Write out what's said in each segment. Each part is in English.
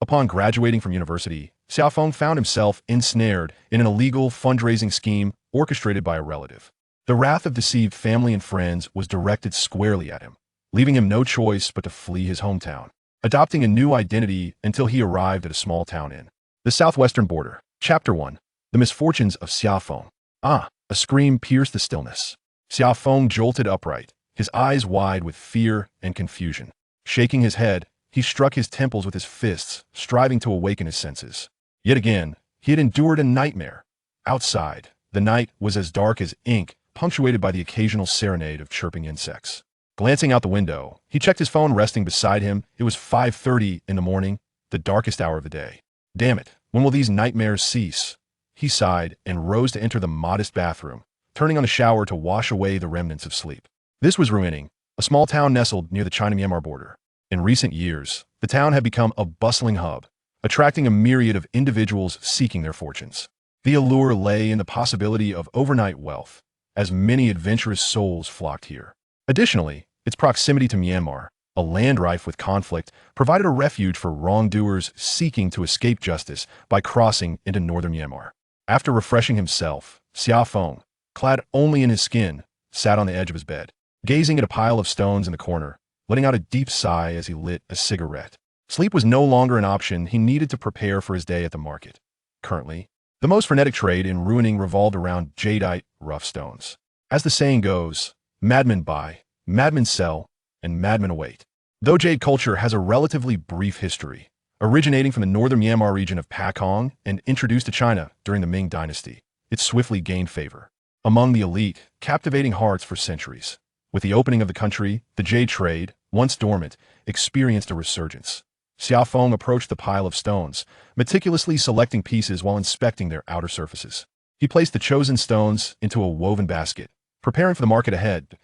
Upon graduating from university, Xia Feng found himself ensnared in an illegal fundraising scheme orchestrated by a relative. The wrath of deceived family and friends was directed squarely at him, leaving him no choice but to flee his hometown, adopting a new identity until he arrived at a small town in the southwestern border. Chapter 1. The Misfortunes of Xia Feng. Ah! A scream pierced the stillness. Xia Feng jolted upright, his eyes wide with fear and confusion. Shaking his head, he struck his temples with his fists, striving to awaken his senses. Yet again, he had endured a nightmare. Outside, the night was as dark as ink, punctuated by the occasional serenade of chirping insects. Glancing out the window, he checked his phone resting beside him. It was 5:30 in the morning, the darkest hour of the day. Damn it, when will these nightmares cease? He sighed and rose to enter the modest bathroom, turning on a shower to wash away the remnants of sleep. This was Ruining, a small town nestled near the China-Myanmar border. In recent years, the town had become a bustling hub, attracting a myriad of individuals seeking their fortunes. The allure lay in the possibility of overnight wealth, as many adventurous souls flocked here. Additionally, its proximity to Myanmar, a land rife with conflict, provided a refuge for wrongdoers seeking to escape justice by crossing into northern Myanmar. After refreshing himself, Xia Feng, clad only in his skin, sat on the edge of his bed, gazing at a pile of stones in the corner, letting out a deep sigh as he lit a cigarette. Sleep was no longer an option. He needed to prepare for his day at the market. Currently, the most frenetic trade in Ruining revolved around jadeite rough stones. As the saying goes, madmen buy, madmen sell, and madmen await. Though jade culture has a relatively brief history, originating from the northern Myanmar region of Pakong and introduced to China during the Ming Dynasty, it swiftly gained favor among the elite, captivating hearts for centuries. With the opening of the country, the jade trade, once dormant, experienced a resurgence. Xia Feng approached the pile of stones, meticulously selecting pieces while inspecting their outer surfaces. He placed the chosen stones into a woven basket, preparing for the market ahead.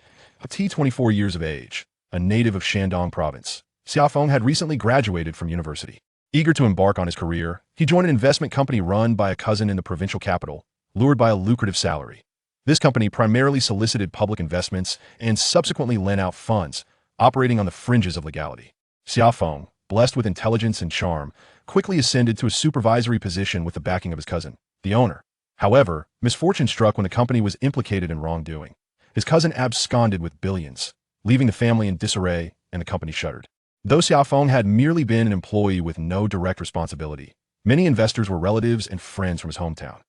At 24 years of age, a native of Shandong province, Xia Feng had recently graduated from university. Eager to embark on his career, he joined an investment company run by a cousin in the provincial capital, lured by a lucrative salary. This company primarily solicited public investments and subsequently lent out funds, operating on the fringes of legality. Xia Feng, blessed with intelligence and charm, quickly ascended to a supervisory position with the backing of his cousin, the owner. However, misfortune struck when the company was implicated in wrongdoing. His cousin absconded with billions, leaving the family in disarray, and the company shuttered. Though Xia Feng had merely been an employee with no direct responsibility, many investors were relatives and friends from his hometown.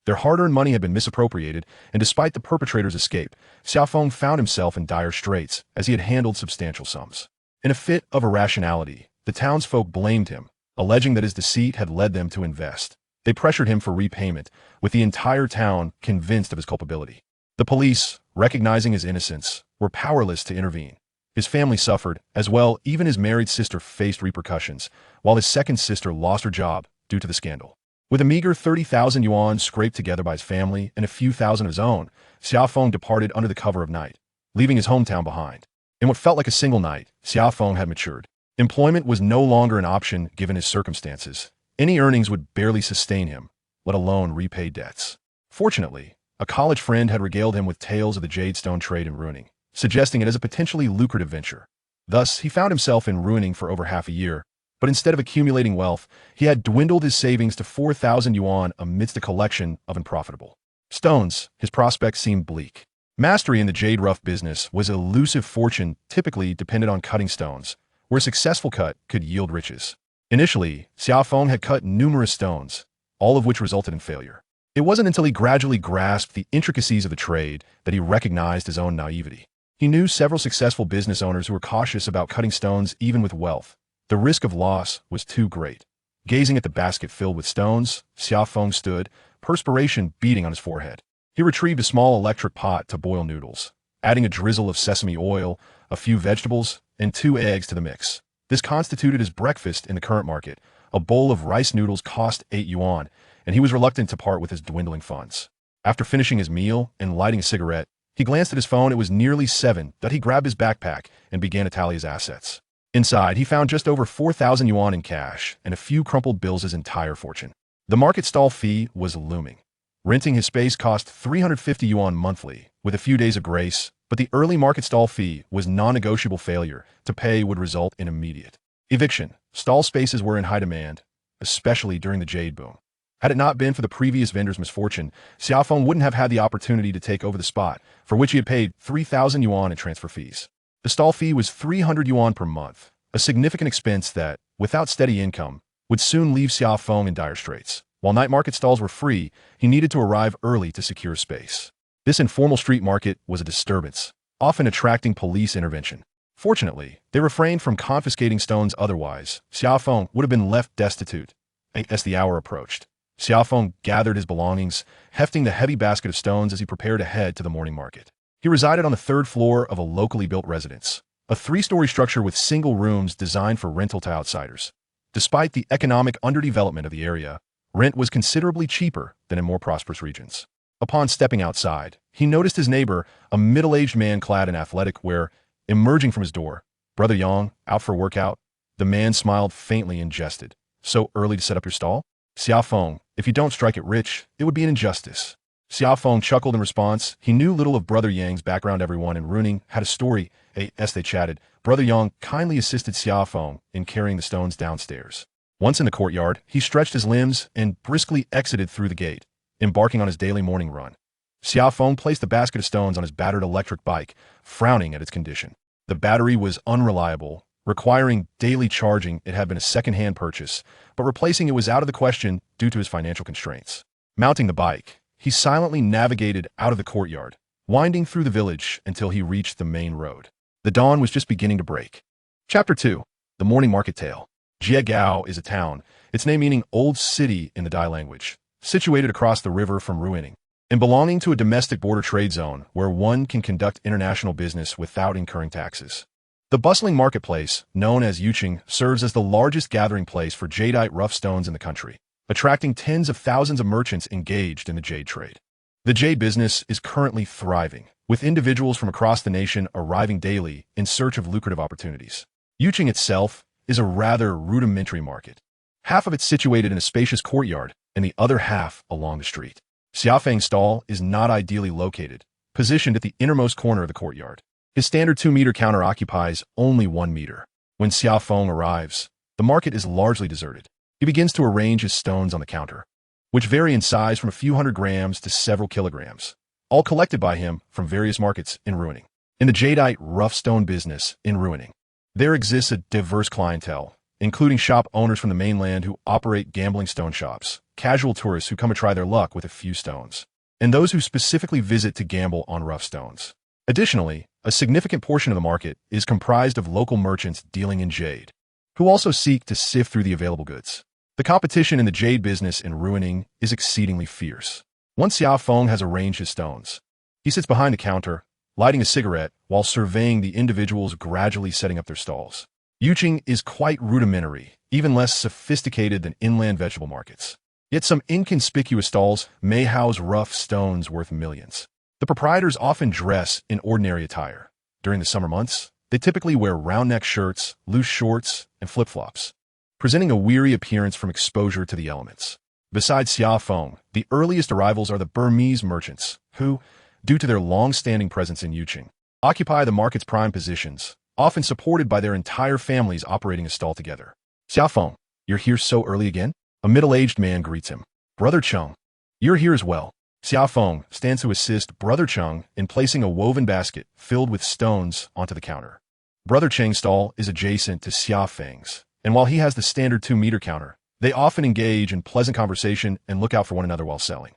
Their hard-earned money had been misappropriated, and despite the perpetrator's escape, Xia Feng found himself in dire straits as he had handled substantial sums. In a fit of irrationality, the townsfolk blamed him, alleging that his deceit had led them to invest. They pressured him for repayment, with the entire town convinced of his culpability. The police, recognizing his innocence, were powerless to intervene. His family suffered, as well. Even his married sister faced repercussions, while his second sister lost her job due to the scandal. With a meager 30,000 yuan scraped together by his family and a few thousand of his own, Xia Feng departed under the cover of night, leaving his hometown behind. In what felt like a single night, Xia Feng had matured. Employment was no longer an option given his circumstances. Any earnings would barely sustain him, let alone repay debts. Fortunately, a college friend had regaled him with tales of the jade stone trade in Ruining, suggesting it as a potentially lucrative venture. Thus, he found himself in Ruining for over half a year, but instead of accumulating wealth, he had dwindled his savings to 4,000 yuan amidst a collection of unprofitable stones. His prospects seemed bleak. Mastery in the jade rough business was an elusive fortune typically dependent on cutting stones, where a successful cut could yield riches. Initially, Xia Feng had cut numerous stones, all of which resulted in failure. It wasn't until he gradually grasped the intricacies of the trade that he recognized his own naivety. He knew several successful business owners who were cautious about cutting stones even with wealth. The risk of loss was too great. Gazing at the basket filled with stones, Xia Feng stood, perspiration beading on his forehead. He retrieved a small electric pot to boil noodles, adding a drizzle of sesame oil, a few vegetables, and 2 eggs to the mix. This constituted his breakfast in the current market. A bowl of rice noodles cost 8 yuan, and he was reluctant to part with his dwindling funds. After finishing his meal and lighting a cigarette, he glanced at his phone. It was nearly 7. He grabbed his backpack and began to tally his assets. Inside, he found just over 4,000 yuan in cash and a few crumpled bills, his entire fortune. The market stall fee was looming. Renting his space cost 350 yuan monthly, with a few days of grace, but the early market stall fee was non-negotiable. Failure to pay would result in immediate eviction. Stall spaces were in high demand, especially during the jade boom. Had it not been for the previous vendor's misfortune, Xia Feng wouldn't have had the opportunity to take over the spot, for which he had paid 3,000 yuan in transfer fees. The stall fee was 300 yuan per month, a significant expense that, without steady income, would soon leave Xia Feng in dire straits. While night market stalls were free, he needed to arrive early to secure space. This informal street market was a disturbance, often attracting police intervention. Fortunately, they refrained from confiscating stones otherwise. Xia Feng would have been left destitute as the hour approached. Xia Feng gathered his belongings, hefting the heavy basket of stones as he prepared to head to the morning market. He resided on the third floor of a locally built residence, a three-story structure with single rooms designed for rental to outsiders. Despite the economic underdevelopment of the area, rent was considerably cheaper than in more prosperous regions. Upon stepping outside, he noticed his neighbor, a middle-aged man clad in athletic wear, emerging from his door. "Brother Yang, out for a workout?" The man smiled faintly and jested. "So early to set up your stall?" "Xia Feng, if you don't strike it rich, it would be an injustice." Xia Feng chuckled in response. He knew little of Brother Yang's background. Everyone in Ruining had a story. As they chatted, Brother Yang kindly assisted Xia Feng in carrying the stones downstairs. Once in the courtyard, he stretched his limbs and briskly exited through the gate, embarking on his daily morning run. Xia Feng placed the basket of stones on his battered electric bike, frowning at its condition. The battery was unreliable, requiring daily charging. It had been a second-hand purchase, but replacing it was out of the question due to his financial constraints. Mounting the bike, he silently navigated out of the courtyard, winding through the village until he reached the main road. The dawn was just beginning to break. Chapter 2. The Morning Market Tale. Jiegao is a town, its name meaning Old City in the Dai language, situated across the river from Ruining, and belonging to a domestic border trade zone where one can conduct international business without incurring taxes. The bustling marketplace, known as Yuqing, serves as the largest gathering place for jadeite rough stones in the country, attracting tens of thousands of merchants engaged in the jade trade. The jade business is currently thriving, with individuals from across the nation arriving daily in search of lucrative opportunities. Yuqing itself is a rather rudimentary market. Half of it situated in a spacious courtyard, and the other half along the street. Xia Feng's stall is not ideally located, positioned at the innermost corner of the courtyard. His standard 2-meter counter occupies only 1 meter. When Xia Feng arrives, the market is largely deserted. He begins to arrange his stones on the counter, which vary in size from a few hundred grams to several kilograms, all collected by him from various markets in Ruining. In the jadeite rough stone business in Ruining, there exists a diverse clientele, including shop owners from the mainland who operate gambling stone shops, casual tourists who come to try their luck with a few stones, and those who specifically visit to gamble on rough stones. Additionally, a significant portion of the market is comprised of local merchants dealing in jade, who also seek to sift through the available goods. The competition in the jade business in Ruining is exceedingly fierce. Once Xia Feng has arranged his stones, he sits behind the counter, lighting a cigarette while surveying the individuals gradually setting up their stalls. Yuqing is quite rudimentary, even less sophisticated than inland vegetable markets. Yet some inconspicuous stalls may house rough stones worth millions. The proprietors often dress in ordinary attire. During the summer months, they typically wear round-neck shirts, loose shorts, and flip-flops, presenting a weary appearance from exposure to the elements. Besides Xia Feng, the earliest arrivals are the Burmese merchants, who, due to their long-standing presence in Yuqing, occupy the market's prime positions, often supported by their entire families operating a stall together. "Xia Feng, you're here so early again?" A middle-aged man greets him. "Brother Cheng, you're here as well." Xia Feng stands to assist Brother Cheng in placing a woven basket filled with stones onto the counter. Brother Cheng's stall is adjacent to Xia Feng's, and while he has the standard 2-meter counter, they often engage in pleasant conversation and look out for one another while selling.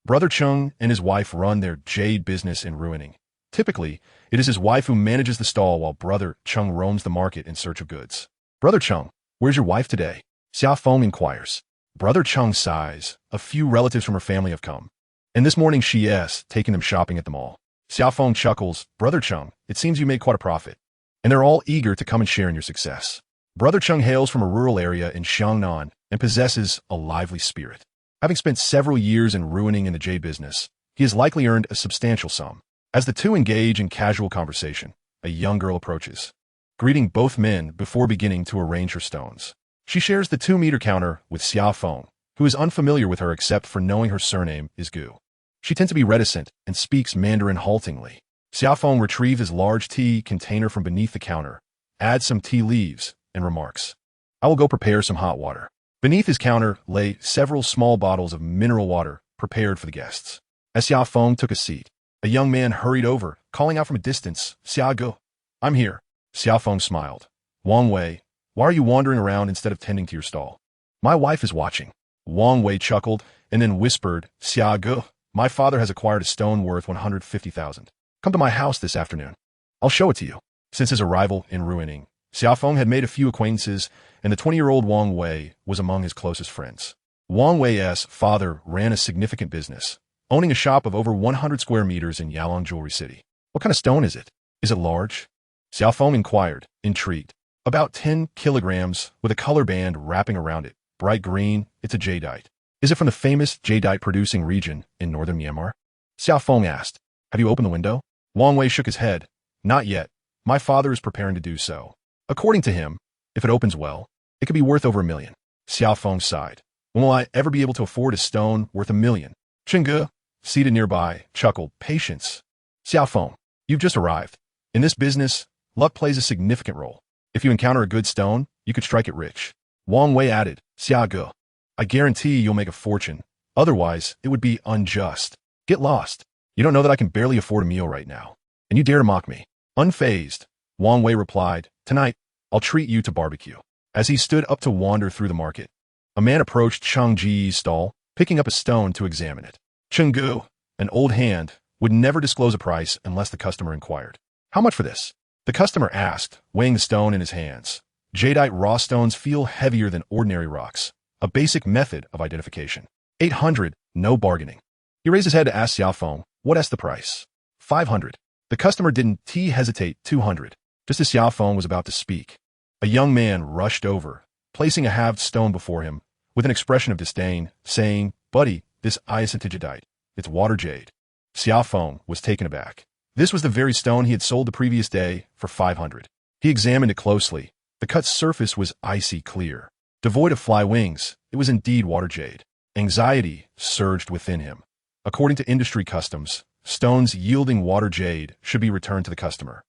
Brother Cheng and his wife run their jade business in Ruining. Typically, it is his wife who manages the stall while Brother Cheng roams the market in search of goods. "Brother Cheng, where's your wife today?" Xia Feng inquires. Brother Cheng sighs. "A few relatives from her family have come, and this morning she is taking them shopping at the mall." Xia Feng chuckles. "Brother Cheng, it seems you made quite a profit, and they're all eager to come and share in your success." Brother Cheng hails from a rural area in Xiangnan and possesses a lively spirit. Having spent several years in Ruining in the jade business, he has likely earned a substantial sum. As the two engage in casual conversation, a young girl approaches, greeting both men before beginning to arrange her stones. She shares the 2-meter counter with Xia Feng, who is unfamiliar with her except for knowing her surname is Gu. She tends to be reticent and speaks Mandarin haltingly. Xia Feng retrieves his large tea container from beneath the counter, adds some tea leaves, and remarks, "I will go prepare some hot water." Beneath his counter lay several small bottles of mineral water prepared for the guests. As Xia Feng took a seat, a young man hurried over, calling out from a distance, "Xia Ge, I'm here." Xia Feng smiled. "Wang Wei, why are you wandering around instead of tending to your stall?" "My wife is watching." Wang Wei chuckled and then whispered, "Xia Ge, my father has acquired a stone worth 150,000. Come to my house this afternoon. I'll show it to you." Since his arrival in Ruining, Xia Feng had made a few acquaintances, and the 20-year-old Wang Wei was among his closest friends. Wang Wei's father ran a significant business, owning a shop of over 100 square meters in Yalong Jewelry City. "What kind of stone is it? Is it large?" Xia Feng inquired, intrigued. "About 10 kilograms, with a color band wrapping around it. Bright green, it's a jadeite." "Is it from the famous jadeite-producing region in northern Myanmar?" Xia Feng asked. "Have you opened the window?" Wang Wei shook his head. "Not yet. My father is preparing to do so. According to him, if it opens well, it could be worth over $1 million. Xia Feng sighed. "When will I ever be able to afford a stone worth $1 million? Chen Ge, seated nearby, chuckled. "Patience. Xia Feng, you've just arrived. In this business, luck plays a significant role. If you encounter a good stone, you could strike it rich." Wang Wei added, "Xia Ge, I guarantee you'll make a fortune. Otherwise, it would be unjust. Get lost. You don't know that I can barely afford a meal right now. And you dare to mock me." Unfazed, Wang Wei replied, "Tonight, I'll treat you to barbecue." As he stood up to wander through the market, a man approached Cheng Ji's stall, picking up a stone to examine it. Cheng Gu, an old hand, would never disclose a price unless the customer inquired. "How much for this?" The customer asked, weighing the stone in his hands. Jadeite raw stones feel heavier than ordinary rocks, a basic method of identification. 800, no bargaining. He raised his head to ask Xia Feng, "What's the price?" 500. The customer didn't hesitate. 200. Just as Xia Feng was about to speak, a young man rushed over, placing a halved stone before him, with an expression of disdain, saying, "Buddy, this isn't jadeite. It's water jade." Xia Feng was taken aback. This was the very stone he had sold the previous day for 500. He examined it closely. The cut surface was icy clear. Devoid of fly wings, it was indeed water jade. Anxiety surged within him. According to industry customs, stones yielding water jade should be returned to the customer.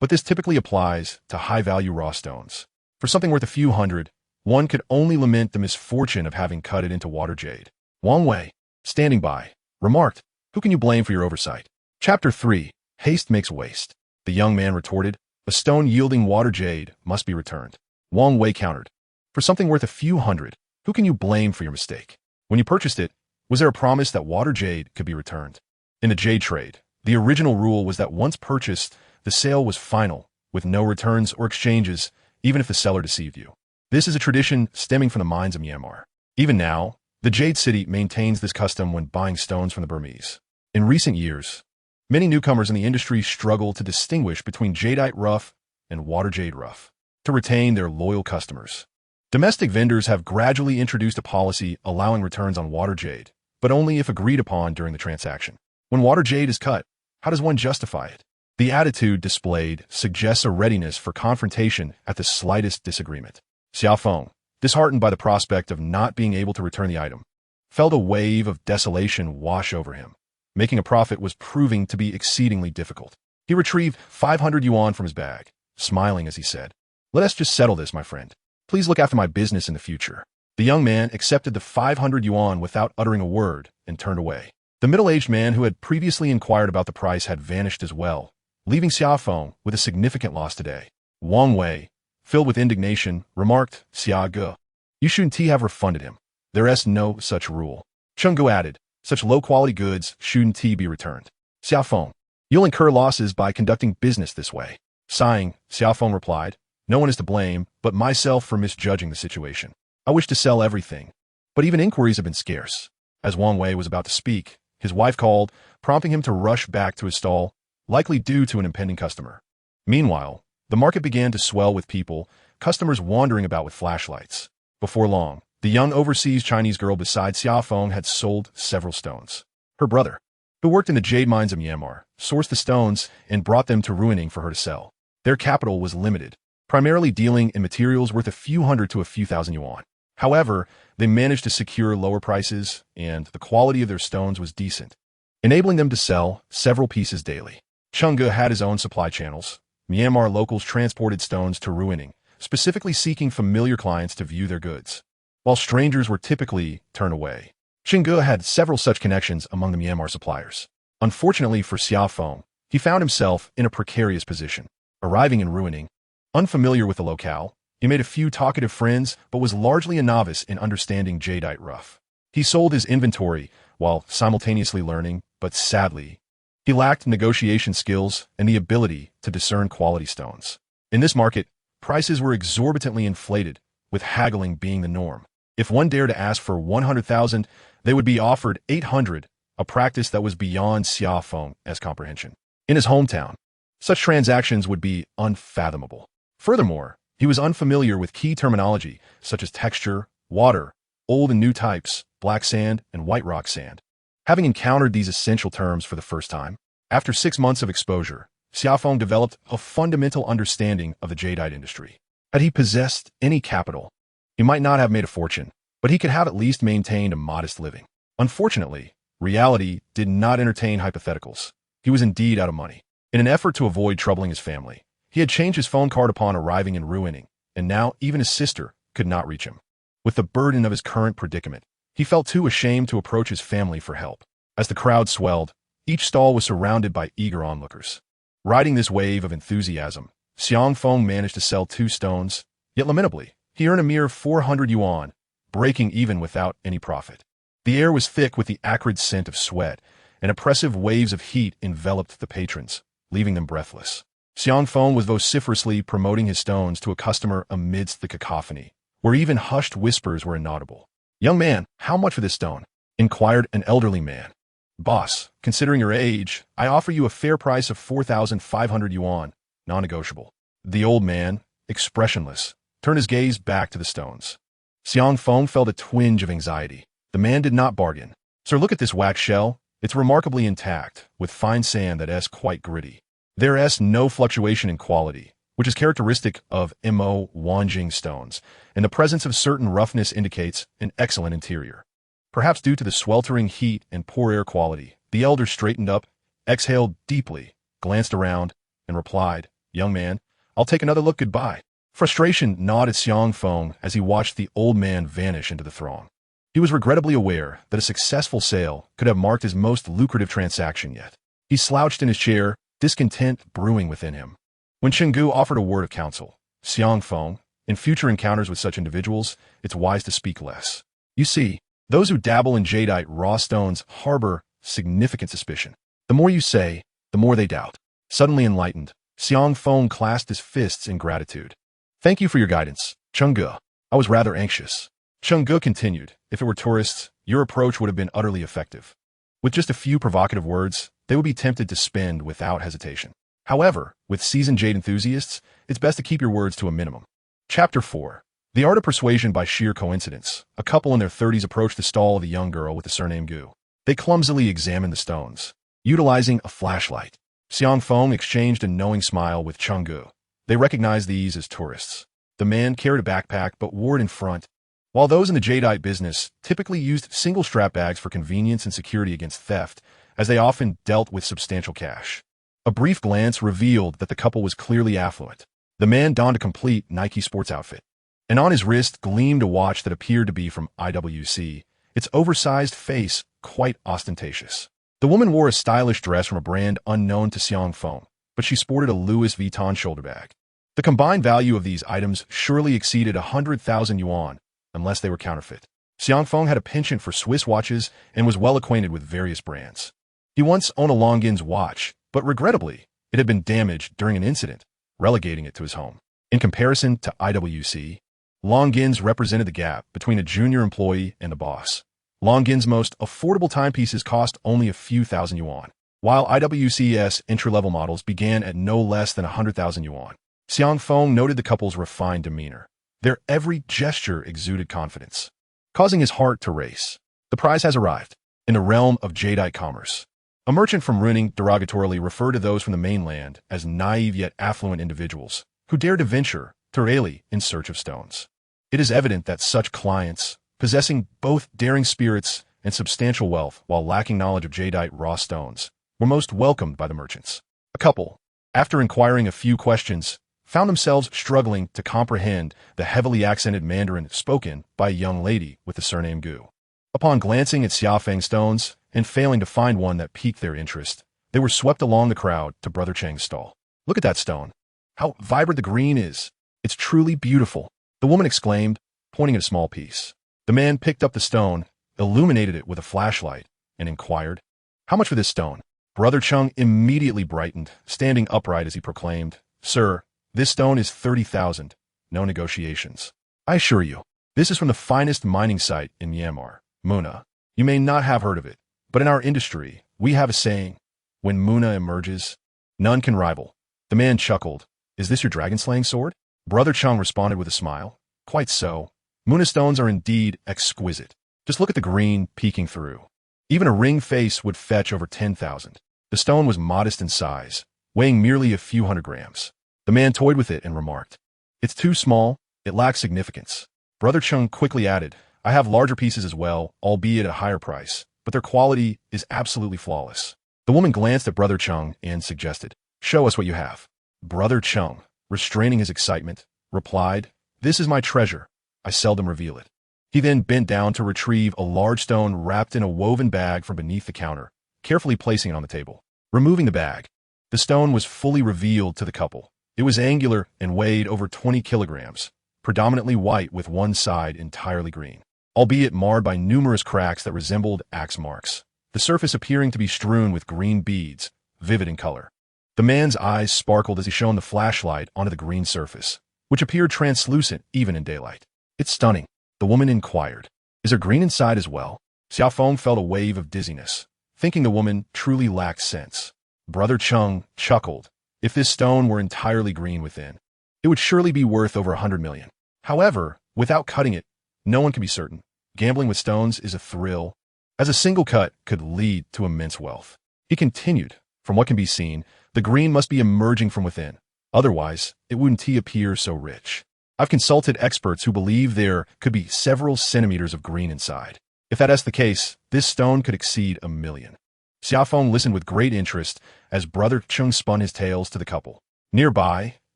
But this typically applies to high-value raw stones. For something worth a few hundred, one could only lament the misfortune of having cut it into water jade. Wang Wei, standing by, remarked, "Who can you blame for your oversight?" Chapter 3, Haste Makes Waste. The young man retorted, "A stone yielding water jade must be returned." Wang Wei countered, "For something worth a few hundred, who can you blame for your mistake? When you purchased it, was there a promise that water jade could be returned?" In the jade trade, the original rule was that once purchased, the sale was final, with no returns or exchanges, even if the seller deceived you. This is a tradition stemming from the mines of Myanmar. Even now, the Jade City maintains this custom when buying stones from the Burmese. In recent years, many newcomers in the industry struggle to distinguish between jadeite rough and water jade rough to retain their loyal customers. Domestic vendors have gradually introduced a policy allowing returns on water jade, but only if agreed upon during the transaction. When water jade is cut, how does one justify it? The attitude displayed suggests a readiness for confrontation at the slightest disagreement. Xia Feng, disheartened by the prospect of not being able to return the item, felt a wave of desolation wash over him. Making a profit was proving to be exceedingly difficult. He retrieved 500 yuan from his bag, smiling as he said, "Let us just settle this, my friend. Please look after my business in the future." The young man accepted the 500 yuan without uttering a word and turned away. The middle-aged man who had previously inquired about the price had vanished as well, leaving Xia Feng with a significant loss today. Wang Wei, filled with indignation, remarked, "Xia Ge, you shouldn't have refunded him. There is no such rule." Cheng Gu added, "Such low-quality goods shouldn't be returned." Xia Feng, "You'll incur losses by conducting business this way." Sighing, Xia Feng replied, "No one is to blame but myself for misjudging the situation. I wish to sell everything, but even inquiries have been scarce." As Wang Wei was about to speak, his wife called, prompting him to rush back to his stall, likely due to an impending customer. Meanwhile, the market began to swell with people, customers wandering about with flashlights. Before long, the young overseas Chinese girl beside Xia Feng had sold several stones. Her brother, who worked in the jade mines of Myanmar, sourced the stones and brought them to Ruining for her to sell. Their capital was limited, primarily dealing in materials worth a few hundred to a few thousand yuan. However, they managed to secure lower prices, and the quality of their stones was decent, enabling them to sell several pieces daily. Cheng Ge had his own supply channels. Myanmar locals transported stones to Ruining, specifically seeking familiar clients to view their goods. while strangers were typically turned away. Xingge had several such connections among the Myanmar suppliers. Unfortunately for Xia Feng, he found himself in a precarious position. Arriving and ruining, unfamiliar with the locale, he made a few talkative friends but was largely a novice in understanding jadeite rough. He sold his inventory while simultaneously learning, but sadly, he lacked negotiation skills and the ability to discern quality stones. In this market, prices were exorbitantly inflated, with haggling being the norm. If one dared to ask for 100,000, they would be offered 800, a practice that was beyond Xia Feng's comprehension. In his hometown, such transactions would be unfathomable. Furthermore, he was unfamiliar with key terminology such as texture, water, old and new types, black sand, and white rock sand. Having encountered these essential terms for the first time, after 6 months of exposure, Xia Feng developed a fundamental understanding of the jadeite industry. Had he possessed any capital, he might not have made a fortune, but he could have at least maintained a modest living. Unfortunately, reality did not entertain hypotheticals. He was indeed out of money. In an effort to avoid troubling his family, he had changed his phone card upon arriving in ruining, and now even his sister could not reach him. With the burden of his current predicament, he felt too ashamed to approach his family for help. As the crowd swelled, each stall was surrounded by eager onlookers. Riding this wave of enthusiasm, Xia Feng managed to sell 2 stones, yet lamentably, he earned a mere 400 yuan, breaking even without any profit. The air was thick with the acrid scent of sweat, and oppressive waves of heat enveloped the patrons, leaving them breathless. Xia Feng was vociferously promoting his stones to a customer amidst the cacophony, where even hushed whispers were inaudible. "Young man, how much for this stone?" inquired an elderly man. "Boss, considering your age, I offer you a fair price of 4,500 yuan, non-negotiable." The old man, expressionless, turned his gaze back to the stones. Xia Feng felt a twinge of anxiety. The man did not bargain. "Sir, look at this wax shell. It's remarkably intact, with fine sand that is quite gritty. There is no fluctuation in quality, which is characteristic of Mo Wanjing stones, and the presence of certain roughness indicates an excellent interior." Perhaps due to the sweltering heat and poor air quality, the elder straightened up, exhaled deeply, glanced around, and replied, "Young man, I'll take another look. Goodbye." Frustration gnawed at Xia Feng as he watched the old man vanish into the throng. He was regrettably aware that a successful sale could have marked his most lucrative transaction yet. He slouched in his chair, discontent brewing within him. When Xingge offered a word of counsel, Xia Feng, in future encounters with such individuals, it's wise to speak less. You see, those who dabble in jadeite raw stones harbor significant suspicion. The more you say, the more they doubt. Suddenly enlightened, Xia Feng clasped his fists in gratitude. "Thank you for your guidance, Xingge. I was rather anxious." Xingge continued, "If it were tourists, your approach would have been utterly effective. With just a few provocative words, they would be tempted to spend without hesitation. However, with seasoned jade enthusiasts, it's best to keep your words to a minimum." Chapter 4. The Art of Persuasion by Sheer Coincidence. A couple in their 30s approached the stall of a young girl with the surname Gu. They clumsily examined the stones, utilizing a flashlight. Xia Feng exchanged a knowing smile with Xingge. They recognized these as tourists. The man carried a backpack but wore it in front, while those in the jadeite business typically used single strap bags for convenience and security against theft, as they often dealt with substantial cash. A brief glance revealed that the couple was clearly affluent. The man donned a complete Nike sports outfit, and on his wrist gleamed a watch that appeared to be from IWC, its oversized face quite ostentatious. The woman wore a stylish dress from a brand unknown to Xia Feng, but she sported a Louis Vuitton shoulder bag. The combined value of these items surely exceeded 100,000 yuan, unless they were counterfeit. Xia Feng had a penchant for Swiss watches and was well acquainted with various brands. He once owned a Longines watch, but regrettably, it had been damaged during an incident, relegating it to his home. In comparison to IWC, Longines represented the gap between a junior employee and the boss. Longines' most affordable timepieces cost only a few thousand yuan, while IWC's entry-level models began at no less than 100,000 yuan. Xia Feng noted the couple's refined demeanor. Their every gesture exuded confidence, causing his heart to race. The prize has arrived. In the realm of jadeite commerce, a merchant from Ruining derogatorily referred to those from the mainland as naive yet affluent individuals who dare to venture to Rayleigh in search of stones. It is evident that such clients, possessing both daring spirits and substantial wealth while lacking knowledge of jadeite raw stones, were most welcomed by the merchants. A couple, after inquiring a few questions, found themselves struggling to comprehend the heavily accented Mandarin spoken by a young lady with the surname Gu. Upon glancing at Xia Feng stones and failing to find one that piqued their interest, they were swept along the crowd to Brother Cheng's stall. "Look at that stone. How vibrant the green is. It's truly beautiful," the woman exclaimed, pointing at a small piece. The man picked up the stone, illuminated it with a flashlight, and inquired, "How much for this stone?" Brother Cheng immediately brightened, standing upright as he proclaimed, "Sir, this stone is 30,000. No negotiations. I assure you, this is from the finest mining site in Myanmar, Muna. You may not have heard of it, but in our industry, we have a saying, when Muna emerges, none can rival." The man chuckled. "Is this your dragon-slaying sword?" Brother Cheng responded with a smile. "Quite so. Muna stones are indeed exquisite. Just look at the green peeking through. Even a ring face would fetch over 10,000. The stone was modest in size, weighing merely a few hundred grams. The man toyed with it and remarked, "It's too small. It lacks significance." Brother Cheng quickly added, "I have larger pieces as well, albeit at a higher price, but their quality is absolutely flawless." The woman glanced at Brother Cheng and suggested, "Show us what you have." Brother Cheng, restraining his excitement, replied, "This is my treasure. I seldom reveal it." He then bent down to retrieve a large stone wrapped in a woven bag from beneath the counter, carefully placing it on the table. Removing the bag, the stone was fully revealed to the couple. It was angular and weighed over 20 kilograms, predominantly white with one side entirely green, albeit marred by numerous cracks that resembled axe marks, the surface appearing to be strewn with green beads, vivid in color. The man's eyes sparkled as he shone the flashlight onto the green surface, which appeared translucent even in daylight. "It's stunning," the woman inquired. "Is there green inside as well?" Xia Feng felt a wave of dizziness, thinking the woman truly lacked sense. Brother Cheng chuckled. If this stone were entirely green within, it would surely be worth over 100 million. However, without cutting it, no one can be certain. Gambling with stones is a thrill, as a single cut could lead to immense wealth. He continued, "From what can be seen, the green must be emerging from within. Otherwise, it wouldn't appear so rich. I've consulted experts who believe there could be several centimeters of green inside. If that is the case, this stone could exceed 1 million. Xia Feng listened with great interest as Brother Cheng spun his tales to the couple. Nearby,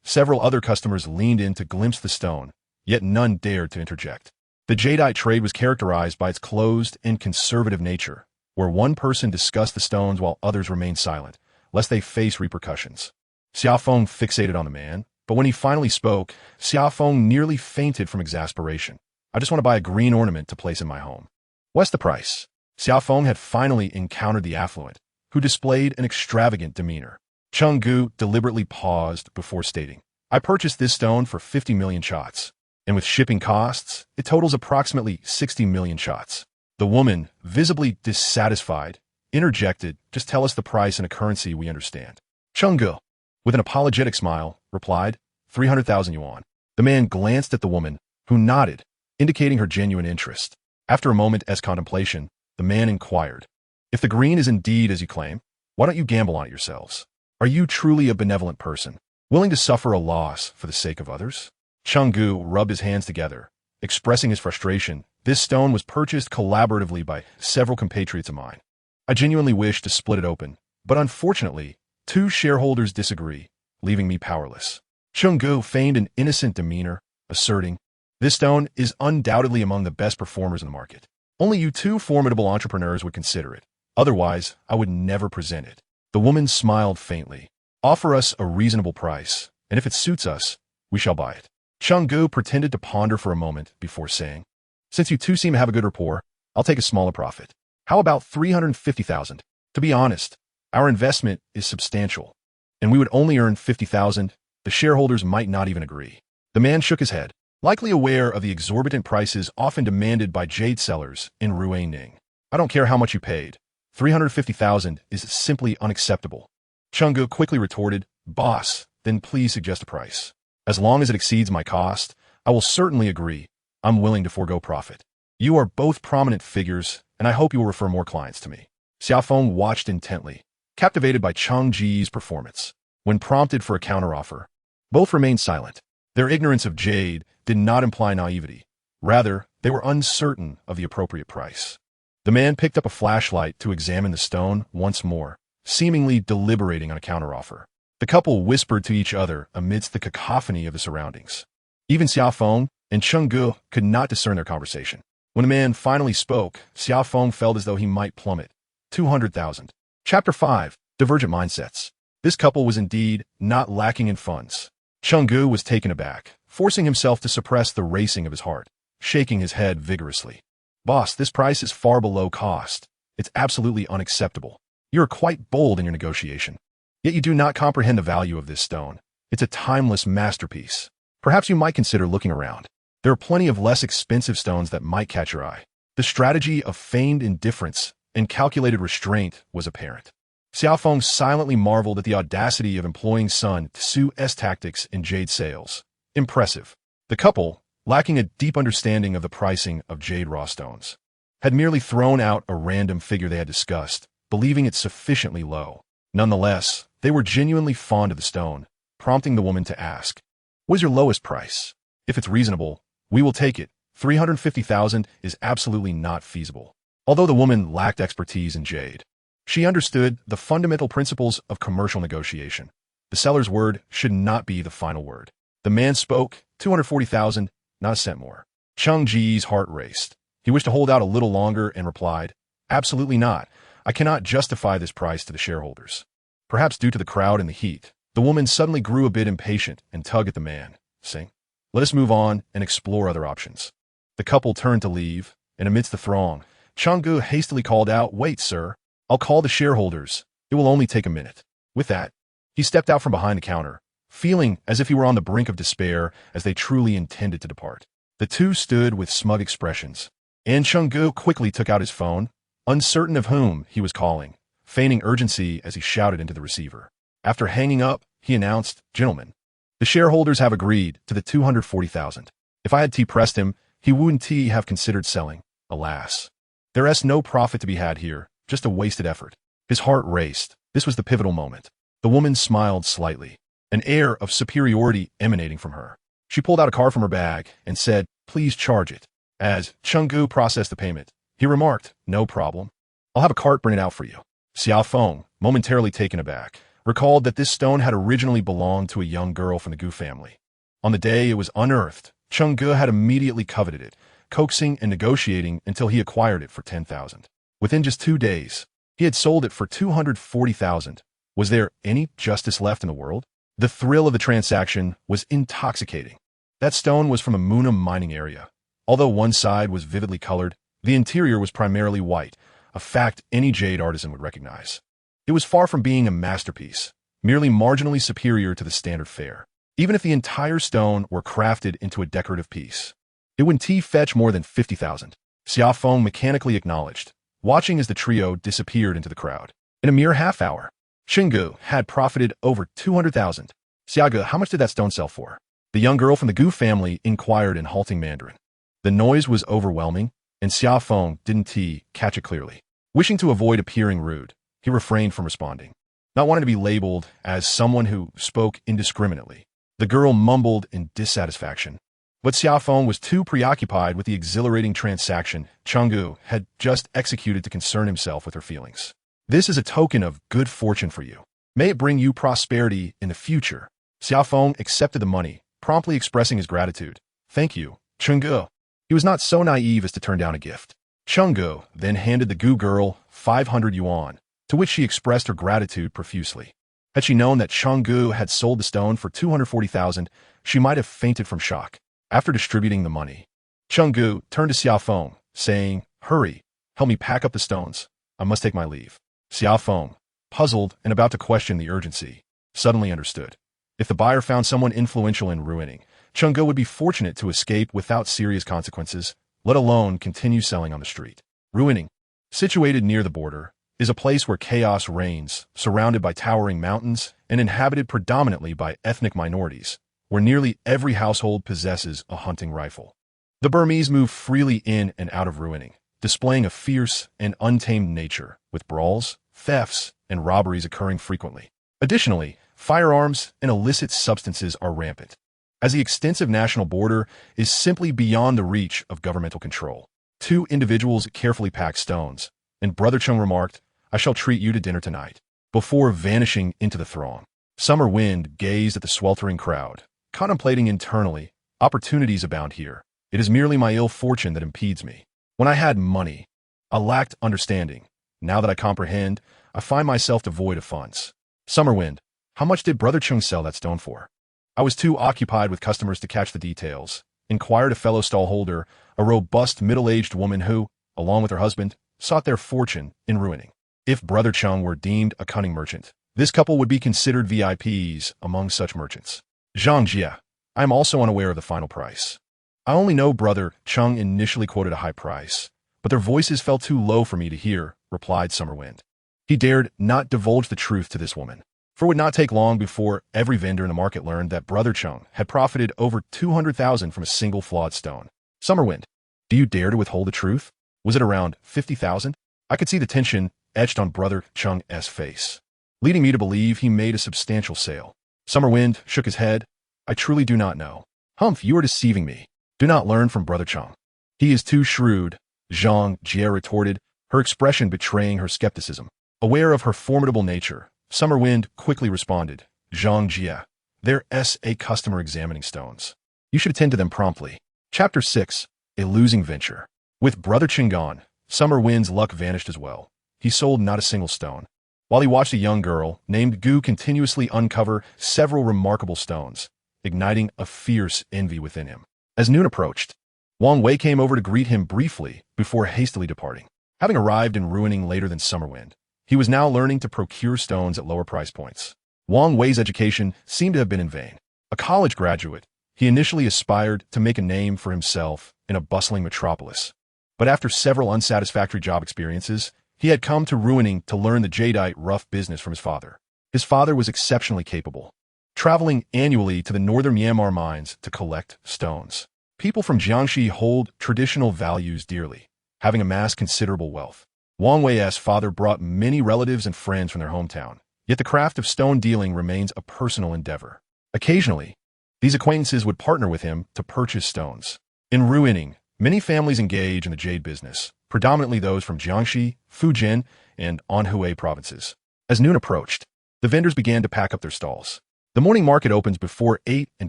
several other customers leaned in to glimpse the stone, yet none dared to interject. The jadeite trade was characterized by its closed and conservative nature, where one person discussed the stones while others remained silent, lest they face repercussions. Xia Feng fixated on the man, but when he finally spoke, Xia Feng nearly fainted from exasperation. "I just want to buy a green ornament to place in my home." "What's the price?" Xia Feng had finally encountered the affluent, who displayed an extravagant demeanor. Cheng Gu deliberately paused before stating, "I purchased this stone for 50 million shots, and with shipping costs, it totals approximately 60 million shots." The woman, visibly dissatisfied, interjected, "Just tell us the price in a currency we understand." Cheng Gu, with an apologetic smile, replied, 300,000 yuan. The man glanced at the woman, who nodded, indicating her genuine interest. After a moment's contemplation, the man inquired, "If the green is indeed as you claim, why don't you gamble on it yourselves? Are you truly a benevolent person, willing to suffer a loss for the sake of others?" Cheng Gu rubbed his hands together, expressing his frustration. "This stone was purchased collaboratively by several compatriots of mine. I genuinely wish to split it open, but unfortunately, 2 shareholders disagree, leaving me powerless." Cheng Gu feigned an innocent demeanor, asserting, "This stone is undoubtedly among the best performers in the market. Only you 2 formidable entrepreneurs would consider it. Otherwise, I would never present it." The woman smiled faintly. "Offer us a reasonable price, and if it suits us, we shall buy it." Cheng Gu pretended to ponder for a moment before saying, "Since you 2 seem to have a good rapport, I'll take a smaller profit. How about 350,000? To be honest, our investment is substantial, and we would only earn 50,000. The shareholders might not even agree." The man shook his head, likely aware of the exorbitant prices often demanded by jade sellers in Ruining. "I don't care how much you paid. 350,000 is simply unacceptable." Cheng Gu quickly retorted, "Boss, then please suggest a price. As long as it exceeds my cost, I will certainly agree. I'm willing to forego profit. You are both prominent figures, and I hope you will refer more clients to me." Xia Feng watched intently, captivated by Cheng Ji's performance. When prompted for a counteroffer, both remained silent. Their ignorance of jade did not imply naivety. Rather, they were uncertain of the appropriate price. The man picked up a flashlight to examine the stone once more, seemingly deliberating on a counteroffer. The couple whispered to each other amidst the cacophony of the surroundings. Even Xia Feng and Chenggu could not discern their conversation. When the man finally spoke, Xia Feng felt as though he might plummet. 200,000. Chapter 5. Divergent Mindsets. This couple was indeed not lacking in funds. Chenggu was taken aback, forcing himself to suppress the racing of his heart, shaking his head vigorously. Boss, this price is far below cost. It's absolutely unacceptable. You are quite bold in your negotiation. Yet you do not comprehend the value of this stone. It's a timeless masterpiece. Perhaps you might consider looking around. There are plenty of less expensive stones that might catch your eye. The strategy of feigned indifference and calculated restraint was apparent. Xia Feng silently marveled at the audacity of employing Sun Tzu's tactics in jade sales. Impressive. The couple, lacking a deep understanding of the pricing of jade raw stones, had merely thrown out a random figure they had discussed, believing it sufficiently low. Nonetheless, they were genuinely fond of the stone, prompting the woman to ask, "What is your lowest price? If it's reasonable, we will take it. 350,000 is absolutely not feasible." Although the woman lacked expertise in jade, she understood the fundamental principles of commercial negotiation. The seller's word should not be the final word. The man spoke, 240,000, not a cent more. Cheng Ji's heart raced. He wished to hold out a little longer and replied, "Absolutely not. I cannot justify this price to the shareholders." Perhaps due to the crowd and the heat, the woman suddenly grew a bit impatient and tugged at the man, saying, "Let us move on and explore other options." The couple turned to leave, and amidst the throng, Chenggu hastily called out, "Wait, sir. I'll call the shareholders. It will only take a minute." With that, he stepped out from behind the counter, feeling as if he were on the brink of despair as they truly intended to depart. The two stood with smug expressions, and Chenggu quickly took out his phone, uncertain of whom he was calling, feigning urgency as he shouted into the receiver. After hanging up, he announced, "Gentlemen, the shareholders have agreed to the 240,000. If I had pressed him, he wouldn't have considered selling. Alas, there is no profit to be had here, just a wasted effort." His heart raced. This was the pivotal moment. The woman smiled slightly, an air of superiority emanating from her. She pulled out a card from her bag and said, "Please charge it." As Chenggu processed the payment, he remarked, "No problem. I'll have a cart bring it out for you." Xia Feng, momentarily taken aback, recalled that this stone had originally belonged to a young girl from the Gu family. On the day it was unearthed, Chenggu had immediately coveted it, coaxing and negotiating until he acquired it for 10,000. Within just 2 days, he had sold it for 240,000. Was there any justice left in the world? The thrill of the transaction was intoxicating. That stone was from a Munam mining area. Although one side was vividly colored, the interior was primarily white, a fact any jade artisan would recognize. It was far from being a masterpiece, merely marginally superior to the standard fare. Even if the entire stone were crafted into a decorative piece, it wouldn't fetch more than 50,000. Xia Feng mechanically acknowledged, watching as the trio disappeared into the crowd. In a mere half hour, Chenggu had profited over 200,000. "Xiaoge, how much did that stone sell for?" The young girl from the Gu family inquired in halting Mandarin. The noise was overwhelming, and Xia Feng didn't catch it clearly. Wishing to avoid appearing rude, he refrained from responding, not wanting to be labeled as someone who spoke indiscriminately. The girl mumbled in dissatisfaction, but Xia Feng was too preoccupied with the exhilarating transaction Chenggu had just executed to concern himself with her feelings. "This is a token of good fortune for you. May it bring you prosperity in the future." Xia Feng accepted the money, promptly expressing his gratitude. "Thank you, Chenggu." He was not so naive as to turn down a gift. Chenggu then handed the Gu girl 500 yuan, to which she expressed her gratitude profusely. Had she known that Chenggu had sold the stone for 240,000, she might have fainted from shock. After distributing the money, Chenggu turned to Xia Feng, saying, "Hurry, help me pack up the stones. I must take my leave." Xia Feng, puzzled and about to question the urgency, suddenly understood. If the buyer found someone influential in ruining, Chenggu would be fortunate to escape without serious consequences, let alone continue selling on the street. Ruining, situated near the border, is a place where chaos reigns, surrounded by towering mountains and inhabited predominantly by ethnic minorities, where nearly every household possesses a hunting rifle. The Burmese move freely in and out of Ruining, displaying a fierce and untamed nature, with brawls, thefts, and robberies occurring frequently. Additionally, firearms and illicit substances are rampant, as the extensive national border is simply beyond the reach of governmental control. 2 individuals carefully packed stones, and Brother Chung remarked, "I shall treat you to dinner tonight," before vanishing into the throng. Summer Wind gazed at the sweltering crowd, contemplating internally. Opportunities abound here. It is merely my ill fortune that impedes me. When I had money, I lacked understanding. Now that I comprehend, I find myself devoid of funds. Summer Wind, how much did Brother Chung sell that stone for? I was too occupied with customers to catch the details, inquired a fellow stallholder, a robust middle-aged woman who, along with her husband, sought their fortune in ruining. If Brother Chung were deemed a cunning merchant, this couple would be considered VIPs among such merchants. Zhang Jia, I am also unaware of the final price. I only know Brother Chung initially quoted a high price, but their voices fell too low for me to hear, replied Summerwind. He dared not divulge the truth to this woman, for it would not take long before every vendor in the market learned that Brother Chung had profited over 200,000 from a single flawed stone. Summerwind, do you dare to withhold the truth? Was it around 50,000? I could see the tension etched on Brother Chung's face, leading me to believe he made a substantial sale. Summerwind shook his head. I truly do not know. Humph, you are deceiving me. Do not learn from Brother Chung. He is too shrewd, Zhang Jia retorted, her expression betraying her skepticism. Aware of her formidable nature, Summerwind quickly responded, Zhang Jia, there's a customer examining stones. You should attend to them promptly. Chapter 6, A Losing Venture. With Brother Chung gone, Summerwind's luck vanished as well. He sold not a single stone. While he watched a young girl named Gu continuously uncover several remarkable stones, igniting a fierce envy within him. As noon approached, Wang Wei came over to greet him briefly before hastily departing. Having arrived in Ruining later than Summerwind, he was now learning to procure stones at lower price points. Wang Wei's education seemed to have been in vain. A college graduate, he initially aspired to make a name for himself in a bustling metropolis. But after several unsatisfactory job experiences, he had come to Ruining to learn the jadeite rough business from his father. His father was exceptionally capable, traveling annually to the northern Myanmar mines to collect stones. People from Jiangxi hold traditional values dearly, having amassed considerable wealth. Wang Wei's father brought many relatives and friends from their hometown, yet the craft of stone dealing remains a personal endeavor. Occasionally, these acquaintances would partner with him to purchase stones. In Ruining, many families engage in the jade business, predominantly those from Jiangxi, Fujian, and Anhui provinces. As noon approached, the vendors began to pack up their stalls. The morning market opens before 8 and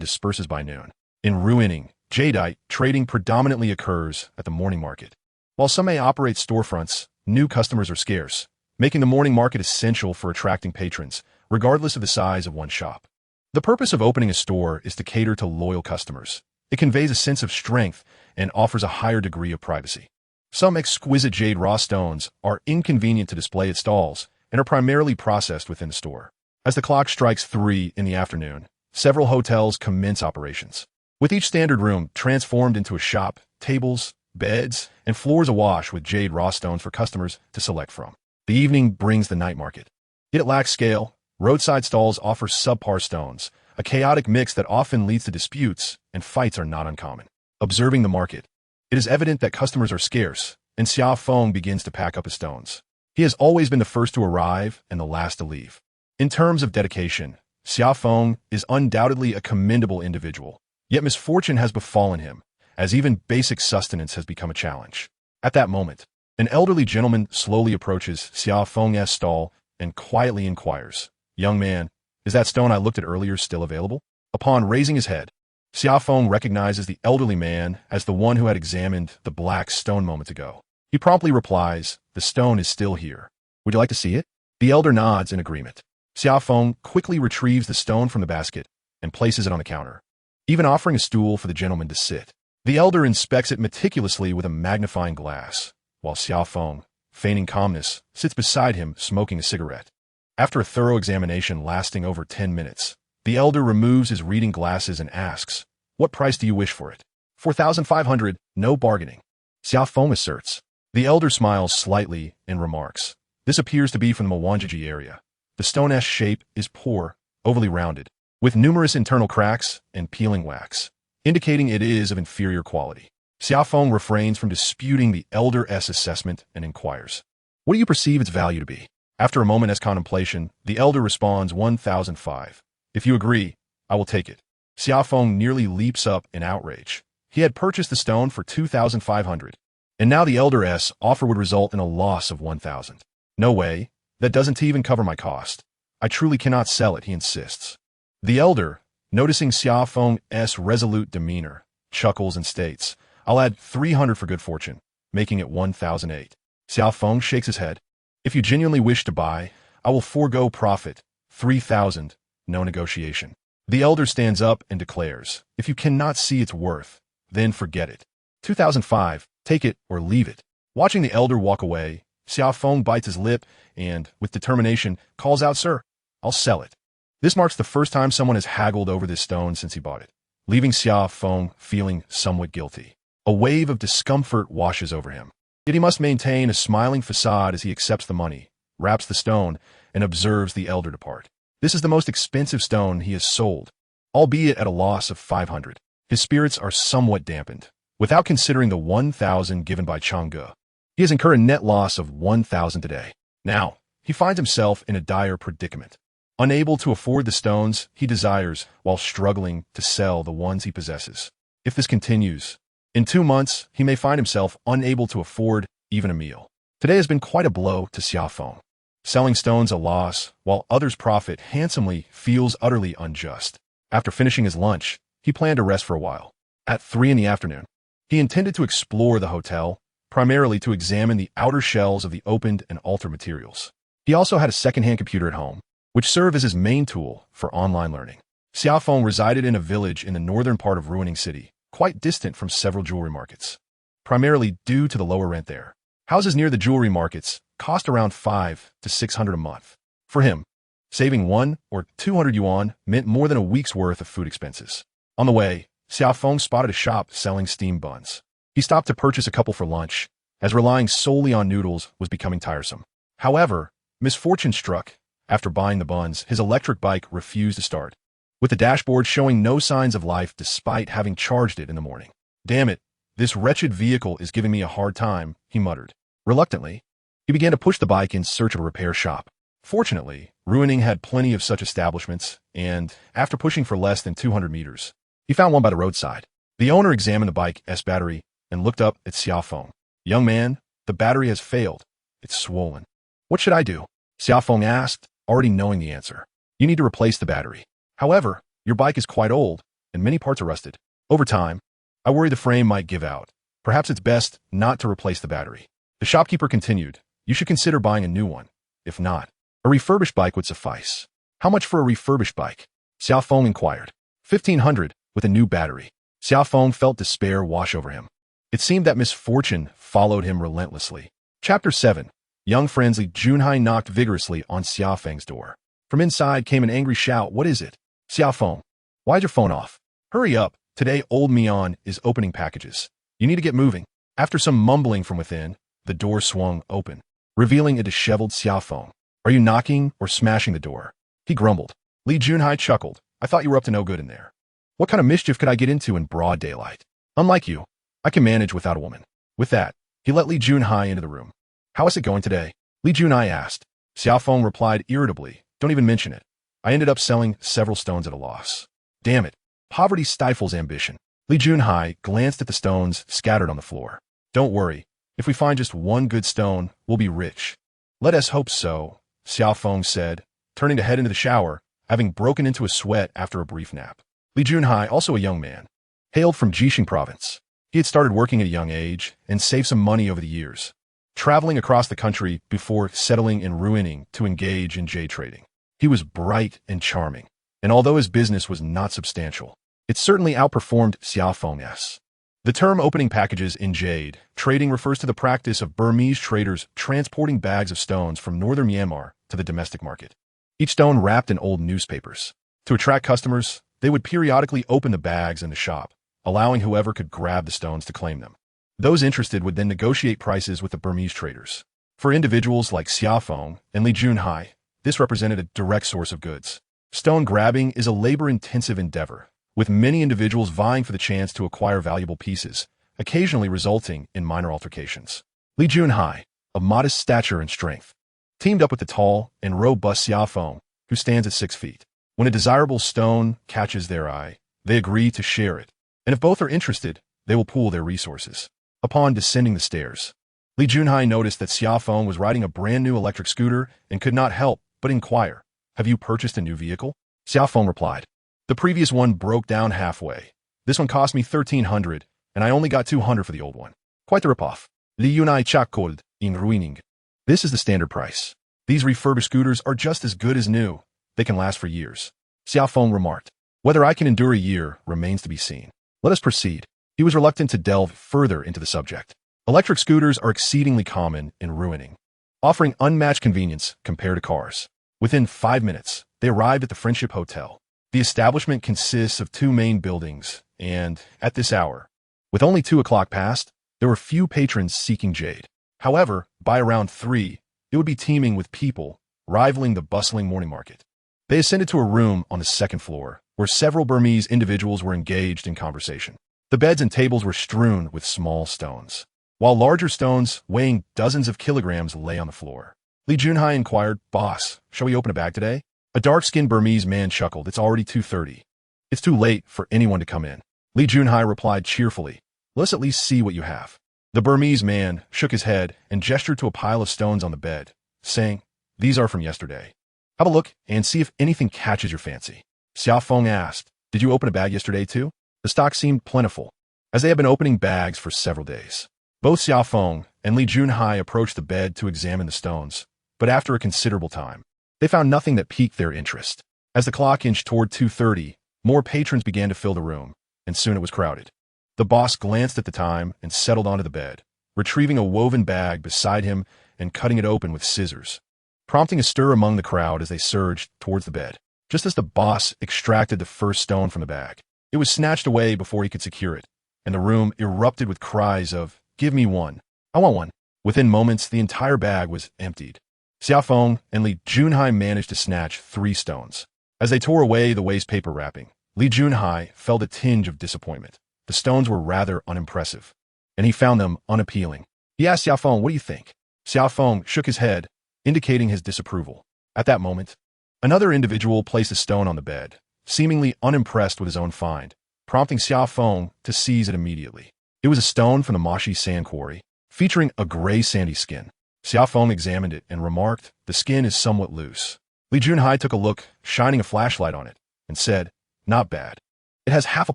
disperses by noon. In Ruining, jadeite trading predominantly occurs at the morning market. While some may operate storefronts, new customers are scarce, making the morning market essential for attracting patrons, regardless of the size of one's shop. The purpose of opening a store is to cater to loyal customers. It conveys a sense of strength and offers a higher degree of privacy. Some exquisite jade raw stones are inconvenient to display at stalls and are primarily processed within the store. As the clock strikes 3 in the afternoon, several hotels commence operations, with each standard room transformed into a shop, tables, beds, and floors awash with jade raw stones for customers to select from. The evening brings the night market. Yet it lacks scale. Roadside stalls offer subpar stones, a chaotic mix that often leads to disputes, and fights are not uncommon. Observing the market, it is evident that customers are scarce, and Xia Feng begins to pack up his stones. He has always been the first to arrive and the last to leave. In terms of dedication, Xia Feng is undoubtedly a commendable individual, yet misfortune has befallen him, as even basic sustenance has become a challenge. At that moment, an elderly gentleman slowly approaches Xia Feng's stall and quietly inquires, "Young man, is that stone I looked at earlier still available?" Upon raising his head, Xia Feng recognizes the elderly man as the one who had examined the black stone moments ago. He promptly replies, "The stone is still here. Would you like to see it?" The elder nods in agreement. Xia Feng quickly retrieves the stone from the basket and places it on the counter, even offering a stool for the gentleman to sit. The elder inspects it meticulously with a magnifying glass, while Xia Feng, feigning calmness, sits beside him smoking a cigarette. After a thorough examination lasting over 10 minutes, the elder removes his reading glasses and asks, "What price do you wish for it?" 4,500, no bargaining. Xia Feng asserts. The elder smiles slightly and remarks, "This appears to be from the Mwanjiji area. The stone-S shape is poor, overly rounded, with numerous internal cracks and peeling wax, indicating it is of inferior quality." Xia Feng refrains from disputing the elder's assessment and inquires, "What do you perceive its value to be?" After a moment's contemplation, the elder responds, 1,005. "If you agree, I will take it." Xia Feng nearly leaps up in outrage. He had purchased the stone for 2,500, and now the elder's offer would result in a loss of 1,000. "No way, that doesn't even cover my cost. I truly cannot sell it, he insists. The elder, noticing Xia Feng's resolute demeanor, chuckles and states, I'll add 300 for good fortune, making it 1,008. Xia Feng shakes his head. If you genuinely wish to buy, I will forego profit. 3,000, no negotiation. The elder stands up and declares, if you cannot see its worth, then forget it. 2005, take it or leave it. Watching the elder walk away, Xia Feng bites his lip and, with determination, calls out, Sir, I'll sell it. This marks the first time someone has haggled over this stone since he bought it, leaving Xia Feng feeling somewhat guilty. A wave of discomfort washes over him. Yet he must maintain a smiling facade as he accepts the money, wraps the stone, and observes the elder depart. This is the most expensive stone he has sold, albeit at a loss of 500. His spirits are somewhat dampened. Without considering the 1,000 given by Changge, he has incurred a net loss of 1,000 today. Now, he finds himself in a dire predicament. Unable to afford the stones he desires while struggling to sell the ones he possesses. If this continues, in 2 months, he may find himself unable to afford even a meal. Today has been quite a blow to Xia Feng. Selling stones a loss, while others profit handsomely, feels utterly unjust. After finishing his lunch, he planned to rest for a while. At 3 in the afternoon, he intended to explore the hotel, primarily to examine the outer shells of the opened and altered materials. He also had a second-hand computer at home, which served as his main tool for online learning. Xia Feng resided in a village in the northern part of Ruining City, quite distant from several jewelry markets, primarily due to the lower rent there. Houses near the jewelry markets cost around 500 to 600 a month. For him, saving 1 or 200 yuan meant more than a week's worth of food expenses. On the way, Xia Feng spotted a shop selling steamed buns. He stopped to purchase a couple for lunch, as relying solely on noodles was becoming tiresome. However, misfortune struck. After buying the buns, his electric bike refused to start, with the dashboard showing no signs of life despite having charged it in the morning. Damn it, this wretched vehicle is giving me a hard time, he muttered. Reluctantly, he began to push the bike in search of a repair shop. Fortunately, Ruining had plenty of such establishments, and, after pushing for less than 200 meters, he found one by the roadside. The owner examined the bike's battery and looked up at Xia Feng. Young man, the battery has failed. It's swollen. What should I do? Xia Feng asked, already knowing the answer. You need to replace the battery. However, your bike is quite old, and many parts are rusted. Over time, I worry the frame might give out. Perhaps it's best not to replace the battery. The shopkeeper continued, you should consider buying a new one. If not, a refurbished bike would suffice. How much for a refurbished bike? Xia Feng inquired. 1,500 with a new battery. Xia Feng felt despair wash over him. It seemed that misfortune followed him relentlessly. Chapter 7. Young friendly Junhai knocked vigorously on Xia Feng's door. From inside came an angry shout, what is it? Xia Feng, why's your phone off? Hurry up, today old Mian is opening packages. You need to get moving. After some mumbling from within, the door swung open, revealing a disheveled Xia Feng. Are you knocking or smashing the door? He grumbled. Li Junhai chuckled. I thought you were up to no good in there. What kind of mischief could I get into in broad daylight? Unlike you, I can manage without a woman. With that, he let Li Junhai into the room. How is it going today? Li Junhai asked. Xia Feng replied irritably. Don't even mention it. I ended up selling several stones at a loss. Damn it. Poverty stifles ambition. Li Junhai glanced at the stones scattered on the floor. Don't worry. If we find just one good stone, we'll be rich. Let us hope so, Xia Feng said, turning to head into the shower, having broken into a sweat after a brief nap. Li Junhai, also a young man, hailed from Jixing province. He had started working at a young age and saved some money over the years, traveling across the country before settling in Ruining to engage in jade trading. He was bright and charming, and although his business was not substantial, it certainly outperformed Xia Feng's. The term opening packages in jade trading refers to the practice of Burmese traders transporting bags of stones from northern Myanmar to the domestic market. Each stone wrapped in old newspapers. To attract customers, they would periodically open the bags in the shop, allowing whoever could grab the stones to claim them. Those interested would then negotiate prices with the Burmese traders. For individuals like Xia Feng and Li Junhai, this represented a direct source of goods. Stone grabbing is a labor-intensive endeavor, with many individuals vying for the chance to acquire valuable pieces, occasionally resulting in minor altercations. Li Junhai, of modest stature and strength, teamed up with the tall and robust Xia Feng, who stands at 6 feet. When a desirable stone catches their eye, they agree to share it, and if both are interested, they will pool their resources. Upon descending the stairs, Li Junhai noticed that Xia Feng was riding a brand new electric scooter and could not help but inquire, Have you purchased a new vehicle? Xia Feng replied. The previous one broke down halfway. This one cost me 1,300, and I only got 200 for the old one. Quite the ripoff. Li Yunai Chakold in ruining. This is the standard price. These refurbished scooters are just as good as new. They can last for years. Xia Feng remarked. Whether I can endure a year remains to be seen. Let us proceed. He was reluctant to delve further into the subject. Electric scooters are exceedingly common in ruining, offering unmatched convenience compared to cars. Within 5 minutes, they arrived at the Friendship Hotel. The establishment consists of 2 main buildings, and, at this hour, with only 2 o'clock past, there were few patrons seeking jade. However, by around 3, it would be teeming with people, rivaling the bustling morning market. They ascended to a room on the 2nd floor, where several Burmese individuals were engaged in conversation. The beds and tables were strewn with small stones, while larger stones, weighing dozens of kilograms, lay on the floor. Li Junhai inquired, Boss, shall we open a bag today? A dark-skinned Burmese man chuckled. It's already 2:30. It's too late for anyone to come in. Li Junhai replied cheerfully, Let's at least see what you have. The Burmese man shook his head and gestured to a pile of stones on the bed, saying, These are from yesterday. Have a look and see if anything catches your fancy. Xia Feng asked, Did you open a bag yesterday too? The stock seemed plentiful, as they had been opening bags for several days. Both Xia Feng and Li Junhai approached the bed to examine the stones, but after a considerable time, they found nothing that piqued their interest. As the clock inched toward 2:30, more patrons began to fill the room, and soon it was crowded. The boss glanced at the time and settled onto the bed, retrieving a woven bag beside him and cutting it open with scissors, prompting a stir among the crowd as they surged towards the bed. Just as the boss extracted the first stone from the bag, it was snatched away before he could secure it, and the room erupted with cries of, Give me one. I want one. Within moments, the entire bag was emptied. Xia Feng and Li Junhai managed to snatch 3 stones. As they tore away the waste paper wrapping, Li Junhai felt a tinge of disappointment. The stones were rather unimpressive, and he found them unappealing. He asked Xia Feng, What do you think? Xia Feng shook his head, indicating his disapproval. At that moment, another individual placed a stone on the bed, seemingly unimpressed with his own find, prompting Xia Feng to seize it immediately. It was a stone from the Mashi sand quarry, featuring a gray sandy skin. Xia Feng examined it and remarked, The skin is somewhat loose. Li Junhai took a look, shining a flashlight on it, and said, Not bad. It has half a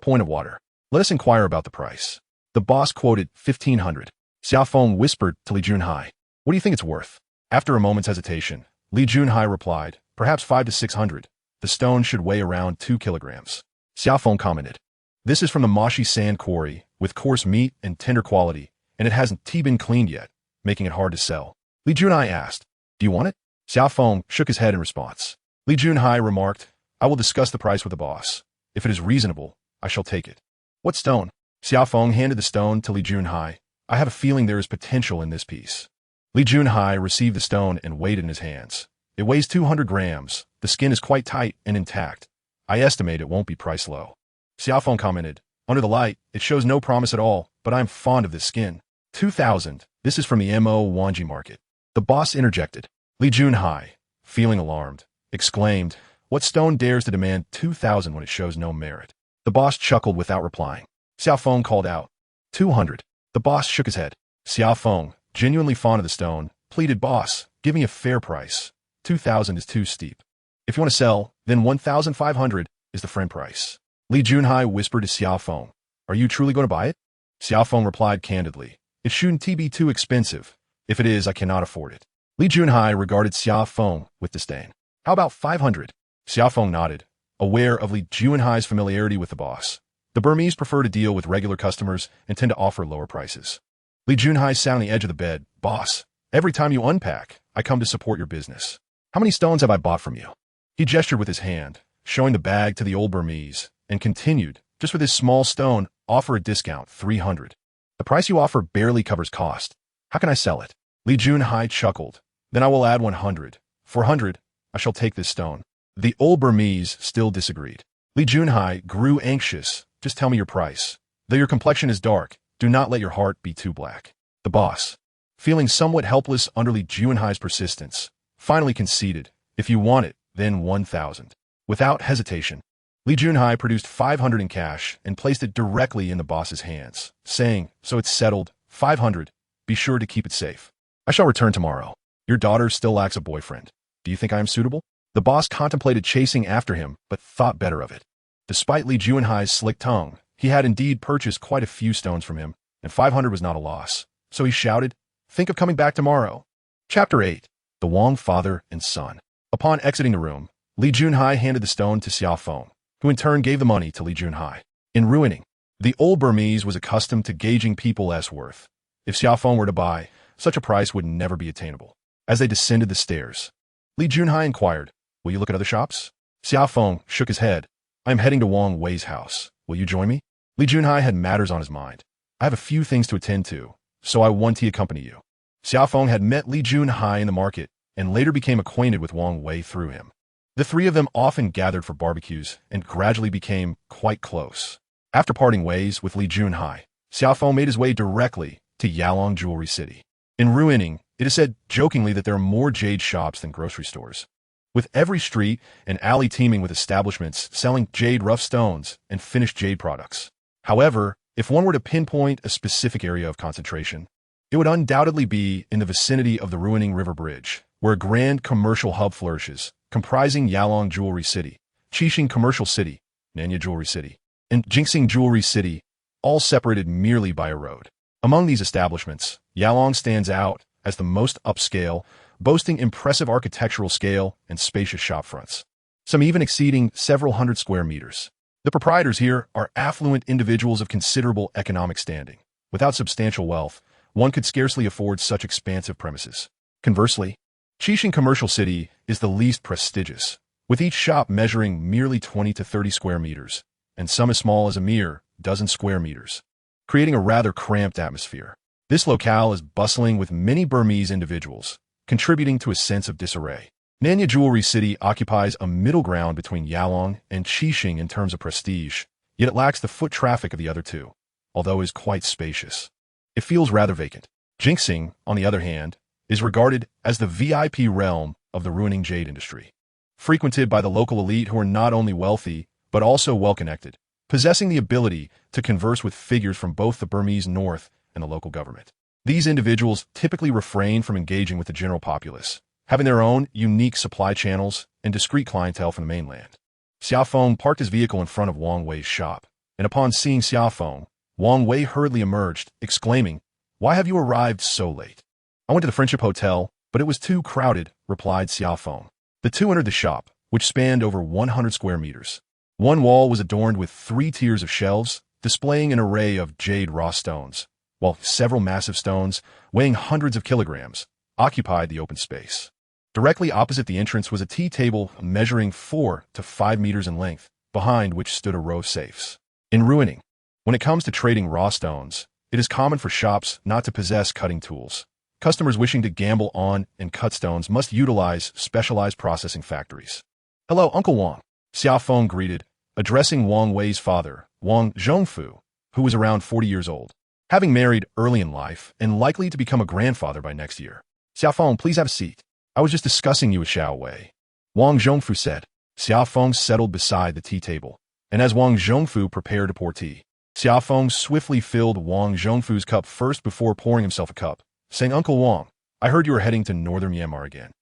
point of water. Let us inquire about the price. The boss quoted 1,500. Xia Feng whispered to Li Junhai, What do you think it's worth? After a moment's hesitation, Li Junhai replied, Perhaps 500 to 600. The stone should weigh around 2 kilograms. Xia Feng commented, This is from the Mashi sand quarry, with coarse meat and tender quality, and it hasn't been cleaned yet, making it hard to sell. Li Junhai asked, Do you want it? Xia Feng shook his head in response. Li Junhai remarked, I will discuss the price with the boss. If it is reasonable, I shall take it. What stone? Xia Feng handed the stone to Li Junhai. I have a feeling there is potential in this piece. Li Junhai received the stone and weighed it in his hands. It weighs 200 grams. The skin is quite tight and intact. I estimate it won't be priced low. Xia Feng commented, Under the light, it shows no promise at all, but I'm fond of this skin. 2,000. This is from the Wanji market. The boss interjected. Li Junhai, feeling alarmed, exclaimed, What stone dares to demand 2,000 when it shows no merit? The boss chuckled without replying. Xia Feng called out, 200. The boss shook his head. Xia Feng, genuinely fond of the stone, pleaded, Boss, give me a fair price. 2,000 is too steep. If you want to sell, then 1,500 is the friend price. Li Junhai whispered to Xia Feng, Are you truly going to buy it? Xia Feng replied candidly, It shouldn't be too expensive. If it is, I cannot afford it. Li Junhai regarded Xia Feng with disdain. How about 500? Xia Feng nodded, aware of Li Junhai's familiarity with the boss. The Burmese prefer to deal with regular customers and tend to offer lower prices. Li Junhai sat on the edge of the bed. Boss, every time you unpack, I come to support your business. How many stones have I bought from you? He gestured with his hand, showing the bag to the old Burmese, and continued, Just for this small stone, offer a discount, 300. The price you offer barely covers cost. How can I sell it? Li Junhai chuckled. Then I will add 100. 400, I shall take this stone. The old Burmese still disagreed. Li Junhai grew anxious. Just tell me your price. Though your complexion is dark, do not let your heart be too black. The boss, feeling somewhat helpless under Li Junhai's persistence, finally conceded. If you want it, then 1,000. Without hesitation, Li Junhai produced 500 in cash and placed it directly in the boss's hands, saying, So it's settled, 500. Be sure to keep it safe. I shall return tomorrow. Your daughter still lacks a boyfriend. Do you think I am suitable? The boss contemplated chasing after him, but thought better of it. Despite Li Junhai's slick tongue, he had indeed purchased quite a few stones from him, and 500 was not a loss. So he shouted, "Think of coming back tomorrow." Chapter 8. The Wang Father and Son. Upon exiting the room, Li Junhai handed the stone to Xia Feng, who in turn gave the money to Li Junhai. In ruining, the old Burmese was accustomed to gauging people's worth. If Xia Feng were to buy, such a price would never be attainable. As they descended the stairs, Li Junhai inquired, "Will you look at other shops?" Xia Feng shook his head. "I am heading to Wang Wei's house. Will you join me?" Li Junhai had matters on his mind. "I have a few things to attend to, so I want to accompany you." Xia Feng had met Li Junhai in the market and later became acquainted with Wang Wei through him. The three of them often gathered for barbecues and gradually became quite close. After parting ways with Li Junhai, Xia Feng made his way directly to Yalong Jewelry City. In ruining, it is said jokingly that there are more jade shops than grocery stores, with every street and alley teeming with establishments selling jade rough stones and finished jade products. However, if one were to pinpoint a specific area of concentration, it would undoubtedly be in the vicinity of the ruining river bridge, where a grand commercial hub flourishes, comprising Yalong Jewelry City, Qixing Commercial City, Nanya Jewelry City, and Jinxing Jewelry City, all separated merely by a road. Among these establishments, Yalong stands out as the most upscale, boasting impressive architectural scale and spacious shopfronts, some even exceeding several hundred square meters. The proprietors here are affluent individuals of considerable economic standing. Without substantial wealth, one could scarcely afford such expansive premises. Conversely, Qixing Commercial City is the least prestigious, with each shop measuring merely 20 to 30 square meters, and some as small as a mere dozen square meters, creating a rather cramped atmosphere. This locale is bustling with many Burmese individuals, contributing to a sense of disarray. Nanya Jewelry City occupies a middle ground between Yalong and Qixing in terms of prestige, yet it lacks the foot traffic of the other two, although is quite spacious. It feels rather vacant. Jinxing, on the other hand, is regarded as the VIP realm of the ruining jade industry, frequented by the local elite who are not only wealthy, but also well-connected, possessing the ability to converse with figures from both the Burmese North and the local government. These individuals typically refrain from engaging with the general populace, having their own unique supply channels and discreet clientele from the mainland. Xia Feng parked his vehicle in front of Wang Wei's shop, and upon seeing Xia Feng, Wang Wei hurriedly emerged, exclaiming, "Why have you arrived so late?" "I went to the Friendship Hotel, but it was too crowded," replied Xia Feng. The two entered the shop, which spanned over 100 square meters. One wall was adorned with 3 tiers of shelves, displaying an array of jade raw stones, while several massive stones, weighing hundreds of kilograms, occupied the open space. Directly opposite the entrance was a tea table measuring 4 to 5 meters in length, behind which stood a row of safes. In ruining, when it comes to trading raw stones, it is common for shops not to possess cutting tools. Customers wishing to gamble on and cut stones must utilize specialized processing factories. "Hello, Uncle Wang," Xia Feng greeted, addressing Wang Wei's father, Wang Zhongfu, who was around 40 years old, having married early in life and likely to become a grandfather by next year. "Xia Feng, please have a seat. I was just discussing you with Xiao Wei," Wang Zhongfu said. Xia Feng settled beside the tea table, and as Wang Zhongfu prepared to pour tea, Xia Feng swiftly filled Wang Zhongfu's cup first before pouring himself a cup, saying, "Uncle Wang, I heard you were heading to northern Myanmar again.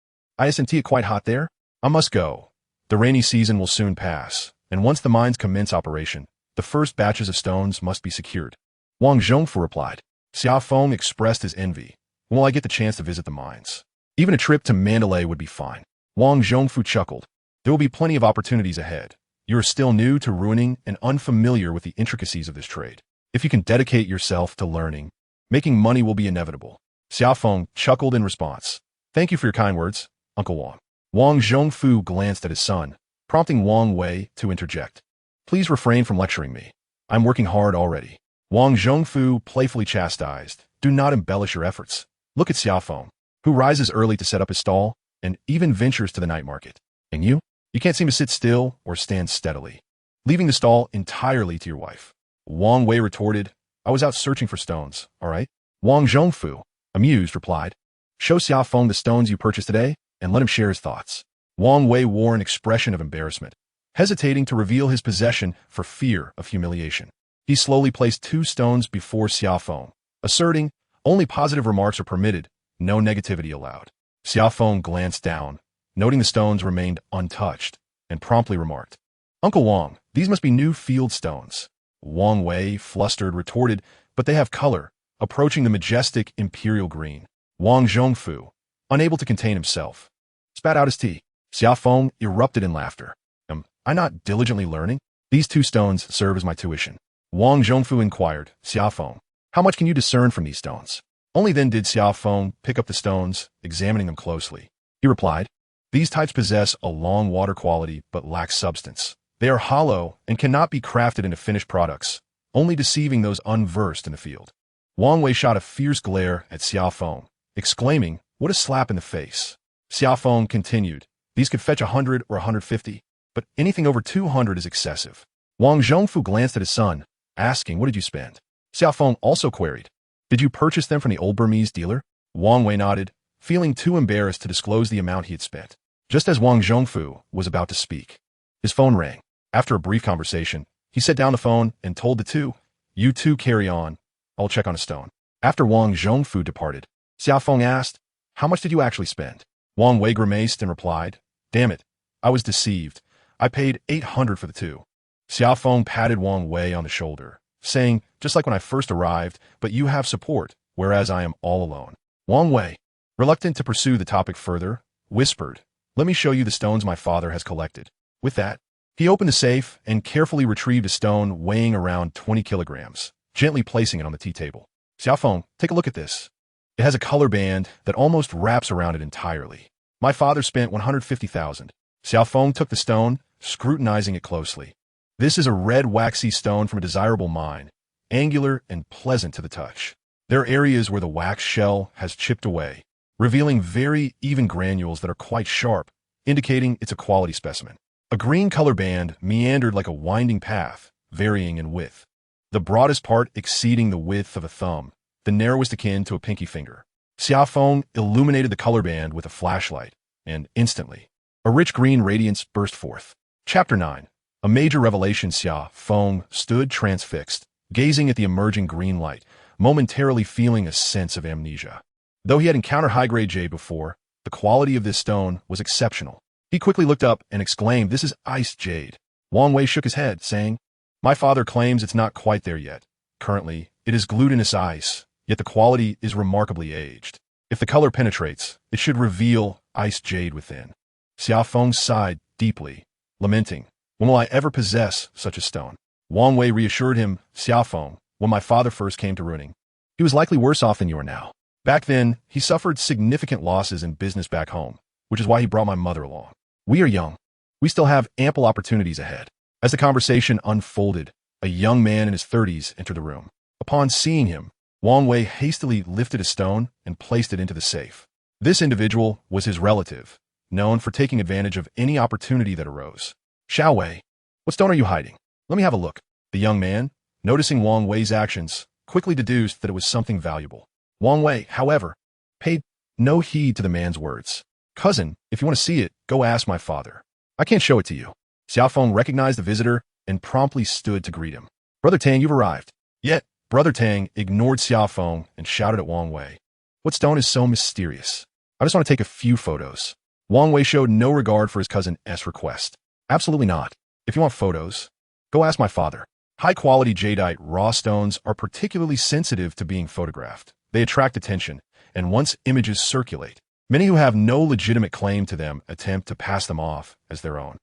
Isn't it quite hot there? I must go. The rainy season will soon pass, and once the mines commence operation, the first batches of stones must be secured." Wang Zhongfu replied. Xia Feng expressed his envy. "When will I get the chance to visit the mines? Even a trip to Mandalay would be fine." Wang Zhongfu chuckled. "There will be plenty of opportunities ahead. You are still new to ruining and unfamiliar with the intricacies of this trade. If you can dedicate yourself to learning, making money will be inevitable." Xia Feng chuckled in response. "Thank you for your kind words, Uncle Wang." Wang Zhongfu glanced at his son, prompting Wang Wei to interject. "Please refrain from lecturing me. I'm working hard already." Wang Zhongfu playfully chastised. "Do not embellish your efforts. Look at Xia Feng, who rises early to set up his stall and even ventures to the night market. And you? You can't seem to sit still or stand steadily, leaving the stall entirely to your wife." Wang Wei retorted, "I was out searching for stones, all right?" Wang Zhongfu, amused, replied, "Show Xia Feng the stones you purchased today and let him share his thoughts." Wang Wei wore an expression of embarrassment, hesitating to reveal his possession for fear of humiliation. He slowly placed 2 stones before Xia Feng, asserting, "Only positive remarks are permitted, no negativity allowed." Xia Feng glanced down, noting the stones remained untouched, and promptly remarked, "Uncle Wang, these must be new field stones." Wang Wei, flustered, retorted, "But they have color," approaching the majestic imperial green. Wang Zhongfu, unable to contain himself, spat out his tea. Xia Feng erupted in laughter. Am I not diligently learning? These 2 stones serve as my tuition. Wang Zhongfu inquired, "Xia Feng, how much can you discern from these stones?" Only then did Xia Feng pick up the stones, examining them closely. He replied, "These types possess a long water quality but lack substance. They are hollow and cannot be crafted into finished products, only deceiving those unversed in the field." Wang Wei shot a fierce glare at Xia Feng, exclaiming, "What a slap in the face." Xia Feng continued, "These could fetch 100 or 150, but anything over 200 is excessive." Wang Zhongfu glanced at his son, asking, "What did you spend?" Xia Feng also queried, "Did you purchase them from the old Burmese dealer?" Wang Wei nodded, feeling too embarrassed to disclose the amount he had spent. Just as Wang Zhongfu was about to speak, his phone rang. After a brief conversation, he set down the phone and told the 2, "You 2 carry on. I'll check on a stone." After Wang Zhongfu departed, Xia Feng asked, "How much did you actually spend?" Wang Wei grimaced and replied, "Damn it, I was deceived. I paid 800 for the 2. Xia Feng patted Wang Wei on the shoulder, saying, "Just like when I first arrived, but you have support, whereas I am all alone." Wang Wei, reluctant to pursue the topic further, whispered, "Let me show you the stones my father has collected." With that, he opened the safe and carefully retrieved a stone weighing around 20 kilograms, gently placing it on the tea table. "Xia Feng, take a look at this. It has a color band that almost wraps around it entirely. My father spent 150,000. Xia Feng took the stone, scrutinizing it closely. This is a red waxy stone from a desirable mine, angular and pleasant to the touch. There are areas where the wax shell has chipped away, revealing very even granules that are quite sharp, indicating it's a quality specimen. A green color band meandered like a winding path, varying in width, the broadest part exceeding the width of a thumb, the narrowest akin to a pinky finger. Xia Feng illuminated the color band with a flashlight, and instantly, a rich green radiance burst forth. Chapter 9. A major revelation. Xia Feng stood transfixed, gazing at the emerging green light, momentarily feeling a sense of amnesia. Though he had encountered high-grade jade before, the quality of this stone was exceptional. He quickly looked up and exclaimed, "This is iced jade." Wang Wei shook his head, saying, "My father claims it's not quite there yet. Currently, it is glutinous ice, yet the quality is remarkably aged. If the color penetrates, it should reveal iced jade within." Xia Feng sighed deeply, lamenting, "When will I ever possess such a stone?" Wang Wei reassured him, "Xia Feng, when my father first came to Ruining, he was likely worse off than you are now. Back then, he suffered significant losses in business back home, which is why he brought my mother along. We are young. We still have ample opportunities ahead." As the conversation unfolded, a young man in his 30s entered the room. Upon seeing him, Wang Wei hastily lifted a stone and placed it into the safe. This individual was his relative, known for taking advantage of any opportunity that arose. "Xiao Wei, what stone are you hiding? Let me have a look." The young man, noticing Wang Wei's actions, quickly deduced that it was something valuable. Wang Wei, however, paid no heed to the man's words. "Cousin, if you want to see it, go ask my father. I can't show it to you." Xia Feng recognized the visitor and promptly stood to greet him. "Brother Tang, you've arrived." Yet, Brother Tang ignored Xia Feng and shouted at Wang Wei, "What stone is so mysterious? I just want to take a few photos." Wang Wei showed no regard for his cousin's request. "Absolutely not. If you want photos, go ask my father." High-quality jadeite raw stones are particularly sensitive to being photographed. They attract attention, and once images circulate, many who have no legitimate claim to them attempt to pass them off as their own.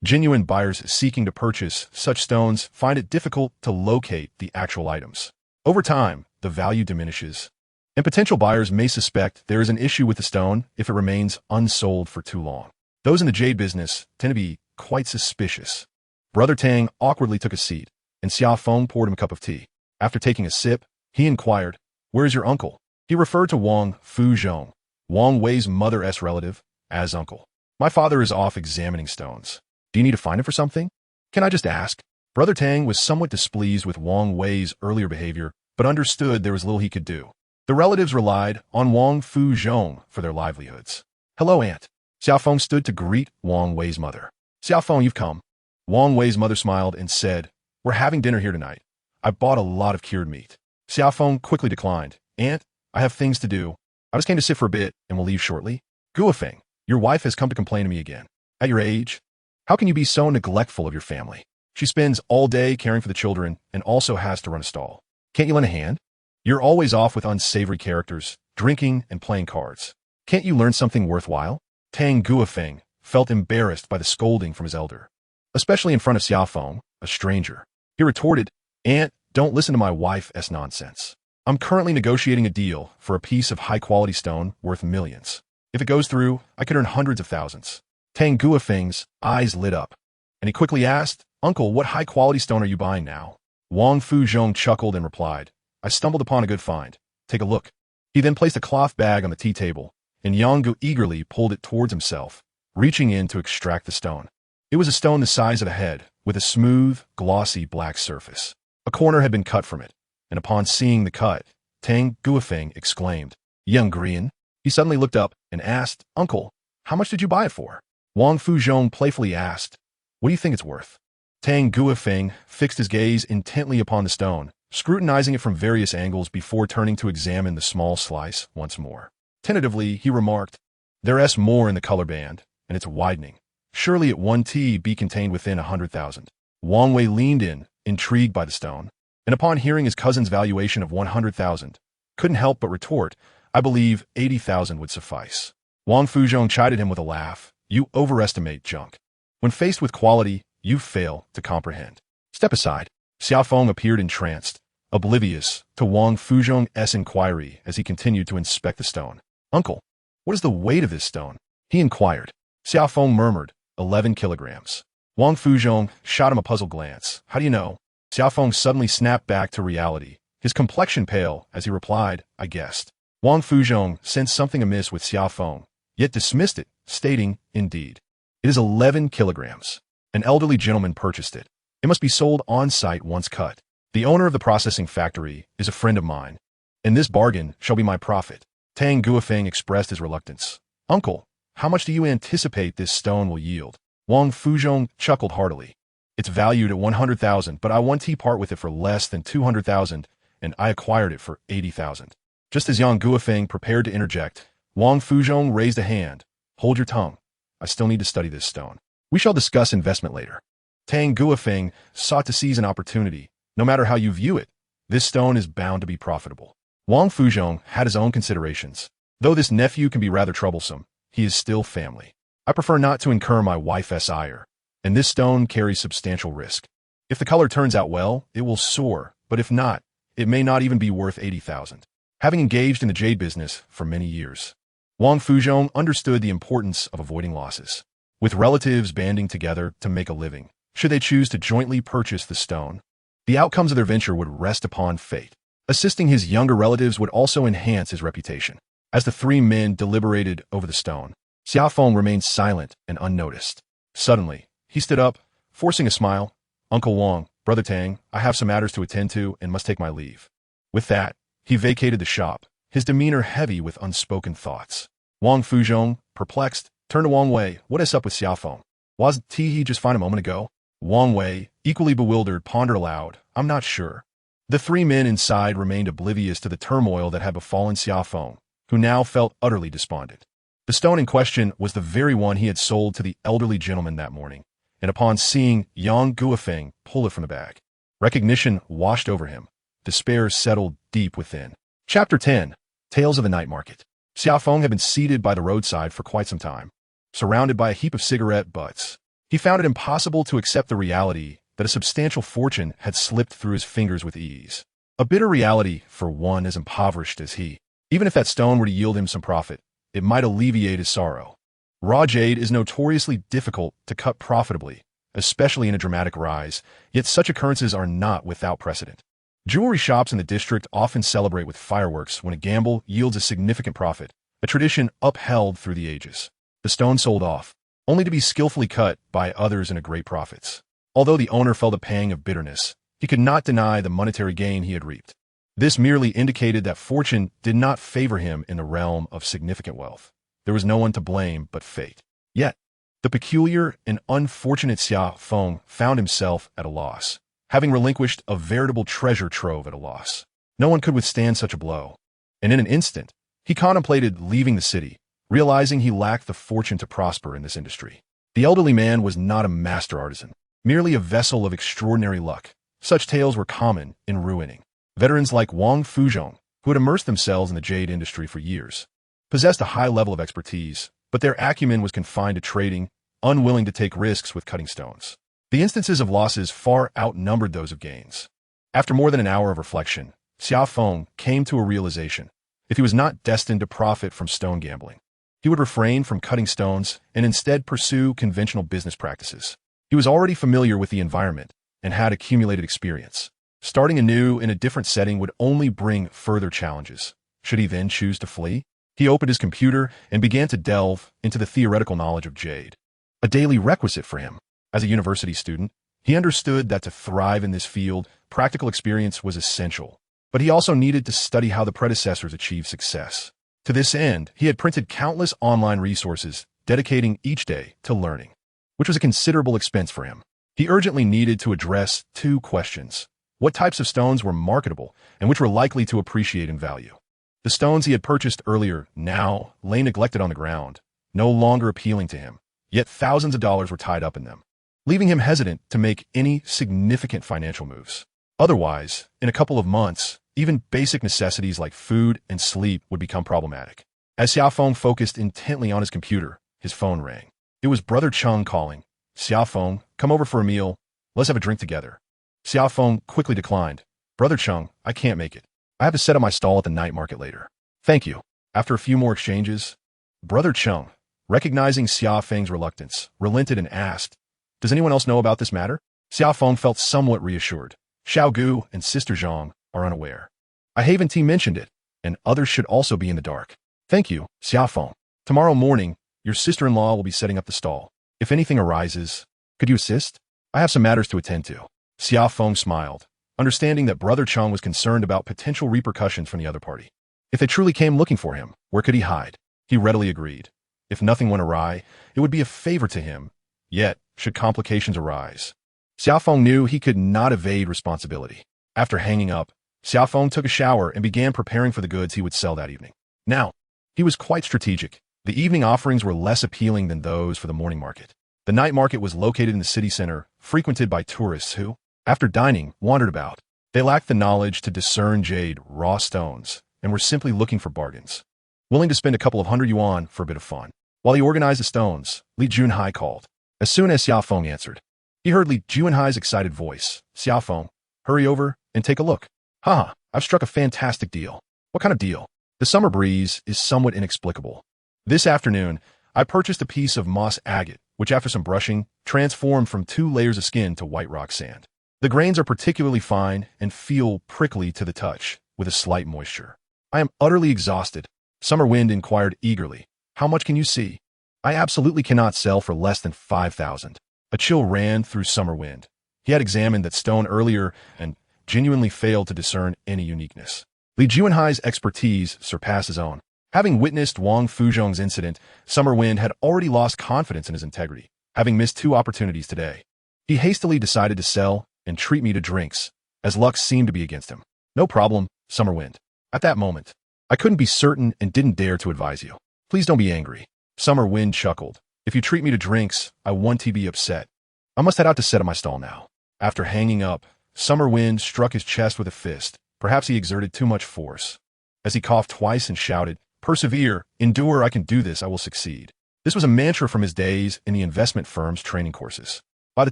Genuine buyers seeking to purchase such stones find it difficult to locate the actual items. Over time, the value diminishes, and potential buyers may suspect there is an issue with the stone if it remains unsold for too long. Those in the jade business tend to be quite suspicious. Brother Tang awkwardly took a seat, and Xia Feng poured him a cup of tea. After taking a sip, he inquired, "Where is your uncle?" He referred to Wang Fuzhong, Wang Wei's mother's relative, as uncle. "My father is off examining stones. Do you need to find him for something? Can I just ask?" Brother Tang was somewhat displeased with Wang Wei's earlier behavior, but understood there was little he could do. The relatives relied on Wang Fuzhong for their livelihoods. "Hello, aunt." Xia Feng stood to greet Wang Wei's mother. "Xia Feng, you've come." Wang Wei's mother smiled and said, "We're having dinner here tonight. I bought a lot of cured meat." Xia Feng quickly declined. "Aunt, I have things to do. I just came to sit for a bit and will leave shortly." "Guofeng, Your wife has come to complain to me again. At your age? How can you be so neglectful of your family? She spends all day caring for the children and also has to run a stall. Can't you lend a hand? You're always off with unsavory characters, drinking and playing cards. Can't you learn something worthwhile? Tang Guofeng felt embarrassed by the scolding from his elder, especially in front of Xia Feng, a stranger. He retorted, "Aunt, don't listen to my wife's nonsense. I'm currently negotiating a deal for a piece of high-quality stone worth millions. If it goes through, I could earn hundreds of thousands." Tang Guofeng's eyes lit up, and he quickly asked, "Uncle, what high-quality stone are you buying now?" Wang Fuzhong chuckled and replied, "I stumbled upon a good find. Take a look." He then placed a cloth bag on the tea table, and Yang Gu eagerly pulled it towards himself, reaching in to extract the stone. It was a stone the size of a head, with a smooth, glossy black surface. A corner had been cut from it, and upon seeing the cut, Tang Guofeng exclaimed, "Young Grian." He suddenly looked up and asked, "Uncle, how much did you buy it for?" Wang Fuzhong playfully asked, "What do you think it's worth?" Tang Guofeng fixed his gaze intently upon the stone, scrutinizing it from various angles before turning to examine the small slice once more. Tentatively, he remarked, "There's more in the color band, and it's widening. Surely it won't be contained within 100,000. Wang Wei leaned in, intrigued by the stone, and upon hearing his cousin's valuation of 100,000, couldn't help but retort, "I believe 80,000 would suffice." Wang Fuzhong chided him with a laugh, "You overestimate junk. When faced with quality, you fail to comprehend." "Step aside." Xia Feng appeared entranced, oblivious to Wang Fuzhong's inquiry as he continued to inspect the stone. "Uncle, what is the weight of this stone?" he inquired. Xia Feng murmured, 11 kilograms. Wang Fuzhong shot him a puzzled glance. "How do you know?" Xia Feng suddenly snapped back to reality, his complexion pale as he replied, "I guessed." Wang Fuzhong sensed something amiss with Xia Feng, yet dismissed it, stating, "Indeed. It is 11 kilograms. An elderly gentleman purchased it. It must be sold on-site once cut. The owner of the processing factory is a friend of mine, and this bargain shall be my profit." Tang Guofeng expressed his reluctance. "Uncle, how much do you anticipate this stone will yield?" Wang Fuzhong chuckled heartily. "It's valued at 100,000, but I want to part with it for less than 200,000, and I acquired it for 80,000. Just as Yang Guofeng prepared to interject, Wang Fuzhong raised a hand. "Hold your tongue. I still need to study this stone. We shall discuss investment later." Tang Guofeng sought to seize an opportunity. "No matter how you view it, this stone is bound to be profitable." Wang Fuzhong had his own considerations. "Though this nephew can be rather troublesome, he is still family. I prefer not to incur my wife's ire, and this stone carries substantial risk. If the color turns out well, it will soar, but if not, it may not even be worth 80,000. Having engaged in the jade business for many years, Wang Fuzhong understood the importance of avoiding losses. With relatives banding together to make a living, should they choose to jointly purchase the stone, the outcomes of their venture would rest upon fate. Assisting his younger relatives would also enhance his reputation. As the three men deliberated over the stone, Xia Feng remained silent and unnoticed. Suddenly, he stood up, forcing a smile. "Uncle Wang, Brother Tang, I have some matters to attend to and must take my leave." With that, he vacated the shop, his demeanor heavy with unspoken thoughts. Wang Fuzhong, perplexed, turned to Wang Wei. "What is up with Xia Feng? Wasn't he just fine a moment ago?" Wang Wei, equally bewildered, pondered aloud. "I'm not sure." The three men inside remained oblivious to the turmoil that had befallen Xia Feng, who now felt utterly despondent. The stone in question was the very one he had sold to the elderly gentleman that morning, and upon seeing Yang Guofeng pull it from the bag, recognition washed over him. Despair settled deep within. Chapter 10. Tales of a Night Market. Xia Feng had been seated by the roadside for quite some time, surrounded by a heap of cigarette butts. He found it impossible to accept the reality that a substantial fortune had slipped through his fingers with ease. A bitter reality for one as impoverished as he. Even if that stone were to yield him some profit, it might alleviate his sorrow. Raw jade is notoriously difficult to cut profitably, especially in a dramatic rise, yet such occurrences are not without precedent. Jewelry shops in the district often celebrate with fireworks when a gamble yields a significant profit, a tradition upheld through the ages. The stone sold off, only to be skillfully cut by others in a great profits. Although the owner felt a pang of bitterness, he could not deny the monetary gain he had reaped. This merely indicated that fortune did not favor him in the realm of significant wealth. There was no one to blame but fate. Yet, the peculiar and unfortunate Xia Feng found himself at a loss, having relinquished a veritable treasure trove at a loss. No one could withstand such a blow, and in an instant, he contemplated leaving the city, realizing he lacked the fortune to prosper in this industry. The elderly man was not a master artisan, merely a vessel of extraordinary luck. Such tales were common in ruining. Veterans like Wang Fuzhong, who had immersed themselves in the jade industry for years, possessed a high level of expertise, but their acumen was confined to trading, unwilling to take risks with cutting stones. The instances of losses far outnumbered those of gains. After more than an hour of reflection, Xia Feng came to a realization. If he was not destined to profit from stone gambling, he would refrain from cutting stones and instead pursue conventional business practices. He was already familiar with the environment and had accumulated experience. Starting anew in a different setting would only bring further challenges. Should he then choose to flee? He opened his computer and began to delve into the theoretical knowledge of jade, a daily requisite for him. As a university student, he understood that to thrive in this field, practical experience was essential. But he also needed to study how the predecessors achieved success. To this end, he had printed countless online resources, dedicating each day to learning, which was a considerable expense for him. He urgently needed to address two questions. What types of stones were marketable and which were likely to appreciate in value? The stones he had purchased earlier now lay neglected on the ground, no longer appealing to him, yet thousands of dollars were tied up in them, leaving him hesitant to make any significant financial moves. Otherwise, in a couple of months, even basic necessities like food and sleep would become problematic. As Xia Feng focused intently on his computer, his phone rang. It was Brother Chung calling. Xia Feng, come over for a meal. Let's have a drink together. Xia Feng quickly declined. Brother Chung, I can't make it. I have to set up my stall at the night market later. Thank you. After a few more exchanges, Brother Chung, recognizing Xia Feng's reluctance, relented and asked, does anyone else know about this matter? Xia Feng felt somewhat reassured. Xiao Gu and Sister Zhang are unaware. I haven't mentioned it, and others should also be in the dark. Thank you, Xia Feng. Tomorrow morning, your sister-in-law will be setting up the stall. If anything arises, could you assist? I have some matters to attend to. Xia Feng smiled, understanding that Brother Chung was concerned about potential repercussions from the other party. If they truly came looking for him, where could he hide? He readily agreed. If nothing went awry, it would be a favor to him. Yet, should complications arise, Xia Feng knew he could not evade responsibility. After hanging up, Xia Feng took a shower and began preparing for the goods he would sell that evening. Now, he was quite strategic. The evening offerings were less appealing than those for the morning market. The night market was located in the city center, frequented by tourists who, after dining, wandered about. They lacked the knowledge to discern jade, raw stones, and were simply looking for bargains, willing to spend a couple of hundred yuan for a bit of fun. While he organized the stones, Li Junhai called. As soon as Xia Feng answered, he heard Li Junhai's excited voice. Xia Feng, hurry over and take a look. Haha, I've struck a fantastic deal. What kind of deal? The summer breeze is somewhat inexplicable. This afternoon, I purchased a piece of moss agate, which after some brushing, transformed from 2 layers of skin to white rock sand. The grains are particularly fine and feel prickly to the touch, with a slight moisture. I am utterly exhausted. Summer Wind inquired eagerly. How much can you see? I absolutely cannot sell for less than 5,000. A chill ran through Summer Wind. He had examined that stone earlier and genuinely failed to discern any uniqueness. Li Junhai's expertise surpassed his own. Having witnessed Wang Fuzhong's incident, Summer Wind had already lost confidence in his integrity, having missed 2 opportunities today. He hastily decided to sell and treat me to drinks, as luck seemed to be against him. No problem, Summer Wind. At that moment, I couldn't be certain and didn't dare to advise you. Please don't be angry. Summer Wind chuckled. If you treat me to drinks, I won't be upset. I must head out to set up my stall now. After hanging up, Summer Wind struck his chest with a fist. Perhaps he exerted too much force. As he coughed twice and shouted, persevere, endure, I can do this, I will succeed. This was a mantra from his days in the investment firm's training courses. By the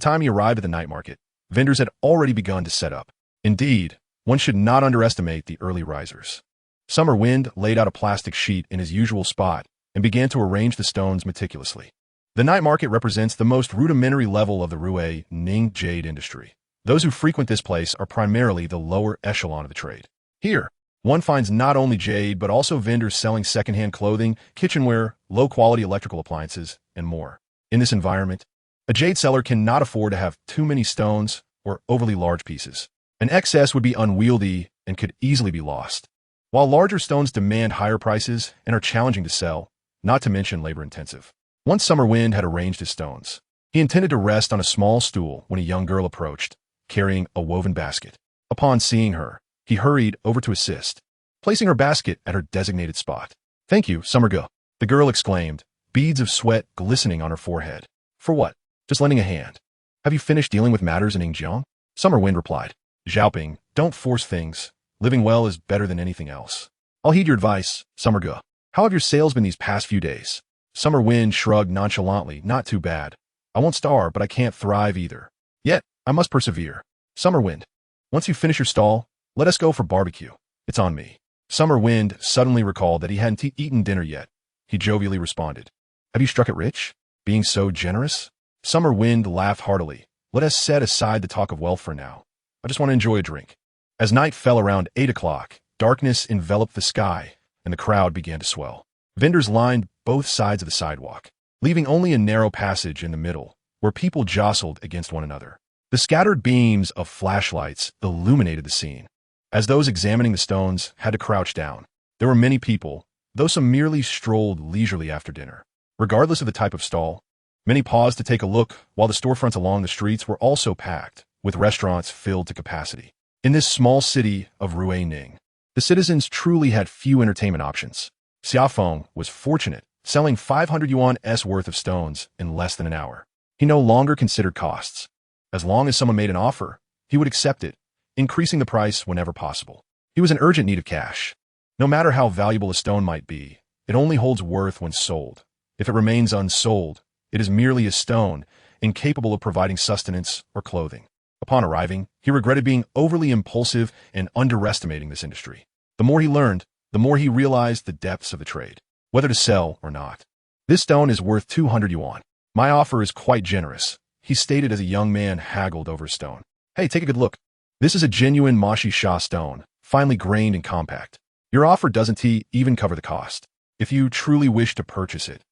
time he arrived at the night market, vendors had already begun to set up. Indeed, one should not underestimate the early risers. Summer Wind laid out a plastic sheet in his usual spot and began to arrange the stones meticulously. The night market represents the most rudimentary level of the Rue Ning jade industry. Those who frequent this place are primarily the lower echelon of the trade. Here, one finds not only jade but also vendors selling secondhand clothing, kitchenware, low-quality electrical appliances, and more. In this environment, a jade seller cannot afford to have too many stones or overly large pieces. An excess would be unwieldy and could easily be lost. While larger stones demand higher prices and are challenging to sell, not to mention labor-intensive. Once Summer Wind had arranged his stones, he intended to rest on a small stool when a young girl approached, carrying a woven basket. Upon seeing her, he hurried over to assist, placing her basket at her designated spot. Thank you, Summer Gu. The The girl exclaimed, beads of sweat glistening on her forehead. For what? Just lending a hand. Have you finished dealing with matters in Yingjiang? Summer Wind replied. Xiaoping, don't force things. Living well is better than anything else. I'll heed your advice, Summer Ge. How have your sales been these past few days? Summer Wind shrugged nonchalantly. Not too bad. I won't starve, but I can't thrive either. Yet, I must persevere. Summer Wind, once you finish your stall, let us go for barbecue. It's on me. Summer Wind suddenly recalled that he hadn't eaten dinner yet. He jovially responded. Have you struck it rich? Being so generous? Summer Wind laughed heartily. Let us set aside the talk of wealth for now. I just want to enjoy a drink. As night fell around 8 o'clock, darkness enveloped the sky, and the crowd began to swell. Vendors lined both sides of the sidewalk, leaving only a narrow passage in the middle, where people jostled against one another. The scattered beams of flashlights illuminated the scene. As those examining the stones had to crouch down, there were many people, though some merely strolled leisurely after dinner. Regardless of the type of stall, many paused to take a look, while the storefronts along the streets were also packed, with restaurants filled to capacity. In this small city of Ruining, the citizens truly had few entertainment options. Xia Feng was fortunate, selling 500 yuan's worth of stones in less than an hour. He no longer considered costs. As long as someone made an offer, he would accept it, increasing the price whenever possible. He was in urgent need of cash. No matter how valuable a stone might be, it only holds worth when sold. If it remains unsold, it is merely a stone, incapable of providing sustenance or clothing. Upon arriving, he regretted being overly impulsive and underestimating this industry. The more he learned, the more he realized the depths of the trade, whether to sell or not. This stone is worth 200 yuan. My offer is quite generous, he stated as a young man haggled over a stone. Hey, take a good look. This is a genuine Mashi Sha stone, finely grained and compact. Your offer doesn't even cover the cost. If you truly wish to purchase it,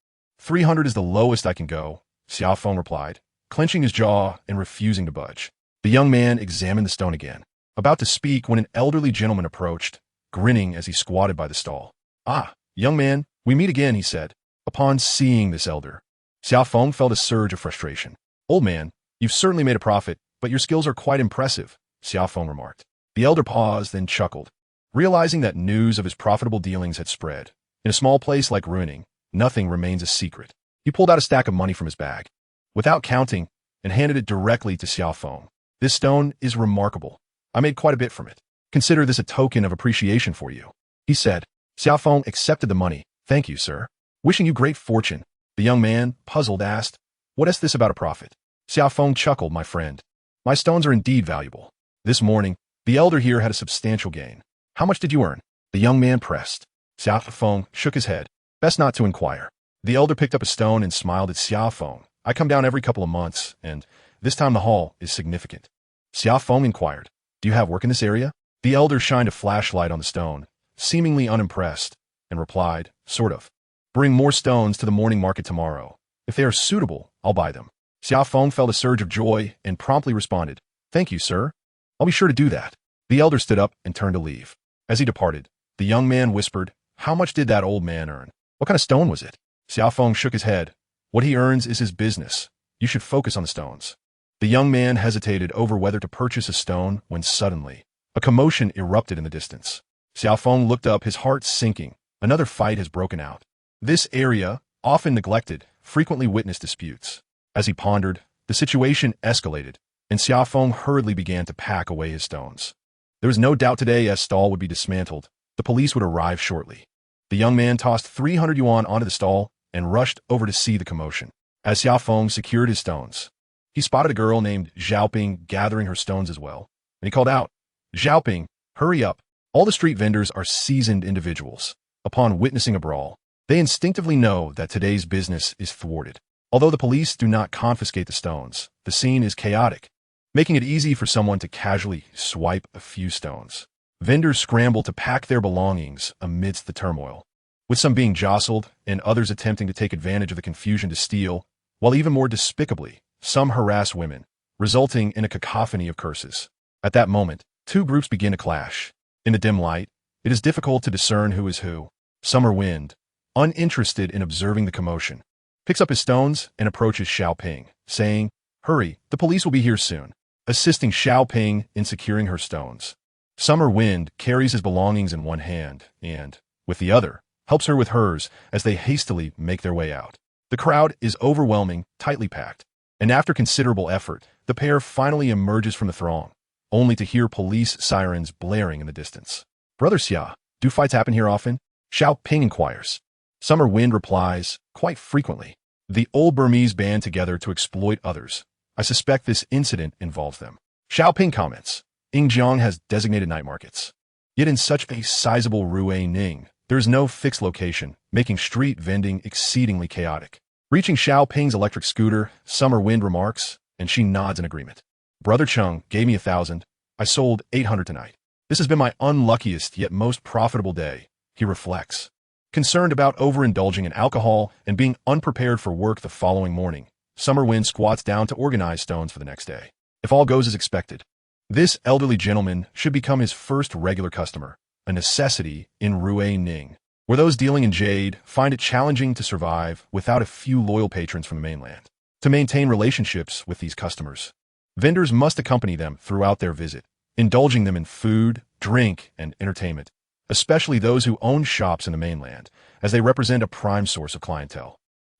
300 is the lowest I can go, Xia Feng replied, clenching his jaw and refusing to budge. The young man examined the stone again, about to speak when an elderly gentleman approached, grinning as he squatted by the stall. Ah, young man, we meet again, he said. Upon seeing this elder, Xia Feng felt a surge of frustration. Old man, you've certainly made a profit, but your skills are quite impressive, Xia Feng remarked. The elder paused, then chuckled, realizing that news of his profitable dealings had spread. In a small place like Ruining, nothing remains a secret. He pulled out a stack of money from his bag, without counting, and handed it directly to Xia Feng. This stone is remarkable. I made quite a bit from it. Consider this a token of appreciation for you, he said. Xia Feng accepted the money. Thank you, sir. Wishing you great fortune. The young man, puzzled, asked, what is this about a profit? Xia Feng chuckled, my friend. My stones are indeed valuable. This morning, the elder here had a substantial gain. How much did you earn? The young man pressed. Xia Feng shook his head. Best not to inquire. The elder picked up a stone and smiled at Xia Feng. I come down every couple of months, and this time the haul is significant. Xia Feng inquired, do you have work in this area? The elder shined a flashlight on the stone, seemingly unimpressed, and replied, sort of. Bring more stones to the morning market tomorrow. If they are suitable, I'll buy them. Xia Feng felt a surge of joy and promptly responded, thank you, sir. I'll be sure to do that. The elder stood up and turned to leave. As he departed, the young man whispered, how much did that old man earn? What kind of stone was it? Xia Feng shook his head. What he earns is his business. You should focus on the stones. The young man hesitated over whether to purchase a stone when suddenly, a commotion erupted in the distance. Xia Feng looked up, his heart sinking. Another fight has broken out. This area, often neglected, frequently witnessed disputes. As he pondered, the situation escalated, and Xia Feng hurriedly began to pack away his stones. There was no doubt today as stall would be dismantled, the police would arrive shortly. The young man tossed 300 yuan onto the stall and rushed over to see the commotion. As Xia Feng secured his stones, he spotted a girl named Xiaoping gathering her stones as well, and he called out, Xiaoping, hurry up. All the street vendors are seasoned individuals. Upon witnessing a brawl, they instinctively know that today's business is thwarted. Although the police do not confiscate the stones, the scene is chaotic, making it easy for someone to casually swipe a few stones. Vendors scramble to pack their belongings amidst the turmoil, with some being jostled and others attempting to take advantage of the confusion to steal, while even more despicably, some harass women, resulting in a cacophony of curses. At that moment, two groups begin to clash. In the dim light, it is difficult to discern who is who. Summer Wind, uninterested in observing the commotion, picks up his stones and approaches Xiaoping, saying, hurry, the police will be here soon, assisting Xiaoping in securing her stones. Summer Wind carries his belongings in one hand and, with the other, helps her with hers as they hastily make their way out. The crowd is overwhelming, tightly packed, and after considerable effort, the pair finally emerges from the throng, only to hear police sirens blaring in the distance. Brother Xia, do fights happen here often? Xiao Ping inquires. Summer Wind replies, quite frequently. The old Burmese band together to exploit others. I suspect this incident involves them. Xiao Ping comments, Yingjiang has designated night markets. Yet in such a sizable Rue Ning, there is no fixed location, making street vending exceedingly chaotic. Reaching Xiao Ping's electric scooter, Summer Wind remarks, and she nods in agreement. Brother Chung gave me 1,000. I sold 800 tonight. This has been my unluckiest yet most profitable day, he reflects. Concerned about overindulging in alcohol and being unprepared for work the following morning, Summer Wind squats down to organize stones for the next day. If all goes as expected, this elderly gentleman should become his first regular customer, a necessity in Rue Ning, where those dealing in jade find it challenging to survive without a few loyal patrons from the mainland. To maintain relationships with these customers, vendors must accompany them throughout their visit, indulging them in food, drink, and entertainment, especially those who own shops in the mainland, as they represent a prime source of clientele.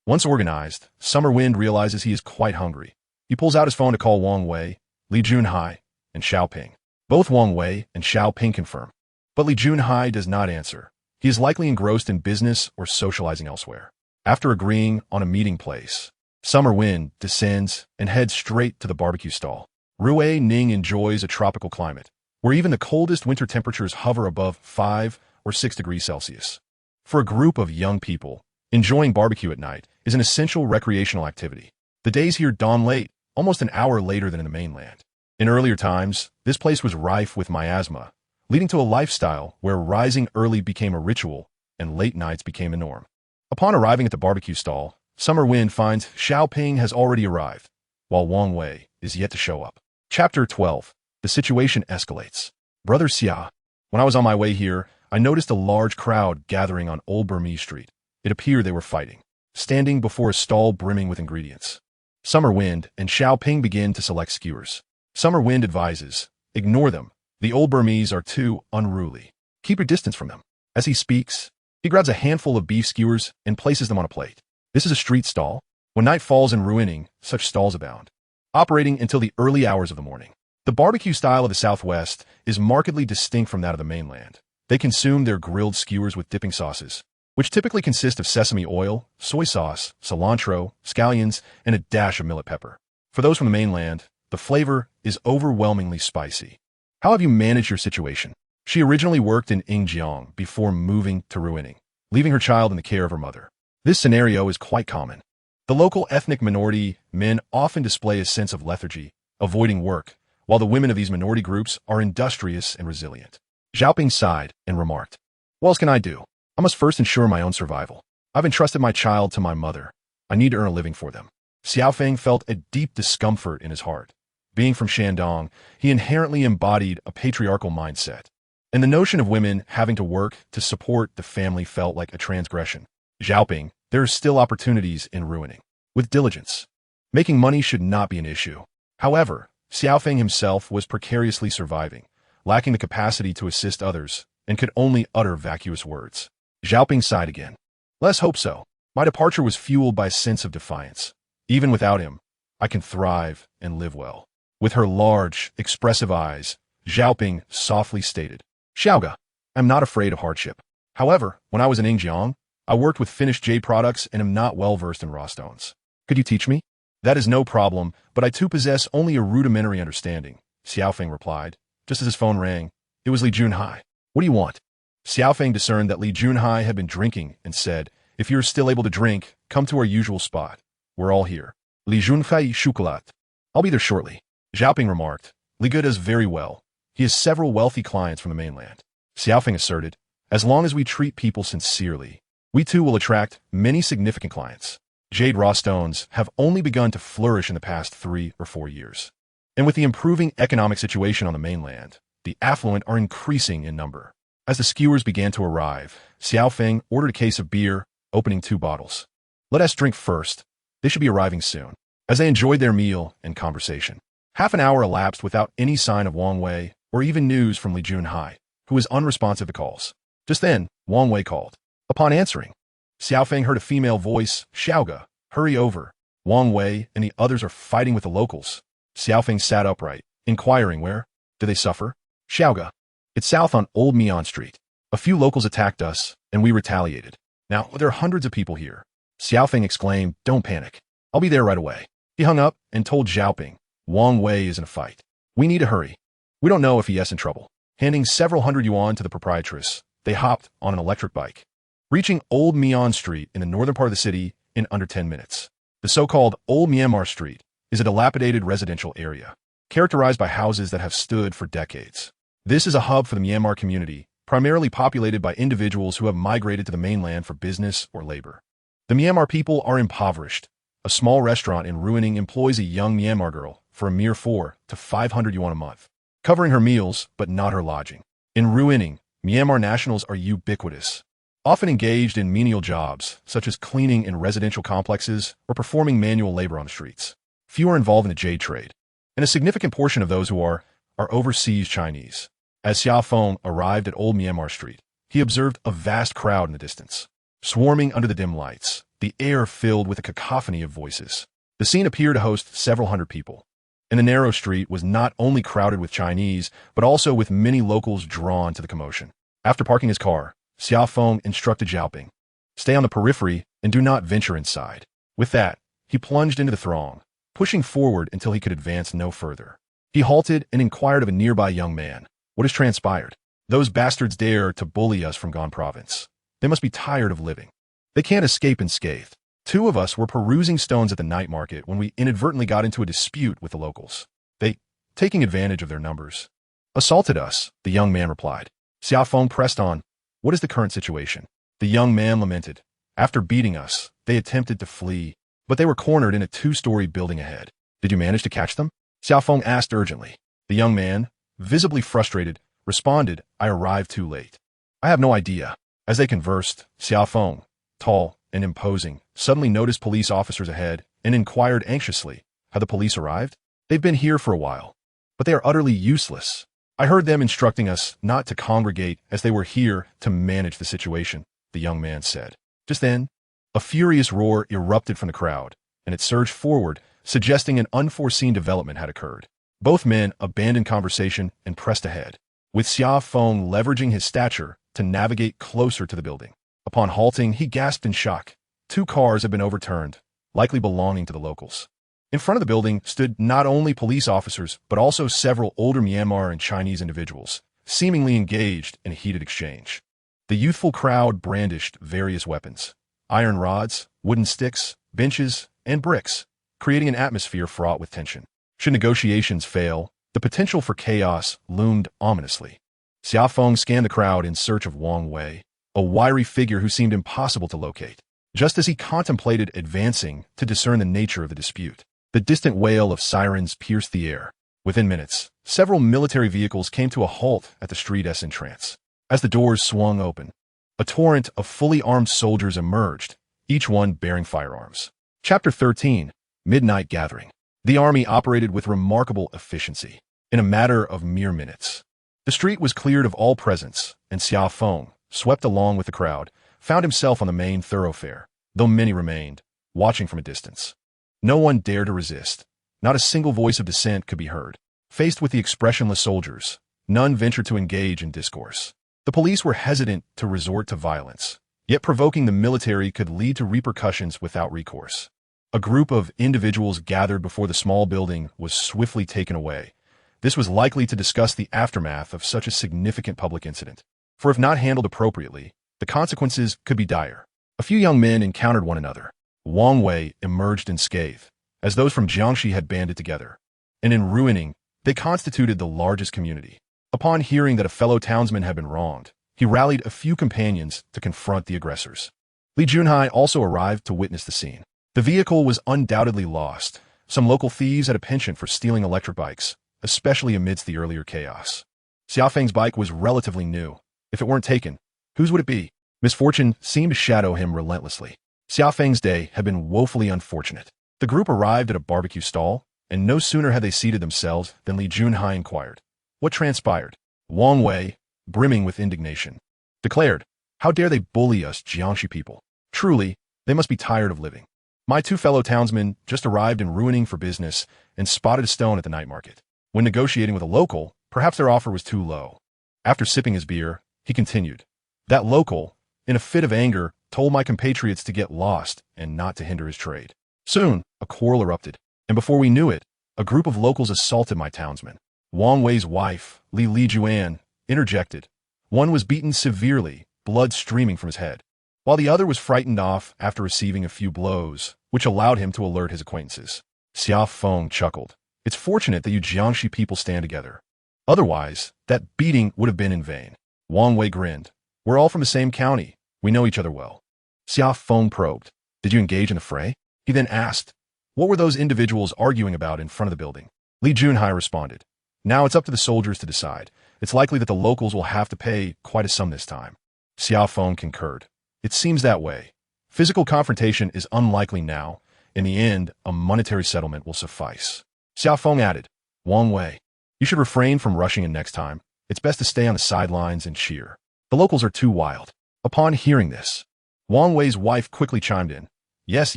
Once organized, Summer Wind realizes he is quite hungry. He pulls out his phone to call Wang Wei, Li Junhai, and Xiao Ping. Both Wang Wei and Xiao Ping confirm. But Li Junhai does not answer. He is likely engrossed in business or socializing elsewhere. After agreeing on a meeting place, Summer Wind descends and heads straight to the barbecue stall. Rue Ning enjoys a tropical climate, where even the coldest winter temperatures hover above 5 or 6 degrees Celsius. For a group of young people, enjoying barbecue at night is an essential recreational activity. The days here dawn late, almost an hour later than in the mainland. In earlier times, this place was rife with miasma, leading to a lifestyle where rising early became a ritual and late nights became a norm. Upon arriving at the barbecue stall, Summer Wind finds Xiao Ping has already arrived, while Wang Wei is yet to show up. Chapter 12. The situation escalates. Brother Xia, when I was on my way here, I noticed a large crowd gathering on Old Burmese Street. It appeared they were fighting, standing before a stall brimming with ingredients. Summer Wind and Xiao Ping begin to select skewers. Summer Wind advises, ignore them. The old Burmese are too unruly. Keep your distance from them. As he speaks, he grabs a handful of beef skewers and places them on a plate. This is a street stall. When night falls in ruining, such stalls abound, operating until the early hours of the morning. The barbecue style of the Southwest is markedly distinct from that of the mainland. They consume their grilled skewers with dipping sauces, which typically consist of sesame oil, soy sauce, cilantro, scallions, and a dash of millet pepper. For those from the mainland, the flavor is overwhelmingly spicy. How have you managed your situation? She originally worked in Yingjiang before moving to Ruining, leaving her child in the care of her mother. This scenario is quite common. The local ethnic minority men often display a sense of lethargy, avoiding work, while the women of these minority groups are industrious and resilient. Xiaoping sighed and remarked, what else can I do? I must first ensure my own survival. I've entrusted my child to my mother. I need to earn a living for them. Xia Feng felt a deep discomfort in his heart. Being from Shandong, he inherently embodied a patriarchal mindset, and the notion of women having to work to support the family felt like a transgression. Xiaoping, there are still opportunities in ruining. With diligence, making money should not be an issue. However, Xiaofeng himself was precariously surviving, lacking the capacity to assist others, and could only utter vacuous words. Xiaoping sighed again. Let's hope so. My departure was fueled by a sense of defiance. Even without him, I can thrive and live well. With her large, expressive eyes, Xiaoping softly stated, Xiaoga, I'm not afraid of hardship. However, when I was in Yingjiang, I worked with finished jade products and am not well versed in raw stones. Could you teach me? That is no problem, but I too possess only a rudimentary understanding, Xiaofeng replied. Just as his phone rang, it was Li Junhai. What do you want? Xiaofeng discerned that Li Junhai had been drinking and said, if you're still able to drink, come to our usual spot. We're all here. Li Junhai chocolat. I'll be there shortly. Xiaoping remarked, Li Ge does very well. He has several wealthy clients from the mainland. Xiaofeng asserted, as long as we treat people sincerely, we too will attract many significant clients. Jade raw stones have only begun to flourish in the past 3 or 4 years. And with the improving economic situation on the mainland, the affluent are increasing in number. As the skewers began to arrive, Xiaofeng ordered a case of beer, opening 2 bottles. Let us drink first. They should be arriving soon. As they enjoyed their meal and conversation, half an hour elapsed without any sign of Wang Wei or even news from Li Junhai, who was unresponsive to calls. Just then, Wang Wei called. Upon answering, Xiao Feng heard a female voice, "Xiaoga, hurry over. Wang Wei and the others are fighting with the locals." Xiao Feng sat upright, inquiring where. "Do they suffer?" "Xiaoga. It's south on Old Mian Street. A few locals attacked us, and we retaliated. Now, there are hundreds of people here." Xiao Feng exclaimed, "Don't panic. I'll be there right away." He hung up and told Xiaoping, "Wang Wei is in a fight. We need to hurry. We don't know if he is in trouble." Handing several hundred yuan to the proprietress, they hopped on an electric bike, reaching Old Mian Street in the northern part of the city in under 10 minutes. The so-called Old Myanmar Street is a dilapidated residential area, characterized by houses that have stood for decades. This is a hub for the Myanmar community, primarily populated by individuals who have migrated to the mainland for business or labor. The Myanmar people are impoverished. A small restaurant in Ruining employs a young Myanmar girl for a mere 400 to 500 yuan a month, covering her meals but not her lodging. In Ruining, Myanmar nationals are ubiquitous, often engaged in menial jobs, such as cleaning in residential complexes or performing manual labor on the streets. Few are involved in the jade trade, and a significant portion of those who are overseas Chinese. As Xia Feng arrived at Old Myanmar Street, he observed a vast crowd in the distance, swarming under the dim lights, the air filled with a cacophony of voices. The scene appeared to host several hundred people, and the narrow street was not only crowded with Chinese, but also with many locals drawn to the commotion. After parking his car, Xia Feng instructed Xiaoping, "Stay on the periphery and do not venture inside." With that, he plunged into the throng, pushing forward until he could advance no further. He halted and inquired of a nearby young man, "What has transpired? Those bastards dare to bully us from Gan Province. They must be tired of living. They can't escape unscathed. 2 of us were perusing stones at the night market when we inadvertently got into a dispute with the locals. They, taking advantage of their numbers, assaulted us," the young man replied. Xia Feng pressed on, "What is the current situation?" The young man lamented, "After beating us, they attempted to flee, but they were cornered in a 2-story building ahead. Did you manage to catch them?" Xia Feng asked urgently. The young man, visibly frustrated, responded, "I arrived too late. I have no idea." As they conversed, Xia Feng, tall and imposing, suddenly noticed police officers ahead and inquired anxiously, "Have the police arrived?" "They've been here for a while, but they are utterly useless. I heard them instructing us not to congregate as they were here to manage the situation," the young man said. Just then, a furious roar erupted from the crowd, and it surged forward, suggesting an unforeseen development had occurred. Both men abandoned conversation and pressed ahead, with Xia Feng leveraging his stature to navigate closer to the building. Upon halting, he gasped in shock. 2 cars had been overturned, likely belonging to the locals. In front of the building stood not only police officers, but also several older Myanmar and Chinese individuals, seemingly engaged in a heated exchange. The youthful crowd brandished various weapons: iron rods, wooden sticks, benches, and bricks, creating an atmosphere fraught with tension. Should negotiations fail, the potential for chaos loomed ominously. Xia Feng scanned the crowd in search of Wang Wei, a wiry figure who seemed impossible to locate. Just as he contemplated advancing to discern the nature of the dispute, the distant wail of sirens pierced the air. Within minutes, several military vehicles came to a halt at the street's entrance. As the doors swung open, a torrent of fully armed soldiers emerged, each one bearing firearms. Chapter 13, Midnight Gathering. The army operated with remarkable efficiency. In a matter of mere minutes, the street was cleared of all presence, and Xia Feng, swept along with the crowd, found himself on the main thoroughfare, though many remained, watching from a distance. No one dared to resist. Not a single voice of dissent could be heard. Faced with the expressionless soldiers, none ventured to engage in discourse. The police were hesitant to resort to violence, yet provoking the military could lead to repercussions without recourse. A group of individuals gathered before the small building was swiftly taken away. This was likely to discuss the aftermath of such a significant public incident. For if not handled appropriately, the consequences could be dire. A few young men encountered one another. Wang Wei emerged unscathed, as those from Jiangxi had banded together, and in Ruining, they constituted the largest community. Upon hearing that a fellow townsman had been wronged, he rallied a few companions to confront the aggressors. Li Junhai also arrived to witness the scene. The vehicle was undoubtedly lost. Some local thieves had a penchant for stealing electric bikes, especially amidst the earlier chaos. Xia Feng's bike was relatively new. If it weren't taken, whose would it be? Misfortune seemed to shadow him relentlessly. Xia Feng's day had been woefully unfortunate. The group arrived at a barbecue stall, and no sooner had they seated themselves than Li Junhai inquired, "What transpired?" Wang Wei, brimming with indignation, declared, How dare they bully us Jiangxi people? Truly, they must be tired of living. My two fellow townsmen just arrived in ruining for business and spotted a stone at the night market. When negotiating with a local, perhaps their offer was too low. After sipping his beer, he continued. That local, in a fit of anger, told my compatriots to get lost and not to hinder his trade. Soon, a quarrel erupted, and before we knew it, a group of locals assaulted my townsmen. Wang Wei's wife, Li Juan, interjected. One was beaten severely, blood streaming from his head, while the other was frightened off after receiving a few blows, which allowed him to alert his acquaintances. Xia Feng chuckled. It's fortunate that you Jiangxi people stand together. Otherwise, that beating would have been in vain. Wang Wei grinned. We're all from the same county. We know each other well. Xia Feng probed. Did you engage in the fray? He then asked. What were those individuals arguing about in front of the building? Li Junhai responded. Now it's up to the soldiers to decide. It's likely that the locals will have to pay quite a sum this time. Xia Feng concurred. It seems that way. Physical confrontation is unlikely now. In the end, a monetary settlement will suffice. Xia Feng added, Wang Wei, you should refrain from rushing in next time. It's best to stay on the sidelines and cheer. The locals are too wild. Upon hearing this, Wang Wei's wife quickly chimed in. Yes,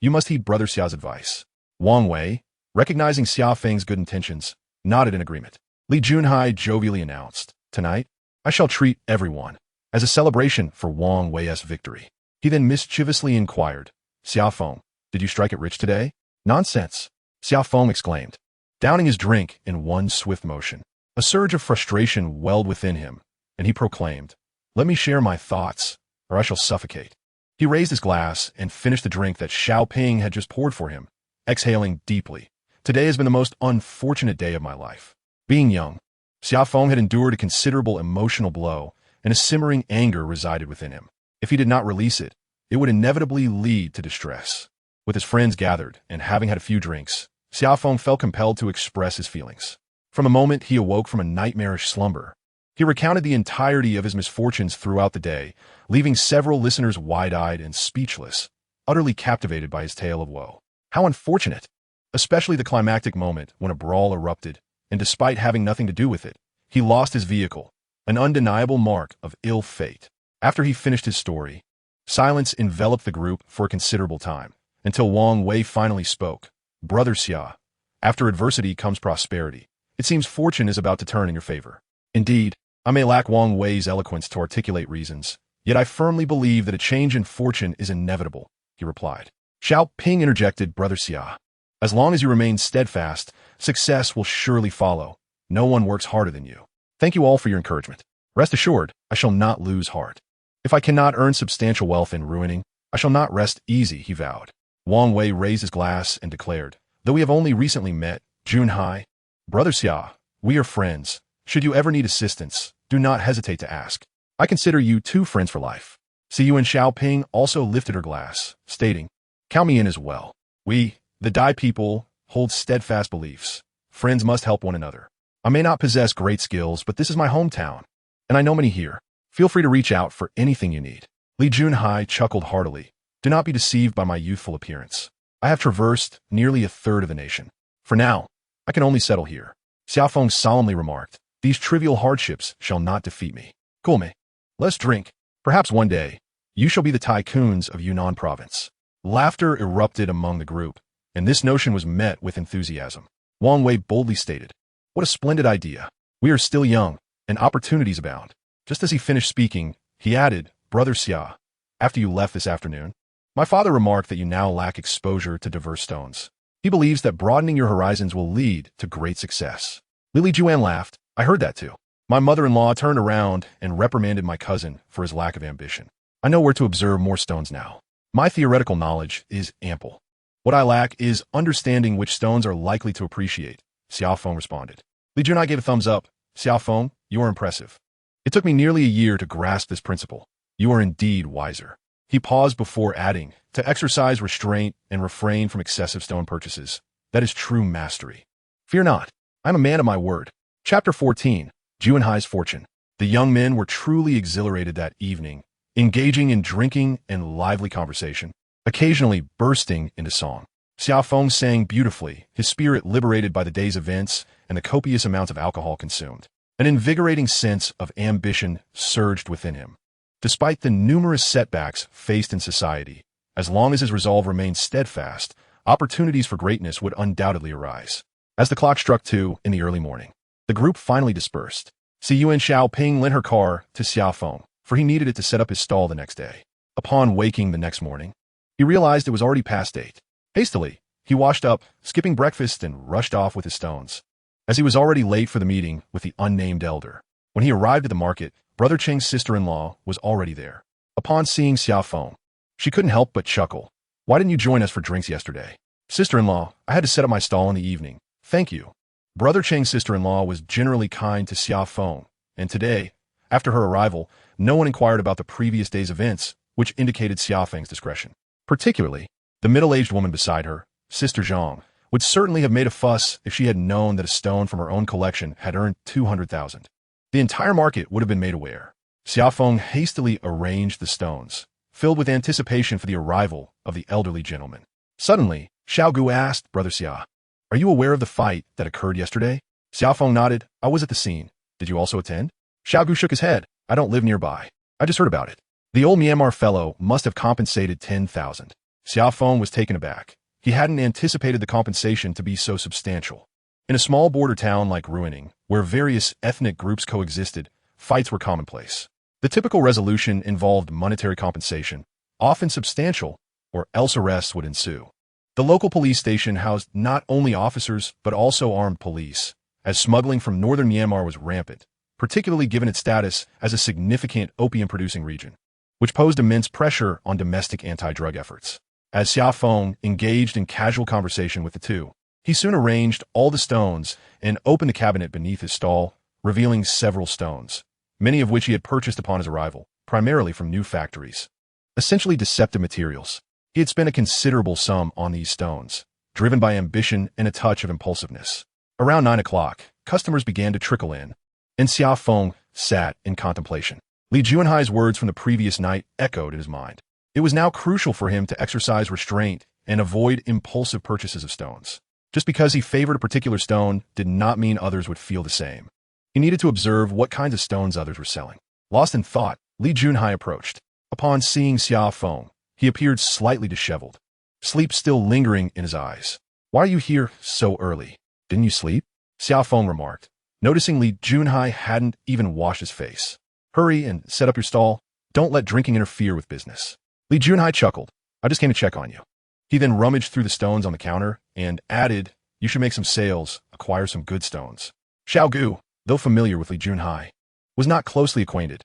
you must heed Brother Xia's advice. Wang Wei, recognizing Xia Feng's good intentions, nodded in agreement. Li Junhai jovially announced, Tonight, I shall treat everyone as a celebration for Wang Wei's victory. He then mischievously inquired, Xia Feng, did you strike it rich today? Nonsense, Xia Feng exclaimed, downing his drink in one swift motion. A surge of frustration welled within him, and he proclaimed, Let me share my thoughts, or I shall suffocate. He raised his glass and finished the drink that Xiao Ping had just poured for him, exhaling deeply. Today has been the most unfortunate day of my life. Being young, Xia Feng had endured a considerable emotional blow, and a simmering anger resided within him. If he did not release it, it would inevitably lead to distress. With his friends gathered, and having had a few drinks, Xia Feng felt compelled to express his feelings. From the moment he awoke from a nightmarish slumber, he recounted the entirety of his misfortunes throughout the day, leaving several listeners wide-eyed and speechless, utterly captivated by his tale of woe. How unfortunate! Especially the climactic moment when a brawl erupted, and despite having nothing to do with it, he lost his vehicle, an undeniable mark of ill fate. After he finished his story, silence enveloped the group for a considerable time, until Wang Wei finally spoke. Brother Xia, after adversity comes prosperity. It seems fortune is about to turn in your favor. Indeed, I may lack Wang Wei's eloquence to articulate reasons, yet I firmly believe that a change in fortune is inevitable, he replied. Xiao Ping interjected, Brother Xia. As long as you remain steadfast, success will surely follow. No one works harder than you. Thank you all for your encouragement. Rest assured, I shall not lose heart. If I cannot earn substantial wealth in ruining, I shall not rest easy, he vowed. Wang Wei raised his glass and declared, Though we have only recently met, Junhai, Brother Xia, we are friends. Should you ever need assistance, do not hesitate to ask. I consider you two friends for life. Xi and Xiao Ping also lifted her glass, stating, Count me in as well. We, the Dai people, hold steadfast beliefs. Friends must help one another. I may not possess great skills, but this is my hometown, and I know many here. Feel free to reach out for anything you need. Li Junhai chuckled heartily. Do not be deceived by my youthful appearance. I have traversed nearly a third of the nation. For now, I can only settle here. Xia Feng solemnly remarked, These trivial hardships shall not defeat me. Cool me. Let's drink. Perhaps one day, you shall be the tycoons of Yunnan province. Laughter erupted among the group, and this notion was met with enthusiasm. Wang Wei boldly stated, What a splendid idea. We are still young, and opportunities abound. Just as he finished speaking, he added, Brother Xia, after you left this afternoon, my father remarked that you now lack exposure to diverse stones. He believes that broadening your horizons will lead to great success. Li Juan laughed. I heard that too. My mother-in-law turned around and reprimanded my cousin for his lack of ambition. I know where to observe more stones now. My theoretical knowledge is ample. What I lack is understanding which stones are likely to appreciate, Xia Feng responded. Li Junai gave a thumbs up. Xia Feng, you are impressive. It took me nearly a year to grasp this principle. You are indeed wiser. He paused before adding, to exercise restraint and refrain from excessive stone purchases. That is true mastery. Fear not. I am a man of my word. Chapter 14, Junhai's Fortune. The young men were truly exhilarated that evening, engaging in drinking and lively conversation, occasionally bursting into song. Xia Feng sang beautifully, his spirit liberated by the day's events and the copious amounts of alcohol consumed. An invigorating sense of ambition surged within him. Despite the numerous setbacks faced in society, as long as his resolve remained steadfast, opportunities for greatness would undoubtedly arise. As the clock struck 2 in the early morning, the group finally dispersed. Xia Xiaoping lent her car to Xia Feng, for he needed it to set up his stall the next day. Upon waking the next morning, he realized it was already past 8. Hastily, he washed up, skipping breakfast, and rushed off with his stones, as he was already late for the meeting with the unnamed elder. When he arrived at the market, Brother Cheng's sister-in-law was already there. Upon seeing Xia Feng, she couldn't help but chuckle. "Why didn't you join us for drinks yesterday?" "Sister-in-law, I had to set up my stall in the evening. Thank you." Brother Cheng's sister-in-law was generally kind to Xia Feng, and today, after her arrival, no one inquired about the previous day's events, which indicated Xia Feng's discretion. Particularly, the middle-aged woman beside her, Sister Zhang, would certainly have made a fuss if she had known that a stone from her own collection had earned 200,000. The entire market would have been made aware. Xia Feng hastily arranged the stones, filled with anticipation for the arrival of the elderly gentleman. Suddenly, Xiao Gu asked Brother Xia, "Are you aware of the fight that occurred yesterday?" Xia Feng nodded. "I was at the scene. Did you also attend?" Xiao Gu shook his head. "I don't live nearby. I just heard about it." The old Myanmar fellow must have compensated 10,000. Xia Feng was taken aback. He hadn't anticipated the compensation to be so substantial. In a small border town like Ruining, where various ethnic groups coexisted, fights were commonplace. The typical resolution involved monetary compensation, often substantial, or else arrests would ensue. The local police station housed not only officers but also armed police, as smuggling from northern Myanmar was rampant, particularly given its status as a significant opium-producing region, which posed immense pressure on domestic anti-drug efforts. As Xia Feng engaged in casual conversation with the two, he soon arranged all the stones and opened the cabinet beneath his stall, revealing several stones, many of which he had purchased upon his arrival, primarily from new factories. Essentially deceptive materials. He had spent a considerable sum on these stones, driven by ambition and a touch of impulsiveness. Around 9 o'clock, customers began to trickle in, and Xia Feng sat in contemplation. Li Junhai's words from the previous night echoed in his mind. It was now crucial for him to exercise restraint and avoid impulsive purchases of stones. Just because he favored a particular stone did not mean others would feel the same. He needed to observe what kinds of stones others were selling. Lost in thought, Li Junhai approached. Upon seeing Xia Feng, he appeared slightly disheveled, sleep still lingering in his eyes. "Why are you here so early? Didn't you sleep?" Xia Feng remarked, noticing Li Junhai hadn't even washed his face. "Hurry and set up your stall. Don't let drinking interfere with business." Li Junhai chuckled. "I just came to check on you." He then rummaged through the stones on the counter and added, "You should make some sales, acquire some good stones." Xiao Gu, though familiar with Li Junhai, was not closely acquainted.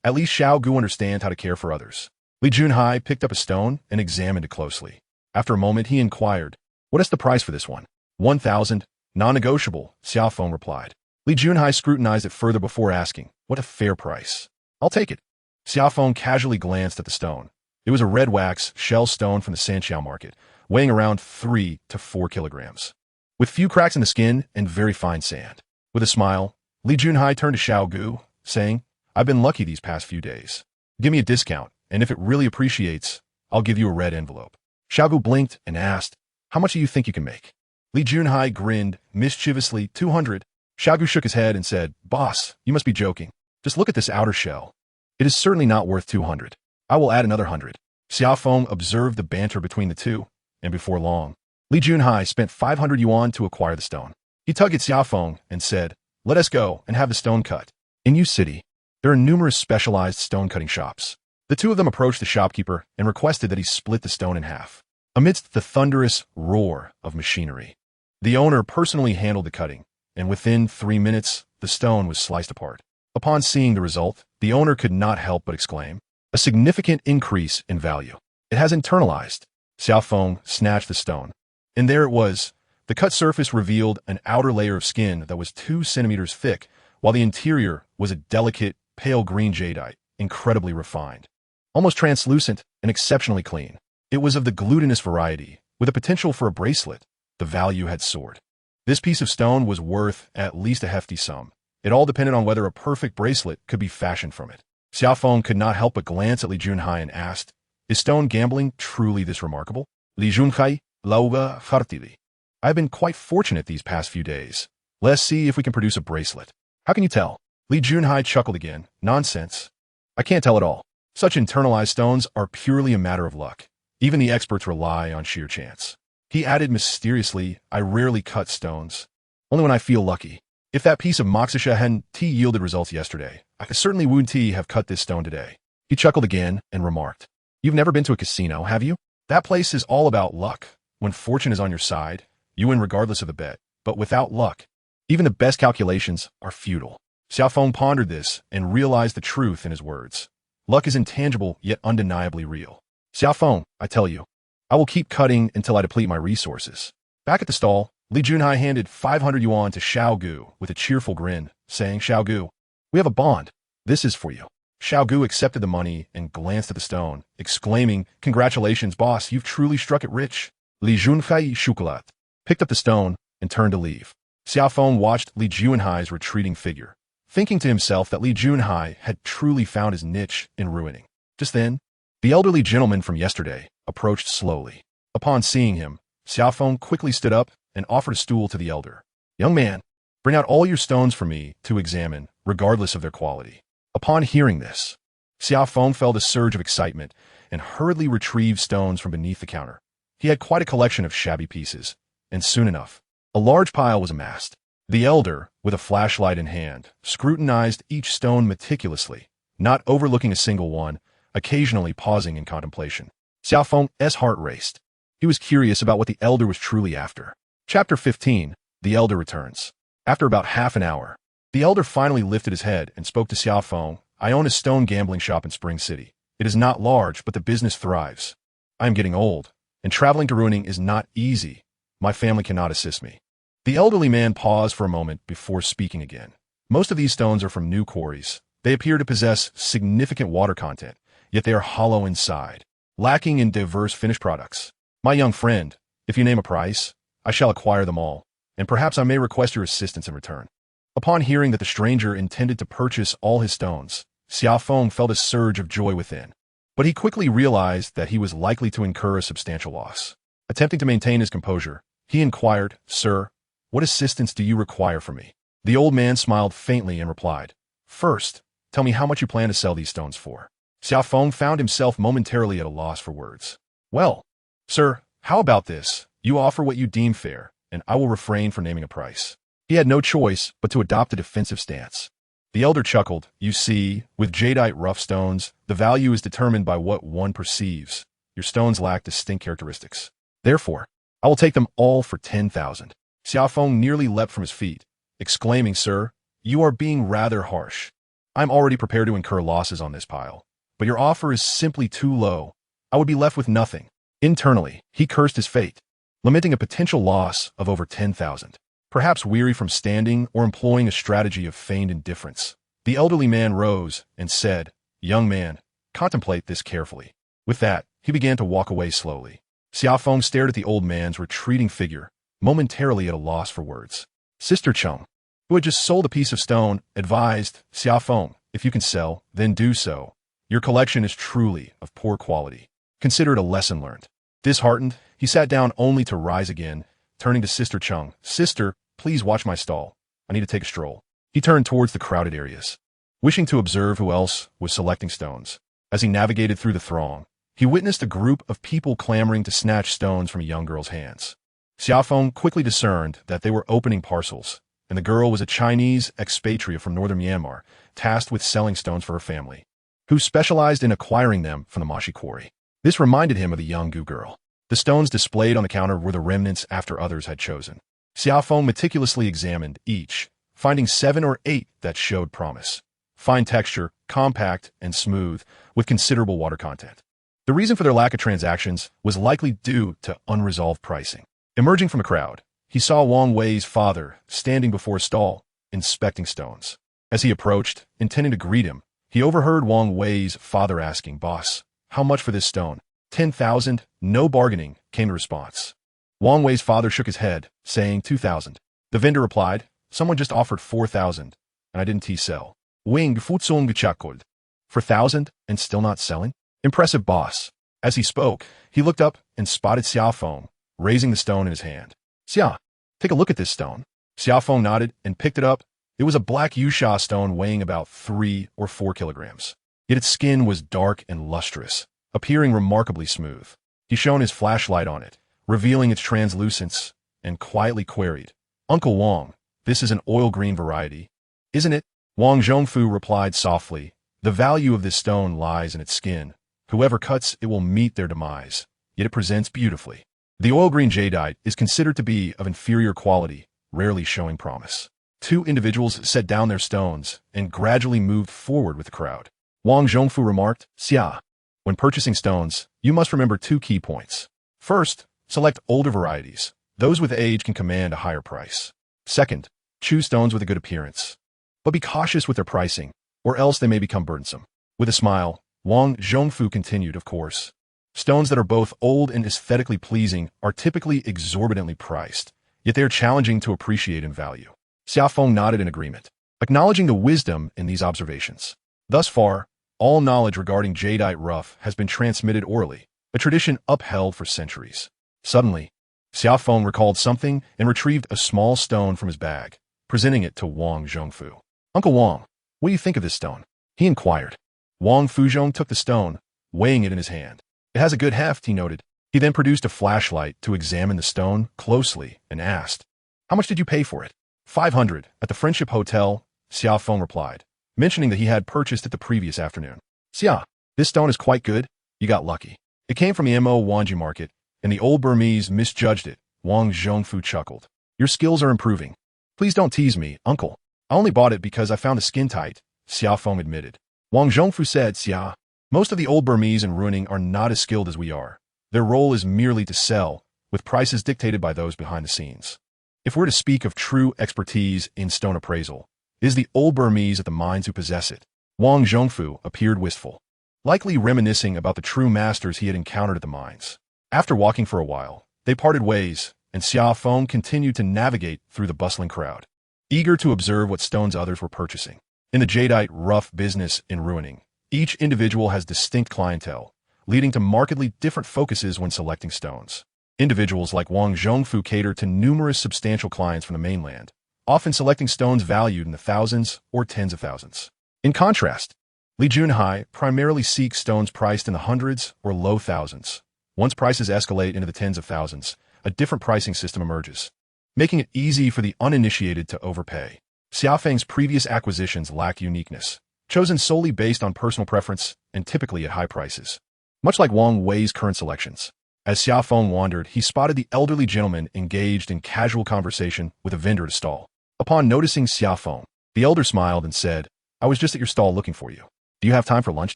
At least Xiao Gu understands how to care for others. Li Junhai picked up a stone and examined it closely. After a moment, he inquired, "What is the price for this one?" 1,000, non-negotiable, Xia Feng replied. Li Junhai scrutinized it further before asking, "What a fair price." "I'll take it." Xia Feng casually glanced at the stone. It was a red wax shell stone from the Sanxiao market, weighing around 3 to 4 kilograms, with few cracks in the skin and very fine sand. With a smile, Li Junhai turned to Xiao Gu, saying, "I've been lucky these past few days. Give me a discount, and if it really appreciates, I'll give you a red envelope." Xiao Gu blinked and asked, "How much do you think you can make?" Li Junhai grinned mischievously, 200. Xiao Gu shook his head and said, "Boss, you must be joking. Just look at this outer shell. It is certainly not worth 200. I will add another 100. Xia Feng observed the banter between the two, and before long, Li Junhai spent 500 yuan to acquire the stone. He tugged at Xia Feng and said, "Let us go and have the stone cut. In Yu City, there are numerous specialized stone-cutting shops." The two of them approached the shopkeeper and requested that he split the stone in half. Amidst the thunderous roar of machinery, the owner personally handled the cutting, and within 3 minutes, the stone was sliced apart. Upon seeing the result, the owner could not help but exclaim, "A significant increase in value. It has internalized." Xia Feng snatched the stone, and there it was. The cut surface revealed an outer layer of skin that was 2 centimeters thick, while the interior was a delicate, pale green jadeite, incredibly refined, almost translucent and exceptionally clean. It was of the glutinous variety, with a potential for a bracelet. The value had soared. This piece of stone was worth at least a hefty sum. It all depended on whether a perfect bracelet could be fashioned from it. Xia Feng could not help but glance at Li Junhai and asked, "Is stone gambling truly this remarkable?" Li Junhai, lauga fartili. "I've been quite fortunate these past few days. Let's see if we can produce a bracelet." "How can you tell?" Li Junhai chuckled again. "Nonsense. I can't tell at all. Such internalized stones are purely a matter of luck. Even the experts rely on sheer chance. He added mysteriously, I rarely cut stones. Only when I feel lucky. If that piece of Moxisha hen tea yielded results yesterday, I certainly wouldn't have cut this stone today. He chuckled again and remarked, You've never been to a casino, have you? That place is all about luck. When fortune is on your side, you win regardless of the bet. But without luck, even the best calculations are futile. Xia Feng pondered this and realized the truth in his words. Luck is intangible yet undeniably real. Xia Feng, I tell you, I will keep cutting until I deplete my resources. Back at the stall, Li Junhai handed 500 yuan to Xiao Gu with a cheerful grin, saying, Xiao Gu, we have a bond. This is for you. Xiao Gu accepted the money and glanced at the stone, exclaiming, Congratulations, boss, you've truly struck it rich. Li Junhai Chocolat picked up the stone and turned to leave. Xia Feng watched Li Junhai's retreating figure, thinking to himself that Li Junhai had truly found his niche in ruining. Just then, the elderly gentleman from yesterday approached slowly. Upon seeing him, Xia Feng quickly stood up and offered a stool to the elder. Young man, bring out all your stones for me to examine, regardless of their quality. Upon hearing this, Xia Feng felt a surge of excitement and hurriedly retrieved stones from beneath the counter. He had quite a collection of shabby pieces, and soon enough, a large pile was amassed. The elder, with a flashlight in hand, scrutinized each stone meticulously, not overlooking a single one, occasionally pausing in contemplation. Xia Feng's heart raced. He was curious about what the elder was truly after. Chapter 15, The Elder Returns. After about half an hour, the elder finally lifted his head and spoke to Xia Feng. I own a stone gambling shop in Spring City. It is not large, but the business thrives. I am getting old, and traveling to ruining is not easy. My family cannot assist me. The elderly man paused for a moment before speaking again. Most of these stones are from new quarries. They appear to possess significant water content, yet they are hollow inside, lacking in diverse finished products. My young friend, if you name a price, I shall acquire them all, and perhaps I may request your assistance in return. Upon hearing that the stranger intended to purchase all his stones, Xia Feng felt a surge of joy within. But he quickly realized that he was likely to incur a substantial loss. Attempting to maintain his composure, he inquired, Sir, what assistance do you require from me? The old man smiled faintly and replied, First, tell me how much you plan to sell these stones for. Xia Feng found himself momentarily at a loss for words. Well, sir, how about this? You offer what you deem fair, and I will refrain from naming a price. He had no choice but to adopt a defensive stance. The elder chuckled. You see, with jadeite rough stones, the value is determined by what one perceives. Your stones lack distinct characteristics. Therefore, I will take them all for 10,000. Xia Feng nearly leapt from his feet, exclaiming, Sir, you are being rather harsh. I'm already prepared to incur losses on this pile, but your offer is simply too low. I would be left with nothing. Internally, he cursed his fate, lamenting a potential loss of over 10,000. Perhaps weary from standing or employing a strategy of feigned indifference, the elderly man rose and said, Young man, contemplate this carefully. With that, he began to walk away slowly. Xia Feng stared at the old man's retreating figure, momentarily at a loss for words. Sister Chung, who had just sold a piece of stone, advised, Xia Feng, if you can sell, then do so. Your collection is truly of poor quality. Consider it a lesson learned. Disheartened, he sat down only to rise again, turning to Sister Chung. Sister, please watch my stall. I need to take a stroll. He turned towards the crowded areas, wishing to observe who else was selecting stones. As he navigated through the throng, he witnessed a group of people clamoring to snatch stones from a young girl's hands. Xia Feng quickly discerned that they were opening parcels, and the girl was a Chinese expatriate from northern Myanmar, tasked with selling stones for her family, who specialized in acquiring them from the Mashi quarry. This reminded him of the young Gu girl. The stones displayed on the counter were the remnants after others had chosen. Xia Feng meticulously examined each, finding 7 or 8 that showed promise. Fine texture, compact, and smooth, with considerable water content. The reason for their lack of transactions was likely due to unresolved pricing. Emerging from a crowd, he saw Wang Wei's father standing before a stall, inspecting stones. As he approached, intending to greet him, he overheard Wang Wei's father asking, Boss, how much for this stone? 10,000, no bargaining, came the response. Wang Wei's father shook his head, saying 2,000. The vendor replied, Someone just offered 4,000, and I didn't sell. Wing futsung gachakod. For 1,000 and still not selling? Impressive, boss. As he spoke, he looked up and spotted Xia Feng, raising the stone in his hand. Xia, take a look at this stone. Xia Feng nodded and picked it up. It was a black Yusha stone weighing about 3 or 4 kilograms. yet its skin was dark and lustrous, appearing remarkably smooth. He shone his flashlight on it, revealing its translucence, and quietly queried, "Uncle Wang, this is an oil green variety, isn't it?" Wang Zhongfu replied softly, "The value of this stone lies in its skin. Whoever cuts it will meet their demise, yet it presents beautifully. The oil green jadeite is considered to be of inferior quality, rarely showing promise." Two individuals set down their stones and gradually moved forward with the crowd. Wang Zhongfu remarked, "Xia, when purchasing stones, you must remember two key points. First, select older varieties. Those with age can command a higher price. Second, choose stones with a good appearance. But be cautious with their pricing, or else they may become burdensome." With a smile, Wang Zhongfu continued, "Of course, stones that are both old and aesthetically pleasing are typically exorbitantly priced, yet they are challenging to appreciate in value." Xia Feng nodded in agreement, acknowledging the wisdom in these observations. Thus far, all knowledge regarding jadeite rough has been transmitted orally, a tradition upheld for centuries. Suddenly, Xia Feng recalled something and retrieved a small stone from his bag, presenting it to Wang Zhongfu. "Uncle Wang, what do you think of this stone?" he inquired. Wang Fuzhong took the stone, weighing it in his hand. "It has a good heft," he noted. He then produced a flashlight to examine the stone closely and asked, "How much did you pay for it?" 500 at the Friendship Hotel, Xia Feng replied, mentioning that he had purchased it the previous afternoon. "Xia, this stone is quite good. You got lucky. It came from the Mo Wanji market, and the old Burmese misjudged it." Wang Zhongfu chuckled. "Your skills are improving. Please don't tease me, uncle. I only bought it because I found the skin tight," Xia Feng admitted. Wang Zhongfu said, "Xia, most of the old Burmese in ruining are not as skilled as we are. Their role is merely to sell, with prices dictated by those behind the scenes. If we're to speak of true expertise in stone appraisal, it is the old Burmese at the mines who possess it." Wang Zhongfu appeared wistful, likely reminiscing about the true masters he had encountered at the mines. After walking for a while, they parted ways, and Xia Feng continued to navigate through the bustling crowd, eager to observe what stones others were purchasing. In the jadeite rough business in ruining, each individual has distinct clientele, leading to markedly different focuses when selecting stones. Individuals like Wang Zhongfu cater to numerous substantial clients from the mainland, often selecting stones valued in the thousands or tens of thousands. In contrast, Li Junhai primarily seeks stones priced in the hundreds or low thousands. Once prices escalate into the tens of thousands, a different pricing system emerges, making it easy for the uninitiated to overpay. Xia Feng's previous acquisitions lacked uniqueness, chosen solely based on personal preference and typically at high prices. Much like Wang Wei's current selections. As Xia Feng wandered, he spotted the elderly gentleman engaged in casual conversation with a vendor at a stall. Upon noticing Xia Feng, the elder smiled and said, "I was just at your stall looking for you. Do you have time for lunch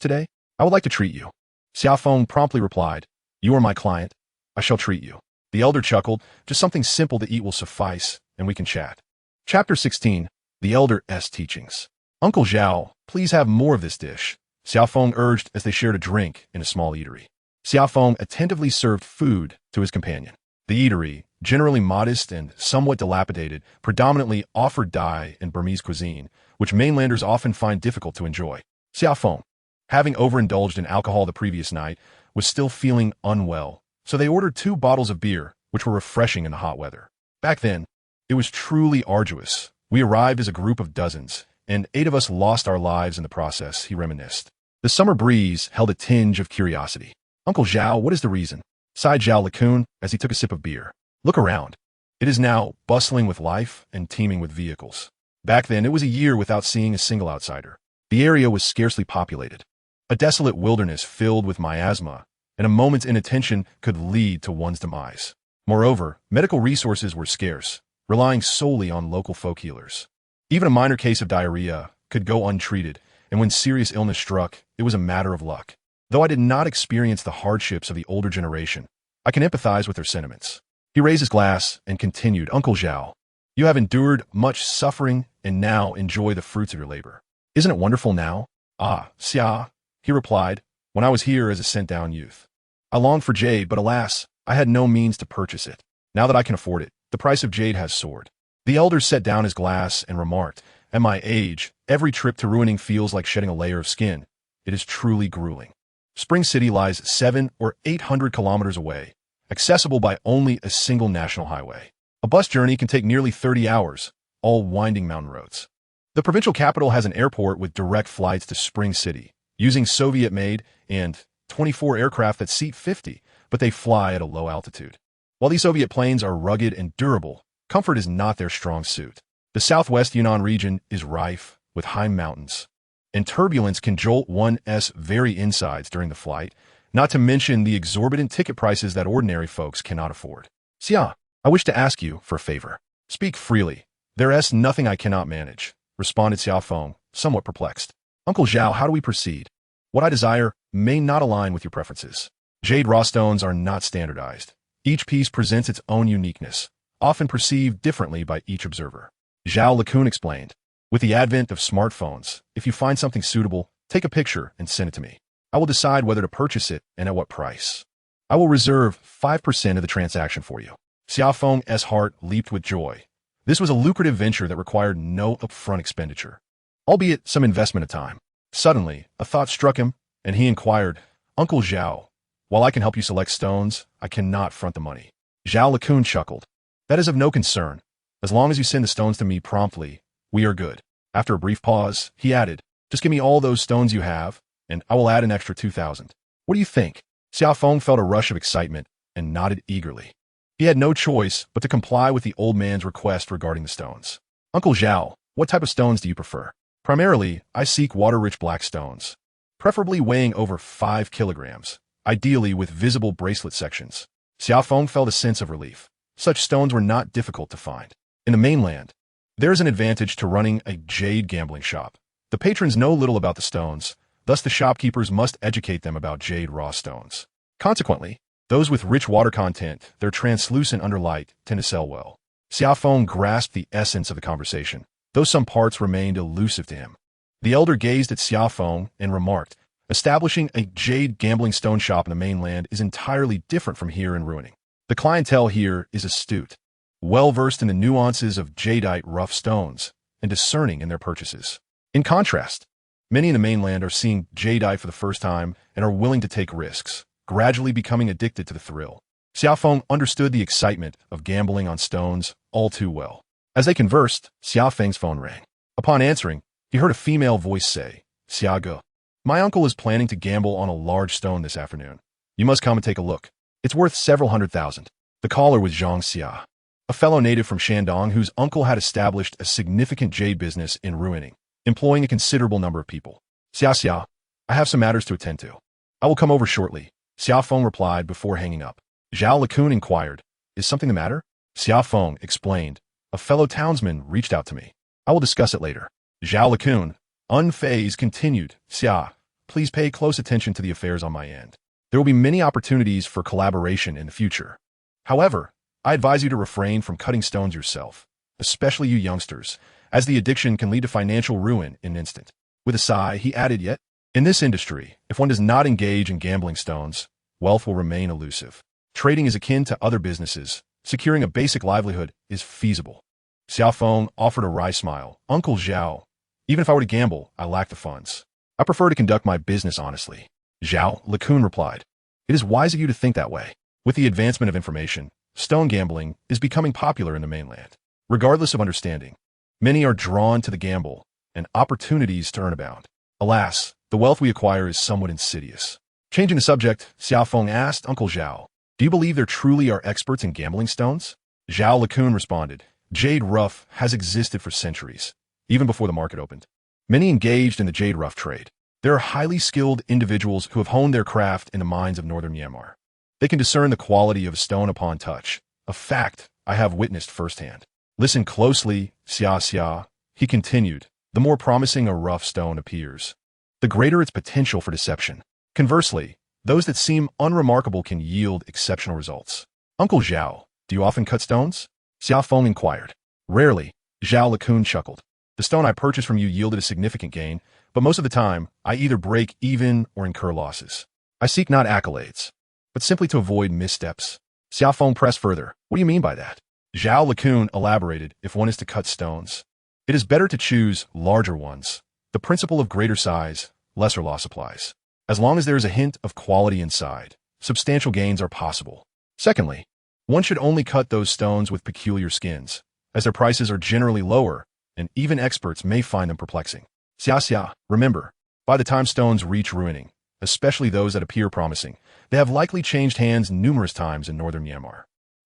today? I would like to treat you." Xia Feng promptly replied, "You are my client. I shall treat you." The elder chuckled, "Just something simple to eat will suffice, and we can chat." Chapter 16. The Elder's Teachings. "Uncle Zhao, please have more of this dish," Xia Feng urged as they shared a drink in a small eatery. Xia Feng attentively served food to his companion. The eatery, generally modest and somewhat dilapidated, predominantly offered Dai and Burmese cuisine, which mainlanders often find difficult to enjoy. Xia Feng, having overindulged in alcohol the previous night, was still feeling unwell, so they ordered 2 bottles of beer, which were refreshing in the hot weather. "Back then, it was truly arduous. We arrived as a group of dozens, and 8 of us lost our lives in the process," he reminisced. The summer breeze held a tinge of curiosity. "Uncle Zhao, what is the reason?" sighed Zhao Likun as he took a sip of beer. "Look around. It is now bustling with life and teeming with vehicles. Back then, it was a year without seeing a single outsider. The area was scarcely populated. A desolate wilderness filled with miasma, and a moment's inattention could lead to one's demise. Moreover, medical resources were scarce, relying solely on local folk healers. Even a minor case of diarrhea could go untreated, and when serious illness struck, it was a matter of luck. Though I did not experience the hardships of the older generation, I can empathize with their sentiments." He raised his glass and continued, "Uncle Zhao, you have endured much suffering and now enjoy the fruits of your labor. Isn't it wonderful now?" "Ah, Xia," he replied, "when I was here as a sent-down youth, I longed for jade, but alas, I had no means to purchase it. Now that I can afford it, the price of jade has soared." The elder set down his glass and remarked, "At my age, every trip to ruining feels like shedding a layer of skin. It is truly grueling. Spring City lies 700 or 800 kilometers away, accessible by only a single national highway. A bus journey can take nearly 30 hours, all winding mountain roads. The provincial capital has an airport with direct flights to Spring City, using Soviet-made and 24 aircraft that seat 50, but they fly at a low altitude. While these Soviet planes are rugged and durable, comfort is not their strong suit. The southwest Yunnan region is rife with high mountains, and turbulence can jolt one's very insides during the flight, not to mention the exorbitant ticket prices that ordinary folks cannot afford. Xia, I wish to ask you for a favor. Speak freely. There's nothing I cannot manage, responded Xia Feng, somewhat perplexed. Uncle Zhao, how do we proceed? What I desire may not align with your preferences. Jade raw stones are not standardized. Each piece presents its own uniqueness, often perceived differently by each observer. Zhao Lakun explained. With the advent of smartphones, if you find something suitable, take a picture and send it to me. I will decide whether to purchase it and at what price. I will reserve 5% of the transaction for you. Xia Feng's heart leaped with joy. This was a lucrative venture that required no upfront expenditure, albeit some investment of time. Suddenly, a thought struck him, and he inquired, Uncle Zhao, while I can help you select stones, I cannot front the money. Zhao Lakun chuckled. That is of no concern. As long as you send the stones to me promptly, we are good. After a brief pause, he added, just give me all those stones you have, and I will add an extra 2,000. What do you think? Xia Feng felt a rush of excitement and nodded eagerly. He had no choice but to comply with the old man's request regarding the stones. Uncle Zhao, what type of stones do you prefer? Primarily, I seek water-rich black stones, preferably weighing over 5 kilograms, ideally with visible bracelet sections. Xia Feng felt a sense of relief. Such stones were not difficult to find. In the mainland, there is an advantage to running a jade gambling shop. The patrons know little about the stones, thus the shopkeepers must educate them about jade raw stones. Consequently, those with rich water content, their translucent under light, tend to sell well. Xia Feng grasped the essence of the conversation, though some parts remained elusive to him. The elder gazed at Xia Feng and remarked, establishing a jade gambling stone shop in the mainland is entirely different from here in Ruining. The clientele here is astute, well-versed in the nuances of jadeite rough stones, and discerning in their purchases. In contrast, many in the mainland are seeing jadeite for the first time and are willing to take risks, gradually becoming addicted to the thrill. Xia Feng understood the excitement of gambling on stones all too well. As they conversed, Xia Feng's phone rang. Upon answering, he heard a female voice say, Xia Ge, my uncle is planning to gamble on a large stone this afternoon. You must come and take a look. It's worth several 100,000. The caller was Zhang Xia, a fellow native from Shandong whose uncle had established a significant jade business in Ruining, employing a considerable number of people. Xia, I have some matters to attend to. I will come over shortly, Xia Feng replied before hanging up. Zhao Lakun inquired, is something the matter? Xia Feng explained, a fellow townsman reached out to me. I will discuss it later. Zhao Lakun, unfazed, continued, Xia, please pay close attention to the affairs on my end. There will be many opportunities for collaboration in the future. However, I advise you to refrain from cutting stones yourself, especially you youngsters, as the addiction can lead to financial ruin in an instant. With a sigh, he added, yet, in this industry, if one does not engage in gambling stones, wealth will remain elusive. Trading is akin to other businesses. Securing a basic livelihood is feasible. Xia Feng offered a wry smile. Uncle Zhao, even if I were to gamble, I lack the funds. I prefer to conduct my business honestly. Zhao Lakun replied, it is wise of you to think that way. With the advancement of information, stone gambling is becoming popular in the mainland. Regardless of understanding, many are drawn to the gamble, and opportunities to earn abound. Alas, the wealth we acquire is somewhat insidious. Changing the subject, Xia Feng asked Uncle Zhao, do you believe there truly are experts in gambling stones? Zhao Lakun responded, jade rough has existed for centuries, even before the market opened. Many engaged in the jade rough trade. There are highly skilled individuals who have honed their craft in the mines of northern Myanmar. They can discern the quality of a stone upon touch, a fact I have witnessed firsthand. Listen closely, Xia, he continued. The more promising a rough stone appears, the greater its potential for deception. Conversely, those that seem unremarkable can yield exceptional results. Uncle Zhao, do you often cut stones? Xia Feng inquired. Rarely, Zhao Lakun chuckled. The stone I purchased from you yielded a significant gain, but most of the time, I either break even or incur losses. I seek not accolades, but simply to avoid missteps. Xia Feng pressed further. What do you mean by that? Zhao Lakun elaborated, if one is to cut stones, it is better to choose larger ones. The principle of greater size, lesser loss applies. As long as there is a hint of quality inside, substantial gains are possible. Secondly, one should only cut those stones with peculiar skins, as their prices are generally lower, and even experts may find them perplexing. Xia, remember, By the time stones reach ruining, especially those that appear promising, they have likely changed hands numerous times in northern Myanmar.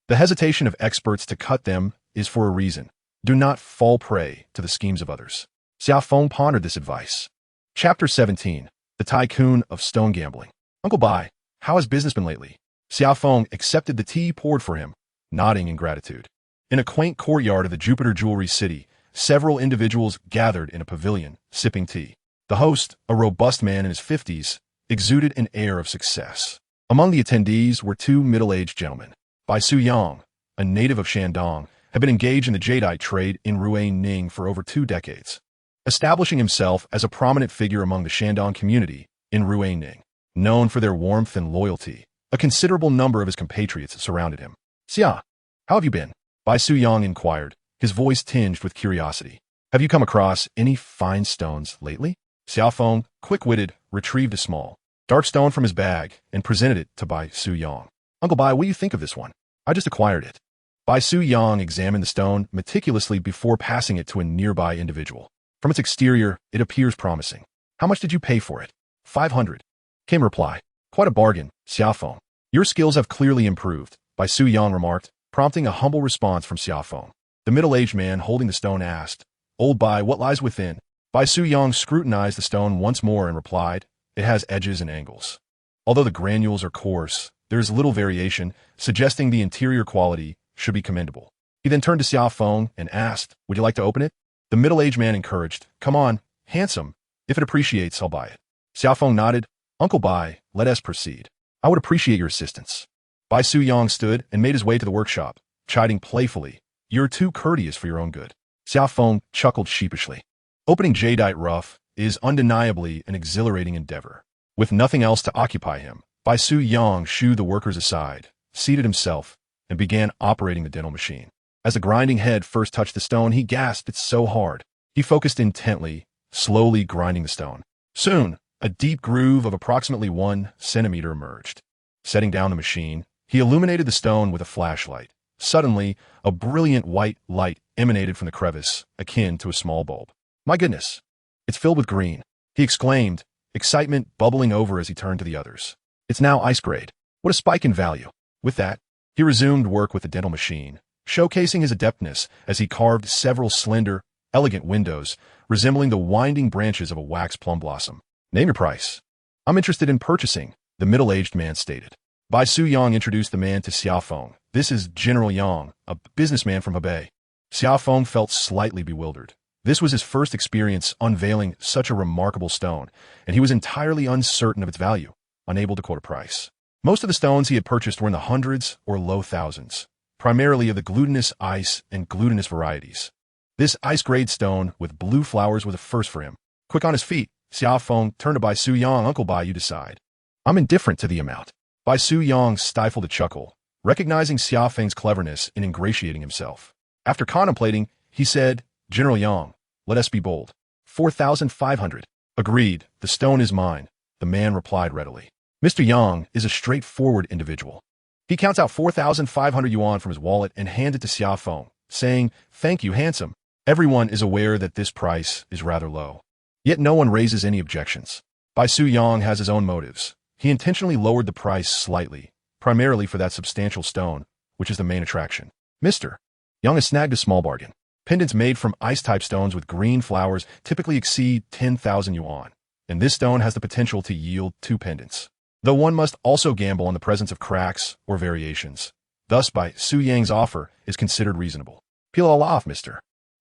The hesitation of experts to cut them is for a reason. Do not fall prey to the schemes of others. Xia Feng pondered this advice. Chapter 17. The Tycoon of Stone Gambling. Uncle Bai, how has business been lately? Xia Feng accepted the tea poured for him, nodding in gratitude. In a quaint courtyard of the Jupiter Jewelry City, several individuals gathered in a pavilion, sipping tea. The host, a robust man in his 50s, exuded an air of success. Among the attendees were two middle-aged gentlemen. Bai Su Yang, a native of Shandong, had been engaged in the jadeite trade in Ruan Ning for over 2 decades, establishing himself as a prominent figure among the Shandong community in Ruan Ning. Known for their warmth and loyalty, a considerable number of his compatriots surrounded him. Xia, how have you been? Bai Su Yang inquired, his voice tinged with curiosity. Have you come across any fine stones lately? Xia Feng, quick-witted, retrieved a small, dark stone from his bag and presented it to Bai Su Yang. Uncle Bai, what do you think of this one? I just acquired it. Bai Su Yang examined the stone meticulously before passing it to a nearby individual. From its exterior, it appears promising. How much did you pay for it? 500. Came reply. Quite a bargain, Xia Feng. Your skills have clearly improved, Bai Su Yang remarked, prompting a humble response from Xia Feng. The middle-aged man holding the stone asked, Old Bai, what lies within? Bai Su Yang scrutinized the stone once more and replied, It has edges and angles. Although the granules are coarse, there is little variation, suggesting the interior quality should be commendable. He then turned to Xia Feng and asked, Would you like to open it? The middle-aged man encouraged, Come on, handsome. If it appreciates, I'll buy it. Xia Feng nodded, Uncle Bai, let us proceed. I would appreciate your assistance. Bai Su Yang stood and made his way to the workshop, chiding playfully, You're too courteous for your own good. Xia Feng chuckled sheepishly. Opening jadeite rough is undeniably an exhilarating endeavor. With nothing else to occupy him, Bai Su Yang shooed the workers aside, seated himself, and began operating the dental machine. As the grinding head first touched the stone, he gasped, It's so hard. He focused intently, slowly grinding the stone. Soon, a deep groove of approximately 1 centimeter emerged. Setting down the machine, he illuminated the stone with a flashlight. Suddenly, a brilliant white light emanated from the crevice, akin to a small bulb. My goodness, it's filled with green, he exclaimed, excitement bubbling over as he turned to the others. It's now ice grade. What a spike in value. With that, he resumed work with the dental machine, showcasing his adeptness as he carved several slender, elegant windows resembling the winding branches of a wax plum blossom. Name your price. I'm interested in purchasing, the middle-aged man stated. Bai Su Yang introduced the man to Xia Feng. This is General Yang, a businessman from Hebei. Xia Feng felt slightly bewildered. This was his first experience unveiling such a remarkable stone, and he was entirely uncertain of its value, unable to quote a price. Most of the stones he had purchased were in the hundreds or low thousands, primarily of the glutinous ice and glutinous varieties. This ice-grade stone with blue flowers was a first for him. Quick on his feet, Xia Feng turned to Bai Su Yang. Uncle Bai, you decide. I'm indifferent to the amount. Bai Su Yang stifled a chuckle, recognizing Xia Feng's cleverness in ingratiating himself. After contemplating, he said, General Yang, let us be bold. 4,500. Agreed, the stone is mine, the man replied readily. Mr. Yang is a straightforward individual. He counts out 4,500 yuan from his wallet and hands it to Xia Feng, saying, Thank you, handsome. Everyone is aware that this price is rather low. Yet no one raises any objections. Bai Su Yang has his own motives. He intentionally lowered the price slightly, primarily for that substantial stone, which is the main attraction. Mr. Yang has snagged a small bargain. Pendants made from ice-type stones with green flowers typically exceed 10,000 yuan, and this stone has the potential to yield 2 pendants. Though one must also gamble on the presence of cracks or variations. Thus, Bai Su Yang's offer is considered reasonable. Peel it all off, Mr.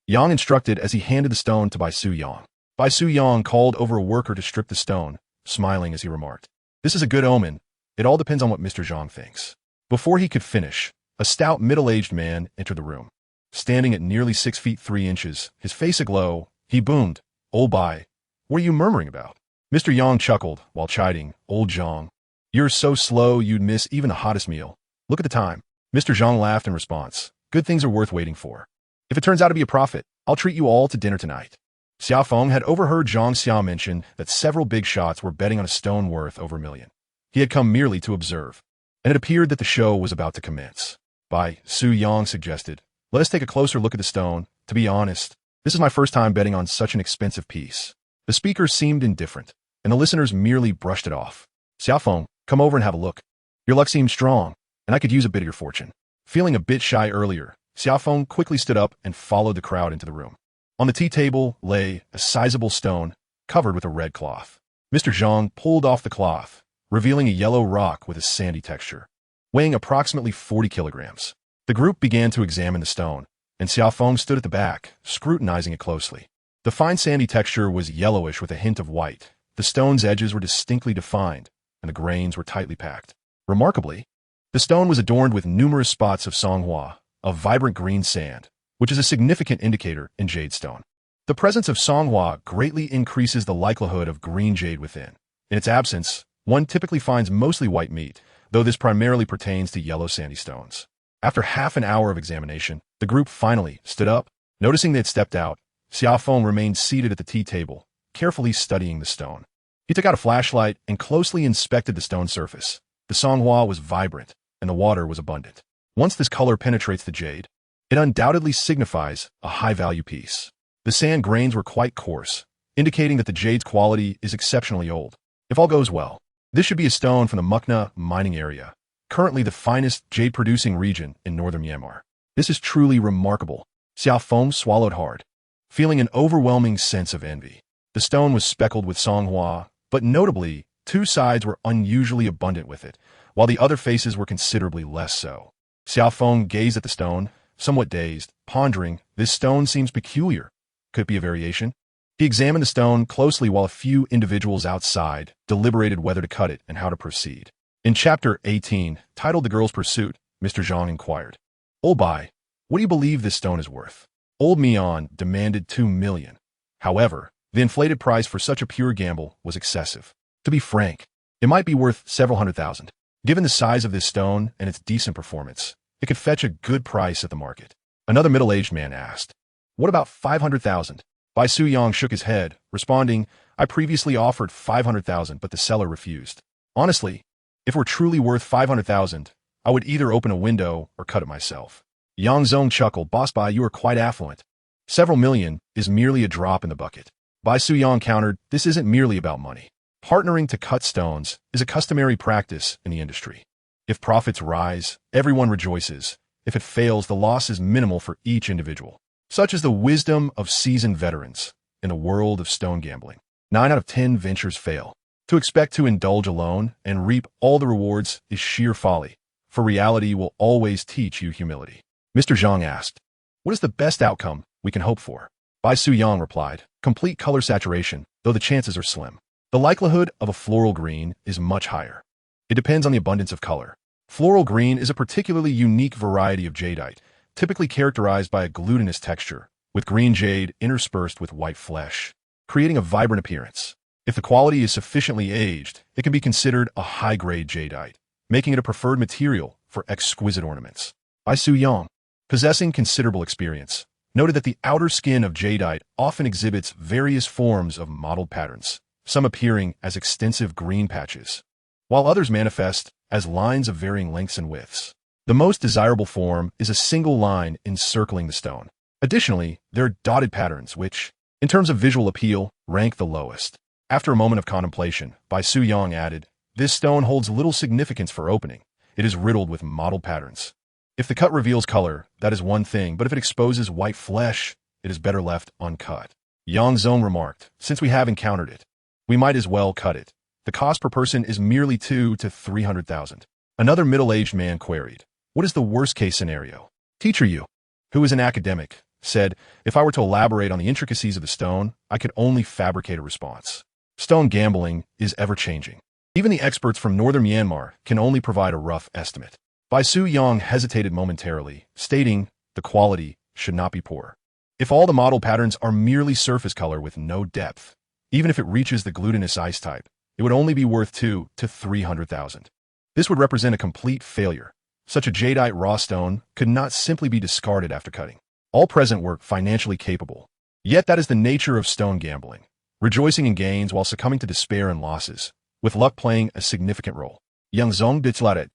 Yang instructed as he handed the stone to Bai Su Yang. Bai Su Yang called over a worker to strip the stone, smiling as he remarked, This is a good omen. It all depends on what Mr. Zhang thinks. Before he could finish, a stout middle-aged man entered the room. Standing at nearly 6 feet 3 inches, his face aglow, he boomed, Old Bai, what are you murmuring about? Mr. Yang chuckled while chiding, Old Zhang, you're so slow you'd miss even the hottest meal. Look at the time. Mr. Zhang laughed in response. Good things are worth waiting for. If it turns out to be a profit, I'll treat you all to dinner tonight. Xia Feng had overheard Zhang Xia mention that several big shots were betting on a stone worth over $1 million. He had come merely to observe, and it appeared that the show was about to commence. Bai Su Yang suggested, Let us take a closer look at the stone. To be honest, this is my first time betting on such an expensive piece. The speaker seemed indifferent. and the listeners merely brushed it off. Xia Feng, come over and have a look. Your luck seems strong, and I could use a bit of your fortune. Feeling a bit shy earlier, Xia Feng quickly stood up and followed the crowd into the room. On the tea table lay a sizable stone covered with a red cloth. Mr. Zhang pulled off the cloth, revealing a yellow rock with a sandy texture, weighing approximately 40 kilograms. The group began to examine the stone, and Xia Feng stood at the back, scrutinizing it closely. The fine sandy texture was yellowish with a hint of white. The stone's edges were distinctly defined, and the grains were tightly packed. Remarkably, the stone was adorned with numerous spots of songhua, a vibrant green sand, which is a significant indicator in jade stone. The presence of songhua greatly increases the likelihood of green jade within. In its absence, one typically finds mostly white meat, though this primarily pertains to yellow sandy stones. After half an hour of examination, the group finally stood up. Noticing they had stepped out, Xia Feng remained seated at the tea table, carefully studying the stone. He took out a flashlight and closely inspected the stone surface. The songhua was vibrant, and the water was abundant. Once this color penetrates the jade, it undoubtedly signifies a high-value piece. The sand grains were quite coarse, indicating that the jade's quality is exceptionally old. If all goes well, this should be a stone from the Mukna mining area, currently the finest jade-producing region in northern Myanmar. This is truly remarkable. Xia Feng swallowed hard, feeling an overwhelming sense of envy. The stone was speckled with songhua, but notably, two sides were unusually abundant with it, while the other faces were considerably less so. Xia Feng gazed at the stone, somewhat dazed, pondering, this stone seems peculiar. Could it be a variation? He examined the stone closely while a few individuals outside deliberated whether to cut it and how to proceed. In Chapter 18, titled The Girl's Pursuit, Mr. Zhang inquired, Old Bai, what do you believe this stone is worth? Old Mian demanded 2 million. However, the inflated price for such a pure gamble was excessive. To be frank, it might be worth several $100,000. Given the size of this stone and its decent performance, it could fetch a good price at the market. Another middle-aged man asked, What about 500,000? Bai Su Yang shook his head, responding, I previously offered 500,000, but the seller refused. Honestly, if it were truly worth 500,000, I would either open a window or cut it myself. Yang Zong chuckled, Boss Bai, you are quite affluent. Several million is merely a drop in the bucket. Bai Su Yang countered, this isn't merely about money. Partnering to cut stones is a customary practice in the industry. If profits rise, everyone rejoices. If it fails, the loss is minimal for each individual. Such is the wisdom of seasoned veterans in the world of stone gambling. 9 out of 10 ventures fail. To expect to indulge alone and reap all the rewards is sheer folly, for reality will always teach you humility. Mr. Zhang asked, What is the best outcome we can hope for? Bai Su Yang replied, Complete color saturation, though the chances are slim. The likelihood of a floral green is much higher. It depends on the abundance of color. Floral green is a particularly unique variety of jadeite, typically characterized by a glutinous texture, with green jade interspersed with white flesh, creating a vibrant appearance. If the quality is sufficiently aged, it can be considered a high-grade jadeite, making it a preferred material for exquisite ornaments. Bai Su Yang, possessing considerable experience, noted that the outer skin of jadeite often exhibits various forms of mottled patterns, some appearing as extensive green patches, while others manifest as lines of varying lengths and widths. The most desirable form is a single line encircling the stone. Additionally, there are dotted patterns which, in terms of visual appeal, rank the lowest. After a moment of contemplation, Bai Su Yang added, This stone holds little significance for opening. It is riddled with mottled patterns. If the cut reveals color, that is one thing, but if it exposes white flesh, it is better left uncut. Yang Zong remarked, Since we have encountered it, we might as well cut it. The cost per person is merely 200,000 to 300,000. Another middle-aged man queried, What is the worst-case scenario? Teacher Yu, who is an academic, said, If I were to elaborate on the intricacies of the stone, I could only fabricate a response. Stone gambling is ever-changing. Even the experts from northern Myanmar can only provide a rough estimate. Bai Su Yang hesitated momentarily, stating, The quality should not be poor. If all the model patterns are merely surface color with no depth, even if it reaches the glutinous ice type, it would only be worth 200,000 to 300,000. This would represent a complete failure. Such a jadeite raw stone could not simply be discarded after cutting. All present were financially capable. Yet that is the nature of stone gambling, rejoicing in gains while succumbing to despair and losses, with luck playing a significant role. Yang Zong Ditlaret,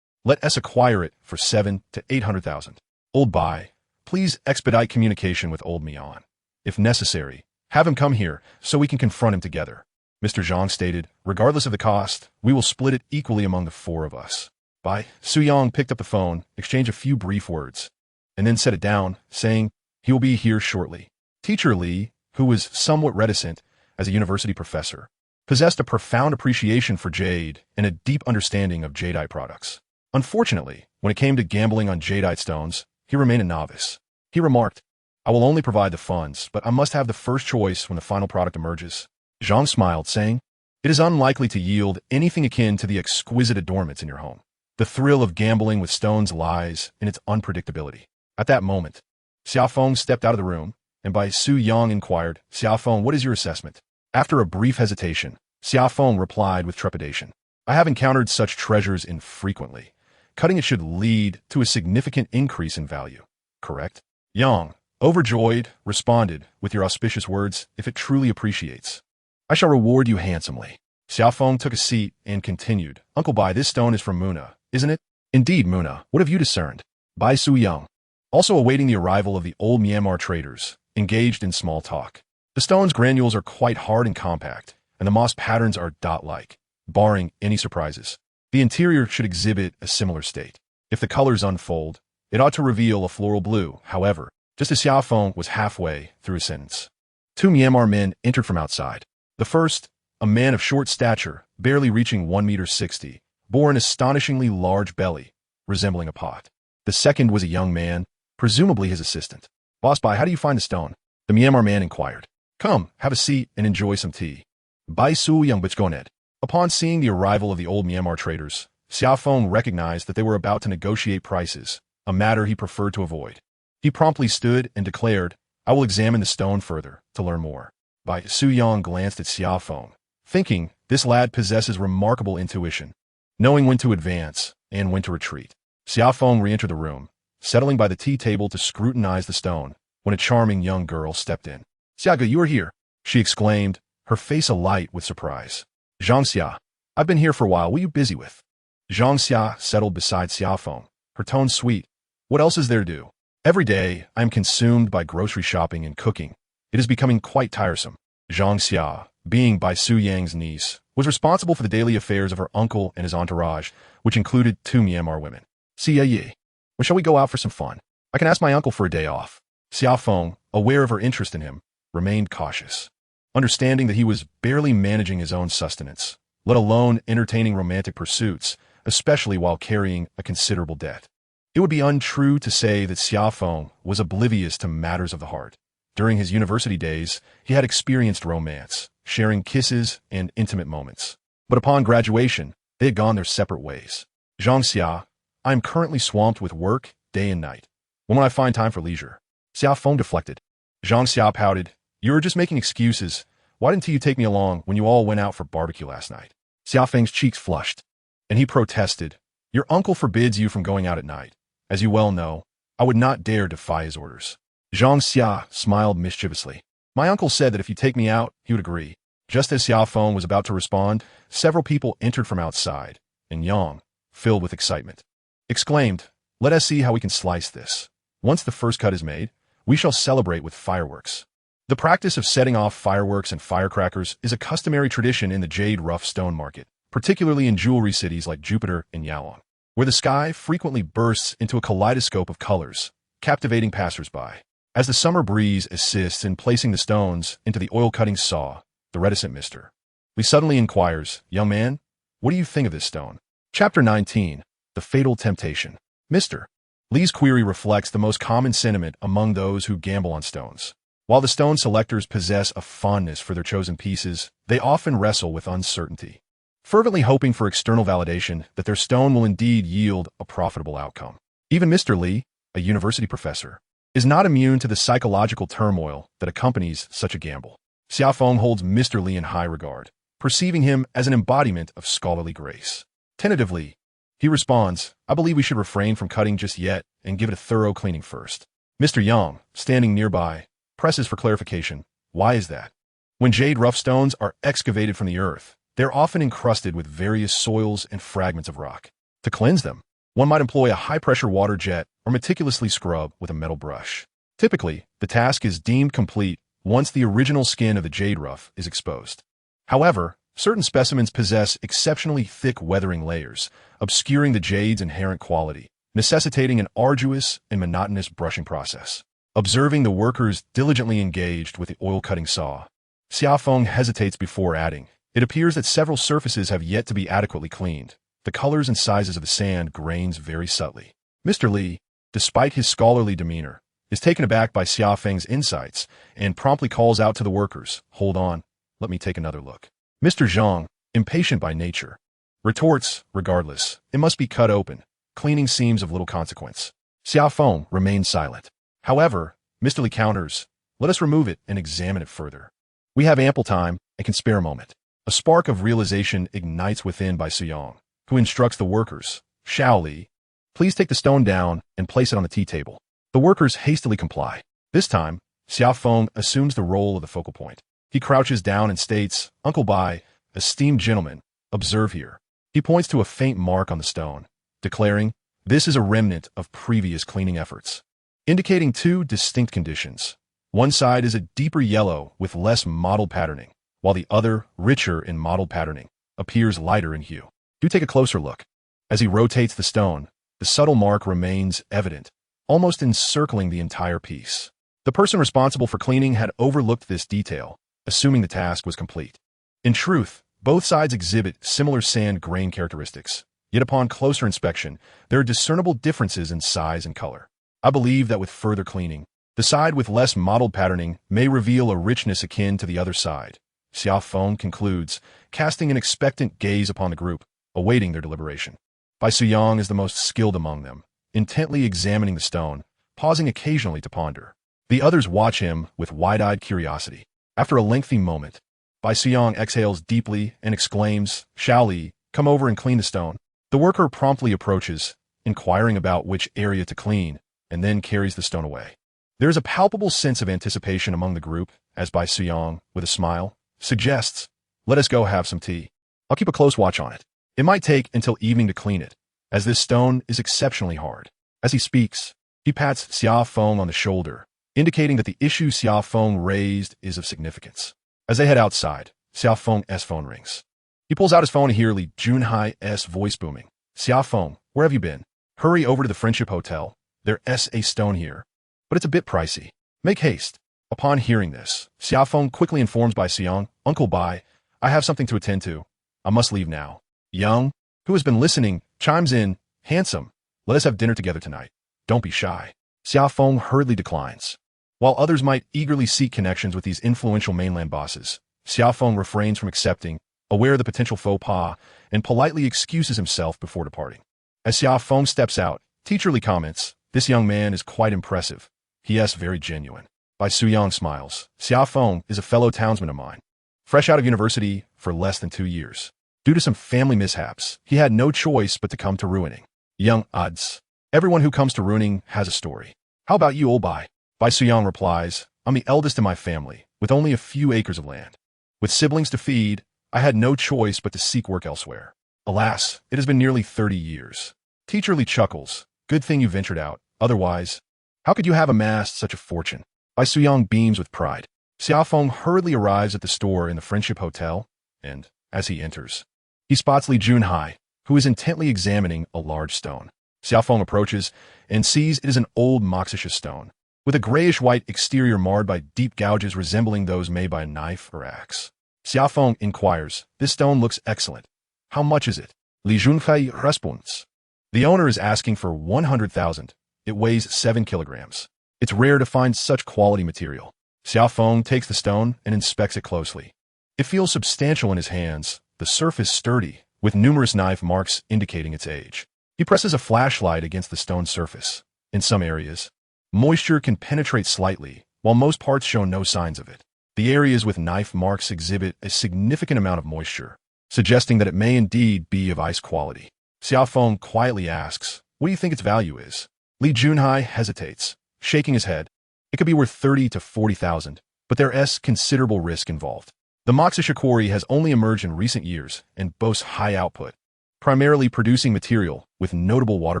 let us acquire it for 700,000 to 800,000. Old Bai, please expedite communication with Old Mian. If necessary, have him come here so we can confront him together. Mr. Zhang stated. Regardless of the cost, we will split it equally among the four of us. Bai Suyang picked up the phone, exchanged a few brief words, and then set it down, saying, he will be here shortly. Teacher Li, who was somewhat reticent as a university professor, possessed a profound appreciation for jade and a deep understanding of jadeite products. Unfortunately, when it came to gambling on jadeite stones, he remained a novice. He remarked, I will only provide the funds, but I must have the first choice when the final product emerges. Zhang smiled, saying, it is unlikely to yield anything akin to the exquisite adornments in your home. The thrill of gambling with stones lies in its unpredictability. At that moment, Xia Feng stepped out of the room, and Bai Suyang inquired, Xia Feng, what is your assessment? After a brief hesitation, Xia Feng replied with trepidation, I have encountered such treasures infrequently. Cutting it should lead to a significant increase in value. Correct? Yang, overjoyed, responded with your auspicious words, if it truly appreciates, I shall reward you handsomely. Xia Feng took a seat and continued, Uncle Bai, this stone is from Muna, isn't it? Indeed, Muna. What have you discerned? Bai Suyang, also awaiting the arrival of the old Myanmar traders, engaged in small talk. The stone's granules are quite hard and compact, and the moss patterns are dot-like, barring any surprises. The interior should exhibit a similar state. If the colors unfold, it ought to reveal a floral blue. However, just as Xia Feng was halfway through his sentence, two Myanmar men entered from outside. The first, a man of short stature, barely reaching 1.60 meters, bore an astonishingly large belly, resembling a pot. The second was a young man, presumably his assistant. Boss Bai, how do you find the stone? The Myanmar man inquired. Come, have a seat and enjoy some tea. Bai Suyang Bichgonet. Upon seeing the arrival of the old Myanmar traders, Xia Feng recognized that they were about to negotiate prices, a matter he preferred to avoid. He promptly stood and declared, I will examine the stone further to learn more. Bai Suyang glanced at Xia Feng, thinking, this lad possesses remarkable intuition, knowing when to advance and when to retreat. Xia Feng re-entered the room, settling by the tea table to scrutinize the stone, when a charming young girl stepped in. Xiaga, you are here, she exclaimed, her face alight with surprise. Zhang Xia, I've been here for a while. What are you busy with? Zhang Xia settled beside Xia Feng, her tone sweet. What else is there to do? Every day, I am consumed by grocery shopping and cooking. It is becoming quite tiresome. Zhang Xia, being Bai Suyang's niece, was responsible for the daily affairs of her uncle and his entourage, which included two Myanmar women. Xia Yi, when shall we go out for some fun? I can ask my uncle for a day off. Xia Feng, aware of her interest in him, remained cautious, understanding that he was barely managing his own sustenance, let alone entertaining romantic pursuits, especially while carrying a considerable debt. It would be untrue to say that Xia Feng was oblivious to matters of the heart. During his university days, he had experienced romance, sharing kisses and intimate moments. But upon graduation, they had gone their separate ways. Zhang Xia, I am currently swamped with work day and night. When will I find time for leisure? Xia Feng deflected. Zhang Xia pouted. You were just making excuses. Why didn't you take me along when you all went out for barbecue last night? Xia Feng's cheeks flushed, and he protested. Your uncle forbids you from going out at night. As you well know, I would not dare defy his orders. Zhang Xia smiled mischievously. My uncle said that if you take me out, he would agree. Just as Xia Feng was about to respond, several people entered from outside, and Yang, filled with excitement, exclaimed, let us see how we can slice this. Once the first cut is made, we shall celebrate with fireworks. The practice of setting off fireworks and firecrackers is a customary tradition in the Jade Rough Stone Market, particularly in jewelry cities like Jupiter and Yalong, where the sky frequently bursts into a kaleidoscope of colors, captivating passersby. As the summer breeze assists in placing the stones into the oil-cutting saw, the reticent Mr. Lee suddenly inquires, young man, what do you think of this stone? Chapter 19, The Fatal Temptation. Mr. Lee's query reflects the most common sentiment among those who gamble on stones. While the stone selectors possess a fondness for their chosen pieces, they often wrestle with uncertainty, fervently hoping for external validation that their stone will indeed yield a profitable outcome. Even Mr. Lee, a university professor, is not immune to the psychological turmoil that accompanies such a gamble. Xia Feng holds Mr. Lee in high regard, perceiving him as an embodiment of scholarly grace. Tentatively, he responds, I believe we should refrain from cutting just yet and give it a thorough cleaning first. Mr. Yang, standing nearby, presses for clarification. Why is that? When jade rough stones are excavated from the earth, they're often encrusted with various soils and fragments of rock. To cleanse them, one might employ a high-pressure water jet or meticulously scrub with a metal brush. Typically, the task is deemed complete once the original skin of the jade rough is exposed. However, certain specimens possess exceptionally thick weathering layers, obscuring the jade's inherent quality, necessitating an arduous and monotonous brushing process. Observing the workers diligently engaged with the oil-cutting saw, Xia Feng hesitates before adding, "It appears that several surfaces have yet to be adequately cleaned. The colors and sizes of the sand grains vary subtly." Mr. Li, despite his scholarly demeanor, is taken aback by Xia Feng's insights and promptly calls out to the workers, "Hold on, let me take another look." Mr. Zhang, impatient by nature, retorts, "Regardless, it must be cut open. Cleaning seems of little consequence." Xia Feng remains silent. However, Mr. Li counters, "Let us remove it and examine it further. We have ample time and can spare a moment." A spark of realization ignites within by Suyong, who instructs the workers, "Shao Li, please take the stone down and place it on the tea table." The workers hastily comply. This time, Xia Feng assumes the role of the focal point. He crouches down and states, "Uncle Bai, esteemed gentlemen, observe here." He points to a faint mark on the stone, declaring, "This is a remnant of previous cleaning efforts," indicating two distinct conditions. One side is a deeper yellow with less mottled patterning, while the other, richer in mottled patterning, appears lighter in hue. Do take a closer look. As he rotates the stone, the subtle mark remains evident, almost encircling the entire piece. The person responsible for cleaning had overlooked this detail, assuming the task was complete. In truth, both sides exhibit similar sand grain characteristics, yet upon closer inspection, there are discernible differences in size and color. I believe that with further cleaning, the side with less mottled patterning may reveal a richness akin to the other side. Xia Feng concludes, casting an expectant gaze upon the group, awaiting their deliberation. Bai Suyong is the most skilled among them, intently examining the stone, pausing occasionally to ponder. The others watch him with wide-eyed curiosity. After a lengthy moment, Bai Suyong exhales deeply and exclaims, "Shao Li, come over and clean the stone." The worker promptly approaches, inquiring about which area to clean, and then carries the stone away. There is a palpable sense of anticipation among the group as Bai Suyong, with a smile, suggests, "Let us go have some tea. I'll keep a close watch on it. It might take until evening to clean it, as this stone is exceptionally hard." As he speaks, he pats Xia Feng on the shoulder, indicating that the issue Xia Feng raised is of significance. As they head outside, Xia Feng's phone rings. He pulls out his phone and hears Li Junhai's voice booming. "Xia Feng, where have you been? Hurry over to the Friendship Hotel. There's a stone here, but it's a bit pricey. Make haste." Upon hearing this, Xia Feng quickly informs Bai Suyong, "Uncle Bai, I have something to attend to. I must leave now." Young, who has been listening, chimes in, "Handsome, let us have dinner together tonight. Don't be shy." Xia Feng hurriedly declines. While others might eagerly seek connections with these influential mainland bosses, Xia Feng refrains from accepting, aware of the potential faux pas, and politely excuses himself before departing. As Xia Feng steps out, Teacher Li comments, "This young man is quite impressive. He is very genuine." Bai Suyong smiles. "Xia Feng is a fellow townsman of mine, fresh out of university for less than 2 years. Due to some family mishaps, he had no choice but to come to ruining. Young odds. Everyone who comes to ruining has a story. How about you, old Bai?" Bai Suyong replies, "I'm the eldest in my family, with only a few acres of land. With siblings to feed, I had no choice but to seek work elsewhere. Alas, it has been nearly 30 years. Teacher Li chuckles. "Good thing you ventured out. Otherwise, how could you have amassed such a fortune?" Bai Suyong beams with pride. Xia Feng hurriedly arrives at the store in the Friendship Hotel, and, as he enters, he spots Li Junhai, who is intently examining a large stone. Xia Feng approaches and sees it is an old Moxisha stone, with a grayish-white exterior marred by deep gouges resembling those made by a knife or axe. Xia Feng inquires, "This stone looks excellent. How much is it?" Li Junhai responds, "The owner is asking for 100,000. It weighs 7 kilograms. It's rare to find such quality material." Xia Feng takes the stone and inspects it closely. It feels substantial in his hands, the surface sturdy, with numerous knife marks indicating its age. He presses a flashlight against the stone surface. In some areas, moisture can penetrate slightly, while most parts show no signs of it. The areas with knife marks exhibit a significant amount of moisture, suggesting that it may indeed be of ice quality. Xia Feng quietly asks, "What do you think its value is?" Li Junhai hesitates, shaking his head. "It could be worth 30 to 40,000, but there's considerable risk involved. The Moxisha quarry has only emerged in recent years and boasts high output, primarily producing material with notable water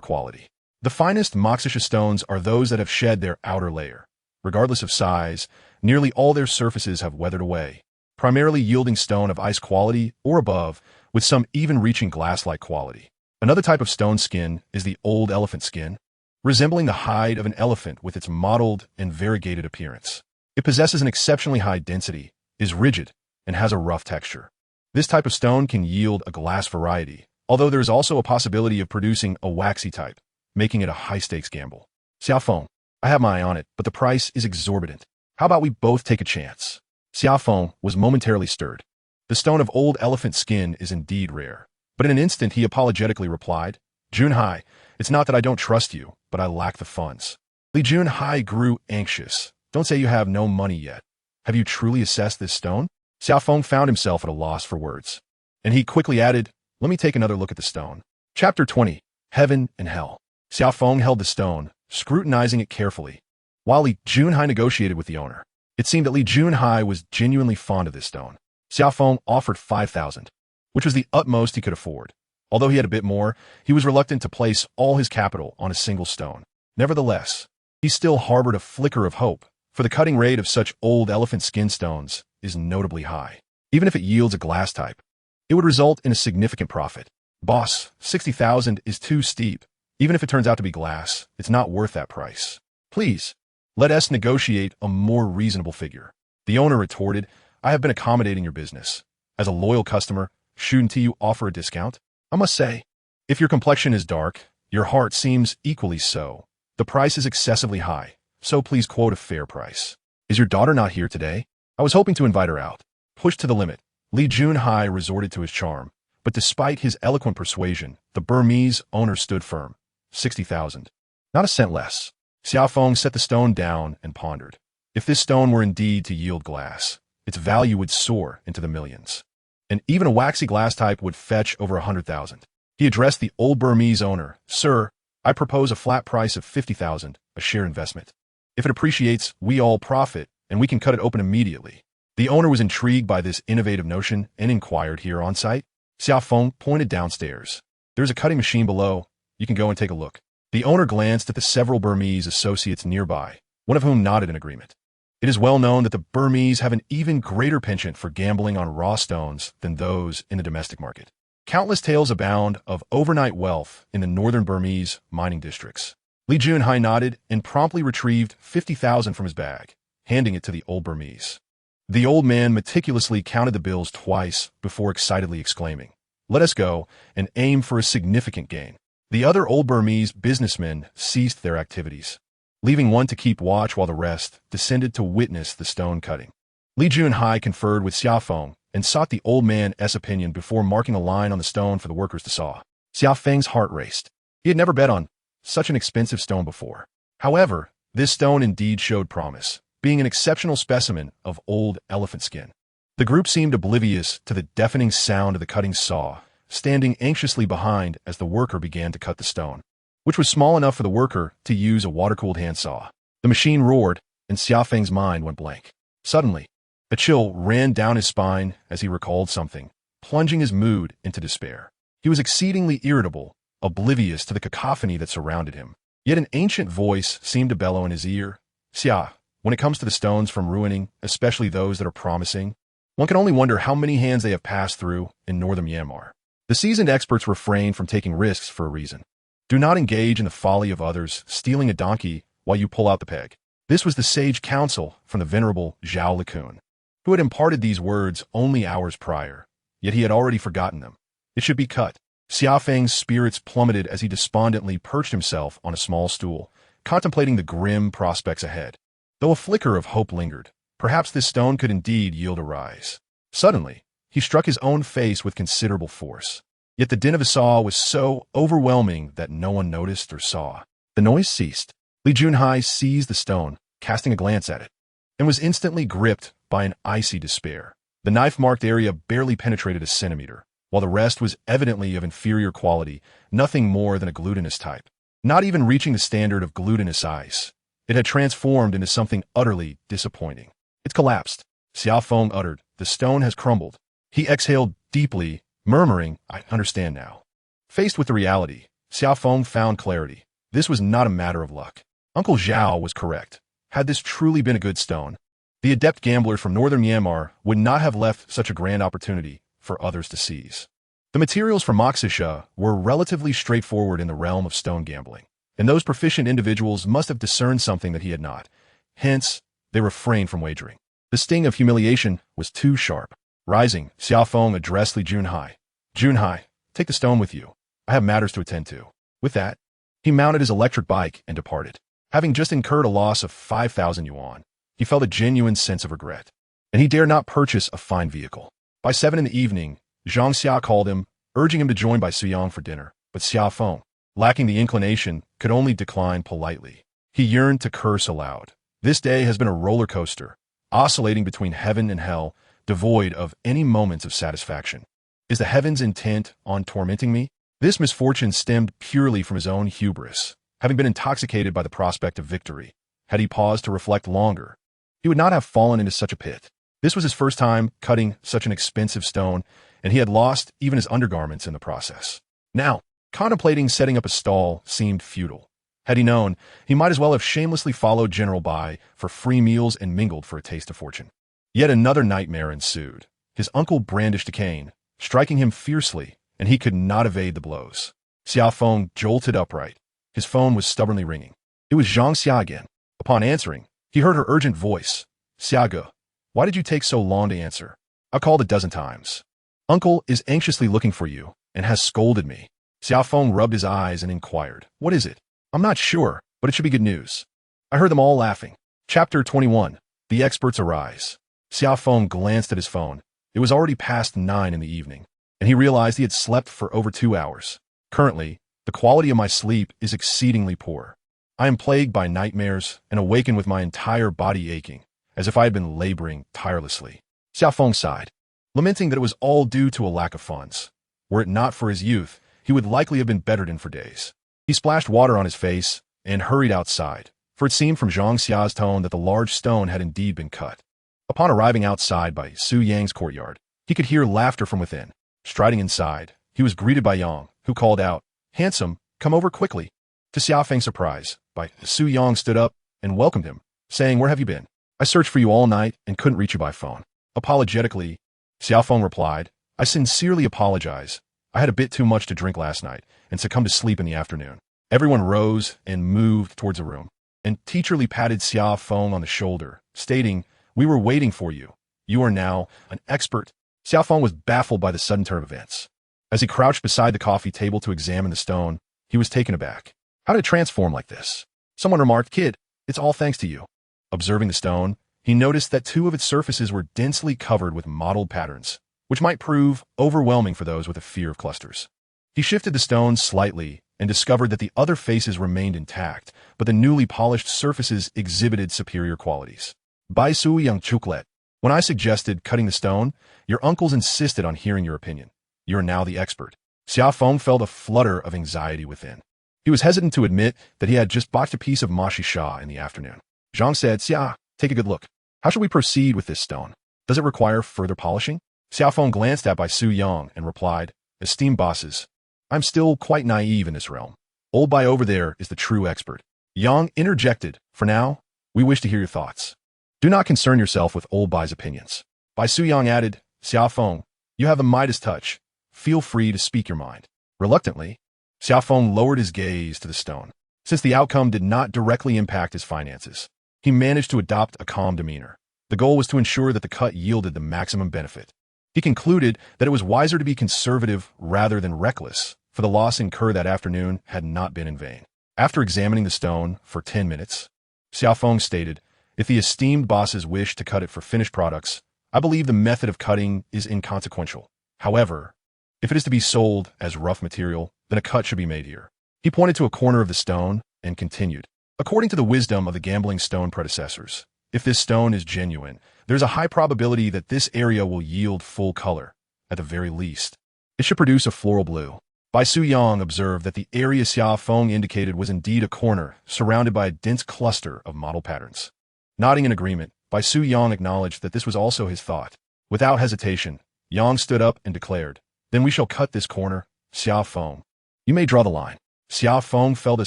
quality. The finest Moxisha stones are those that have shed their outer layer. Regardless of size, nearly all their surfaces have weathered away, primarily yielding stone of ice quality or above, with some even reaching glass-like quality. Another type of stone skin is the old elephant skin, resembling the hide of an elephant with its mottled and variegated appearance. It possesses an exceptionally high density, is rigid, and has a rough texture. This type of stone can yield a glass variety, although there is also a possibility of producing a waxy type, making it a high-stakes gamble. Xia Feng, I have my eye on it, but the price is exorbitant. How about we both take a chance? Xia Feng was momentarily stirred. The stone of old elephant skin is indeed rare. But in an instant he apologetically replied, Junhai, it's not that I don't trust you, but I lack the funds. Li Junhai grew anxious. Don't say you have no money yet. Have you truly assessed this stone? Xia Feng found himself at a loss for words. And he quickly added, let me take another look at the stone. Chapter 20. Heaven and Hell. Xia Feng held the stone, scrutinizing it carefully, while Li Junhai negotiated with the owner. It seemed that Li Junhai was genuinely fond of this stone. Xia Feng offered 5,000, which was the utmost he could afford. Although he had a bit more, he was reluctant to place all his capital on a single stone. Nevertheless, he still harbored a flicker of hope, for the cutting rate of such old elephant skin stones is notably high. Even if it yields a glass type, it would result in a significant profit. Boss, 60,000 is too steep. Even if it turns out to be glass, it's not worth that price. Please, let us negotiate a more reasonable figure. The owner retorted, I have been accommodating your business. As a loyal customer, shouldn't you offer a discount? I must say, if your complexion is dark, your heart seems equally so. The price is excessively high, so please quote a fair price. Is your daughter not here today? I was hoping to invite her out. Pushed to the limit, Li Junhai resorted to his charm, but despite his eloquent persuasion, the Burmese owner stood firm. 60,000. Not a cent less. Xia Feng set the stone down and pondered. If this stone were indeed to yield glass, its value would soar into the millions. And even a waxy glass type would fetch over 100,000. He addressed the old Burmese owner, Sir, I propose a flat price of 50,000, a share investment. If it appreciates, we all profit, and we can cut it open immediately. The owner was intrigued by this innovative notion and inquired here on site. Xia Feng pointed downstairs. There's a cutting machine below. You can go and take a look. The owner glanced at the several Burmese associates nearby, one of whom nodded in agreement. It is well known that the Burmese have an even greater penchant for gambling on raw stones than those in the domestic market. Countless tales abound of overnight wealth in the northern Burmese mining districts. Li Junhai nodded and promptly retrieved 50,000 from his bag, handing it to the old Burmese. The old man meticulously counted the bills twice before excitedly exclaiming, Let us go and aim for a significant gain. The other old Burmese businessmen ceased their activities, leaving one to keep watch while the rest descended to witness the stone cutting. Li Junhai conferred with Xia Feng and sought the old man's opinion before marking a line on the stone for the workers to saw. Xia Feng's heart raced. He had never bet on such an expensive stone before. However, this stone indeed showed promise, being an exceptional specimen of old elephant skin. The group seemed oblivious to the deafening sound of the cutting saw, standing anxiously behind as the worker began to cut the stone, which was small enough for the worker to use a water-cooled handsaw. The machine roared, and Xia Feng's mind went blank. Suddenly, a chill ran down his spine as he recalled something, plunging his mood into despair. He was exceedingly irritable, oblivious to the cacophony that surrounded him. Yet an ancient voice seemed to bellow in his ear. Xia, when it comes to the stones from ruining, especially those that are promising, one can only wonder how many hands they have passed through in northern Myanmar. The seasoned experts refrain from taking risks for a reason. Do not engage in the folly of others, stealing a donkey while you pull out the peg. This was the sage counsel from the venerable Zhao Likun, who had imparted these words only hours prior, yet he had already forgotten them. It should be cut. Xia Feng's spirits plummeted as he despondently perched himself on a small stool, contemplating the grim prospects ahead. Though a flicker of hope lingered, perhaps this stone could indeed yield a rise. Suddenly, he struck his own face with considerable force. Yet the din of his saw was so overwhelming that no one noticed or saw. The noise ceased. Li Junhai seized the stone, casting a glance at it, and was instantly gripped by an icy despair. The knife-marked area barely penetrated a centimeter, while the rest was evidently of inferior quality, nothing more than a glutinous type. Not even reaching the standard of glutinous ice, it had transformed into something utterly disappointing. It's collapsed. Xia Feng uttered, the stone has crumbled. He exhaled deeply, murmuring, I understand now. Faced with the reality, Xia Feng found clarity. This was not a matter of luck. Uncle Zhao was correct. Had this truly been a good stone, The adept gamblers from northern Myanmar would not have left such a grand opportunity for others to seize. The materials for Moksha were relatively straightforward in the realm of stone gambling, and those proficient individuals must have discerned something that he had not. Hence, they refrained from wagering. The sting of humiliation was too sharp. Rising, Xia Feng addressed Li Junhai. Junhai, take the stone with you. I have matters to attend to. With that, he mounted his electric bike and departed. Having just incurred a loss of 5,000 yuan, he felt a genuine sense of regret, and he dared not purchase a fine vehicle. By 7 in the evening, Zhang Xia called him, urging him to join Bai Suyang for dinner, but Xia Feng, lacking the inclination, could only decline politely. He yearned to curse aloud. This day has been a roller coaster, oscillating between heaven and hell, devoid of any moments of satisfaction. Is the heavens intent on tormenting me? This misfortune stemmed purely from his own hubris. Having been intoxicated by the prospect of victory, had he paused to reflect longer, he would not have fallen into such a pit. This was his first time cutting such an expensive stone, and he had lost even his undergarments in the process. Now, contemplating setting up a stall seemed futile. Had he known, he might as well have shamelessly followed General Bai for free meals and mingled for a taste of fortune. Yet another nightmare ensued. His uncle brandished a cane, striking him fiercely, and he could not evade the blows. Xia Feng jolted upright. His phone was stubbornly ringing. It was Zhang Xia again. Upon answering, he heard her urgent voice. Xiaga, why did you take so long to answer? I called a dozen times. Uncle is anxiously looking for you and has scolded me. Xia Feng rubbed his eyes and inquired, what is it? I'm not sure, but it should be good news. I heard them all laughing. Chapter 21. The Experts Arise. Xia Feng glanced at his phone. It was already past 9 in the evening, and he realized he had slept for over 2 hours. Currently, the quality of my sleep is exceedingly poor. I am plagued by nightmares and awaken with my entire body aching, as if I had been laboring tirelessly. Xia Feng sighed, lamenting that it was all due to a lack of funds. Were it not for his youth, he would likely have been bedridden for days. He splashed water on his face and hurried outside, for it seemed from Zhang Xia's tone that the large stone had indeed been cut. Upon arriving outside by Su Yang's courtyard, he could hear laughter from within. Striding inside, he was greeted by Yang, who called out, "Handsome, come over quickly." To Xia Feng's surprise, Su Yang stood up and welcomed him, saying, "Where have you been? I searched for you all night and couldn't reach you by phone." Apologetically, Xia Feng replied, "I sincerely apologize. I had a bit too much to drink last night and succumbed to sleep in the afternoon." Everyone rose and moved towards the room, and teacherly patted Xia Feng on the shoulder, stating, "We were waiting for you. You are now an expert." Xia Feng was baffled by the sudden turn of events. As he crouched beside the coffee table to examine the stone, he was taken aback. How did it transform like this? Someone remarked, "Kid, it's all thanks to you." Observing the stone, he noticed that 2 of its surfaces were densely covered with mottled patterns, which might prove overwhelming for those with a fear of clusters. He shifted the stone slightly and discovered that the other faces remained intact, but the newly polished surfaces exhibited superior qualities. Bai Su Yang Chuklet, when I suggested cutting the stone, your uncles insisted on hearing your opinion. You are now the expert. Xia Feng felt a flutter of anxiety within. He was hesitant to admit that he had just botched a piece of Moksha in the afternoon. Zhang said, "Xia, take a good look. How should we proceed with this stone? Does it require further polishing?" Xia Feng glanced at Bai Su Yang and replied, "Esteemed bosses, I'm still quite naive in this realm. Old Bai over there is the true expert." Yang interjected, "For now, we wish to hear your thoughts. Do not concern yourself with Old Bai's opinions." Bai Su Yang added, "Xia Feng, you have the Midas touch. Feel free to speak your mind." Reluctantly, Xia Feng lowered his gaze to the stone. Since the outcome did not directly impact his finances, he managed to adopt a calm demeanor. The goal was to ensure that the cut yielded the maximum benefit. He concluded that it was wiser to be conservative rather than reckless, for the loss incurred that afternoon had not been in vain. After examining the stone for 10 minutes, Xia Feng stated, "If the esteemed bosses wish to cut it for finished products, I believe the method of cutting is inconsequential. However, if it is to be sold as rough material, then a cut should be made here." He pointed to a corner of the stone and continued, "According to the wisdom of the gambling stone predecessors, if this stone is genuine, there's a high probability that this area will yield full color. At the very least, it should produce a floral blue." Bai Su Yang observed that the area Xia Feng indicated was indeed a corner, surrounded by a dense cluster of model patterns. Nodding in agreement, Bai Su Yang acknowledged that this was also his thought. Without hesitation, Yang stood up and declared, "Then we shall cut this corner, Xia Feng. You may draw the line." Xia Feng felt a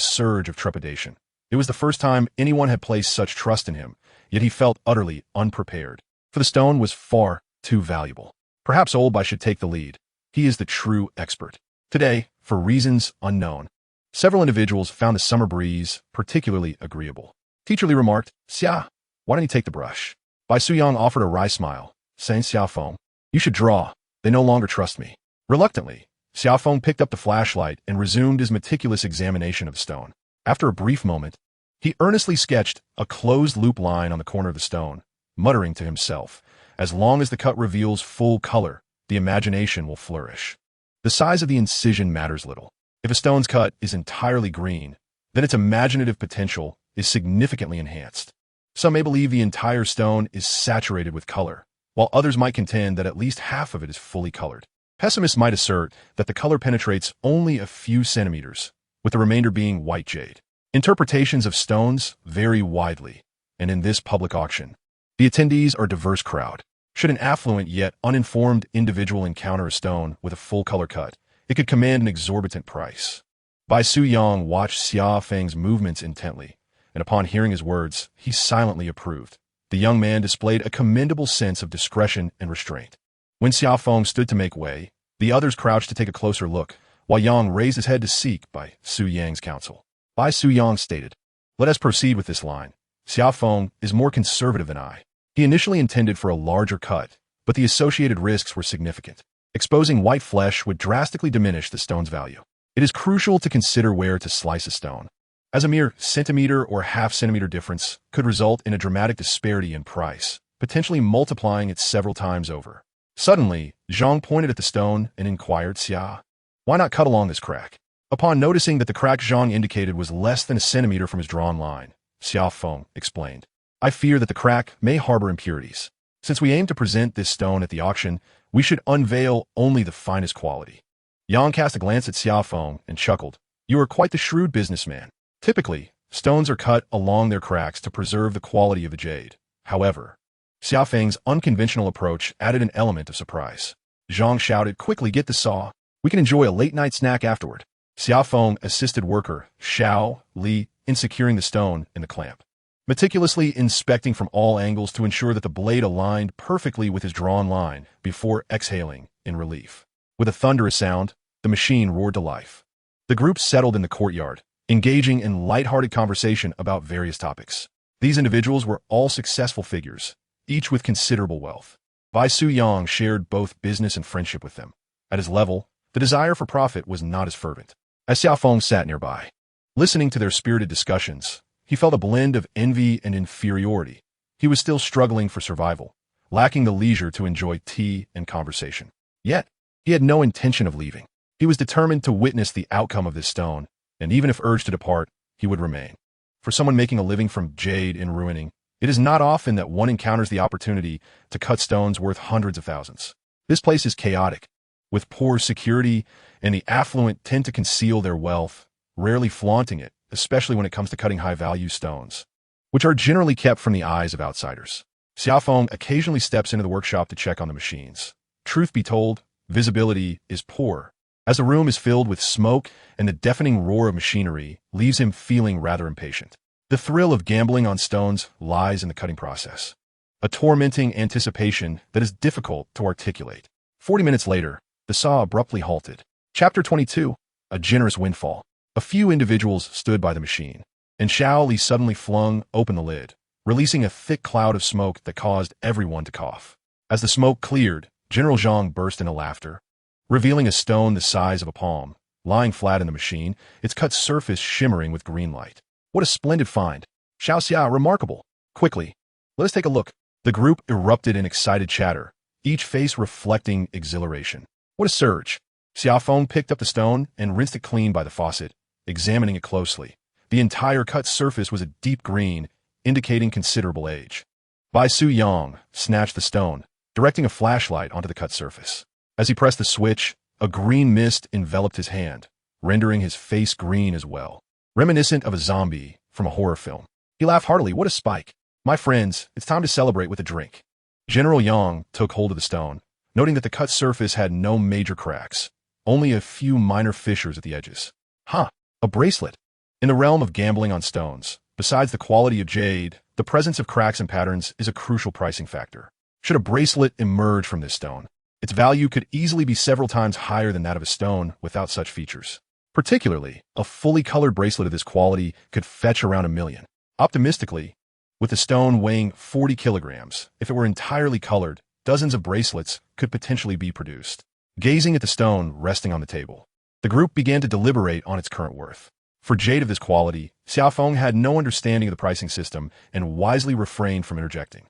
surge of trepidation. It was the first time anyone had placed such trust in him, yet he felt utterly unprepared. For the stone was far too valuable. Perhaps Olbai should take the lead. He is the true expert. Today, for reasons unknown, several individuals found the summer breeze particularly agreeable. Teacher Li remarked, "Xia, why don't you take the brush?" Bai Suyang offered a wry smile, saying, "Xia Feng, you should draw. They no longer trust me." Reluctantly, Xia Feng picked up the flashlight and resumed his meticulous examination of the stone. After a brief moment, he earnestly sketched a closed-loop line on the corner of the stone, muttering to himself, "As long as the cut reveals full color, the imagination will flourish." The size of the incision matters little. If a stone's cut is entirely green, then its imaginative potential is significantly enhanced. Some may believe the entire stone is saturated with color, while others might contend that at least half of it is fully colored. Pessimists might assert that the color penetrates only a few centimeters, with the remainder being white jade. Interpretations of stones vary widely, and in this public auction, the attendees are a diverse crowd. Should an affluent yet uninformed individual encounter a stone with a full color cut, it could command an exorbitant price. Bai Suyang watched Xia Feng's movements intently, and upon hearing his words, he silently approved. The young man displayed a commendable sense of discretion and restraint. When Xia Feng stood to make way, the others crouched to take a closer look, while Yang raised his head to seek Bai Suyang's counsel. Bai Suyang stated, "Let us proceed with this line. Xia Feng is more conservative than I. He initially intended for a larger cut, but the associated risks were significant. Exposing white flesh would drastically diminish the stone's value. It is crucial to consider where to slice a stone, as a mere centimeter or half-centimeter difference could result in a dramatic disparity in price, potentially multiplying it several times over." Suddenly, Zhang pointed at the stone and inquired, "Xia, why not cut along this crack?" Upon noticing that the crack Zhang indicated was less than a centimeter from his drawn line, Xia Feng explained, "I fear that the crack may harbor impurities. Since we aim to present this stone at the auction, we should unveil only the finest quality." Yang cast a glance at Xia Feng and chuckled, "You are quite the shrewd businessman. Typically, stones are cut along their cracks to preserve the quality of the jade. However, Xia Feng's unconventional approach added an element of surprise. Zhang shouted, "Quickly, get the saw. We can enjoy a late-night snack afterward." Xia Feng assisted worker Xiao Li in securing the stone in the clamp, meticulously inspecting from all angles to ensure that the blade aligned perfectly with his drawn line before exhaling in relief. With a thunderous sound, the machine roared to life. The group settled in the courtyard, engaging in light-hearted conversation about various topics. These individuals were all successful figures, each with considerable wealth. Bai Suyang shared both business and friendship with them. At his level, the desire for profit was not as fervent. As Xia Feng sat nearby, listening to their spirited discussions, he felt a blend of envy and inferiority. He was still struggling for survival, lacking the leisure to enjoy tea and conversation. Yet, he had no intention of leaving. He was determined to witness the outcome of this stone, and even if urged to depart, he would remain. For someone making a living from jade in ruining, it is not often that one encounters the opportunity to cut stones worth hundreds of thousands. This place is chaotic, with poor security, and the affluent tend to conceal their wealth, rarely flaunting it, especially when it comes to cutting high-value stones, which are generally kept from the eyes of outsiders. Xia Feng occasionally steps into the workshop to check on the machines. Truth be told, visibility is poor, as the room is filled with smoke and the deafening roar of machinery leaves him feeling rather impatient. The thrill of gambling on stones lies in the cutting process, a tormenting anticipation that is difficult to articulate. 40 minutes later, the saw abruptly halted. Chapter 22, A Generous Windfall. A few individuals stood by the machine, and Xiao Li suddenly flung open the lid, releasing a thick cloud of smoke that caused everyone to cough. As the smoke cleared, General Zhang burst into laughter, revealing a stone the size of a palm, lying flat in the machine, its cut surface shimmering with green light. "What a splendid find! Xiao Xia, remarkable! Quickly, let us take a look." The group erupted in excited chatter, each face reflecting exhilaration. What a surge! Xia Feng picked up the stone and rinsed it clean by the faucet, examining it closely. The entire cut surface was a deep green, indicating considerable age. Bai Suyang snatched the stone, directing a flashlight onto the cut surface. As he pressed the switch, a green mist enveloped his hand, rendering his face green as well, reminiscent of a zombie from a horror film. He laughed heartily. "What a spike! My friends, it's time to celebrate with a drink." General Yang took hold of the stone, noting that the cut surface had no major cracks, only a few minor fissures at the edges. "Huh, a bracelet. In the realm of gambling on stones, besides the quality of jade, the presence of cracks and patterns is a crucial pricing factor. Should a bracelet emerge from this stone, its value could easily be several times higher than that of a stone without such features. Particularly, a fully colored bracelet of this quality could fetch around $1 million. Optimistically, with the stone weighing 40 kilograms, if it were entirely colored, dozens of bracelets could potentially be produced. Gazing at the stone resting on the table, the group began to deliberate on its current worth. For jade of this quality, Xia Feng had no understanding of the pricing system and wisely refrained from interjecting.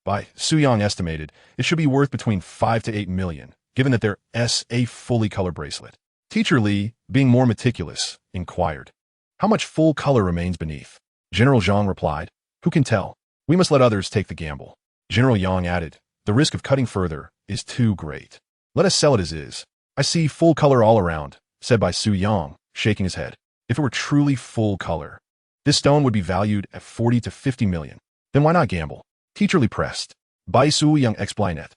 By Su Yang estimated, it should be worth between 5 to 8 million, given that there is a fully colored bracelet. Teacher Li, being more meticulous, inquired, "How much full color remains beneath?" General Zhang replied, "Who can tell? We must let others take the gamble." General Yang added, "The risk of cutting further is too great. Let us sell it as is." "I see full color all around," said by Su Yang, shaking his head. "If it were truly full color, this stone would be valued at 40 to 50 million. Then why not gamble?" Teacher Li pressed. Bai Su Yang explained,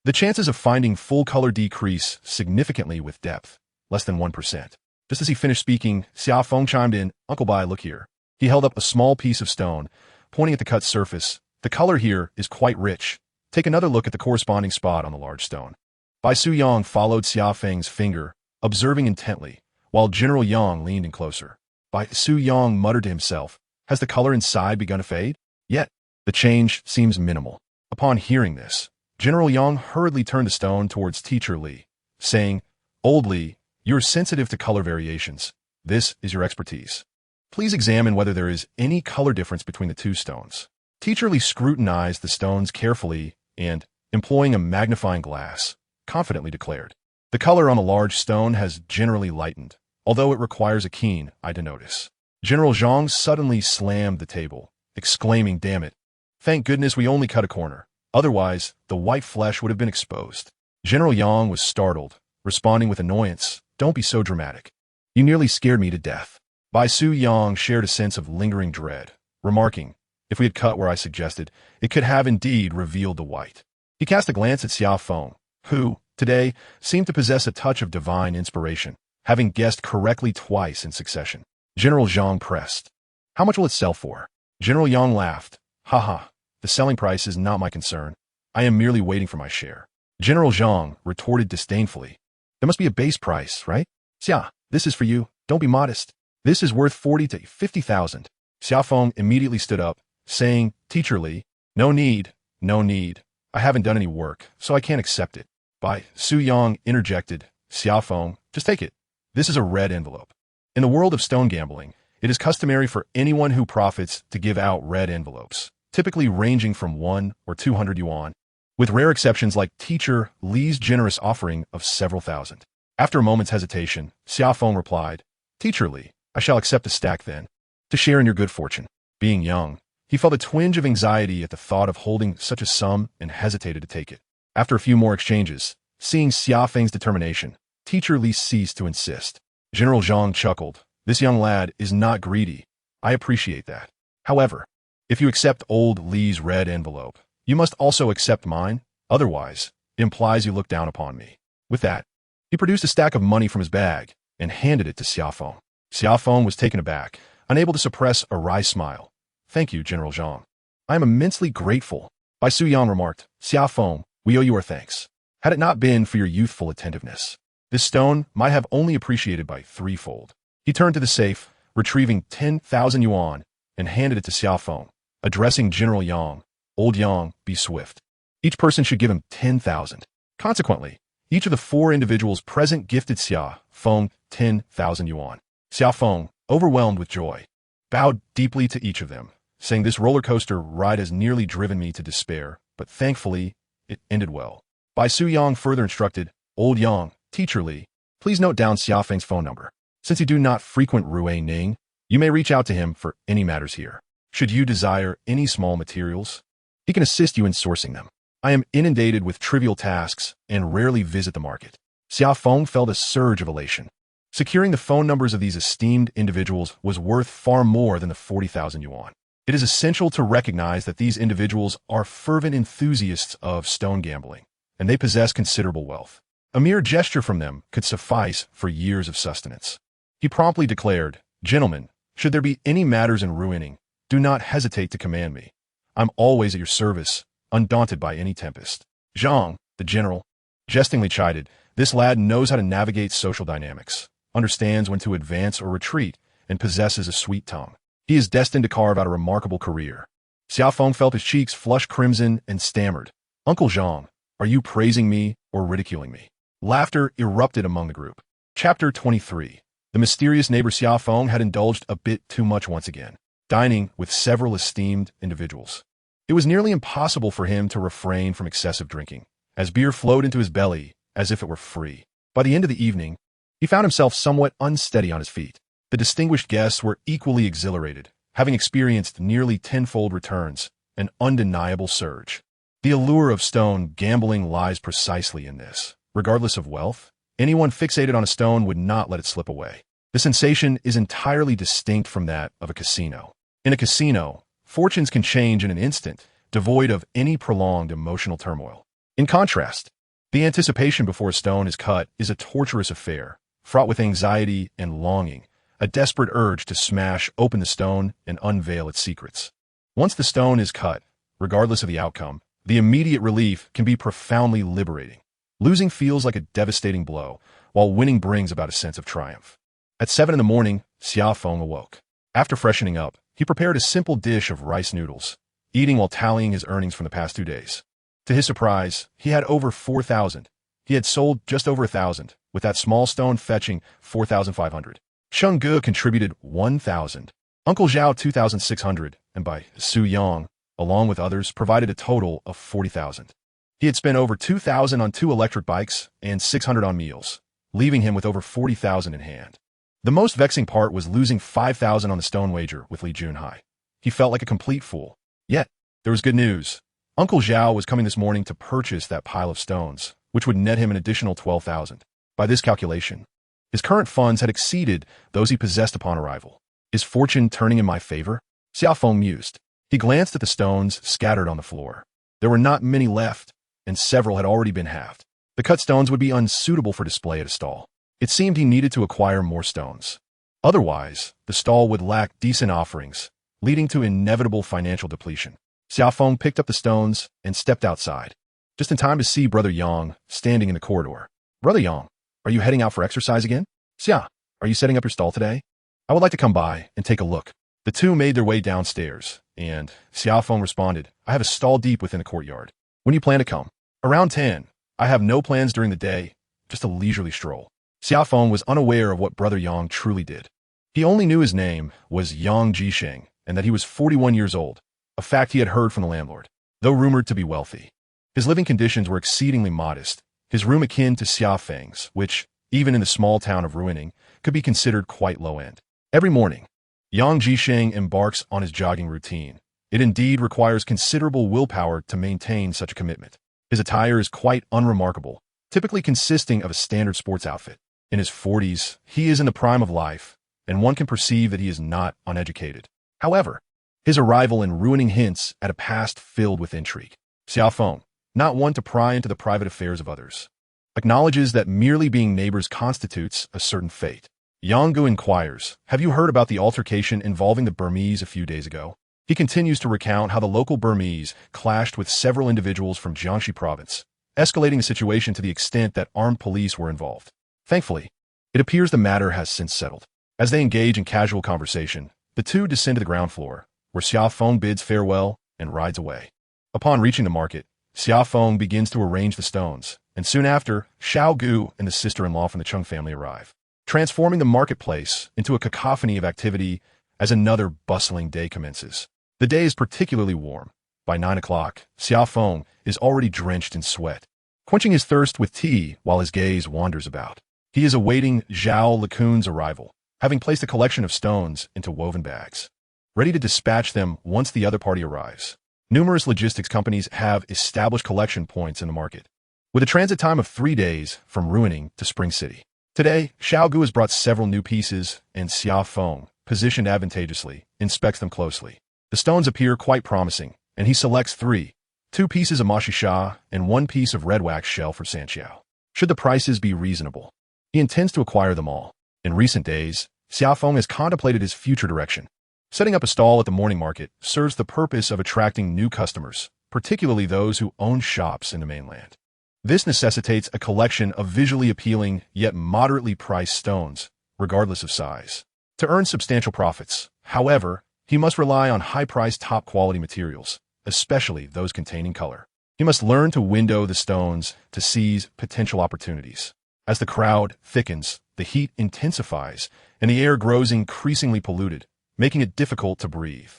"The chances of finding full color decrease significantly with depth, less than 1%. Just as he finished speaking, Xia Feng chimed in, "Uncle Bai, look here." He held up a small piece of stone, pointing at the cut surface. "The color here is quite rich. Take another look at the corresponding spot on the large stone." Bai Su Yang followed Xia Feng's finger, observing intently, while General Yang leaned in closer. Bai Su Yang muttered to himself, "Has the color inside begun to fade? Yet, the change seems minimal." Upon hearing this, General Yang hurriedly turned the stone towards Teacher Li, saying, "Old Li, you are sensitive to color variations. This is your expertise. Please examine whether there is any color difference between the two stones." Teacher Li scrutinized the stones carefully and, employing a magnifying glass, confidently declared, "The color on the large stone has generally lightened, although it requires a keen eye to notice." General Zhang suddenly slammed the table, exclaiming, "Damn it. Thank goodness we only cut a corner. Otherwise, the white flesh would have been exposed." General Yang was startled, responding with annoyance, "Don't be so dramatic. You nearly scared me to death." Bai Su Yang shared a sense of lingering dread, remarking, "If we had cut where I suggested, it could have indeed revealed the white." He cast a glance at Xia Feng, who, today, seemed to possess a touch of divine inspiration, having guessed correctly twice in succession. General Zhang pressed, "How much will it sell for?" General Yang laughed, "Haha, the selling price is not my concern. I am merely waiting for my share." General Zhang retorted disdainfully, "There must be a base price, right? Xia, this is for you. Don't be modest. This is worth 40 to 50,000. Xia Feng immediately stood up, saying, "Teacher Li, no need, no need. I haven't done any work, so I can't accept it." Bai Su Yang interjected, "Xia Feng, just take it. This is a red envelope." In the world of stone gambling, it is customary for anyone who profits to give out red envelopes, typically ranging from 1 or 200 yuan, with rare exceptions like Teacher Li's generous offering of several thousand. After a moment's hesitation, Xia Feng replied, "Teacher Li, I shall accept a stack then, to share in your good fortune." Being young, he felt a twinge of anxiety at the thought of holding such a sum and hesitated to take it. After a few more exchanges, seeing Xia Feng's determination, Teacher Li ceased to insist. General Zhang chuckled, "This young lad is not greedy. I appreciate that. However, if you accept old Li's red envelope, you must also accept mine. Otherwise, it implies you look down upon me." With that, he produced a stack of money from his bag and handed it to Xia Feng. Xia Feng was taken aback, unable to suppress a wry smile. "Thank you, General Zhang. I am immensely grateful." Bai Su Yang remarked, "Xia Feng, we owe you our thanks. Had it not been for your youthful attentiveness, this stone might have only appreciated by threefold." He turned to the safe, retrieving 10,000 yuan, and handed it to Xia Feng, addressing General Yang, "Old Yang, be swift. Each person should give him 10,000. Consequently, each of the 4 individuals present gifted Xia Feng 10,000 yuan. Xia Feng, overwhelmed with joy, bowed deeply to each of them, saying, "This roller coaster ride has nearly driven me to despair, but thankfully, it ended well." Bai Su Yang further instructed, "Old Yang, Teacher Li, please note down Xia Feng's phone number. Since you do not frequent Rui Ning, you may reach out to him for any matters here. Should you desire any small materials, he can assist you in sourcing them. I am inundated with trivial tasks and rarely visit the market." Xia Feng felt a surge of elation. Securing the phone numbers of these esteemed individuals was worth far more than the 40,000 yuan. It is essential to recognize that these individuals are fervent enthusiasts of stone gambling, and they possess considerable wealth. A mere gesture from them could suffice for years of sustenance. He promptly declared, "Gentlemen, Should there be any matters in ruining, do not hesitate to command me. I'm always at your service, undaunted by any tempest. Zhang, the general, jestingly chided, this lad knows how to navigate social dynamics, understands when to advance or retreat, and possesses a sweet tongue. He is destined to carve out a remarkable career. Xia Feng felt his cheeks flush crimson and stammered, Uncle Zhang, are you praising me or ridiculing me? Laughter erupted among the group. Chapter 23. The mysterious neighbor Xia Feng had indulged a bit too much once again, dining with several esteemed individuals. It was nearly impossible for him to refrain from excessive drinking, as beer flowed into his belly as if it were free. By the end of the evening, he found himself somewhat unsteady on his feet. The distinguished guests were equally exhilarated, having experienced nearly tenfold returns, an undeniable surge. The allure of stone gambling lies precisely in this. Regardless of wealth, anyone fixated on a stone would not let it slip away. The sensation is entirely distinct from that of a casino. In a casino, fortunes can change in an instant, devoid of any prolonged emotional turmoil. In contrast, the anticipation before a stone is cut is a torturous affair, fraught with anxiety and longing, a desperate urge to smash open the stone and unveil its secrets. Once the stone is cut, regardless of the outcome, the immediate relief can be profoundly liberating. Losing feels like a devastating blow, while winning brings about a sense of triumph. At 7 in the morning, Xia Feng awoke. After freshening up, he prepared a simple dish of rice noodles, eating while tallying his earnings from the past 2 days. To his surprise, he had over 4,000. He had sold just over 1,000, with that small stone fetching 4,500. Sheng Ge contributed 1,000. Uncle Zhao 2,600, and by Su Yang, along with others, provided a total of 40,000. He had spent over 2,000 on 2 electric bikes and 600 on meals, leaving him with over 40,000 in hand. The most vexing part was losing 5,000 on the stone wager with Li Junhai. He felt like a complete fool. Yet, there was good news. Uncle Zhao was coming this morning to purchase that pile of stones, which would net him an additional 12,000. By this calculation, his current funds had exceeded those he possessed upon arrival. Is fortune turning in my favor? Xia Feng mused. He glanced at the stones scattered on the floor. There were not many left, and several had already been halved. The cut stones would be unsuitable for display at a stall. It seemed he needed to acquire more stones. Otherwise, the stall would lack decent offerings, leading to inevitable financial depletion. Xia Feng picked up the stones and stepped outside, just in time to see Brother Yang standing in the corridor. Brother Yang, are you heading out for exercise again? Xia, are you setting up your stall today? I would like to come by and take a look. The two made their way downstairs, and Xia Feng responded, I have a stall deep within the courtyard. When do you plan to come? Around 10. I have no plans during the day, just a leisurely stroll. Xia Feng was unaware of what Brother Yang truly did. He only knew his name was Yang Jisheng and that he was 41 years old, a fact he had heard from the landlord, though rumored to be wealthy. His living conditions were exceedingly modest, his room akin to Xia Feng's, which, even in the small town of Ruining, could be considered quite low-end. Every morning, Yang Jisheng embarks on his jogging routine. It indeed requires considerable willpower to maintain such a commitment. His attire is quite unremarkable, typically consisting of a standard sports outfit. In his 40s, he is in the prime of life, and one can perceive that he is not uneducated. However, his arrival in Ruining hints at a past filled with intrigue. Xia Feng, not one to pry into the private affairs of others, acknowledges that merely being neighbors constitutes a certain fate. Yang Gu inquires, have you heard about the altercation involving the Burmese a few days ago? He continues to recount how the local Burmese clashed with several individuals from Jiangxi province, escalating the situation to the extent that armed police were involved. Thankfully, it appears the matter has since settled. As they engage in casual conversation, the two descend to the ground floor, where Xia Feng bids farewell and rides away. Upon reaching the market, Xia Feng begins to arrange the stones, and soon after, Xiao Gu and the sister-in-law from the Chung family arrive, transforming the marketplace into a cacophony of activity as another bustling day commences. The day is particularly warm. By 9 o'clock, Xia Feng is already drenched in sweat, quenching his thirst with tea while his gaze wanders about. He is awaiting Zhao Lecun's arrival, having placed a collection of stones into woven bags, ready to dispatch them once the other party arrives. Numerous logistics companies have established collection points in the market, with a transit time of 3 days from Ruining to Spring City. Today, Xiao Gu has brought several new pieces, and Xia Feng, positioned advantageously, inspects them closely. The stones appear quite promising, and he selects 3, 2 pieces of Mashisha and 1 piece of red wax shell for Sanxiao. Should the prices be reasonable, he intends to acquire them all. In recent days, Xia Feng has contemplated his future direction. Setting up a stall at the morning market serves the purpose of attracting new customers, particularly those who own shops in the mainland. This necessitates a collection of visually appealing yet moderately priced stones, regardless of size. To earn substantial profits, however, he must rely on high-priced top-quality materials, especially those containing color. He must learn to window the stones to seize potential opportunities. As the crowd thickens, the heat intensifies, and the air grows increasingly polluted, making it difficult to breathe.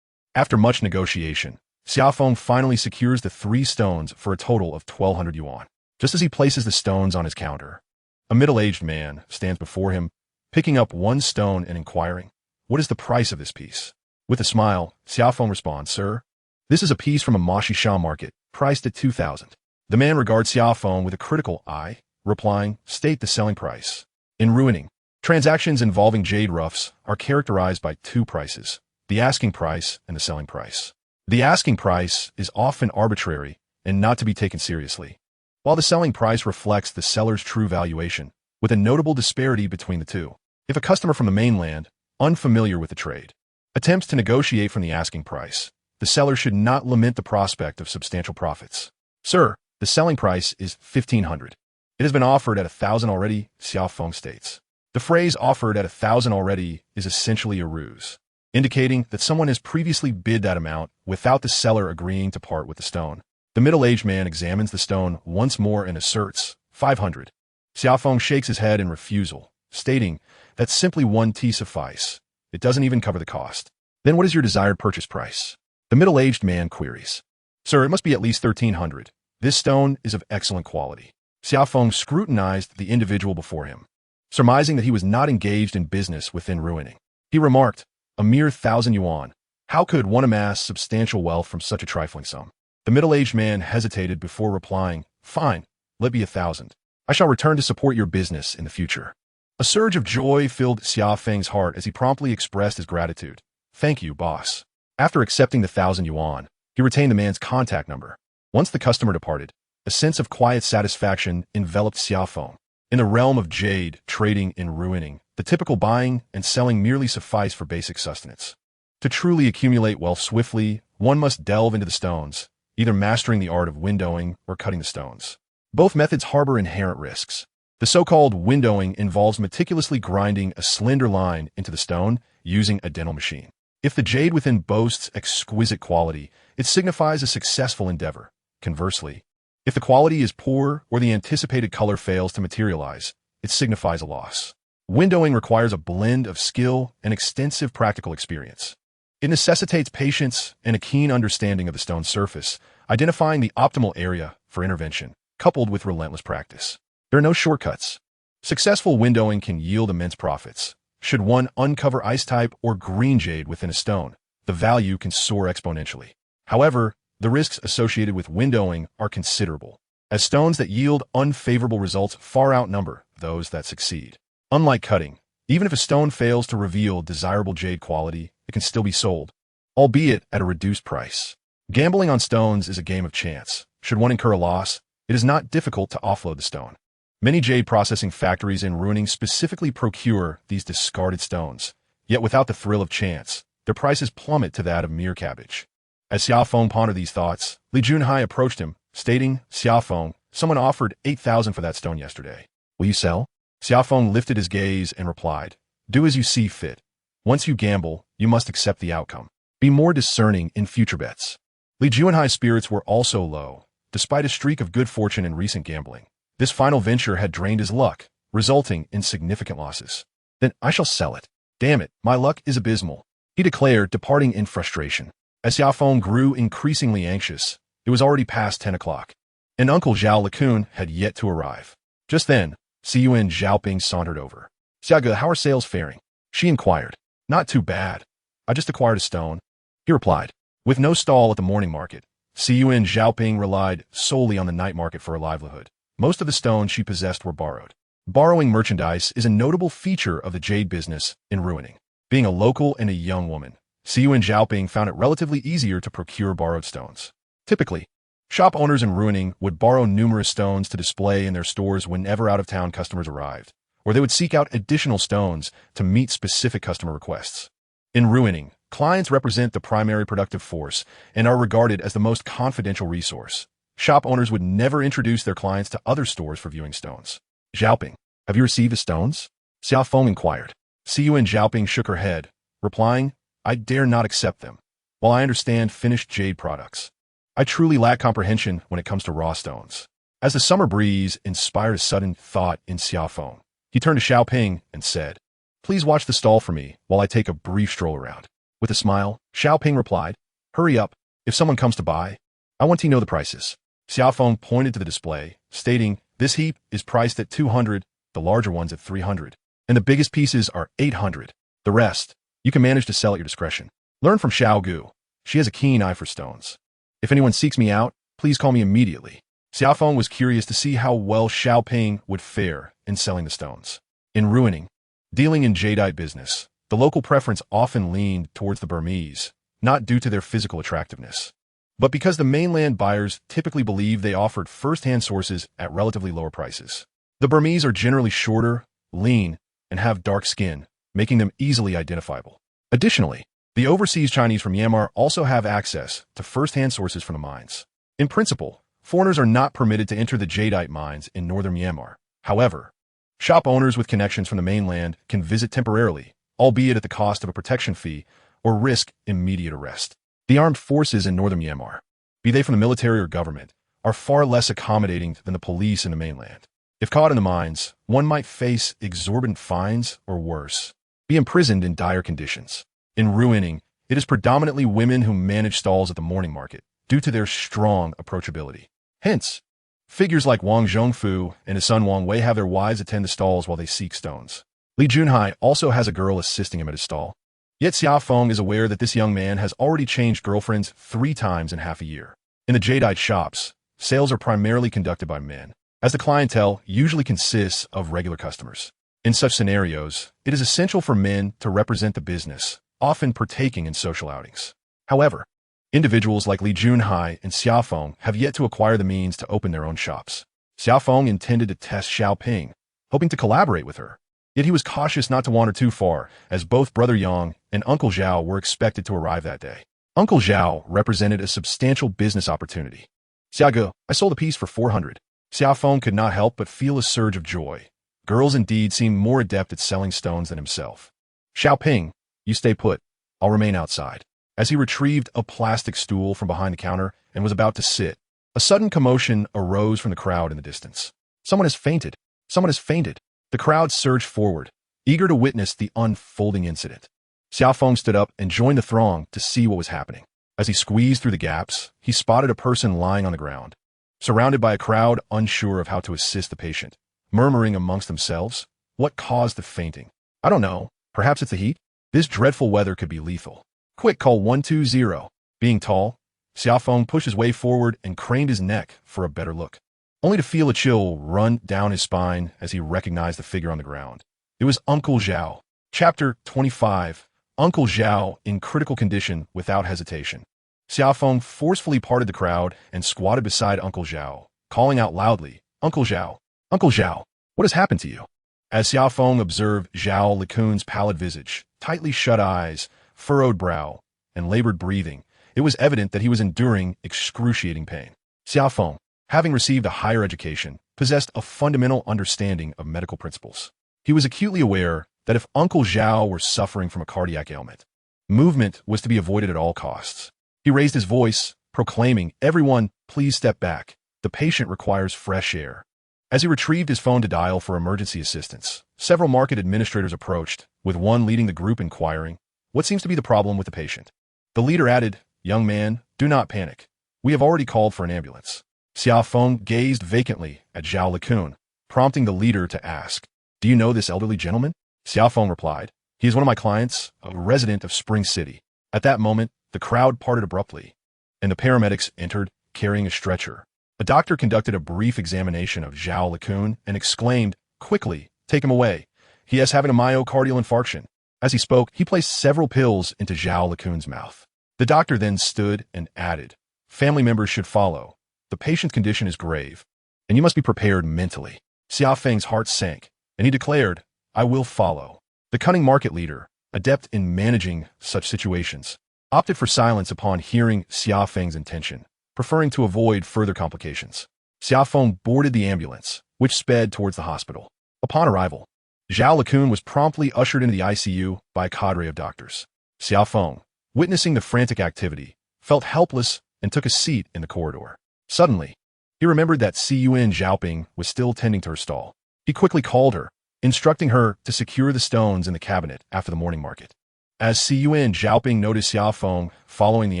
After much negotiation, Xia Feng finally secures the 3 stones for a total of 1,200 yuan. Just as he places the stones on his counter, a middle-aged man stands before him, picking up one stone and inquiring, "What is the price of this piece?" With a smile, Xia Feng responds, "Sir, this is a piece from a Mashisha market, priced at 2,000. The man regards Xia Feng with a critical eye, replying, "State the selling price." In ruining, transactions involving jade roughs are characterized by 2 prices, the asking price and the selling price. The asking price is often arbitrary and not to be taken seriously, while the selling price reflects the seller's true valuation, with a notable disparity between the two. If a customer from the mainland, unfamiliar with the trade, attempts to negotiate from the asking price, the seller should not lament the prospect of substantial profits. "Sir, the selling price is 1,500. It has been offered at 1,000 already," Xia Feng states. The phrase "offered at 1,000 already" is essentially a ruse, indicating that someone has previously bid that amount without the seller agreeing to part with the stone. The middle-aged man examines the stone once more and asserts, 500. Xia Feng shakes his head in refusal, stating that simply 1 tea suffice. It doesn't even cover the cost. "Then what is your desired purchase price?" The middle-aged man queries. "Sir, it must be at least 1,300. This stone is of excellent quality." Xia Feng scrutinized the individual before him, surmising that he was not engaged in business within ruining. He remarked, "A mere 1,000 yuan. How could one amass substantial wealth from such a trifling sum?" The middle-aged man hesitated before replying, "Fine, let be 1,000. I shall return to support your business in the future." A surge of joy filled Xia Feng's heart as he promptly expressed his gratitude. "Thank you, boss." After accepting the 1,000 yuan, he retained the man's contact number. Once the customer departed, a sense of quiet satisfaction enveloped Xia Feng. In the realm of jade trading and ruining, the typical buying and selling merely suffice for basic sustenance. To truly accumulate wealth swiftly, one must delve into the stones, either mastering the art of windowing or cutting the stones. Both methods harbor inherent risks. The so-called windowing involves meticulously grinding a slender line into the stone using a dental machine. If the jade within boasts exquisite quality, it signifies a successful endeavor. Conversely, if the quality is poor or the anticipated color fails to materialize, it signifies a loss. Windowing requires a blend of skill and extensive practical experience. It necessitates patience and a keen understanding of the stone's surface, identifying the optimal area for intervention, coupled with relentless practice. There are no shortcuts. Successful windowing can yield immense profits. Should one uncover ice-type or green jade within a stone, the value can soar exponentially. However, the risks associated with windowing are considerable, as stones that yield unfavorable results far outnumber those that succeed. Unlike cutting, even if a stone fails to reveal desirable jade quality, it can still be sold, albeit at a reduced price. Gambling on stones is a game of chance. Should one incur a loss, it is not difficult to offload the stone. Many jade processing factories in ruining specifically procure these discarded stones, yet without the thrill of chance, their prices plummet to that of mere cabbage. As Xia Feng pondered these thoughts, Li Junhai approached him, stating, "Xia Feng, someone offered 8,000 for that stone yesterday. Will you sell?" Xia Feng lifted his gaze and replied, "Do as you see fit. Once you gamble, you must accept the outcome. Be more discerning in future bets." Li Junhai's spirits were also low, despite a streak of good fortune in recent gambling. This final venture had drained his luck, resulting in significant losses. "Then I shall sell it. Damn it, my luck is abysmal," he declared, departing in frustration. As Xia Feng grew increasingly anxious, it was already past 10 o'clock, and Uncle Zhao Lacun had yet to arrive. Just then, Siyuan Zhaoping sauntered over. "Xiaoge, how are sales faring?" she inquired. "Not too bad. I just acquired a stone," he replied. With no stall at the morning market, Siyuan Zhaoping relied solely on the night market for her livelihood. Most of the stones she possessed were borrowed. Borrowing merchandise is a notable feature of the jade business in ruining. Being a local and a young woman, Siyuan Zhaoping found it relatively easier to procure borrowed stones. Typically, shop owners in ruining would borrow numerous stones to display in their stores whenever out-of-town customers arrived, or they would seek out additional stones to meet specific customer requests. In ruining, clients represent the primary productive force and are regarded as the most confidential resource. Shop owners would never introduce their clients to other stores for viewing stones. Xiaoping, have you received the stones? Xia Feng inquired. Xiyuan Xiaoping shook her head, replying, I dare not accept them. While I understand finished jade products, I truly lack comprehension when it comes to raw stones. As the summer breeze inspired a sudden thought in Xia Feng, he turned to Xiaoping and said, Please watch the stall for me while I take a brief stroll around. With a smile, Xiaoping replied, Hurry up. If someone comes to buy, I want to know the prices. Xia Feng pointed to the display, stating, This heap is priced at 200, the larger ones at 300, and the biggest pieces are 800. The rest, you can manage to sell at your discretion. Learn from Xiao Gu. She has a keen eye for stones. If anyone seeks me out, please call me immediately. Xia Feng was curious to see how well Xiaoping would fare in selling the stones. In ruining, dealing in jadeite business, the local preference often leaned towards the Burmese, not due to their physical attractiveness, but because the mainland buyers typically believed they offered first-hand sources at relatively lower prices. The Burmese are generally shorter, lean, and have dark skin, making them easily identifiable. Additionally, the overseas Chinese from Myanmar also have access to first-hand sources from the mines. In principle, foreigners are not permitted to enter the jadeite mines in northern Myanmar. However, shop owners with connections from the mainland can visit temporarily, albeit at the cost of a protection fee or risk immediate arrest. The armed forces in northern Myanmar, be they from the military or government, are far less accommodating than the police in the mainland. If caught in the mines, one might face exorbitant fines or worse, be imprisoned in dire conditions. In ruining, it is predominantly women who manage stalls at the morning market due to their strong approachability. Hence, figures like Wang Zhongfu and his son Wang Wei have their wives attend the stalls while they seek stones. Li Junhai also has a girl assisting him at his stall. Yet Xia Feng is aware that this young man has already changed girlfriends 3 times in half a year. In the jadeite shops, sales are primarily conducted by men, as the clientele usually consists of regular customers. In such scenarios, it is essential for men to represent the business, often partaking in social outings. However, individuals like Li Junhai and Xia Feng have yet to acquire the means to open their own shops. Xia Feng intended to test Xiaoping, hoping to collaborate with her. Yet he was cautious not to wander too far, as both Brother Yang and Uncle Zhao were expected to arrive that day. Uncle Zhao represented a substantial business opportunity. Xiaoge, I sold a piece for 400. Xia Feng could not help but feel a surge of joy. Girls indeed seemed more adept at selling stones than himself. Xiaoping, you stay put. I'll remain outside. As he retrieved a plastic stool from behind the counter and was about to sit, a sudden commotion arose from the crowd in the distance. Someone has fainted. Someone has fainted. The crowd surged forward, eager to witness the unfolding incident. Xia Feng stood up and joined the throng to see what was happening. As he squeezed through the gaps, he spotted a person lying on the ground, surrounded by a crowd unsure of how to assist the patient, murmuring amongst themselves, What caused the fainting? I don't know. Perhaps it's the heat? This dreadful weather could be lethal. Quick, call 120. Being tall, Xia Feng pushed his way forward and craned his neck for a better look, only to feel a chill run down his spine as he recognized the figure on the ground. It was Uncle Zhao. Chapter 25. Uncle Zhao in critical condition without hesitation. Xia Feng forcefully parted the crowd and squatted beside Uncle Zhao, calling out loudly, Uncle Zhao, Uncle Zhao, what has happened to you? As Xia Feng observed Zhao Likun's pallid visage, tightly shut eyes, furrowed brow, and labored breathing, it was evident that he was enduring excruciating pain. Xia Feng, having received a higher education, possessed a fundamental understanding of medical principles. He was acutely aware that if Uncle Zhao were suffering from a cardiac ailment, movement was to be avoided at all costs. He raised his voice, proclaiming, Everyone, please step back. The patient requires fresh air. As he retrieved his phone to dial for emergency assistance, several market administrators approached, with one leading the group inquiring, What seems to be the problem with the patient? The leader added, Young man, do not panic. We have already called for an ambulance. Xia Feng gazed vacantly at Zhao Likun, prompting the leader to ask, Do you know this elderly gentleman? Xia Feng replied, He is one of my clients, a resident of Spring City. At that moment, the crowd parted abruptly, and the paramedics entered, carrying a stretcher. A doctor conducted a brief examination of Zhao Likun and exclaimed, Quickly, take him away. He is having a myocardial infarction. As he spoke, he placed several pills into Zhao Likun's mouth. The doctor then stood and added, Family members should follow. The patient's condition is grave, and you must be prepared mentally. Xia Feng's heart sank, and he declared, "I will follow." The cunning market leader, adept in managing such situations, opted for silence upon hearing Xia Feng's intention, preferring to avoid further complications. Xia Feng boarded the ambulance, which sped towards the hospital. Upon arrival, Zhao Lacun was promptly ushered into the ICU by a cadre of doctors. Xia Feng, witnessing the frantic activity, felt helpless and took a seat in the corridor. Suddenly, he remembered that Ciyuan Zhaoping was still tending to her stall. He quickly called her, instructing her to secure the stones in the cabinet after the morning market. As Ciyuan Zhaoping noticed Xia Feng following the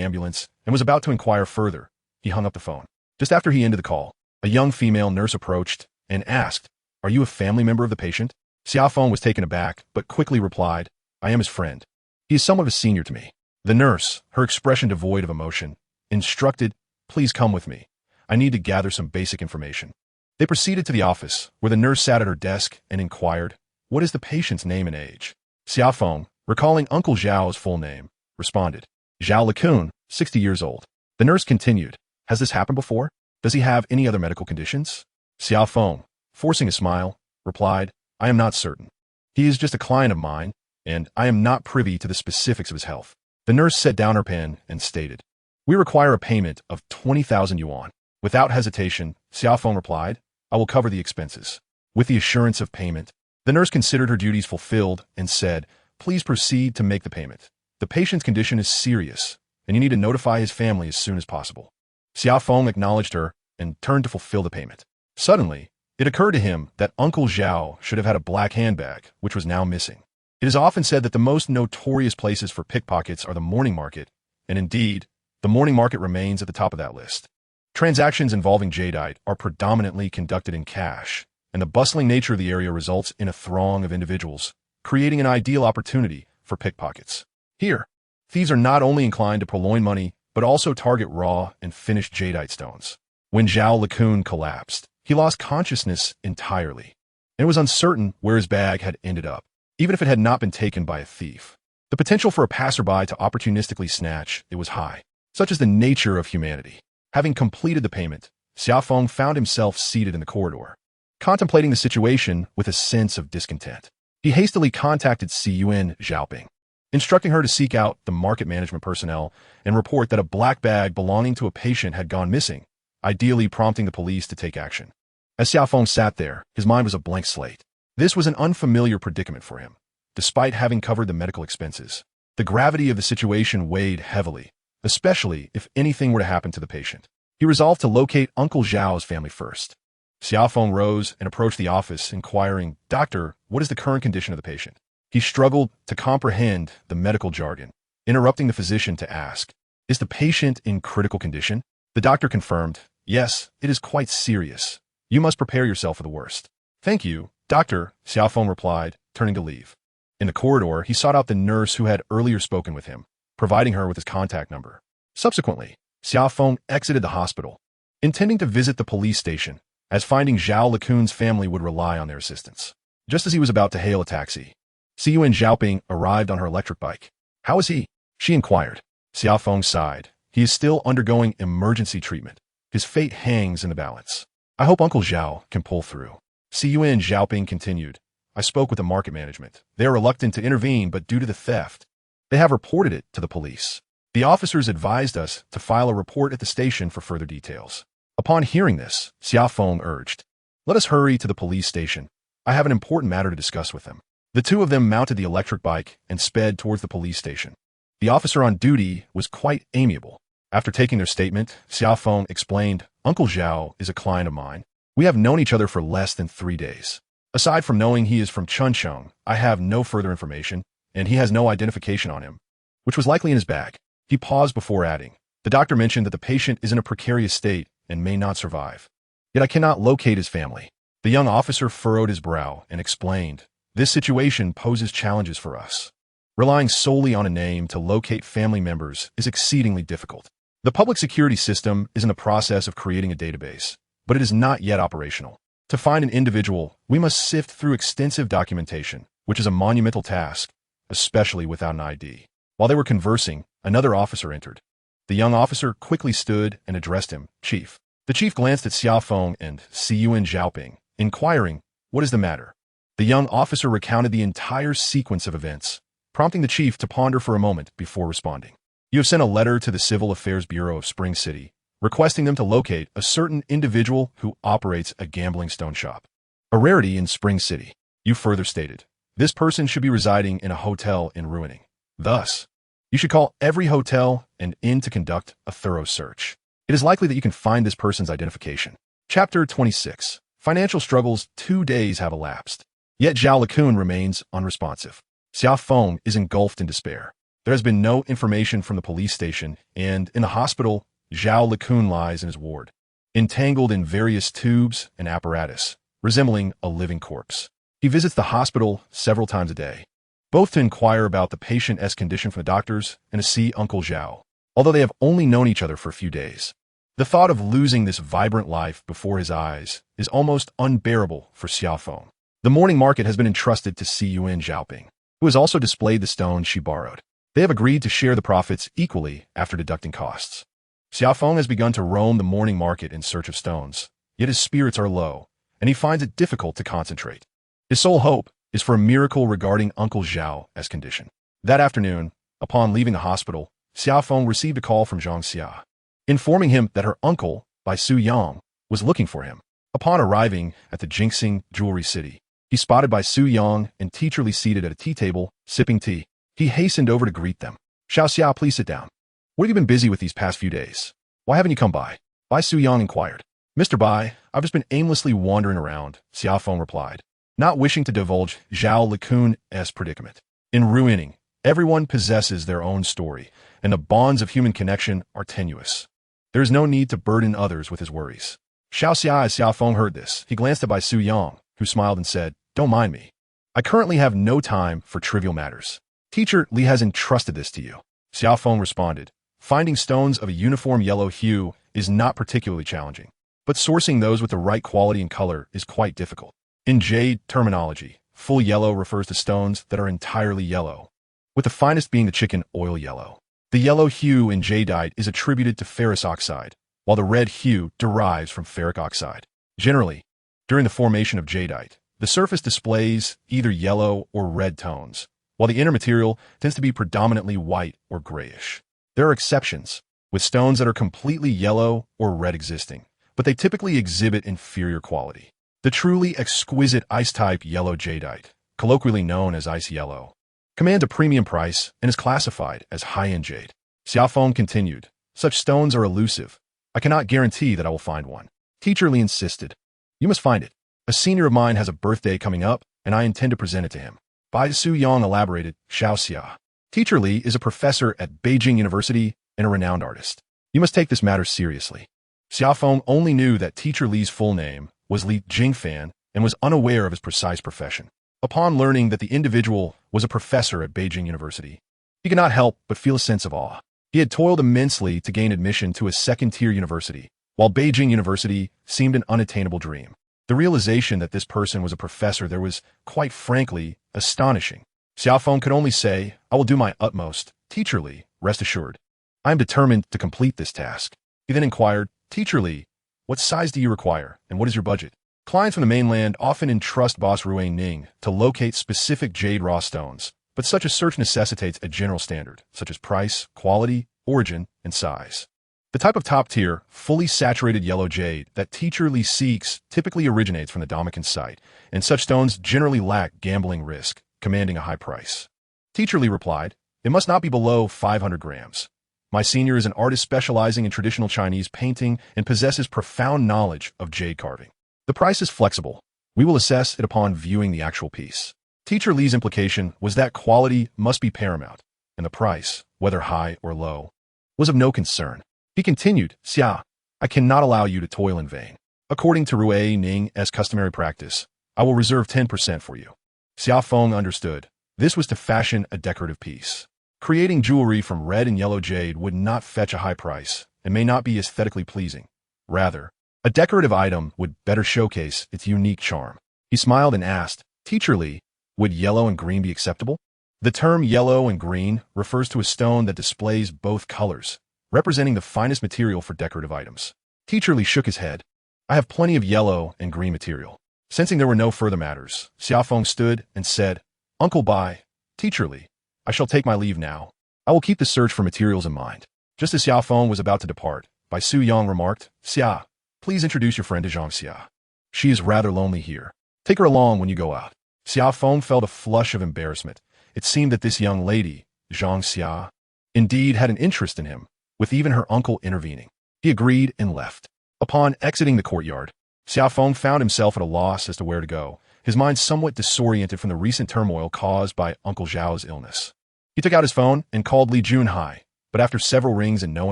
ambulance and was about to inquire further, he hung up the phone. Just after he ended the call, a young female nurse approached and asked, "Are you a family member of the patient?" Xia Feng was taken aback, but quickly replied, "I am his friend. He is somewhat of a senior to me." The nurse, her expression devoid of emotion, instructed, "Please come with me. I need to gather some basic information." They proceeded to the office, where the nurse sat at her desk and inquired, "What is the patient's name and age?" Xia Feng, recalling Uncle Zhao's full name, responded, "Zhao Lacun, 60 years old." The nurse continued, "Has this happened before? Does he have any other medical conditions?" Xia Feng, forcing a smile, replied, "I am not certain. He is just a client of mine, and I am not privy to the specifics of his health." The nurse set down her pen and stated, "We require a payment of 20,000 yuan. Without hesitation, Xia Feng replied, "I will cover the expenses." With the assurance of payment, the nurse considered her duties fulfilled and said, "Please proceed to make the payment. The patient's condition is serious, and you need to notify his family as soon as possible." Xia Feng acknowledged her and turned to fulfill the payment. Suddenly, it occurred to him that Uncle Zhao should have had a black handbag, which was now missing. It is often said that the most notorious places for pickpockets are the morning market, and indeed, the morning market remains at the top of that list. Transactions involving jadeite are predominantly conducted in cash, and the bustling nature of the area results in a throng of individuals, creating an ideal opportunity for pickpockets. Here, thieves are not only inclined to purloin money, but also target raw and finished jadeite stones. When Zhao Lacun collapsed, he lost consciousness entirely, and it was uncertain where his bag had ended up, even if it had not been taken by a thief. The potential for a passerby to opportunistically snatch it was high. Such is the nature of humanity. Having completed the payment, Xia Feng found himself seated in the corridor, contemplating the situation with a sense of discontent. He hastily contacted Ciyuan Zhaoping, instructing her to seek out the market management personnel and report that a black bag belonging to a patient had gone missing, ideally prompting the police to take action. As Xia Feng sat there, his mind was a blank slate. This was an unfamiliar predicament for him. Despite having covered the medical expenses, the gravity of the situation weighed heavily, especially if anything were to happen to the patient. He resolved to locate Uncle Zhao's family first. Xia Feng rose and approached the office, inquiring, "Doctor, what is the current condition of the patient?" He struggled to comprehend the medical jargon, interrupting the physician to ask, "Is the patient in critical condition?" The doctor confirmed, "Yes, it is quite serious. You must prepare yourself for the worst." "Thank you, Doctor," Xia Feng replied, turning to leave. In the corridor, he sought out the nurse who had earlier spoken with him, providing her with his contact number. Subsequently, Xia Feng exited the hospital, intending to visit the police station, as finding Zhao Lacun's family would rely on their assistance. Just as he was about to hail a taxi, Ciyuan Zhaoping arrived on her electric bike. "How is he?" she inquired. Xia Feng sighed. "He is still undergoing emergency treatment. His fate hangs in the balance. I hope Uncle Zhao can pull through." Ciyuan Zhaoping continued, "I spoke with the market management. They are reluctant to intervene, but due to the theft, they have reported it to the police. The officers advised us to file a report at the station for further details." Upon hearing this, Xia Feng urged, "Let us hurry to the police station. I have an important matter to discuss with them." The two of them mounted the electric bike and sped towards the police station. The officer on duty was quite amiable. After taking their statement, Xia Feng explained, "Uncle Zhao is a client of mine. We have known each other for less than 3 days. Aside from knowing he is from Chuncheong, I have no further information, and he has no identification on him," which was likely in his bag. He paused before adding, "The doctor mentioned that the patient is in a precarious state and may not survive. Yet I cannot locate his family." The young officer furrowed his brow and explained, "This situation poses challenges for us. Relying solely on a name to locate family members is exceedingly difficult. The public security system is in the process of creating a database, but it is not yet operational. To find an individual, we must sift through extensive documentation, which is a monumental task, especially without an ID." While they were conversing, another officer entered. The young officer quickly stood and addressed him, "Chief." The chief glanced at Xia Feng and Ciyuan Zhaoping, inquiring, "What is the matter?" The young officer recounted the entire sequence of events, prompting the chief to ponder for a moment before responding. You have sent a letter to the Civil Affairs Bureau of Spring City, requesting them to locate a certain individual who operates a gambling stone shop. A rarity in Spring City. You further stated, this person should be residing in a hotel in Ruining. Thus, you should call every hotel and inn to conduct a thorough search. It is likely that you can find this person's identification. Chapter 26. Financial struggles. 2 days have elapsed. Yet Zhao Likun remains unresponsive. Xia Feng is engulfed in despair. There has been no information from the police station, and in the hospital, Zhao Likun lies in his ward, entangled in various tubes and apparatus, resembling a living corpse. He visits the hospital several times a day, both to inquire about the patient's condition from the doctors and to see Uncle Zhao, although they have only known each other for a few days. The thought of losing this vibrant life before his eyes is almost unbearable for Xia Feng. The morning market has been entrusted to Si Yuan Zhaoping, who has also displayed the stones she borrowed. They have agreed to share the profits equally after deducting costs. Xia Feng has begun to roam the morning market in search of stones, yet his spirits are low, and he finds it difficult to concentrate. His sole hope is for a miracle regarding Uncle Zhao's condition. That afternoon, upon leaving the hospital, Xia Feng received a call from Zhang Xia, informing him that her uncle, Bai Su Yang, was looking for him. Upon arriving at the Jinxing Jewelry City, he spotted Bai Su Yang and Teacher Li seated at a tea table, sipping tea. He hastened over to greet them. Xiao Xia, please sit down. What have you been busy with these past few days? Why haven't you come by? Bai Su Yang inquired. Mr. Bai, I've just been aimlessly wandering around, Xia Feng replied, not wishing to divulge Zhao Likun's predicament. In Ruining, everyone possesses their own story, and the bonds of human connection are tenuous. There is no need to burden others with his worries. Xiao Xia, as Xia Feng heard this, he glanced at Bai Su Yang, who smiled and said, don't mind me. I currently have no time for trivial matters. Teacher Li has entrusted this to you. Xia Feng responded, finding stones of a uniform yellow hue is not particularly challenging, but sourcing those with the right quality and color is quite difficult. In jade terminology, full yellow refers to stones that are entirely yellow, with the finest being the chicken oil yellow. The yellow hue in jadeite is attributed to ferrous oxide, while the red hue derives from ferric oxide. Generally, during the formation of jadeite, the surface displays either yellow or red tones, while the inner material tends to be predominantly white or grayish. There are exceptions, with stones that are completely yellow or red existing, but they typically exhibit inferior quality. The truly exquisite ice-type yellow jadeite, colloquially known as ice yellow, commands a premium price and is classified as high-end jade. Xia Feng continued, such stones are elusive. I cannot guarantee that I will find one. Teacher Li insisted. You must find it. A senior of mine has a birthday coming up, and I intend to present it to him. Bai Su Yang elaborated, Xiao Xia. Teacher Li is a professor at Beijing University and a renowned artist. You must take this matter seriously. Xia Feng only knew that Teacher Li's full name was Li Jingfan and was unaware of his precise profession. Upon learning that the individual was a professor at Beijing University, he could not help but feel a sense of awe. He had toiled immensely to gain admission to a second-tier university, while Beijing University seemed an unattainable dream. The realization that this person was a professor there was, quite frankly, astonishing. Xia Feng could only say, I will do my utmost. Teacher Li, rest assured. I am determined to complete this task. He then inquired, Teacher Li, what size do you require, and what is your budget? Clients from the mainland often entrust Boss Rui Ning to locate specific jade raw stones, but such a search necessitates a general standard, such as price, quality, origin, and size. The type of top-tier, fully saturated yellow jade that Teacher Li seeks typically originates from the Damakan site, and such stones generally lack gambling risk, commanding a high price. Teacher Li replied, it must not be below 500 grams. My senior is an artist specializing in traditional Chinese painting and possesses profound knowledge of jade carving. The price is flexible. We will assess it upon viewing the actual piece. Teacher Li's implication was that quality must be paramount, and the price, whether high or low, was of no concern. He continued, Xia, I cannot allow you to toil in vain. According to Rui Ning's customary practice, I will reserve 10% for you. Xia Feng understood. This was to fashion a decorative piece. Creating jewelry from red and yellow jade would not fetch a high price and may not be aesthetically pleasing. Rather, a decorative item would better showcase its unique charm. He smiled and asked, Teacher Li, would yellow and green be acceptable? The term yellow and green refers to a stone that displays both colors, representing the finest material for decorative items. Teacher Li shook his head. I have plenty of yellow and green material. Sensing there were no further matters, Xia Feng stood and said, "Uncle Bai, Teacher Li, I shall take my leave now. I will keep the search for materials in mind." Just as Xia Feng was about to depart, Bai Su Yang remarked, "Xia, please introduce your friend to Zhang Xia. She is rather lonely here. Take her along when you go out." Xia Feng felt a flush of embarrassment. It seemed that this young lady, Zhang Xia, indeed had an interest in him, with even her uncle intervening. He agreed and left. Upon exiting the courtyard, Xia Feng found himself at a loss as to where to go, his mind somewhat disoriented from the recent turmoil caused by Uncle Zhao's illness. He took out his phone and called Li Junhai, but after several rings and no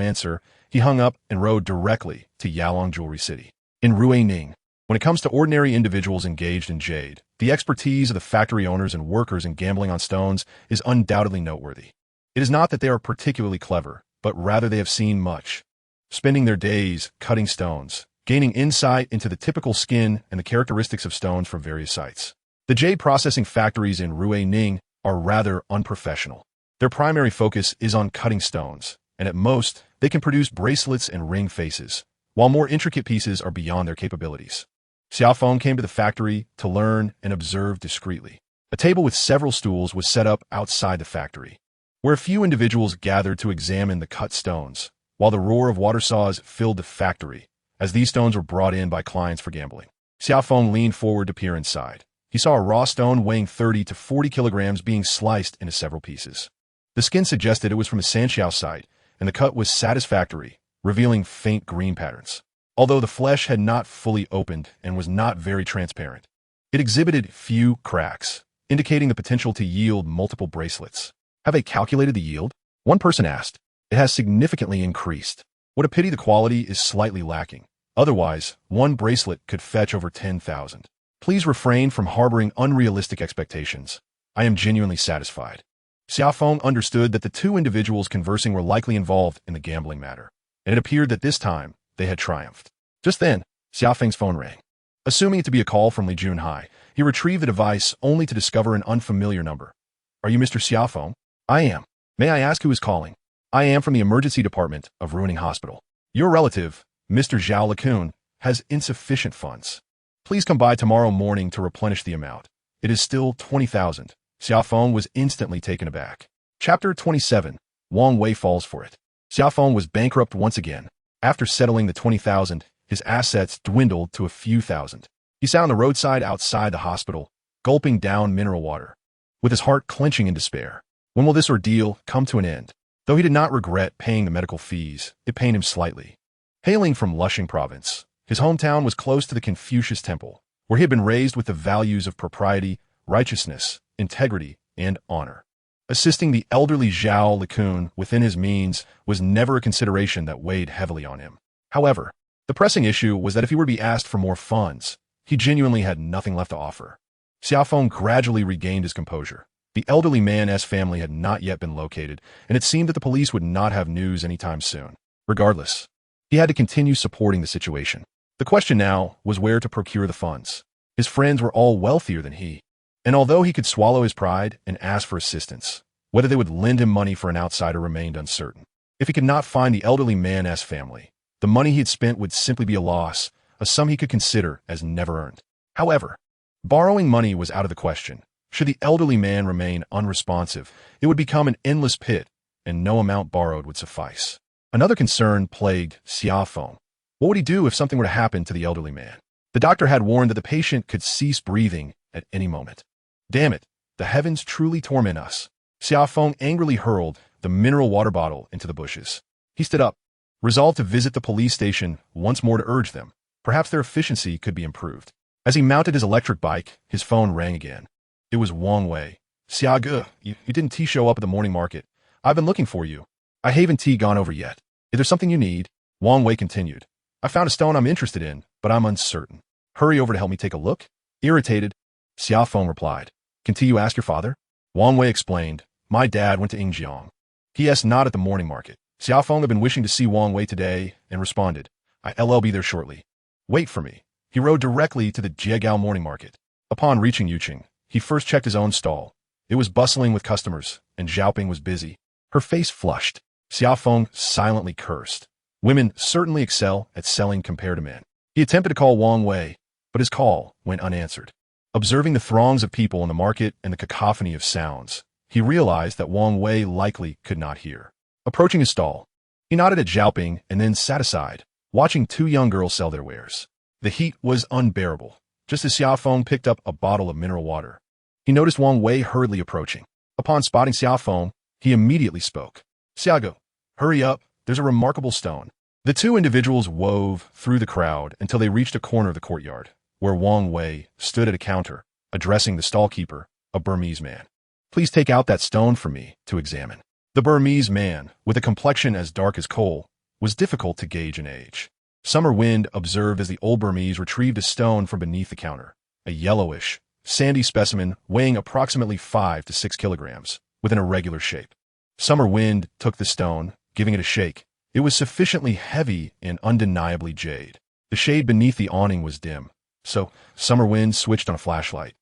answer, he hung up and rode directly to Yalong Jewelry City. In Ruining, when it comes to ordinary individuals engaged in jade, the expertise of the factory owners and workers in gambling on stones is undoubtedly noteworthy. It is not that they are particularly clever, but rather they have seen much, spending their days cutting stones, gaining insight into the typical skin and the characteristics of stones from various sites. The jade processing factories in Ruining are rather unprofessional. Their primary focus is on cutting stones, and at most, they can produce bracelets and ring faces, while more intricate pieces are beyond their capabilities. Xia Feng came to the factory to learn and observe discreetly. A table with several stools was set up outside the factory, where a few individuals gathered to examine the cut stones, while the roar of water saws filled the factory, as these stones were brought in by clients for gambling. Xia Feng leaned forward to peer inside. He saw a raw stone weighing 30 to 40 kilograms being sliced into several pieces. The skin suggested it was from a Sanxiao site, and the cut was satisfactory, revealing faint green patterns. Although the flesh had not fully opened and was not very transparent, it exhibited few cracks, indicating the potential to yield multiple bracelets. "Have they calculated the yield?" one person asked. "It has significantly increased. What a pity the quality is slightly lacking. Otherwise, one bracelet could fetch over 10,000. Please refrain from harboring unrealistic expectations. I am genuinely satisfied." Xia Feng understood that the two individuals conversing were likely involved in the gambling matter, and it appeared that this time they had triumphed. Just then, Xia Feng's phone rang. Assuming it to be a call from Li Junhai, he retrieved the device only to discover an unfamiliar number. "Are you Mr. Xia Feng?" "I am. May I ask who is calling?" "I am from the emergency department of Ruining Hospital. Your relative, Mr. Zhao Likun, has insufficient funds. Please come by tomorrow morning to replenish the amount. It is still 20,000. Xia Feng was instantly taken aback. Chapter 27. Wang Wei falls for it. Xia Feng was bankrupt once again. After settling the 20,000, his assets dwindled to a few thousand. He sat on the roadside outside the hospital, gulping down mineral water, with his heart clenching in despair. When will this ordeal come to an end? Though he did not regret paying the medical fees, it pained him slightly. Hailing from Lushing Province, his hometown was close to the Confucius Temple, where he had been raised with the values of propriety, righteousness, integrity, and honor. Assisting the elderly Zhao Likun within his means was never a consideration that weighed heavily on him. However, the pressing issue was that if he were to be asked for more funds, he genuinely had nothing left to offer. Xia Feng gradually regained his composure. The elderly man's family had not yet been located, and it seemed that the police would not have news anytime soon. Regardless, he had to continue supporting the situation. The question now was where to procure the funds. His friends were all wealthier than he, and although he could swallow his pride and ask for assistance, whether they would lend him money for an outsider remained uncertain. If he could not find the elderly man's family, the money he had spent would simply be a loss, a sum he could consider as never earned. However, borrowing money was out of the question. Should the elderly man remain unresponsive, it would become an endless pit, and no amount borrowed would suffice. Another concern plagued Xia Feng. What would he do if something were to happen to the elderly man? The doctor had warned that the patient could cease breathing at any moment. Damn it, the heavens truly torment us. Xia Feng angrily hurled the mineral water bottle into the bushes. He stood up, resolved to visit the police station once more to urge them. Perhaps their efficiency could be improved. As he mounted his electric bike, his phone rang again. It was Wang Wei. "Xia Ge, you didn't tea show up at the morning market. I've been looking for you. I haven't tea gone over yet. Is there something you need?" Wang Wei continued. "I found a stone I'm interested in, but I'm uncertain. Hurry over to help me take a look." Irritated, Xia Feng replied. "Can you ask your father?" Wang Wei explained. "My dad went to Yingjiang. He asked not at the morning market." Xia Feng had been wishing to see Wang Wei today and responded, "I'll be there shortly. Wait for me." He rode directly to the Jiegao morning market. Upon reaching Yuqing, he first checked his own stall. It was bustling with customers, and Xiaoping was busy. Her face flushed. Xia Feng silently cursed. Women certainly excel at selling compared to men. He attempted to call Wang Wei, but his call went unanswered. Observing the throngs of people in the market and the cacophony of sounds, he realized that Wang Wei likely could not hear. Approaching his stall, he nodded at Xiaoping and then sat aside, watching two young girls sell their wares. The heat was unbearable. Just as Xia Feng picked up a bottle of mineral water, he noticed Wang Wei hurriedly approaching. Upon spotting Xia Feng, he immediately spoke. "Xiago, hurry up, there's a remarkable stone." The two individuals wove through the crowd until they reached a corner of the courtyard, where Wang Wei stood at a counter, addressing the stallkeeper, a Burmese man. "Please take out that stone for me to examine." The Burmese man, with a complexion as dark as coal, was difficult to gauge in age. Summer Wind observed as the old Burmese retrieved a stone from beneath the counter, a yellowish, sandy specimen weighing approximately 5 to 6 kilograms, with an irregular shape. Summer Wind took the stone, giving it a shake. It was sufficiently heavy and undeniably jade. The shade beneath the awning was dim, so Summer Wind switched on a flashlight,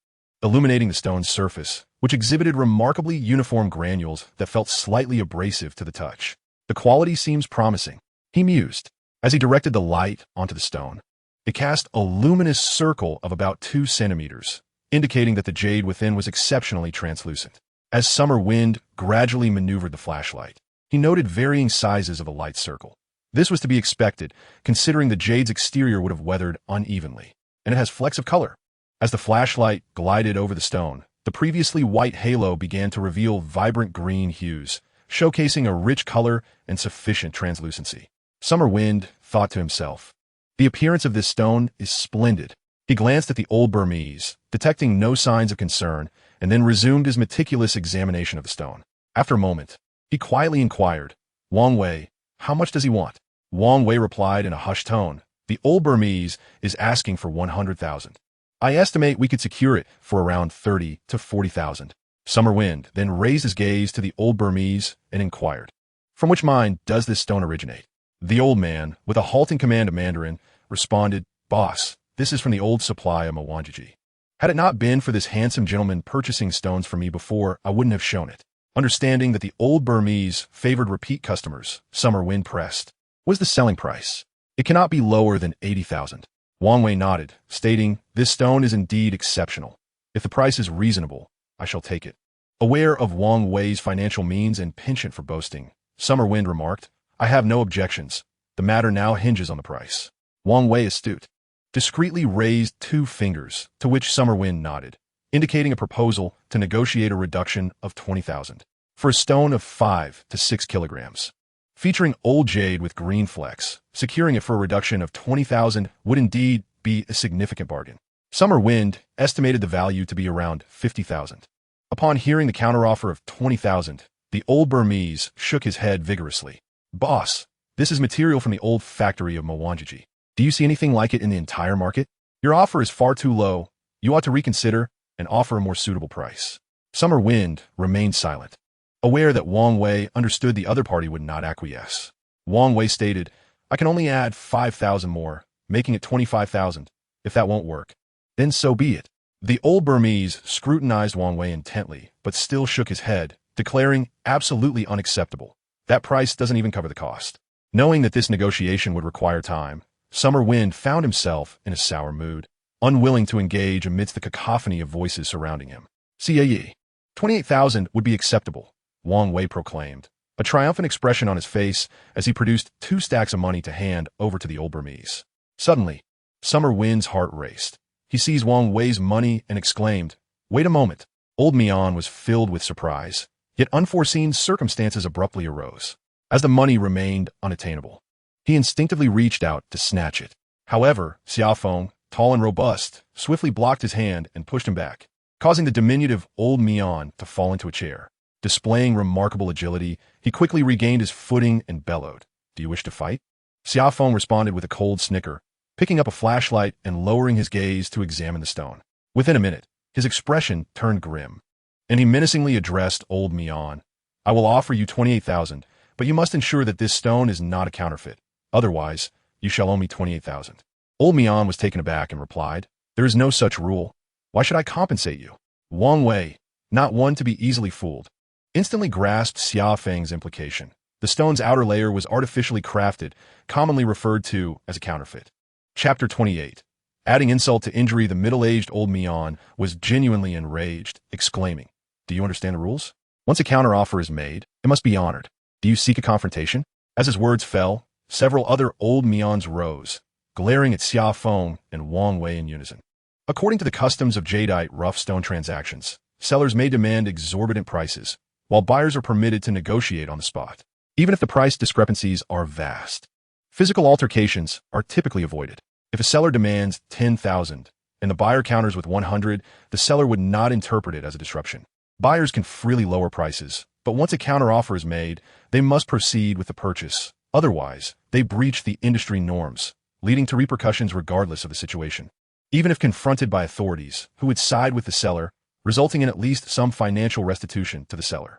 illuminating the stone's surface, which exhibited remarkably uniform granules that felt slightly abrasive to the touch. "The quality seems promising," he mused, as he directed the light onto the stone. It cast a luminous circle of about 2 centimeters, indicating that the jade within was exceptionally translucent. As Summer Wind gradually maneuvered the flashlight, he noted varying sizes of the light circle. This was to be expected, considering the jade's exterior would have weathered unevenly, and it has flecks of color. As the flashlight glided over the stone, the previously white halo began to reveal vibrant green hues, showcasing a rich color and sufficient translucency. Summer Wind thought to himself, "The appearance of this stone is splendid." He glanced at the old Burmese, detecting no signs of concern, and then resumed his meticulous examination of the stone. After a moment, he quietly inquired, "Wang Wei, how much does he want?" Wang Wei replied in a hushed tone, "The old Burmese is asking for 100,000. I estimate we could secure it for around 30 to 40,000. Summer Wind then raised his gaze to the old Burmese and inquired, "From which mine does this stone originate?" The old man, with a halting command of Mandarin, responded, "Boss, this is from the old supply of Mwanjiji. Had it not been for this handsome gentleman purchasing stones from me before, I wouldn't have shown it." Understanding that the old Burmese favored repeat customers, Summer Wind pressed, "What's the selling price?" "It cannot be lower than 80,000. Wang Wei nodded, stating, "This stone is indeed exceptional. If the price is reasonable, I shall take it." Aware of Wang Wei's financial means and penchant for boasting, Summer Wind remarked, "I have no objections. The matter now hinges on the price." Wang Wei, astute, discreetly raised 2 fingers, to which Summer Wind nodded, indicating a proposal to negotiate a reduction of 20,000 for a stone of 5 to 6 kilograms. Featuring old jade with green flecks, securing it for a reduction of 20,000 would indeed be a significant bargain. Summer Wind estimated the value to be around 50,000. Upon hearing the counteroffer of 20,000, the old Burmese shook his head vigorously. "Boss, this is material from the old factory of Mwanjiji. Do you see anything like it in the entire market? Your offer is far too low. You ought to reconsider and offer a more suitable price." Summer Wind remained silent, aware that Wang Wei understood the other party would not acquiesce. Wang Wei stated, "I can only add 5,000 more, making it 25,000. If that won't work, then so be it." The old Burmese scrutinized Wang Wei intently, but still shook his head, declaring, "Absolutely unacceptable. That price doesn't even cover the cost." Knowing that this negotiation would require time, Summer Wind found himself in a sour mood, unwilling to engage amidst the cacophony of voices surrounding him. "Xia, 28,000 would be acceptable," Wang Wei proclaimed, a triumphant expression on his face as he produced 2 stacks of money to hand over to the old Burmese. Suddenly, Summer Wind's heart raced. He seized Wang Wei's money and exclaimed, "Wait a moment." Old Mian was filled with surprise, yet unforeseen circumstances abruptly arose. As the money remained unattainable, he instinctively reached out to snatch it. However, Xia Feng, tall and robust, swiftly blocked his hand and pushed him back, causing the diminutive old Mian to fall into a chair. Displaying remarkable agility, he quickly regained his footing and bellowed, "Do you wish to fight?" Xia Feng responded with a cold snicker, picking up a flashlight and lowering his gaze to examine the stone. Within a minute, his expression turned grim, and he menacingly addressed old Mian, "I will offer you 28,000, but you must ensure that this stone is not a counterfeit. Otherwise, you shall owe me 28,000. Old Mian was taken aback and replied, "There is no such rule. Why should I compensate you?" Wang Wei, not one to be easily fooled, instantly grasped Xia Feng's implication. The stone's outer layer was artificially crafted, commonly referred to as a counterfeit. Chapter 28. Adding insult to injury, the middle-aged old Mian was genuinely enraged, exclaiming, "Do you understand the rules? Once a counteroffer is made, it must be honored. Do you seek a confrontation?" As his words fell, several other old Mians rose, glaring at Xia Feng and Wang Wei in unison. According to the customs of jadeite rough stone transactions, sellers may demand exorbitant prices, while buyers are permitted to negotiate on the spot, even if the price discrepancies are vast. Physical altercations are typically avoided. If a seller demands 10,000 and the buyer counters with 100, the seller would not interpret it as a disruption. Buyers can freely lower prices, but once a counteroffer is made, they must proceed with the purchase. Otherwise, they breach the industry norms, leading to repercussions regardless of the situation. Even if confronted by authorities, who would side with the seller, resulting in at least some financial restitution to the seller.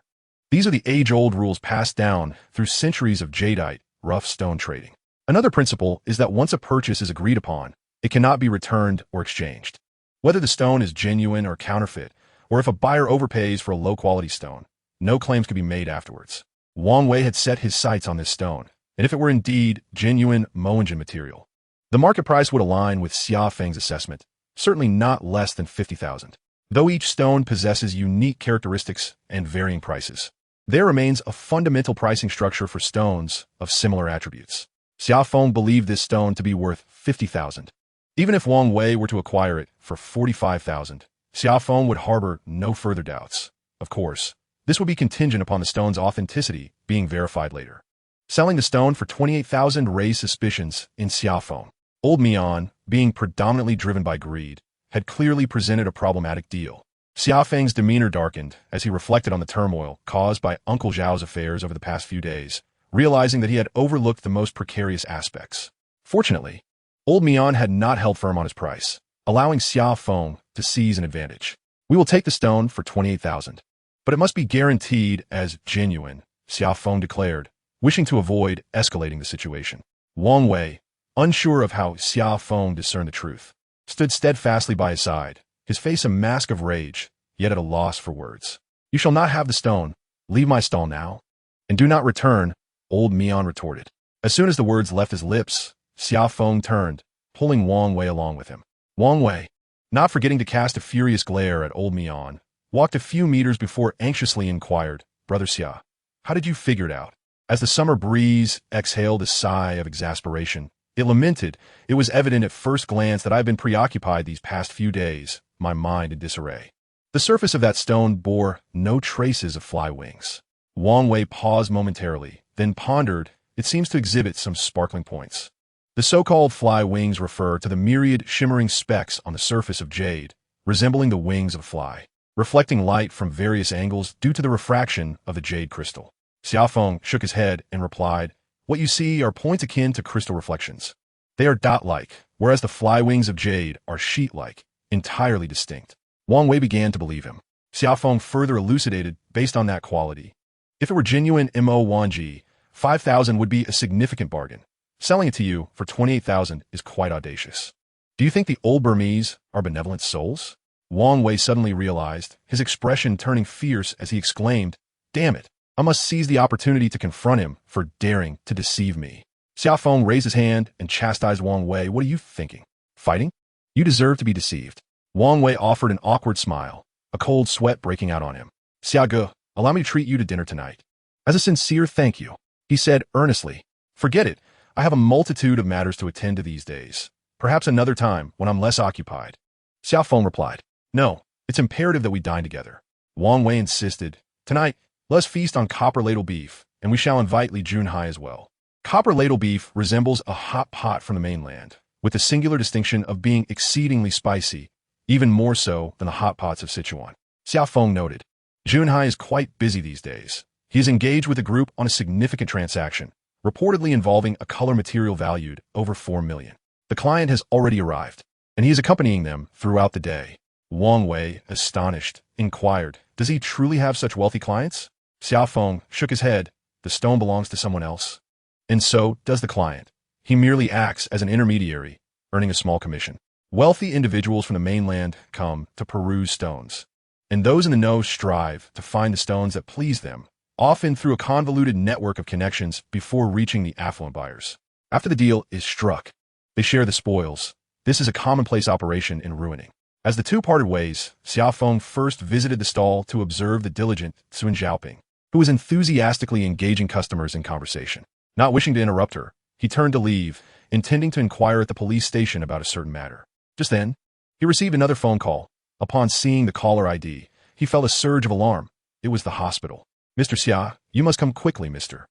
These are the age-old rules passed down through centuries of jadeite rough stone trading. Another principle is that once a purchase is agreed upon, it cannot be returned or exchanged. Whether the stone is genuine or counterfeit, or if a buyer overpays for a low-quality stone, no claims could be made afterwards. Wang Wei had set his sights on this stone, and if it were indeed genuine Moanjin material, the market price would align with Xia Feng's assessment, certainly not less than 50,000. Though each stone possesses unique characteristics and varying prices, there remains a fundamental pricing structure for stones of similar attributes. Xia Feng believed this stone to be worth 50,000. Even if Wang Wei were to acquire it for 45,000, Xia Feng would harbor no further doubts. Of course, this would be contingent upon the stone's authenticity being verified later. Selling the stone for 28,000 raised suspicions in Xia Feng. Old Mian, being predominantly driven by greed, had clearly presented a problematic deal. Xia Feng's demeanor darkened as he reflected on the turmoil caused by Uncle Zhao's affairs over the past few days, realizing that he had overlooked the most precarious aspects. Fortunately, Old Mian had not held firm on his price, allowing Xia Feng to seize an advantage. "We will take the stone for 28,000, but it must be guaranteed as genuine," Xia Feng declared, wishing to avoid escalating the situation. Wang Wei, unsure of how Xia Feng discerned the truth, stood steadfastly by his side, his face a mask of rage, yet at a loss for words. "You shall not have the stone. Leave my stall now, and do not return," Old Mian retorted. As soon as the words left his lips, Xia Feng turned, pulling Wang Wei along with him. Wang Wei, not forgetting to cast a furious glare at Old Mian, walked a few meters before anxiously inquired, "Brother Xia, how did you figure it out?" As the summer breeze exhaled a sigh of exasperation, it lamented, "It was evident at first glance that I've been preoccupied these past few days, my mind in disarray." The surface of that stone bore no traces of fly wings. Wang Wei paused momentarily, then pondered. It seems to exhibit some sparkling points. The so-called fly wings refer to the myriad shimmering specks on the surface of jade, resembling the wings of a fly, reflecting light from various angles due to the refraction of the jade crystal. Xia Feng shook his head and replied, "What you see are points akin to crystal reflections. They are dot-like, whereas the fly wings of jade are sheet-like, entirely distinct." Wang Wei began to believe him. Xia Feng further elucidated based on that quality. "If it were genuine Mo Wanji, 5,000 would be a significant bargain. Selling it to you for 28,000 is quite audacious. Do you think the old Burmese are benevolent souls?" Wang Wei suddenly realized, his expression turning fierce as he exclaimed, "Damn it, I must seize the opportunity to confront him for daring to deceive me." Xia Feng raised his hand and chastised Wang Wei. "What are you thinking? Fighting? You deserve to be deceived." Wang Wei offered an awkward smile, a cold sweat breaking out on him. "Xia Ge, allow me to treat you to dinner tonight. As a sincere thank you," he said earnestly. "Forget it. I have a multitude of matters to attend to these days. Perhaps another time when I'm less occupied." Xia Feng replied, "No, it's imperative that we dine together." Wang Wei insisted, "Tonight, let us feast on copper ladle beef, and we shall invite Li Junhai as well." Copper ladle beef resembles a hot pot from the mainland, with the singular distinction of being exceedingly spicy, even more so than the hot pots of Sichuan. Xia Feng noted, "Junhai is quite busy these days. He is engaged with a group on a significant transaction, reportedly involving a color material valued over 4 million. The client has already arrived, and he is accompanying them throughout the day." Wang Wei, astonished, inquired, "Does he truly have such wealthy clients?" Xia Feng shook his head. "The stone belongs to someone else. And so does the client. He merely acts as an intermediary, earning a small commission. Wealthy individuals from the mainland come to peruse stones, and those in the know strive to find the stones that please them, often through a convoluted network of connections before reaching the affluent buyers. After the deal is struck, they share the spoils, This is a commonplace operation in ruining. As the two parted ways, Xia Feng first visited the stall to observe the diligent Sun Xiaoping, who was enthusiastically engaging customers in conversation. Not wishing to interrupt her, he turned to leave, intending to inquire at the police station about a certain matter. Just then, he received another phone call. Upon seeing the caller ID, he felt a surge of alarm. It was the hospital. Mr. Xia, you must come quickly, Mr.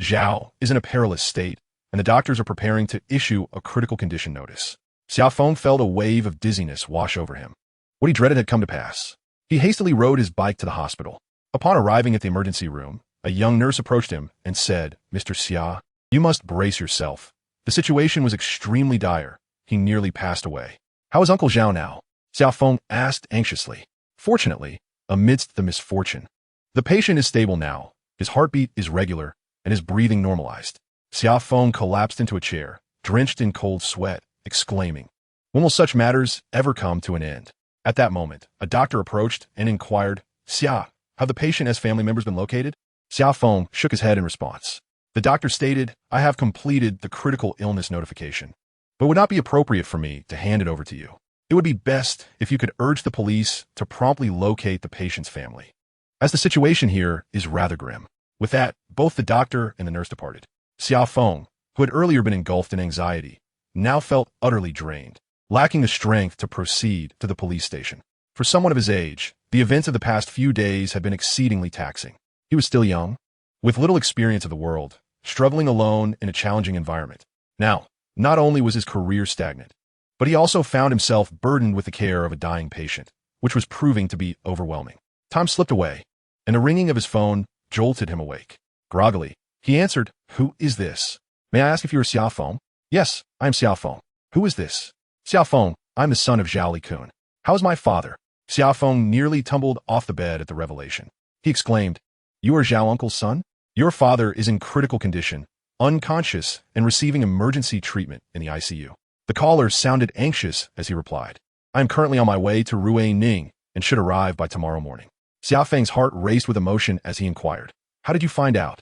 Zhao is in a perilous state, and the doctors are preparing to issue a critical condition notice. Xia Feng felt a wave of dizziness wash over him. What he dreaded had come to pass. He hastily rode his bike to the hospital. Upon arriving at the emergency room, a young nurse approached him and said, Mr. Xia, you must brace yourself. The situation was extremely dire. He nearly passed away. How is Uncle Zhao now? Xia Feng asked anxiously. Fortunately, amidst the misfortune, the patient is stable now. His heartbeat is regular, and his breathing normalized. Xia Feng collapsed into a chair, drenched in cold sweat, exclaiming, when will such matters ever come to an end? At that moment, a doctor approached and inquired, Xia, have the patient and his family members been located? Xia Feng shook his head in response. The doctor stated, I have completed the critical illness notification, but it would not be appropriate for me to hand it over to you. It would be best if you could urge the police to promptly locate the patient's family, as the situation here is rather grim. With that, both the doctor and the nurse departed. Xia Feng, who had earlier been engulfed in anxiety, now felt utterly drained, lacking the strength to proceed to the police station. For someone of his age, the events of the past few days had been exceedingly taxing. He was still young, with little experience of the world, struggling alone in a challenging environment. Now, not only was his career stagnant, but he also found himself burdened with the care of a dying patient, which was proving to be overwhelming. Time slipped away, and the ringing of his phone jolted him awake. Groggily, he answered, Who is this? May I ask if you are Xia Feng? Yes, I am Xia Feng. Who is this? Xia Feng, I'm the son of Zhao Likun. How is my father? Xia Feng nearly tumbled off the bed at the revelation. He exclaimed, You are Zhao Uncle's son? Your father is in critical condition, unconscious, and receiving emergency treatment in the ICU. The caller sounded anxious as he replied, I am currently on my way to Ruining and should arrive by tomorrow morning. Xia Feng's heart raced with emotion as he inquired, How did you find out?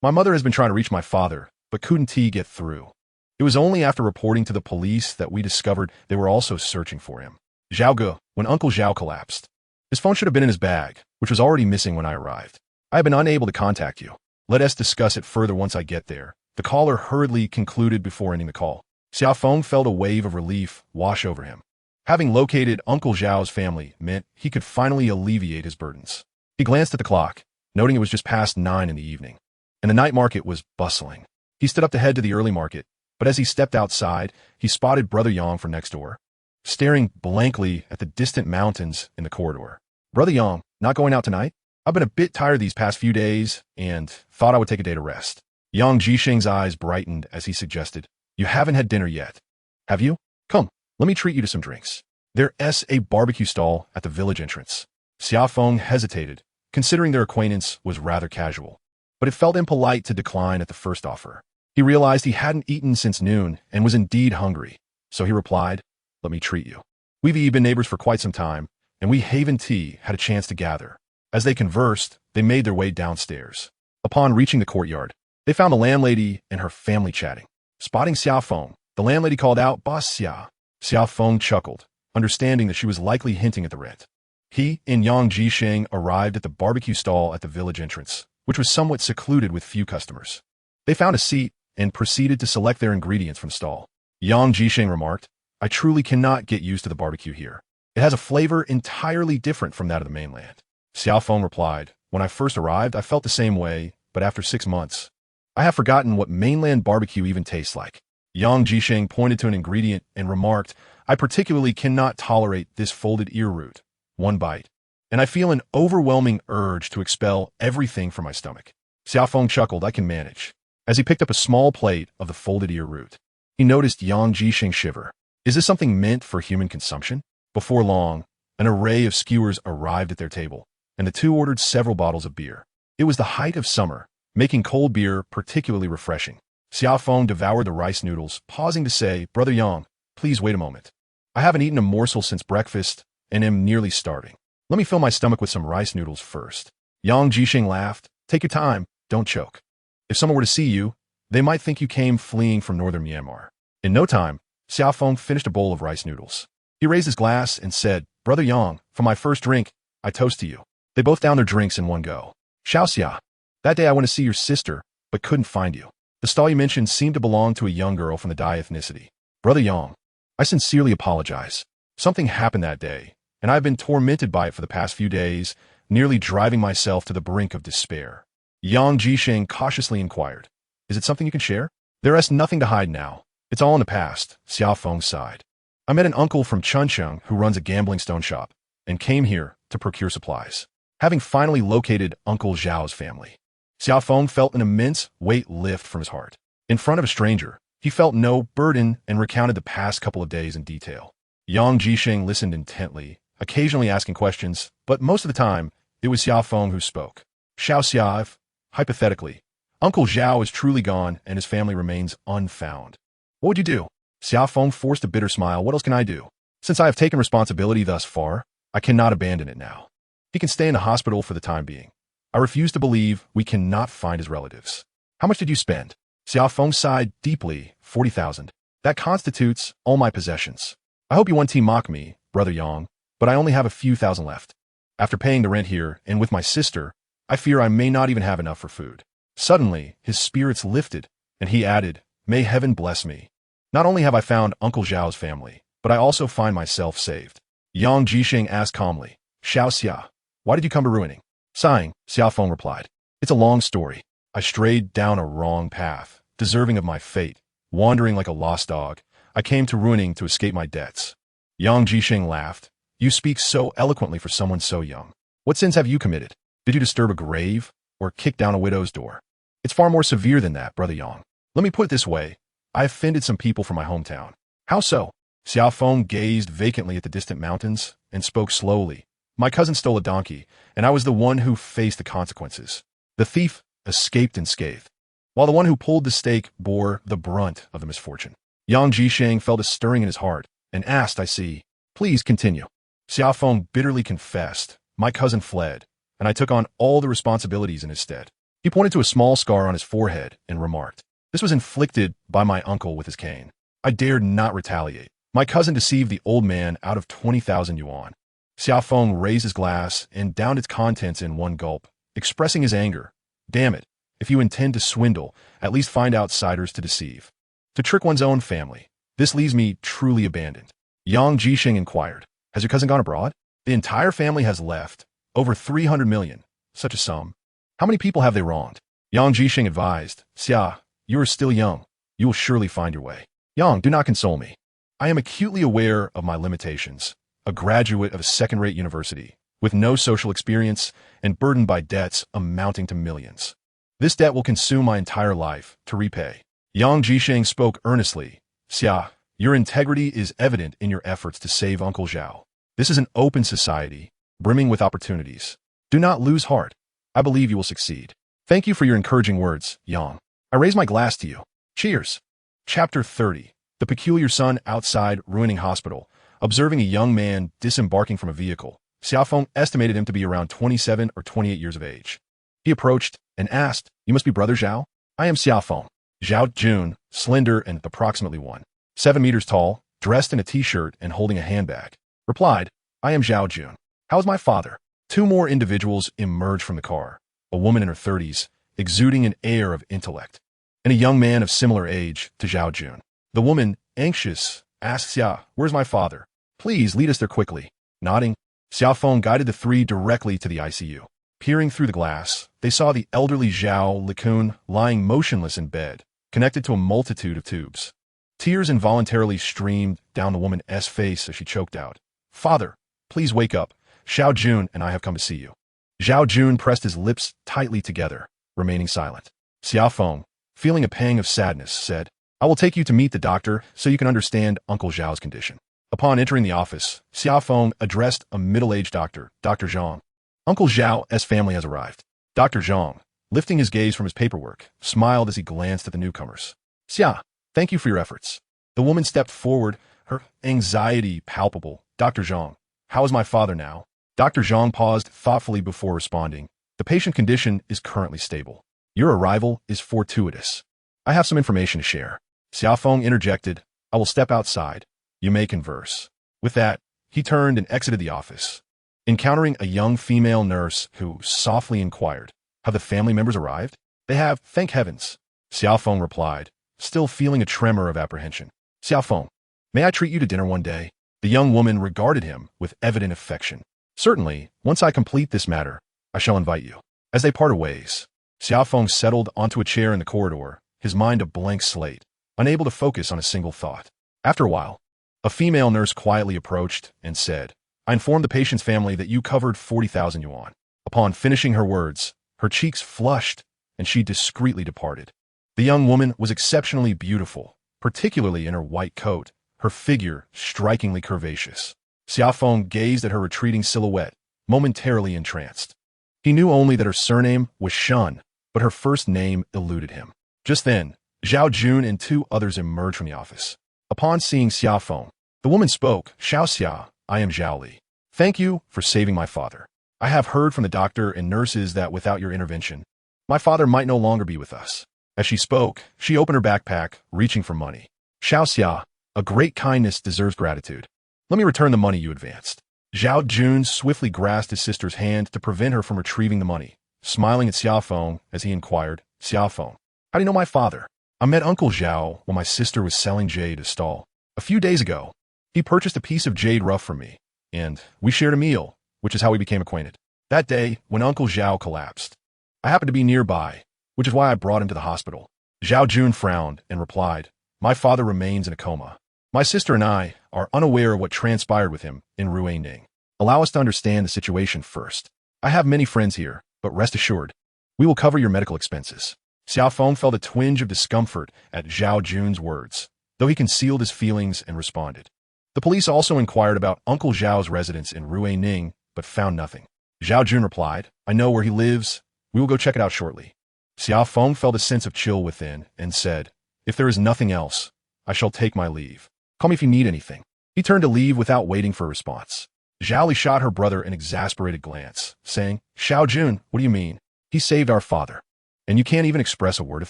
My mother has been trying to reach my father, but couldn't get through. It was only after reporting to the police that we discovered they were also searching for him. Zhao Ge, when Uncle Zhao collapsed. His phone should have been in his bag, which was already missing when I arrived. I have been unable to contact you. Let us discuss it further once I get there. The caller hurriedly concluded before ending the call. Xia Feng felt a wave of relief wash over him. Having located Uncle Zhao's family meant he could finally alleviate his burdens. He glanced at the clock, noting it was just past 9 in the evening, and the night market was bustling. He stood up to head to the early market, but as he stepped outside, he spotted Brother Yang from next door, staring blankly at the distant mountains in the corridor. Brother Yang, not going out tonight? I've been a bit tired these past few days and thought I would take a day to rest. Yang Jisheng's eyes brightened as he suggested, You haven't had dinner yet, have you? Come, let me treat you to some drinks. There's a barbecue stall at the village entrance. Xia Feng hesitated, considering their acquaintance was rather casual, but it felt impolite to decline at the first offer. He realized he hadn't eaten since noon and was indeed hungry, so he replied, Let me treat you. We've been neighbors for quite some time, and we Haven Tea had a chance to gather. As they conversed, they made their way downstairs. Upon reaching the courtyard, they found the landlady and her family chatting. Spotting Xia Feng, the landlady called out, Boss Xia. Xia Feng chuckled, understanding that she was likely hinting at the rent. He and Yang Jisheng arrived at the barbecue stall at the village entrance, which was somewhat secluded with few customers. They found a seat and proceeded to select their ingredients from the stall. Yang Jisheng remarked, I truly cannot get used to the barbecue here. It has a flavor entirely different from that of the mainland. Xia Feng replied, When I first arrived, I felt the same way, but after 6 months, I have forgotten what mainland barbecue even tastes like. Yang Jisheng pointed to an ingredient and remarked, I particularly cannot tolerate this folded ear root. One bite, and I feel an overwhelming urge to expel everything from my stomach. Xia Feng chuckled, I can manage. As he picked up a small plate of the folded ear root, he noticed Yang Jisheng shiver. Is this something meant for human consumption? Before long, an array of skewers arrived at their table, and the two ordered several bottles of beer. It was the height of summer, making cold beer particularly refreshing. Xia Feng devoured the rice noodles, pausing to say, Brother Yang, please wait a moment. I haven't eaten a morsel since breakfast and am nearly starving. Let me fill my stomach with some rice noodles first. Yang Jisheng laughed. Take your time, don't choke. If someone were to see you, they might think you came fleeing from northern Myanmar. In no time, Xia Feng finished a bowl of rice noodles. He raised his glass and said, "Brother Yang, for my first drink, I toast to you." They both downed their drinks in one go. "Xiaoxia, that day I went to see your sister, but couldn't find you. The stall you mentioned seemed to belong to a young girl from the Dai ethnicity. Brother Yang, I sincerely apologize. Something happened that day, and I've been tormented by it for the past few days, nearly driving myself to the brink of despair." Yang Jisheng cautiously inquired, "Is it something you can share?" "There is nothing to hide now. It's all in the past," Xia Feng sighed. "I met an uncle from Chuncheong who runs a gambling stone shop, and came here to procure supplies. Having finally located Uncle Zhao's family, Xia Feng felt an immense weight lift from his heart. In front of a stranger, he felt no burden and recounted the past couple of days in detail. Yang Jisheng listened intently, occasionally asking questions, but most of the time, it was Xia Feng who spoke. "Xiao, if, hypothetically, Uncle Zhao is truly gone and his family remains unfound, what would you do?" Xia Feng forced a bitter smile. "What else can I do? Since I have taken responsibility thus far, I cannot abandon it now. He can stay in the hospital for the time being. I refuse to believe we cannot find his relatives." "How much did you spend?" Xia Feng sighed deeply. 40,000. "That constitutes all my possessions. I hope you won't mock me, Brother Yang, but I only have a few thousand left. After paying the rent here, and with my sister, I fear I may not even have enough for food." Suddenly, his spirits lifted, and he added, "May heaven bless me. Not only have I found Uncle Zhao's family, but I also find myself saved." Yang Jisheng asked calmly, "Xiaoxia, why did you come to ruining?" Sighing, Xia Feng replied, "It's a long story. I strayed down a wrong path, deserving of my fate. Wandering like a lost dog, I came to ruining to escape my debts." Yang Jisheng laughed. "You speak so eloquently for someone so young. What sins have you committed? Did you disturb a grave, or kick down a widow's door?" "It's far more severe than that, Brother Yang. Let me put it this way. I offended some people from my hometown." "How so?" Xia Feng gazed vacantly at the distant mountains and spoke slowly. "My cousin stole a donkey, and I was the one who faced the consequences. The thief escaped unscathed, while the one who pulled the stake bore the brunt of the misfortune." Yang Jisheng felt a stirring in his heart and asked, "I see. Please continue." Xia Feng bitterly confessed, "My cousin fled, and I took on all the responsibilities in his stead." He pointed to a small scar on his forehead and remarked, "This was inflicted by my uncle with his cane. I dared not retaliate. My cousin deceived the old man out of 20,000 yuan." Xia Feng raised his glass and downed its contents in one gulp, expressing his anger. "Damn it, if you intend to swindle, at least find outsiders to deceive. To trick one's own family, this leaves me truly abandoned." Yang Jisheng inquired, "Has your cousin gone abroad?" "The entire family has left. Over 300 million. Such a sum. How many people have they wronged?" Yang Jisheng advised, "Xia, you are still young. You will surely find your way." "Yang, do not console me. I am acutely aware of my limitations. A graduate of a second-rate university, with no social experience and burdened by debts amounting to millions. This debt will consume my entire life to repay." Yang Jisheng spoke earnestly. "Xia, your integrity is evident in your efforts to save Uncle Zhao. This is an open society, brimming with opportunities. Do not lose heart. I believe you will succeed." "Thank you for your encouraging words, Yang. I raise my glass to you. Cheers." Chapter 30. The peculiar son outside ruining hospital. Observing a young man disembarking from a vehicle, Xia Feng estimated him to be around 27 or 28 years of age. He approached and asked, "You must be Brother Zhao?" "I am Xia Feng." Zhao Jun, slender and approximately 1.7 meters tall, dressed in a t-shirt and holding a handbag, replied, "I am Zhao Jun. How is my father?" Two more individuals emerged from the car, a woman in her 30s, exuding an air of intellect, and a young man of similar age to Zhao Jun. The woman, anxious, asked Xia, "Where's my father? Please lead us there quickly." Nodding, Xia Feng guided the three directly to the ICU. Peering through the glass, they saw the elderly Zhao Likun lying motionless in bed, connected to a multitude of tubes. Tears involuntarily streamed down the woman's face as she choked out, "Father, please wake up. Zhao Jun and I have come to see you." Zhao Jun pressed his lips tightly together, remaining silent. Xia Feng, feeling a pang of sadness, said, "I will take you to meet the doctor so you can understand Uncle Zhao's condition." Upon entering the office, Xia Feng addressed a middle-aged doctor, Dr. Zhang. "Uncle Zhao's family has arrived." Dr. Zhang, lifting his gaze from his paperwork, smiled as he glanced at the newcomers. "Xia, thank you for your efforts." The woman stepped forward, her anxiety palpable. "Dr. Zhang, how is my father now?" Dr. Zhang paused thoughtfully before responding. "The patient condition is currently stable. Your arrival is fortuitous. I have some information to share." Xia Feng interjected, I will step outside. You may converse." With that, he turned and exited the office, encountering a young female nurse who softly inquired, "Have the family members arrived?" "They have, thank heavens," Xia Feng replied, still feeling a tremor of apprehension. "Xia Feng, may I treat you to dinner one day?" The young woman regarded him with evident affection. "Certainly, once I complete this matter, I shall invite you." As they parted ways, Xia Feng settled onto a chair in the corridor, his mind a blank slate, unable to focus on a single thought. After a while, a female nurse quietly approached and said, "I informed the patient's family that you covered 40,000 yuan." Upon finishing her words, her cheeks flushed, and she discreetly departed. The young woman was exceptionally beautiful, particularly in her white coat, her figure strikingly curvaceous. Xia Feng gazed at her retreating silhouette, momentarily entranced. He knew only that her surname was Shun, but her first name eluded him. Just then, Zhao Jun and two others emerged from the office. Upon seeing Xia Feng, the woman spoke, "Xiao Xia, I am Zhao Li. Thank you for saving my father. I have heard from the doctor and nurses that without your intervention, my father might no longer be with us." As she spoke, she opened her backpack, reaching for money. "Xiao Xia, a great kindness deserves gratitude. Let me return the money you advanced." Zhao Jun swiftly grasped his sister's hand to prevent her from retrieving the money, smiling at Xia Feng as he inquired, "Xia Feng, how do you know my father?" "I met Uncle Zhao when my sister was selling jade at a stall. A few days ago, he purchased a piece of jade rough from me, and we shared a meal, which is how we became acquainted. That day, when Uncle Zhao collapsed, I happened to be nearby, which is why I brought him to the hospital." Zhao Jun frowned and replied, "My father remains in a coma. My sister and I are unaware of what transpired with him in Ruining. Allow us to understand the situation first. I have many friends here, but rest assured, we will cover your medical expenses." Xia Feng felt a twinge of discomfort at Zhao Jun's words, though he concealed his feelings and responded. The police also inquired about Uncle Zhao's residence in Ruining, but found nothing. Zhao Jun replied, "I know where he lives. We will go check it out shortly." Xia Feng felt a sense of chill within and said, "If there is nothing else, I shall take my leave. Call me if you need anything." He turned to leave without waiting for a response. Zhao Li shot her brother an exasperated glance, saying, "Xiao Jun, what do you mean? He saved our father. And you can't even express a word of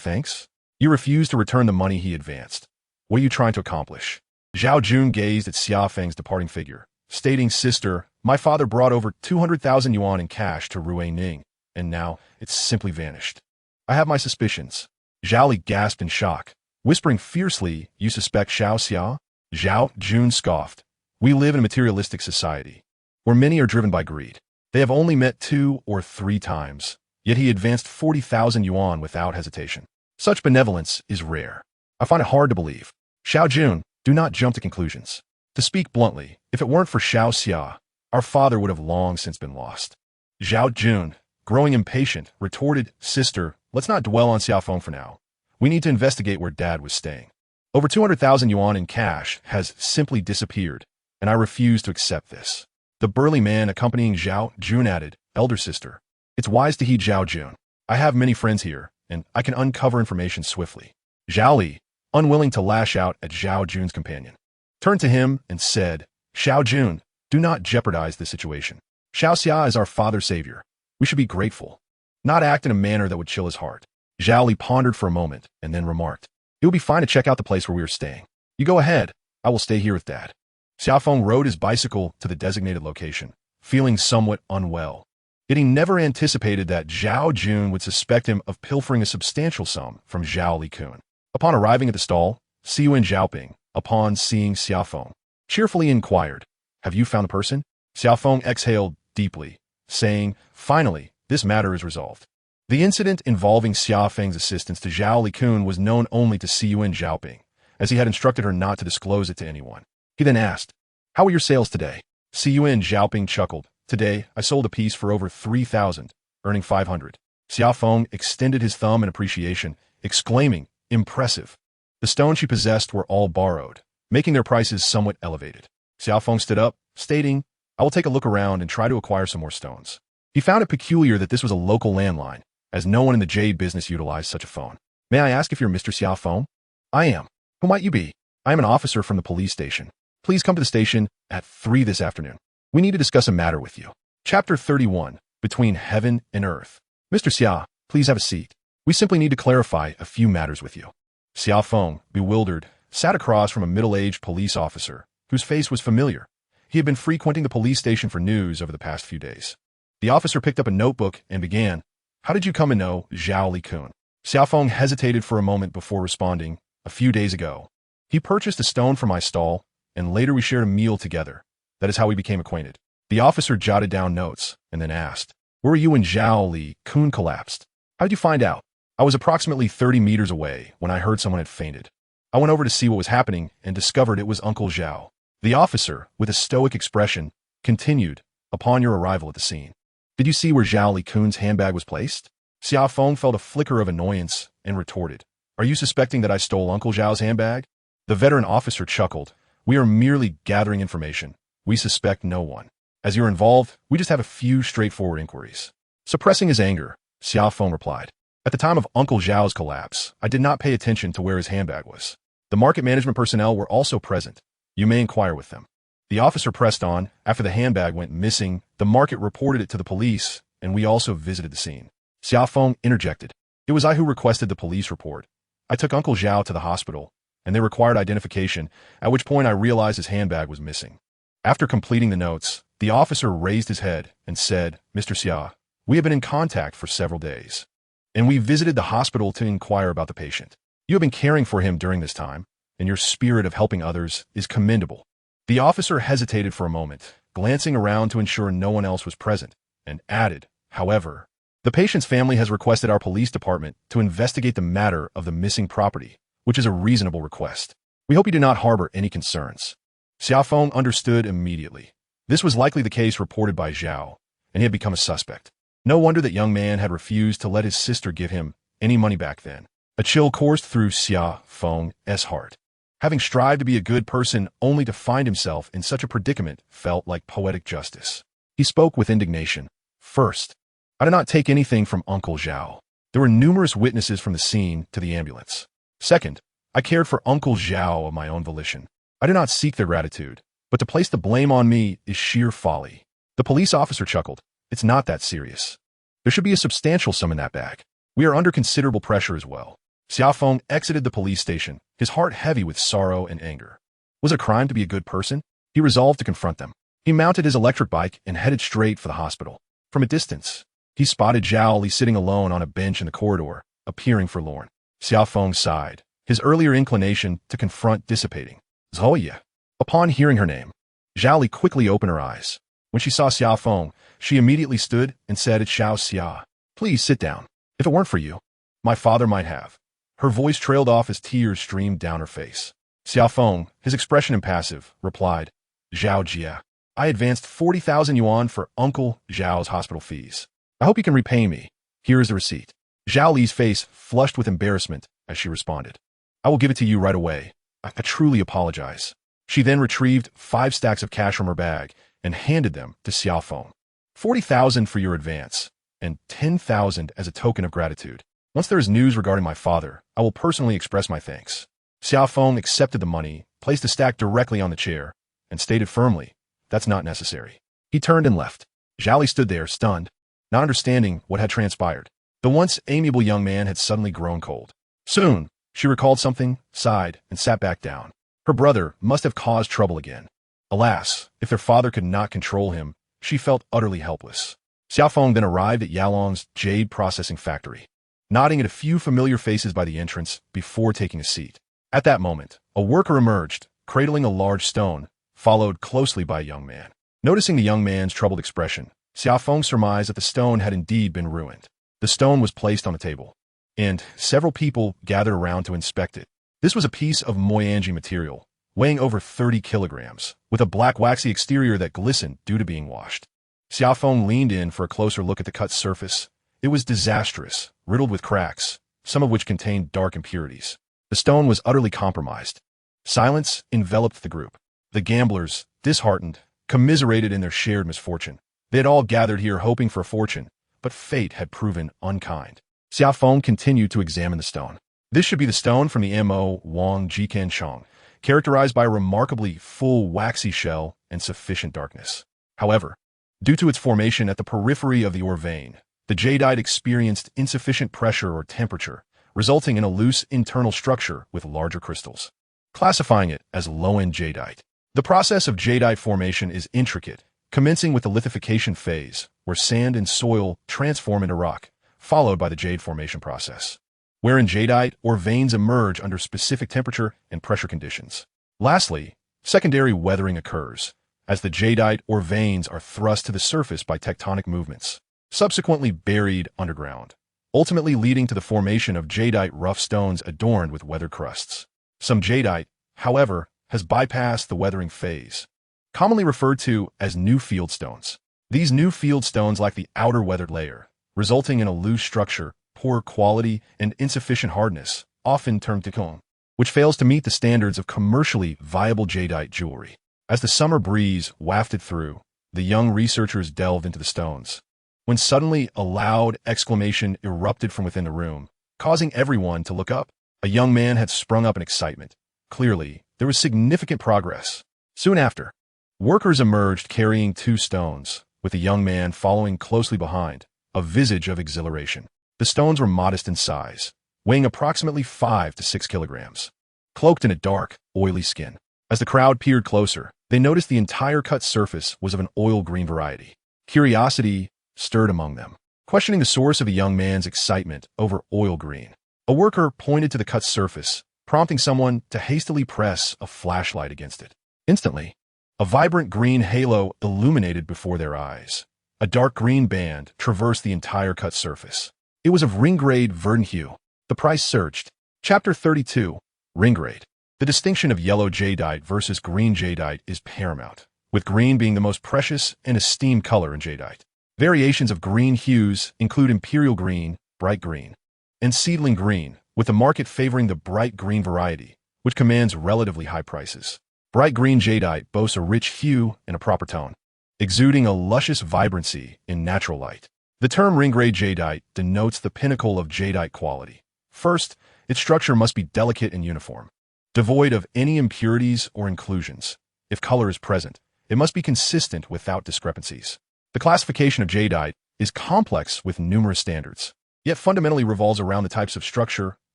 thanks? You refuse to return the money he advanced. What are you trying to accomplish?" Zhao Jun gazed at Xia Feng's departing figure, stating, "Sister, my father brought over 200,000 yuan in cash to Ruining, and now it's simply vanished. I have my suspicions." Zhao Li gasped in shock, whispering fiercely, "You suspect Xiao Xia?" Zhao Jun scoffed. "We live in a materialistic society, where many are driven by greed. They have only met 2 or 3 times, yet he advanced 40,000 yuan without hesitation. Such benevolence is rare. I find it hard to believe. Xiao Jun, do not jump to conclusions. To speak bluntly, if it weren't for Xiao Xia, our father would have long since been lost." Zhao Jun, growing impatient, retorted, "Sister, let's not dwell on Xia Feng for now. We need to investigate where Dad was staying. Over 200,000 yuan in cash has simply disappeared, and I refuse to accept this." The burly man accompanying Zhao Jun added, "Elder sister, it's wise to heed Zhao Jun. I have many friends here, and I can uncover information swiftly." Zhao Li, unwilling to lash out at Zhao Jun's companion, turned to him and said, "Xiao Jun, do not jeopardize the situation. Xiao Xia is our father's savior. We should be grateful, not act in a manner that would chill his heart." Zhao Li pondered for a moment and then remarked, "It will be fine to check out the place where we are staying. You go ahead. I will stay here with Dad." Xia Feng rode his bicycle to the designated location, feeling somewhat unwell. Yet he never anticipated that Zhao Jun would suspect him of pilfering a substantial sum from Zhao Li-kun. Upon arriving at the stall, Siyuan Zhaoping, upon seeing Xia Feng, cheerfully inquired, "Have you found the person?" Xia Feng exhaled deeply, saying, "Finally, this matter is resolved." The incident involving Xia Feng's assistance to Zhao Li-kun was known only to Siyuan Zhaoping, as he had instructed her not to disclose it to anyone. He then asked, "How were your sales today?" Siyuan Zhaoping chuckled, "Today, I sold a piece for over 3,000, earning 500. Xia Feng extended his thumb in appreciation, exclaiming, "Impressive." The stones she possessed were all borrowed, making their prices somewhat elevated. Xia Feng stood up, stating, "I will take a look around and try to acquire some more stones." He found it peculiar that this was a local landline, as no one in the jade business utilized such a phone. "May I ask if you're Mr. Xia Feng?" "I am. Who might you be?" "I am an officer from the police station. Please come to the station at 3 this afternoon. We need to discuss a matter with you." Chapter 31, Between Heaven and Earth. "Mr. Xia, please have a seat. We simply need to clarify a few matters with you." Xia Feng, bewildered, sat across from a middle-aged police officer, whose face was familiar. He had been frequenting the police station for news over the past few days. The officer picked up a notebook and began, "How did you come to know Zhao Li-kun?" Xia Feng hesitated for a moment before responding, "A few days ago. He purchased a stone from my stall, and later we shared a meal together. That is how we became acquainted." The officer jotted down notes and then asked, "Where were you when Zhao Li-kun collapsed? How did you find out?" "I was approximately 30 meters away when I heard someone had fainted. I went over to see what was happening and discovered it was Uncle Zhao." The officer, with a stoic expression, continued, "Upon your arrival at the scene, did you see where Zhao Li-kun's handbag was placed?" Xia Feng felt a flicker of annoyance and retorted, "Are you suspecting that I stole Uncle Zhao's handbag?" The veteran officer chuckled, "We are merely gathering information. We suspect no one. As you're involved, we just have a few straightforward inquiries." Suppressing his anger, Xia Feng replied, "At the time of Uncle Zhao's collapse, I did not pay attention to where his handbag was. The market management personnel were also present. You may inquire with them." The officer pressed on. "After the handbag went missing, the market reported it to the police, and we also visited the scene." Xia Feng interjected, "It was I who requested the police report. I took Uncle Zhao to the hospital, and they required identification, at which point I realized his handbag was missing." After completing the notes, the officer raised his head and said, "Mr. Xia, we have been in contact for several days, and we visited the hospital to inquire about the patient. You have been caring for him during this time, and your spirit of helping others is commendable." The officer hesitated for a moment, glancing around to ensure no one else was present, and added, "However, the patient's family has requested our police department to investigate the matter of the missing property, which is a reasonable request. We hope you do not harbor any concerns." Xia Feng understood immediately. This was likely the case reported by Zhao, and he had become a suspect. No wonder that young man had refused to let his sister give him any money back then. A chill coursed through Xia Feng's heart. Having strived to be a good person only to find himself in such a predicament felt like poetic justice. He spoke with indignation. "First, I did not take anything from Uncle Zhao. There were numerous witnesses from the scene to the ambulance. Second, I cared for Uncle Zhao of my own volition. I did not seek their gratitude, but to place the blame on me is sheer folly." The police officer chuckled. "It's not that serious. There should be a substantial sum in that bag. We are under considerable pressure as well." Xia Feng exited the police station, his heart heavy with sorrow and anger. Was it a crime to be a good person? He resolved to confront them. He mounted his electric bike and headed straight for the hospital. From a distance, he spotted Zhao Li sitting alone on a bench in the corridor, appearing forlorn. Xia Feng sighed, his earlier inclination to confront dissipating. "Zoya." Upon hearing her name, Zhao Li quickly opened her eyes. When she saw Xia Feng, she immediately stood and said, "It's Xiao Xia. Please sit down. If it weren't for you, my father might have." Her voice trailed off as tears streamed down her face. Xia Feng, his expression impassive, replied, "Zhao Jia, I advanced 40,000 yuan for Uncle Zhao's hospital fees. I hope you can repay me. Here is the receipt." Zhao Li's face flushed with embarrassment as she responded, "I will give it to you right away. I truly apologize." She then retrieved 5 stacks of cash from her bag and handed them to Xia Feng. 40,000 for your advance, and 10,000 as a token of gratitude. Once there is news regarding my father, I will personally express my thanks." Xia Feng accepted the money, placed the stack directly on the chair, and stated firmly, "That's not necessary." He turned and left. Zhao Li stood there, stunned, not understanding what had transpired. The once amiable young man had suddenly grown cold. Soon, she recalled something, sighed, and sat back down. Her brother must have caused trouble again. Alas, if their father could not control him, she felt utterly helpless. Xia Feng then arrived at Yalong's jade processing factory, nodding at a few familiar faces by the entrance before taking a seat. At that moment, a worker emerged, cradling a large stone, followed closely by a young man. Noticing the young man's troubled expression, Xia Feng surmised that the stone had indeed been ruined. The stone was placed on a table, and several people gathered around to inspect it. This was a piece of Moyanji material, weighing over 30 kilograms, with a black waxy exterior that glistened due to being washed. Xia Feng leaned in for a closer look at the cut surface. It was disastrous, riddled with cracks, some of which contained dark impurities. The stone was utterly compromised. Silence enveloped the group. The gamblers, disheartened, commiserated in their shared misfortune. They had all gathered here hoping for a fortune, but fate had proven unkind. Xia Feng continued to examine the stone. This should be the stone from the Mo Wang Jikan Chong, characterized by a remarkably full waxy shell and sufficient darkness. However, due to its formation at the periphery of the ore vein, the jadeite experienced insufficient pressure or temperature, resulting in a loose internal structure with larger crystals. classifying it as low-end jadeite. The process of jadeite formation is intricate, commencing with the lithification phase, where sand and soil transform into rock, followed by the jade formation process, wherein jadeite or veins emerge under specific temperature and pressure conditions. Lastly, secondary weathering occurs, as the jadeite or veins are thrust to the surface by tectonic movements, subsequently buried underground, ultimately leading to the formation of jadeite rough stones adorned with weathered crusts. Some jadeite, however, has bypassed the weathering phase, commonly referred to as new field stones. These new field stones lack the outer weathered layer, resulting in a loose structure, poor quality, and insufficient hardness, often termed discern, which fails to meet the standards of commercially viable jadeite jewelry. As the summer breeze wafted through, the young researchers delved into the stones, when suddenly a loud exclamation erupted from within the room, causing everyone to look up. A young man had sprung up in excitement. Clearly, there was significant progress. Soon after, workers emerged carrying 2 stones, with the young man following closely behind, a visage of exhilaration. The stones were modest in size, weighing approximately 5 to 6 kilograms, cloaked in a dark, oily skin. As the crowd peered closer, they noticed the entire cut surface was of an oil green variety. Curiosity stirred among them, questioning the source of a young man's excitement over oil green. A worker pointed to the cut surface, prompting someone to hastily press a flashlight against it. Instantly, a vibrant green halo illuminated before their eyes. A dark green band traversed the entire cut surface. It was of ring-grade verdant hue. The price surged. Chapter 32, Ring-grade. The distinction of yellow jadeite versus green jadeite is paramount, with green being the most precious and esteemed color in jadeite. Variations of green hues include imperial green, bright green, and seedling green, with the market favoring the bright green variety, which commands relatively high prices. Bright green jadeite boasts a rich hue and a proper tone, exuding a luscious vibrancy in natural light. The term ring-grade jadeite denotes the pinnacle of jadeite quality. First, its structure must be delicate and uniform, devoid of any impurities or inclusions. If color is present, it must be consistent without discrepancies. The classification of jadeite is complex with numerous standards, yet fundamentally revolves around the types of structure,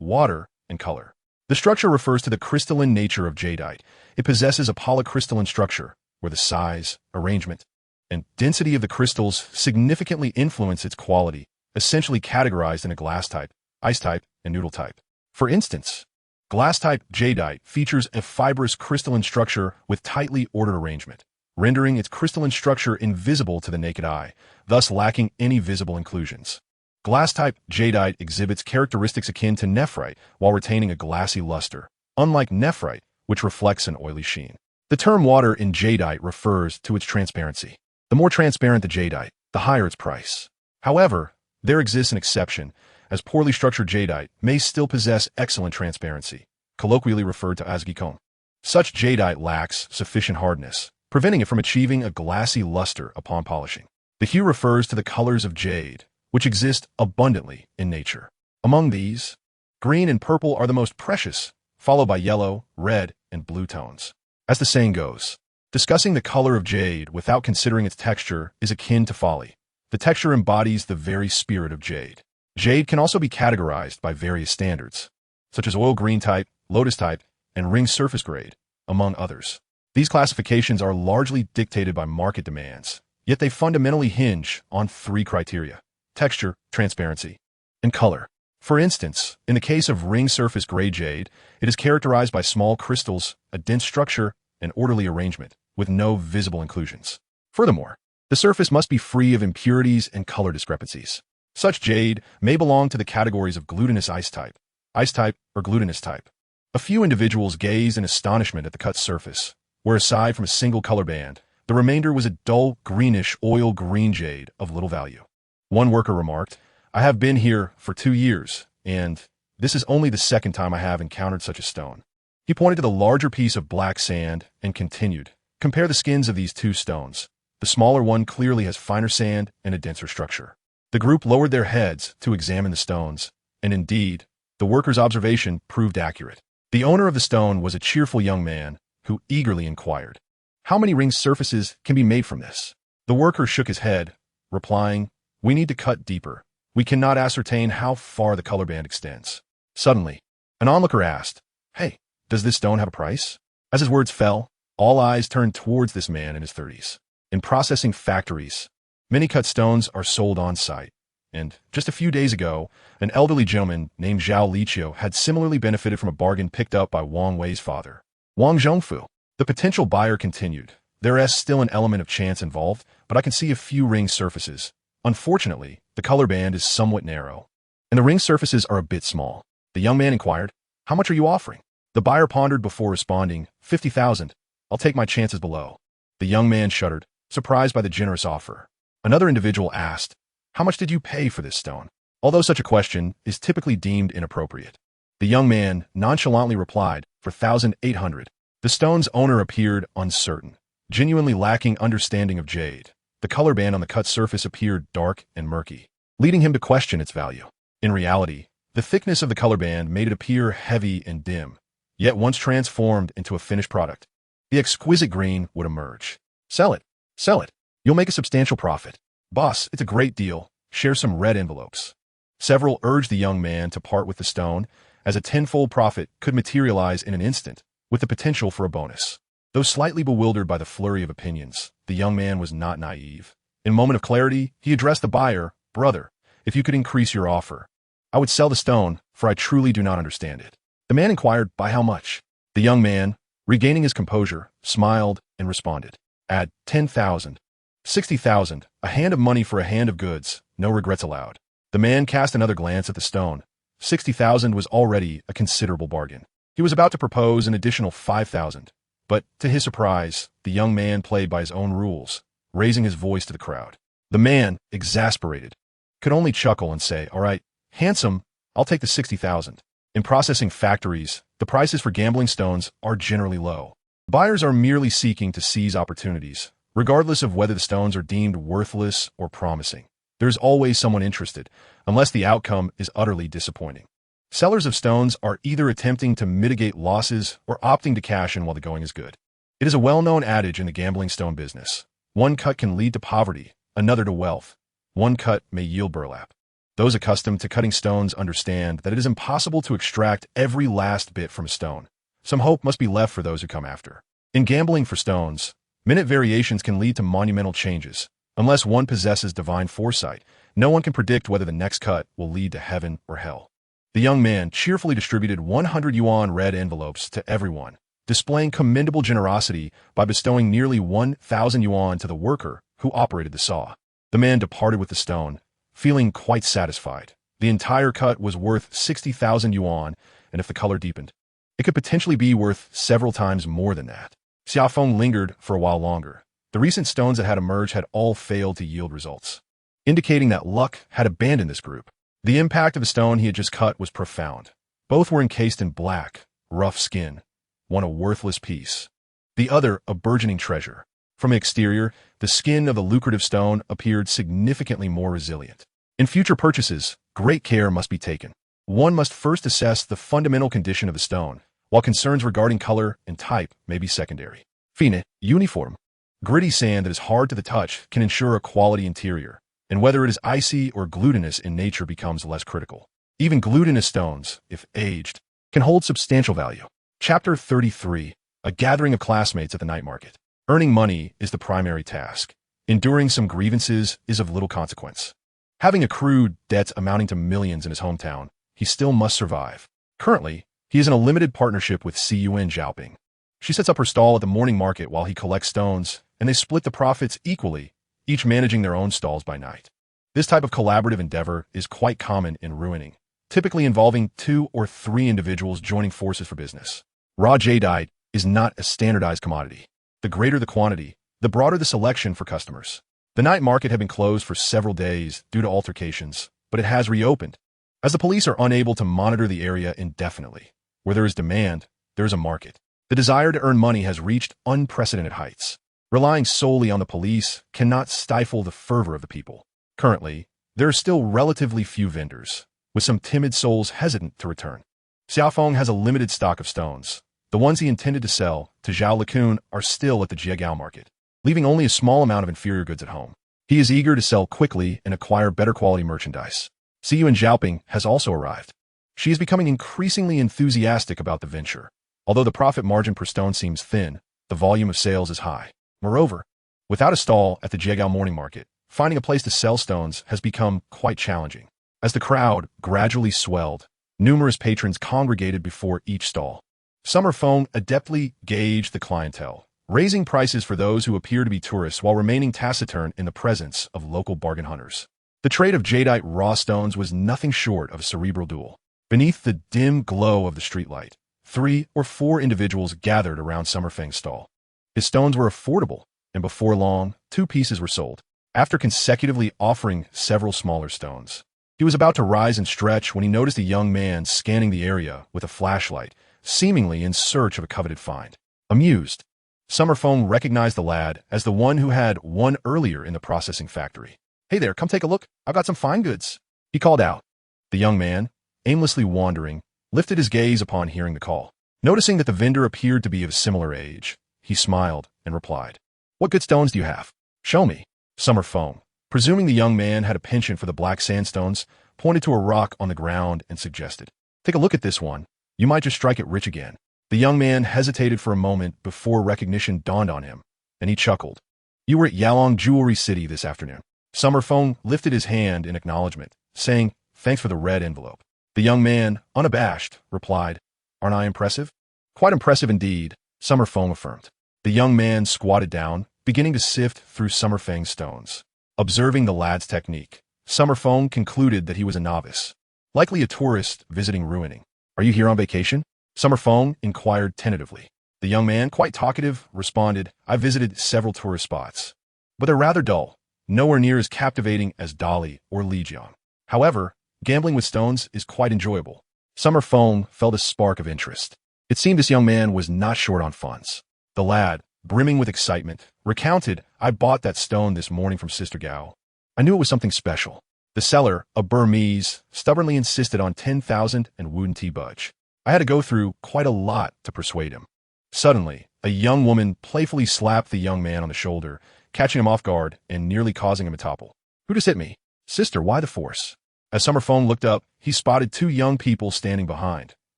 water, and color. The structure refers to the crystalline nature of jadeite. It possesses a polycrystalline structure, where the size, arrangement, and density of the crystals significantly influence its quality, essentially categorized in a glass type, ice type, and noodle type. For instance, glass-type jadeite features a fibrous crystalline structure with tightly ordered arrangement, rendering its crystalline structure invisible to the naked eye, thus lacking any visible inclusions. Glass-type jadeite exhibits characteristics akin to nephrite while retaining a glassy luster, unlike nephrite, which reflects an oily sheen. The term water in jadeite refers to its transparency. The more transparent the jadeite, the higher its price. However, there exists an exception, as poorly structured jadeite may still possess excellent transparency, colloquially referred to as gicom. Such jadeite lacks sufficient hardness, preventing it from achieving a glassy luster upon polishing. The hue refers to the colors of jade, which exist abundantly in nature. Among these, green and purple are the most precious, followed by yellow, red, and blue tones. As the saying goes, discussing the color of jade without considering its texture is akin to folly. The texture embodies the very spirit of jade. Jade can also be categorized by various standards, such as oil green type, lotus type, and ring surface grade, among others. These classifications are largely dictated by market demands, yet they fundamentally hinge on 3 criteria: texture, transparency, and color. For instance, in the case of ring surface grade jade, it is characterized by small crystals, a dense structure, and orderly arrangement, with no visible inclusions. Furthermore, the surface must be free of impurities and color discrepancies. Such jade may belong to the categories of glutinous ice type, or glutinous type. A few individuals gazed in astonishment at the cut surface, where aside from a single color band, the remainder was a dull, greenish, oil green jade of little value. One worker remarked, "I have been here for 2 years, and this is only the second time I have encountered such a stone." He pointed to the larger piece of black sand and continued, "Compare the skins of these 2 stones. The smaller one clearly has finer sand and a denser structure." The group lowered their heads to examine the stones, and indeed, the worker's observation proved accurate. The owner of the stone was a cheerful young man who eagerly inquired, "How many ring surfaces can be made from this?" The worker shook his head, replying, "We need to cut deeper. We cannot ascertain how far the color band extends." Suddenly, an onlooker asked, "Hey, Does this stone have a price? As his words fell, all eyes turned towards this man in his 30s. In processing factories, many cut stones are sold on site. And just a few days ago, an elderly gentleman named Zhao Liqiu had similarly benefited from a bargain picked up by Wang Wei's father, Wang Zhongfu. The potential buyer continued. There is still an element of chance involved, but I can see a few ring surfaces. Unfortunately, the color band is somewhat narrow, and the ring surfaces are a bit small. The young man inquired, "How much are you offering?" The buyer pondered before responding, 50,000. I'll take my chances below. The young man shuddered, surprised by the generous offer. Another individual asked, "How much did you pay for this stone?" Although such a question is typically deemed inappropriate. The young man nonchalantly replied, "For 1,800. The stone's owner appeared uncertain, genuinely lacking understanding of jade. The color band on the cut surface appeared dark and murky, leading him to question its value. In reality, the thickness of the color band made it appear heavy and dim, yet once transformed into a finished product, the exquisite green would emerge. Sell it. Sell it. You'll make a substantial profit. Boss, it's a great deal. Share some red envelopes." Several urged the young man to part with the stone, as a tenfold profit could materialize in an instant, with the potential for a bonus. Though slightly bewildered by the flurry of opinions, the young man was not naive. In a moment of clarity, he addressed the buyer, "Brother, if you could increase your offer, I would sell the stone, for I truly do not understand it." The man inquired, "By how much?" The young man, regaining his composure, smiled and responded, "Add 10,000. 60,000, a hand of money for a hand of goods, no regrets allowed." The man cast another glance at the stone. 60,000 was already a considerable bargain. He was about to propose an additional 5,000, but to his surprise, the young man played by his own rules, raising his voice to the crowd. The man, exasperated, could only chuckle and say, "All right, handsome, I'll take the 60,000. In processing factories, the prices for gambling stones are generally low. Buyers are merely seeking to seize opportunities, regardless of whether the stones are deemed worthless or promising. There is always someone interested, unless the outcome is utterly disappointing. Sellers of stones are either attempting to mitigate losses or opting to cash in while the going is good. It is a well-known adage in the gambling stone business. One cut can lead to poverty, another to wealth. One cut may yield burlap. Those accustomed to cutting stones understand that it is impossible to extract every last bit from a stone. Some hope must be left for those who come after. In gambling for stones, minute variations can lead to monumental changes. Unless one possesses divine foresight, no one can predict whether the next cut will lead to heaven or hell. The young man cheerfully distributed 100 yuan red envelopes to everyone, displaying commendable generosity by bestowing nearly 1,000 yuan to the worker who operated the saw. The man departed with the stone, feeling quite satisfied. The entire cut was worth 60,000 yuan, and if the color deepened, it could potentially be worth several times more than that. Xia Feng lingered for a while longer. The recent stones that had emerged had all failed to yield results, indicating that luck had abandoned this group. The impact of the stone he had just cut was profound. Both were encased in black, rough skin, one a worthless piece, the other a burgeoning treasure. From the exterior, the skin of the lucrative stone appeared significantly more resilient. In future purchases, great care must be taken. One must first assess the fundamental condition of the stone, while concerns regarding color and type may be secondary. Fine, uniform. Gritty sand that is hard to the touch can ensure a quality interior, and whether it is icy or glutinous in nature becomes less critical. Even glutinous stones, if aged, can hold substantial value. Chapter 33. A gathering of classmates at the night market. Earning money is the primary task. Enduring some grievances is of little consequence. Having accrued debts amounting to millions in his hometown, he still must survive. Currently, he is in a limited partnership with Xia Feng. She sets up her stall at the morning market while he collects stones, and they split the profits equally, each managing their own stalls by night. This type of collaborative endeavor is quite common in ruining, typically involving 2 or 3 individuals joining forces for business. Raw jadeite is not a standardized commodity. The greater the quantity, the broader the selection for customers. The night market had been closed for several days due to altercations, but it has reopened, as the police are unable to monitor the area indefinitely. Where there is demand, there is a market. The desire to earn money has reached unprecedented heights. Relying solely on the police cannot stifle the fervor of the people. Currently, there are still relatively few vendors, with some timid souls hesitant to return. Xia Feng has a limited stock of stones. The ones he intended to sell to Zhao Liqiu are still at the Jade Market, leaving only a small amount of inferior goods at home. He is eager to sell quickly and acquire better quality merchandise. Xia Feng has also arrived. She is becoming increasingly enthusiastic about the venture. Although the profit margin per stone seems thin, the volume of sales is high. Moreover, without a stall at the Jade Town morning market, finding a place to sell stones has become quite challenging. As the crowd gradually swelled, numerous patrons congregated before each stall. Xia Feng adeptly gauged the clientele, raising prices for those who appear to be tourists while remaining taciturn in the presence of local bargain hunters. The trade of jadeite raw stones was nothing short of a cerebral duel. Beneath the dim glow of the streetlight, 3 or 4 individuals gathered around Xia Feng's stall. His stones were affordable, and before long, 2 pieces were sold. After consecutively offering several smaller stones, he was about to rise and stretch when he noticed a young man scanning the area with a flashlight, seemingly in search of a coveted find. Amused, Xia Feng recognized the lad as the one who had won earlier in the processing factory. "Hey there, come take a look. I've got some fine goods," he called out. The young man, aimlessly wandering, lifted his gaze upon hearing the call. Noticing that the vendor appeared to be of a similar age, he smiled and replied, "What good stones do you have? Show me." Xia Feng, presuming the young man had a penchant for the black sandstones, pointed to a rock on the ground and suggested, "Take a look at this one. You might just strike it rich again." The young man hesitated for a moment before recognition dawned on him, and he chuckled. "You were at Yalong Jewelry City this afternoon." Xia Feng lifted his hand in acknowledgement, saying, "Thanks for the red envelope." The young man, unabashed, replied, "Aren't I impressive?" "Quite impressive indeed," Xia Feng affirmed. The young man squatted down, beginning to sift through Xia Feng's stones. Observing the lad's technique, Xia Feng concluded that he was a novice, likely a tourist visiting ruining. "Are you here on vacation?" Xia Feng inquired tentatively. The young man, quite talkative, responded, "I visited several tourist spots, but they're rather dull, nowhere near as captivating as Dali or Lijiang. However, gambling with stones is quite enjoyable." Xia Feng felt a spark of interest. It seemed this young man was not short on funds. The lad, brimming with excitement, recounted, "I bought that stone this morning from Sister Gao. I knew it was something special." The seller, a Burmese, stubbornly insisted on 10,000 and wouldn't he budge. I had to go through quite a lot to persuade him. Suddenly, a young woman playfully slapped the young man on the shoulder, catching him off guard and nearly causing him to topple. "Who just hit me?" "Sister, why the force?" As Xia Feng looked up, he spotted 2 young people standing behind,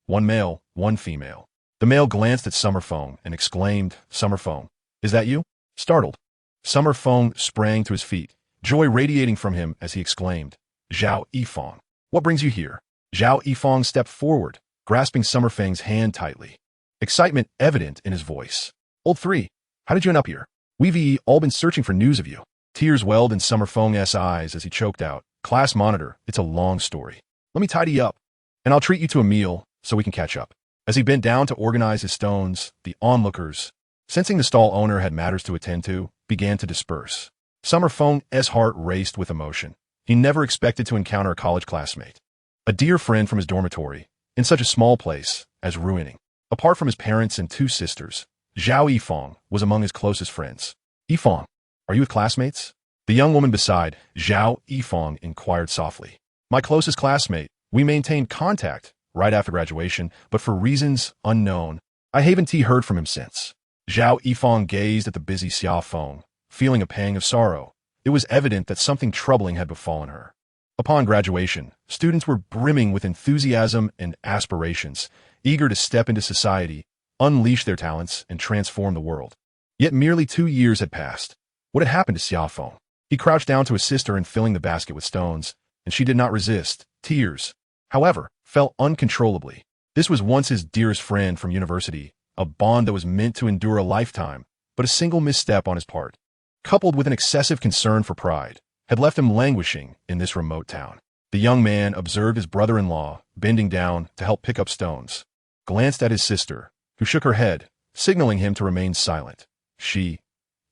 one male, one female. The male glanced at Xia Feng and exclaimed, "Xia Feng, is that you?" Startled, Xia Feng sprang to his feet, joy radiating from him as he exclaimed, "Zhao Yifeng, what brings you here?" Zhao Yifeng stepped forward, grasping Xia Feng's hand tightly, excitement evident in his voice. "Old 3, how did you end up here? We've all been searching for news of you." Tears welled in Xia Feng's eyes as he choked out, "Class monitor, it's a long story. Let me tidy you up, and I'll treat you to a meal so we can catch up." As he bent down to organize his stones, the onlookers, sensing the stall owner had matters to attend to, began to disperse. Xia Feng's heart raced with emotion. He never expected to encounter a college classmate, a dear friend from his dormitory, in such a small place as ruining. Apart from his parents and 2 sisters, Zhao Yifeng was among his closest friends. "Yifeng, are you with classmates?" The young woman beside Zhao Yifeng inquired softly. "My closest classmate. We maintained contact right after graduation, but for reasons unknown, I haven't heard from him since." Zhao Yifeng gazed at the busy Xia Feng, feeling a pang of sorrow. It was evident that something troubling had befallen her. Upon graduation, students were brimming with enthusiasm and aspirations, eager to step into society, unleash their talents, and transform the world. Yet merely 2 years had passed. What had happened to Xia Feng? He crouched down to his sister and filling the basket with stones, and she did not resist. Tears, however, fell uncontrollably. This was once his dearest friend from university, a bond that was meant to endure a lifetime, but a single misstep on his part, coupled with an excessive concern for pride, had left him languishing in this remote town. The young man observed his brother-in-law bending down to help pick up stones, glanced at his sister, who shook her head, signaling him to remain silent. She,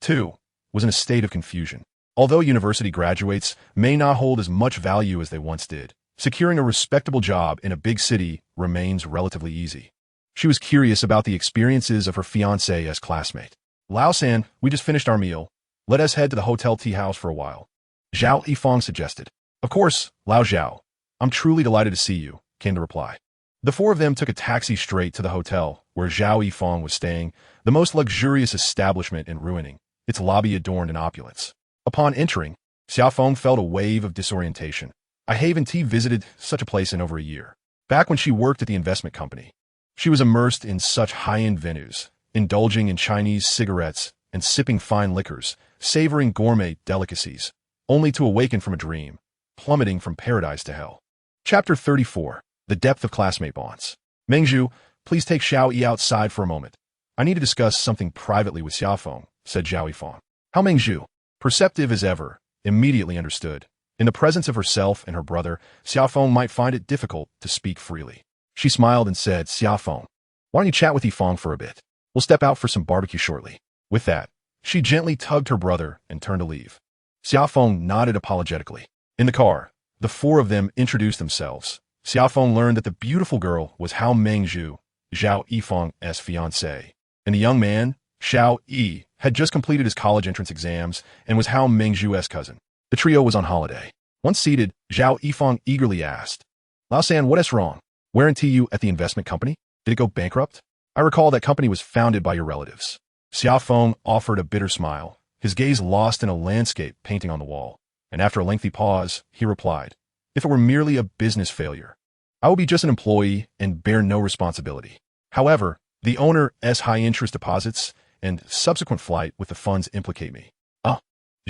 too, was in a state of confusion. Although university graduates may not hold as much value as they once did, securing a respectable job in a big city remains relatively easy. She was curious about the experiences of her fiancé as classmate. "Lao-san, we just finished our meal. Let us head to the hotel tea house for a while," Zhao Yifeng suggested. "Of course, Lao Zhao. I'm truly delighted to see you," came the reply. The 4 of them took a taxi straight to the hotel where Zhao Yifeng was staying, the most luxurious establishment in ruining, its lobby adorned in opulence. Upon entering, Xia Feng felt a wave of disorientation. I haven't visited such a place in over a year. Back when she worked at the investment company, She was immersed in such high-end venues, indulging in Chinese cigarettes and sipping fine liquors, savoring gourmet delicacies, only to awaken from a dream, plummeting from paradise to hell. Chapter 34. The Depth of Classmate Bonds. Mengzhu, please take Xiao Yi outside for a moment. I need to discuss something privately with Xia Feng, said Zhao Yifang. How Mengzhu, perceptive as ever, immediately understood. In the presence of herself and her brother, Xia Feng might find it difficult to speak freely. She smiled and said, Xia Feng, why don't you chat with Yifang for a bit? We'll step out for some barbecue shortly. With that, she gently tugged her brother and turned to leave. Xia Feng nodded apologetically. In the car, the four of them introduced themselves. Xia Feng learned that the beautiful girl was Hao Mengzhu, Zhao Yifang's fiancée, and the young man, Xiao Yi, had just completed his college entrance exams and was Hao Mengzhu's cousin. The trio was on holiday. Once seated, Zhao Yifang eagerly asked, Lao San, what is wrong? Weren't you at the investment company? Did it go bankrupt? I recall that company was founded by your relatives. Xia Feng offered a bitter smile, his gaze lost in a landscape painting on the wall, and after a lengthy pause, he replied, if it were merely a business failure, I would be just an employee and bear no responsibility. However, the owner's high-interest deposits and subsequent flight with the funds implicate me.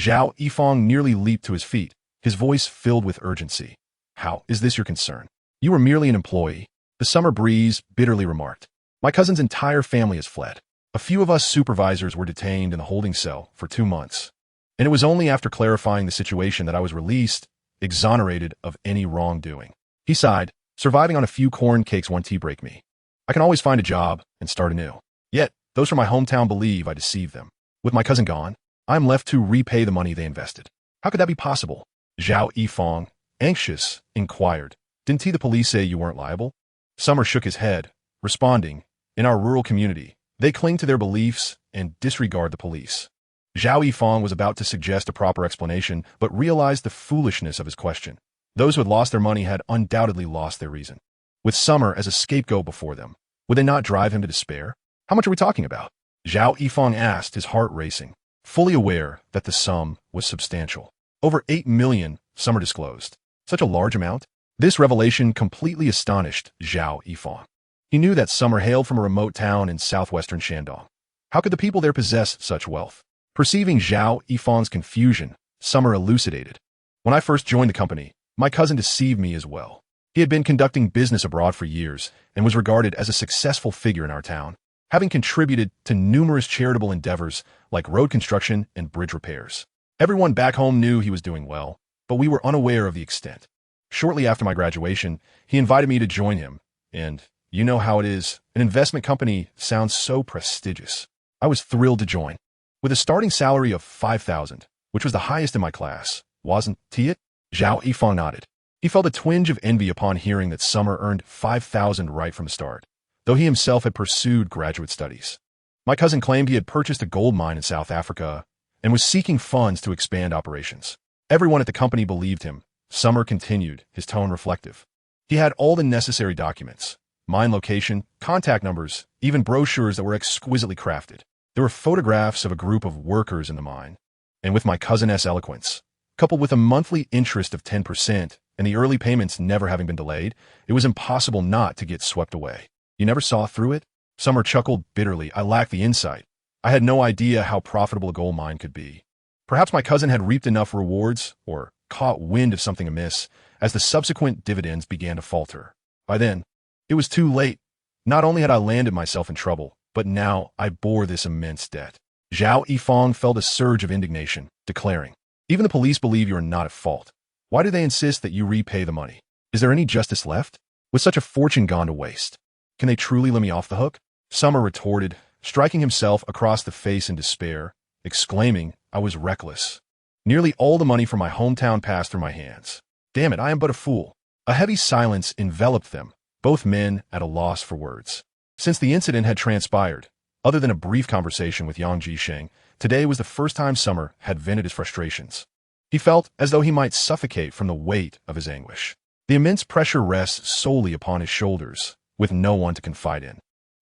Zhao Yifang nearly leaped to his feet, his voice filled with urgency. How is this your concern? You were merely an employee, the summer breeze bitterly remarked. My cousin's entire family has fled. A few of us supervisors were detained in the holding cell for 2 months, and it was only after clarifying the situation that I was released, exonerated of any wrongdoing. He sighed, surviving on a few corn cakes one tea break me. I can always find a job and start anew. Yet, those from my hometown believe I deceived them. With my cousin gone, I am left to repay the money they invested. How could that be possible? Zhao Yifang, anxious, inquired. Didn't the police say you weren't liable? Summer shook his head, responding, in our rural community, they cling to their beliefs and disregard the police. Zhao Yifang was about to suggest a proper explanation, but realized the foolishness of his question. Those who had lost their money had undoubtedly lost their reason. With Summer as a scapegoat before them, would they not drive him to despair? How much are we talking about? Zhao Yifang asked, his heart racing, fully aware that the sum was substantial. Over 8 million, Summer disclosed. Such a large amount? This revelation completely astonished Zhao Yifang. He knew that Summer hailed from a remote town in southwestern Shandong. How could the people there possess such wealth? Perceiving Zhao Yifang's confusion, Summer elucidated. When I first joined the company, my cousin deceived me as well. He had been conducting business abroad for years and was regarded as a successful figure in our town, having contributed to numerous charitable endeavors like road construction and bridge repairs. Everyone back home knew he was doing well, but we were unaware of the extent. Shortly after my graduation, he invited me to join him, and you know how it is, an investment company sounds so prestigious. I was thrilled to join. With a starting salary of 5,000, which was the highest in my class, wasn't it? Zhao Yifang nodded. He felt a twinge of envy upon hearing that Summer earned 5,000 right from the start, though he himself had pursued graduate studies. My cousin claimed he had purchased a gold mine in South Africa and was seeking funds to expand operations. Everyone at the company believed him. Summer continued, his tone reflective. He had all the necessary documents, mine location, contact numbers, even brochures that were exquisitely crafted. There were photographs of a group of workers in the mine, and with my cousin's eloquence, coupled with a monthly interest of 10% and the early payments never having been delayed, it was impossible not to get swept away. You never saw through it? Summer chuckled bitterly. I lacked the insight. I had no idea how profitable a gold mine could be. Perhaps my cousin had reaped enough rewards, or caught wind of something amiss, as the subsequent dividends began to falter. By then, it was too late. Not only had I landed myself in trouble, but now I bore this immense debt. Zhao Yifang felt a surge of indignation, declaring, even the police believe you are not at fault. Why do they insist that you repay the money? Is there any justice left? With such a fortune gone to waste, can they truly let me off the hook? Summer retorted, striking himself across the face in despair, exclaiming, I was reckless. Nearly all the money from my hometown passed through my hands. Damn it, I am but a fool. A heavy silence enveloped them, both men at a loss for words. Since the incident had transpired, other than a brief conversation with Yang Jisheng, today was the first time Summer had vented his frustrations. He felt as though he might suffocate from the weight of his anguish. The immense pressure rests solely upon his shoulders, with no one to confide in.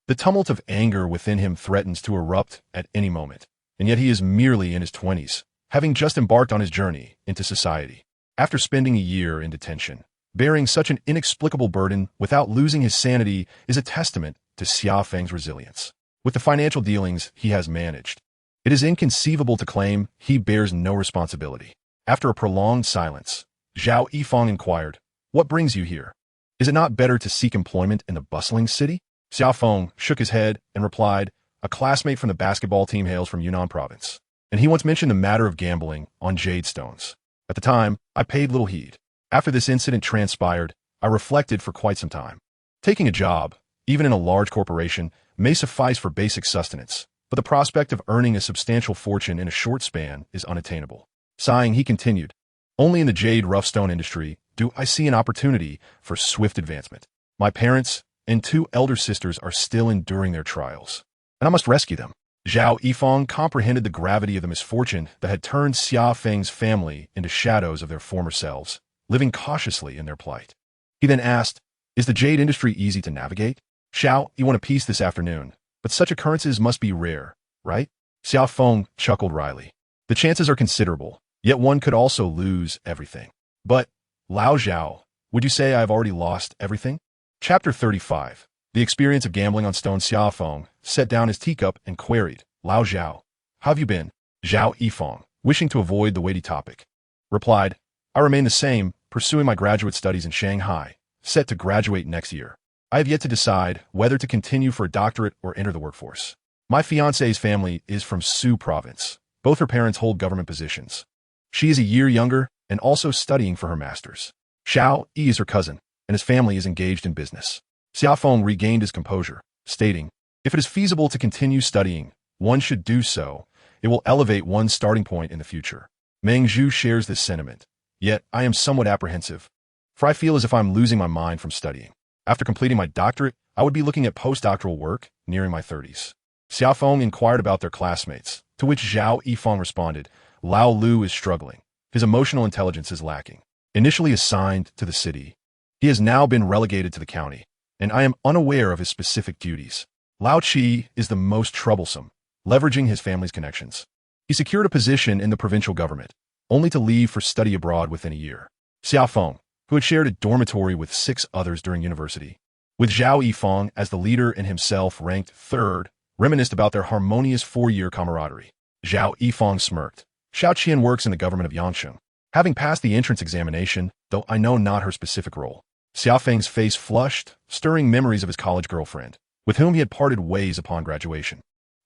The tumult of anger within him threatens to erupt at any moment, and yet he is merely in his 20s, having just embarked on his journey into society. After spending a year in detention, bearing such an inexplicable burden without losing his sanity is a testament to Xia Feng's resilience. With the financial dealings he has managed, it is inconceivable to claim he bears no responsibility. After a prolonged silence, Zhao Yifeng inquired, "What brings you here? Is it not better to seek employment in the bustling city?" Xia Feng shook his head and replied, "A classmate from the basketball team hails from Yunnan province, and he once mentioned the matter of gambling on jade stones. At the time, I paid little heed. After this incident transpired, I reflected for quite some time. Taking a job, even in a large corporation, may suffice for basic sustenance, but the prospect of earning a substantial fortune in a short span is unattainable." Sighing, he continued, "Only in the jade rough-stone industry do I see an opportunity for swift advancement. My parents and two elder sisters are still enduring their trials, and I must rescue them." Zhao Yifeng comprehended the gravity of the misfortune that had turned Xia Feng's family into shadows of their former selves, living cautiously in their plight. He then asked, "Is the jade industry easy to navigate? Xiao, you won a piece this afternoon, but such occurrences must be rare, right?" Xia Feng chuckled wryly. "The chances are considerable, yet one could also lose everything. But, Lao Zhao, would you say I have already lost everything?" Chapter 35. The experience of gambling on stone. Xia Feng set down his teacup and queried, "Lao Zhao, how have you been?" Zhao Yifeng, wishing to avoid the weighty topic, replied, "I remain the same, pursuing my graduate studies in Shanghai, set to graduate next year. I have yet to decide whether to continue for a doctorate or enter the workforce. My fiancé's family is from Su province. Both her parents hold government positions. She is a year younger and also studying for her master's. Xiao Yi is her cousin, and his family is engaged in business." Xia Feng regained his composure, stating, "If it is feasible to continue studying, one should do so. It will elevate one's starting point in the future." Meng Zhu shares this sentiment, yet I am somewhat apprehensive, for I feel as if I'm losing my mind from studying. After completing my doctorate, I would be looking at postdoctoral work, nearing my 30s. Xia Feng inquired about their classmates, to which Zhao Yifeng responded, "Lao Lu is struggling. His emotional intelligence is lacking. Initially assigned to the city, he has now been relegated to the county, and I am unaware of his specific duties. Lao Qi is the most troublesome, leveraging his family's connections. He secured a position in the provincial government, only to leave for study abroad within a year." Xia Feng, who had shared a dormitory with 6 others during university, with Zhao Yifeng as the leader and himself ranked 3rd, reminisced about their harmonious 4-year camaraderie. Zhao Yifeng smirked. "Xiao Qian works in the government of Yangsheng, having passed the entrance examination, though I know not her specific role." Xia Feng's face flushed, stirring memories of his college girlfriend, with whom he had parted ways upon graduation.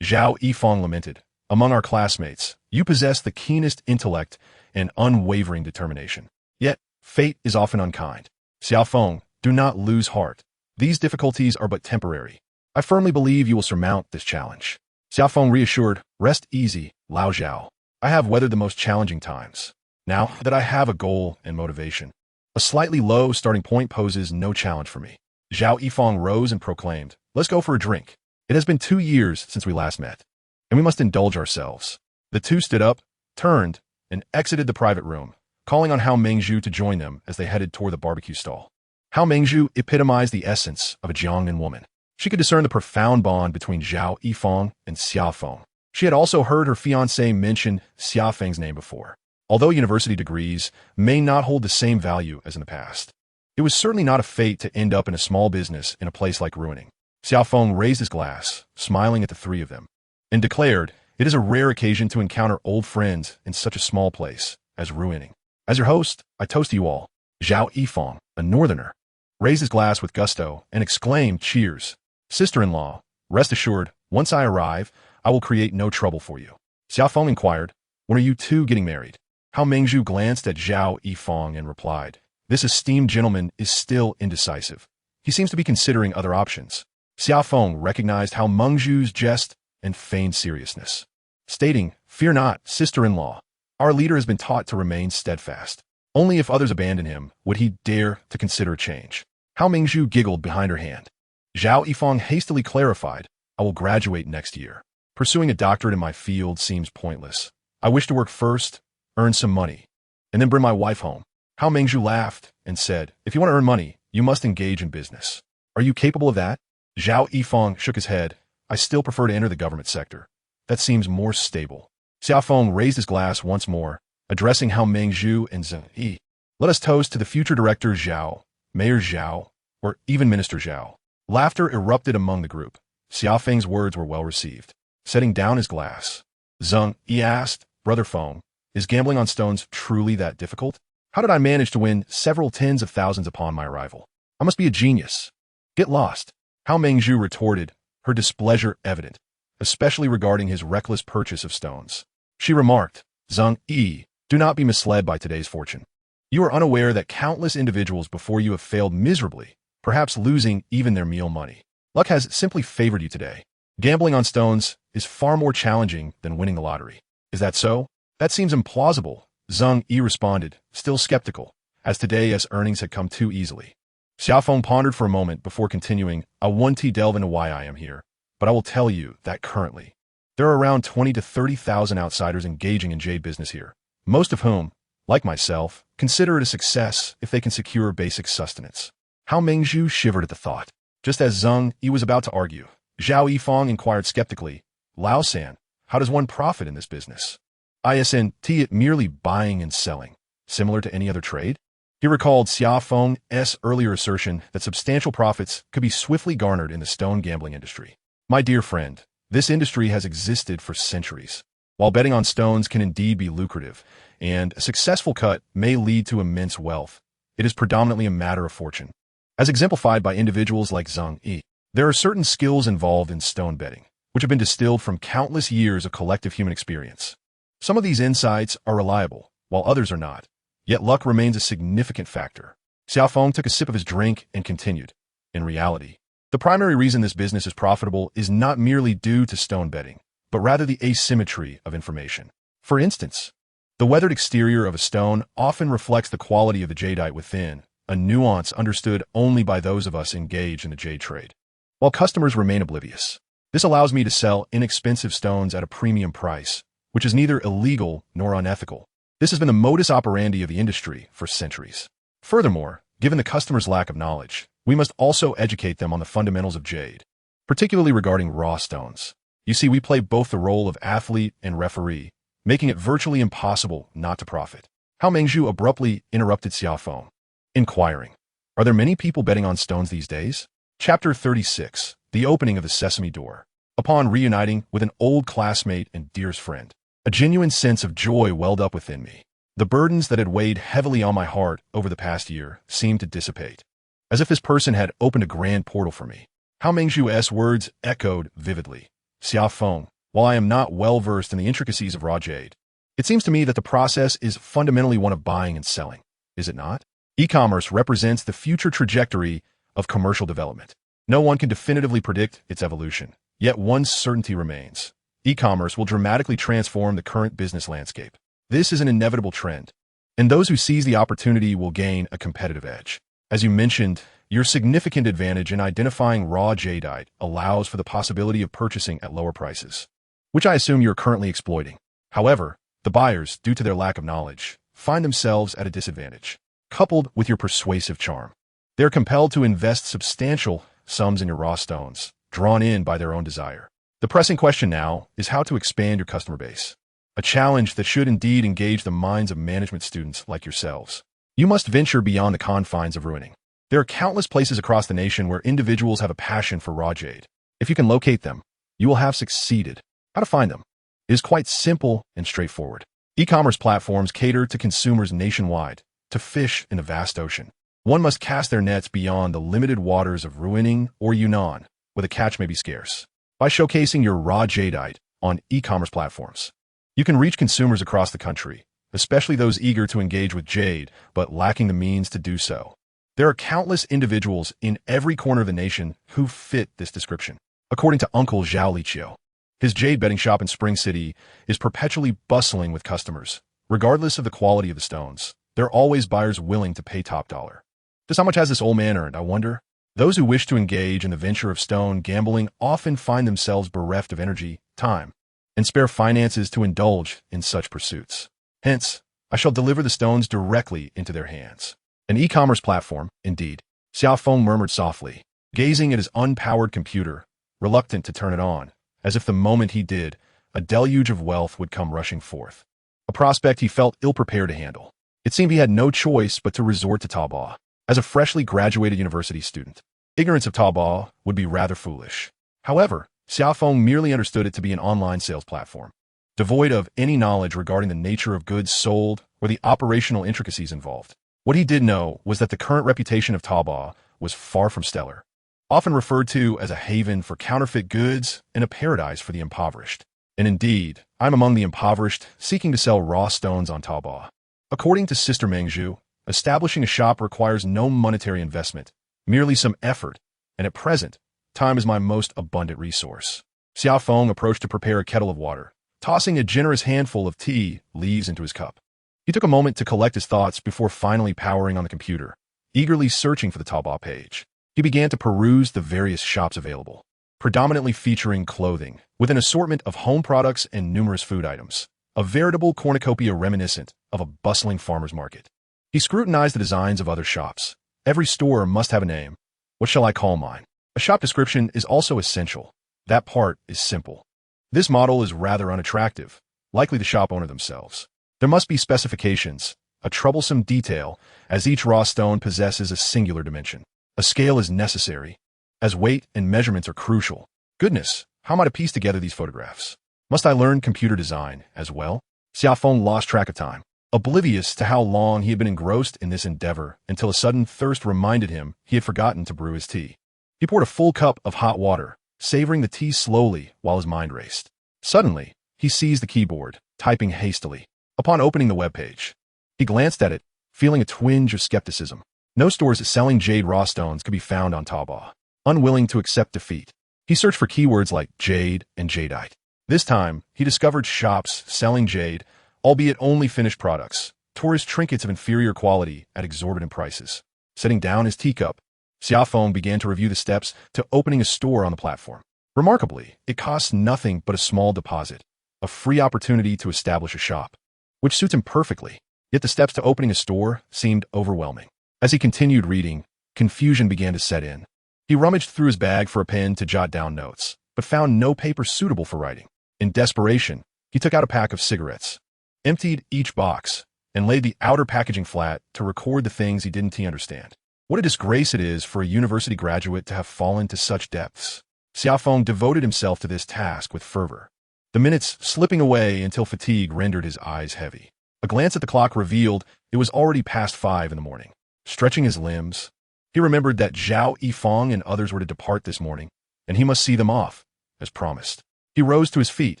Zhao Yifeng lamented, "Among our classmates, you possess the keenest intellect and unwavering determination. Yet, fate is often unkind. Xia Feng, do not lose heart. These difficulties are but temporary. I firmly believe you will surmount this challenge." Xia Feng reassured, "Rest easy, Lao Zhao. I have weathered the most challenging times. Now that I have a goal and motivation, a slightly low starting point poses no challenge for me." Zhao Yifeng rose and proclaimed, "Let's go for a drink. It has been 2 years since we last met, and we must indulge ourselves." The two stood up, turned, and exited the private room, calling on Hao Mengzhu to join them as they headed toward the barbecue stall. Hao Mengzhu epitomized the essence of a Jiangnan woman. She could discern the profound bond between Zhao Yifeng and Xia Feng. She had also heard her fiancé mention Xia Feng's name before. Although university degrees may not hold the same value as in the past, it was certainly not a fate to end up in a small business in a place like Ruining. Xia Feng raised his glass, smiling at the 3 of them, and declared, "It is a rare occasion to encounter old friends in such a small place as Ruining. As your host, I toast you all." Zhao Yifeng, a northerner, raised his glass with gusto and exclaimed, "Cheers. Sister-in-law, rest assured, once I arrive, I will create no trouble for you." Xia Feng inquired, "When are you two getting married?" Hao Mengzhu glanced at Zhao Yifeng and replied, "This esteemed gentleman is still indecisive. He seems to be considering other options." Xia Feng recognized Hao Mengzhu's jest and feigned seriousness, stating, "Fear not, sister-in-law. Our leader has been taught to remain steadfast. Only if others abandon him would he dare to consider a change." Hao Mengzhu giggled behind her hand. Zhao Yifeng hastily clarified, "I will graduate next year. Pursuing a doctorate in my field seems pointless. I wish to work first, earn some money, and then bring my wife home." Hao Mengzhu laughed and said, "If you want to earn money, you must engage in business. Are you capable of that?" Zhao Yifeng shook his head. "I still prefer to enter the government sector. That seems more stable." Xia Feng raised his glass once more, addressing Hao Mengzhu and Zheng Yi. "Let us toast to the future director Zhao, Mayor Zhao, or even Minister Zhao." Laughter erupted among the group. Xia Feng's words were well received. Setting down his glass, Zheng Yi asked, Brother Feng, is gambling on stones truly that difficult? How did I manage to win several tens of thousands upon my arrival? I must be a genius. Get lost. Hao Mengzhu retorted, her displeasure evident, especially regarding his reckless purchase of stones. She remarked, Zheng Yi, do not be misled by today's fortune. You are unaware that countless individuals before you have failed miserably, perhaps losing even their meal money. Luck has simply favored you today. Gambling on stones is far more challenging than winning the lottery. Is that so? That seems implausible, Zheng Yi responded, still skeptical, as today's earnings had come too easily. Xia Feng pondered for a moment before continuing, I won't delve into why I am here, but I will tell you that currently, there are around 20 to 30,000 outsiders engaging in jade business here, most of whom, like myself, consider it a success if they can secure basic sustenance. Hao Mengzhu shivered at the thought. Just as Zheng Yi was about to argue, Zhao Yifeng inquired skeptically, Lao San, how does one profit in this business? Isn't it merely buying and selling, similar to any other trade? He recalled Xia Feng's earlier assertion that substantial profits could be swiftly garnered in the stone gambling industry. My dear friend, this industry has existed for centuries. While betting on stones can indeed be lucrative, and a successful cut may lead to immense wealth, it is predominantly a matter of fortune. As exemplified by individuals like Zheng Yi, there are certain skills involved in stone betting, which have been distilled from countless years of collective human experience. Some of these insights are reliable, while others are not. Yet luck remains a significant factor. Xia Feng took a sip of his drink and continued. In reality, the primary reason this business is profitable is not merely due to stone betting, but rather the asymmetry of information. For instance, the weathered exterior of a stone often reflects the quality of the jadeite within, a nuance understood only by those of us engaged in the jade trade. While customers remain oblivious, this allows me to sell inexpensive stones at a premium price, which is neither illegal nor unethical. This has been the modus operandi of the industry for centuries. Furthermore, given the customer's lack of knowledge, we must also educate them on the fundamentals of jade, particularly regarding raw stones. You see, we play both the role of athlete and referee, making it virtually impossible not to profit. Hao Mengzhu abruptly interrupted Xia Feng, inquiring, are there many people betting on stones these days? Chapter 36, The Opening of the Sesame Door. Upon reuniting with an old classmate and dearest friend, a genuine sense of joy welled up within me. The burdens that had weighed heavily on my heart over the past year seemed to dissipate, as if this person had opened a grand portal for me. Hao Mengzhu's words echoed vividly. Xia Feng, while I am not well versed in the intricacies of raw jade, it seems to me that the process is fundamentally one of buying and selling, is it not? E-commerce represents the future trajectory of commercial development. No one can definitively predict its evolution, yet one certainty remains. E-commerce will dramatically transform the current business landscape. This is an inevitable trend, and those who seize the opportunity will gain a competitive edge. As you mentioned, your significant advantage in identifying raw jadeite allows for the possibility of purchasing at lower prices, which I assume you're currently exploiting. However, the buyers, due to their lack of knowledge, find themselves at a disadvantage. Coupled with your persuasive charm, they're compelled to invest substantial sums in your raw stones, drawn in by their own desire. The pressing question now is how to expand your customer base, a challenge that should indeed engage the minds of management students like yourselves. You must venture beyond the confines of ruining. There are countless places across the nation where individuals have a passion for raw jade. If you can locate them, you will have succeeded. How to find them? It is quite simple and straightforward. E-commerce platforms cater to consumers nationwide, to fish in a vast ocean. One must cast their nets beyond the limited waters of Ruining or Yunnan, where the catch may be scarce. By showcasing your raw jadeite on e-commerce platforms, you can reach consumers across the country, especially those eager to engage with jade but lacking the means to do so. There are countless individuals in every corner of the nation who fit this description. According to Uncle Zhao Liqiu, his jade betting shop in Spring City is perpetually bustling with customers. Regardless of the quality of the stones, there are always buyers willing to pay top dollar. Just how much has this old man earned, I wonder? Those who wish to engage in the venture of stone gambling often find themselves bereft of energy, time, and spare finances to indulge in such pursuits. Hence, I shall deliver the stones directly into their hands. An e-commerce platform, indeed, Xia Feng murmured softly, gazing at his unpowered computer, reluctant to turn it on, as if the moment he did, a deluge of wealth would come rushing forth. A prospect he felt ill-prepared to handle. It seemed he had no choice but to resort to Taobao. As a freshly graduated university student, Ignorance of Taobao would be rather foolish. However, Xia Feng merely understood it to be an online sales platform, devoid of any knowledge regarding the nature of goods sold or the operational intricacies involved. What he did know was that the current reputation of Taobao was far from stellar, often referred to as a haven for counterfeit goods and a paradise for the impoverished. And indeed, I'm among the impoverished seeking to sell raw stones on Taobao. According to Sister Mengzhu, establishing a shop requires no monetary investment, merely some effort, and at present, time is my most abundant resource. Xia Feng approached to prepare a kettle of water, tossing a generous handful of tea leaves into his cup. He took a moment to collect his thoughts before finally powering on the computer, eagerly searching for the Taobao page. He began to peruse the various shops available, predominantly featuring clothing, with an assortment of home products and numerous food items, a veritable cornucopia reminiscent of a bustling farmer's market. He scrutinized the designs of other shops. Every store must have a name. What shall I call mine? A shop description is also essential. That part is simple. This model is rather unattractive, likely the shop owner themselves. There must be specifications, a troublesome detail, as each raw stone possesses a singular dimension. A scale is necessary, as weight and measurements are crucial. Goodness, how am I to piece together these photographs? Must I learn computer design as well? Xia Feng lost track of time, oblivious to how long he had been engrossed in this endeavor until a sudden thirst reminded him he had forgotten to brew his tea. He poured a full cup of hot water, savoring the tea slowly while his mind raced. Suddenly, he seized the keyboard, typing hastily. Upon opening the webpage, he glanced at it, feeling a twinge of skepticism. No stores selling jade raw stones could be found on Taobao. Unwilling to accept defeat, he searched for keywords like jade and jadeite. This time, he discovered shops selling jade, albeit only finished products, tourist trinkets of inferior quality at exorbitant prices. Setting down his teacup, Xia Feng began to review the steps to opening a store on the platform. Remarkably, it costs nothing but a small deposit, a free opportunity to establish a shop, which suits him perfectly. Yet the steps to opening a store seemed overwhelming. As he continued reading, confusion began to set in. He rummaged through his bag for a pen to jot down notes, but found no paper suitable for writing. In desperation, he took out a pack of cigarettes, emptied each box, and laid the outer packaging flat to record the things he didn't understand. What a disgrace it is for a university graduate to have fallen to such depths. Xia Feng devoted himself to this task with fervor, the minutes slipping away until fatigue rendered his eyes heavy. A glance at the clock revealed it was already past 5 in the morning. Stretching his limbs, he remembered that Zhao Yifeng and others were to depart this morning, and he must see them off, as promised. He rose to his feet,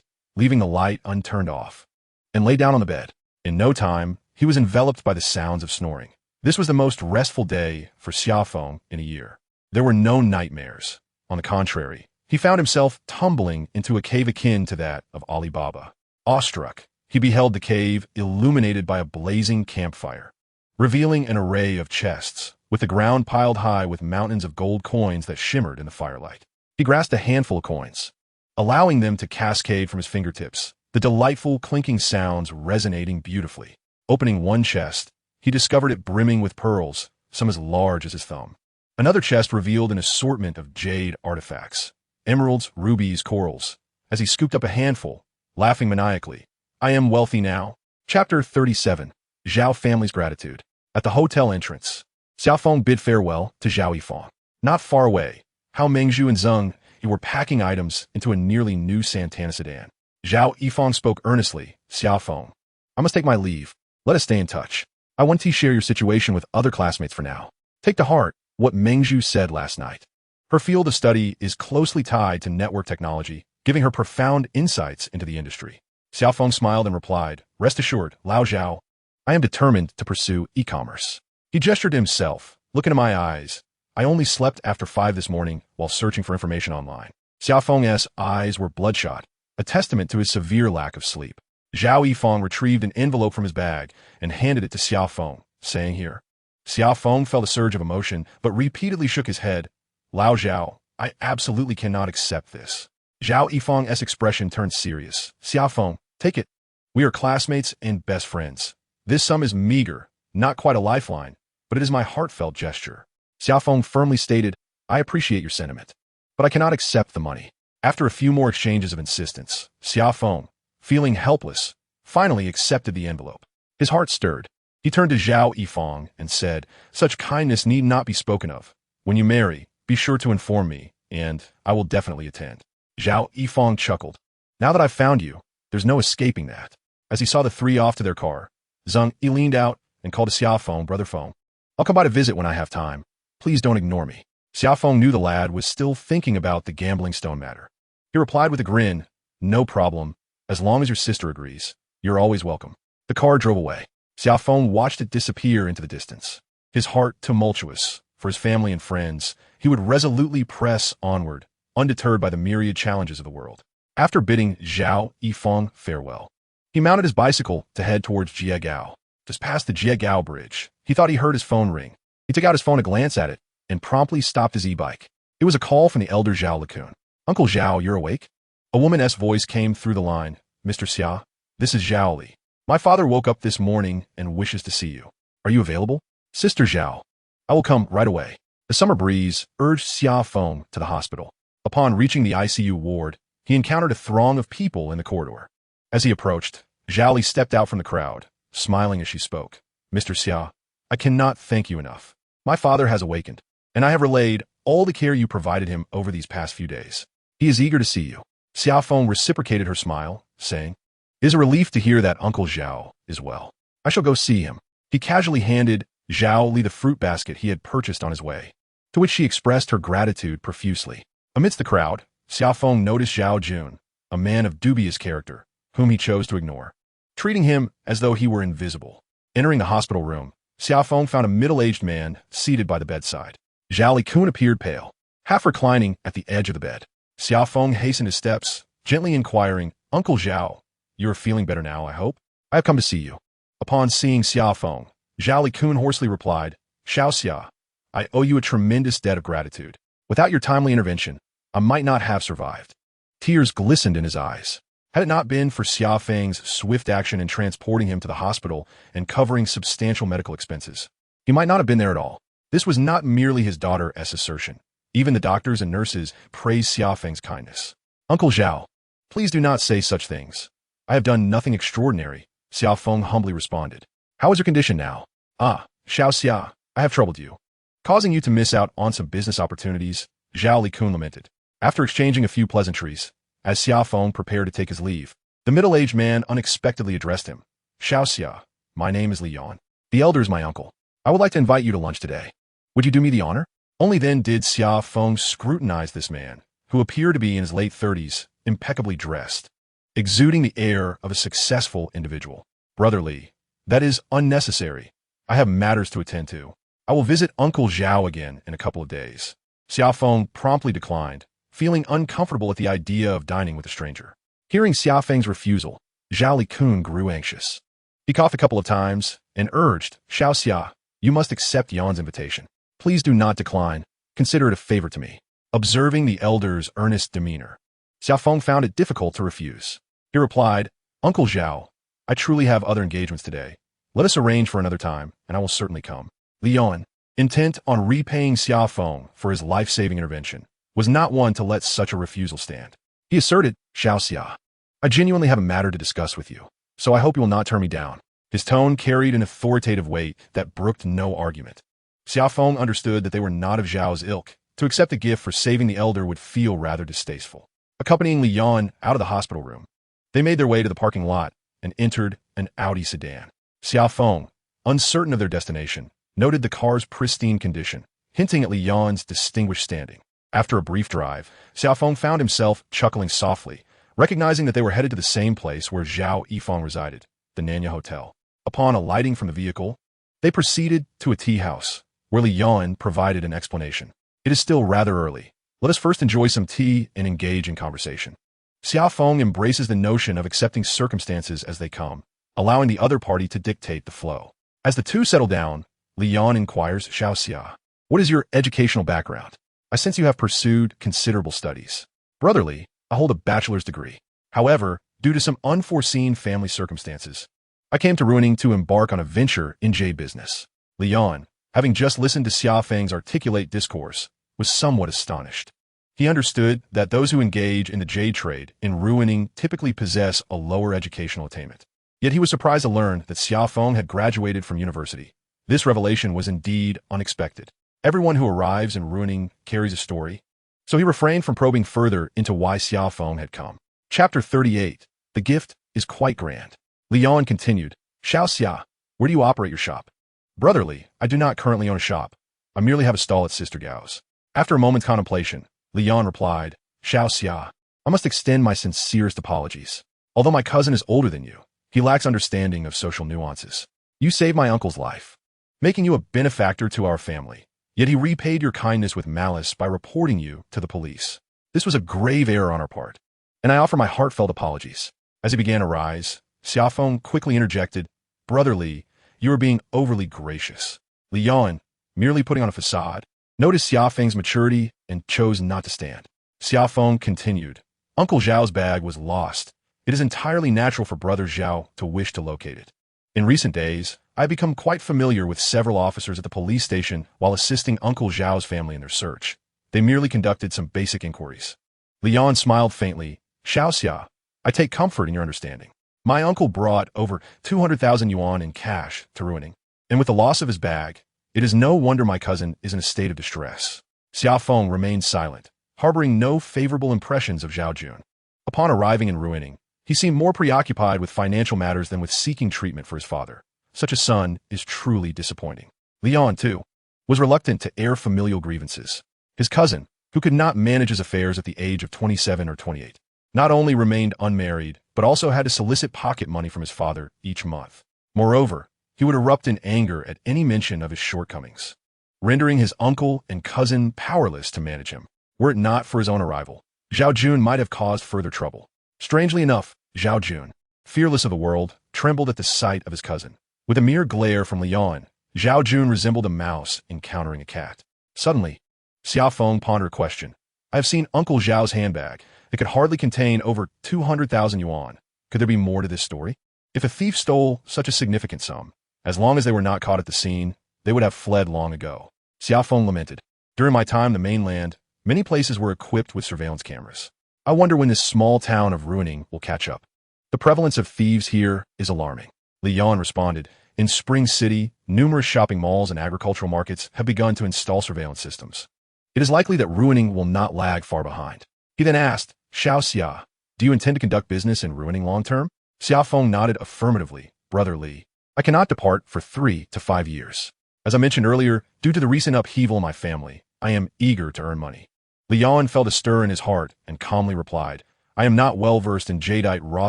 leaving the light unturned off, and lay down on the bed. In no time, he was enveloped by the sounds of snoring. This was the most restful day for Xia Feng in a year. There were no nightmares. On the contrary, he found himself tumbling into a cave akin to that of Alibaba. Awestruck, he beheld the cave illuminated by a blazing campfire, revealing an array of chests, with the ground piled high with mountains of gold coins that shimmered in the firelight. He grasped a handful of coins, allowing them to cascade from his fingertips, the delightful clinking sounds resonating beautifully. Opening one chest, he discovered it brimming with pearls, some as large as his thumb. Another chest revealed an assortment of jade artifacts, emeralds, rubies, corals. As he scooped up a handful, laughing maniacally, "I am wealthy now." Chapter 37. Zhao Family's Gratitude. At the hotel entrance, Xia Feng bid farewell to Zhao Yifeng. Not far away, Hao Mengzhu and Zheng were packing items into a nearly new Santana sedan. Zhao Yifeng spoke earnestly. "Xia Feng, I must take my leave. Let us stay in touch. I want to share your situation with other classmates for now. Take to heart what Mengzhu said last night. Her field of study is closely tied to network technology, giving her profound insights into the industry." Xia Feng smiled and replied, "Rest assured, Lao Zhao, I am determined to pursue e-commerce." He gestured to himself, "Look into my eyes. I only slept after 5 this morning while searching for information online." Xia Feng's eyes were bloodshot, a testament to his severe lack of sleep. Zhao Yifeng retrieved an envelope from his bag and handed it to Xia Feng, saying, "Here." Xia Feng felt a surge of emotion, but repeatedly shook his head. "Lao Zhao, I absolutely cannot accept this." Zhao Yifeng's expression turned serious. "Xia Feng, take it. We are classmates and best friends. This sum is meager, not quite a lifeline, but it is my heartfelt gesture." Xia Feng firmly stated, "I appreciate your sentiment, but I cannot accept the money." After a few more exchanges of insistence, Xia Feng, feeling helpless, finally accepted the envelope. His heart stirred. He turned to Zhao Yifeng and said, "Such kindness need not be spoken of. When you marry, Be sure to inform me, and I will definitely attend. Zhao Yifeng chuckled. Now that I've found you, there's no escaping that. As he saw the three off to their car, Zhang Yi leaned out and called to Xia Feng, Brother Feng. I'll come by to visit when I have time. Please don't ignore me. Xia Feng knew the lad was still thinking about the gambling stone matter. He replied with a grin, no problem. As long as your sister agrees, you're always welcome. The car drove away. Xia Feng watched it disappear into the distance. His heart tumultuous. For his family and friends, he would resolutely press onward, undeterred by the myriad challenges of the world. After bidding Zhao Yifeng farewell, he mounted his bicycle to head towards Jiegao. Just past the Jiegao bridge, he thought he heard his phone ring. He took out his phone to glance at it and promptly stopped his e-bike. It was a call from the elder Zhao Likun. Uncle Zhao, you're awake? A woman's voice came through the line. Mr. Xia, this is Zhao Li. My father woke up this morning and wishes to see you. Are you available? Sister Zhao, I will come right away. The summer breeze urged Xia Feng to the hospital. Upon reaching the ICU ward, he encountered a throng of people in the corridor. As he approached, Zhao Li stepped out from the crowd, smiling as she spoke. Mr. Xia, I cannot thank you enough. My father has awakened, and I have relayed all the care you provided him over these past few days. He is eager to see you. Xia Feng reciprocated her smile, saying, It is a relief to hear that Uncle Zhao is well. I shall go see him. He casually handed Zhao Li the fruit basket he had purchased on his way, to which she expressed her gratitude profusely. Amidst the crowd, Xia Feng noticed Zhao Jun, a man of dubious character, whom he chose to ignore, treating him as though he were invisible. Entering the hospital room, Xia Feng found a middle-aged man seated by the bedside. Zhao Likun appeared pale, half reclining at the edge of the bed. Xia Feng hastened his steps, gently inquiring, Uncle Zhao, you are feeling better now, I hope? I have come to see you. Upon seeing Xia Feng, Zhao Likun hoarsely replied, Xiao Xia, I owe you a tremendous debt of gratitude. Without your timely intervention, I might not have survived. Tears glistened in his eyes. Had it not been for Xia Feng's swift action in transporting him to the hospital and covering substantial medical expenses, he might not have been there at all. This was not merely his daughter's assertion. Even the doctors and nurses praised Xia Feng's kindness. Uncle Zhao, please do not say such things. I have done nothing extraordinary, Xia Feng humbly responded. How is your condition now? Ah, Xiao Xia, I have troubled you, causing you to miss out on some business opportunities, Zhao Likun lamented. After exchanging a few pleasantries, as Xia Feng prepared to take his leave, the middle-aged man unexpectedly addressed him. Xiao Xia, my name is Li Yan. The elder is my uncle. I would like to invite you to lunch today. Would you do me the honor? Only then did Xia Feng scrutinize this man, who appeared to be in his late 30s, impeccably dressed, exuding the air of a successful individual. Brother Li, that is unnecessary. I have matters to attend to. I will visit Uncle Zhao again in a couple of days. Xia Feng promptly declined, feeling uncomfortable at the idea of dining with a stranger. Hearing Xia Feng's refusal, Zhao Likun grew anxious. He coughed a couple of times and urged, Xiao Xia, you must accept Yan's invitation. Please do not decline. Consider it a favor to me. Observing the elder's earnest demeanor, Xia Feng found it difficult to refuse. He replied, Uncle Zhao, I truly have other engagements today. Let us arrange for another time, and I will certainly come. Li Yan, intent on repaying Xia Feng for his life-saving intervention, was not one to let such a refusal stand. He asserted, Xiao Xia, I genuinely have a matter to discuss with you, so I hope you will not turn me down. His tone carried an authoritative weight that brooked no argument. Xia Feng understood that they were not of Zhao's ilk. To accept a gift for saving the elder would feel rather distasteful. Accompanying Li Yan out of the hospital room, they made their way to the parking lot and entered an Audi sedan. Xia Feng, uncertain of their destination, noted the car's pristine condition, hinting at Li Yan's distinguished standing. After a brief drive, Xia Feng found himself chuckling softly, recognizing that they were headed to the same place where Zhao Yifeng resided, the Nanya Hotel. Upon alighting from the vehicle, they proceeded to a tea house, where Li Yan provided an explanation. It is still rather early. Let us first enjoy some tea and engage in conversation. Xia Feng embraces the notion of accepting circumstances as they come, allowing the other party to dictate the flow. As the two settle down, Li Yan inquires, Xiao Xia, what is your educational background? I sense you have pursued considerable studies. Brotherly, I hold a bachelor's degree. However, due to some unforeseen family circumstances, I came to Ruining to embark on a venture in jade business. Li Yan, having just listened to Xia Feng's articulate discourse, was somewhat astonished. He understood that those who engage in the jade trade in Ruining typically possess a lower educational attainment. Yet he was surprised to learn that Xia Feng had graduated from university. This revelation was indeed unexpected. Everyone who arrives in ruining carries a story. So he refrained from probing further into why Xia Feng had come. Chapter 38. The gift is quite grand. Leon continued, Xiao Xia, where do you operate your shop? Brotherly, I do not currently own a shop. I merely have a stall at Sister Gao's. After a moment's contemplation, Leon replied, Xiao Xia, I must extend my sincerest apologies. Although my cousin is older than you, he lacks understanding of social nuances. You saved my uncle's life, making you a benefactor to our family. Yet he repaid your kindness with malice by reporting you to the police. This was a grave error on our part, and I offer my heartfelt apologies. As he began to rise, Xia Feng quickly interjected, Brotherly, you are being overly gracious. Leon, merely putting on a facade, noticed Xia Feng's maturity and chose not to stand. Xia Feng continued, Uncle Zhao's bag was lost. It is entirely natural for Brother Zhao to wish to locate it. In recent days, I have become quite familiar with several officers at the police station while assisting Uncle Zhao's family in their search. They merely conducted some basic inquiries. Leon smiled faintly. Xiao Xia, I take comfort in your understanding. My uncle brought over 200,000 yuan in cash to ruining, and with the loss of his bag, it is no wonder my cousin is in a state of distress. Xia Feng remained silent, harboring no favorable impressions of Zhao Jun. Upon arriving in ruining, he seemed more preoccupied with financial matters than with seeking treatment for his father. Such a son is truly disappointing. Leon, too, was reluctant to air familial grievances. His cousin, who could not manage his affairs at the age of 27 or 28, not only remained unmarried, but also had to solicit pocket money from his father each month. Moreover, he would erupt in anger at any mention of his shortcomings, rendering his uncle and cousin powerless to manage him. Were it not for his own arrival, Zhao Jun might have caused further trouble. Strangely enough, Zhao Jun, fearless of the world, trembled at the sight of his cousin. With a mere glare from Leon, Zhao Jun resembled a mouse encountering a cat. Suddenly, Xia Feng pondered a question. I have seen Uncle Zhao's handbag. It could hardly contain over 200,000 yuan. Could there be more to this story? If a thief stole such a significant sum, as long as they were not caught at the scene, they would have fled long ago. Xia Feng lamented. During my time in the mainland, many places were equipped with surveillance cameras. I wonder when this small town of ruining will catch up. The prevalence of thieves here is alarming. Leon responded, in Spring City, numerous shopping malls and agricultural markets have begun to install surveillance systems. It is likely that ruining will not lag far behind. He then asked, Xiao Xia, do you intend to conduct business in ruining long term? Xia Feng nodded affirmatively. Brotherly, I cannot depart for 3 to 5 years. As I mentioned earlier, due to the recent upheaval in my family, I am eager to earn money. Leon felt a stir in his heart and calmly replied, I am not well versed in jadeite raw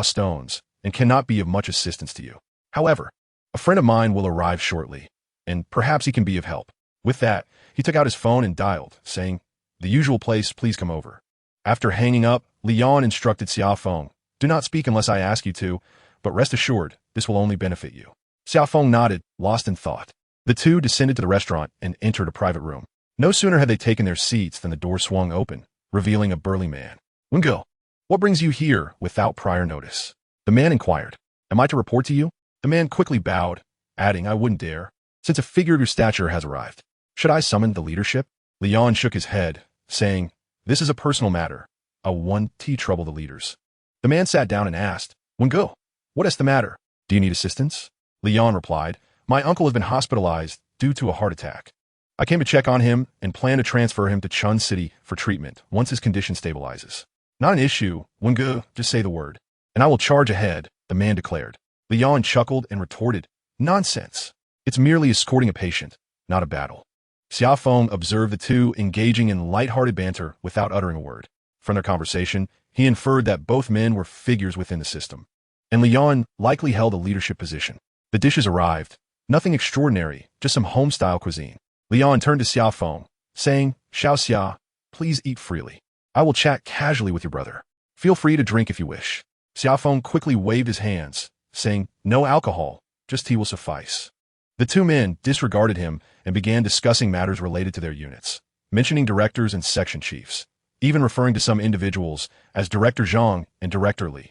stones and cannot be of much assistance to you. However, a friend of mine will arrive shortly, and perhaps he can be of help. With that, he took out his phone and dialed, saying, the usual place, please come over. After hanging up, Leon instructed Xia Feng, do not speak unless I ask you to, but rest assured, this will only benefit you. Xia Feng nodded, lost in thought. The two descended to the restaurant and entered a private room. No sooner had they taken their seats than the door swung open, revealing a burly man. Wengo, what brings you here without prior notice? The man inquired. Am I to report to you? The man quickly bowed, adding, I wouldn't dare, since a figure of your stature has arrived. Should I summon the leadership? Leon shook his head, saying, this is a personal matter. I want to trouble the leaders. The man sat down and asked, Wengo, what is the matter? Do you need assistance? Leon replied, my uncle has been hospitalized due to a heart attack. I came to check on him and plan to transfer him to Chun City for treatment once his condition stabilizes. Not an issue, Wengo, just say the word, and I will charge ahead, the man declared. Leon chuckled and retorted, nonsense. It's merely escorting a patient, not a battle. Xia Feng observed the two engaging in light-hearted banter without uttering a word. From their conversation, he inferred that both men were figures within the system, and Leon likely held a leadership position. The dishes arrived. Nothing extraordinary, just some home-style cuisine. Leon turned to Xia Feng, saying, Xiao Xia, please eat freely. I will chat casually with your brother. Feel free to drink if you wish. Xia Feng quickly waved his hands, saying, no alcohol, just tea will suffice. The two men disregarded him and began discussing matters related to their units, mentioning directors and section chiefs, even referring to some individuals as Director Zhang and Director Li.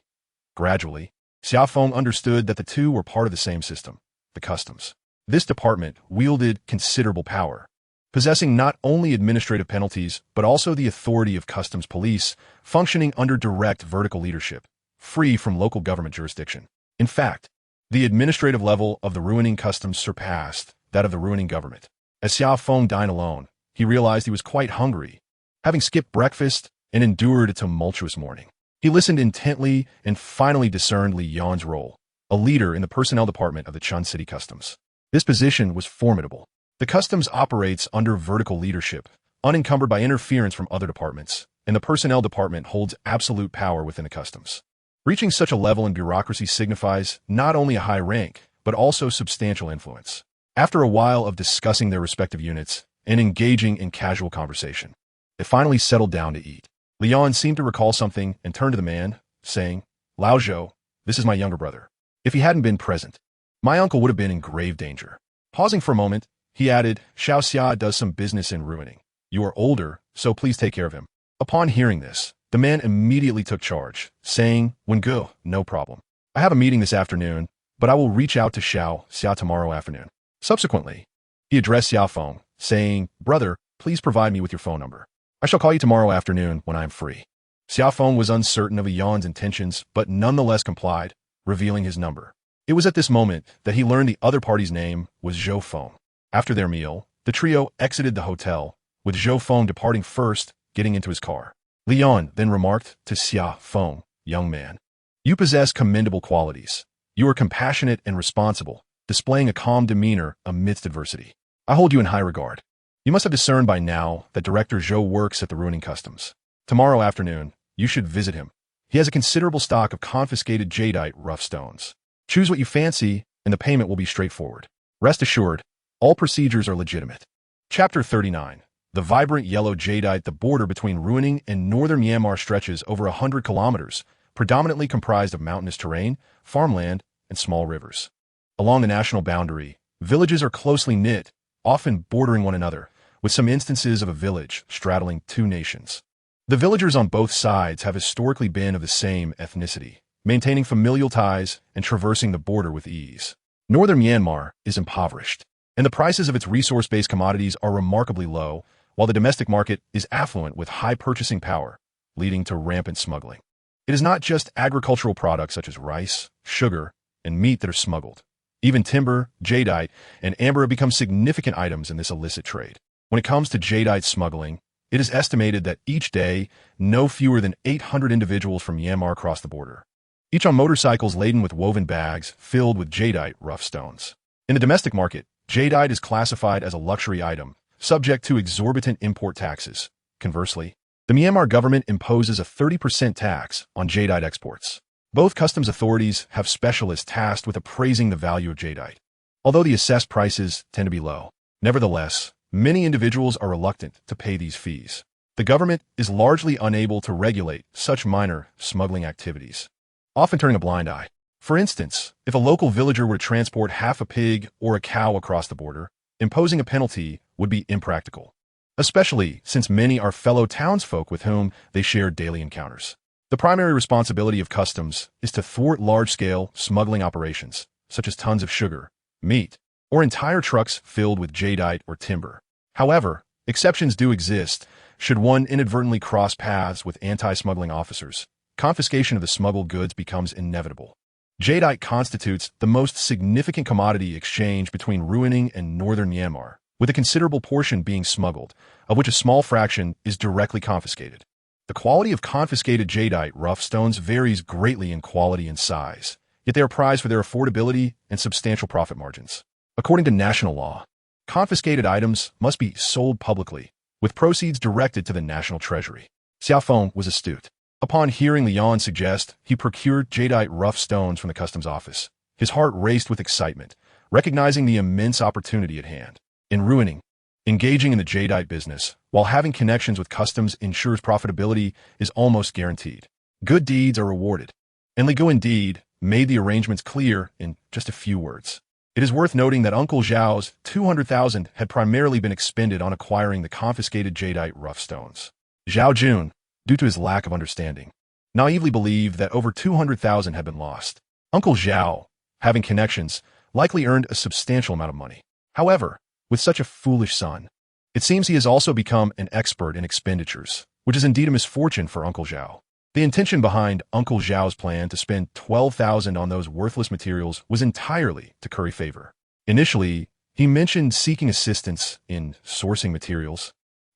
Gradually, Xia Feng understood that the two were part of the same system, the customs. This department wielded considerable power, possessing not only administrative penalties but also the authority of customs police, functioning under direct vertical leadership, free from local government jurisdiction. In fact, the administrative level of the ruining customs surpassed that of the ruining government. As Xia Feng dined alone, he realized he was quite hungry, having skipped breakfast and endured a tumultuous morning. He listened intently and finally discerned Li Yan's role, a leader in the personnel department of the Chun City Customs. This position was formidable. The customs operates under vertical leadership, unencumbered by interference from other departments, and the personnel department holds absolute power within the customs. Reaching such a level in bureaucracy signifies not only a high rank, but also substantial influence. After a while of discussing their respective units and engaging in casual conversation, they finally settled down to eat. Li Yan seemed to recall something and turned to the man, saying, "Lao Zhou, this is my younger brother. If he hadn't been present, my uncle would have been in grave danger." Pausing for a moment, he added, "Xiao Xia does some business in ruining. You are older, so please take care of him." Upon hearing this, the man immediately took charge, saying, "When go, no problem. I have a meeting this afternoon, but I will reach out to Xiao Xia tomorrow afternoon." Subsequently, he addressed Xia Feng, saying, "Brother, please provide me with your phone number. I shall call you tomorrow afternoon when I am free." Xia Feng was uncertain of Li Yan's intentions, but nonetheless complied, revealing his number. It was at this moment that he learned the other party's name was Zhou Feng. After their meal, the trio exited the hotel, with Zhou Feng departing first, getting into his car. Li Yan then remarked to Xia Feng, "Young man, you possess commendable qualities. You are compassionate and responsible, displaying a calm demeanor amidst adversity. I hold you in high regard. You must have discerned by now that Director Zhou works at the ruining customs. Tomorrow afternoon, you should visit him. He has a considerable stock of confiscated jadeite rough stones. Choose what you fancy, and the payment will be straightforward. Rest assured, all procedures are legitimate." Chapter 39. The vibrant yellow jadeite. The border between ruining and northern Myanmar stretches over 100 kilometers, predominantly comprised of mountainous terrain, farmland, and small rivers. Along the national boundary, villages are closely knit, often bordering one another, with some instances of a village straddling two nations. The villagers on both sides have historically been of the same ethnicity, maintaining familial ties and traversing the border with ease. Northern Myanmar is impoverished, and the prices of its resource-based commodities are remarkably low, while the domestic market is affluent with high purchasing power, leading to rampant smuggling. It is not just agricultural products such as rice, sugar, and meat that are smuggled. Even timber, jadeite, and amber have become significant items in this illicit trade. When it comes to jadeite smuggling, it is estimated that each day, no fewer than 800 individuals from Myanmar cross the border, each on motorcycles laden with woven bags filled with jadeite rough stones. In the domestic market, jadeite is classified as a luxury item, subject to exorbitant import taxes. Conversely, the Myanmar government imposes a 30% tax on jadeite exports. Both customs authorities have specialists tasked with appraising the value of jadeite. Although the assessed prices tend to be low, nevertheless, many individuals are reluctant to pay these fees. The government is largely unable to regulate such minor smuggling activities, often turning a blind eye. For instance, if a local villager were to transport half a pig or a cow across the border, imposing a penalty would be impractical, especially since many are fellow townsfolk with whom they share daily encounters. The primary responsibility of customs is to thwart large-scale smuggling operations, such as tons of sugar, meat, or entire trucks filled with jadeite or timber. However, exceptions do exist. Should one inadvertently cross paths with anti-smuggling officers, confiscation of the smuggled goods becomes inevitable. Jadeite constitutes the most significant commodity exchange between ruining and northern Myanmar, with a considerable portion being smuggled, of which a small fraction is directly confiscated. The quality of confiscated jadeite rough stones varies greatly in quality and size, yet they are prized for their affordability and substantial profit margins. According to national law, confiscated items must be sold publicly, with proceeds directed to the national treasury. Xia Feng was astute. Upon hearing Li Yan suggest, he procured jadeite rough stones from the customs office. His heart raced with excitement, recognizing the immense opportunity at hand. In ruining, engaging in the jadeite business, while having connections with customs ensures profitability is almost guaranteed. Good deeds are rewarded, and Li Gu indeed made the arrangements clear in just a few words. It is worth noting that Uncle Zhao's 200,000 had primarily been expended on acquiring the confiscated jadeite rough stones. Zhao Jun, due to his lack of understanding, naively believed that over 200,000 had been lost. Uncle Zhao, having connections, likely earned a substantial amount of money. However, with such a foolish son, it seems he has also become an expert in expenditures, which is indeed a misfortune for Uncle Zhao. The intention behind Uncle Zhao's plan to spend 12,000 on those worthless materials was entirely to curry favor. Initially, he mentioned seeking assistance in sourcing materials,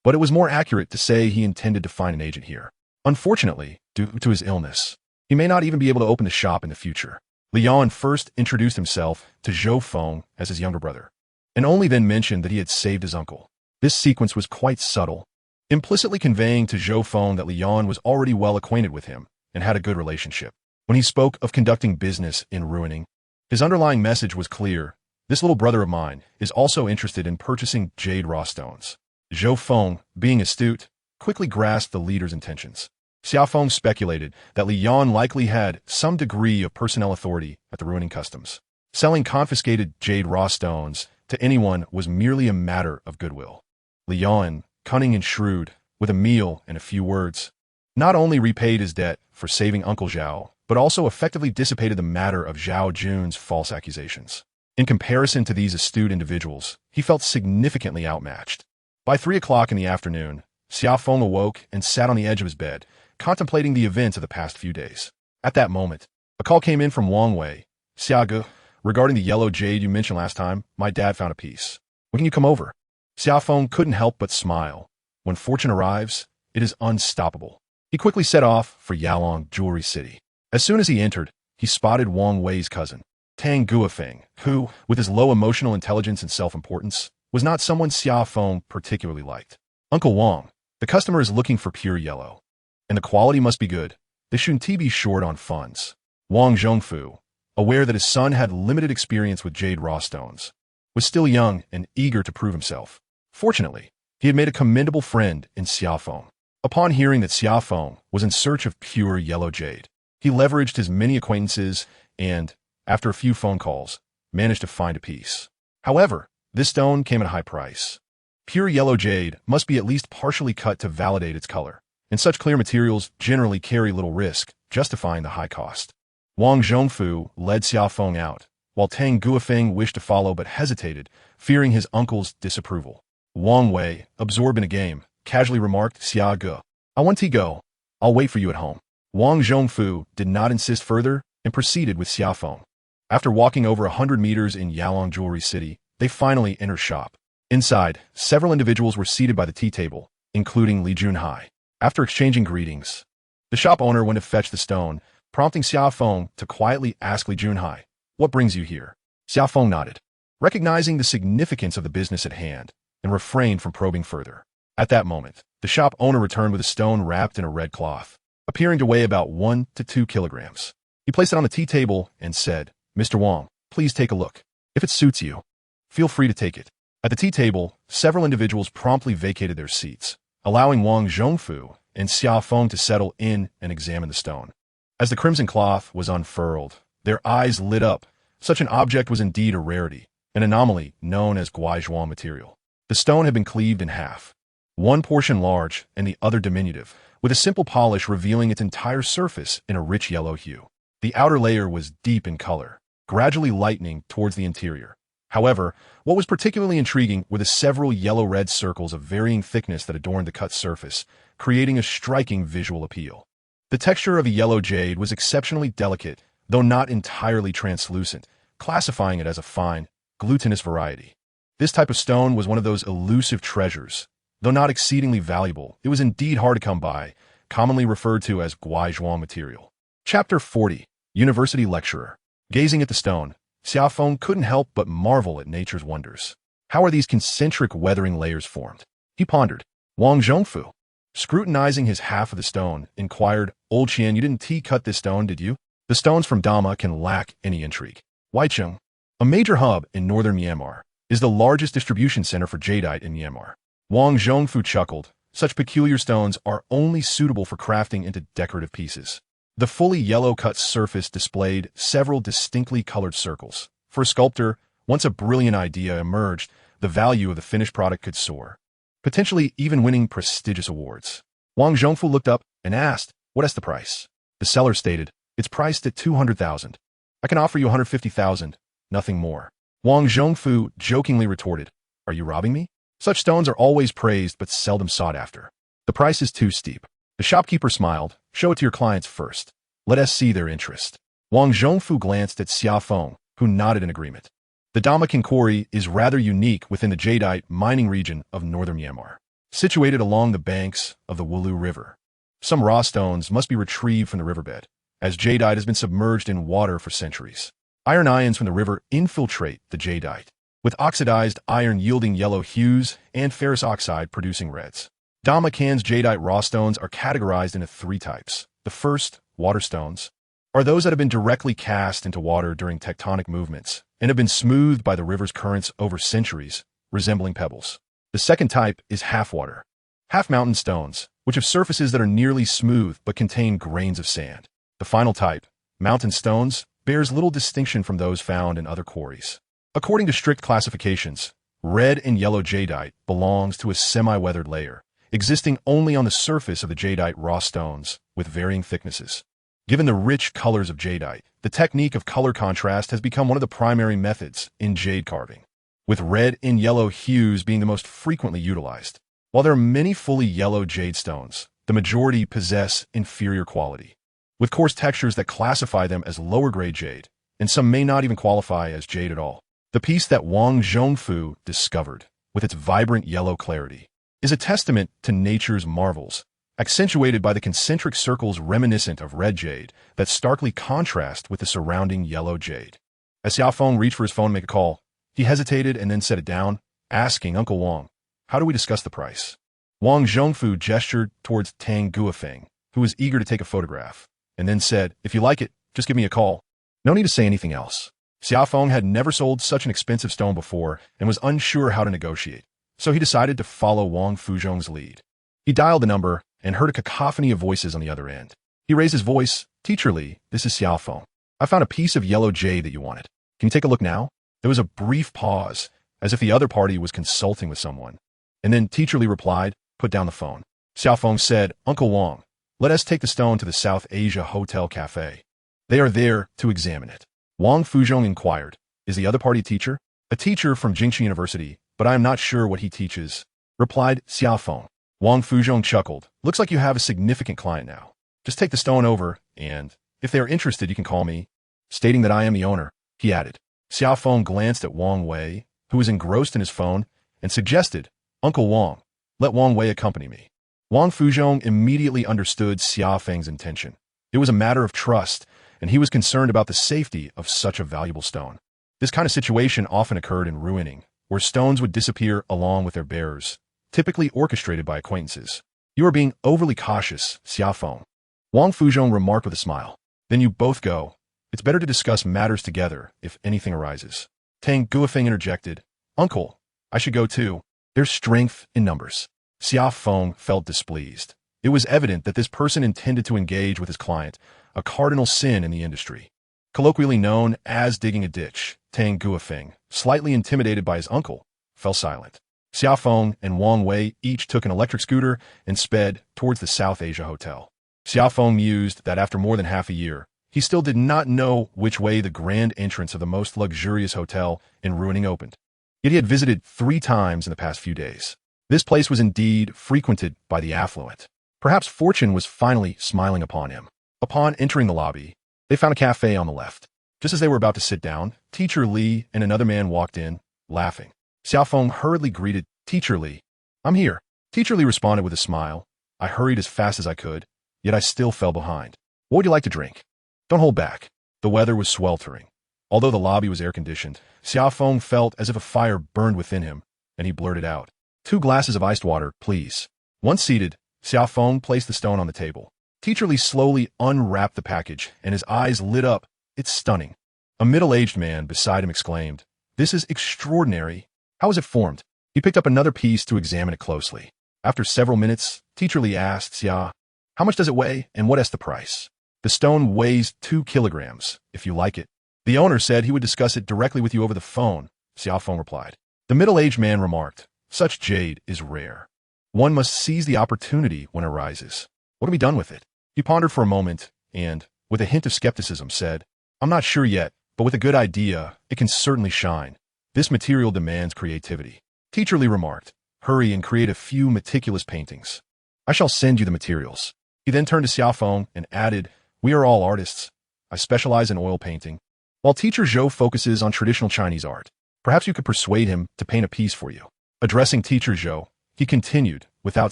but it was more accurate to say he intended to find an agent here. Unfortunately, due to his illness, he may not even be able to open the shop in the future. Lian first introduced himself to Xia Feng as his younger brother, and only then mentioned that he had saved his uncle. This sequence was quite subtle, implicitly conveying to Xia Feng that Lian was already well acquainted with him and had a good relationship. When he spoke of conducting business in ruining, his underlying message was clear. This little brother of mine is also interested in purchasing jade raw stones. Xia Feng, being astute, quickly grasped the leader's intentions. Xia Feng speculated that Lian likely had some degree of personnel authority at the ruining customs. Selling confiscated jade raw stones to anyone was merely a matter of goodwill. Lian, cunning and shrewd, with a meal and a few words, not only repaid his debt for saving Uncle Zhao, but also effectively dissipated the matter of Zhao Jun's false accusations. In comparison to these astute individuals, he felt significantly outmatched. By 3 o'clock in the afternoon, Xia Feng awoke and sat on the edge of his bed, contemplating the events of the past few days. At that moment, a call came in from Wang Wei. Xiaoge, regarding the yellow jade you mentioned last time, my dad found a piece. When can you come over? Xia Feng couldn't help but smile. When fortune arrives, it is unstoppable. He quickly set off for Yalong Jewelry City. As soon as he entered, he spotted Wang Wei's cousin, Tang Guofeng, who, with his low emotional intelligence and self-importance, was not someone Xia Feng particularly liked. Uncle Wang, the customer is looking for pure yellow, and the quality must be good. They shouldn't be short on funds. Wang Zhongfu, aware that his son had limited experience with jade raw stones, was still young and eager to prove himself. Fortunately, he had made a commendable friend in Xia Feng. Upon hearing that Xia Feng was in search of pure yellow jade, he leveraged his many acquaintances and, after a few phone calls, managed to find a piece. However, this stone came at a high price. Pure yellow jade must be at least partially cut to validate its color, and such clear materials generally carry little risk, justifying the high cost. Wang Zhongfu led Xia Feng out, while Tang Guofeng wished to follow but hesitated, fearing his uncle's disapproval. Wang Wei, absorbed in a game, casually remarked, Xia Ge, I want to go. I'll wait for you at home. Wang Zhongfu did not insist further and proceeded with Xia Feng. After walking over 100 meters in Yalong Jewelry City, they finally entered shop. Inside, several individuals were seated by the tea table, including Li Junhai. After exchanging greetings, the shop owner went to fetch the stone, prompting Xia Feng to quietly ask Li Junhai, what brings you here? Xia Feng nodded, recognizing the significance of the business at hand, and refrained from probing further. At that moment, the shop owner returned with a stone wrapped in a red cloth, appearing to weigh about 1 to 2 kilograms. He placed it on the tea table and said, Mr. Wang, please take a look. If it suits you, feel free to take it. At the tea table, several individuals promptly vacated their seats, allowing Wang Zhongfu and Xia Feng to settle in and examine the stone. As the crimson cloth was unfurled, their eyes lit up. Such an object was indeed a rarity, an anomaly known as Guizhuang material. The stone had been cleaved in half, one portion large and the other diminutive, with a simple polish revealing its entire surface in a rich yellow hue. The outer layer was deep in color, gradually lightening towards the interior. However, what was particularly intriguing were the several yellow-red circles of varying thickness that adorned the cut surface, creating a striking visual appeal. The texture of a yellow jade was exceptionally delicate, though not entirely translucent, classifying it as a fine, glutinous variety. This type of stone was one of those elusive treasures. Though not exceedingly valuable, it was indeed hard to come by, commonly referred to as Guizhuang material. Chapter 40. University Lecturer. Gazing at the stone, Xia Feng couldn't help but marvel at nature's wonders. How are these concentric weathering layers formed? He pondered. Wang Zhongfu, scrutinizing his half of the stone, inquired, Old Qian, you didn't cut this stone, did you? The stones from Dama can lack any intrigue. Weicheng, a major hub in northern Myanmar, is the largest distribution center for jadeite in Myanmar. Wang Zhongfu chuckled. Such peculiar stones are only suitable for crafting into decorative pieces. The fully yellow-cut surface displayed several distinctly colored circles. For a sculptor, once a brilliant idea emerged, the value of the finished product could soar, potentially even winning prestigious awards. Wang Zhongfu looked up and asked, what is the price? The seller stated, it's priced at 200,000. I can offer you 150,000, nothing more. Wang Zhongfu jokingly retorted, are you robbing me? Such stones are always praised but seldom sought after. The price is too steep. The shopkeeper smiled, show it to your clients first. Let us see their interest. Wang Zhongfu glanced at Xia Feng, who nodded in agreement. The Dama Kinkori is rather unique within the jadeite mining region of northern Myanmar. situated along the banks of the Wulu River. Some raw stones must be retrieved from the riverbed, as jadeite has been submerged in water for centuries. Iron ions from the river infiltrate the jadeite, with oxidized iron yielding yellow hues and ferrous oxide producing reds. Damacan's jadeite raw stones are categorized into three types. The first, water stones, are those that have been directly cast into water during tectonic movements and have been smoothed by the river's currents over centuries, resembling pebbles. The second type is half-water, half-mountain stones, which have surfaces that are nearly smooth but contain grains of sand. The final type, mountain stones, bears little distinction from those found in other quarries. According to strict classifications, red and yellow jadeite belongs to a semi-weathered layer, existing only on the surface of the jadeite raw stones, with varying thicknesses. Given the rich colors of jadeite, the technique of color contrast has become one of the primary methods in jade carving, with red and yellow hues being the most frequently utilized. While there are many fully yellow jade stones, the majority possess inferior quality, with coarse textures that classify them as lower-grade jade, and some may not even qualify as jade at all. The piece that Wang Zhongfu discovered, with its vibrant yellow clarity, is a testament to nature's marvels, accentuated by the concentric circles reminiscent of red jade that starkly contrast with the surrounding yellow jade. As Xia Feng reached for his phone to make a call, he hesitated and then set it down, asking Uncle Wang, "How do we discuss the price?" Wang Zhongfu gestured towards Tang Guofeng, who was eager to take a photograph, and then said, "If you like it, just give me a call." No need to say anything else. Xia Feng had never sold such an expensive stone before and was unsure how to negotiate, so he decided to follow Wang Fuzhong's lead. He dialed the number and heard a cacophony of voices on the other end. He raised his voice, "Teacher Li, this is Xia Feng. I found a piece of yellow jade that you wanted. Can you take a look now?" There was a brief pause, as if the other party was consulting with someone. And then Teacher Li replied, "Put down the phone." Xia Feng said, "Uncle Wang, let us take the stone to the South Asia Hotel Cafe. They are there to examine it." Wang Fuzhong inquired, "Is the other party a teacher?" "A teacher from Jingxi University, but I am not sure what he teaches," replied Xia Feng. Wang Fuzhong chuckled. "Looks like you have a significant client now. Just take the stone over, and if they are interested, you can call me." Stating that I am the owner, he added. Xia Feng glanced at Wang Wei, who was engrossed in his phone, and suggested, "Uncle Wang, let Wang Wei accompany me." Wang Fuzhong immediately understood Xia Feng's intention. It was a matter of trust, and he was concerned about the safety of such a valuable stone. This kind of situation often occurred in ruining, where stones would disappear along with their bearers, typically orchestrated by acquaintances. "You are being overly cautious, Xia Feng," Wang Fuzhong remarked with a smile. "Then you both go. It's better to discuss matters together if anything arises." Tang Guofeng interjected, "Uncle, I should go too. There's strength in numbers." Xia Feng felt displeased. It was evident that this person intended to engage with his client, a cardinal sin in the industry. Colloquially known as digging a ditch, Tang Guofeng, slightly intimidated by his uncle, fell silent. Xia Feng and Wang Wei each took an electric scooter and sped towards the South Asia Hotel. Xia Feng mused that after more than half a year, he still did not know which way the grand entrance of the most luxurious hotel in Ruining opened. Yet he had visited 3 times in the past few days. This place was indeed frequented by the affluent. Perhaps fortune was finally smiling upon him. Upon entering the lobby, they found a cafe on the left. Just as they were about to sit down, Teacher Li and another man walked in, laughing. Xia Feng hurriedly greeted, "Teacher Li, I'm here." Teacher Li responded with a smile. "I hurried as fast as I could, yet I still fell behind. What would you like to drink? Don't hold back." The weather was sweltering. Although the lobby was air-conditioned, Xia Feng felt as if a fire burned within him, and he blurted out, "2 glasses of iced water, please." Once seated, Xia Feng placed the stone on the table. Teacher Li slowly unwrapped the package, and his eyes lit up. "It's stunning." A middle-aged man beside him exclaimed, "This is extraordinary. How is it formed?" He picked up another piece to examine it closely. After several minutes, Teacher Li asked Xia, "How much does it weigh, and what is the price?" "The stone weighs 2 kilograms, if you like it." The owner said he would discuss it directly with you over the phone, Xia Feng replied. The middle-aged man remarked, "Such jade is rare. One must seize the opportunity when it arises. What have we done with it?" He pondered for a moment and, with a hint of skepticism, said, "I'm not sure yet, but with a good idea, it can certainly shine. This material demands creativity." Teacher Li remarked, "Hurry and create a few meticulous paintings. I shall send you the materials." He then turned to Xia Feng and added, "We are all artists. I specialize in oil painting, while Teacher Zhou focuses on traditional Chinese art. Perhaps you could persuade him to paint a piece for you." Addressing Teacher Zhou, he continued, Without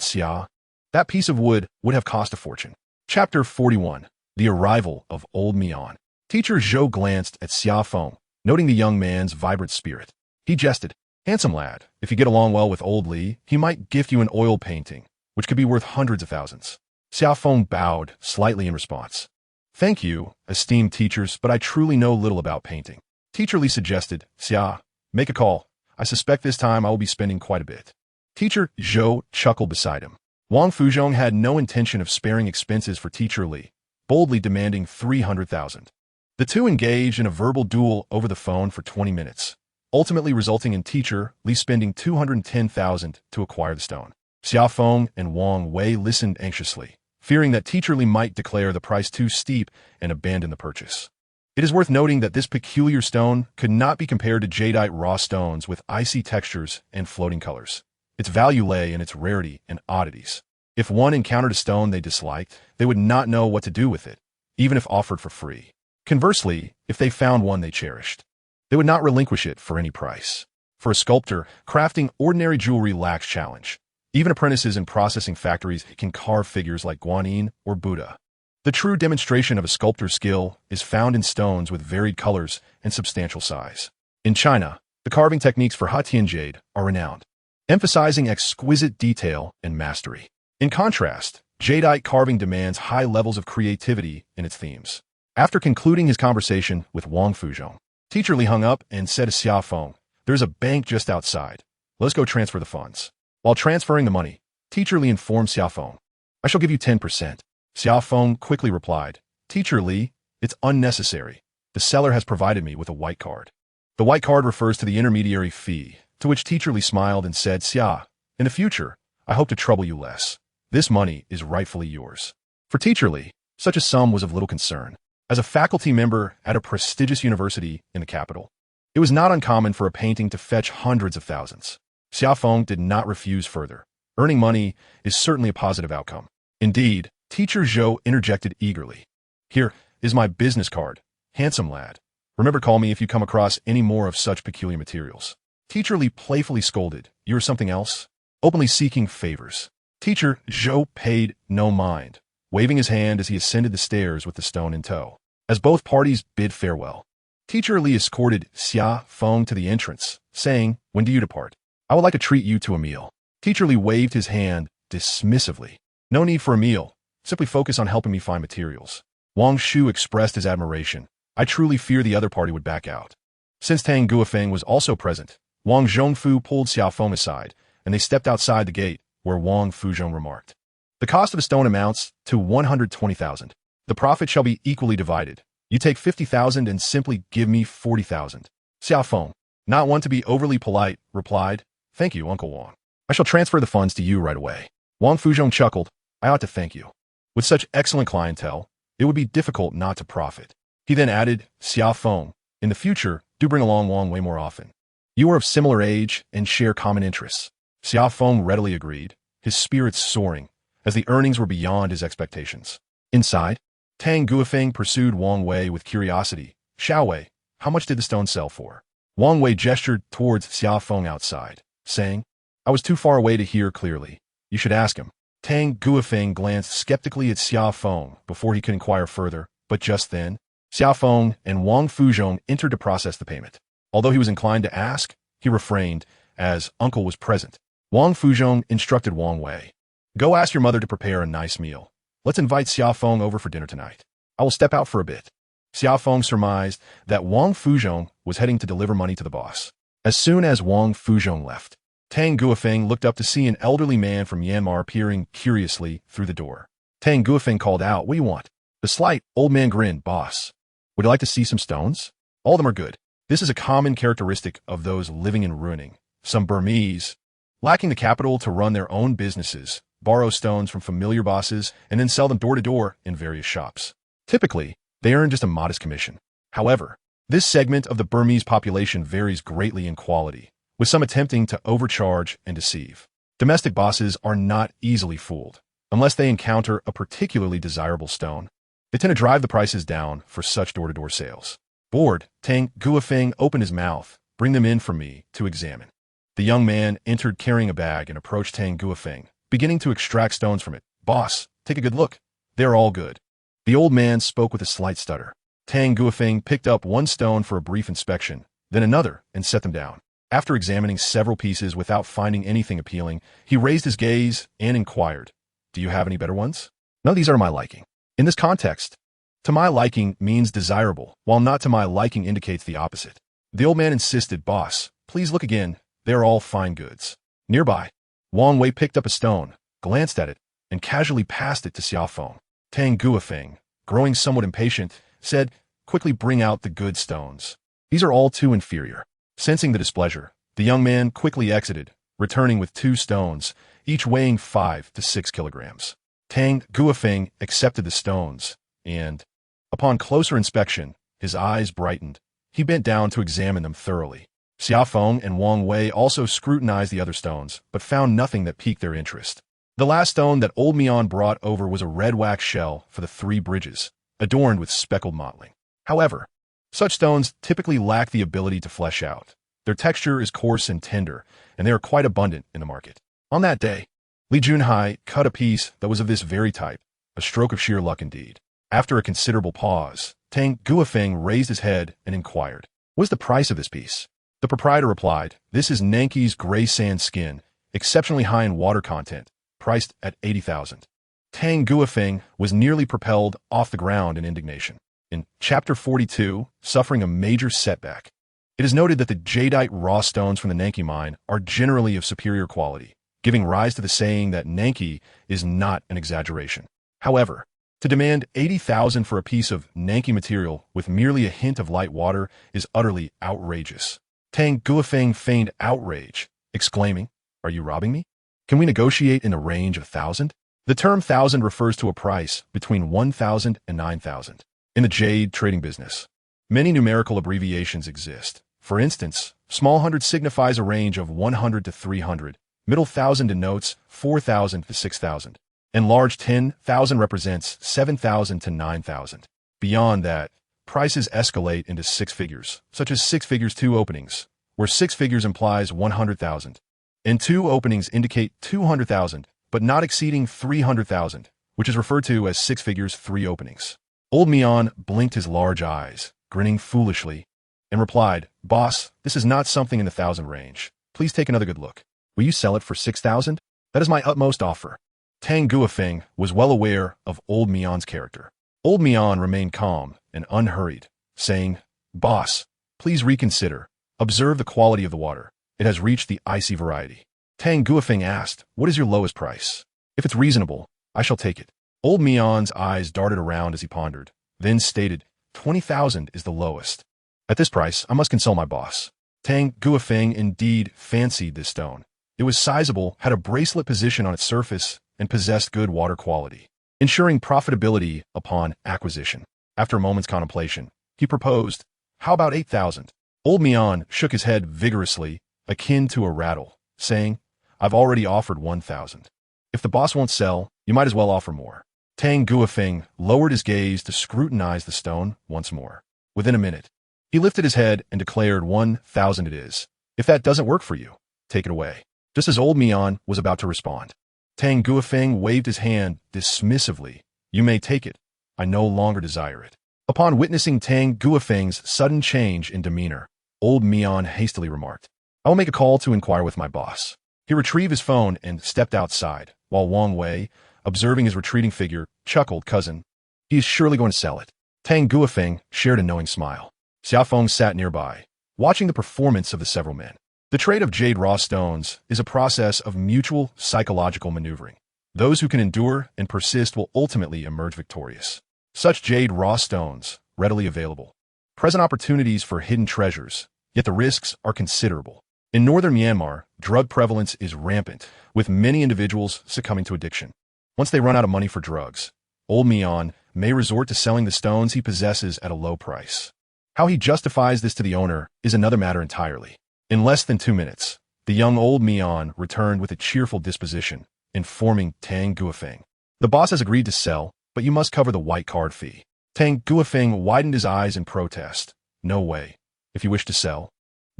Xia, that piece of wood would have cost a fortune. Chapter 41. The Arrival of Old Mian. Teacher Zhou glanced at Xia Feng, noting the young man's vibrant spirit. He jested, "Handsome lad, if you get along well with old Li, he might gift you an oil painting, which could be worth hundreds of thousands." Xia Feng bowed slightly in response. "Thank you, esteemed teachers, but I truly know little about painting." Teacher Li suggested, "Xia, make a call. I suspect this time I will be spending quite a bit." Teacher Zhou chuckled beside him. Wang Fuzhong had no intention of sparing expenses for Teacher Li, boldly demanding 300,000. The two engaged in a verbal duel over the phone for 20 minutes, ultimately resulting in Teacher Li spending 210,000 to acquire the stone. Xia Feng and Wang Wei listened anxiously, fearing that Teacher Li might declare the price too steep and abandon the purchase. It is worth noting that this peculiar stone could not be compared to jadeite raw stones with icy textures and floating colors. Its value lay in its rarity and oddities. If one encountered a stone they disliked, they would not know what to do with it, even if offered for free. Conversely, if they found one they cherished, they would not relinquish it for any price. For a sculptor, crafting ordinary jewelry lacks challenge. Even apprentices in processing factories can carve figures like Guanyin or Buddha. The true demonstration of a sculptor's skill is found in stones with varied colors and substantial size. In China, the carving techniques for Hatian jade are renowned, emphasizing exquisite detail and mastery. In contrast, jadeite carving demands high levels of creativity in its themes. After concluding his conversation with Wang Fuzhong, Teacher Li hung up and said to Xia Feng, "There's a bank just outside. Let's go transfer the funds." While transferring the money, Teacher Li informed Xia Feng, "I shall give you 10%. Xia Feng quickly replied, "Teacher Li, it's unnecessary. The seller has provided me with a white card." The white card refers to the intermediary fee, to which Teacher Li smiled and said, "Xia, in the future, I hope to trouble you less. This money is rightfully yours." For Teacher Li, such a sum was of little concern. As a faculty member at a prestigious university in the capital, it was not uncommon for a painting to fetch hundreds of thousands. Xia Feng did not refuse further. Earning money is certainly a positive outcome. Indeed, Teacher Zhou interjected eagerly. "Here is my business card. Handsome lad. Remember, call me if you come across any more of such peculiar materials." Teacher Li playfully scolded, "You are something else? Openly seeking favors." Teacher Zhou paid no mind, waving his hand as he ascended the stairs with the stone in tow. As both parties bid farewell, Teacher Li escorted Xia Feng to the entrance, saying, "When do you depart? I would like to treat you to a meal." Teacher Li waved his hand dismissively. "No need for a meal. Simply focus on helping me find materials." Wang Shu expressed his admiration. "I truly fear the other party would back out." Since Tang Guofeng was also present, Wang Zhongfu pulled Xia Feng aside, and they stepped outside the gate, where Wang Fuzhong remarked, "The cost of a stone amounts to 120,000. The profit shall be equally divided. You take 50,000 and simply give me 40,000. Xia Feng, not one to be overly polite, replied, "Thank you, Uncle Wang. I shall transfer the funds to you right away." Wang Fuzhong chuckled, "I ought to thank you. With such excellent clientele, it would be difficult not to profit." He then added, "Xia Feng, in the future, do bring along Wang Wei more often. You are of similar age and share common interests." Xia Feng readily agreed, his spirits soaring, as the earnings were beyond his expectations. Inside, Tang Guofeng pursued Wang Wei with curiosity. "Xiao Wei, how much did the stone sell for?" Wang Wei gestured towards Xia Feng outside, saying, "I was too far away to hear clearly. You should ask him." Tang Guofeng glanced skeptically at Xia Feng before he could inquire further, but just then, Xia Feng and Wang Fuzhong entered to process the payment. Although he was inclined to ask, he refrained, as Uncle was present. Wang Fuzhong instructed Wang Wei, "Go ask your mother to prepare a nice meal. Let's invite Xia Feng over for dinner tonight. I will step out for a bit." Xia Feng surmised that Wang Fuzhong was heading to deliver money to the boss. As soon as Wang Fuzhong left, Tang Guofeng looked up to see an elderly man from Myanmar peering curiously through the door. Tang Guofeng called out, "What do you want?" The slight old man grinned, "Boss, would you like to see some stones? All of them are good." This is a common characteristic of those living in ruining. Some Burmese, lacking the capital to run their own businesses, borrow stones from familiar bosses and then sell them door to door in various shops. Typically, they earn just a modest commission. However, this segment of the Burmese population varies greatly in quality, with some attempting to overcharge and deceive. Domestic bosses are not easily fooled. Unless they encounter a particularly desirable stone, they tend to drive the prices down for such door-to-door sales. Bored, Tang Guofeng opened his mouth. "Bring them in for me to examine." The young man entered carrying a bag and approached Tang Guofeng, beginning to extract stones from it. "Boss, take a good look. They're all good." The old man spoke with a slight stutter. Tang Guofeng picked up one stone for a brief inspection, then another, and set them down. After examining several pieces without finding anything appealing, he raised his gaze and inquired, "Do you have any better ones?" "None of these are to my liking." In this context, "to my liking" means desirable, while "not to my liking" indicates the opposite. The old man insisted, "Boss, please look again. They are all fine goods." Nearby, Wang Wei picked up a stone, glanced at it, and casually passed it to Xia Feng. Tang Guofeng, growing somewhat impatient, said, "Quickly bring out the good stones. These are all too inferior." Sensing the displeasure, the young man quickly exited, returning with 2 stones, each weighing 5 to 6 kilograms. Tang Guofeng accepted the stones, and, upon closer inspection, his eyes brightened. He bent down to examine them thoroughly. Xia Feng and Wang Wei also scrutinized the other stones, but found nothing that piqued their interest. The last stone that old Mian brought over was a red wax shell for the 3 bridges, adorned with speckled mottling. However, such stones typically lack the ability to flesh out. Their texture is coarse and tender, and they are quite abundant in the market. On that day, Li Junhai cut a piece that was of this very type, a stroke of sheer luck indeed. After a considerable pause, Tang Guofeng raised his head and inquired, "What is the price of this piece?" The proprietor replied, "This is Nanki's gray sand skin, exceptionally high in water content, priced at 80,000. Tang Guofeng was nearly propelled off the ground in indignation. In Chapter 42, suffering a major setback, it is noted that the jadeite raw stones from the Nanki mine are generally of superior quality, giving rise to the saying that Nanki is not an exaggeration. However, to demand 80,000 for a piece of Nanki material with merely a hint of light water is utterly outrageous." Tang Guofeng feigned outrage, exclaiming, "Are you robbing me? Can we negotiate in a range of 1,000? The term 1,000 refers to a price between 1,000 and 9,000. In the jade trading business, many numerical abbreviations exist. For instance, small hundred signifies a range of 100 to 300, middle thousand denotes 4,000 to 6,000, and large 10,000 represents 7,000 to 9,000. Beyond that, prices escalate into 6 figures, such as 6 figures 2 openings, where 6 figures implies 100,000, and 2 openings indicate 200,000, but not exceeding 300,000, which is referred to as 6 figures 3 openings. Old Mian blinked his large eyes, grinning foolishly, and replied, "Boss, this is not something in the 1,000 range. Please take another good look. Will you sell it for 6,000? That is my utmost offer." Tang Guofeng was well aware of Old Mian's character. Old Mian remained calm and unhurried, saying, "Boss, please reconsider. Observe the quality of the water. It has reached the icy variety." Tang Guofeng asked, "What is your lowest price? If it's reasonable, I shall take it." Old Mian's eyes darted around as he pondered, then stated, 20,000 is the lowest. At this price, I must consult my boss. Tang Guofeng indeed fancied this stone. It was sizable, had a bracelet position on its surface, and possessed good water quality, ensuring profitability upon acquisition. After a moment's contemplation, he proposed, "How about 8,000? Old Mian shook his head vigorously, akin to a rattle, saying, "I've already offered 1,000. If the boss won't sell, you might as well offer more." Tang Guofeng lowered his gaze to scrutinize the stone once more. Within a minute, he lifted his head and declared, 1,000 it is. If that doesn't work for you, take it away." Just as Old Mian was about to respond, Tang Guofeng waved his hand dismissively. "You may take it. I no longer desire it." Upon witnessing Tang Guofeng's sudden change in demeanor, Old Mian hastily remarked, "I will make a call to inquire with my boss." He retrieved his phone and stepped outside, while Wang Wei, observing his retreating figure, chuckled, "Cousin, he is surely going to sell it." Tang Guofeng shared a knowing smile. Xia Feng sat nearby, watching the performance of the several men. The trade of jade raw stones is a process of mutual psychological maneuvering. Those who can endure and persist will ultimately emerge victorious. Such jade raw stones, readily available, present opportunities for hidden treasures, yet the risks are considerable. In northern Myanmar, drug prevalence is rampant, with many individuals succumbing to addiction. Once they run out of money for drugs, Old Mian may resort to selling the stones he possesses at a low price. How he justifies this to the owner is another matter entirely. In less than 2 minutes, the young Old Mian returned with a cheerful disposition, informing Tang Guofeng, "The boss has agreed to sell, but you must cover the white card fee." Tang Guofeng widened his eyes in protest. "No way. If you wish to sell,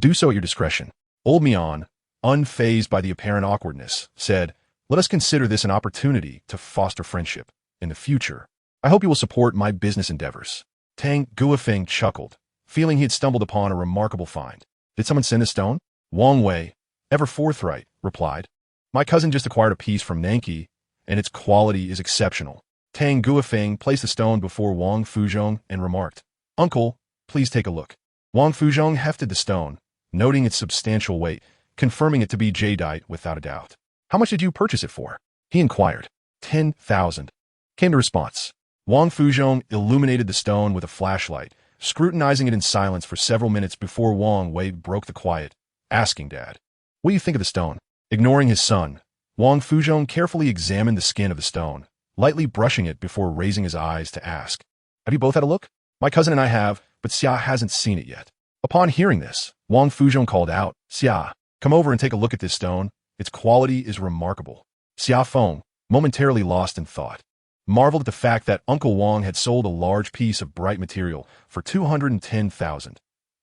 do so at your discretion." Old Mian, unfazed by the apparent awkwardness, said, Let us consider this an opportunity to foster friendship in the future. I hope you will support my business endeavors. Tang Guofeng chuckled, feeling he had stumbled upon a remarkable find. Did someone send a stone? Wang Wei, ever forthright, replied. My cousin just acquired a piece from Nanki, and its quality is exceptional. Tang Guofeng placed the stone before Wang Fuzhong and remarked, Uncle, please take a look. Wang Fuzhong hefted the stone, noting its substantial weight, confirming it to be jadeite without a doubt. How much did you purchase it for? He inquired. 10,000. Came the response. Wang Fuzhong illuminated the stone with a flashlight, scrutinizing it in silence for several minutes before Wang Wei broke the quiet, asking Dad, what do you think of the stone? Ignoring his son, Wang Fuzhong carefully examined the skin of the stone, lightly brushing it before raising his eyes to ask, have you both had a look? My cousin and I have, but Xia hasn't seen it yet. Upon hearing this, Wang Fuzhong called out, Xia, come over and take a look at this stone. Its quality is remarkable. Xia Feng, momentarily lost in thought, marveled at the fact that Uncle Wang had sold a large piece of bright material for 210,000.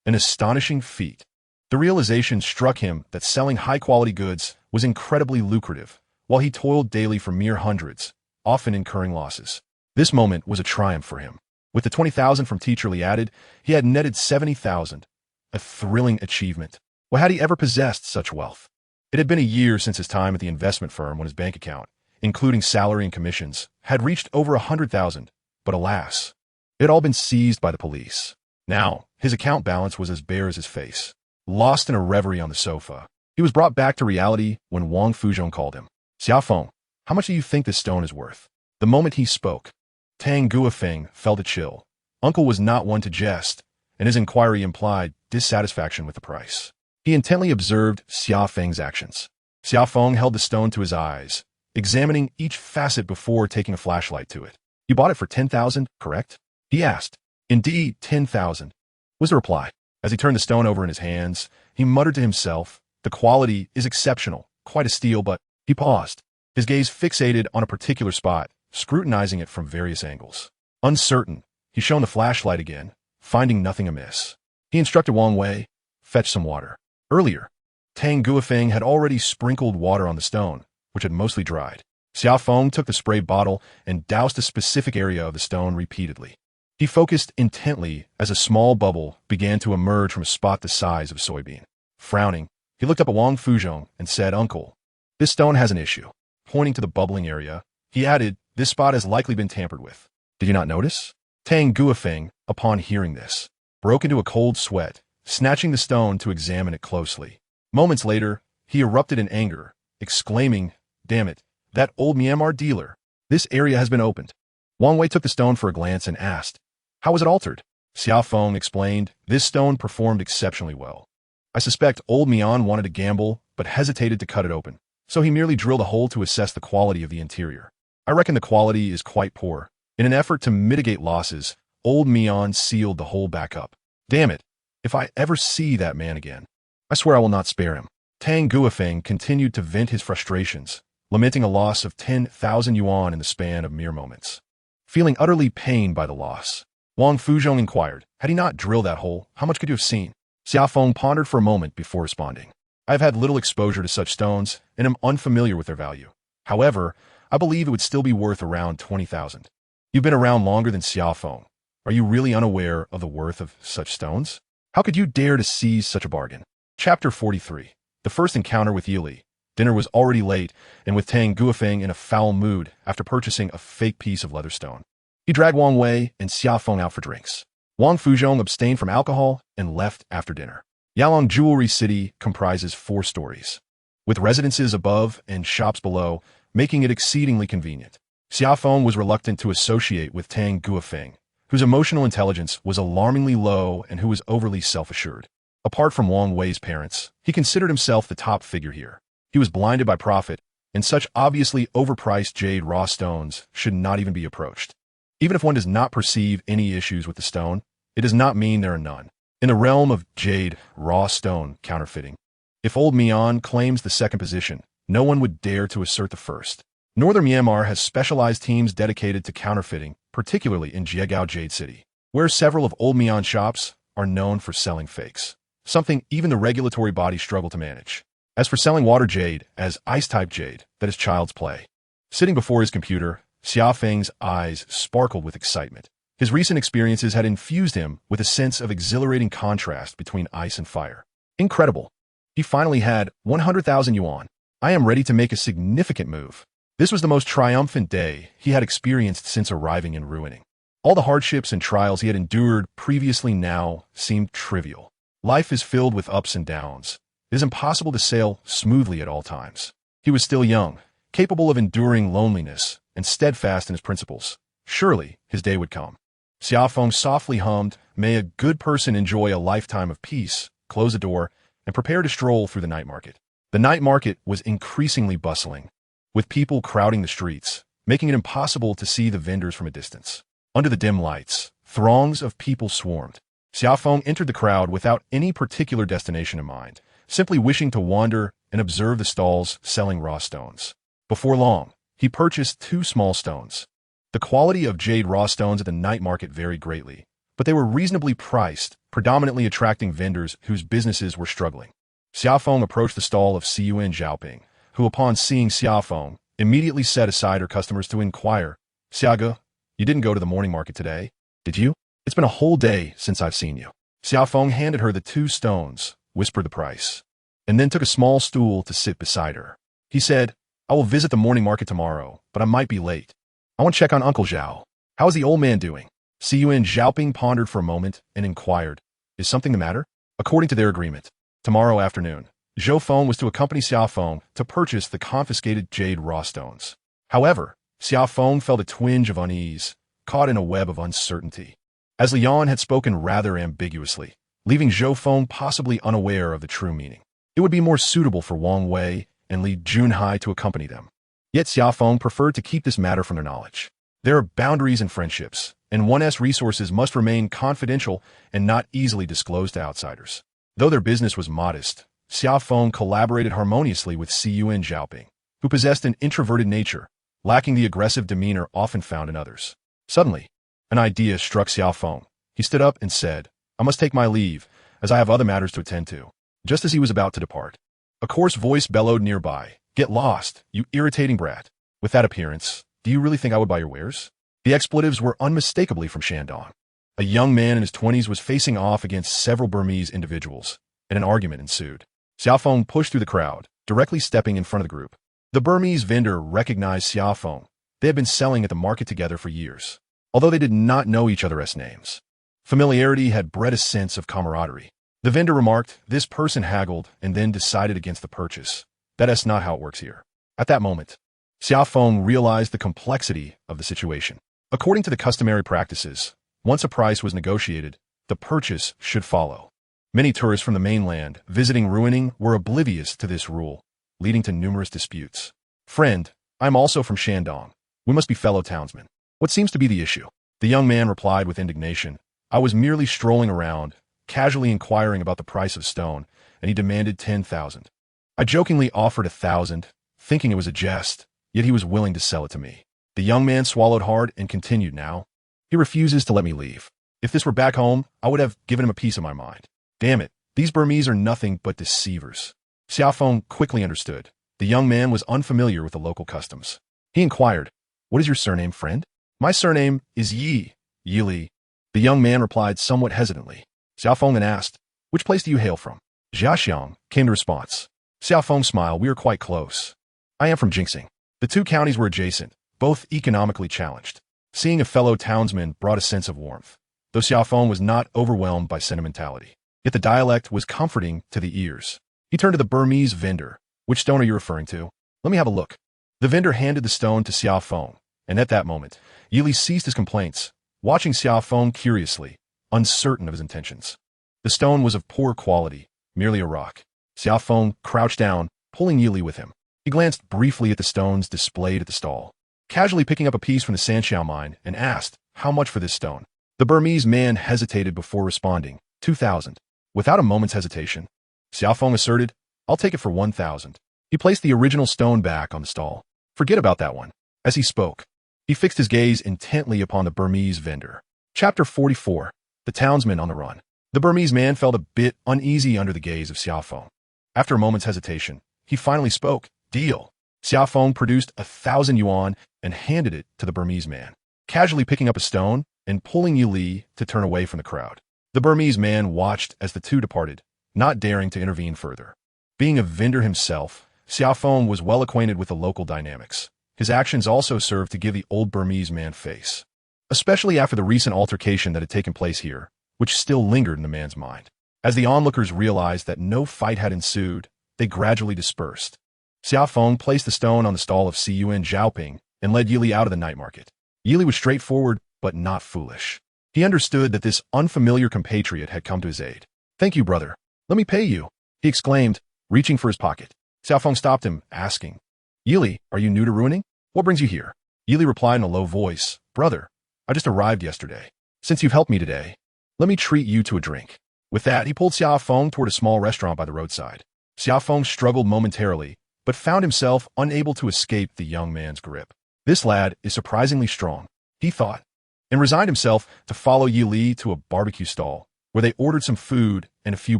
An astonishing feat. The realization struck him that selling high-quality goods was incredibly lucrative, while he toiled daily for mere hundreds, often incurring losses. This moment was a triumph for him. With the 20,000 from Teacherly added, he had netted 70,000, a thrilling achievement. Well, had he ever possessed such wealth? It had been a year since his time at the investment firm when his bank account, including salary and commissions, had reached over 100,000, but alas, it had all been seized by the police. Now, his account balance was as bare as his face. Lost in a reverie on the sofa, he was brought back to reality when Wang Fuzhong called him. Xia Feng, how much do you think this stone is worth? The moment he spoke, Tang Guofeng felt a chill. Uncle was not one to jest, and his inquiry implied dissatisfaction with the price. He intently observed Xia Feng's actions. Xia Feng held the stone to his eyes, examining each facet before taking a flashlight to it. You bought it for 10,000, correct? He asked. Indeed, 10,000, was the reply. As he turned the stone over in his hands, he muttered to himself, the quality is exceptional, quite a steal, but he paused, his gaze fixated on a particular spot, scrutinizing it from various angles. Uncertain, he shone the flashlight again, finding nothing amiss. He instructed Wang Wei, fetch some water. Earlier, Tang Guofeng had already sprinkled water on the stone, which had mostly dried. Xia Feng took the spray bottle and doused a specific area of the stone repeatedly. He focused intently as a small bubble began to emerge from a spot the size of a soybean. Frowning, he looked up at Wang Fuzhong and said, Uncle, this stone has an issue. Pointing to the bubbling area, he added, this spot has likely been tampered with. Did you not notice? Tang Guofeng, upon hearing this, broke into a cold sweat, snatching the stone to examine it closely. Moments later, he erupted in anger, exclaiming, damn it, that old Myanmar dealer. This area has been opened. Wang Wei took the stone for a glance and asked, how was it altered? Xia Feng explained, this stone performed exceptionally well. I suspect old Mian wanted to gamble, but hesitated to cut it open, so he merely drilled a hole to assess the quality of the interior. I reckon the quality is quite poor. In an effort to mitigate losses, old Mian sealed the hole back up. Damn it, if I ever see that man again, I swear I will not spare him. Tang Guofeng continued to vent his frustrations, lamenting a loss of 10,000 yuan in the span of mere moments. Feeling utterly pained by the loss, Wang Fuzhong inquired, had he not drilled that hole, how much could you have seen? Xia Feng pondered for a moment before responding. I have had little exposure to such stones and am unfamiliar with their value. However, I believe it would still be worth around 20,000. You've been around longer than Xia Feng. Are you really unaware of the worth of such stones? How could you dare to seize such a bargain? Chapter 43. The first encounter with Yili. Dinner was already late, and with Tang Guofeng in a foul mood after purchasing a fake piece of leather stone. He dragged Wang Wei and Xia Feng out for drinks. Wang Fuzhong abstained from alcohol and left after dinner. Yalong Jewelry City comprises 4 stories, with residences above and shops below, making it exceedingly convenient. Xia Feng was reluctant to associate with Tang Guofeng, whose emotional intelligence was alarmingly low and who was overly self-assured. Apart from Wang Wei's parents, he considered himself the top figure here. He was blinded by profit, and such obviously overpriced jade raw stones should not even be approached. Even if one does not perceive any issues with the stone, it does not mean there are none. In the realm of jade raw stone counterfeiting, if old Mian claims the second position, no one would dare to assert the first. Northern Myanmar has specialized teams dedicated to counterfeiting, particularly in Jiegao Jade City, where several of old Mian shops are known for selling fakes, something even the regulatory bodies struggle to manage. As for selling water jade as ice-type jade, that is child's play. Sitting before his computer, Xia Feng's eyes sparkled with excitement. His recent experiences had infused him with a sense of exhilarating contrast between ice and fire. Incredible. He finally had 100,000 yuan. I am ready to make a significant move. This was the most triumphant day he had experienced since arriving in Ruining. All the hardships and trials he had endured previously now seemed trivial. Life is filled with ups and downs. It is impossible to sail smoothly at all times. He was still young, capable of enduring loneliness, and steadfast in his principles. Surely his day would come. Xia Feng softly hummed, "May a good person enjoy a lifetime of peace," close the door, and prepare to stroll through the night market. The night market was increasingly bustling, with people crowding the streets, making it impossible to see the vendors from a distance. Under the dim lights, throngs of people swarmed. Xia Feng entered the crowd without any particular destination in mind, simply wishing to wander and observe the stalls selling raw stones. Before long, he purchased 2 small stones. The quality of jade raw stones at the night market varied greatly, but they were reasonably priced, predominantly attracting vendors whose businesses were struggling. Xia Feng approached the stall of Ciyuan Zhaoping, who upon seeing Xia Feng, immediately set aside her customers to inquire, "Xiaga, you didn't go to the morning market today, did you? It's been a whole day since I've seen you." Xia Feng handed her the 2 stones, whispered the price, and then took a small stool to sit beside her. He said, "I will visit the morning market tomorrow, but I might be late. I want to check on Uncle Zhao. How is the old man doing?" Ciyuan Zhaoping pondered for a moment and inquired, "Is something the matter?" According to their agreement, tomorrow afternoon, Zhou Feng was to accompany Xia Feng to purchase the confiscated jade raw stones. However, Xia Feng felt a twinge of unease, caught in a web of uncertainty. As Lian had spoken rather ambiguously, leaving Zhou Feng possibly unaware of the true meaning. It would be more suitable for Wang Wei and Li Junhai to accompany them. Yet Xia Feng preferred to keep this matter from their knowledge. There are boundaries in friendships, and one's resources must remain confidential and not easily disclosed to outsiders. Though their business was modest, Xia Feng collaborated harmoniously with Ciyuan Zhaoping, who possessed an introverted nature, lacking the aggressive demeanor often found in others. Suddenly, an idea struck Xia Feng. He stood up and said, "I must take my leave, as I have other matters to attend to." Just as he was about to depart, a coarse voice bellowed nearby, "Get lost, you irritating brat. With that appearance, do you really think I would buy your wares?" The expletives were unmistakably from Shandong. A young man in his 20s was facing off against several Burmese individuals, and an argument ensued. Xia Feng pushed through the crowd, directly stepping in front of the group. The Burmese vendor recognized Xia Feng. They had been selling at the market together for years, although they did not know each other's names. Familiarity had bred a sense of camaraderie. The vendor remarked, "This person haggled and then decided against the purchase. That is not how it works here." At that moment, Xia Feng realized the complexity of the situation. According to the customary practices, once a price was negotiated, the purchase should follow. Many tourists from the mainland visiting Ruining were oblivious to this rule, leading to numerous disputes. "Friend, I am also from Shandong. We must be fellow townsmen. What seems to be the issue?" The young man replied with indignation, "I was merely strolling around, casually inquiring about the price of stone, and he demanded 10,000. I jokingly offered 1,000, thinking it was a jest, yet he was willing to sell it to me." The young man swallowed hard and continued, "Now, he refuses to let me leave. If this were back home, I would have given him a piece of my mind. Damn it, these Burmese are nothing but deceivers." Xia Feng quickly understood. The young man was unfamiliar with the local customs. He inquired, "What is your surname, friend?" "My surname is Yi Li." The young man replied somewhat hesitantly. Xia Feng then asked, "Which place do you hail from?" "Jiaxiang," came the response. Xia Feng smiled, "We are quite close. I am from Jingxing." The 2 counties were adjacent, both economically challenged. Seeing a fellow townsman brought a sense of warmth, though Xia Feng was not overwhelmed by sentimentality. Yet the dialect was comforting to the ears. He turned to the Burmese vendor. "Which stone are you referring to? Let me have a look." The vendor handed the stone to Xia Feng, and at that moment, Yili ceased his complaints, watching Xia Feng curiously, uncertain of his intentions. The stone was of poor quality, merely a rock. Xia Feng crouched down, pulling Yili with him. He glanced briefly at the stones displayed at the stall, casually picking up a piece from the Sanxiao mine, and asked, "How much for this stone?" The Burmese man hesitated before responding, 2,000. Without a moment's hesitation, Xia Feng asserted, "I'll take it for 1,000. He placed the original stone back on the stall. "Forget about that one." As he spoke, he fixed his gaze intently upon the Burmese vendor. Chapter 44. The Townsman on the Run. The Burmese man felt a bit uneasy under the gaze of Xia Feng. After a moment's hesitation, he finally spoke. Deal. Xia Feng produced 1,000 yuan and handed it to the Burmese man, casually picking up a stone and pulling Yi Li to turn away from the crowd. The Burmese man watched as the two departed, not daring to intervene further. Being a vendor himself, Xia Feng was well acquainted with the local dynamics. His actions also served to give the old Burmese man face, especially after the recent altercation that had taken place here, which still lingered in the man's mind. As the onlookers realized that no fight had ensued, they gradually dispersed. Xia Feng placed the stone on the stall of Cun Zhaoping and led Yi Li out of the night market. Yi Li was straightforward, but not foolish. He understood that this unfamiliar compatriot had come to his aid. "Thank you, brother. Let me pay you," he exclaimed, reaching for his pocket. Xia Feng stopped him, asking, "Yi Li, are you new to ruining? What brings you here?" Yi Li replied in a low voice, "Brother, I just arrived yesterday. Since you've helped me today, let me treat you to a drink." With that, he pulled Xia Feng toward a small restaurant by the roadside. Xia Feng struggled momentarily, but found himself unable to escape the young man's grip. This lad is surprisingly strong, he thought, and resigned himself to follow Yi Li to a barbecue stall, where they ordered some food and a few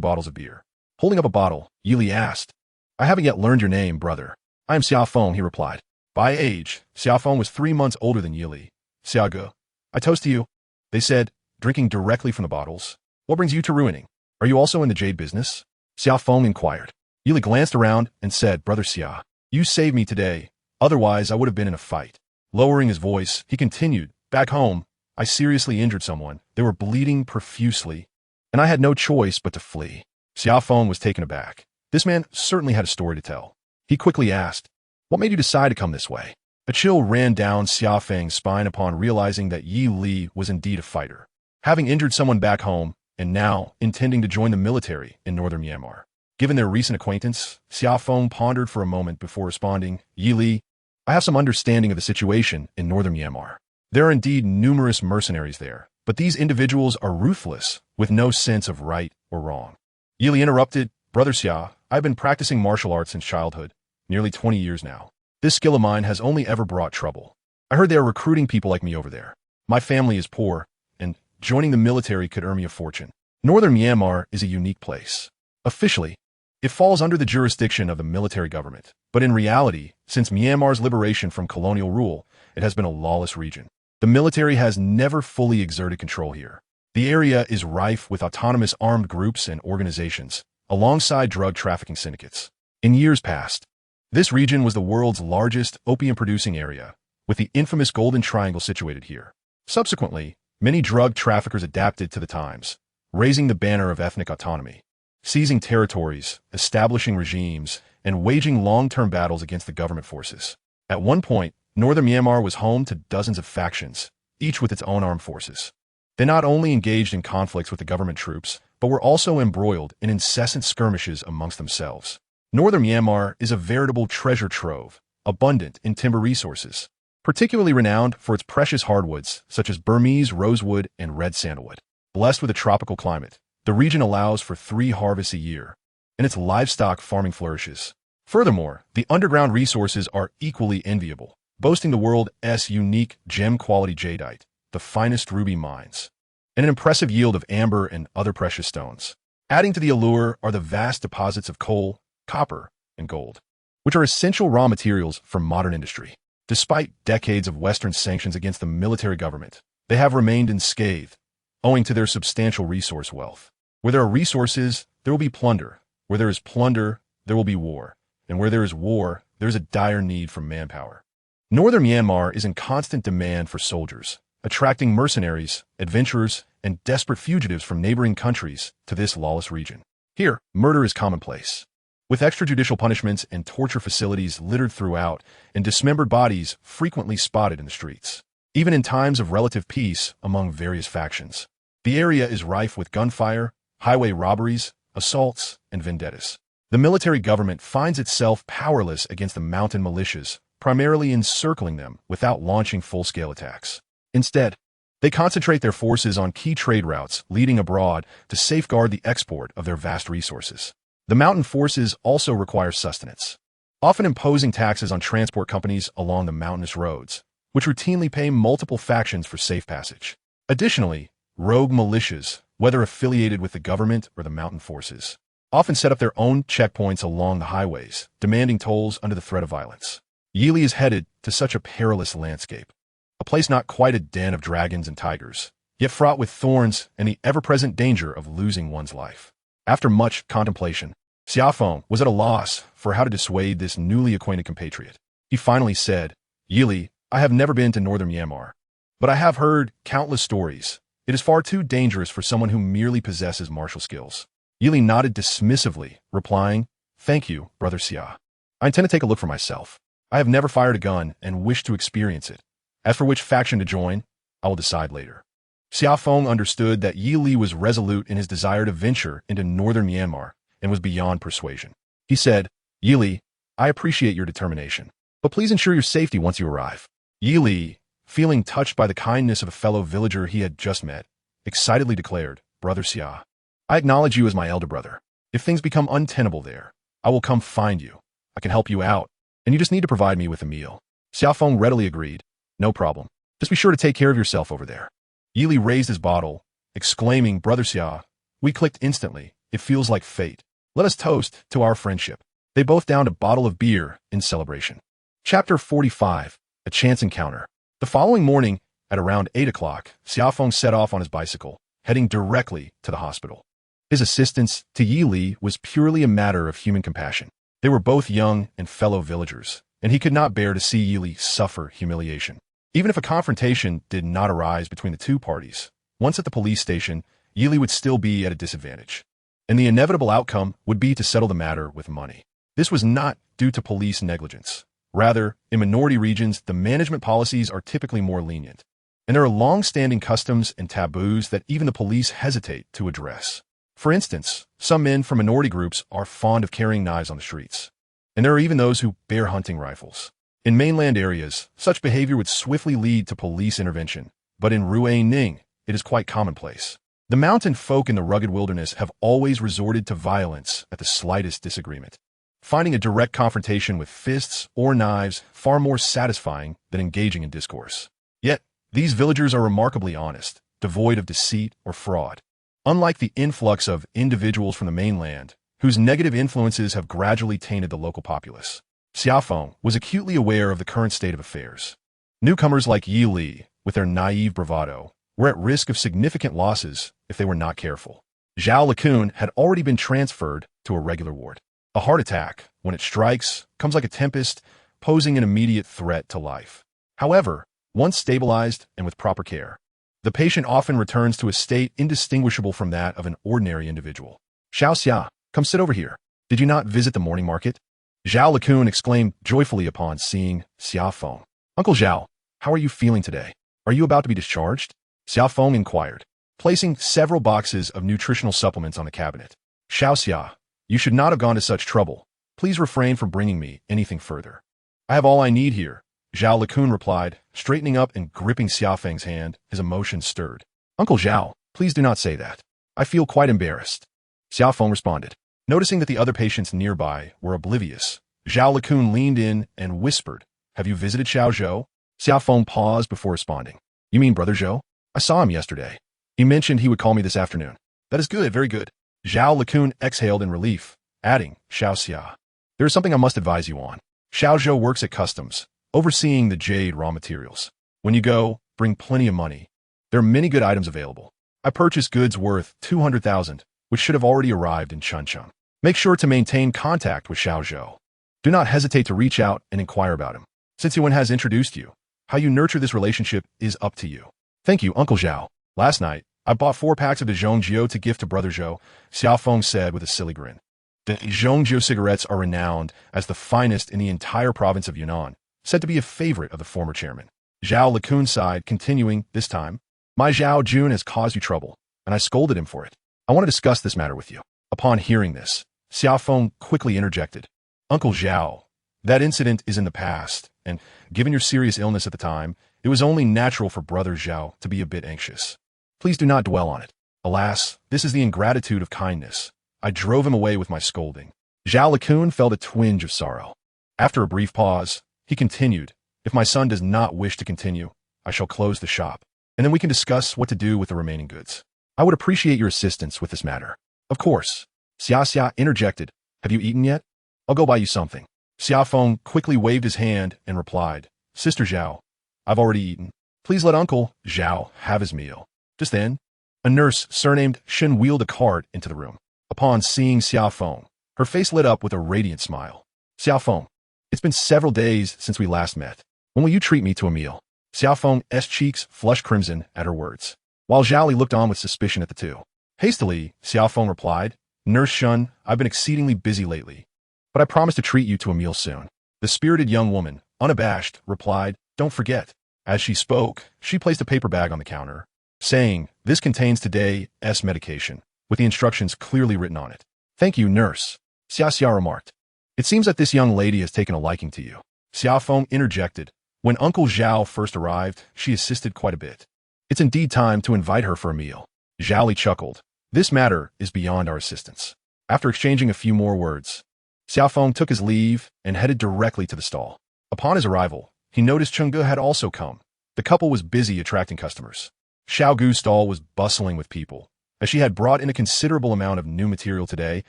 bottles of beer. Holding up a bottle, Yi Li asked, "I haven't yet learned your name, brother." "I am Xia Feng," he replied. By age, Xia Feng was 3 months older than Yi Li. "Xia Ge, I toast to you," they said, drinking directly from the bottles. "What brings you to ruining? Are you also in the jade business?" Xia Feng inquired. Yi Li glanced around and said, "Brother Xia, you saved me today. Otherwise, I would have been in a fight." Lowering his voice, he continued, "Back home, I seriously injured someone. They were bleeding profusely, and I had no choice but to flee." Xia Feng was taken aback. This man certainly had a story to tell. He quickly asked, "What made you decide to come this way?" A chill ran down Xia Feng's spine upon realizing that Yi Li was indeed a fighter, having injured someone back home and now intending to join the military in northern Myanmar. Given their recent acquaintance, Xia Feng pondered for a moment before responding, "Yi Li, I have some understanding of the situation in northern Myanmar. There are indeed numerous mercenaries there, but these individuals are ruthless, with no sense of right or wrong." Yi Li interrupted, "Brother Xia, I've been practicing martial arts since childhood, nearly 20 years now. This skill of mine has only ever brought trouble. I heard they are recruiting people like me over there. My family is poor, and joining the military could earn me a fortune. Northern Myanmar is a unique place. Officially, it falls under the jurisdiction of the military government, but in reality, since Myanmar's liberation from colonial rule, it has been a lawless region. The military has never fully exerted control here. The area is rife with autonomous armed groups and organizations, alongside drug trafficking syndicates. In years past, this region was the world's largest opium-producing area, with the infamous Golden Triangle situated here. Subsequently, many drug traffickers adapted to the times, raising the banner of ethnic autonomy, seizing territories, establishing regimes, and waging long-term battles against the government forces. At one point, northern Myanmar was home to dozens of factions, each with its own armed forces. They not only engaged in conflicts with the government troops, but were also embroiled in incessant skirmishes amongst themselves. Northern Myanmar is a veritable treasure trove, abundant in timber resources, particularly renowned for its precious hardwoods such as Burmese rosewood and red sandalwood. Blessed with a tropical climate, the region allows for 3 harvests a year, and its livestock farming flourishes. Furthermore, the underground resources are equally enviable, boasting the world's unique gem-quality jadeite, the finest ruby mines, and an impressive yield of amber and other precious stones. Adding to the allure are the vast deposits of coal, copper, and gold, which are essential raw materials for modern industry. Despite decades of Western sanctions against the military government, they have remained unscathed, owing to their substantial resource wealth. Where there are resources, there will be plunder. Where there is plunder, there will be war. And where there is war, there is a dire need for manpower. Northern Myanmar is in constant demand for soldiers, attracting mercenaries, adventurers, and desperate fugitives from neighboring countries to this lawless region. Here, murder is commonplace, with extrajudicial punishments and torture facilities littered throughout, and dismembered bodies frequently spotted in the streets. Even in times of relative peace among various factions, the area is rife with gunfire, highway robberies, assaults, and vendettas. The military government finds itself powerless against the mountain militias, primarily encircling them without launching full-scale attacks. Instead, they concentrate their forces on key trade routes leading abroad to safeguard the export of their vast resources. The mountain forces also require sustenance, often imposing taxes on transport companies along the mountainous roads, which routinely pay multiple factions for safe passage. Additionally, rogue militias, whether affiliated with the government or the mountain forces, often set up their own checkpoints along the highways, demanding tolls under the threat of violence. Yili is headed to such a perilous landscape, a place not quite a den of dragons and tigers, yet fraught with thorns and the ever-present danger of losing one's life. After much contemplation, Xia Feng was at a loss for how to dissuade this newly acquainted compatriot. He finally said, "Yili, I have never been to northern Myanmar, but I have heard countless stories. It is far too dangerous for someone who merely possesses martial skills." Yili nodded dismissively, replying, "Thank you, Brother Xia. I intend to take a look for myself. I have never fired a gun and wish to experience it. As for which faction to join, I will decide later." Xia Feng understood that Yili was resolute in his desire to venture into northern Myanmar and was beyond persuasion. He said, "Yili, I appreciate your determination, but please ensure your safety once you arrive." Yili, feeling touched by the kindness of a fellow villager he had just met, excitedly declared, "Brother Xia, I acknowledge you as my elder brother. If things become untenable there, I will come find you. I can help you out, and you just need to provide me with a meal." Xia Feng readily agreed. "No problem. Just be sure to take care of yourself over there." Yili raised his bottle, exclaiming, "Brother Xia, we clicked instantly. It feels like fate. Let us toast to our friendship." They both downed a bottle of beer in celebration. Chapter 45, A Chance Encounter. The following morning, at around 8 o'clock, Xia Feng set off on his bicycle, heading directly to the hospital. His assistance to Yili was purely a matter of human compassion. They were both young and fellow villagers, and he could not bear to see Yili suffer humiliation. Even if a confrontation did not arise between the two parties, once at the police station, Yili would still be at a disadvantage, and the inevitable outcome would be to settle the matter with money. This was not due to police negligence. Rather, in minority regions, the management policies are typically more lenient, and there are long-standing customs and taboos that even the police hesitate to address. For instance, some men from minority groups are fond of carrying knives on the streets, and there are even those who bear hunting rifles. In mainland areas, such behavior would swiftly lead to police intervention, but in Ruang Ning, it is quite commonplace. The mountain folk in the rugged wilderness have always resorted to violence at the slightest disagreement, finding a direct confrontation with fists or knives far more satisfying than engaging in discourse. Yet, these villagers are remarkably honest, devoid of deceit or fraud. Unlike the influx of individuals from the mainland, whose negative influences have gradually tainted the local populace, Xia Feng was acutely aware of the current state of affairs. Newcomers like Yili, with their naive bravado, were at risk of significant losses if they were not careful. Zhao Lacun had already been transferred to a regular ward. A heart attack, when it strikes, comes like a tempest, posing an immediate threat to life. However, once stabilized and with proper care, the patient often returns to a state indistinguishable from that of an ordinary individual. "Xiao Xia, come sit over here. Did you not visit the morning market?" Zhao Lacun exclaimed joyfully upon seeing Xia Feng. "Uncle Zhao, how are you feeling today? Are you about to be discharged?" Xia Feng inquired, placing several boxes of nutritional supplements on the cabinet. "Xiao Xia, you should not have gone to such trouble. Please refrain from bringing me anything further." "I have all I need here," Zhao Lacun replied, straightening up and gripping Xia Feng's hand, his emotions stirred. "Uncle Zhao, please do not say that. I feel quite embarrassed." Xia Feng responded. Noticing that the other patients nearby were oblivious, Zhao Lacun leaned in and whispered, "Have you visited Xiao Zhou?" Xia Feng paused before responding. "You mean Brother Zhou? I saw him yesterday. He mentioned he would call me this afternoon." "That is good, very good." Zhao Lacun exhaled in relief, adding, "Xiao Xia, there is something I must advise you on. Xiao Zhou works at customs, overseeing the jade raw materials. When you go, bring plenty of money. There are many good items available. I purchased goods worth 200,000, which should have already arrived in Chuncheon. Make sure to maintain contact with Xiao Zhou. Do not hesitate to reach out and inquire about him. Since Yuan has introduced you, how you nurture this relationship is up to you." "Thank you, Uncle Zhao. Last night, I bought 4 packs of the Zhongjiu to gift to Brother Zhou," Xia Feng said with a silly grin. The Zhongjiu cigarettes are renowned as the finest in the entire province of Yunnan, said to be a favorite of the former chairman. Zhao Lacun sighed, continuing, "This time, my Zhao Jun has caused you trouble, and I scolded him for it. I want to discuss this matter with you." Upon hearing this, Xia Feng quickly interjected, "Uncle Zhao, that incident is in the past, and given your serious illness at the time, it was only natural for Brother Zhao to be a bit anxious. Please do not dwell on it. Alas, this is the ingratitude of kindness. I drove him away with my scolding." Zhao Lacun felt a twinge of sorrow. After a brief pause, he continued, "If my son does not wish to continue, I shall close the shop, and then we can discuss what to do with the remaining goods. I would appreciate your assistance with this matter." "Of course. Xia interjected. Have you eaten yet? I'll go buy you something. Xia Feng quickly waved his hand and replied, Sister Zhao, I've already eaten. Please let Uncle Zhao have his meal. Just then, a nurse surnamed Shen wheeled a cart into the room. Upon seeing Xia Feng, her face lit up with a radiant smile. Xia Feng, it's been several days since we last met. When will you treat me to a meal? Xia Feng's cheeks flushed crimson at her words, while Zhao looked on with suspicion at the two. Hastily, Xia Feng replied, Nurse Shun, I've been exceedingly busy lately, but I promise to treat you to a meal soon. The spirited young woman, unabashed, replied, Don't forget. As she spoke, she placed a paper bag on the counter, saying, This contains today's medication, with the instructions clearly written on it. Thank you, nurse. Xia remarked. It seems that this young lady has taken a liking to you. Xia Feng interjected. When Uncle Zhao first arrived, she assisted quite a bit. It's indeed time to invite her for a meal. Zhao chuckled. This matter is beyond our assistance. After exchanging a few more words, Xia Feng took his leave and headed directly to the stall. Upon his arrival, he noticed Chengge had also come. The couple was busy attracting customers. Xiao Gu's stall was bustling with people, as she had brought in a considerable amount of new material today,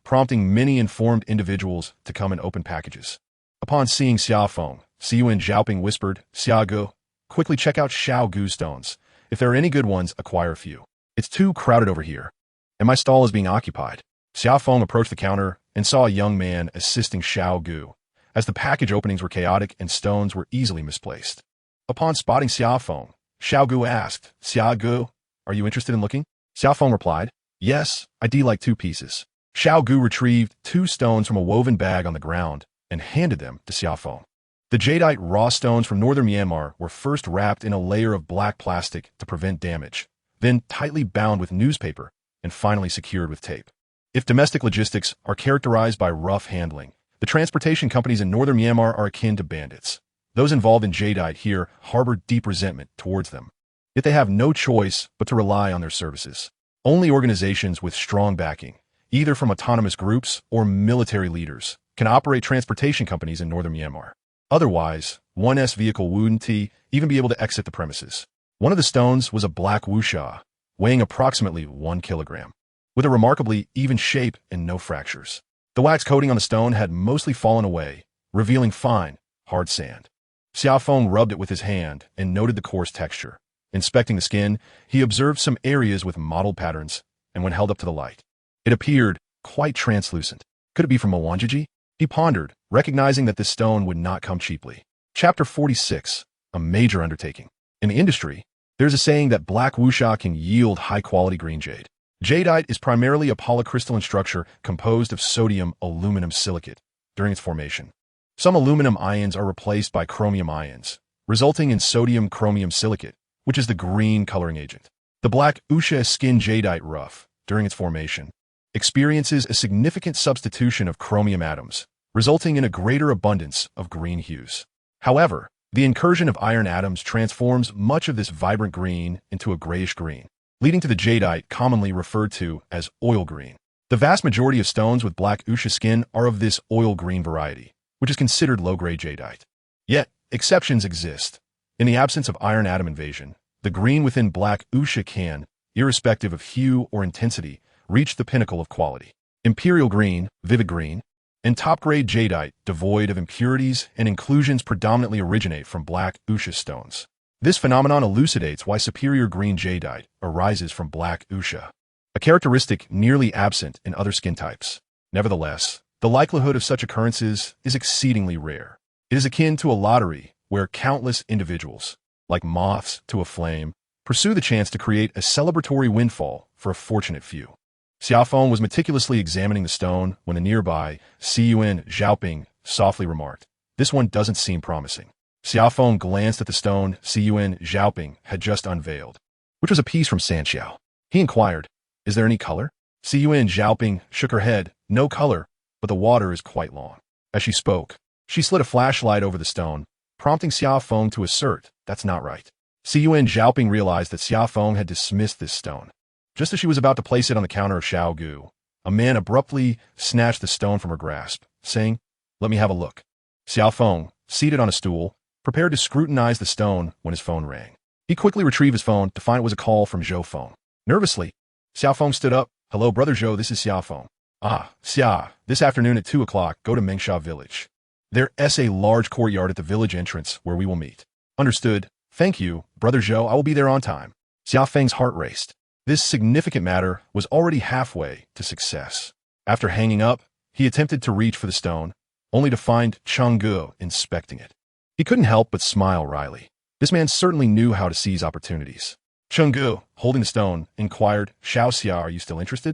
prompting many informed individuals to come and open packages. Upon seeing Xia Feng, Xiyuan Zhaoping whispered, Xia Gu, quickly check out Xiao Gu's stones. If there are any good ones, acquire a few. It's too crowded over here, and my stall is being occupied. Xia Feng approached the counter and saw a young man assisting Xiao Gu, as the package openings were chaotic and stones were easily misplaced. Upon spotting Xia Feng, Xiao Gu asked, Xia Gu, are you interested in looking? Xia Feng replied, Yes, I'd like 2 pieces. Xiao Gu retrieved 2 stones from a woven bag on the ground and handed them to Xia Feng. The jadeite raw stones from northern Myanmar were first wrapped in a layer of black plastic to prevent damage, then tightly bound with newspaper, and finally secured with tape. If domestic logistics are characterized by rough handling, the transportation companies in northern Myanmar are akin to bandits. Those involved in jadeite here harbor deep resentment towards them. Yet they have no choice but to rely on their services. Only organizations with strong backing, either from autonomous groups or military leaders, can operate transportation companies in northern Myanmar. Otherwise, one's vehicle wouldn't even be able to exit the premises. One of the stones was a black wuxia, weighing approximately 1 kilogram, with a remarkably even shape and no fractures. The wax coating on the stone had mostly fallen away, revealing fine, hard sand. Xia Feng rubbed it with his hand and noted the coarse texture. Inspecting the skin, he observed some areas with mottled patterns, and when held up to the light, it appeared quite translucent. Could it be from Mwanjiji? He pondered, recognizing that this stone would not come cheaply. Chapter 46, a major undertaking. In the industry, there's a saying that black wuxia can yield high-quality green jade. Jadeite is primarily a polycrystalline structure composed of sodium aluminum silicate during its formation. Some aluminum ions are replaced by chromium ions, resulting in sodium chromium silicate, which is the green coloring agent. The black wuxia skin jadeite rough, during its formation, experiences a significant substitution of chromium atoms, resulting in a greater abundance of green hues. However, the incursion of iron atoms transforms much of this vibrant green into a grayish green, leading to the jadeite commonly referred to as oil green. The vast majority of stones with black wuxia skin are of this oil green variety, which is considered low-grade jadeite. Yet, exceptions exist. In the absence of iron atom invasion, the green within black wuxia can, irrespective of hue or intensity, reach the pinnacle of quality. Imperial green, vivid green, and top-grade jadeite, devoid of impurities and inclusions, predominantly originate from black wuxia stones. This phenomenon elucidates why superior green jadeite arises from black wuxia, a characteristic nearly absent in other skin types. Nevertheless, the likelihood of such occurrences is exceedingly rare. It is akin to a lottery where countless individuals, like moths to a flame, pursue the chance to create a celebratory windfall for a fortunate few. Xia Feng was meticulously examining the stone when the nearby Xiyuan Zhaoping softly remarked, This one doesn't seem promising. Xia Feng glanced at the stone Xiyuan Zhaoping had just unveiled, which was a piece from Sanxiao. He inquired, Is there any color? Xiyuan Zhaoping shook her head, No color, but the water is quite long. As she spoke, she slid a flashlight over the stone, prompting Xia Feng to assert, That's not right. Xiyuan Zhaoping realized that Xia Feng had dismissed this stone. Just as she was about to place it on the counter of Xiao Gu, a man abruptly snatched the stone from her grasp, saying, Let me have a look. Xia Feng, seated on a stool, prepared to scrutinize the stone when his phone rang. He quickly retrieved his phone to find it was a call from Zhou Feng. Nervously, Xia Feng stood up. Hello, Brother Zhou, this is Xia Feng. Ah, Xia, this afternoon at 2 o'clock, go to Mengsha village. There's a large courtyard at the village entrance where we will meet. Understood. Thank you, Brother Zhou, I will be there on time. Xia Feng's heart raced. This significant matter was already halfway to success. After hanging up, he attempted to reach for the stone, only to find Chang'e inspecting it. He couldn't help but smile wryly. This man certainly knew how to seize opportunities. Chang'e, holding the stone, inquired, Xiao Xia, are you still interested?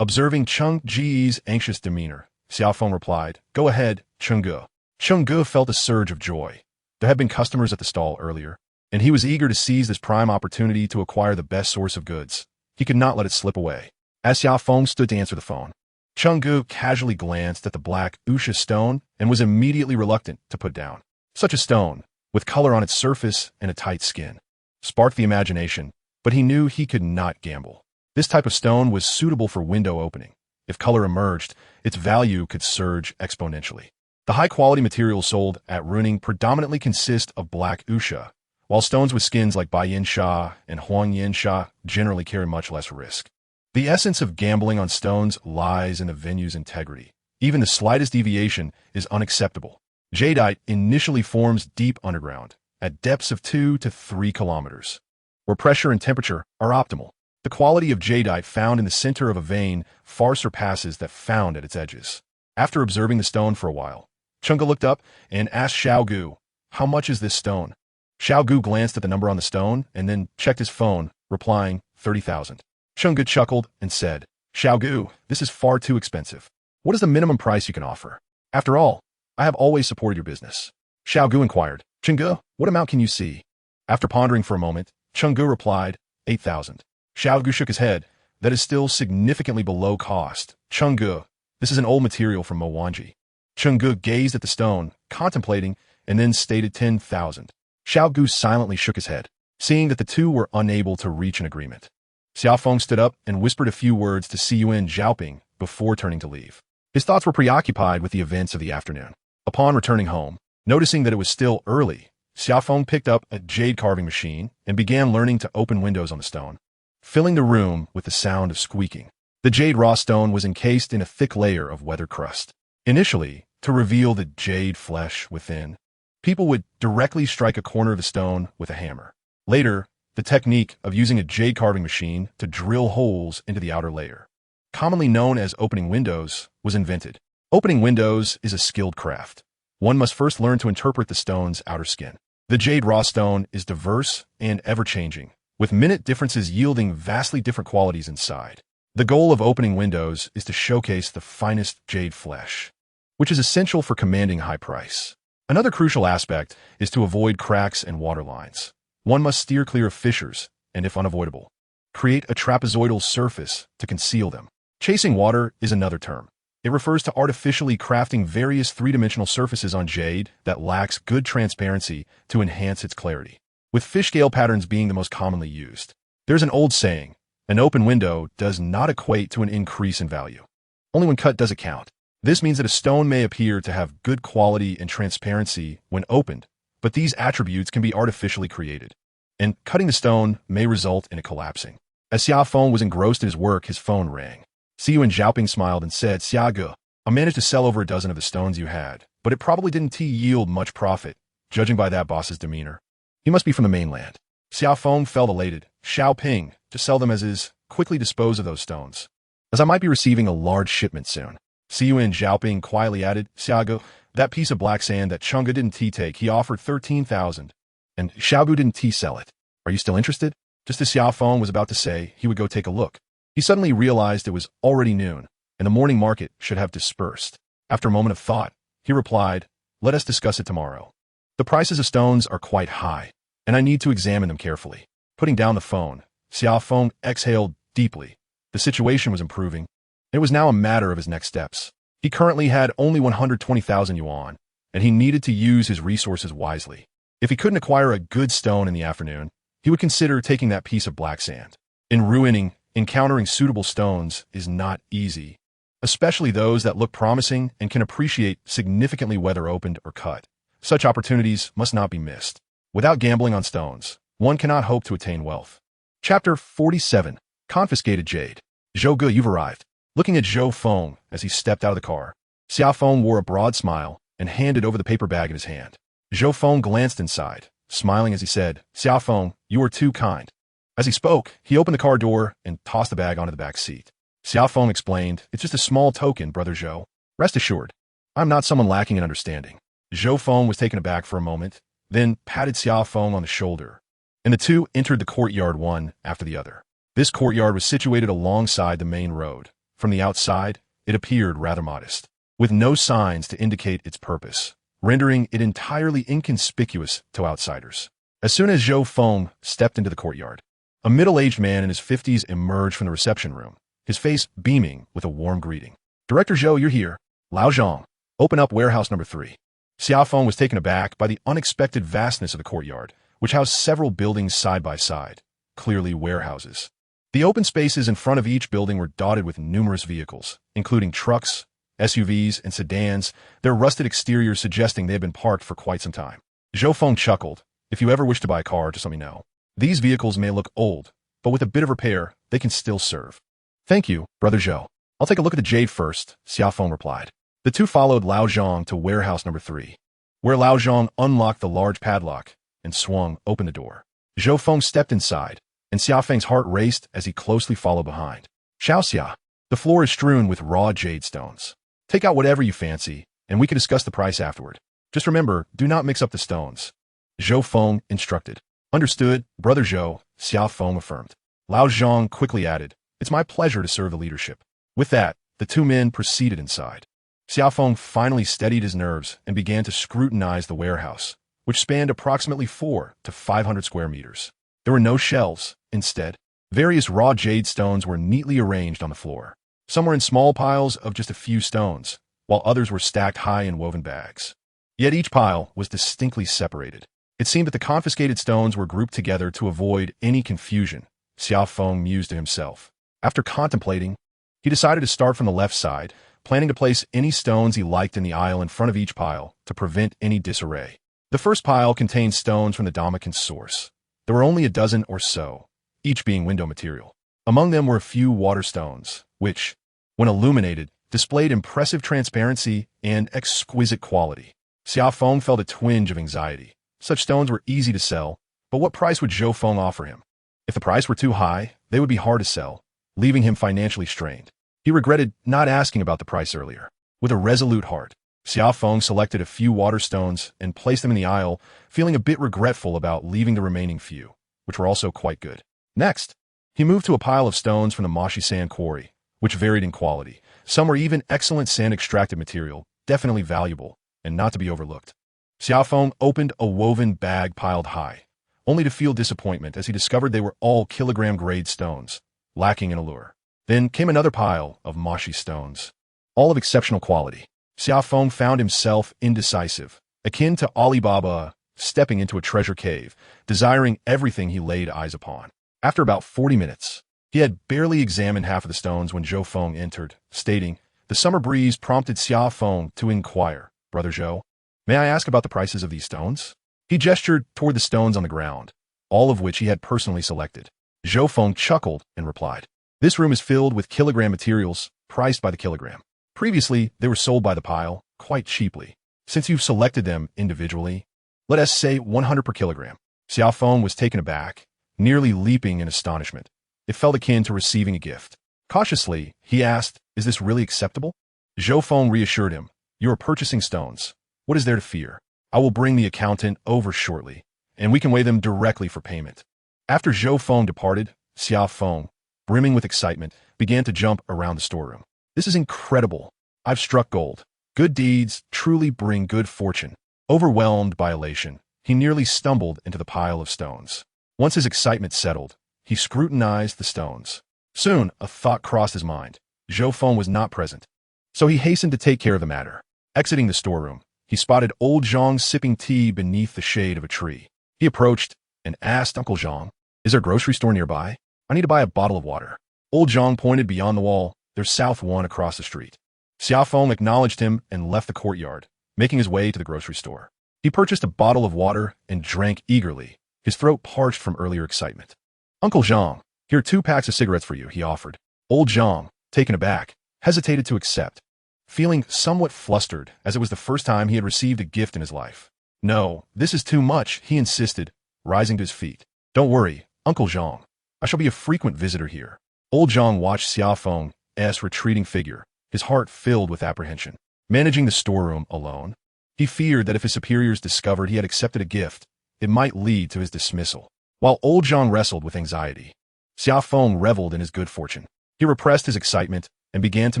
Observing Chang'e's anxious demeanor, Xia Feng replied, go ahead, Chang'e. Chang'e felt a surge of joy. There had been customers at the stall earlier, and he was eager to seize this prime opportunity to acquire the best source of goods. He could not let it slip away. As Xia Feng stood to answer the phone, Chang'e casually glanced at the black Usha stone and was immediately reluctant to put down. Such a stone, with color on its surface and a tight skin, sparked the imagination, but he knew he could not gamble. This type of stone was suitable for window opening. If color emerged, its value could surge exponentially. The high-quality materials sold at Ruining predominantly consist of black Usha, while stones with skins like Baiyin Sha and Huangyin Sha generally carry much less risk. The essence of gambling on stones lies in the venue's integrity. Even the slightest deviation is unacceptable. Jadeite initially forms deep underground, at depths of 2 to 3 kilometers, where pressure and temperature are optimal. The quality of jadeite found in the center of a vein far surpasses that found at its edges. After observing the stone for a while, Chang'e looked up and asked Xiaogu, how much is this stone? Xiaogu glanced at the number on the stone and then checked his phone, replying, 30,000. Chang'e chuckled and said, Xiaogu, this is far too expensive. What is the minimum price you can offer? After all, I have always supported your business. Xiaogu inquired, Chang'e, what amount can you see? After pondering for a moment, Chang'e replied, 8,000. Xiaogu shook his head. That is still significantly below cost. Chang'e, this is an old material from Mowanji. Chang'e gazed at the stone, contemplating, and then stated 10,000. Xiaogu silently shook his head, seeing that the two were unable to reach an agreement. Xia Feng stood up and whispered a few words to Siyuan Zhaoping before turning to leave. His thoughts were preoccupied with the events of the afternoon. Upon returning home, noticing that it was still early, Xia Feng picked up a jade carving machine and began learning to open windows on the stone, filling the room with the sound of squeaking. The jade raw stone was encased in a thick layer of weather crust. Initially, to reveal the jade flesh within, people would directly strike a corner of the stone with a hammer. Later, the technique of using a jade carving machine to drill holes into the outer layer, commonly known as opening windows, was invented. Opening windows is a skilled craft. One must first learn to interpret the stone's outer skin. The jade raw stone is diverse and ever-changing, with minute differences yielding vastly different qualities inside. The goal of opening windows is to showcase the finest jade flesh, which is essential for commanding high price. Another crucial aspect is to avoid cracks and water lines. One must steer clear of fissures, and if unavoidable, create a trapezoidal surface to conceal them. Chasing water is another term. It refers to artificially crafting various three-dimensional surfaces on jade that lacks good transparency to enhance its clarity, with fish scale patterns being the most commonly used. There's an old saying, an open window does not equate to an increase in value. Only when cut does it count. This means that a stone may appear to have good quality and transparency when opened, but these attributes can be artificially created, and cutting the stone may result in it collapsing. As Xia Feng was engrossed in his work, his phone rang. Siyuan Zhaoping smiled and said, Xiaogu, I managed to sell over a dozen of the stones you had, but it probably didn't yield much profit, judging by that boss's demeanor. He must be from the mainland. Xia Feng felt elated. Xiaoping, to sell them as is, quickly dispose of those stones, as I might be receiving a large shipment soon. Siyuan Zhaoping quietly added, Xiaogu, that piece of black sand that Chang'e didn't take, he offered 13,000, and Xiaogu didn't sell it. Are you still interested? Just as Xia Feng was about to say, he would go take a look. He suddenly realized it was already noon, and the morning market should have dispersed. After a moment of thought, he replied, let us discuss it tomorrow. The prices of stones are quite high, and I need to examine them carefully. Putting down the phone, Xia Feng exhaled deeply. The situation was improving. It was now a matter of his next steps. He currently had only 120,000 yuan, and he needed to use his resources wisely. If he couldn't acquire a good stone in the afternoon, he would consider taking that piece of black sand. In ruining, encountering suitable stones is not easy, especially those that look promising and can appreciate significantly whether opened or cut. Such opportunities must not be missed. Without gambling on stones, one cannot hope to attain wealth. Chapter 47. Confiscated Jade. Zhouge, you've arrived. looking at Xia Feng as he stepped out of the car. Xia Feng wore a broad smile and handed over the paper bag in his hand. Xia Feng glanced inside, smiling as he said, "Xia Feng, you are too kind." As he spoke, he opened the car door and tossed the bag onto the back seat. Xia Feng explained, "It's just a small token, Brother Zhou. Rest assured, I'm not someone lacking in understanding." Xia Feng was taken aback for a moment, then patted Xia Feng on the shoulder, and the two entered the courtyard one after the other. This courtyard was situated alongside the main road. From the outside, it appeared rather modest, with no signs to indicate its purpose, rendering it entirely inconspicuous to outsiders. As soon as Xia Feng stepped into the courtyard, a middle-aged man in his 50s emerged from the reception room, his face beaming with a warm greeting. "Director Zhou, you're here. Lao Zhang, open up warehouse number 3. Xia Feng was taken aback by the unexpected vastness of the courtyard, which housed several buildings side by side, clearly warehouses. The open spaces in front of each building were dotted with numerous vehicles, including trucks, SUVs, and sedans, their rusted exteriors suggesting they had been parked for quite some time. Xia Feng chuckled. "If you ever wish to buy a car, just let me know. These vehicles may look old, but with a bit of repair, they can still serve." "Thank you, Brother Zhou. I'll take a look at the Jade first," Xia Feng replied. The two followed Lao Zhang to warehouse number 3, where Lao Zhang unlocked the large padlock and swung open the door. Xia Feng stepped inside, and Xia Feng's heart raced as he closely followed behind. "Xiao Xia, the floor is strewn with raw jade stones. Take out whatever you fancy, and we can discuss the price afterward. Just remember, do not mix up the stones," Xia Feng instructed. "Understood, Brother Zhou," Xia Feng affirmed. Lao Zhang quickly added, "It's my pleasure to serve the leadership." With that, the two men proceeded inside. Xia Feng finally steadied his nerves and began to scrutinize the warehouse, which spanned approximately 400 to 500 square meters. There were no shelves. Instead, various raw jade stones were neatly arranged on the floor. Some were in small piles of just a few stones, while others were stacked high in woven bags. Yet each pile was distinctly separated. It seemed that the confiscated stones were grouped together to avoid any confusion, Xia Feng mused to himself. After contemplating, he decided to start from the left side, planning to place any stones he liked in the aisle in front of each pile to prevent any disarray. The first pile contained stones from the Damakan's source. There were only a dozen or so, each being window material. Among them were a few water stones, which, when illuminated, displayed impressive transparency and exquisite quality. Xia Feng felt a twinge of anxiety. Such stones were easy to sell, but what price would Xia Feng offer him? If the price were too high, they would be hard to sell, leaving him financially strained. He regretted not asking about the price earlier. With a resolute heart, Xia Feng selected a few water stones and placed them in the aisle, feeling a bit regretful about leaving the remaining few, which were also quite good. Next, he moved to a pile of stones from the Mashi sand quarry, which varied in quality. Some were even excellent sand-extracted material, definitely valuable, and not to be overlooked. Xia Feng opened a woven bag piled high, only to feel disappointment as he discovered they were all kilogram-grade stones, lacking in allure. Then came another pile of Mashi stones, all of exceptional quality. Xia Feng found himself indecisive, akin to Alibaba stepping into a treasure cave, desiring everything he laid eyes upon. After about 40 minutes, he had barely examined half of the stones when Xia Feng entered, stating, "The summer breeze prompted Xia Feng to inquire, Brother Zhou, may I ask about the prices of these stones?" He gestured toward the stones on the ground, all of which he had personally selected. Xia Feng chuckled and replied, "This room is filled with kilogram materials, priced by the kilogram. Previously, they were sold by the pile, quite cheaply. Since you've selected them individually, let us say 100 per kilogram." Xia Feng was taken aback, nearly leaping in astonishment. It felt akin to receiving a gift. Cautiously, he asked, "Is this really acceptable?" Xia Feng reassured him, "You are purchasing stones. What is there to fear? I will bring the accountant over shortly, and we can weigh them directly for payment." After Xia Feng departed, Xia Feng, brimming with excitement, began to jump around the storeroom. "This is incredible. I've struck gold. Good deeds truly bring good fortune." Overwhelmed by elation, he nearly stumbled into the pile of stones. Once his excitement settled, he scrutinized the stones. Soon, a thought crossed his mind. Xia Feng was not present, so he hastened to take care of the matter. Exiting the storeroom, he spotted old Zhang sipping tea beneath the shade of a tree. He approached and asked Uncle Zhang, "Is there a grocery store nearby? I need to buy a bottle of water." Old Zhang pointed beyond the wall. "There's South one across the street." Xia Feng acknowledged him and left the courtyard, making his way to the grocery store. He purchased a bottle of water and drank eagerly, his throat parched from earlier excitement. "Uncle Zhang, here are 2 packs of cigarettes for you," he offered. Old Zhang, taken aback, hesitated to accept, feeling somewhat flustered as it was the first time he had received a gift in his life. "No, this is too much," he insisted, rising to his feet. "Don't worry, Uncle Zhang. I shall be a frequent visitor here." Old Zhang watched Xia Feng's retreating figure, his heart filled with apprehension. Managing the storeroom alone, he feared that if his superiors discovered he had accepted a gift, it might lead to his dismissal. While old Zhang wrestled with anxiety, Xia Feng reveled in his good fortune. He repressed his excitement and began to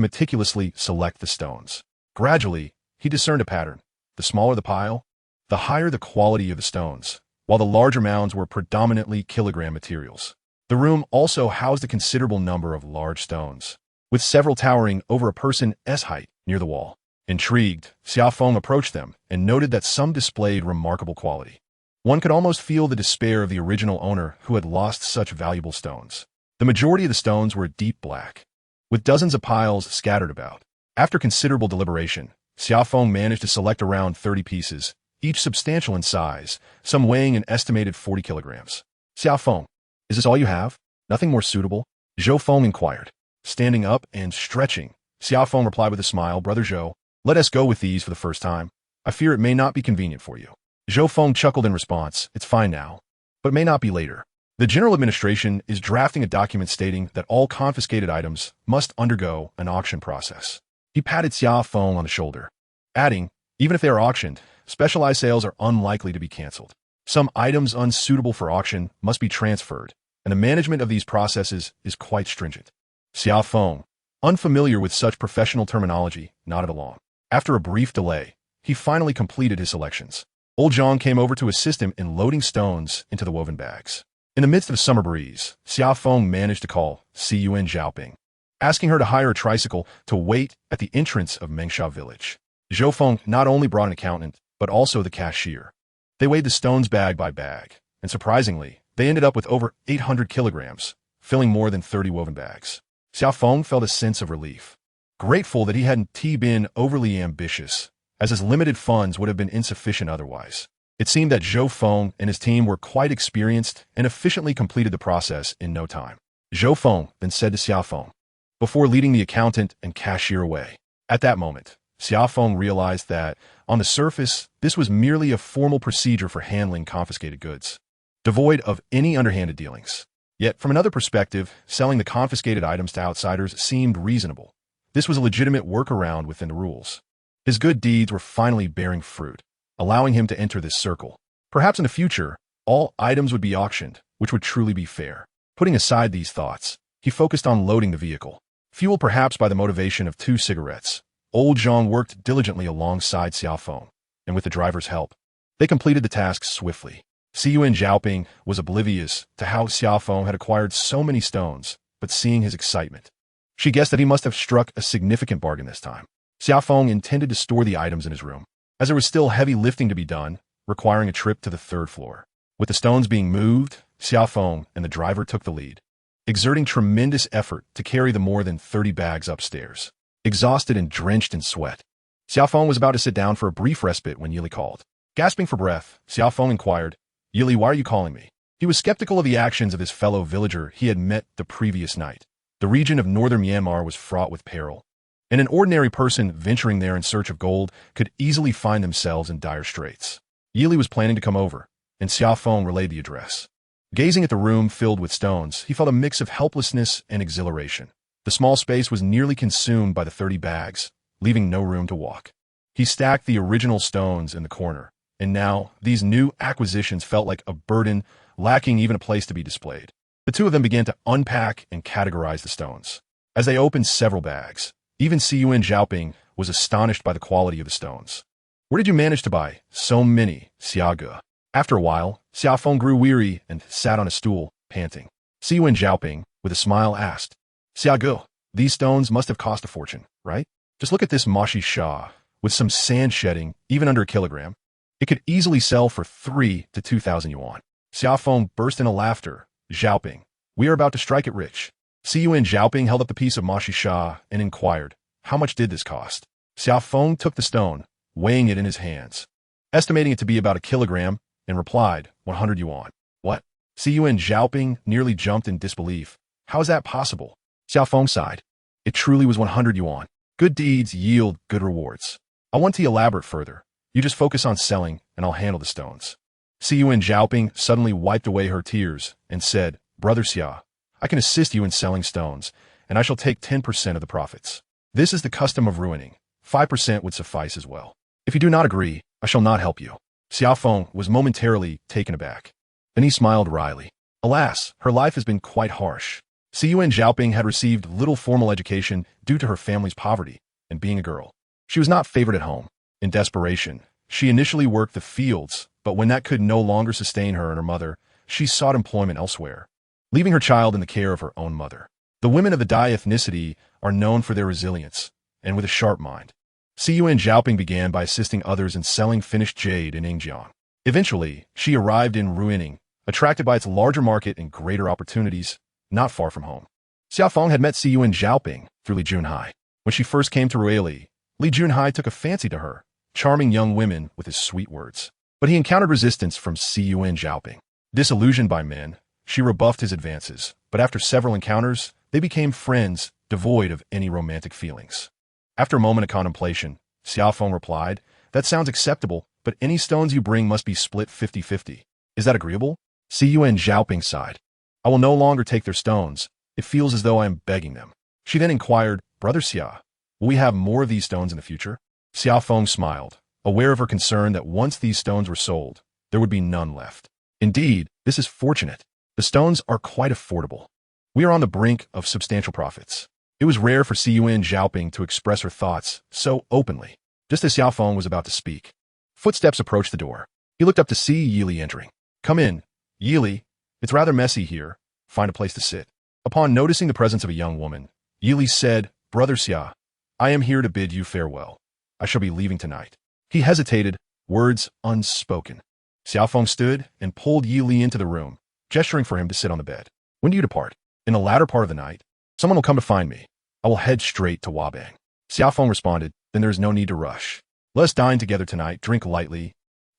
meticulously select the stones. Gradually, he discerned a pattern. The smaller the pile, the higher the quality of the stones, while the larger mounds were predominantly kilogram materials. The room also housed a considerable number of large stones, with several towering over a person's height near the wall. Intrigued, Xia Feng approached them and noted that some displayed remarkable quality. One could almost feel the despair of the original owner who had lost such valuable stones. The majority of the stones were deep black, with dozens of piles scattered about. After considerable deliberation, Xia Feng managed to select around 30 pieces, each substantial in size, some weighing an estimated 40 kilograms. "Xia Feng, is this all you have? Nothing more suitable?" Zhou Feng inquired. Standing up and stretching, Xia Feng replied with a smile, "Brother Zhou, let us go with these for the first time. I fear it may not be convenient for you." Zhou Feng chuckled in response, "It's fine now, but may not be later. The General Administration is drafting a document stating that all confiscated items must undergo an auction process." He patted Xia Feng on the shoulder, adding, "Even if they are auctioned, specialized sales are unlikely to be cancelled. Some items unsuitable for auction must be transferred, and the management of these processes is quite stringent." Xia Feng, unfamiliar with such professional terminology, nodded along. After a brief delay, he finally completed his selections. Old Zhang came over to assist him in loading stones into the woven bags. In the midst of a summer breeze, Xia Feng managed to call Xiyuan Zhaoping, asking her to hire a tricycle to wait at the entrance of Mengsha village. Zhou Feng not only brought an accountant, but also the cashier. They weighed the stones bag by bag, and surprisingly, they ended up with over 800 kilograms, filling more than 30 woven bags. Xia Feng felt a sense of relief, grateful that he hadn't been overly ambitious, as his limited funds would have been insufficient otherwise. It seemed that Zhou Feng and his team were quite experienced and efficiently completed the process in no time. Zhou Feng then said to Xia Feng, before leading the accountant and cashier away. At that moment, Xia Feng realized that, on the surface, this was merely a formal procedure for handling confiscated goods, devoid of any underhanded dealings. Yet, from another perspective, selling the confiscated items to outsiders seemed reasonable. This was a legitimate workaround within the rules. His good deeds were finally bearing fruit, allowing him to enter this circle. Perhaps in the future, all items would be auctioned, which would truly be fair. Putting aside these thoughts, he focused on loading the vehicle. Fueled perhaps by the motivation of 2 cigarettes, old Zhang worked diligently alongside Xia Feng, and with the driver's help, they completed the task swiftly. Xiyuan Zhaoping was oblivious to how Xia Feng had acquired so many stones, but seeing his excitement, she guessed that he must have struck a significant bargain this time. Xia Feng intended to store the items in his room, as there was still heavy lifting to be done, requiring a trip to the 3rd floor. With the stones being moved, Xia Feng and the driver took the lead, exerting tremendous effort to carry the more than 30 bags upstairs. Exhausted and drenched in sweat, Xia Feng was about to sit down for a brief respite when Yili called. Gasping for breath, Xia Feng inquired, "Yili, why are you calling me?" He was skeptical of the actions of his fellow villager he had met the previous night. The region of northern Myanmar was fraught with peril, and an ordinary person venturing there in search of gold could easily find themselves in dire straits. Yili was planning to come over, and Xia Feng relayed the address. Gazing at the room filled with stones, he felt a mix of helplessness and exhilaration. The small space was nearly consumed by the 30 bags, leaving no room to walk. He stacked the original stones in the corner, and now these new acquisitions felt like a burden, lacking even a place to be displayed. The two of them began to unpack and categorize the stones. As they opened several bags, even Xiyuan Zhaoping was astonished by the quality of the stones. "Where did you manage to buy so many, Xia Ge?" After a while, Xia Feng grew weary and sat on a stool, panting. Xiyuan Zhaoping, with a smile, asked, "Xia Ge, these stones must have cost a fortune, right? Just look at this Mashi Sha, with some sand shedding, even under a kilogram. It could easily sell for 3 to 2,000 yuan." Xia Feng burst into laughter. "Zhaoping, we are about to strike it rich." Xiyuan Zhaoping held up the piece of Mashi Sha and inquired, "How much did this cost?" Xia Feng took the stone, weighing it in his hands, estimating it to be about a kilogram, and replied, 100 yuan. "What?" Xiyuan Zhaoping nearly jumped in disbelief. "How is that possible?" Xia Feng sighed. It truly was 100 yuan. Good deeds yield good rewards. I want to elaborate further. You just focus on selling, and I'll handle the stones. Xiyuan Zhaoping suddenly wiped away her tears and said, Brother Xia, I can assist you in selling stones, and I shall take 10% of the profits. This is the custom of ruining. 5% would suffice as well. If you do not agree, I shall not help you. Xia Feng was momentarily taken aback. Then he smiled wryly. Alas, her life has been quite harsh. Xiyuan Zhaoping had received little formal education due to her family's poverty and being a girl. She was not favored at home. In desperation, she initially worked the fields, but when that could no longer sustain her and her mother, she sought employment elsewhere, leaving her child in the care of her own mother. The women of the Dai ethnicity are known for their resilience and with a sharp mind. Xiyuan Zhaoping began by assisting others in selling finished jade in Yingjiang. Eventually, she arrived in Ruining, attracted by its larger market and greater opportunities, not far from home. Xia Feng had met Xiyuan Zhaoping through Li Junhai. When she first came to Ruili, Li Junhai took a fancy to her, charming young women with his sweet words. But he encountered resistance from Xiyuan Zhaoping. Disillusioned by men, she rebuffed his advances, but after several encounters, they became friends, devoid of any romantic feelings. After a moment of contemplation, Xia Feng replied, That sounds acceptable, but any stones you bring must be split 50-50. Is that agreeable? Xiyuan Zhaoping sighed. I will no longer take their stones. It feels as though I am begging them. She then inquired, Brother Xia, will we have more of these stones in the future? Xia Feng smiled, aware of her concern that once these stones were sold, there would be none left. Indeed, this is fortunate. The stones are quite affordable. We are on the brink of substantial profits. It was rare for Xiyuan Zhaoping to express her thoughts so openly. Just as Xia Feng was about to speak, footsteps approached the door. He looked up to see Yili entering. Come in, Yili. It's rather messy here. Find a place to sit. Upon noticing the presence of a young woman, Yili said, Brother Xia, I am here to bid you farewell. I shall be leaving tonight. He hesitated, words unspoken. Xia Feng stood and pulled Yili into the room, gesturing for him to sit on the bed. When do you depart? In the latter part of the night. Someone will come to find me. I will head straight to Wabang. Xia Feng responded, Then there is no need to rush. Let us dine together tonight, drink lightly.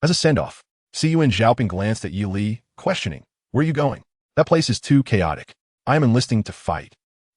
As a send-off, Xiyuan Zhaoping glanced at Yili, questioning, Where are you going? That place is too chaotic. I am enlisting to fight.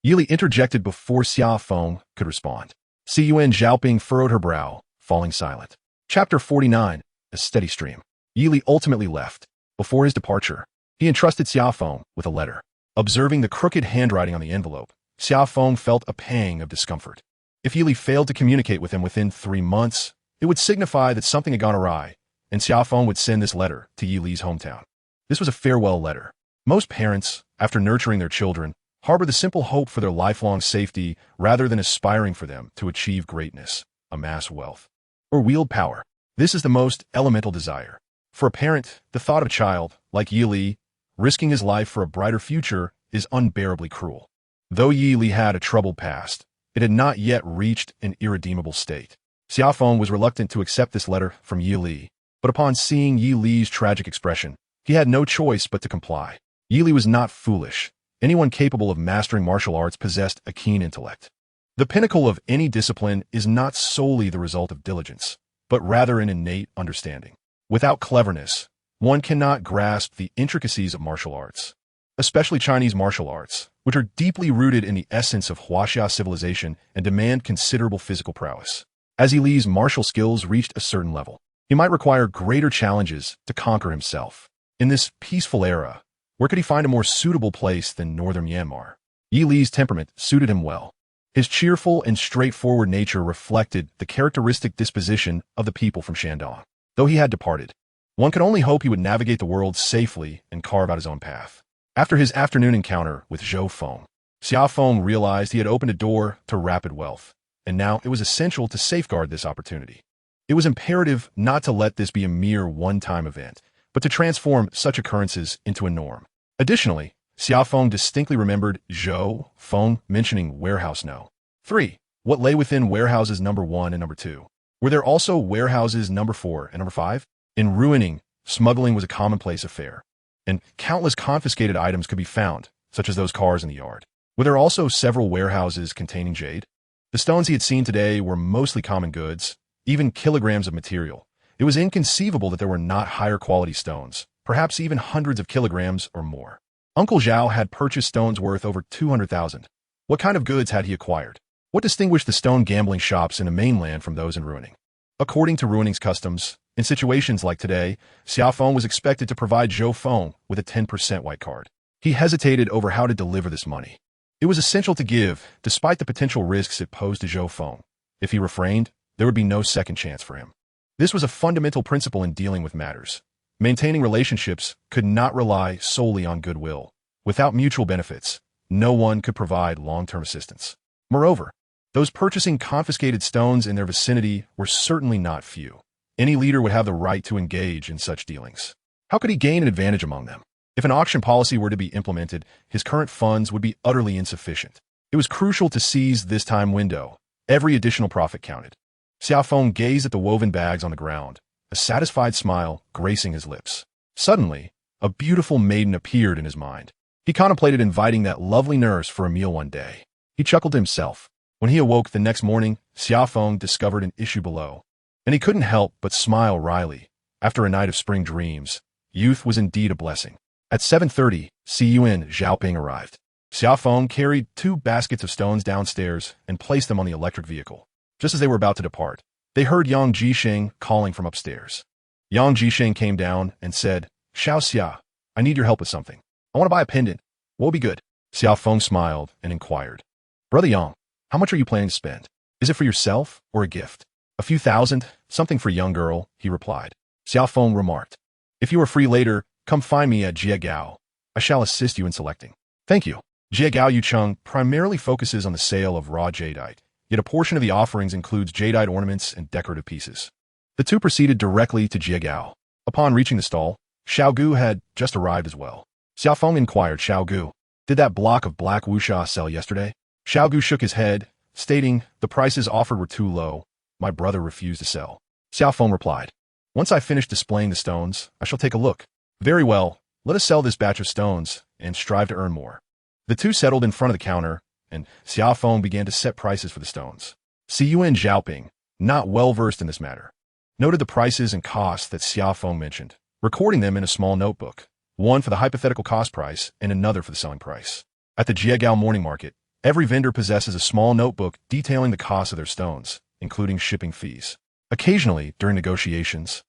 Yili interjected before Xia Feng could respond. Xiyuan Zhaoping furrowed her brow, falling silent. Chapter 49, A Steady Stream. Yili ultimately left. Before his departure, he entrusted Xia Feng with a letter. Observing the crooked handwriting on the envelope, Xia Feng felt a pang of discomfort. If Yili failed to communicate with him within 3 months, it would signify that something had gone awry, and Xia Feng would send this letter to Yili's hometown. This was a farewell letter. Most parents, after nurturing their children, harbor the simple hope for their lifelong safety rather than aspiring for them to achieve greatness, amass wealth, or wield power. This is the most elemental desire. For a parent, the thought of a child, like Yili, risking his life for a brighter future is unbearably cruel. Though Yili had a troubled past, it had not yet reached an irredeemable state. Xia Feng was reluctant to accept this letter from Yili, but upon seeing Yili's tragic expression, he had no choice but to comply. Yili was not foolish. Anyone capable of mastering martial arts possessed a keen intellect. The pinnacle of any discipline is not solely the result of diligence, but rather an innate understanding. Without cleverness, one cannot grasp the intricacies of martial arts, especially Chinese martial arts, which are deeply rooted in the essence of Huaxia civilization and demand considerable physical prowess. As Yili's martial skills reached a certain level, he might require greater challenges to conquer himself. In this peaceful era, where could he find a more suitable place than northern Myanmar? Yili's temperament suited him well. His cheerful and straightforward nature reflected the characteristic disposition of the people from Shandong. Though he had departed, one could only hope he would navigate the world safely and carve out his own path. After his afternoon encounter with Zhou Feng, Xia Feng realized he had opened a door to rapid wealth, and now it was essential to safeguard this opportunity. It was imperative not to let this be a mere one-time event, but to transform such occurrences into a norm. Additionally, Xia Feng distinctly remembered Zhou Feng mentioning warehouse No. 3. What lay within warehouses number 1 and number 2? Were there also warehouses number 4 and number 5? In Ruining, smuggling was a commonplace affair, and countless confiscated items could be found, such as those cars in the yard. Were there also several warehouses containing jade? The stones he had seen today were mostly common goods, even kilograms of material. It was inconceivable that there were not higher quality stones, perhaps even hundreds of kilograms or more. Uncle Zhao had purchased stones worth over 200,000, What kind of goods had he acquired? What distinguished the stone gambling shops in the mainland from those in Ruining? According to Ruining's customs, in situations like today, Xia Feng was expected to provide Zhou Feng with a 10% white card. He hesitated over how to deliver this money. It was essential to give, despite the potential risks it posed to Zhou Feng. If he refrained, there would be no second chance for him. This was a fundamental principle in dealing with matters. Maintaining relationships could not rely solely on goodwill. Without mutual benefits, no one could provide long-term assistance. Moreover, those purchasing confiscated stones in their vicinity were certainly not few. Any leader would have the right to engage in such dealings. How could he gain an advantage among them? If an auction policy were to be implemented, his current funds would be utterly insufficient. It was crucial to seize this time window. Every additional profit counted. Xia Feng gazed at the woven bags on the ground, a satisfied smile gracing his lips. Suddenly, a beautiful maiden appeared in his mind. He contemplated inviting that lovely nurse for a meal one day. He chuckled to himself. When he awoke the next morning, Xia Feng discovered an issue below, and he couldn't help but smile wryly. After a night of spring dreams, youth was indeed a blessing. At 7:30, Cun Xiaoping arrived. Xia Feng carried 2 baskets of stones downstairs and placed them on the electric vehicle. Just as they were about to depart, they heard Yang Jisheng calling from upstairs. Yang Jisheng came down and said, "Xiao Xia, I need your help with something. I want to buy a pendant. What will be good?" Xia Feng smiled and inquired, "Brother Yang, how much are you planning to spend? Is it for yourself or a gift?" "A few thousand, something for a young girl," he replied. Xia Feng remarked, "If you are free later, come find me at Jiegao. I shall assist you in selecting." "Thank you." Jiegao Yucheng primarily focuses on the sale of raw jadeite, yet a portion of the offerings includes jadeite ornaments and decorative pieces. The two proceeded directly to Jiegao. Upon reaching the stall, Xiaogu had just arrived as well. Xia Feng inquired, "Xiaogu, did that block of black wuxia sell yesterday?" Xiaogu shook his head, stating, "The prices offered were too low. My brother refused to sell." Xia Feng replied, "Once I finish displaying the stones, I shall take a look." "Very well, let us sell this batch of stones and strive to earn more." The two settled in front of the counter, and Xia Feng began to set prices for the stones. Cun Xiaoping, not well versed in this matter, noted the prices and costs that Xia Feng mentioned, recording them in a small notebook, one for the hypothetical cost price and another for the selling price. At the Jiegao morning market, every vendor possesses a small notebook detailing the cost of their stones, including shipping fees. Occasionally, during negotiations,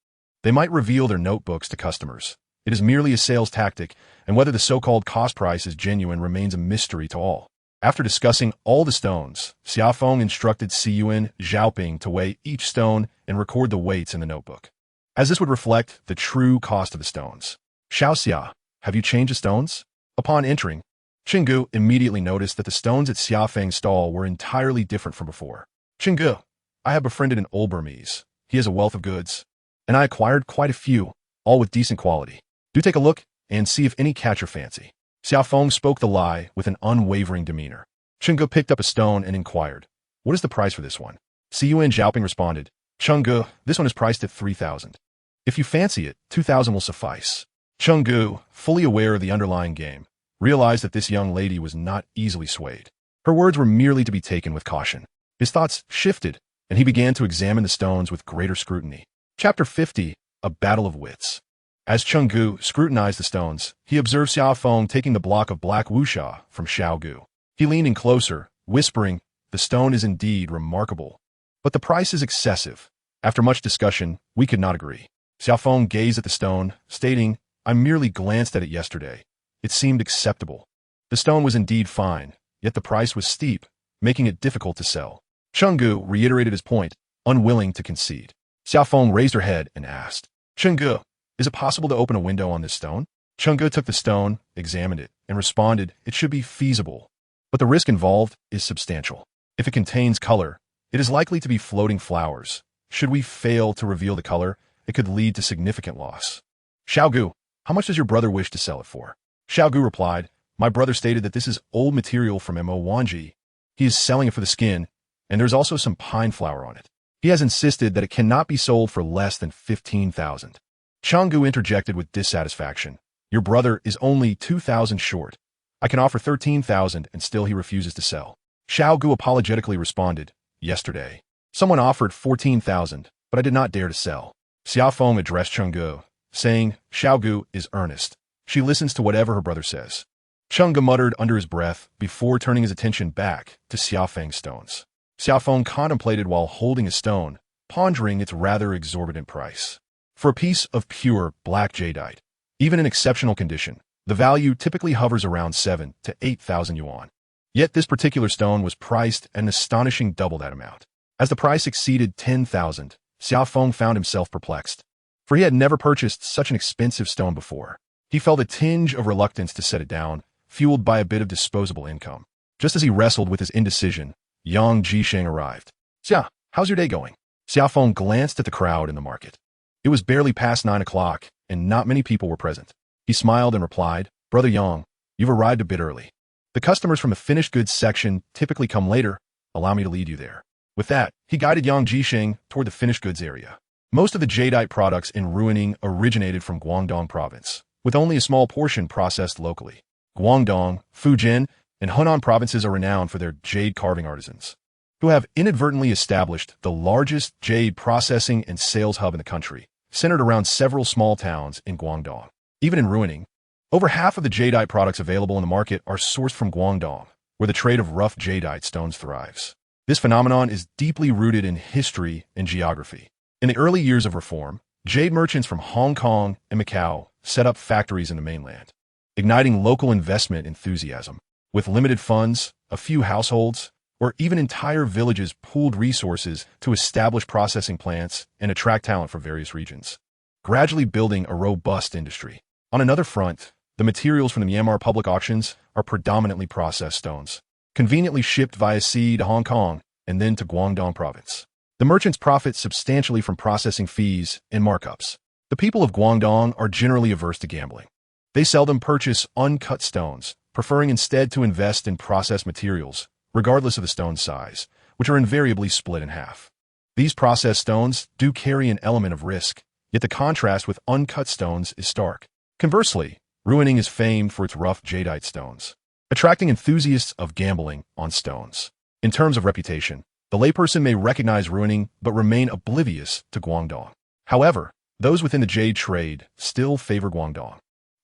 they might reveal their notebooks to customers. It is merely a sales tactic, and whether the so-called cost price is genuine remains a mystery to all. After discussing all the stones, Xia Feng instructed Cun Xiaoping to weigh each stone and record the weights in the notebook, as this would reflect the true cost of the stones. "Xiao Xia, have you changed the stones?" Upon entering, Chenggu immediately noticed that the stones at Xia Feng's stall were entirely different from before. "Chenggu, I have befriended an old Burmese. He has a wealth of goods, and I acquired quite a few, all with decent quality. Do take a look and see if any catch your fancy." Xia Feng spoke the lie with an unwavering demeanor. Chenggu picked up a stone and inquired, "What is the price for this one?" Cun Xiaoping responded, "Chenggu, this one is priced at 3,000. If you fancy it, 2,000 will suffice." Chenggu, fully aware of the underlying game, realized that this young lady was not easily swayed. Her words were merely to be taken with caution. His thoughts shifted, and he began to examine the stones with greater scrutiny. Chapter 50, A Battle of Wits. As Chenggu scrutinized the stones, he observed Xia Feng taking the block of black wuxia from Xiaogu. He leaned in closer, whispering, "The stone is indeed remarkable, but the price is excessive." After much discussion, we could not agree. Xia Feng gazed at the stone, stating, "I merely glanced at it yesterday. It seemed acceptable." The stone was indeed fine, yet the price was steep, making it difficult to sell. Chenggu reiterated his point, unwilling to concede. Xia Feng raised her head and asked, "Chenggu, is it possible to open a window on this stone?" Chenggu took the stone, examined it, and responded, "It should be feasible, but the risk involved is substantial. If it contains color, it is likely to be floating flowers. Should we fail to reveal the color, it could lead to significant loss." "Xiaogu, how much does your brother wish to sell it for?" Xiaogu replied, "My brother stated that this is old material from Mo Wanji. He is selling it for the skin, and there's also some pine flower on it. He has insisted that it cannot be sold for less than 15,000. Chenggu interjected with dissatisfaction, "Your brother is only 2,000 short. I can offer 13,000 and still he refuses to sell." Xiaogu apologetically responded, "Yesterday, someone offered 14,000, but I did not dare to sell." Xia Feng addressed Chenggu, saying, "Xiaogu is earnest. She listens to whatever her brother says." Chunga muttered under his breath before turning his attention back to Xia Feng's stones. Xia Feng contemplated while holding a stone, pondering its rather exorbitant price. For a piece of pure black jadeite, even in exceptional condition, the value typically hovers around 7 to 8,000 yuan. Yet this particular stone was priced at an astonishing double that amount. As the price exceeded 10,000, Xia Feng found himself perplexed, for he had never purchased such an expensive stone before. He felt a tinge of reluctance to set it down, fueled by a bit of disposable income. Just as he wrestled with his indecision, Yang Jisheng arrived. "Xia, how's your day going?" Xia Feng glanced at the crowd in the market. It was barely past 9 o'clock, and not many people were present. He smiled and replied, "Brother Yang, you've arrived a bit early. The customers from the finished goods section typically come later. Allow me to lead you there." With that, he guided Yang Jisheng toward the finished goods area. Most of the jadeite products in ruining originated from Guangdong province, with only a small portion processed locally. Guangdong, Fujian, and Henan provinces are renowned for their jade carving artisans, who have inadvertently established the largest jade processing and sales hub in the country, centered around several small towns in Guangdong. Even in ruining, over half of the jadeite products available in the market are sourced from Guangdong, where the trade of rough jadeite stones thrives. This phenomenon is deeply rooted in history and geography. In the early years of reform, jade merchants from Hong Kong and Macau set up factories in the mainland, igniting local investment enthusiasm. With limited funds, a few households, or even entire villages pooled resources to establish processing plants and attract talent from various regions, gradually building a robust industry. On another front, the materials from the Myanmar public auctions are predominantly processed stones, conveniently shipped via sea to Hong Kong and then to Guangdong province. The merchants profit substantially from processing fees and markups. The people of Guangdong are generally averse to gambling. They seldom purchase uncut stones, preferring instead to invest in processed materials, regardless of the stone's size, which are invariably split in half. These processed stones do carry an element of risk, yet the contrast with uncut stones is stark. Conversely, ruining is famed for its rough jadeite stones, attracting enthusiasts of gambling on stones. In terms of reputation, the layperson may recognize ruining but remain oblivious to Guangdong. However, those within the jade trade still favor Guangdong.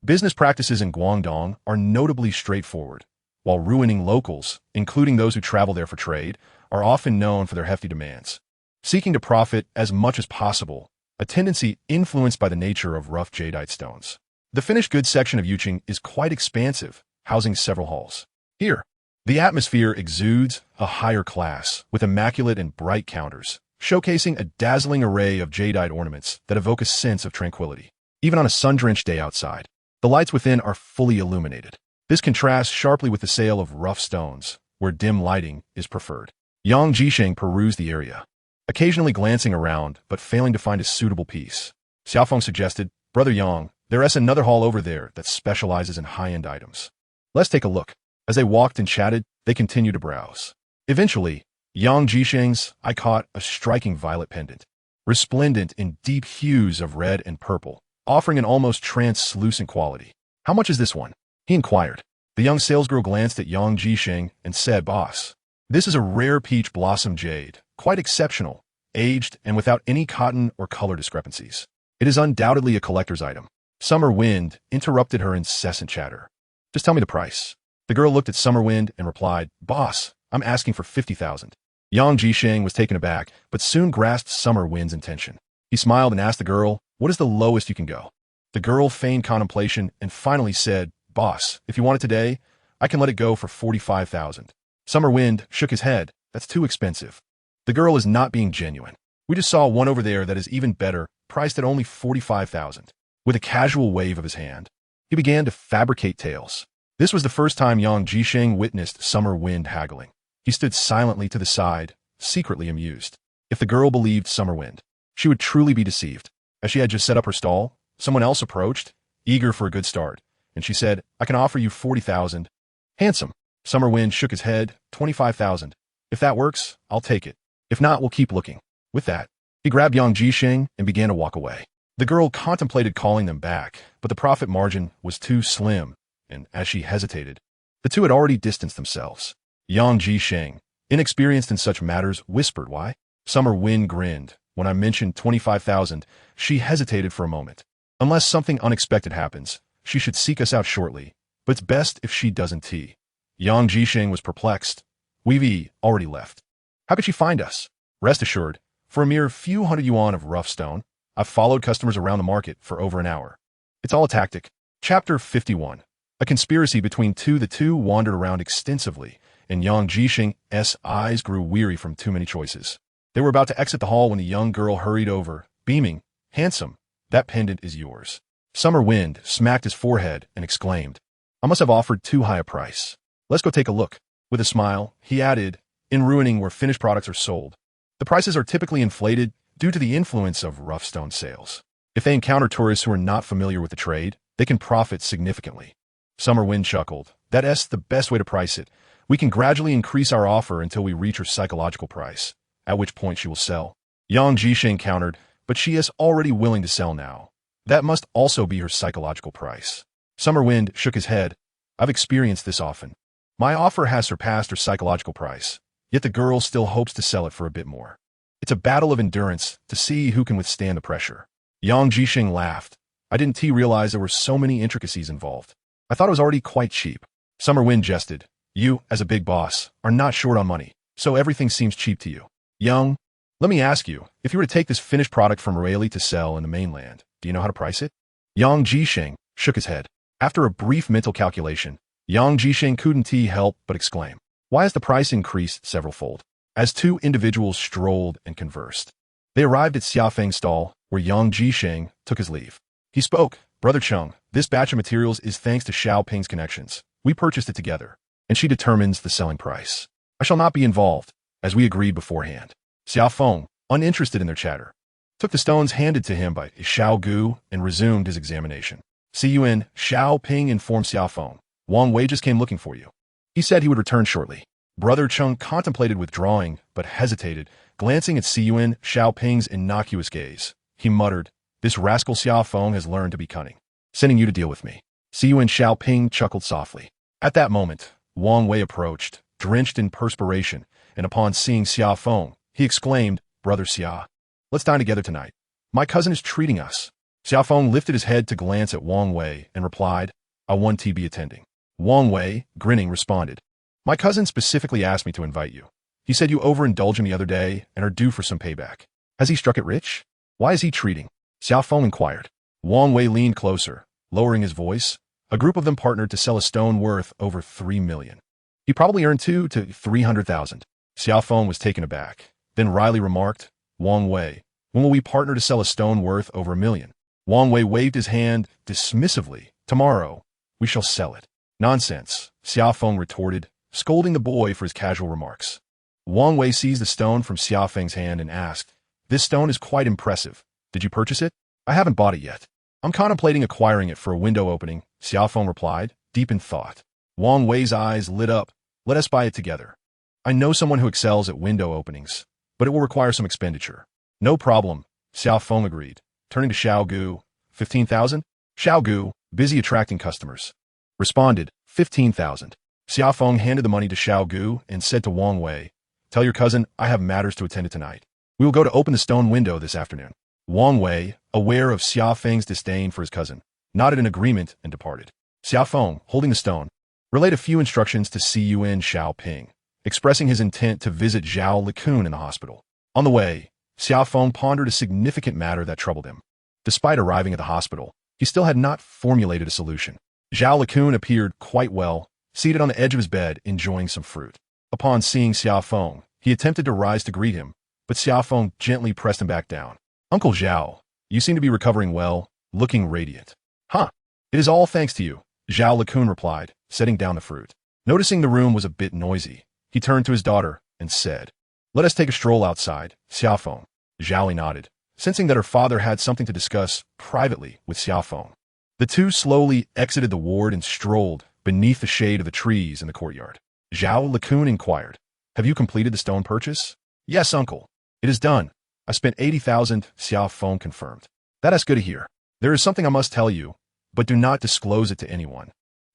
Business practices in Guangdong are notably straightforward, while ruining locals, including those who travel there for trade, are often known for their hefty demands, seeking to profit as much as possible, a tendency influenced by the nature of rough jadeite stones. The finished goods section of Yuqing is quite expansive, housing several halls. Here, the atmosphere exudes a higher class, with immaculate and bright counters, showcasing a dazzling array of jadeite ornaments that evoke a sense of tranquility. Even on a sun-drenched day outside, the lights within are fully illuminated. This contrasts sharply with the sale of rough stones, where dim lighting is preferred. Yang Jisheng perused the area, occasionally glancing around but failing to find a suitable piece. Xia Feng suggested, "Brother Yang, there is another hall over there that specializes in high-end items. Let's take a look." As they walked and chatted, they continued to browse. Eventually, Yang Jisheng's eye caught a striking violet pendant, resplendent in deep hues of red and purple, offering an almost translucent quality. "How much is this one?" he inquired. The young salesgirl glanced at Yang Jisheng and said, "Boss, this is a rare peach blossom jade, quite exceptional, aged and without any cotton or color discrepancies. It is undoubtedly a collector's item." Summer Wind interrupted her incessant chatter. "Just tell me the price." The girl looked at Summer Wind and replied, "Boss, I'm asking for 50,000. Yang Jisheng was taken aback, but soon grasped Summer Wind's intention. He smiled and asked the girl, "What is the lowest you can go?" The girl feigned contemplation and finally said, "Boss, if you want it today, I can let it go for 45,000. Summer Wind shook his head. "That's too expensive. The girl is not being genuine. We just saw one over there that is even better, priced at only 45,000. With a casual wave of his hand, he began to fabricate tales. This was the first time Yang Jisheng witnessed Summer Wind haggling. He stood silently to the side, secretly amused. If the girl believed Summer Wind, she would truly be deceived. As she had just set up her stall, someone else approached, eager for a good start, and she said, "I can offer you 40,000. "Handsome." Summer Wind shook his head. 25,000. "If that works, I'll take it. If not, we'll keep looking." With that, he grabbed Yang Jisheng and began to walk away. The girl contemplated calling them back, but the profit margin was too slim, and as she hesitated, the two had already distanced themselves. Yang Jisheng, inexperienced in such matters, whispered, "Why?" Summer Wind grinned. When I mentioned 25,000, she hesitated for a moment. "Unless something unexpected happens, she should seek us out shortly, but it's best if she doesn't tea. Yang Jisheng was perplexed. We've already left. How could she find us? Rest assured, for a mere few hundred yuan of rough stone, I've followed customers around the market for over an hour. It's all a tactic. Chapter 51. A conspiracy between the two wandered around extensively, and Yang Jisheng's eyes grew weary from too many choices. They were about to exit the hall when the young girl hurried over, beaming, "Handsome, that pendant is yours." Summer Wind smacked his forehead and exclaimed, "I must have offered too high a price. Let's go take a look." With a smile, he added, "In ruining where finished products are sold, the prices are typically inflated due to the influence of rough stone sales. If they encounter tourists who are not familiar with the trade, they can profit significantly." Summer Wind chuckled. "That's the best way to price it. We can gradually increase our offer until we reach her psychological price, at which point she will sell." Yang Jisheng countered, "But she is already willing to sell now. That must also be her psychological price." Summer Wind shook his head. "I've experienced this often. My offer has surpassed her psychological price, yet the girl still hopes to sell it for a bit more. It's a battle of endurance to see who can withstand the pressure." Yang Jisheng laughed. "I didn't realize there were so many intricacies involved. I thought it was already quite cheap." Summer Wind jested. "You, as a big boss, are not short on money, so everything seems cheap to you. Young, let me ask you, if you were to take this finished product from Relic to sell in the mainland, do you know how to price it?" Yang Jisheng shook his head. After a brief mental calculation, Yang Jisheng couldn't help but exclaim, "Why has the price increased several-fold?" As two individuals strolled and conversed, they arrived at Xia Feng's stall, where Yang Jisheng took his leave. He spoke, "Brother Chung, this batch of materials is thanks to Xiao Ping's connections. We purchased it together, and she determines the selling price. I shall not be involved, as we agreed beforehand." Xia Feng, uninterested in their chatter, took the stones handed to him by Xiao Gu and resumed his examination. "Cun, Xiao Ping informed Xia Feng. Wang Wei just came looking for you. He said he would return shortly." Brother Chung contemplated withdrawing, but hesitated, glancing at Cun Xiao Ping's innocuous gaze. He muttered, "This rascal Xia Feng has learned to be cunning, sending you to deal with me." Cun Xiao Ping chuckled softly. At that moment, Wang Wei approached, drenched in perspiration, and upon seeing Xia Feng, he exclaimed, "Brother Xia, let's dine together tonight. My cousin is treating us." Xia Feng lifted his head to glance at Wang Wei and replied, "I want to be attending." Wang Wei, grinning, responded, "My cousin specifically asked me to invite you. He said you overindulged him the other day and are due for some payback. Has he struck it rich? Why is he treating?" Xia Feng inquired. Wang Wei leaned closer, lowering his voice. "A group of them partnered to sell a stone worth over 3 million. He probably earned 2 to 300,000. Xia Feng was taken aback, then wryly remarked, "Wang Wei, when will we partner to sell a stone worth over 1 million? Wang Wei waved his hand dismissively. "Tomorrow, we shall sell it." "Nonsense," Xia Feng retorted, scolding the boy for his casual remarks. Wang Wei seized the stone from Xia Feng's hand and asked, "This stone is quite impressive. Did you purchase it?" "I haven't bought it yet. I'm contemplating acquiring it for a window opening," Xia Feng replied, deep in thought. Wang Wei's eyes lit up. "Let us buy it together. I know someone who excels at window openings, but it will require some expenditure." "No problem," Xia Feng agreed, turning to Xiao Gu. 15,000? Xiao Gu, busy attracting customers, responded, 15,000. Xia Feng handed the money to Xiao Gu and said to Wang Wei, "Tell your cousin I have matters to attend to tonight. We will go to open the stone window this afternoon." Wang Wei, aware of Xia Feng's disdain for his cousin, nodded in agreement and departed. Xia Feng, holding the stone, relayed a few instructions to Cun Xiao Ping, expressing his intent to visit Zhao Likun in the hospital. On the way, Xia Feng pondered a significant matter that troubled him. Despite arriving at the hospital, he still had not formulated a solution. Zhao Likun appeared quite well, seated on the edge of his bed, enjoying some fruit. Upon seeing Xia Feng, he attempted to rise to greet him, but Xia Feng gently pressed him back down. "Uncle Zhao, you seem to be recovering well, looking radiant." "Huh, it is all thanks to you," Zhao Likun replied, setting down the fruit. Noticing the room was a bit noisy, he turned to his daughter and said, "Let us take a stroll outside, Xia Feng." Zhao nodded, sensing that her father had something to discuss privately with Xia Feng. The two slowly exited the ward and strolled beneath the shade of the trees in the courtyard. Zhao Likun inquired, "Have you completed the stone purchase?" "Yes, uncle. It is done. I spent 80,000, Xia Feng confirmed. "That is good to hear. There is something I must tell you, but do not disclose it to anyone,"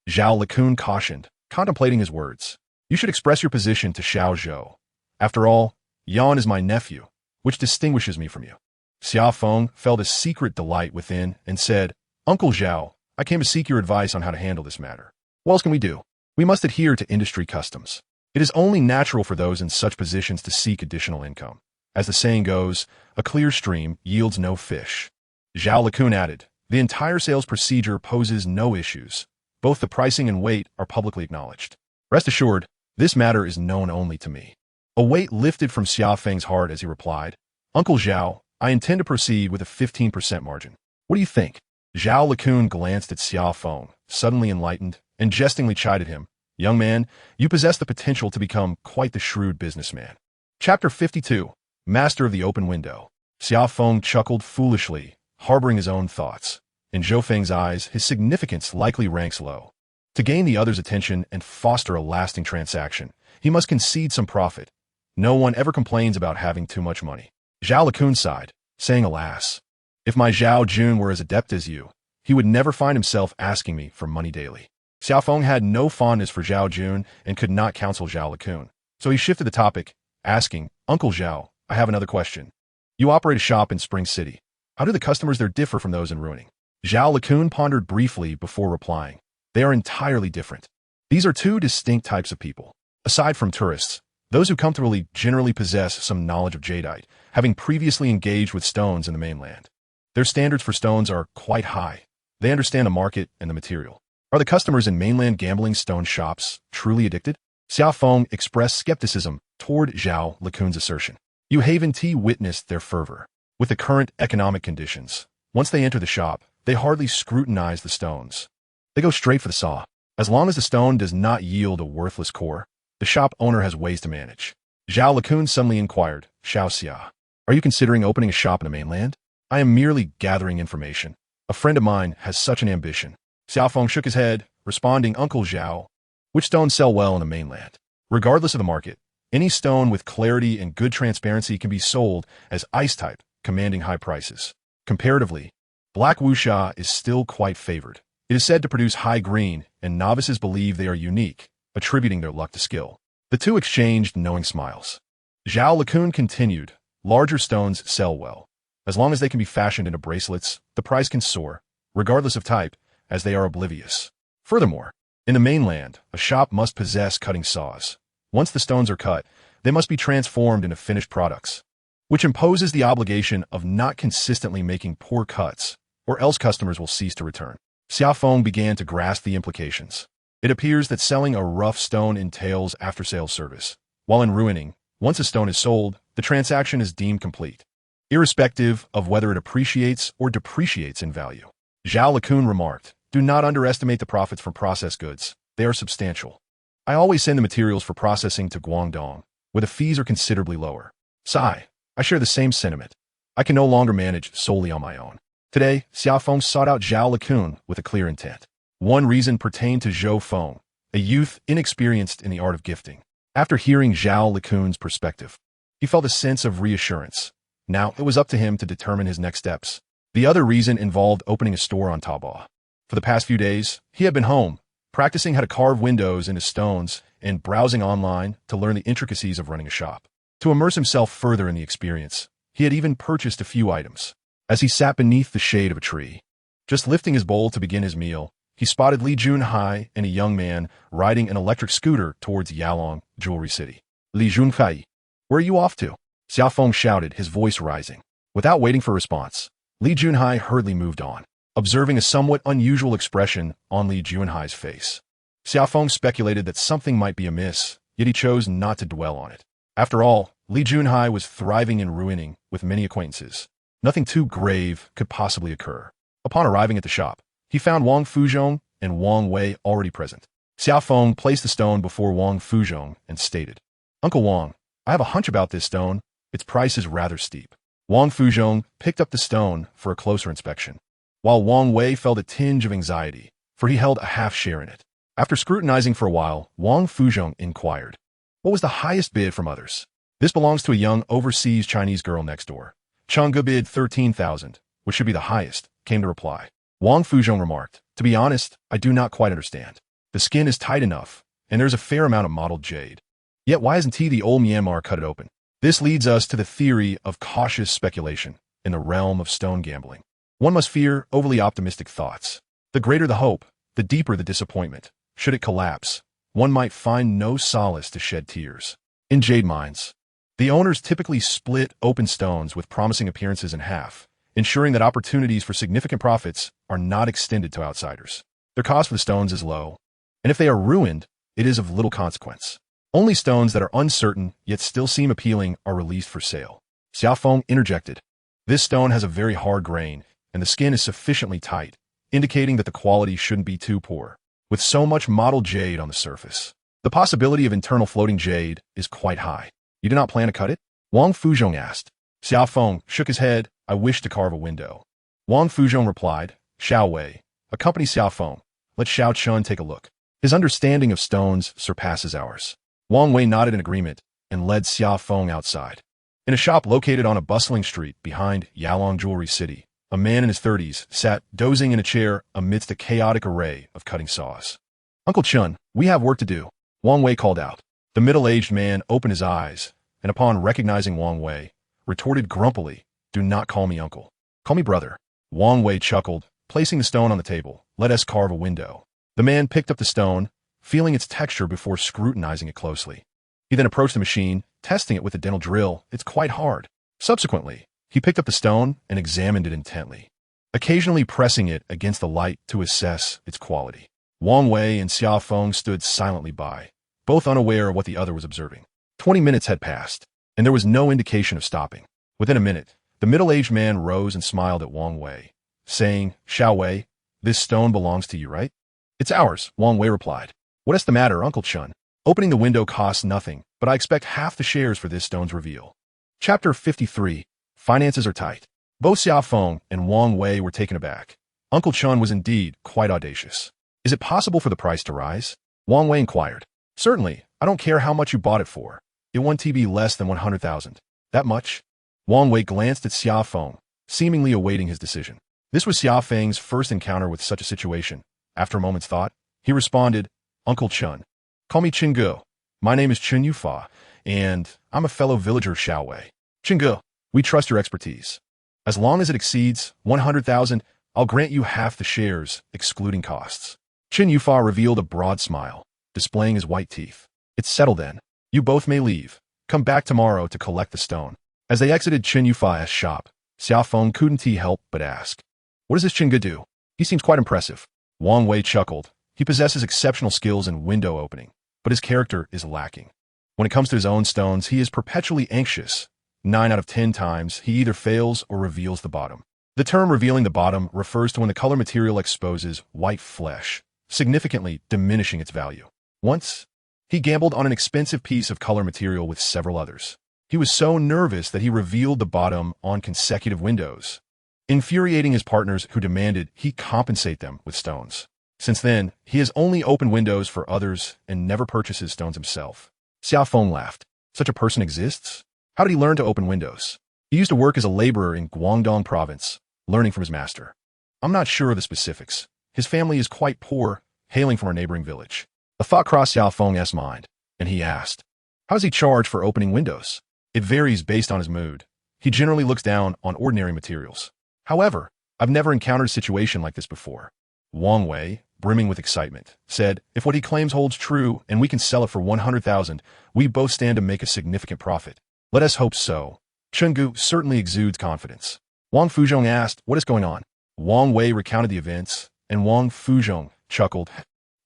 Zhao Likun cautioned, contemplating his words. "You should express your position to Xiao Zhou. After all, Yan is my nephew, which distinguishes me from you." Xia Feng felt a secret delight within and said, "Uncle Zhao, I came to seek your advice on how to handle this matter." What else can we do? We must adhere to industry customs. It is only natural for those in such positions to seek additional income. As the saying goes, a clear stream yields no fish. Zhao Likun added, the entire sales procedure poses no issues. Both the pricing and weight are publicly acknowledged. Rest assured, this matter is known only to me. A weight lifted from Xia Feng's heart as he replied, Uncle Zhao, I intend to proceed with a 15% margin. What do you think? Zhao Likun glanced at Xia Feng, suddenly enlightened, and jestingly chided him. Young man, you possess the potential to become quite the shrewd businessman. Chapter 52, Master of the Open Window. Xia Feng chuckled foolishly, harboring his own thoughts. In Zhou Feng's eyes, his significance likely ranks low. To gain the other's attention and foster a lasting transaction, he must concede some profit. No one ever complains about having too much money. Zhao Likun sighed, saying, alas, if my Zhao Jun were as adept as you, he would never find himself asking me for money daily. Xia Feng had no fondness for Zhao Jun and could not counsel Zhao Likun, so he shifted the topic, asking, Uncle Zhao, I have another question. You operate a shop in Spring City. How do the customers there differ from those in Ruining? Zhao Likun pondered briefly before replying. They are entirely different. These are two distinct types of people. Aside from tourists, those who come to Relic generally possess some knowledge of jadeite, having previously engaged with stones in the mainland. Their standards for stones are quite high. They understand the market and the material. Are the customers in mainland gambling stone shops truly addicted? Xia Feng expressed skepticism toward Zhao Likun's assertion. Yu Haven Tea witnessed their fervor. With the current economic conditions, once they enter the shop, they hardly scrutinize the stones. They go straight for the saw. As long as the stone does not yield a worthless core, the shop owner has ways to manage. Zhao Likun suddenly inquired, Xiao Xia, are you considering opening a shop in the mainland? I am merely gathering information. A friend of mine has such an ambition. Xia Feng shook his head, responding, Uncle Zhao, which stones sell well in the mainland? Regardless of the market, any stone with clarity and good transparency can be sold as ice type, commanding high prices. Comparatively, black wuxia is still quite favored. It is said to produce high green, and novices believe they are unique, attributing their luck to skill. The two exchanged knowing smiles. Zhao Likun continued, larger stones sell well. As long as they can be fashioned into bracelets, the price can soar, regardless of type, as they are oblivious. Furthermore, in the mainland, a shop must possess cutting saws. Once the stones are cut, they must be transformed into finished products, which imposes the obligation of not consistently making poor cuts, or else customers will cease to return. Xia Feng began to grasp the implications. It appears that selling a rough stone entails after-sales service, while in Ruining, once a stone is sold, the transaction is deemed complete, irrespective of whether it appreciates or depreciates in value. Zhao Likun remarked, do not underestimate the profits from processed goods. They are substantial. I always send the materials for processing to Guangdong, where the fees are considerably lower. Sigh, I share the same sentiment. I can no longer manage solely on my own. Today, Xia Feng sought out Zhao Likun with a clear intent. One reason pertained to Zhou Feng, a youth inexperienced in the art of gifting. After hearing Zhao Likun's perspective, he felt a sense of reassurance. Now it was up to him to determine his next steps. The other reason involved opening a store on Taobao. For the past few days, he had been home, practicing how to carve windows into stones and browsing online to learn the intricacies of running a shop. To immerse himself further in the experience, he had even purchased a few items. As he sat beneath the shade of a tree, just lifting his bowl to begin his meal, he spotted Li Junhai and a young man riding an electric scooter towards Yalong, Jewelry City. Li Junhai, where are you off to? Xia Feng shouted, his voice rising. Without waiting for a response, Li Junhai hurriedly moved on, observing a somewhat unusual expression on Li Junhai's face. Xia Feng speculated that something might be amiss, yet he chose not to dwell on it. After all, Li Junhai was thriving in Ruining with many acquaintances. Nothing too grave could possibly occur. Upon arriving at the shop, he found Wang Fuzhong and Wang Wei already present. Xia Feng placed the stone before Wang Fuzhong and stated, Uncle Wang, I have a hunch about this stone. Its price is rather steep. Wang Fuzhong picked up the stone for a closer inspection, while Wang Wei felt a tinge of anxiety, for he held a half share in it. After scrutinizing for a while, Wang Fuzhong inquired, what was the highest bid from others? This belongs to a young overseas Chinese girl next door. Changge bid 13,000, which should be the highest, came to reply. Wang Fuzhong remarked, to be honest, I do not quite understand. The skin is tight enough, and there's a fair amount of mottled jade. Yet why hasn't he the old Myanmar cut it open? This leads us to the theory of cautious speculation in the realm of stone gambling. One must fear overly optimistic thoughts. The greater the hope, the deeper the disappointment. should it collapse, one might find no solace to shed tears. In jade mines, the owners typically split open stones with promising appearances in half, ensuring that opportunities for significant profits are not extended to outsiders. Their cost for the stones is low, and if they are ruined, it is of little consequence. Only stones that are uncertain yet still seem appealing are released for sale. Xia Feng interjected. This stone has a very hard grain, and the skin is sufficiently tight, indicating that the quality shouldn't be too poor. With so much model jade on the surface, the possibility of internal floating jade is quite high. You do not plan to cut it? Wang Fuzhong asked. Xia Feng shook his head. I wish to carve a window. Wang Fuzhong replied, Xiao Wei, accompany Xia Feng. Let Xiao Chun take a look. His understanding of stones surpasses ours. Wang Wei nodded in agreement and led Xia Feng outside. In a shop located on a bustling street behind Yalong Jewelry City, a man in his 30s sat dozing in a chair amidst a chaotic array of cutting saws. Uncle Chun, we have work to do, Wang Wei called out. The middle-aged man opened his eyes, and upon recognizing Wang Wei, retorted grumpily, Do not call me uncle. Call me brother. Wang Wei chuckled, placing the stone on the table. Let us carve a window. The man picked up the stone, feeling its texture before scrutinizing it closely. He then approached the machine, testing it with a dental drill. It's quite hard. Subsequently, he picked up the stone and examined it intently, occasionally pressing it against the light to assess its quality. Wang Wei and Xia Feng stood silently by, both unaware of what the other was observing. 20 minutes had passed, and there was no indication of stopping. Within a minute, the middle-aged man rose and smiled at Wang Wei, saying, Xiao Wei, this stone belongs to you, right? It's ours, Wang Wei replied. What is the matter, Uncle Chun? Opening the window costs nothing, but I expect half the shares for this stone's reveal. Chapter 53. Finances are tight. Both Xia Feng and Wang Wei were taken aback. Uncle Chun was indeed quite audacious. Is it possible for the price to rise? Wang Wei inquired. Certainly, I don't care how much you bought it for. It won't be less than 100,000. That much? Wang Wei glanced at Xia Feng, seemingly awaiting his decision. This was Xia Feng's first encounter with such a situation. After a moment's thought, he responded, Uncle Chun. Call me Chingu. My name is Chun Yufa, and I'm a fellow villager of Xiao Wei. Chingu, we trust your expertise. As long as it exceeds 100,000, I'll grant you half the shares, excluding costs. Chin Yufa revealed a broad smile, displaying his white teeth. It's settled then. You both may leave. Come back tomorrow to collect the stone. As they exited Chin Yufa's shop, Xia Feng couldn't help but ask, What does this Chingu do? He seems quite impressive. Wang Wei chuckled. He possesses exceptional skills in window opening, but his character is lacking. When it comes to his own stones, he is perpetually anxious. 9 out of 10 times, he either fails or reveals the bottom. The term revealing the bottom refers to when the color material exposes white flesh, significantly diminishing its value. Once, he gambled on an expensive piece of color material with several others. He was so nervous that he revealed the bottom on consecutive windows, infuriating his partners who demanded he compensate them with stones. Since then, he has only opened windows for others and never purchases stones himself. Xia Feng laughed. Such a person exists? How did he learn to open windows? He used to work as a laborer in Guangdong province, learning from his master. I'm not sure of the specifics. His family is quite poor, hailing from our neighboring village. A thought crossed Xia Feng's mind, and he asked, How does he charge for opening windows? It varies based on his mood. He generally looks down on ordinary materials. However, I've never encountered a situation like this before. Wang Wei, brimming with excitement, said, If what he claims holds true and we can sell it for 100,000, we both stand to make a significant profit. Let us hope so. Chungu certainly exudes confidence. Wang Fuzhong asked, What is going on? Wang Wei recounted the events, and Wang Fuzhong chuckled.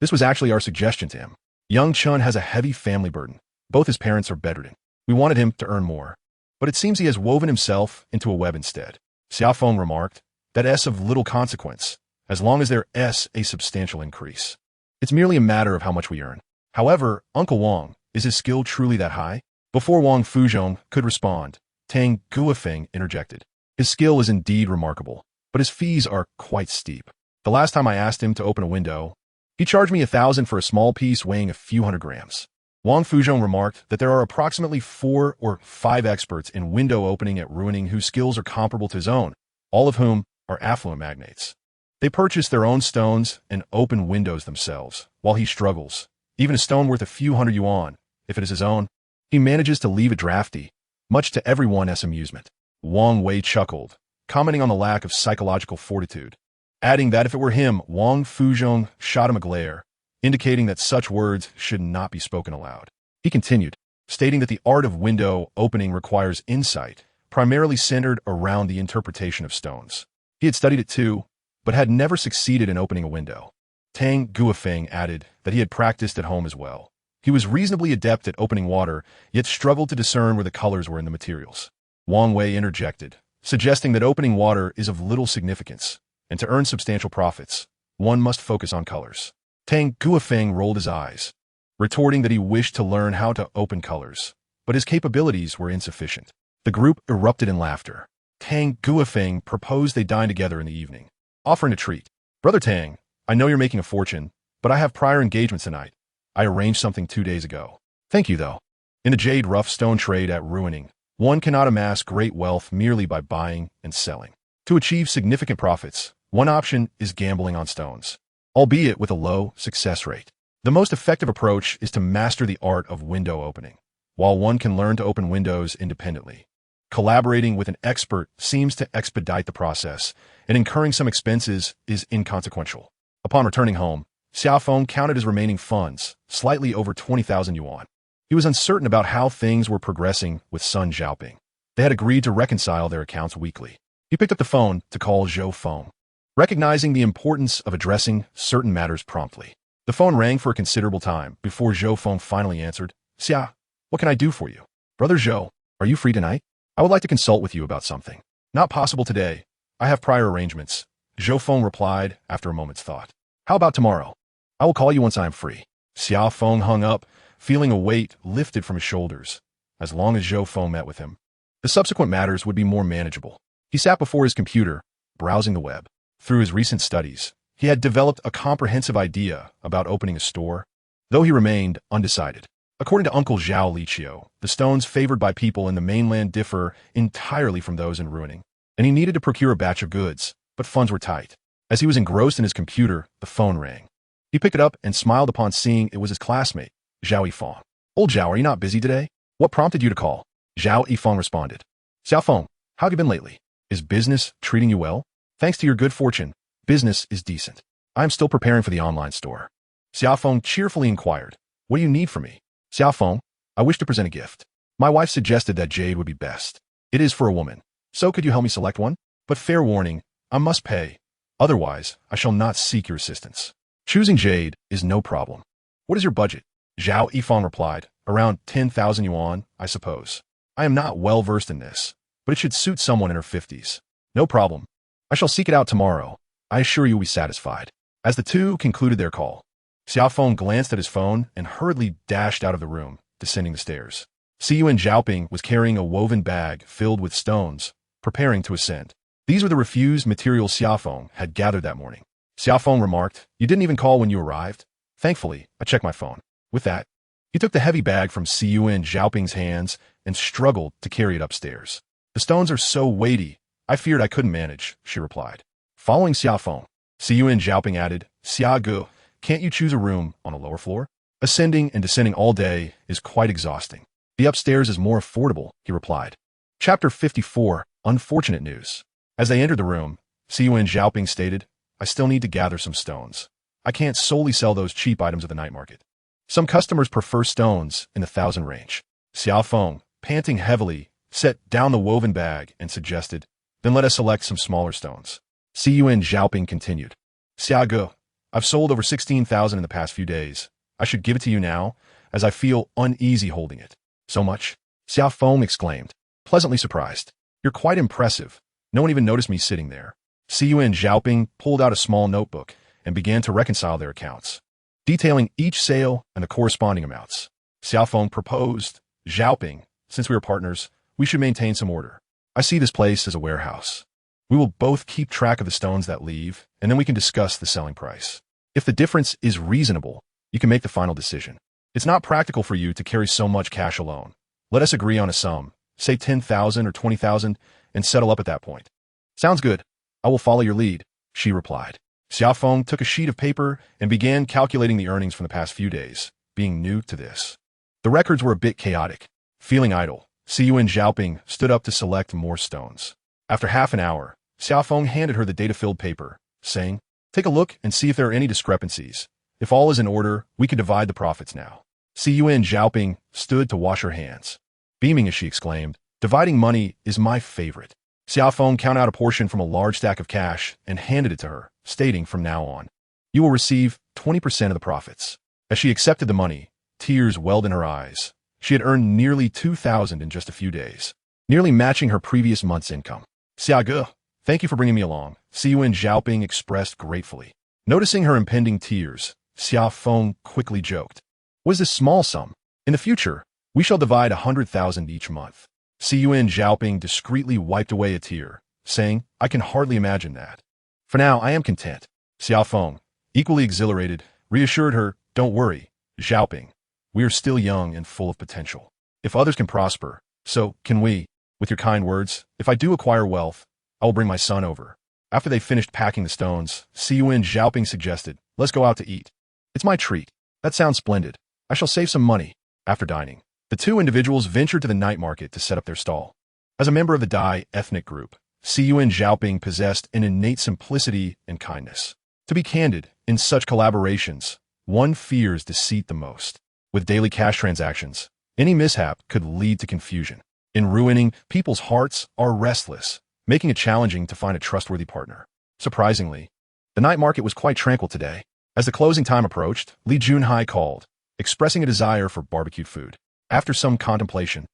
This was actually our suggestion to him. Young Chun has a heavy family burden. Both his parents are bedridden. We wanted him to earn more. But it seems he has woven himself into a web instead. Xia Feng remarked, That is of little consequence, as long as there is a substantial increase. It's merely a matter of how much we earn. However, Uncle Wang, is his skill truly that high? Before Wang Fuzhong could respond, Tang Guofeng interjected. His skill is indeed remarkable, but his fees are quite steep. The last time I asked him to open a window, he charged me 1,000 for a small piece weighing a few hundred grams. Wang Fuzhong remarked that there are approximately 4 or 5 experts in window opening at ruining whose skills are comparable to his own, all of whom are affluent magnates. They purchase their own stones and open windows themselves, while he struggles. Even a stone worth a few hundred yuan, if it is his own, he manages to leave it drafty, much to everyone's amusement. Wang Wei chuckled, commenting on the lack of psychological fortitude, adding that if it were him, Wang Fuzhong shot him a glare, indicating that such words should not be spoken aloud. He continued, stating that the art of window opening requires insight, primarily centered around the interpretation of stones. He had studied it too, but had never succeeded in opening a window. Xia Feng added that he had practiced at home as well. He was reasonably adept at opening water, yet struggled to discern where the colors were in the materials. Wang Wei interjected, suggesting that opening water is of little significance, and to earn substantial profits, one must focus on colors. Xia Feng rolled his eyes, retorting that he wished to learn how to open colors, but his capabilities were insufficient. The group erupted in laughter. Xia Feng proposed they dine together in the evening, offering a treat. "Brother Tang, I know you're making a fortune, but I have prior engagements tonight. I arranged something 2 days ago." "Thank you, though." In the jade rough stone trade at Ruining, one cannot amass great wealth merely by buying and selling. To achieve significant profits, one option is gambling on stones, albeit with a low success rate. The most effective approach is to master the art of window opening. While one can learn to open windows independently, collaborating with an expert seems to expedite the process, and incurring some expenses is inconsequential. Upon returning home, Xia Feng counted his remaining funds, slightly over 20,000 yuan. He was uncertain about how things were progressing with Sun Xiaoping. They had agreed to reconcile their accounts weekly. He picked up the phone to call Xia Feng, recognizing the importance of addressing certain matters promptly. The phone rang for a considerable time before Xia Feng finally answered. "Xia, what can I do for you?" "Brother Zhou, are you free tonight? I would like to consult with you about something." "Not possible today. I have prior arrangements," Xia Feng replied after a moment's thought. "How about tomorrow? I will call you once I am free." Xia Feng hung up, feeling a weight lifted from his shoulders. As long as Xia Feng met with him, the subsequent matters would be more manageable. He sat before his computer, browsing the web. Through his recent studies, he had developed a comprehensive idea about opening a store, though he remained undecided. According to Uncle Zhao Liqiu, the stones favored by people in the mainland differ entirely from those in Ruining, and he needed to procure a batch of goods, but funds were tight. As he was engrossed in his computer, the phone rang. He picked it up and smiled upon seeing it was his classmate, Zhao Yifeng. "Old Zhao, are you not busy today? What prompted you to call?" Zhao Yifeng responded. "Xia Feng, how have you been lately? Is business treating you well?" "Thanks to your good fortune, business is decent. I am still preparing for the online store." Xia Feng cheerfully inquired, "What do you need from me?" "Xia Feng, I wish to present a gift. My wife suggested that jade would be best. It is for a woman. So could you help me select one? But fair warning, I must pay. Otherwise, I shall not seek your assistance." "Choosing jade is no problem. What is your budget?" Zhao Yifeng replied, "Around 10,000 yuan, I suppose. I am not well versed in this, but it should suit someone in her 50s. "No problem. I shall seek it out tomorrow. I assure you will be satisfied." As the two concluded their call, Xia Feng glanced at his phone and hurriedly dashed out of the room, descending the stairs. Xiyuan Zhaoping was carrying a woven bag filled with stones, preparing to ascend. These were the refused materials Xia Feng had gathered that morning. Xia Feng remarked, "You didn't even call when you arrived?" "Thankfully, I checked my phone." With that, he took the heavy bag from Xiyuan Zhaoping's hands and struggled to carry it upstairs. "The stones are so weighty, I feared I couldn't manage," she replied. Following Xia Feng, Xiyuan Zhaoping added, "Xia Gu, can't you choose a room on a lower floor? Ascending and descending all day is quite exhausting." "The upstairs is more affordable," he replied. Chapter 54, Unfortunate News. As they entered the room, Xiyuan Zhaoping stated, "I still need to gather some stones. I can't solely sell those cheap items of the night market. Some customers prefer stones in the 1,000 range." Xia Feng, panting heavily, set down the woven bag and suggested, "Then let us select some smaller stones." Xiyuan Zhaoping continued, "Xia Gu, I've sold over 16,000 in the past few days. I should give it to you now, as I feel uneasy holding it." "So much?" Xia Feng exclaimed, pleasantly surprised. "You're quite impressive. No one even noticed me sitting there." Xiyuan Zhaoping pulled out a small notebook and began to reconcile their accounts, detailing each sale and the corresponding amounts. Xia Feng proposed, "Zhaoping, since we are partners, we should maintain some order. I see this place as a warehouse. We will both keep track of the stones that leave, and then we can discuss the selling price. If the difference is reasonable, you can make the final decision. It's not practical for you to carry so much cash alone. Let us agree on a sum, say 10,000 or 20,000, and settle up at that point." "Sounds good. I will follow your lead," she replied. Xia Feng took a sheet of paper and began calculating the earnings from the past few days, being new to this. The records were a bit chaotic. Feeling idle, Xiyuan Zhaoping stood up to select more stones. After half an hour, Xia Feng handed her the data-filled paper, saying, "Take a look and see if there are any discrepancies, If all is in order, we could divide the profits now. Si Yuan Zhaoping stood to wash her hands. Beaming as she exclaimed, "Dividing money is my favorite." Xia Feng counted out a portion from a large stack of cash and handed it to her, stating from now on, "You will receive 20% of the profits." As she accepted the money, tears welled in her eyes. She had earned nearly 2,000 in just a few days, nearly matching her previous month's income. "Xia Ge, thank you for bringing me along," Si Yuan Zhaoping expressed gratefully. Noticing her impending tears, Xia Feng quickly joked, "What is this small sum? In the future, we shall divide 100,000 each month." Si Yuan Zhaoping discreetly wiped away a tear, saying, "I can hardly imagine that. For now, I am content." Xia Feng, equally exhilarated, reassured her, "Don't worry, Zhaoping. We are still young and full of potential. If others can prosper, so can we. With your kind words, if I do acquire wealth, I will bring my son over." After they finished packing the stones, Si Yuan Zhaoping suggested, "Let's go out to eat." "It's my treat." "That sounds splendid. I shall save some money." After dining, the two individuals ventured to the night market to set up their stall. As a member of the Dai ethnic group, Si Yuan Zhaoping possessed an innate simplicity and kindness. To be candid, in such collaborations, one fears deceit the most. With daily cash transactions, any mishap could lead to confusion. In ruining, people's hearts are restless, making it challenging to find a trustworthy partner. Surprisingly, the night market was quite tranquil today. As the closing time approached, Li Junhai called, expressing a desire for barbecued food. After some contemplation,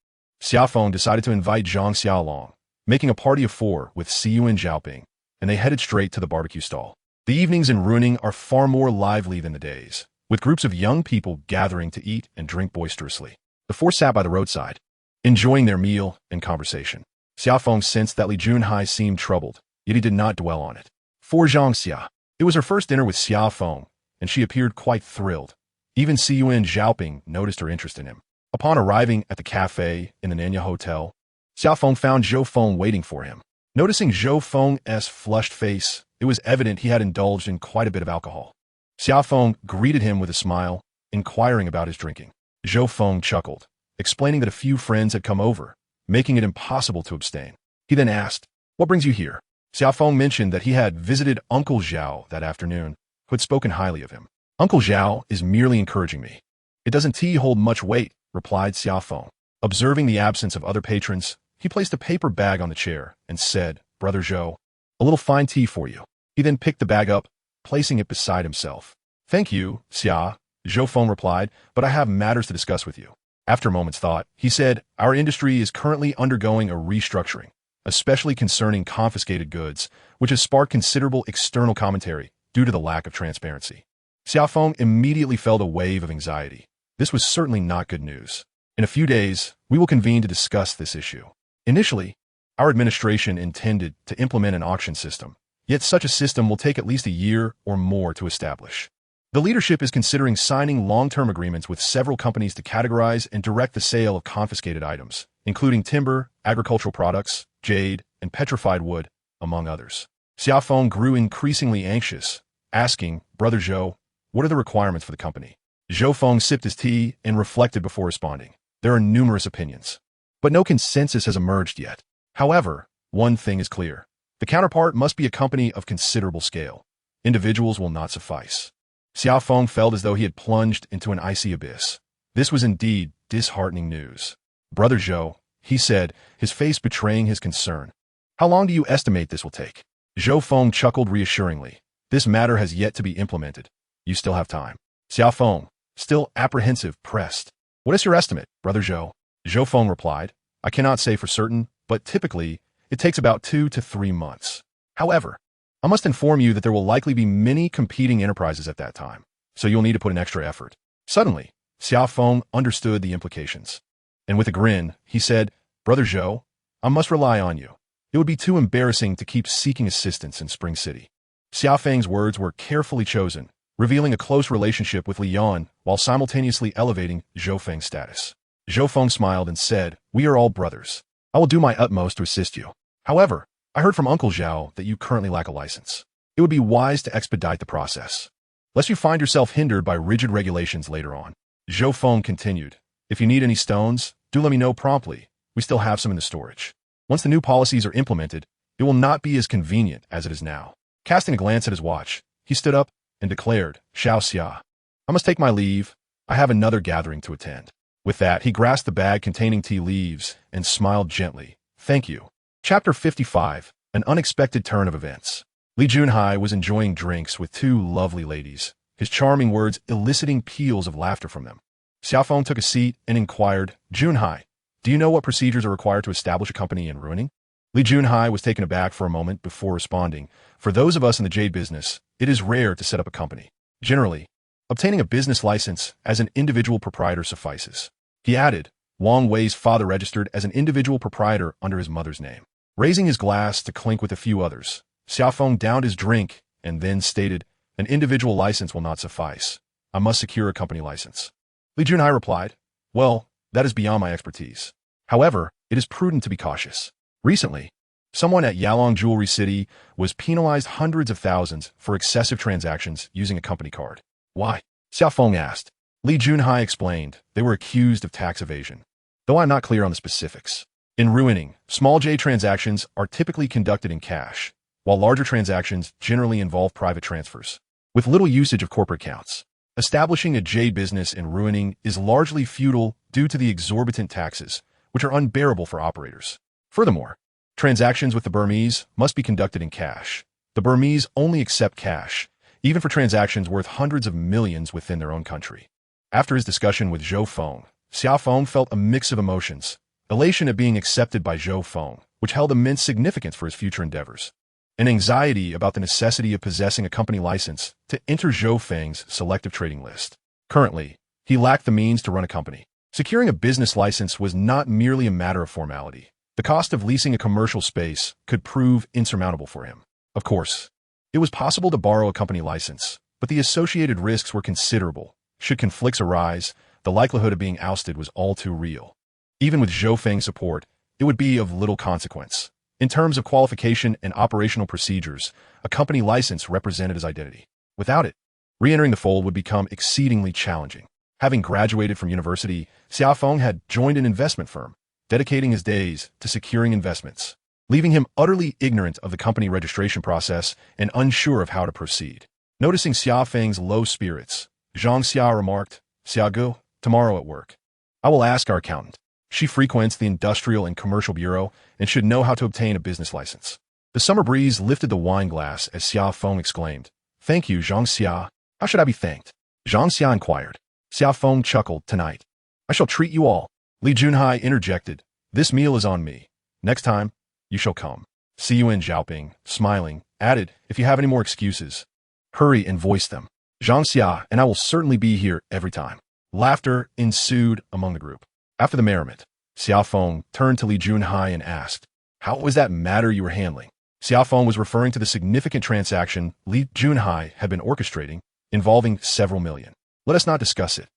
Xia Feng decided to invite Zhang Xia along, making a party of 4 with Si Yuan Zhaoping, and they headed straight to the barbecue stall. The evenings in Ruining are far more lively than the days, with groups of young people gathering to eat and drink boisterously. The 4 sat by the roadside, enjoying their meal and conversation. Xia Feng sensed that Li Junhai seemed troubled, yet he did not dwell on it. For Zhang Xia, it was her first dinner with Xia Feng, and she appeared quite thrilled. Even Si Yuan Zhaoping noticed her interest in him. Upon arriving at the cafe in the Nanya Hotel, Xia Feng found Zhou Feng waiting for him. Noticing Zhou Feng's flushed face, it was evident he had indulged in quite a bit of alcohol. Xia Feng greeted him with a smile, inquiring about his drinking. Zhou Feng chuckled, explaining that a few friends had come over, making it impossible to abstain. He then asked, "What brings you here?" Xia Feng mentioned that he had visited Uncle Zhao that afternoon, who had spoken highly of him. "Uncle Zhao is merely encouraging me. It doesn't hold much weight," replied Xia Feng. Observing the absence of other patrons, he placed a paper bag on the chair and said, "Brother Zhou, a little fine tea for you." He then picked the bag up, placing it beside himself. "Thank you, Xia," Zhou Feng replied, "but I have matters to discuss with you." After a moment's thought, he said, "Our industry is currently undergoing a restructuring, especially concerning confiscated goods, which has sparked considerable external commentary due to the lack of transparency." Xia Feng immediately felt a wave of anxiety. This was certainly not good news. "In a few days, we will convene to discuss this issue. Initially, our administration intended to implement an auction system, yet such a system will take at least a year or more to establish. The leadership is considering signing long-term agreements with several companies to categorize and direct the sale of confiscated items, including timber, agricultural products, jade, and petrified wood, among others." Xia Feng grew increasingly anxious, asking, "Brother Zhou, what are the requirements for the company?" Zhou Feng sipped his tea and reflected before responding. "There are numerous opinions, but no consensus has emerged yet. However, one thing is clear. The counterpart must be a company of considerable scale. Individuals will not suffice." Xia Feng felt as though he had plunged into an icy abyss. This was indeed disheartening news. "Brother Zhou," he said, his face betraying his concern, "how long do you estimate this will take?" Zhou Feng chuckled reassuringly. "This matter has yet to be implemented. You still have time." Xia Feng, still apprehensive, pressed, "What is your estimate, Brother Zhou?" Zhou Feng replied, "I cannot say for certain, but typically, it takes about 2 to 3 months. However, I must inform you that there will likely be many competing enterprises at that time, so you'll need to put in extra effort." Suddenly, Xia Feng understood the implications. And with a grin, he said, "Brother Zhou, I must rely on you. It would be too embarrassing to keep seeking assistance in Spring City." Xia Feng's words were carefully chosen, revealing a close relationship with Li Yan while simultaneously elevating Zhou Feng's status. Zhou Feng smiled and said, "We are all brothers. I will do my utmost to assist you. However, I heard from Uncle Zhao that you currently lack a license. It would be wise to expedite the process, lest you find yourself hindered by rigid regulations later on." Zhou Feng continued, "If you need any stones, do let me know promptly. We still have some in the storage. Once the new policies are implemented, it will not be as convenient as it is now." Casting a glance at his watch, he stood up and declared, "Xiao Xia, I must take my leave. I have another gathering to attend. With that, he grasped the bag containing tea leaves and smiled gently. Thank you. Chapter 55. An unexpected turn of events. Li Junhai was enjoying drinks with two lovely ladies, his charming words eliciting peals of laughter from them. Xia Feng took a seat and inquired, Junhai, do you know what procedures are required to establish a company in ruining? Li Junhai was taken aback for a moment before responding. For those of us in the jade business, it is rare to set up a company. Generally, obtaining a business license as an individual proprietor suffices. He added, Wang Wei's father registered as an individual proprietor under his mother's name. Raising his glass to clink with a few others, Xia Feng downed his drink and then stated, an individual license will not suffice. I must secure a company license. Li Junhai replied, well, that is beyond my expertise. However, it is prudent to be cautious. Recently, someone at Yalong Jewelry City was penalized hundreds of thousands for excessive transactions using a company card. Why? Xia Feng asked. Li Junhai explained they were accused of tax evasion, though I'm not clear on the specifics. In ruining, small jade transactions are typically conducted in cash, while larger transactions generally involve private transfers. With little usage of corporate accounts, establishing a jade business in ruining is largely futile due to the exorbitant taxes, which are unbearable for operators. Furthermore, transactions with the Burmese must be conducted in cash. The Burmese only accept cash, even for transactions worth hundreds of millions within their own country. After his discussion with Zhou Feng, Xia Feng felt a mix of emotions, elation at being accepted by Zhou Feng, which held immense significance for his future endeavors, and anxiety about the necessity of possessing a company license to enter Zhou Feng's selective trading list. Currently, he lacked the means to run a company. Securing a business license was not merely a matter of formality. The cost of leasing a commercial space could prove insurmountable for him. Of course, it was possible to borrow a company license, but the associated risks were considerable. Should conflicts arise, the likelihood of being ousted was all too real. Even with Zhou Feng's support, it would be of little consequence. In terms of qualification and operational procedures, a company license represented his identity. Without it, re-entering the fold would become exceedingly challenging. Having graduated from university, Xia Feng had joined an investment firm, dedicating his days to securing investments, leaving him utterly ignorant of the company registration process and unsure of how to proceed. Noticing Xia Feng's low spirits, Zhang Xia remarked, Xiagu, tomorrow at work, I will ask our accountant. She frequents the Industrial and Commercial Bureau and should know how to obtain a business license. The summer breeze lifted the wine glass as Xia Feng exclaimed, Thank you, Zhang Xia. How should I be thanked? Zhang Xia inquired. Xia Feng chuckled, Tonight, I shall treat you all. Li Junhai interjected, This meal is on me. Next time, you shall come. Siyuan Zhaoping, smiling, added, If you have any more excuses, hurry and voice them. Zhang Xia and I will certainly be here every time. Laughter ensued among the group. After the merriment, Xia Feng turned to Li Junhai and asked, How was that matter you were handling? Xia Feng was referring to the significant transaction Li Junhai had been orchestrating, involving several million. Let us not discuss it.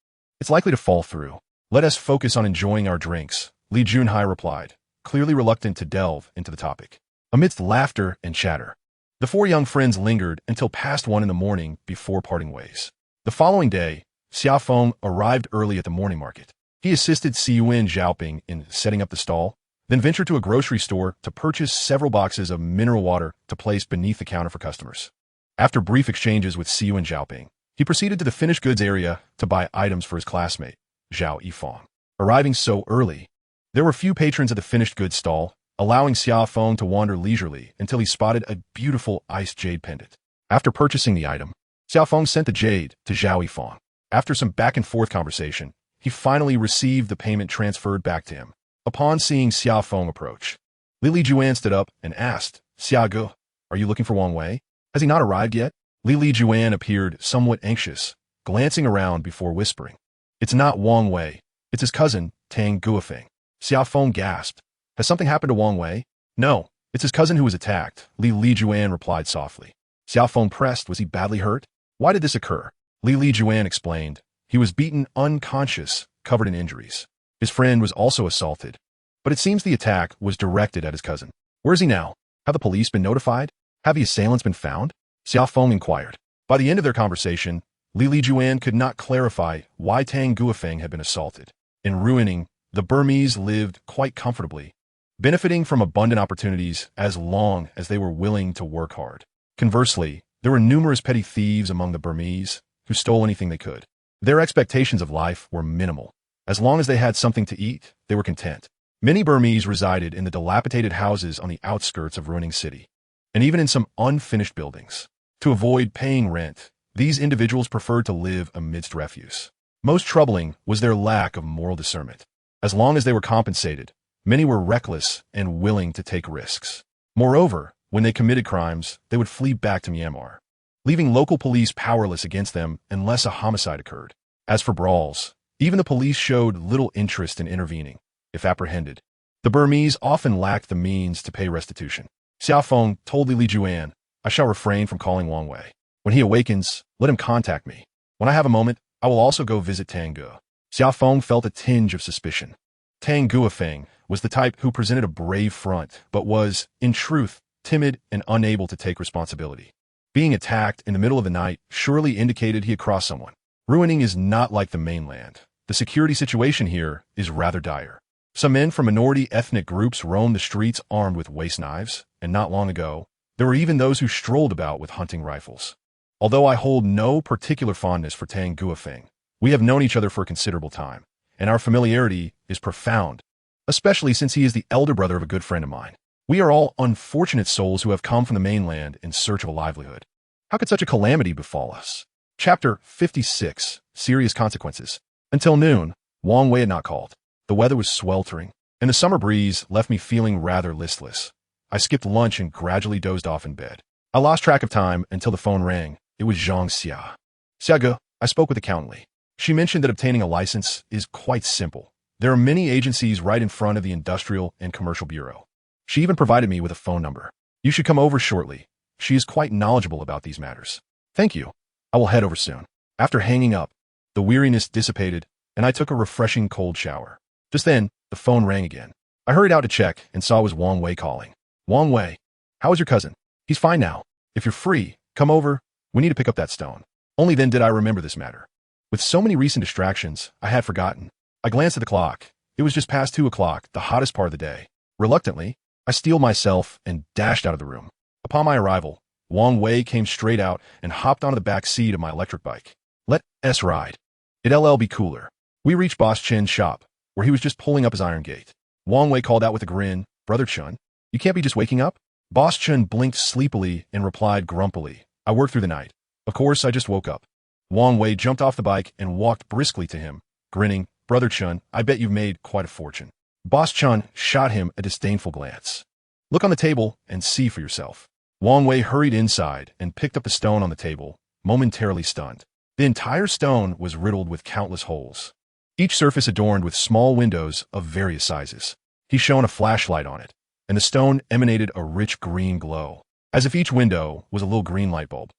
It's likely to fall through. Let us focus on enjoying our drinks, Li Junhai replied, clearly reluctant to delve into the topic. Amidst laughter and chatter, the four young friends lingered until past 1 in the morning before parting ways. The following day, Xia Feng arrived early at the morning market. He assisted Siyuan Zhaoping in setting up the stall, then ventured to a grocery store to purchase several boxes of mineral water to place beneath the counter for customers. After brief exchanges with Siyuan Zhaoping, he proceeded to the finished goods area to buy items for his classmate, Zhao Yifeng. Arriving so early, there were few patrons at the finished goods stall, allowing Xia Feng to wander leisurely until he spotted a beautiful iced jade pendant. After purchasing the item, Xia Feng sent the jade to Zhao Yifeng. After some back-and-forth conversation, he finally received the payment transferred back to him. Upon seeing Xia Feng approach, Li Juan stood up and asked, Xiagu, are you looking for Wang Wei? Has he not arrived yet? Li Juan appeared somewhat anxious, glancing around before whispering, It's not Wang Wei. It's his cousin, Tang Guofeng. Xia Feng gasped. Has something happened to Wang Wei? No, it's his cousin who was attacked, Li Juan replied softly. Xia Feng pressed, was he badly hurt? Why did this occur? Li Juan explained. He was beaten unconscious, covered in injuries. His friend was also assaulted, but it seems the attack was directed at his cousin. Where is he now? Have the police been notified? Have the assailants been found? Xia Feng inquired. By the end of their conversation, Li Juan could not clarify why Tang Guofeng had been assaulted. In ruining, the Burmese lived quite comfortably, benefiting from abundant opportunities as long as they were willing to work hard. Conversely, there were numerous petty thieves among the Burmese who stole anything they could. Their expectations of life were minimal. As long as they had something to eat, they were content. Many Burmese resided in the dilapidated houses on the outskirts of ruining city, and even in some unfinished buildings. To avoid paying rent, these individuals preferred to live amidst refuse. Most troubling was their lack of moral discernment. As long as they were compensated, many were reckless and willing to take risks. Moreover, when they committed crimes, they would flee back to Myanmar, leaving local police powerless against them unless a homicide occurred. As for brawls, even the police showed little interest in intervening, if apprehended. The Burmese often lacked the means to pay restitution. Xia Feng told Li Juan, "I shall refrain from calling Wang Wei. When he awakens, let him contact me. When I have a moment, I will also go visit Tangu." Xia Feng felt a tinge of suspicion. Xia Feng was the type who presented a brave front, but was, in truth, timid and unable to take responsibility. Being attacked in the middle of the night surely indicated he had crossed someone. Ruining is not like the mainland. The security situation here is rather dire. Some men from minority ethnic groups roam the streets armed with waste knives, and not long ago, there were even those who strolled about with hunting rifles. Although I hold no particular fondness for Xia Feng, we have known each other for a considerable time, and our familiarity is profound, especially since he is the elder brother of a good friend of mine. We are all unfortunate souls who have come from the mainland in search of a livelihood. How could such a calamity befall us? Chapter 56, Serious Consequences. Until noon, Wang Wei had not called. The weather was sweltering, and the summer breeze left me feeling rather listless. I skipped lunch and gradually dozed off in bed. I lost track of time until the phone rang. It was Zhang Xia. "Xiago," I spoke with accountant Li. She mentioned that obtaining a license is quite simple. There are many agencies right in front of the Industrial and Commercial Bureau. She even provided me with a phone number. "You should come over shortly. She is quite knowledgeable about these matters." "Thank you. I will head over soon." After hanging up, the weariness dissipated, and I took a refreshing cold shower. Just then, the phone rang again. I hurried out to check and saw it was Wang Wei calling. "Wang Wei, how is your cousin?" "He's fine now. If you're free, come over. We need to pick up that stone." Only then did I remember this matter. With so many recent distractions, I had forgotten. I glanced at the clock. It was just past 2 o'clock, the hottest part of the day. Reluctantly, I steeled myself and dashed out of the room. Upon my arrival, Wang Wei came straight out and hopped onto the back seat of my electric bike. "Let us ride. It'll be cooler." We reached Boss Chen's shop, where he was just pulling up his iron gate. Wang Wei called out with a grin, "Brother Chun, you can't be just waking up?" Boss Chun blinked sleepily and replied grumpily, "I worked through the night. Of course, I just woke up." Wang Wei jumped off the bike and walked briskly to him, grinning, "Brother Chun, I bet you've made quite a fortune." Boss Chun shot him a disdainful glance. "Look on the table and see for yourself." Wang Wei hurried inside and picked up the stone on the table, momentarily stunned. The entire stone was riddled with countless holes, each surface adorned with small windows of various sizes. He shone a flashlight on it, and the stone emanated a rich green glow, as if each window was a little green light bulb.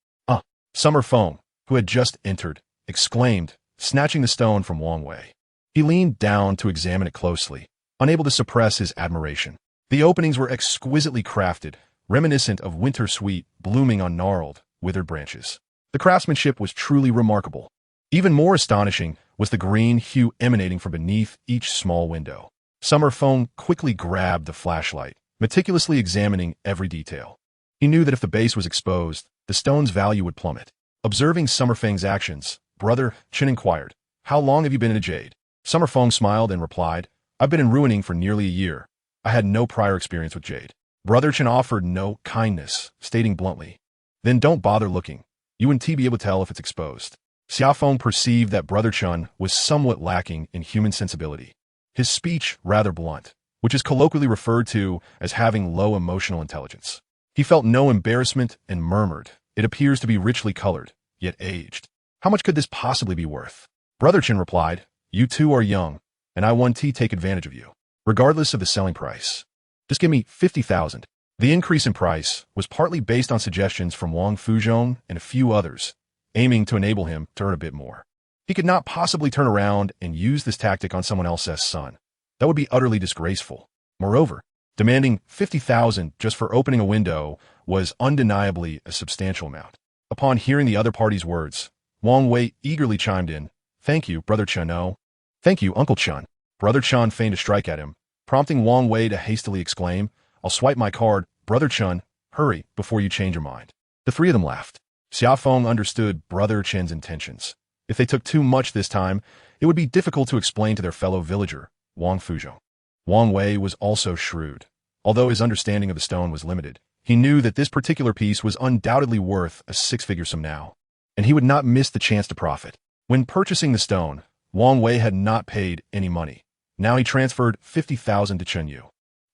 Summer Feng, who had just entered, exclaimed, snatching the stone from Wang Wei. He leaned down to examine it closely, unable to suppress his admiration. The openings were exquisitely crafted, reminiscent of winter sweet blooming on gnarled, withered branches. The craftsmanship was truly remarkable. Even more astonishing was the green hue emanating from beneath each small window. Summer Feng quickly grabbed the flashlight, meticulously examining every detail. He knew that if the base was exposed, the stone's value would plummet. Observing Summer Feng's actions, Brother Chen inquired, "How long have you been in a jade?" Summer Feng smiled and replied, "I've been in ruining for nearly a year. I had no prior experience with jade." Brother Chen offered no kindness, stating bluntly, "Then don't bother looking. You wouldn't be able to tell if it's exposed." Xia Feng perceived that Brother Chen was somewhat lacking in human sensibility. His speech rather blunt, which is colloquially referred to as having low emotional intelligence. He felt no embarrassment and murmured, "It appears to be richly colored, yet aged. How much could this possibly be worth?" Brother Chen replied, "You two are young, and I want to take advantage of you, regardless of the selling price. Just give me 50,000. The increase in price was partly based on suggestions from Wang Fuzhong and a few others, aiming to enable him to earn a bit more. He could not possibly turn around and use this tactic on someone else's son. That would be utterly disgraceful. Moreover, demanding 50,000 just for opening a window was undeniably a substantial amount. Upon hearing the other party's words, Wang Wei eagerly chimed in, "Thank you, Brother Chun. No. Thank you, Uncle Chun." Brother Chun feigned a strike at him, prompting Wang Wei to hastily exclaim, "I'll swipe my card. Brother Chun, hurry before you change your mind." The three of them laughed. Xia Feng understood Brother Chen's intentions. If they took too much this time, it would be difficult to explain to their fellow villager, Wang Fuzhong. Wang Wei was also shrewd. Although his understanding of the stone was limited, he knew that this particular piece was undoubtedly worth a six-figure sum now, and he would not miss the chance to profit. When purchasing the stone, Wang Wei had not paid any money. Now he transferred 50,000 to Chen Yu,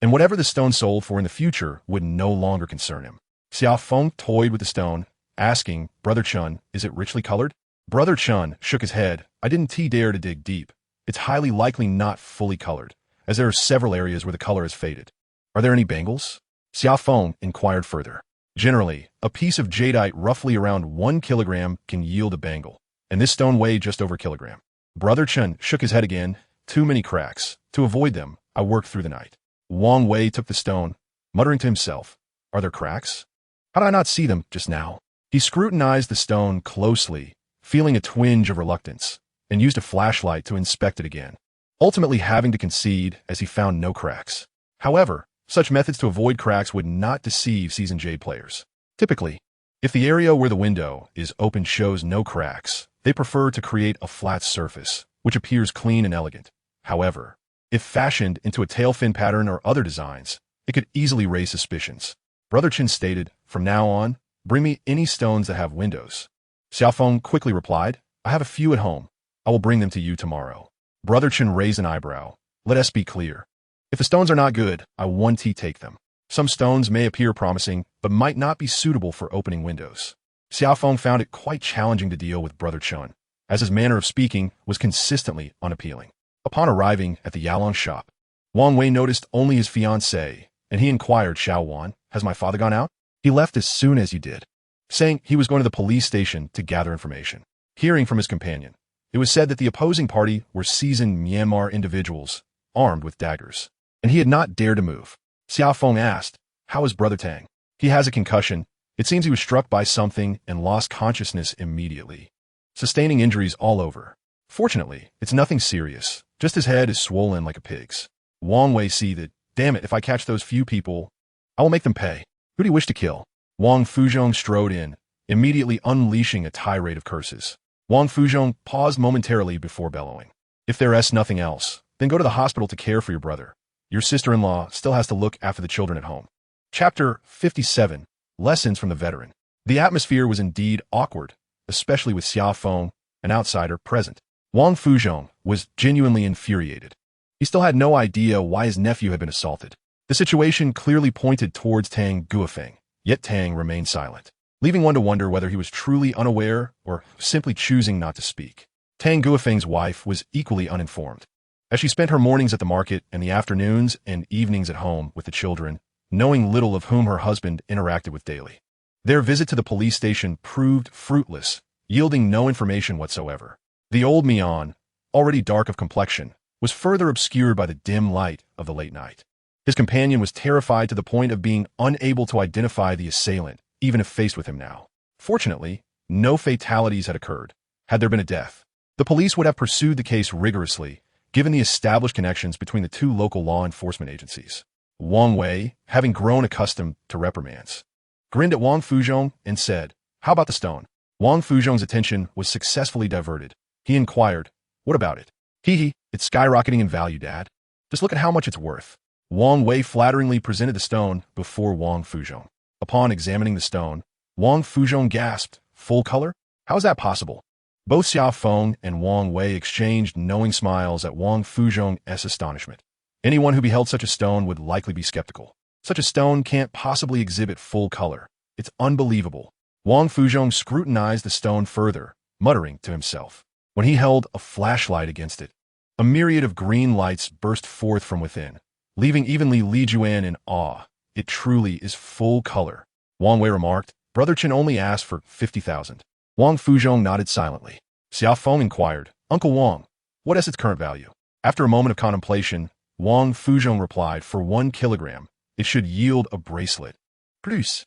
and whatever the stone sold for in the future would no longer concern him. Xia Feng toyed with the stone, asking, "Brother Chun, is it richly colored?" Brother Chun shook his head. "I didn't dare to dig deep. It's highly likely not fully colored, as there are several areas where the color has faded." "Are there any bangles?" Xia Feng inquired further. "Generally, a piece of jadeite roughly around 1 kilogram can yield a bangle, and this stone weighed just over a kilogram." Brother Chun shook his head again. "Too many cracks. To avoid them, I worked through the night." Wang Wei took the stone, muttering to himself, "Are there cracks? How did I not see them just now?" He scrutinized the stone closely, feeling a twinge of reluctance, and used a flashlight to inspect it again, ultimately having to concede as he found no cracks. However, such methods to avoid cracks would not deceive seasoned Jade players. Typically, if the area where the window is open shows no cracks, they prefer to create a flat surface, which appears clean and elegant. However, if fashioned into a tail fin pattern or other designs, it could easily raise suspicions. Brother Chin stated, "From now on, bring me any stones that have windows." Xia Feng quickly replied, "I have a few at home. I will bring them to you tomorrow." Brother Chin raised an eyebrow. "Let us be clear. If the stones are not good, I won't take them. Some stones may appear promising, but might not be suitable for opening windows." Xia Feng found it quite challenging to deal with Brother Chun, as his manner of speaking was consistently unappealing. Upon arriving at the Yalong shop, Wang Wei noticed only his fiancée, and he inquired, "Xiao Wan, has my father gone out?" "He left as soon as you did," saying he was going to the police station to gather information. Hearing from his companion, it was said that the opposing party were seasoned Myanmar individuals, armed with daggers, and he had not dared to move. Xia Feng asked, "How is Brother Tang?" "He has a concussion. It seems he was struck by something and lost consciousness immediately, sustaining injuries all over. Fortunately, it's nothing serious, just his head is swollen like a pig's." Wang Wei seethed. "Damn it, if I catch those few people, I will make them pay. Who do you wish to kill?" Wang Fuzhong strode in, immediately unleashing a tirade of curses. Wang Fuzhong paused momentarily before bellowing, "If there is nothing else, then go to the hospital to care for your brother. Your sister-in-law still has to look after the children at home." Chapter 57. Lessons from the Veteran. The atmosphere was indeed awkward, especially with Xia Feng, an outsider, present. Wang Fuzhong was genuinely infuriated. He still had no idea why his nephew had been assaulted. The situation clearly pointed towards Tang Guofeng, yet Tang remained silent, leaving one to wonder whether he was truly unaware or simply choosing not to speak. Tang Guofeng's wife was equally uninformed, as she spent her mornings at the market and the afternoons and evenings at home with the children, knowing little of whom her husband interacted with daily. Their visit to the police station proved fruitless, yielding no information whatsoever. The old Mian, already dark of complexion, was further obscured by the dim light of the late night. His companion was terrified to the point of being unable to identify the assailant, even if faced with him now. Fortunately, no fatalities had occurred. Had there been a death, the police would have pursued the case rigorously, given the established connections between the two local law enforcement agencies. Wang Wei, having grown accustomed to reprimands, grinned at Wang Fuzhong and said, "How about the stone?" Wang Fuzhong's attention was successfully diverted. He inquired, "What about it?" "Hee, it's skyrocketing in value, Dad. Just look at how much it's worth." Wang Wei flatteringly presented the stone before Wang Fuzhong. Upon examining the stone, Wang Fuzhong gasped, "Full color? How is that possible?" Both Xia Feng and Wang Wei exchanged knowing smiles at Wang Fuzhong's astonishment. Anyone who beheld such a stone would likely be skeptical. Such a stone can't possibly exhibit full color. It's unbelievable. Wang Fuzhong scrutinized the stone further, muttering to himself. When he held a flashlight against it, a myriad of green lights burst forth from within, leaving even Li Juan in awe. "It truly is full color," Wang Wei remarked. "Brother Chen only asked for 50,000. Wang Fuzhong nodded silently. Xia Feng inquired, "Uncle Wang, what is its current value?" After a moment of contemplation, Wang Fuzhong replied, "For 1 kilogram, it should yield a bracelet." "Plus."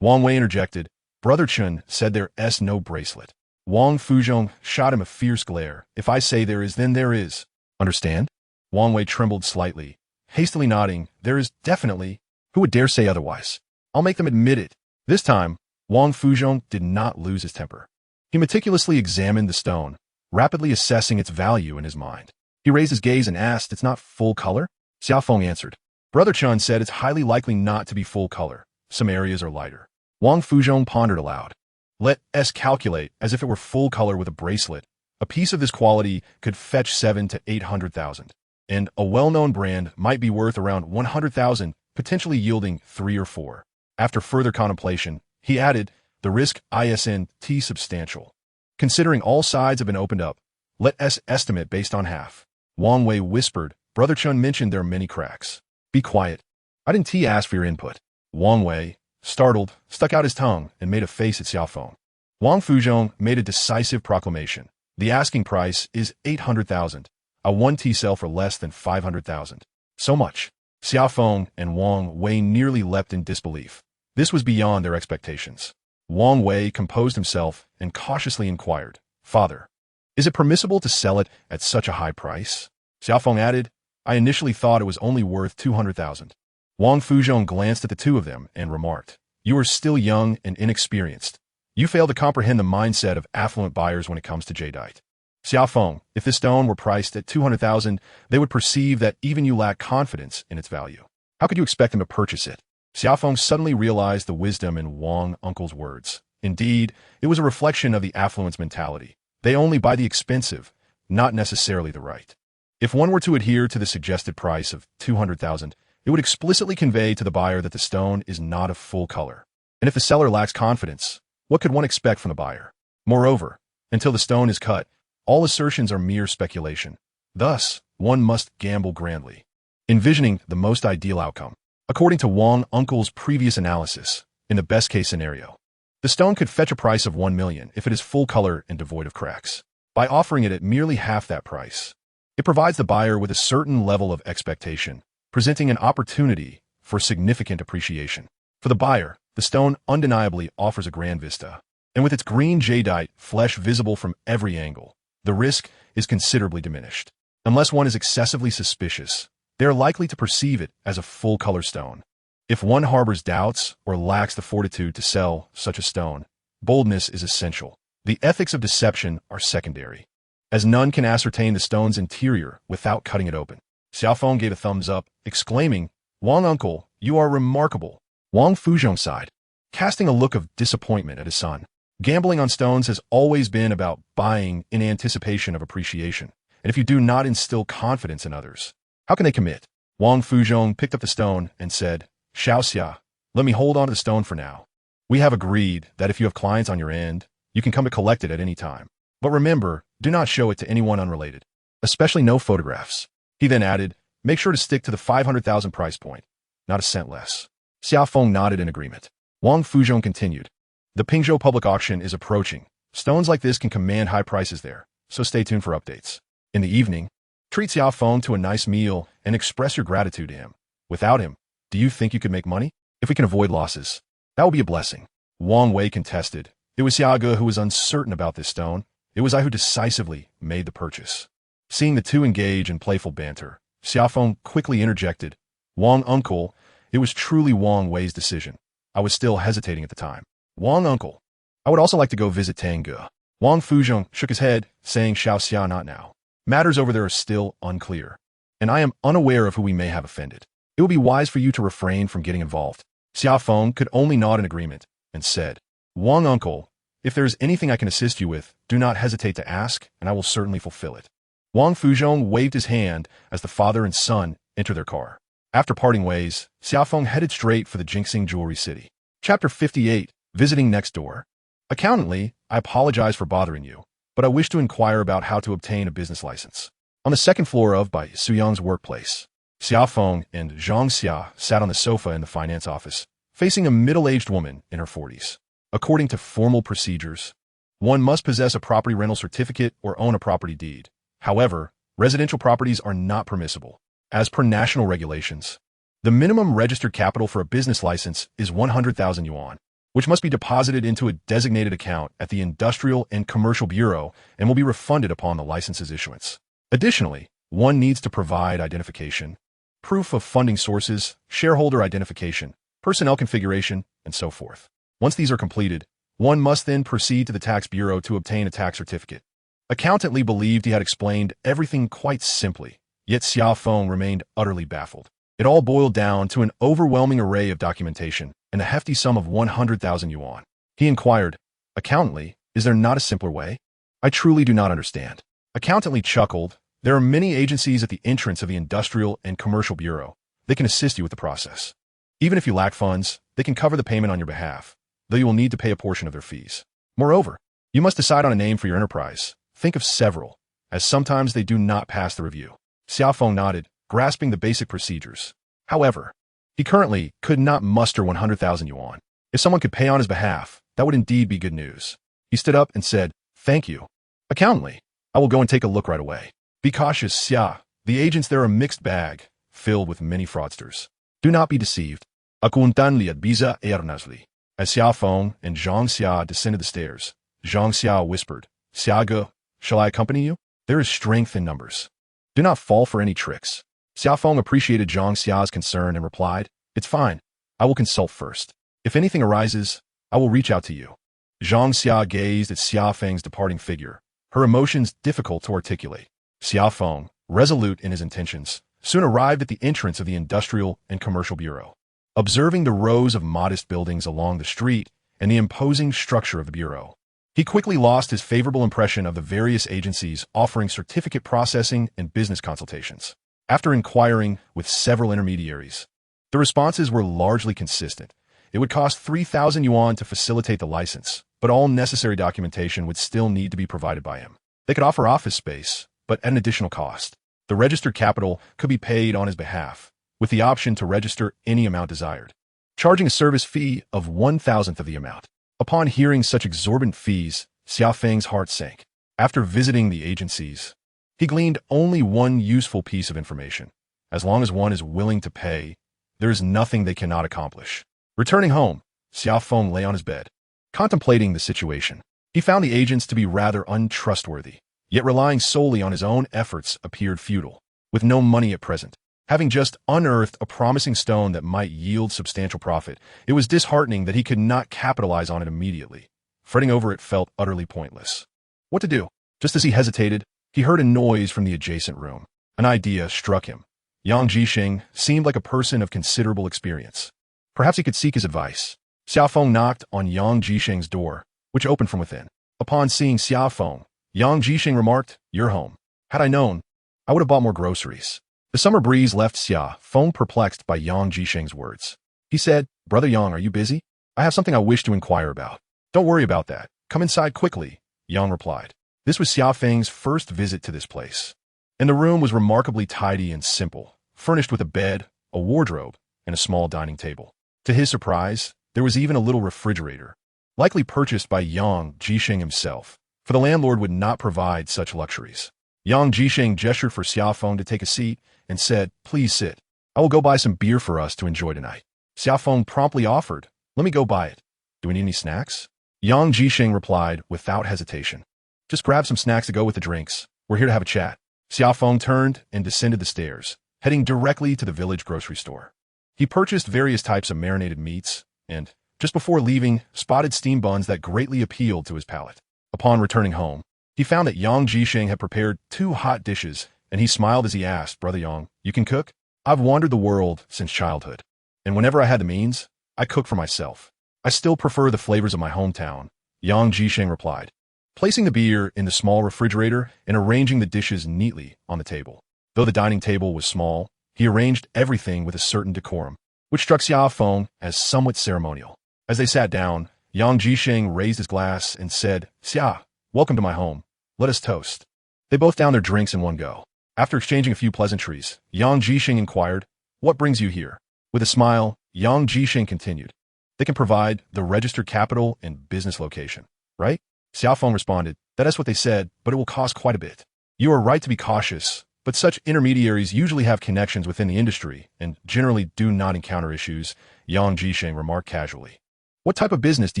Wang Wei interjected, "Brother Chen said there is no bracelet." Wang Fuzhong shot him a fierce glare. "If I say there is, then there is. Understand?" Wang Wei trembled slightly, hastily nodding, "There is definitely. Who would dare say otherwise? I'll make them admit it." This time, Wang Fuzhong did not lose his temper. He meticulously examined the stone, rapidly assessing its value in his mind. He raised his gaze and asked, "It's not full color?" Xia Feng answered. Brother Chun said, "It's highly likely not to be full color. Some areas are lighter." Wang Fuzhong pondered aloud. Let us calculate as if it were full color with a bracelet. A piece of this quality could fetch 7 to 800,000. And a well-known brand might be worth around 100,000, potentially yielding 3 or 4. After further contemplation, he added, "The risk isn't substantial. Considering all sides have been opened up, let us estimate based on half." Wang Wei whispered, "Brother Chun mentioned there are many cracks. Be quiet. I didn't ask for your input." Wang Wei, startled, stuck out his tongue and made a face at Xia Feng. Wang Fuzhong made a decisive proclamation. "The asking price is 800,000. I won't sell for less than 500,000. So much." Xia Feng and Wang Wei nearly leapt in disbelief. This was beyond their expectations. Wang Wei composed himself and cautiously inquired, "Father, is it permissible to sell it at such a high price?" Xia Feng added, "I initially thought it was only worth 200,000. Wang Fuzhong glanced at the two of them and remarked, "You are still young and inexperienced. You fail to comprehend the mindset of affluent buyers when it comes to jadeite. Xia Feng, if this stone were priced at 200,000, they would perceive that even you lack confidence in its value. How could you expect them to purchase it?" Xia Feng suddenly realized the wisdom in Wang Uncle's words. Indeed, it was a reflection of the affluence mentality. They only buy the expensive, not necessarily the right. If one were to adhere to the suggested price of 200,000, it would explicitly convey to the buyer that the stone is not of full color. And if the seller lacks confidence, what could one expect from the buyer? Moreover, until the stone is cut, all assertions are mere speculation. Thus, one must gamble grandly, envisioning the most ideal outcome. According to Wang Uncle's previous analysis, in the best-case scenario, the stone could fetch a price of 1 million if it is full color and devoid of cracks. By offering it at merely half that price, it provides the buyer with a certain level of expectation, presenting an opportunity for significant appreciation. For the buyer, the stone undeniably offers a grand vista, and with its green jadeite flesh visible from every angle, the risk is considerably diminished. Unless one is excessively suspicious, they are likely to perceive it as a full-color stone. If one harbors doubts or lacks the fortitude to sell such a stone, boldness is essential. The ethics of deception are secondary, as none can ascertain the stone's interior without cutting it open. Xia Feng gave a thumbs up, exclaiming, "Wang Uncle, you are remarkable." Wang Fuzhong sighed, casting a look of disappointment at his son. Gambling on stones has always been about buying in anticipation of appreciation, and if you do not instill confidence in others, how can they commit? Wang Fuzhong picked up the stone and said, "Xiao Xia, let me hold on to the stone for now. We have agreed that if you have clients on your end, you can come to collect it at any time. But remember, do not show it to anyone unrelated, especially no photographs." He then added, "Make sure to stick to the 500,000 price point, not a cent less." Xia Feng nodded in agreement. Wang Fuzhong continued, "The Pingzhou public auction is approaching. Stones like this can command high prices there, so stay tuned for updates. In the evening, treat Xia Feng to a nice meal and express your gratitude to him. Without him, do you think you could make money? If we can avoid losses, that will be a blessing." Wang Wei contested. "It was Xiaoge who was uncertain about this stone. It was I who decisively made the purchase." Seeing the two engage in playful banter, Xia Feng quickly interjected, "Wang Uncle, it was truly Wang Wei's decision. I was still hesitating at the time." "Wang Uncle, I would also like to go visit Tangge." Wang Fuzhong shook his head, saying, "Xiao Xia, not now. Matters over there are still unclear, and I am unaware of who we may have offended. It would be wise for you to refrain from getting involved." Xia Feng could only nod in agreement and said, "Wang Uncle, if there is anything I can assist you with, do not hesitate to ask, and I will certainly fulfill it." Wang Fuzhong waved his hand as the father and son entered their car. After parting ways, Xia Feng headed straight for the Jinxing Jewelry City. Chapter 58, Visiting Next Door. "Accountantly, I apologize for bothering you, but I wish to inquire about how to obtain a business license." On the second floor of Bai Suyang's workplace, Xia Feng and Zhang Xia sat on the sofa in the finance office, facing a middle-aged woman in her 40s. According to formal procedures, one must possess a property rental certificate or own a property deed. However, residential properties are not permissible. As per national regulations, the minimum registered capital for a business license is 100,000 yuan, which must be deposited into a designated account at the Industrial and Commercial Bureau and will be refunded upon the license's issuance. Additionally, one needs to provide identification, proof of funding sources, shareholder identification, personnel configuration, and so forth. Once these are completed, one must then proceed to the tax bureau to obtain a tax certificate. Accountant Li believed he had explained everything quite simply, yet Xia Feng remained utterly baffled. It all boiled down to an overwhelming array of documentation and a hefty sum of 100,000 yuan. He inquired, Accountant Li, is there not a simpler way? I truly do not understand. Accountant Li chuckled. There are many agencies at the entrance of the Industrial and Commercial Bureau. They can assist you with the process. Even if you lack funds, they can cover the payment on your behalf, though you will need to pay a portion of their fees. Moreover, you must decide on a name for your enterprise. Think of several, as sometimes they do not pass the review. Xia Feng nodded, grasping the basic procedures. However, he currently could not muster 100,000 yuan. If someone could pay on his behalf, that would indeed be good news. He stood up and said, Thank you. Accountant Li, I will go and take a look right away. Be cautious, Xia. The agents there are a mixed bag, filled with many fraudsters. Do not be deceived. Accountant Li advisa earnestly. As Xia Feng and Zhang Xia descended the stairs, Zhang Xia whispered, Xiage, shall I accompany you? There is strength in numbers. Do not fall for any tricks. Xia Feng appreciated Zhang Xia's concern and replied, It's fine. I will consult first. If anything arises, I will reach out to you. Zhang Xia gazed at Xia Feng's departing figure, her emotions difficult to articulate. Xia Feng, resolute in his intentions, soon arrived at the entrance of the Industrial and Commercial Bureau. Observing the rows of modest buildings along the street and the imposing structure of the bureau, he quickly lost his favorable impression of the various agencies offering certificate processing and business consultations. After inquiring with several intermediaries, the responses were largely consistent. It would cost 3,000 yuan to facilitate the license, but all necessary documentation would still need to be provided by him. They could offer office space, but at an additional cost. The registered capital could be paid on his behalf, with the option to register any amount desired, charging a service fee of 1,000th of the amount. Upon hearing such exorbitant fees, Xia Feng's heart sank. After visiting the agencies, he gleaned only one useful piece of information. As long as one is willing to pay, there is nothing they cannot accomplish. Returning home, Xia Feng lay on his bed, contemplating the situation. He found the agents to be rather untrustworthy, yet relying solely on his own efforts appeared futile. With no money at present, having just unearthed a promising stone that might yield substantial profit, it was disheartening that he could not capitalize on it immediately. Fretting over it felt utterly pointless. What to do? Just as he hesitated, he heard a noise from the adjacent room. An idea struck him. Yang Jisheng seemed like a person of considerable experience. Perhaps he could seek his advice. Xia Feng knocked on Yang Jisheng's door, which opened from within. Upon seeing Xia Feng, Yang Jisheng remarked, You're home. Had I known, I would have bought more groceries. The summer breeze left Xia Feng perplexed by Yang Jisheng's words. He said, Brother Yang, are you busy? I have something I wish to inquire about. Don't worry about that. Come inside quickly, Yang replied. This was Xia Feng's first visit to this place, and the room was remarkably tidy and simple, furnished with a bed, a wardrobe, and a small dining table. To his surprise, there was even a little refrigerator, likely purchased by Yang Jisheng himself, for the landlord would not provide such luxuries. Yang Jisheng gestured for Xia Feng to take a seat and said, Please sit. I will go buy some beer for us to enjoy tonight. Xia Feng promptly offered, Let me go buy it. Do we need any snacks? Yang Jisheng replied without hesitation. Just grab some snacks to go with the drinks. We're here to have a chat. Xia Feng turned and descended the stairs, heading directly to the village grocery store. He purchased various types of marinated meats and, just before leaving, spotted steam buns that greatly appealed to his palate. Upon returning home, he found that Yang Jisheng had prepared 2 hot dishes, and he smiled as he asked, Brother Yang, you can cook? I've wandered the world since childhood, and whenever I had the means, I cooked for myself. I still prefer the flavors of my hometown, Yang Jisheng replied, placing the beer in the small refrigerator and arranging the dishes neatly on the table. Though the dining table was small, he arranged everything with a certain decorum, which struck Xia Feng as somewhat ceremonial. As they sat down, Yang Jisheng raised his glass and said, Xia, welcome to my home. Let us toast. They both downed their drinks in one go. After exchanging a few pleasantries, Yang Jisheng inquired, What brings you here? With a smile, Yang Jisheng continued, They can provide the registered capital and business location, right? Xia Feng responded, That is what they said, but it will cost quite a bit. You are right to be cautious, but such intermediaries usually have connections within the industry and generally do not encounter issues, Yang Jisheng remarked casually. What type of business do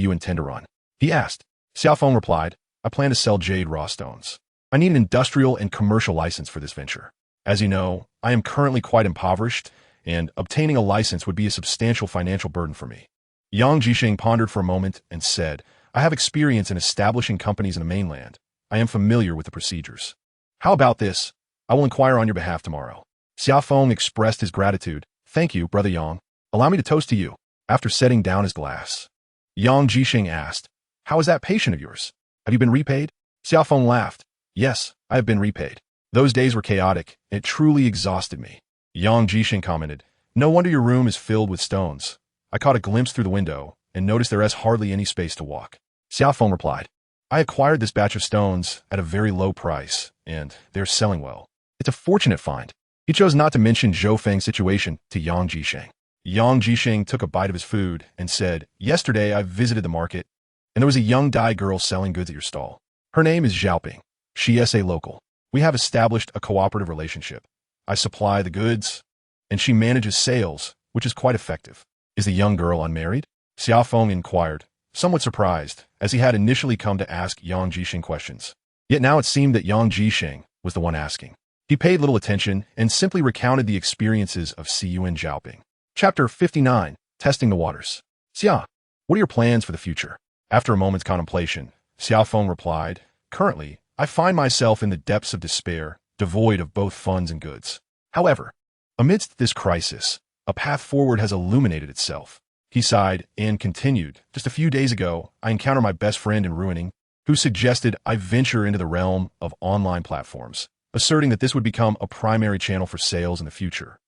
you intend to run? He asked. Xia Feng replied, I plan to sell jade raw stones. I need an industrial and commercial license for this venture. As you know, I am currently quite impoverished, and obtaining a license would be a substantial financial burden for me. Yang Jisheng pondered for a moment and said, I have experience in establishing companies in the mainland, I am familiar with the procedures. How about this? I will inquire on your behalf tomorrow. Xia Feng expressed his gratitude. Thank you, Brother Yang. Allow me to toast to you. After setting down his glass, Yang Jisheng asked, How is that patient of yours? Have you been repaid? Xia Feng laughed. Yes, I have been repaid. Those days were chaotic, and it truly exhausted me. Yang Jisheng commented, No wonder your room is filled with stones. I caught a glimpse through the window and noticed there is hardly any space to walk. Xia Feng replied, I acquired this batch of stones at a very low price, and they're selling well. It's a fortunate find. He chose not to mention Xia Feng's situation to Yang Jisheng. Yang Jisheng took a bite of his food and said, Yesterday I visited the market, and there was a young Dai girl selling goods at your stall. Her name is Xiaoping. She is a local. We have established a cooperative relationship. I supply the goods, and she manages sales, which is quite effective. Is the young girl unmarried? Xia Feng inquired, somewhat surprised, as he had initially come to ask Yang Jisheng questions. Yet now it seemed that Yang Jisheng was the one asking. He paid little attention and simply recounted the experiences of Siyu and Xiaoping. Chapter 59, Testing the Waters. Xia, what are your plans for the future? After a moment's contemplation, Xia Feng replied, Currently, I find myself in the depths of despair, devoid of both funds and goods. However, amidst this crisis, a path forward has illuminated itself. He sighed and continued, Just a few days ago, I encountered my best friend in Ruining, who suggested I venture into the realm of online platforms, asserting that this would become a primary channel for sales in the future.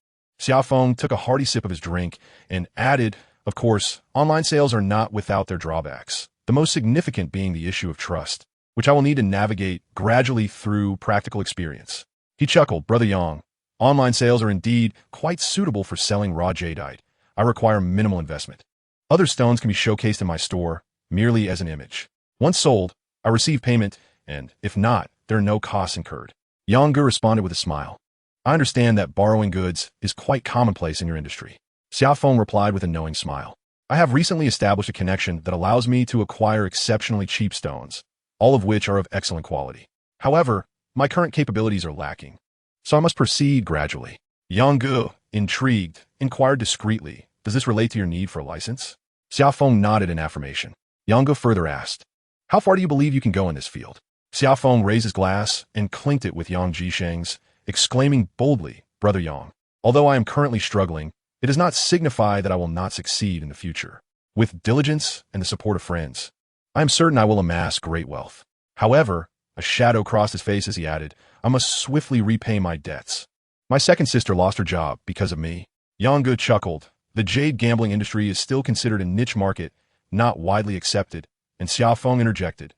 Xia Feng took a hearty sip of his drink and added, Of course, online sales are not without their drawbacks, the most significant being the issue of trust, which I will need to navigate gradually through practical experience. He chuckled, Brother Yang, online sales are indeed quite suitable for selling raw jadeite. I require minimal investment. Other stones can be showcased in my store, merely as an image. Once sold, I receive payment, and if not, there are no costs incurred. Yang Gu responded with a smile. I understand that borrowing goods is quite commonplace in your industry. Xia Feng replied with a knowing smile. I have recently established a connection that allows me to acquire exceptionally cheap stones, all of which are of excellent quality. However, my current capabilities are lacking, so I must proceed gradually. Yang Gu, intrigued, inquired discreetly, Does this relate to your need for a license? Xia Feng nodded in affirmation. Yang Gu further asked, How far do you believe you can go in this field? Xia Feng raised his glass and clinked it with Yang Jisheng's, exclaiming boldly, Brother Yang, although I am currently struggling, it does not signify that I will not succeed in the future. With diligence and the support of friends, I am certain I will amass great wealth. However, a shadow crossed his face as he added, I must swiftly repay my debts. My second sister lost her job because of me. Yang Gu chuckled. The jade gambling industry is still considered a niche market, not widely accepted, and Xia Feng interjected,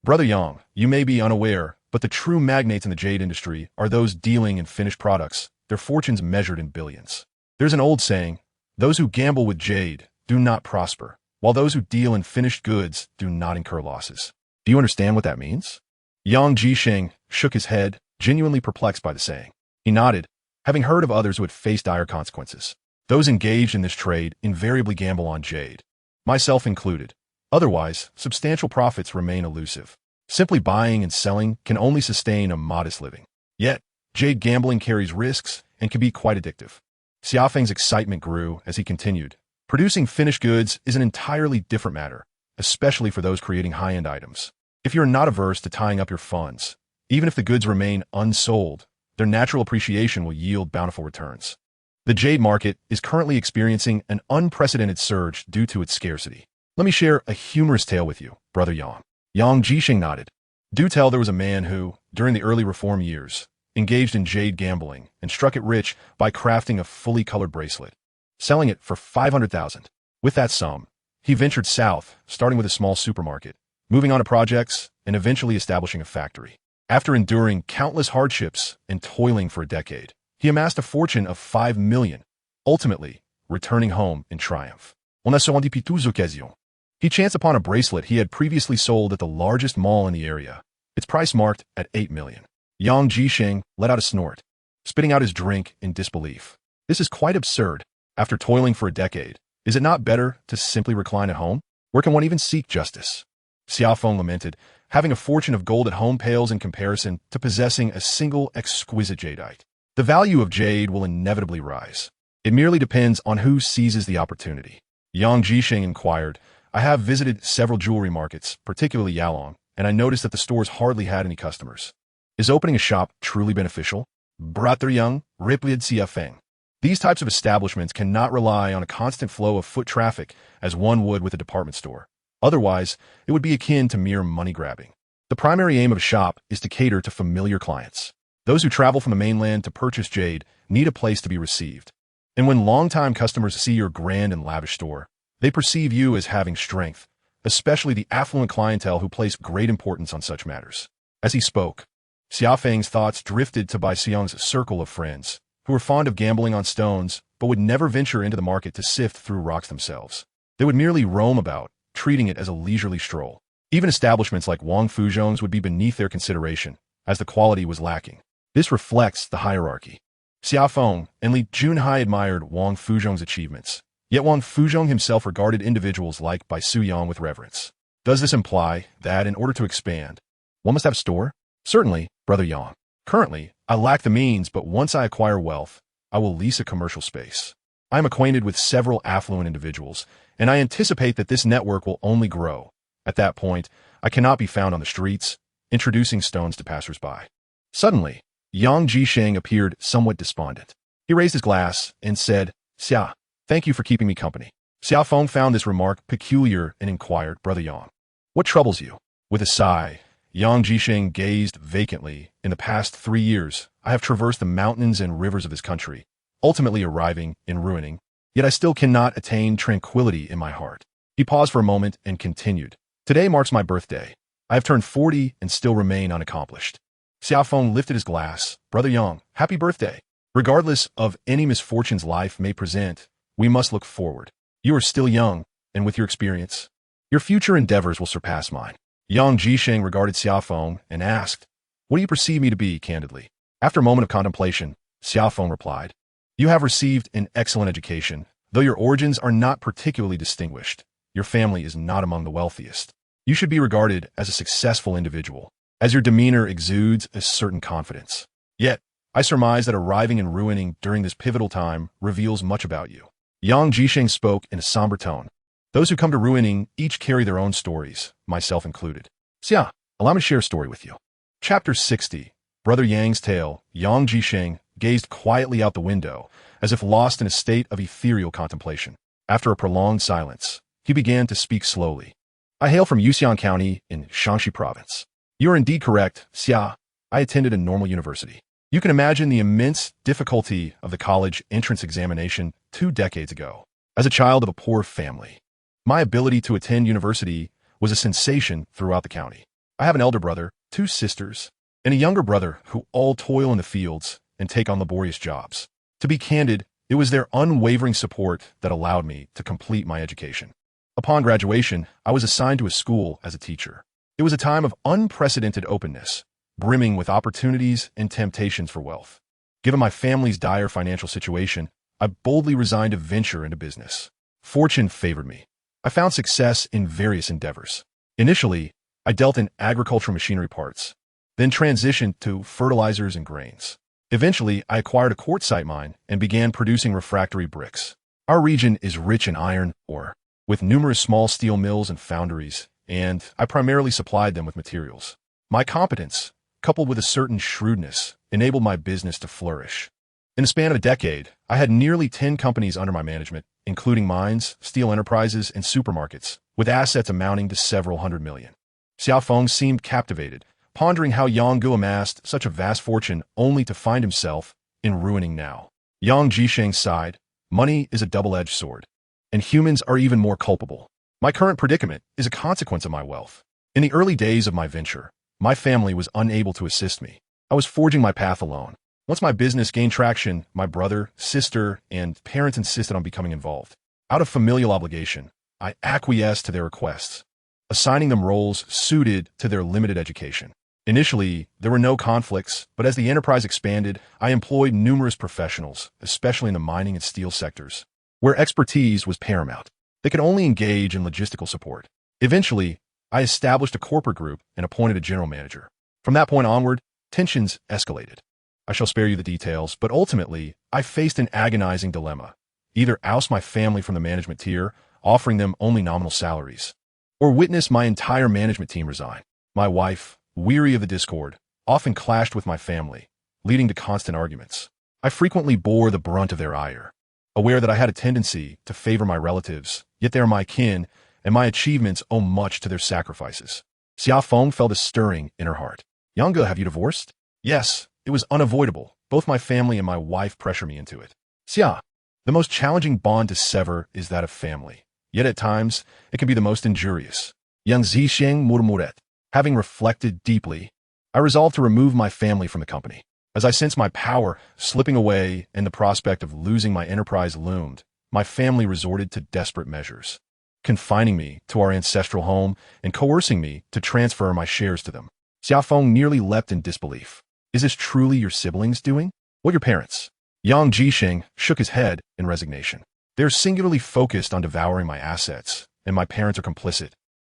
Brother Yang, you may be unaware, but the true magnates in the jade industry are those dealing in finished products, their fortunes measured in billions. There's an old saying, those who gamble with jade do not prosper, while those who deal in finished goods do not incur losses. Do you understand what that means? Yang Jisheng shook his head, genuinely perplexed by the saying. He nodded, having heard of others who had faced dire consequences. Those engaged in this trade invariably gamble on jade, myself included. Otherwise, substantial profits remain elusive. Simply buying and selling can only sustain a modest living. Yet, jade gambling carries risks and can be quite addictive. Xia Feng's excitement grew as he continued. Producing finished goods is an entirely different matter, especially for those creating high-end items. If you're not averse to tying up your funds, even if the goods remain unsold, their natural appreciation will yield bountiful returns. The jade market is currently experiencing an unprecedented surge due to its scarcity. Let me share a humorous tale with you, Brother Yang. Yang Jisheng nodded. Do tell there was a man who, during the early reform years, engaged in jade gambling and struck it rich by crafting a fully colored bracelet, selling it for 500,000. With that sum, he ventured south, starting with a small supermarket, moving on to projects, and eventually establishing a factory. After enduring countless hardships and toiling for a decade, he amassed a fortune of 5 million, ultimately returning home in triumph. On a serendipitous occasion, he chanced upon a bracelet he had previously sold at the largest mall in the area, its price marked at 8 million. Yang Jisheng let out a snort, spitting out his drink in disbelief. This is quite absurd. After toiling for a decade, is it not better to simply recline at home? Where can one even seek justice? Xia Feng lamented, having a fortune of gold at home pales in comparison to possessing a single exquisite jadeite. The value of jade will inevitably rise. It merely depends on who seizes the opportunity. Yang Jisheng inquired, I have visited several jewelry markets, particularly Yalong, and I noticed that the stores hardly had any customers. Is opening a shop truly beneficial? Brother Young, replied Xia Feng. These types of establishments cannot rely on a constant flow of foot traffic as one would with a department store. Otherwise, it would be akin to mere money grabbing. The primary aim of a shop is to cater to familiar clients. Those who travel from the mainland to purchase jade need a place to be received. And when longtime customers see your grand and lavish store, they perceive you as having strength, especially the affluent clientele who place great importance on such matters. As he spoke, Xia Feng's thoughts drifted to Bai Xiang's circle of friends, who were fond of gambling on stones but would never venture into the market to sift through rocks themselves. They would merely roam about, treating it as a leisurely stroll. Even establishments like Wang Fuzhong's would be beneath their consideration, as the quality was lacking. This reflects the hierarchy. Xia Feng and Li Junhai admired Wang Fuzhong's achievements, yet Wang Fuzhong himself regarded individuals like Bai Suyang with reverence. Does this imply that, in order to expand, one must have a store? Certainly, Brother Yang. Currently, I lack the means, but once I acquire wealth, I will lease a commercial space. I am acquainted with several affluent individuals, and I anticipate that this network will only grow. At that point, I cannot be found on the streets, introducing stones to passers-by. Suddenly, Yang Jisheng appeared somewhat despondent. He raised his glass and said, Xia, thank you for keeping me company. Xia Feng found this remark peculiar and inquired, Brother Yang, what troubles you? With a sigh, Yang Jisheng gazed vacantly. In the past 3 years, I have traversed the mountains and rivers of this country, ultimately arriving in ruining, yet I still cannot attain tranquility in my heart. He paused for a moment and continued, Today marks my birthday. I have turned 40 and still remain unaccomplished. Xia Feng lifted his glass. Brother Yang, happy birthday. Regardless of any misfortunes life may present, we must look forward. You are still young, and with your experience, your future endeavors will surpass mine. Yang Jisheng regarded Xia Feng and asked, What do you perceive me to be, candidly? After a moment of contemplation, Xia Feng replied, You have received an excellent education, though your origins are not particularly distinguished. Your family is not among the wealthiest. You should be regarded as a successful individual, as your demeanor exudes a certain confidence. Yet, I surmise that arriving and ruining during this pivotal time reveals much about you. Yang Jisheng spoke in a somber tone. Those who come to ruining each carry their own stories, myself included. Xia, allow me to share a story with you. Chapter 60, Brother Yang's Tale. Yang Jisheng gazed quietly out the window, as if lost in a state of ethereal contemplation. After a prolonged silence, he began to speak slowly. I hail from Yuxiang County in Shaanxi Province. You are indeed correct, Xia. I attended a normal university. You can imagine the immense difficulty of the college entrance examination 2 decades ago. As a child of a poor family, my ability to attend university was a sensation throughout the county. I have an elder brother, 2 sisters, and a younger brother who all toil in the fields and take on laborious jobs. To be candid, it was their unwavering support that allowed me to complete my education. Upon graduation, I was assigned to a school as a teacher. It was a time of unprecedented openness, brimming with opportunities and temptations for wealth. Given my family's dire financial situation, I boldly resigned to venture into business. Fortune favored me. I found success in various endeavors. Initially, I dealt in agricultural machinery parts, then transitioned to fertilizers and grains. Eventually, I acquired a quartzite mine and began producing refractory bricks. Our region is rich in iron ore, with numerous small steel mills and foundries, and I primarily supplied them with materials. My competence, coupled with a certain shrewdness, enabled my business to flourish. In the span of a decade, I had nearly 10 companies under my management, including mines, steel enterprises, and supermarkets, with assets amounting to several hundred million. Xia Feng seemed captivated, pondering how Yang Gu amassed such a vast fortune only to find himself in ruining now. Yang Jisheng sighed, Money is a double-edged sword, and humans are even more culpable. My current predicament is a consequence of my wealth. In the early days of my venture, my family was unable to assist me. I was forging my path alone. Once my business gained traction, my brother, sister, and parents insisted on becoming involved. Out of familial obligation, I acquiesced to their requests, assigning them roles suited to their limited education. Initially, there were no conflicts, but as the enterprise expanded, I employed numerous professionals, especially in the mining and steel sectors, where expertise was paramount. They could only engage in logistical support. Eventually, I established a corporate group and appointed a general manager. From that point onward, tensions escalated. I shall spare you the details, but ultimately, I faced an agonizing dilemma. Either oust my family from the management tier, offering them only nominal salaries, or witness my entire management team resign. My wife, weary of the discord, often clashed with my family, leading to constant arguments. I frequently bore the brunt of their ire, aware that I had a tendency to favor my relatives, yet they are my kin, and my achievements owe much to their sacrifices. Xia Feng felt a stirring in her heart. Yanga, have you divorced? Yes, it was unavoidable. Both my family and my wife pressure me into it. Xia, the most challenging bond to sever is that of family. Yet at times, it can be the most injurious. Yang Zixing murmuret. Having reflected deeply, I resolved to remove my family from the company. As I sensed my power slipping away and the prospect of losing my enterprise loomed, my family resorted to desperate measures, confining me to our ancestral home and coercing me to transfer my shares to them. Xia Feng nearly leapt in disbelief. Is this truly your siblings doing? What your parents? Yang Jixing shook his head in resignation. They're singularly focused on devouring my assets, and my parents are complicit.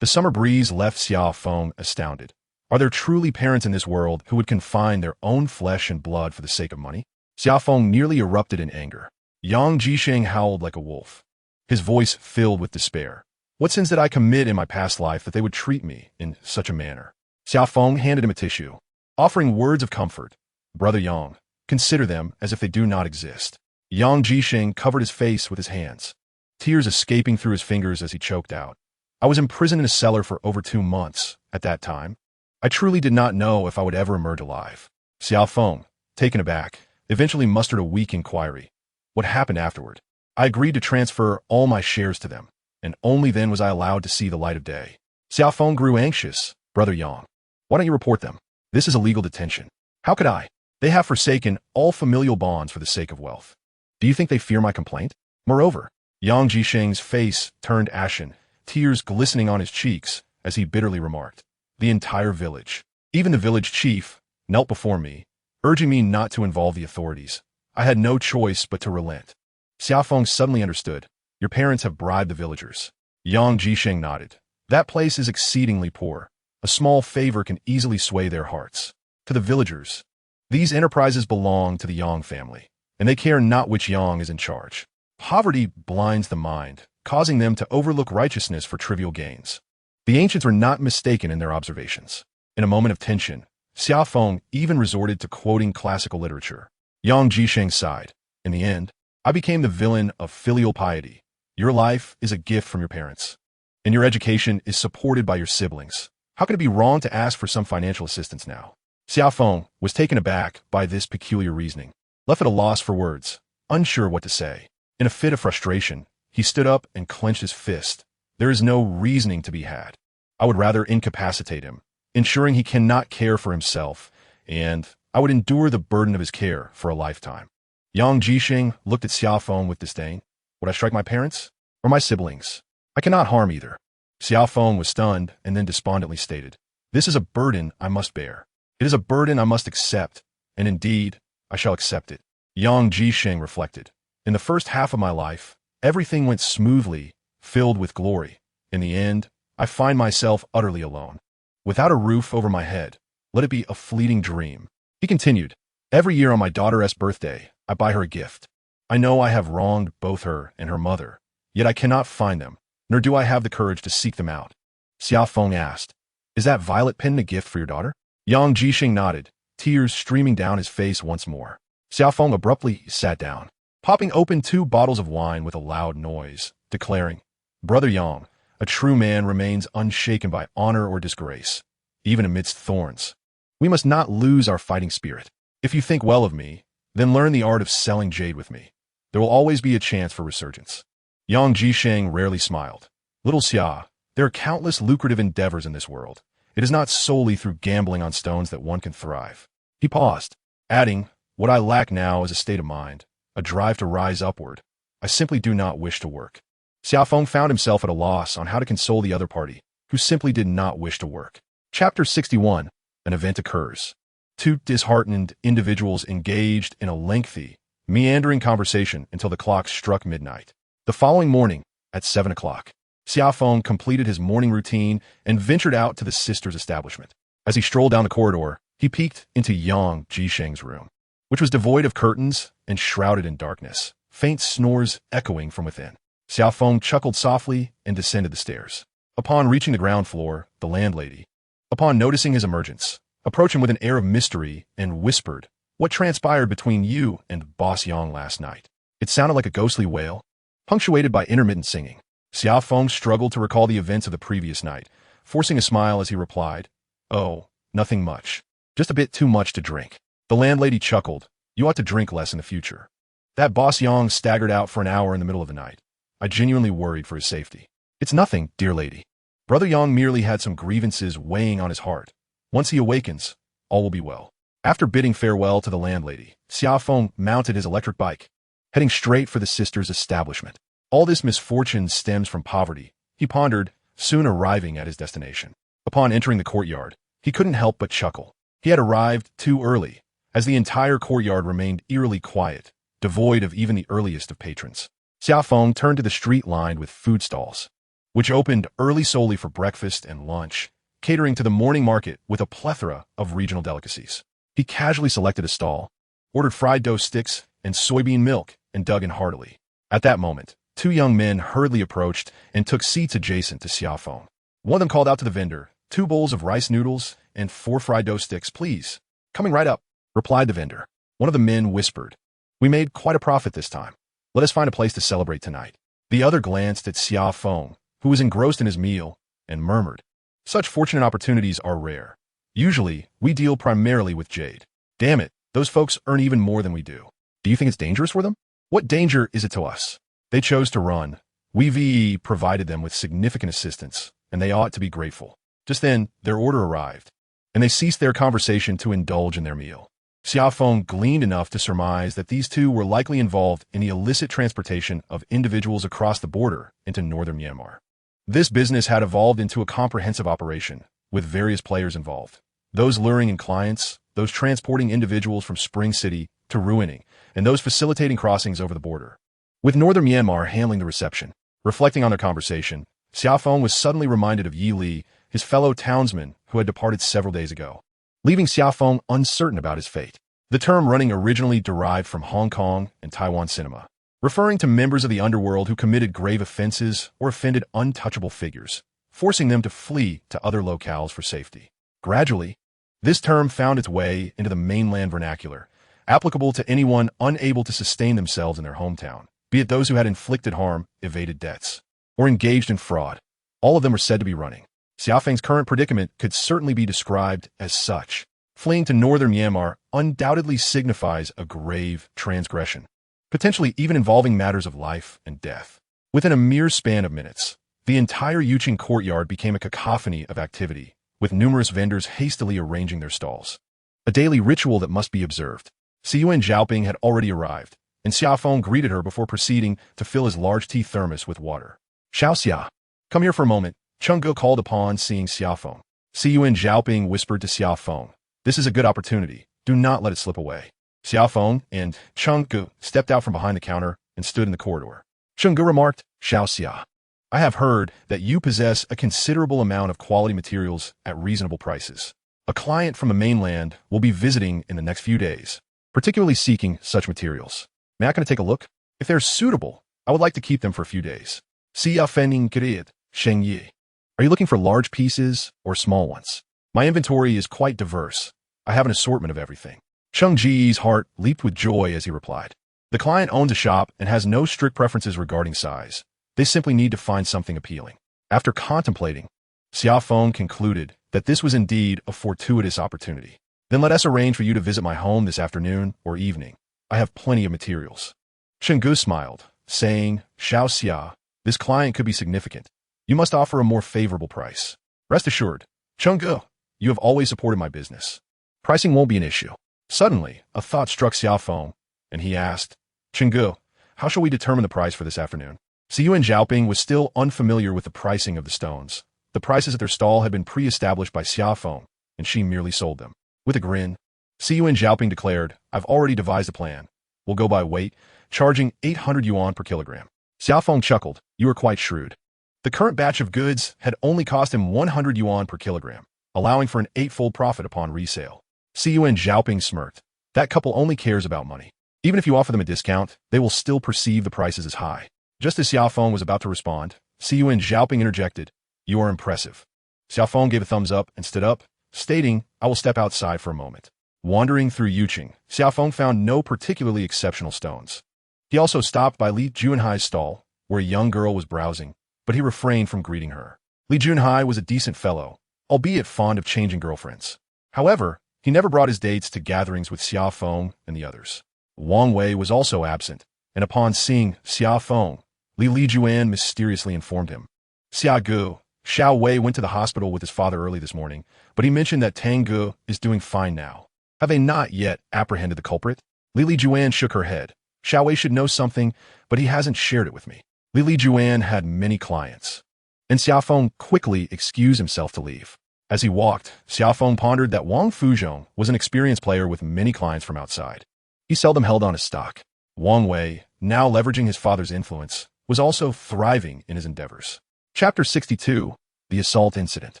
The summer breeze left Xia Feng astounded. Are there truly parents in this world who would confine their own flesh and blood for the sake of money? Xia Feng nearly erupted in anger. Yang Jixing howled like a wolf, his voice filled with despair. What sins did I commit in my past life that they would treat me in such a manner? Xia Feng handed him a tissue, offering words of comfort. Brother Yang, consider them as if they do not exist. Yang Jixing covered his face with his hands, tears escaping through his fingers as he choked out. I was imprisoned in a cellar for over 2 months at that time. I truly did not know if I would ever emerge alive. Xia Feng, taken aback, eventually mustered a weak inquiry. What happened afterward? I agreed to transfer all my shares to them, and only then was I allowed to see the light of day. Xia Feng grew anxious. Brother Yang, why don't you report them? This is illegal detention. How could I? They have forsaken all familial bonds for the sake of wealth. Do you think they fear my complaint? Moreover, Yang Jixing's face turned ashen, tears glistening on his cheeks as he bitterly remarked. The entire village, even the village chief, knelt before me, urging me not to involve the authorities. I had no choice but to relent. Xia Feng suddenly understood. Your parents have bribed the villagers. Yang Jixing nodded. That place is exceedingly poor. A small favor can easily sway their hearts. To the villagers, these enterprises belong to the Yang family, and they care not which Yang is in charge. Poverty blinds the mind, causing them to overlook righteousness for trivial gains. The ancients were not mistaken in their observations. In a moment of tension, Xia Feng even resorted to quoting classical literature. Yang Jixing sighed. In the end, I became the villain of filial piety. Your life is a gift from your parents, and your education is supported by your siblings. How can it be wrong to ask for some financial assistance now? Xia Feng was taken aback by this peculiar reasoning, left at a loss for words, unsure what to say. In a fit of frustration, he stood up and clenched his fist. There is no reasoning to be had. I would rather incapacitate him, ensuring he cannot care for himself, and I would endure the burden of his care for a lifetime. Yang Jixing looked at Xia Feng with disdain. Would I strike my parents or my siblings? I cannot harm either. Xia Feng was stunned and then despondently stated, This is a burden I must bear. It is a burden I must accept, and indeed, I shall accept it. Yang Jixing reflected. In the first half of my life, everything went smoothly, filled with glory. In the end, I find myself utterly alone, without a roof over my head. Let it be a fleeting dream. He continued, Every year on my daughter's birthday, I buy her a gift. I know I have wronged both her and her mother, yet I cannot find them, nor do I have the courage to seek them out. Xia Feng asked, Is that violet pen a gift for your daughter? Yang Jixing nodded, tears streaming down his face once more. Xia Feng abruptly sat down, popping open 2 bottles of wine with a loud noise, declaring, Brother Yang, a true man remains unshaken by honor or disgrace, even amidst thorns. We must not lose our fighting spirit. If you think well of me, then learn the art of selling jade with me. There will always be a chance for resurgence. Yang Jixing rarely smiled. Little Xia, there are countless lucrative endeavors in this world. It is not solely through gambling on stones that one can thrive. He paused, adding, What I lack now is a state of mind, a drive to rise upward. I simply do not wish to work. Xia Feng found himself at a loss on how to console the other party, who simply did not wish to work. Chapter 61. An event occurs. 2 disheartened individuals engaged in a lengthy, meandering conversation until the clock struck midnight. The following morning, at 7 o'clock, Xia Feng completed his morning routine and ventured out to the sister's establishment. As he strolled down the corridor, he peeked into Yang Jixing's room, which was devoid of curtains and shrouded in darkness, faint snores echoing from within. Xia Feng chuckled softly and descended the stairs. Upon reaching the ground floor, the landlady, Upon noticing his emergence, approached him with an air of mystery and whispered, "What transpired between you and Boss Yang last night?" It sounded like a ghostly wail, punctuated by intermittent singing. Xia Feng struggled to recall the events of the previous night, forcing a smile as he replied, "Oh, nothing much. Just a bit too much to drink." The landlady chuckled, "You ought to drink less in the future." That Boss Yang staggered out for an hour in the middle of the night. I genuinely worried for his safety. "It's nothing, dear lady. Brother Yang merely had some grievances weighing on his heart. Once he awakens, all will be well." After bidding farewell to the landlady, Xia Feng mounted his electric bike, heading straight for the sister's establishment. All this misfortune stems from poverty, he pondered, soon arriving at his destination. Upon entering the courtyard, he couldn't help but chuckle. He had arrived too early, as the entire courtyard remained eerily quiet, devoid of even the earliest of patrons. Xia Feng turned to the street lined with food stalls, which opened early solely for breakfast and lunch, catering to the morning market with a plethora of regional delicacies. He casually selected a stall, ordered fried dough sticks and soybean milk, and dug in heartily. At that moment, two young men hurriedly approached and took seats adjacent to Xia Feng. One of them called out to the vendor, "2 bowls of rice noodles and 4 fried dough sticks, please." "Coming right up," replied the vendor. One of the men whispered, "We made quite a profit this time. Let us find a place to celebrate tonight." The other glanced at Xia Feng, who was engrossed in his meal, and murmured, "Such fortunate opportunities are rare. Usually, we deal primarily with Jade. Damn it, those folks earn even more than we do. Do you think it's dangerous for them?" "What danger is it to us? They chose to run. We provided them with significant assistance, and they ought to be grateful." Just then, their order arrived, and they ceased their conversation to indulge in their meal. Xia Feng gleaned enough to surmise that these two were likely involved in the illicit transportation of individuals across the border into northern Myanmar. This business had evolved into a comprehensive operation, with various players involved. Those luring in clients, those transporting individuals from Spring City to Ruining, and those facilitating crossings over the border. With northern Myanmar handling the reception, reflecting on their conversation, Xia Feng was suddenly reminded of Yi Li, his fellow townsman who had departed several days ago, leaving Xia Feng uncertain about his fate. The term running originally derived from Hong Kong and Taiwan cinema, referring to members of the underworld who committed grave offenses or offended untouchable figures, forcing them to flee to other locales for safety. Gradually, this term found its way into the mainland vernacular, applicable to anyone unable to sustain themselves in their hometown, be it those who had inflicted harm, evaded debts, or engaged in fraud. All of them were said to be running. Xia Feng's current predicament could certainly be described as such. Fleeing to northern Myanmar undoubtedly signifies a grave transgression, potentially even involving matters of life and death. Within a mere span of minutes, the entire Yuqing courtyard became a cacophony of activity, with numerous vendors hastily arranging their stalls. A daily ritual that must be observed. Siyuan Zhaoping had already arrived, and Xia Feng greeted her before proceeding to fill his large tea thermos with water. "Xiao Xia, come here for a moment," Cheng Ge called upon seeing Xia Feng. Siyuan Zhaoping whispered to Xia Feng, "This is a good opportunity. Do not let it slip away." Xia Feng and Cheng Ge stepped out from behind the counter and stood in the corridor. Cheng Ge remarked, "Xiao Xia, I have heard that you possess a considerable amount of quality materials at reasonable prices. A client from the mainland will be visiting in the next few days, particularly seeking such materials. May I take a look? If they're suitable, I would like to keep them for a few days." Xia Feng greeted Sheng Yi. "Are you looking for large pieces or small ones? My inventory is quite diverse. I have an assortment of everything." Cheng Ji's heart leaped with joy as he replied, "The client owns a shop and has no strict preferences regarding size. They simply need to find something appealing." After contemplating, Xia Feng concluded that this was indeed a fortuitous opportunity. "Then let us arrange for you to visit my home this afternoon or evening. I have plenty of materials." Cheng Ge smiled, saying, "Xiao Xia, this client could be significant. You must offer a more favorable price. Rest assured, Cheng Ge, you have always supported my business. Pricing won't be an issue." Suddenly, a thought struck Xia Feng, and he asked, "Cheng Ge, how shall we determine the price for this afternoon?" Siyuan Zhaoping was still unfamiliar with the pricing of the stones. The prices at their stall had been pre-established by Xia Feng, and she merely sold them. With a grin, Siyuan Zhaoping declared, "I've already devised a plan. We'll go by weight, charging 800 yuan per kilogram." Xia Feng chuckled, "You are quite shrewd." The current batch of goods had only cost him 100 yuan per kilogram, allowing for an 8-fold profit upon resale. Siyuan Zhaoping smirked. That couple only cares about money. Even if you offer them a discount, they will still perceive the prices as high. Just as Xia Feng was about to respond, Siyuan Zhaoping interjected, "You are impressive." Xia Feng gave a thumbs up and stood up, stating, I will step outside for a moment. Wandering through Yuqing, Xia Feng found no particularly exceptional stones. He also stopped by Li Junhai's stall, where a young girl was browsing, but he refrained from greeting her. Li Junhai was a decent fellow, albeit fond of changing girlfriends. However, he never brought his dates to gatherings with Xia Feng and the others. Wang Wei was also absent, and upon seeing Xia Feng, Li Lijuan mysteriously informed him. Xia Gu, Xiao Wei went to the hospital with his father early this morning, but he mentioned that Tang Gu is doing fine now. Have they not yet apprehended the culprit? Li Lijuan shook her head. Xiao Wei should know something, but he hasn't shared it with me. Li Lijuan had many clients. And Xia Feng quickly excused himself to leave. As he walked, Xia Feng pondered that Wang Fuzhong was an experienced player with many clients from outside. He seldom held on his stock. Wang Wei, now leveraging his father's influence, was also thriving in his endeavors. Chapter 62, The Assault Incident.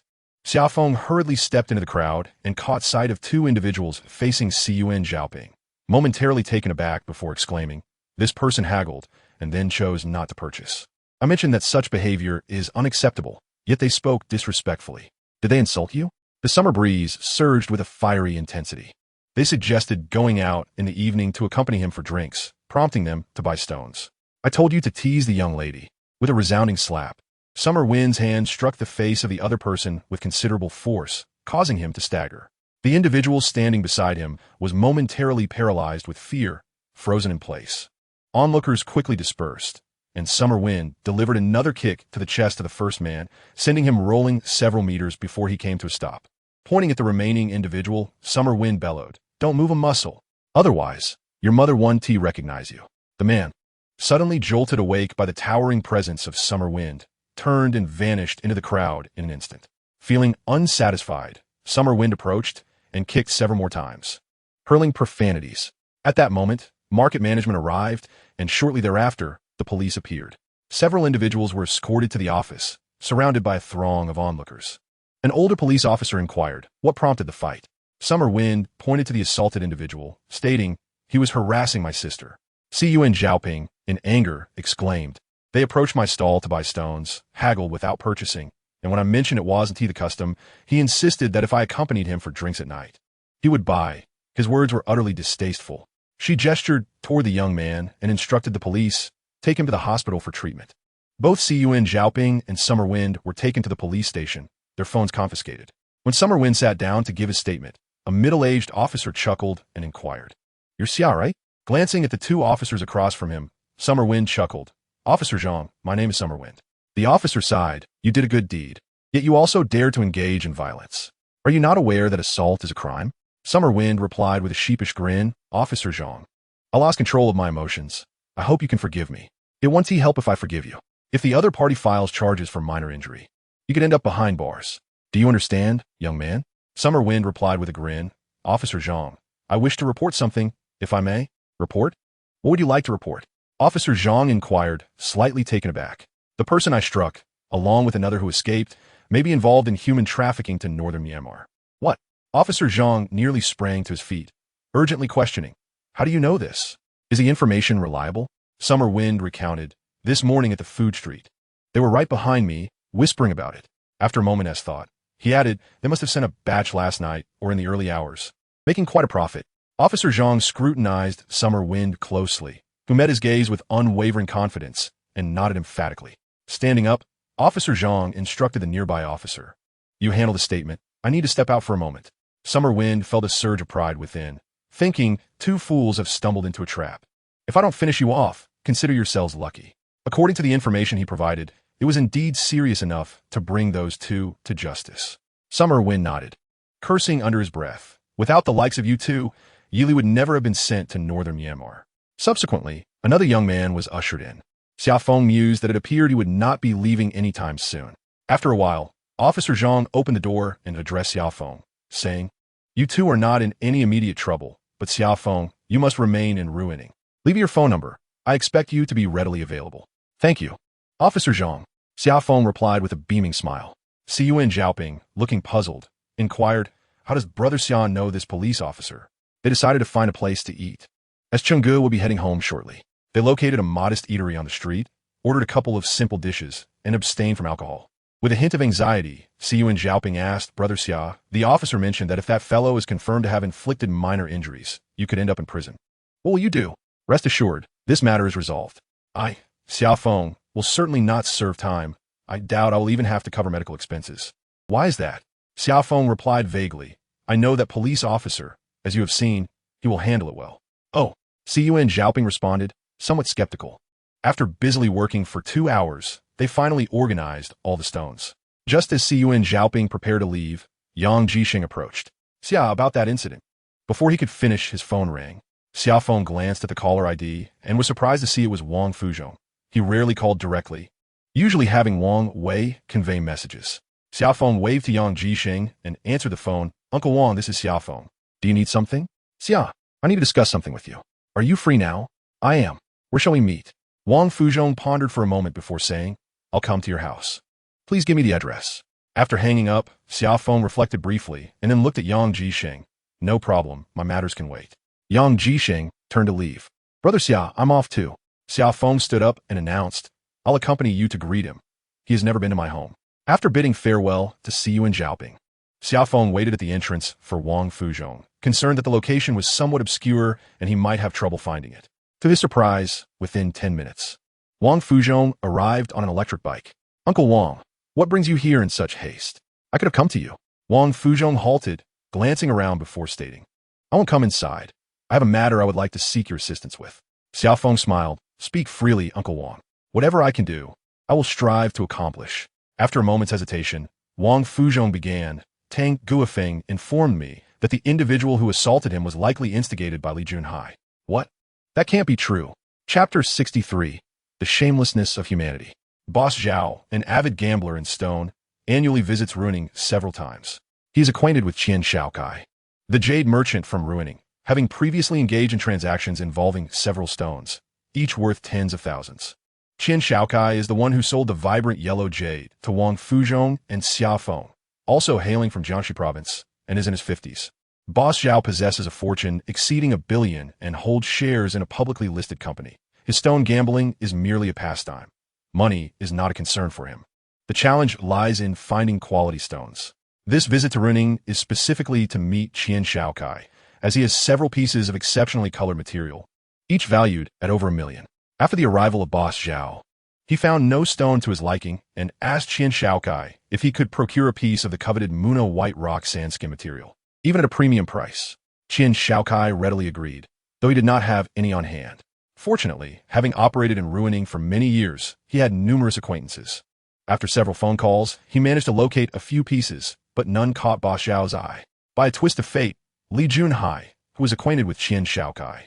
Xia Feng hurriedly stepped into the crowd and caught sight of two individuals facing Siyuan Zhaoping, momentarily taken aback before exclaiming, this person haggled and then chose not to purchase. I mentioned that such behavior is unacceptable, yet they spoke disrespectfully. Did they insult you? The summer breeze surged with a fiery intensity. They suggested going out in the evening to accompany him for drinks, prompting them to buy stones. I told you to tease the young lady. With a resounding slap, Summer Wind's hand struck the face of the other person with considerable force, causing him to stagger. The individual standing beside him was momentarily paralyzed with fear, frozen in place. Onlookers quickly dispersed, and Summer Wind delivered another kick to the chest of the first man, sending him rolling several meters before he came to a stop. Pointing at the remaining individual, Summer Wind bellowed, don't move a muscle. Otherwise, your mother 1T recognize you. The man, suddenly jolted awake by the towering presence of Summer Wind, turned and vanished into the crowd in an instant. Feeling unsatisfied, Summer Wind approached and kicked several more times, hurling profanities. At that moment, market management arrived, and shortly thereafter, the police appeared. Several individuals were escorted to the office, surrounded by a throng of onlookers. An older police officer inquired what prompted the fight. Summer Wind pointed to the assaulted individual, stating, he was harassing my sister. Siyuan Zhaoping, in anger, exclaimed, they approached my stall to buy stones, haggled without purchasing, and when I mentioned it wasn't the custom, he insisted that if I accompanied him for drinks at night, he would buy. His words were utterly distasteful. She gestured toward the young man and instructed the police, take him to the hospital for treatment. Both Siyuan Zhaoping and Summer Wind were taken to the police station, their phones confiscated. When Summer Wind sat down to give his statement, a middle-aged officer chuckled and inquired, you're Xia, right? Glancing at the two officers across from him, Summer Wind chuckled, Officer Zhang, my name is Summer Wind. The officer sighed, you did a good deed, yet you also dared to engage in violence. Are you not aware that assault is a crime? Summer Wind replied with a sheepish grin, Officer Zhang, I lost control of my emotions. I hope you can forgive me. It won't help if I forgive you. If the other party files charges for minor injury, you could end up behind bars. Do you understand, young man? Summer Wind replied with a grin, Officer Zhang, I wish to report something, if I may. Report? What would you like to report? Officer Zhang inquired, slightly taken aback. The person I struck, along with another who escaped, may be involved in human trafficking to northern Myanmar. What? Officer Zhang nearly sprang to his feet, urgently questioning, how do you know this? Is the information reliable? Summer Wind recounted, this morning at the food street. They were right behind me, whispering about it. After a moment's thought, he added, they must have sent a batch last night or in the early hours, making quite a profit. Officer Zhang scrutinized Summer Wind closely, who met his gaze with unwavering confidence and nodded emphatically. Standing up, Officer Zhang instructed the nearby officer. You handle the statement. I need to step out for a moment. Summer Wind felt a surge of pride within, thinking, two fools have stumbled into a trap. If I don't finish you off, consider yourselves lucky. According to the information he provided, it was indeed serious enough to bring those two to justice. Summer Wind nodded, cursing under his breath. Without the likes of you two, Yili would never have been sent to northern Myanmar. Subsequently, another young man was ushered in. Xia Feng mused that it appeared he would not be leaving anytime soon. After a while, Officer Zhang opened the door and addressed Xia Feng, saying, you two are not in any immediate trouble, but Xia Feng, you must remain in ruining. Leave your phone number. I expect you to be readily available. Thank you. Officer Zhang, Xia Feng replied with a beaming smile. Siyuan Zhaoping, looking puzzled, inquired, how does Brother Xian know this police officer? They decided to find a place to eat. As Chenggu will be heading home shortly, they located a modest eatery on the street, ordered a couple of simple dishes, and abstained from alcohol. With a hint of anxiety, Xiyuan Zhaoping asked Brother Xia. The officer mentioned that if that fellow is confirmed to have inflicted minor injuries, you could end up in prison. What will you do? Rest assured, this matter is resolved. Xia Feng, will certainly not serve time. I doubt I will even have to cover medical expenses. Why is that? Xia Feng replied vaguely. I know that police officer. As you have seen, he will handle it well. Oh, Xiyuan Zhaoping responded, somewhat skeptical. After busily working for 2 hours, they finally organized all the stones. Just as Xiyuan Zhaoping prepared to leave, Yang Jixing approached. Xia, about that incident. Before he could finish, his phone rang. Xia Feng glanced at the caller ID and was surprised to see it was Wang Fuzhong. He rarely called directly, usually having Wang Wei convey messages. Xia Feng waved to Yang Jixing and answered the phone. Uncle Wang, this is Xia Feng. Do you need something? Xia, I need to discuss something with you. Are you free now? I am. Where shall we meet? Wang Fuzhong pondered for a moment before saying, I'll come to your house. Please give me the address. After hanging up, Xia Feng reflected briefly and then looked at Yang Jixing. No problem, my matters can wait. Yang Jixing turned to leave. Brother Xia, I'm off too. Xia Feng stood up and announced, I'll accompany you to greet him. He has never been to my home. After bidding farewell to Xiyuan Zhaoping, Xia Feng waited at the entrance for Wang Fuzhong, concerned that the location was somewhat obscure and he might have trouble finding it. To his surprise, within 10 minutes, Wang Fuzhong arrived on an electric bike. Uncle Wang, what brings you here in such haste? I could have come to you. Wang Fuzhong halted, glancing around before stating, I won't come inside. I have a matter I would like to seek your assistance with. Xia Feng smiled. Speak freely, Uncle Wang. Whatever I can do, I will strive to accomplish. After a moment's hesitation, Wang Fuzhong began. Tang Guofeng informed me that the individual who assaulted him was likely instigated by Li Junhai. What? That can't be true. Chapter 63. The Shamelessness of Humanity. Boss Zhao, an avid gambler in stone, annually visits Ruining several times. He is acquainted with Qian Shaokai, the jade merchant from Ruining, having previously engaged in transactions involving several stones, each worth tens of thousands. Qian Shaokai is the one who sold the vibrant yellow jade to Wang Fuzhong and Xia Feng, also hailing from Jiangxi province, and is in his 50s. Boss Zhao possesses a fortune exceeding $1 billion and holds shares in a publicly listed company. His stone gambling is merely a pastime. Money is not a concern for him. The challenge lies in finding quality stones. This visit to Ruining is specifically to meet Qian Shaokai, as he has several pieces of exceptionally colored material, each valued at over $1 million. After the arrival of Boss Zhao, he found no stone to his liking and asked Qian Shaokai if he could procure a piece of the coveted Muna white rock sandskin material, even at a premium price. Qian Shaokai readily agreed, though he did not have any on hand. Fortunately, having operated in Ruining for many years, he had numerous acquaintances. After several phone calls, he managed to locate a few pieces, but none caught Boss Zhao's eye. By a twist of fate, Li Junhai, who was acquainted with Qian Shaokai,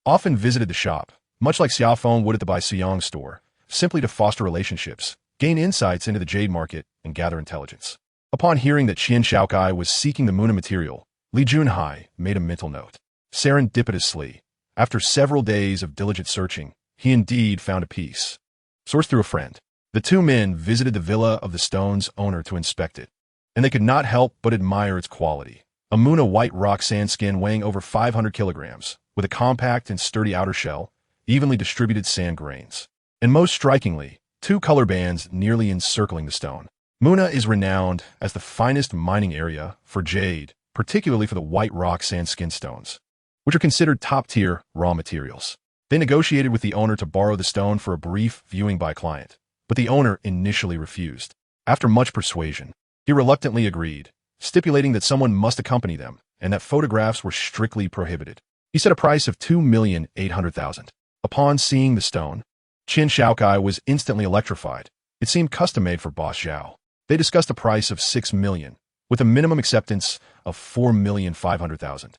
often visited the shop, much like Xia Feng would at the Baisiyang store, simply to foster relationships, gain insights into the jade market, and gather intelligence. Upon hearing that Qian Shaokai was seeking the Muna material, Li Junhai made a mental note. Serendipitously, after several days of diligent searching, he indeed found a piece. Sourced through a friend, the two men visited the villa of the stone's owner to inspect it, and they could not help but admire its quality. A Muna white rock sandskin weighing over 500 kilograms, with a compact and sturdy outer shell, evenly distributed sand grains, and most strikingly, two color bands nearly encircling the stone. Muna is renowned as the finest mining area for jade, particularly for the white rock sandskin stones, which are considered top-tier raw materials. They negotiated with the owner to borrow the stone for a brief viewing by client, but the owner initially refused. After much persuasion, he reluctantly agreed, stipulating that someone must accompany them and that photographs were strictly prohibited. He set a price of $2,800,000. Upon seeing the stone, Qian Shaokai was instantly electrified. It seemed custom-made for Boss Zhao. They discussed a price of $6 million, with a minimum acceptance of $4,500,000.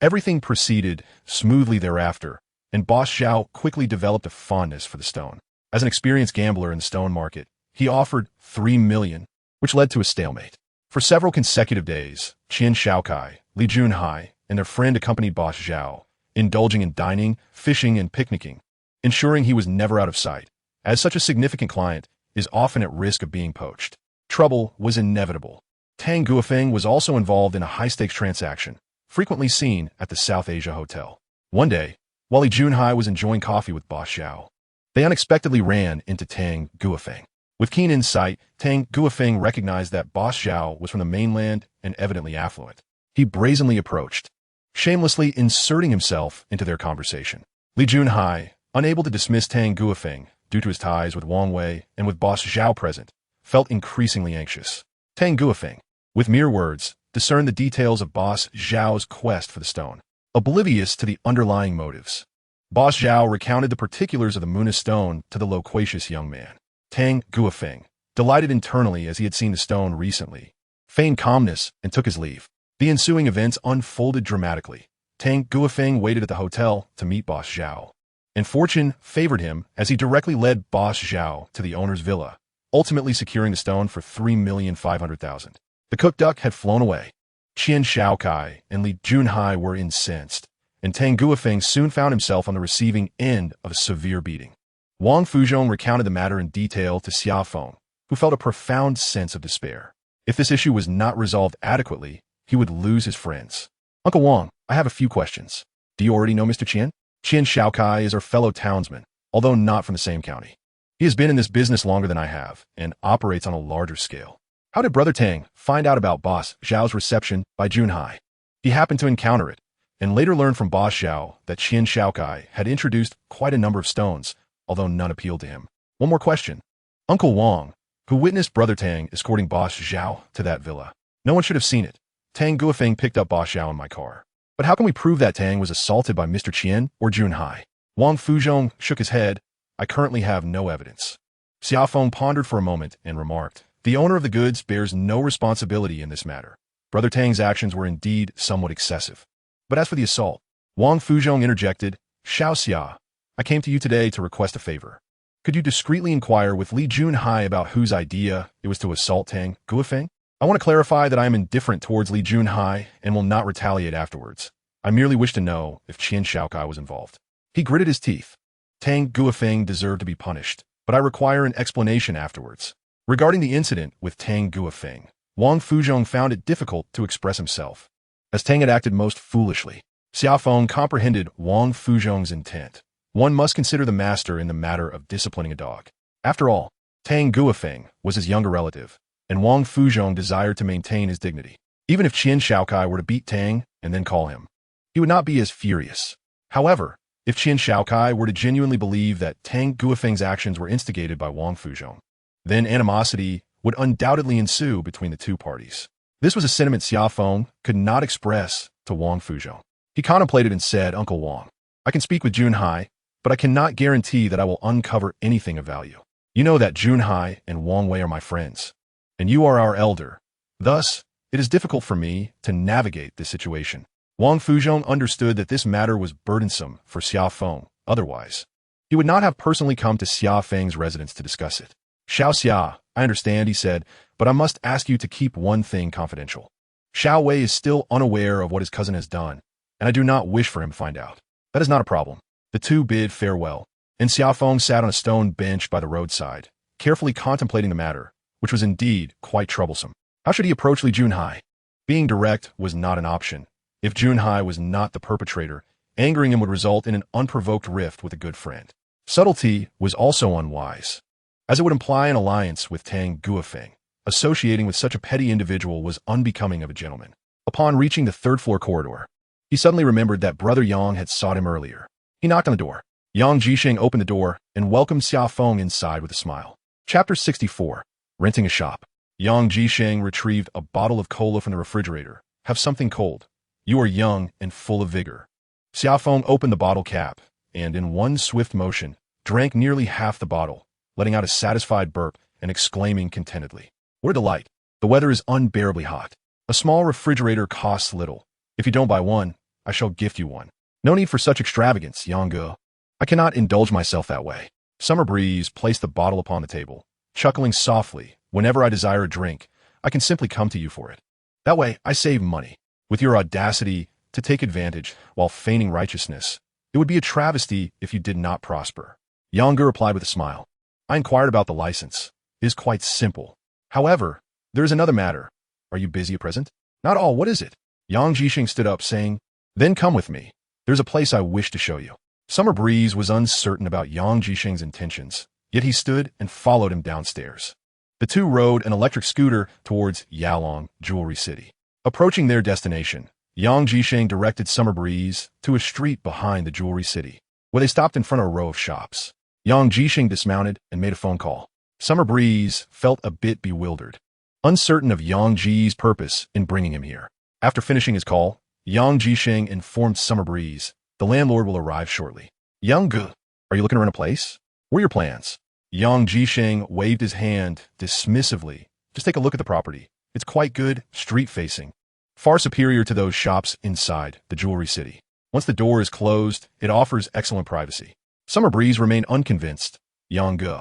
Everything proceeded smoothly thereafter, and Boss Zhao quickly developed a fondness for the stone. As an experienced gambler in the stone market, he offered $3 million, which led to a stalemate. For several consecutive days, Qian Shaokai, Li Junhai, and their friend accompanied Boss Zhao, indulging in dining, fishing, and picnicking, ensuring he was never out of sight, as such a significant client is often at risk of being poached. Trouble was inevitable. Tang Guofeng was also involved in a high-stakes transaction, frequently seen at the South Asia Hotel. One day, while Li Junhai was enjoying coffee with Boss Zhao, they unexpectedly ran into Tang Guofeng. With keen insight, Tang Guofeng recognized that Boss Zhao was from the mainland and evidently affluent. He brazenly approached, shamelessly inserting himself into their conversation. Li Junhai, unable to dismiss Tang Guofeng due to his ties with Wang Wei and with Boss Zhao present, felt increasingly anxious. Tang Guofeng, with mere words, discerned the details of Boss Zhao's quest for the stone, oblivious to the underlying motives. Boss Zhao recounted the particulars of the Muna stone to the loquacious young man. Tang Guofeng, delighted internally as he had seen the stone recently, feigned calmness and took his leave. The ensuing events unfolded dramatically. Tang Guofeng waited at the hotel to meet Boss Zhao, and fortune favored him as he directly led Boss Zhao to the owner's villa, ultimately securing the stone for 3,500,000. The cook duck had flown away. Qian Shaokai and Li Junhai were incensed, and Tang Guofeng soon found himself on the receiving end of a severe beating. Wang Fuzhong recounted the matter in detail to Xia Feng, who felt a profound sense of despair. If this issue was not resolved adequately, he would lose his friends. Uncle Wang, I have a few questions. Do you already know Mr. Qian? Qian Shaokai is our fellow townsman, although not from the same county. He has been in this business longer than I have, and operates on a larger scale. How did Brother Tang find out about Boss Zhao's reception by Junhai? He happened to encounter it, and later learned from Boss Zhao that Qian Shaokai had introduced quite a number of stones, although none appealed to him. One more question. Uncle Wang, who witnessed Brother Tang escorting Boss Zhao to that villa. No one should have seen it. Tang Guofeng picked up Boss Zhao in my car. But how can we prove that Tang was assaulted by Mr. Qian or Junhai? Wang Fuzhong shook his head. I currently have no evidence. Xia Feng pondered for a moment and remarked, the owner of the goods bears no responsibility in this matter. Brother Tang's actions were indeed somewhat excessive. But as for the assault, Wang Fuzhong interjected, Xiao Xia, I came to you today to request a favor. Could you discreetly inquire with Li Junhai about whose idea it was to assault Tang Guofeng? I want to clarify that I am indifferent towards Li Junhai and will not retaliate afterwards. I merely wish to know if Qian Shaokai was involved. He gritted his teeth. Tang Guofeng deserved to be punished, but I require an explanation afterwards. Regarding the incident with Tang Guofeng, Wang Fuzhong found it difficult to express himself, as Tang had acted most foolishly. Xia Feng comprehended Wang Fuzhong's intent. One must consider the master in the matter of disciplining a dog. After all, Tang Guofeng was his younger relative, and Wang Fuzhong desired to maintain his dignity. Even if Qian Shaokai were to beat Tang and then call him, he would not be as furious. However, if Qian Shaokai were to genuinely believe that Tang Guofeng's actions were instigated by Wang Fuzhong, then animosity would undoubtedly ensue between the two parties. This was a sentiment Xia Feng could not express to Wang Fuzhong. He contemplated and said, Uncle Wang, I can speak with Junhai, but I cannot guarantee that I will uncover anything of value. You know that Junhai and Wang Wei are my friends, and you are our elder. Thus, it is difficult for me to navigate this situation. Wang Fuzhong understood that this matter was burdensome for Xia Feng. Otherwise, he would not have personally come to Xia Feng's residence to discuss it. Xiao Xia, I understand, he said, but I must ask you to keep one thing confidential. Xiao Wei is still unaware of what his cousin has done, and I do not wish for him to find out. That is not a problem. The two bid farewell, and Xia Feng sat on a stone bench by the roadside, carefully contemplating the matter, which was indeed quite troublesome. How should he approach Li Junhai? Being direct was not an option. If Junhai was not the perpetrator, angering him would result in an unprovoked rift with a good friend. Subtlety was also unwise, as it would imply an alliance with Tang Guofeng. Associating with such a petty individual was unbecoming of a gentleman. Upon reaching the third-floor corridor, he suddenly remembered that Brother Yang had sought him earlier. He knocked on the door. Yang Jisheng opened the door and welcomed Xia Feng inside with a smile. Chapter 64. Renting a Shop. Yang Jisheng retrieved a bottle of cola from the refrigerator. Have something cold. You are young and full of vigor. Xia Feng opened the bottle cap and, in one swift motion, drank nearly half the bottle, letting out a satisfied burp and exclaiming contentedly, What a delight! The weather is unbearably hot. A small refrigerator costs little. If you don't buy one, I shall gift you one. No need for such extravagance, Yang. I cannot indulge myself that way. Summer Breeze placed the bottle upon the table, chuckling softly. Whenever I desire a drink, I can simply come to you for it. That way, I save money. With your audacity to take advantage while feigning righteousness, it would be a travesty if you did not prosper. Yang replied with a smile. I inquired about the license. It is quite simple. However, there is another matter. Are you busy at present? Not all. What is it? Yang Jisheng stood up, saying, Then come with me. There's a place I wish to show you. Summer Breeze was uncertain about Yang Jisheng's intentions, yet he stood and followed him downstairs. The two rode an electric scooter towards Yalong Jewelry City. Approaching their destination, Yang Jisheng directed Summer Breeze to a street behind the jewelry city, where they stopped in front of a row of shops. Yang Jisheng dismounted and made a phone call. Summer Breeze felt a bit bewildered, uncertain of Yang Ji's purpose in bringing him here. After finishing his call, Yang Jisheng informed Summer Breeze the landlord will arrive shortly. Yang Gu, are you looking to rent a place? What are your plans? Yang Jisheng waved his hand dismissively. Just take a look at the property. It's quite good, street-facing, far superior to those shops inside the jewelry city. Once the door is closed, it offers excellent privacy. Summer Breeze remained unconvinced. Yang Gu,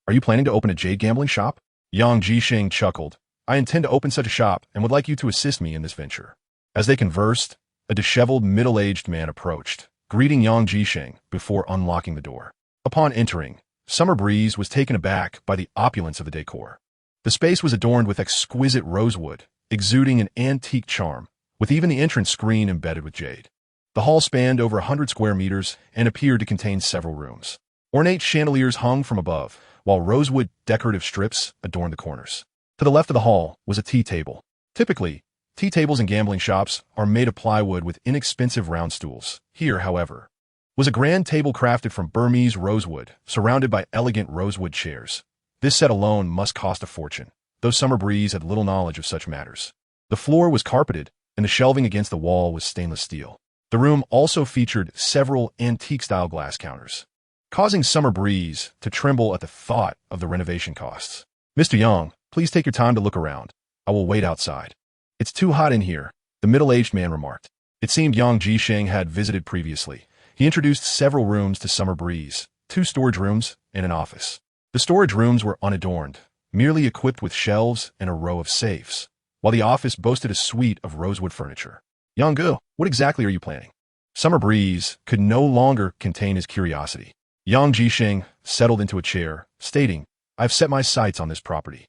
are you planning to open a jade gambling shop? Yang Jisheng chuckled. I intend to open such a shop and would like you to assist me in this venture. As they conversed, a disheveled, middle-aged man approached, greeting Yang Jisheng before unlocking the door. Upon entering, Summer Breeze was taken aback by the opulence of the decor. The space was adorned with exquisite rosewood, exuding an antique charm, with even the entrance screen embedded with jade. The hall spanned over 100 square meters and appeared to contain several rooms. Ornate chandeliers hung from above, while rosewood decorative strips adorned the corners. To the left of the hall was a tea table. Typically, tea tables in gambling shops are made of plywood with inexpensive round stools. Here, however, was a grand table crafted from Burmese rosewood, surrounded by elegant rosewood chairs. This set alone must cost a fortune, though Summer Breeze had little knowledge of such matters. The floor was carpeted, and the shelving against the wall was stainless steel. The room also featured several antique-style glass counters, causing Summer Breeze to tremble at the thought of the renovation costs. Mr. Yang, please take your time to look around. I will wait outside. It's too hot in here, the middle-aged man remarked. It seemed Yang Jisheng had visited previously. He introduced several rooms to Summer Breeze, 2 storage rooms and an office. The storage rooms were unadorned, merely equipped with shelves and a row of safes, while the office boasted a suite of rosewood furniture. Yang Gu, what exactly are you planning? Summer Breeze could no longer contain his curiosity. Yang Jisheng settled into a chair, stating, I've set my sights on this property.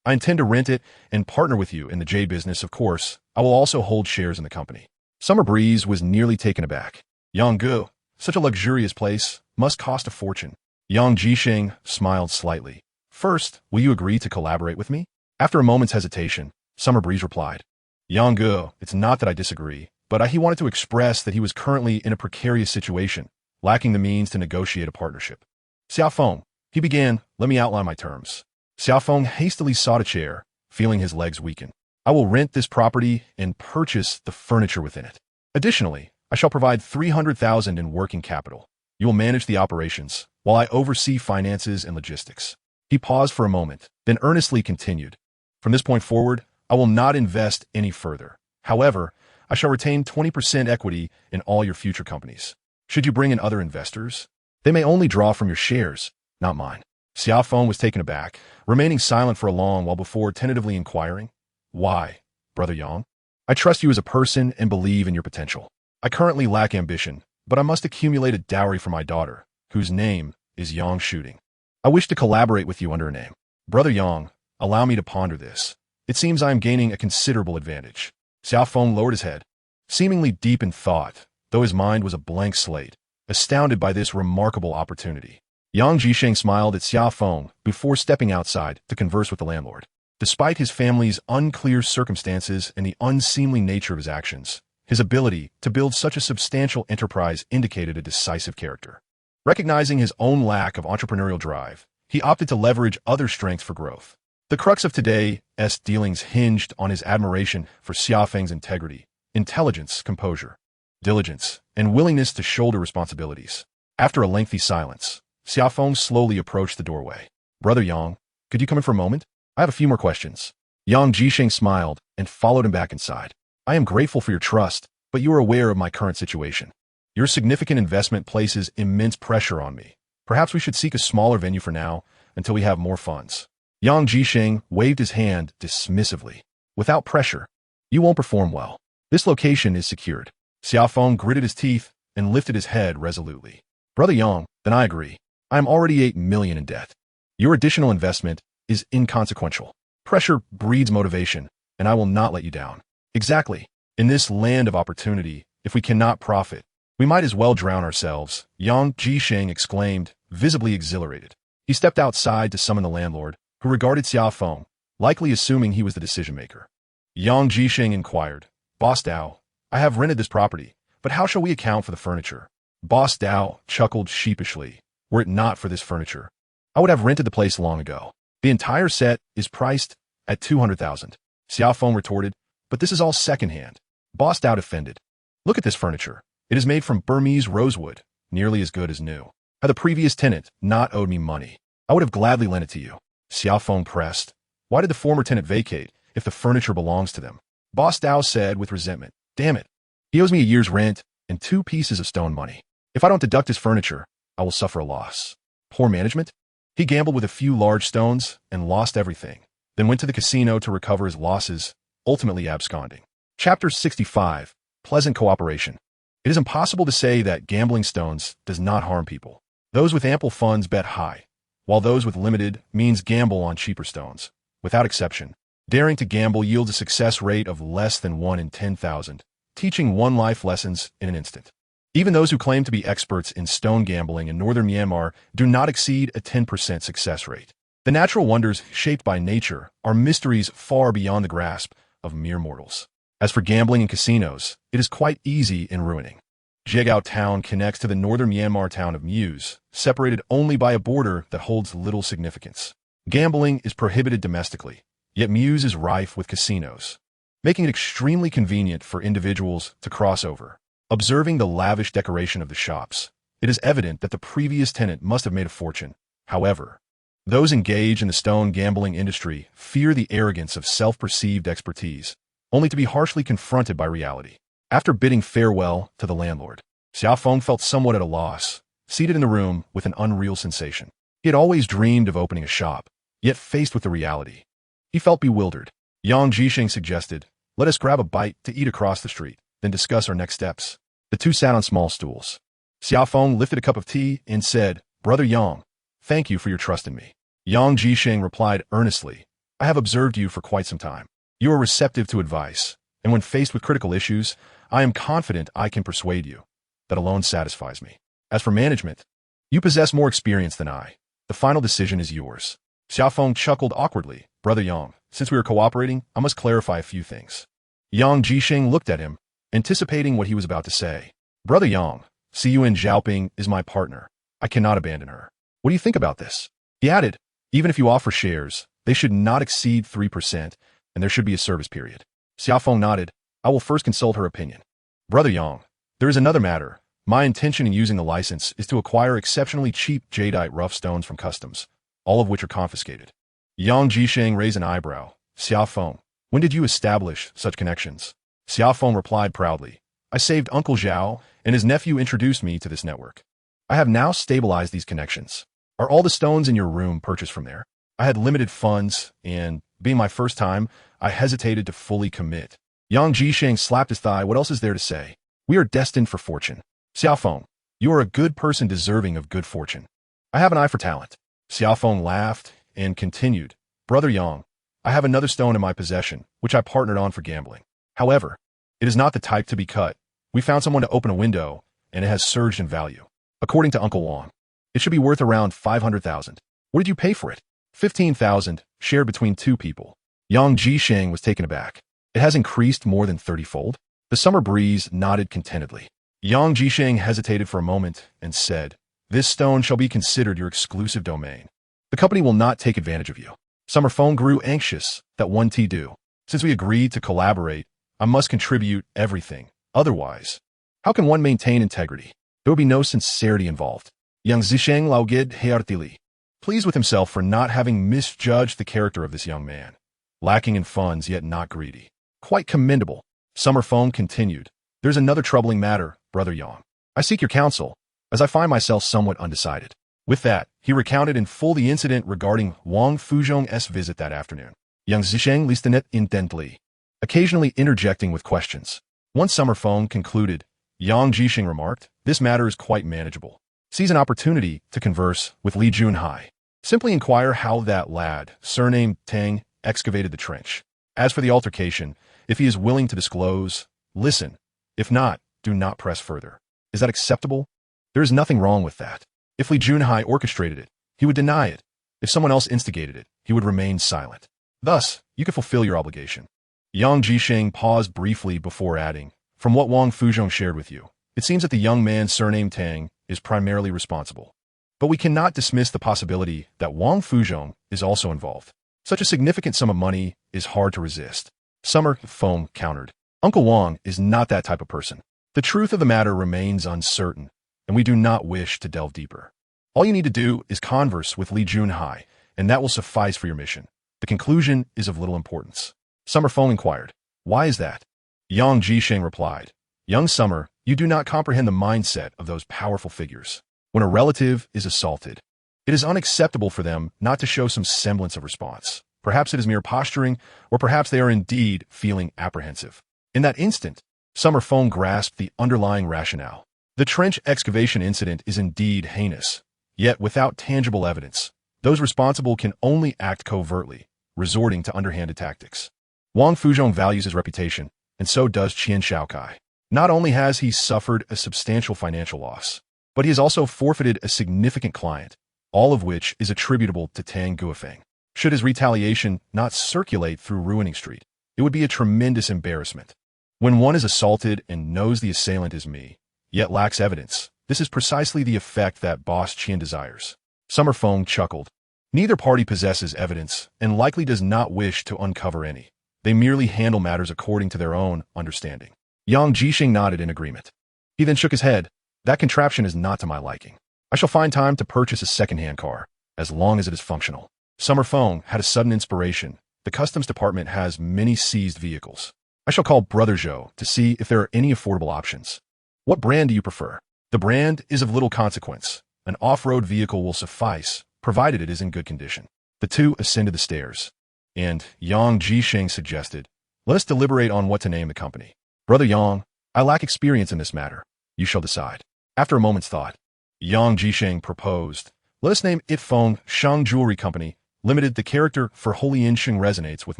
I intend to rent it and partner with you in the jade business, of course. I will also hold shares in the company. Summer Breeze was nearly taken aback. Yang Gu, such a luxurious place, must cost a fortune. Yang Jisheng smiled slightly. First, will you agree to collaborate with me? After a moment's hesitation, Summer Breeze replied, Yang Gu, it's not that I disagree, but he wanted to express that he was currently in a precarious situation, lacking the means to negotiate a partnership. Xia Feng, he began, let me outline my terms. Xia Feng hastily sought a chair, feeling his legs weaken. I will rent this property and purchase the furniture within it. Additionally, I shall provide 300,000 in working capital. You will manage the operations, while I oversee finances and logistics. He paused for a moment, then earnestly continued. From this point forward, I will not invest any further. However, I shall retain 20% equity in all your future companies. Should you bring in other investors, they may only draw from your shares, not mine. Xia Feng was taken aback, remaining silent for a long while before tentatively inquiring, Why, Brother Yang? I trust you as a person and believe in your potential. I currently lack ambition, but I must accumulate a dowry for my daughter, whose name is Yang Shooting. I wish to collaborate with you under a name. Brother Yang, allow me to ponder this. It seems I am gaining a considerable advantage. Xia Feng lowered his head, seemingly deep in thought, though his mind was a blank slate, astounded by this remarkable opportunity. Yang Jisheng smiled at Xia Feng before stepping outside to converse with the landlord. Despite his family's unclear circumstances and the unseemly nature of his actions, his ability to build such a substantial enterprise indicated a decisive character. Recognizing his own lack of entrepreneurial drive, he opted to leverage other strengths for growth. The crux of today's dealings hinged on his admiration for Xia Feng's integrity, intelligence, composure, diligence, and willingness to shoulder responsibilities. After a lengthy silence, Xia Feng slowly approached the doorway. Brother Yang, could you come in for a moment? I have a few more questions. Yang Jisheng smiled and followed him back inside. I am grateful for your trust, but you are aware of my current situation. Your significant investment places immense pressure on me. Perhaps we should seek a smaller venue for now until we have more funds. Yang Jisheng waved his hand dismissively. Without pressure, you won't perform well. This location is secured. Xia Feng gritted his teeth and lifted his head resolutely. Brother Yang, then I agree. I am already 8 million in debt. Your additional investment is inconsequential. Pressure breeds motivation, and I will not let you down. Exactly. In this land of opportunity, if we cannot profit, we might as well drown ourselves, Yang Jisheng exclaimed, visibly exhilarated. He stepped outside to summon the landlord, who regarded Xia Feng, likely assuming he was the decision-maker. Yang Jisheng inquired, "Boss Dao, I have rented this property, but how shall we account for the furniture?" Boss Dao chuckled sheepishly. "Were it not for this furniture, I would have rented the place long ago. The entire set is priced at 200,000. Xia Feng retorted, "But this is all secondhand." Boss Dao defended, "Look at this furniture. It is made from Burmese rosewood, nearly as good as new. Had the previous tenant not owed me money, I would have gladly lent it to you." Xia Feng pressed, "Why did the former tenant vacate if the furniture belongs to them?" Boss Dao said with resentment, "Damn it. He owes me a year's rent and 2 pieces of stone money. If I don't deduct his furniture, I will suffer a loss." Poor management? He gambled with a few large stones and lost everything, then went to the casino to recover his losses, ultimately absconding. Chapter 65. Pleasant Cooperation. It is impossible to say that gambling stones does not harm people. Those with ample funds bet high, while those with limited means gamble on cheaper stones. Without exception, daring to gamble yields a success rate of less than 1 in 10,000, teaching one life lessons in an instant. Even those who claim to be experts in stone gambling in northern Myanmar do not exceed a 10% success rate. The natural wonders shaped by nature are mysteries far beyond the grasp of mere mortals. As for gambling in casinos, it is quite easy in ruining. Jade Town connects to the northern Myanmar town of Muse, separated only by a border that holds little significance. Gambling is prohibited domestically, yet Muse is rife with casinos, making it extremely convenient for individuals to cross over. Observing the lavish decoration of the shops, it is evident that the previous tenant must have made a fortune. However, those engaged in the stone gambling industry fear the arrogance of self-perceived expertise, only to be harshly confronted by reality. After bidding farewell to the landlord, Xia Feng felt somewhat at a loss, seated in the room with an unreal sensation. He had always dreamed of opening a shop, yet faced with the reality, he felt bewildered. Yang Jisheng suggested, "Let us grab a bite to eat across the street, then discuss our next steps." The two sat on small stools. Xia Feng lifted a cup of tea and said, "Brother Yang, thank you for your trust in me." Yang Jisheng replied earnestly, "I have observed you for quite some time. You are receptive to advice, and when faced with critical issues, I am confident I can persuade you. That alone satisfies me. As for management, you possess more experience than I. The final decision is yours." Xia Feng chuckled awkwardly. "Brother Yang, since we are cooperating, I must clarify a few things." Yang Jisheng looked at him, anticipating what he was about to say. "Brother Yang, Siyuan Zhaoping is my partner. I cannot abandon her. What do you think about this?" He added, "Even if you offer shares, they should not exceed 3%, and there should be a service period." Xia Feng nodded. "I will first consult her opinion." "Brother Yang, there is another matter. My intention in using the license is to acquire exceptionally cheap jadeite rough stones from customs, all of which are confiscated." Yang Jisheng raised an eyebrow. "Xia Feng, when did you establish such connections?" Xia Feng replied proudly, "I saved Uncle Zhao, and his nephew introduced me to this network. I have now stabilized these connections. Are all the stones in your room purchased from there? I had limited funds, and, being my first time, I hesitated to fully commit." Yang Jisheng slapped his thigh. "What else is there to say? We are destined for fortune. Xia Feng, you are a good person deserving of good fortune. I have an eye for talent." Xia Feng laughed and continued, "Brother Yang, I have another stone in my possession, which I partnered on for gambling. However, it is not the type to be cut. We found someone to open a window, and it has surged in value. According to Uncle Wang, it should be worth around 500,000. What did you pay for it?" 15,000, shared between 2 people. Yang Jisheng was taken aback. "It has increased more than 30-fold? The summer breeze nodded contentedly. Yang Jisheng hesitated for a moment and said, "This stone shall be considered your exclusive domain. The company will not take advantage of you." Summer Phone grew anxious. "That one T do. Since we agreed to collaborate, I must contribute everything. Otherwise, how can one maintain integrity? There will be no sincerity involved." Yang Zisheng Laogid Heartili, pleased with himself for not having misjudged the character of this young man, lacking in funds yet not greedy. Quite commendable. Summer Phone continued, "There's another troubling matter, Brother Yang. I seek your counsel, as I find myself somewhat undecided." With that, he recounted in full the incident regarding Wang Fuzhong's visit that afternoon. Yang Zisheng listened intently, occasionally interjecting with questions. Once Summer Phone concluded, Yang Jisheng remarked, "This matter is quite manageable. Seize an opportunity to converse with Li Junhai. Simply inquire how that lad, surnamed Tang, excavated the trench. As for the altercation, if he is willing to disclose, listen. If not, do not press further. Is that acceptable?" "There is nothing wrong with that. If Li Junhai orchestrated it, he would deny it. If someone else instigated it, he would remain silent. Thus, you could fulfill your obligation. Yang Jisheng paused briefly before adding, from what Wang Fuzhong shared with you, it seems that the young man surnamed Tang is primarily responsible. But we cannot dismiss the possibility that Wang Fuzhong is also involved. Such a significant sum of money is hard to resist. Summer Feng countered. Uncle Wang is not that type of person. The truth of the matter remains uncertain, and we do not wish to delve deeper. All you need to do is converse with Li Junhai, and that will suffice for your mission. The conclusion is of little importance. Summer Feng inquired. Why is that? Yang Jisheng replied. Young Summer, you do not comprehend the mindset of those powerful figures. When a relative is assaulted, it is unacceptable for them not to show some semblance of response. Perhaps it is mere posturing, or perhaps they are indeed feeling apprehensive. In that instant, Summer Feng grasped the underlying rationale. The trench excavation incident is indeed heinous, yet without tangible evidence, those responsible can only act covertly, resorting to underhanded tactics. Wang Fuzhong values his reputation, and so does Qian Shaokai. Not only has he suffered a substantial financial loss, but he has also forfeited a significant client, all of which is attributable to Tang Guofeng. Should his retaliation not circulate through Ruining Street, it would be a tremendous embarrassment. When one is assaulted and knows the assailant is me, yet lacks evidence, this is precisely the effect that Boss Qian desires. Summer Feng chuckled. Neither party possesses evidence and likely does not wish to uncover any. They merely handle matters according to their own understanding. Yang Jisheng nodded in agreement. He then shook his head. That contraption is not to my liking. I shall find time to purchase a second-hand car, as long as it is functional. Summer Feng had a sudden inspiration. The customs department has many seized vehicles. I shall call Brother Zhou to see if there are any affordable options. What brand do you prefer? The brand is of little consequence. An off-road vehicle will suffice, provided it is in good condition. The two ascended the stairs, and Yang Jisheng suggested, let us deliberate on what to name the company. Brother Yang, I lack experience in this matter. You shall decide. After a moment's thought, Yang Jisheng proposed, let us name it Feng Shang Jewelry Company Limited. The character for Holy Insheng resonates with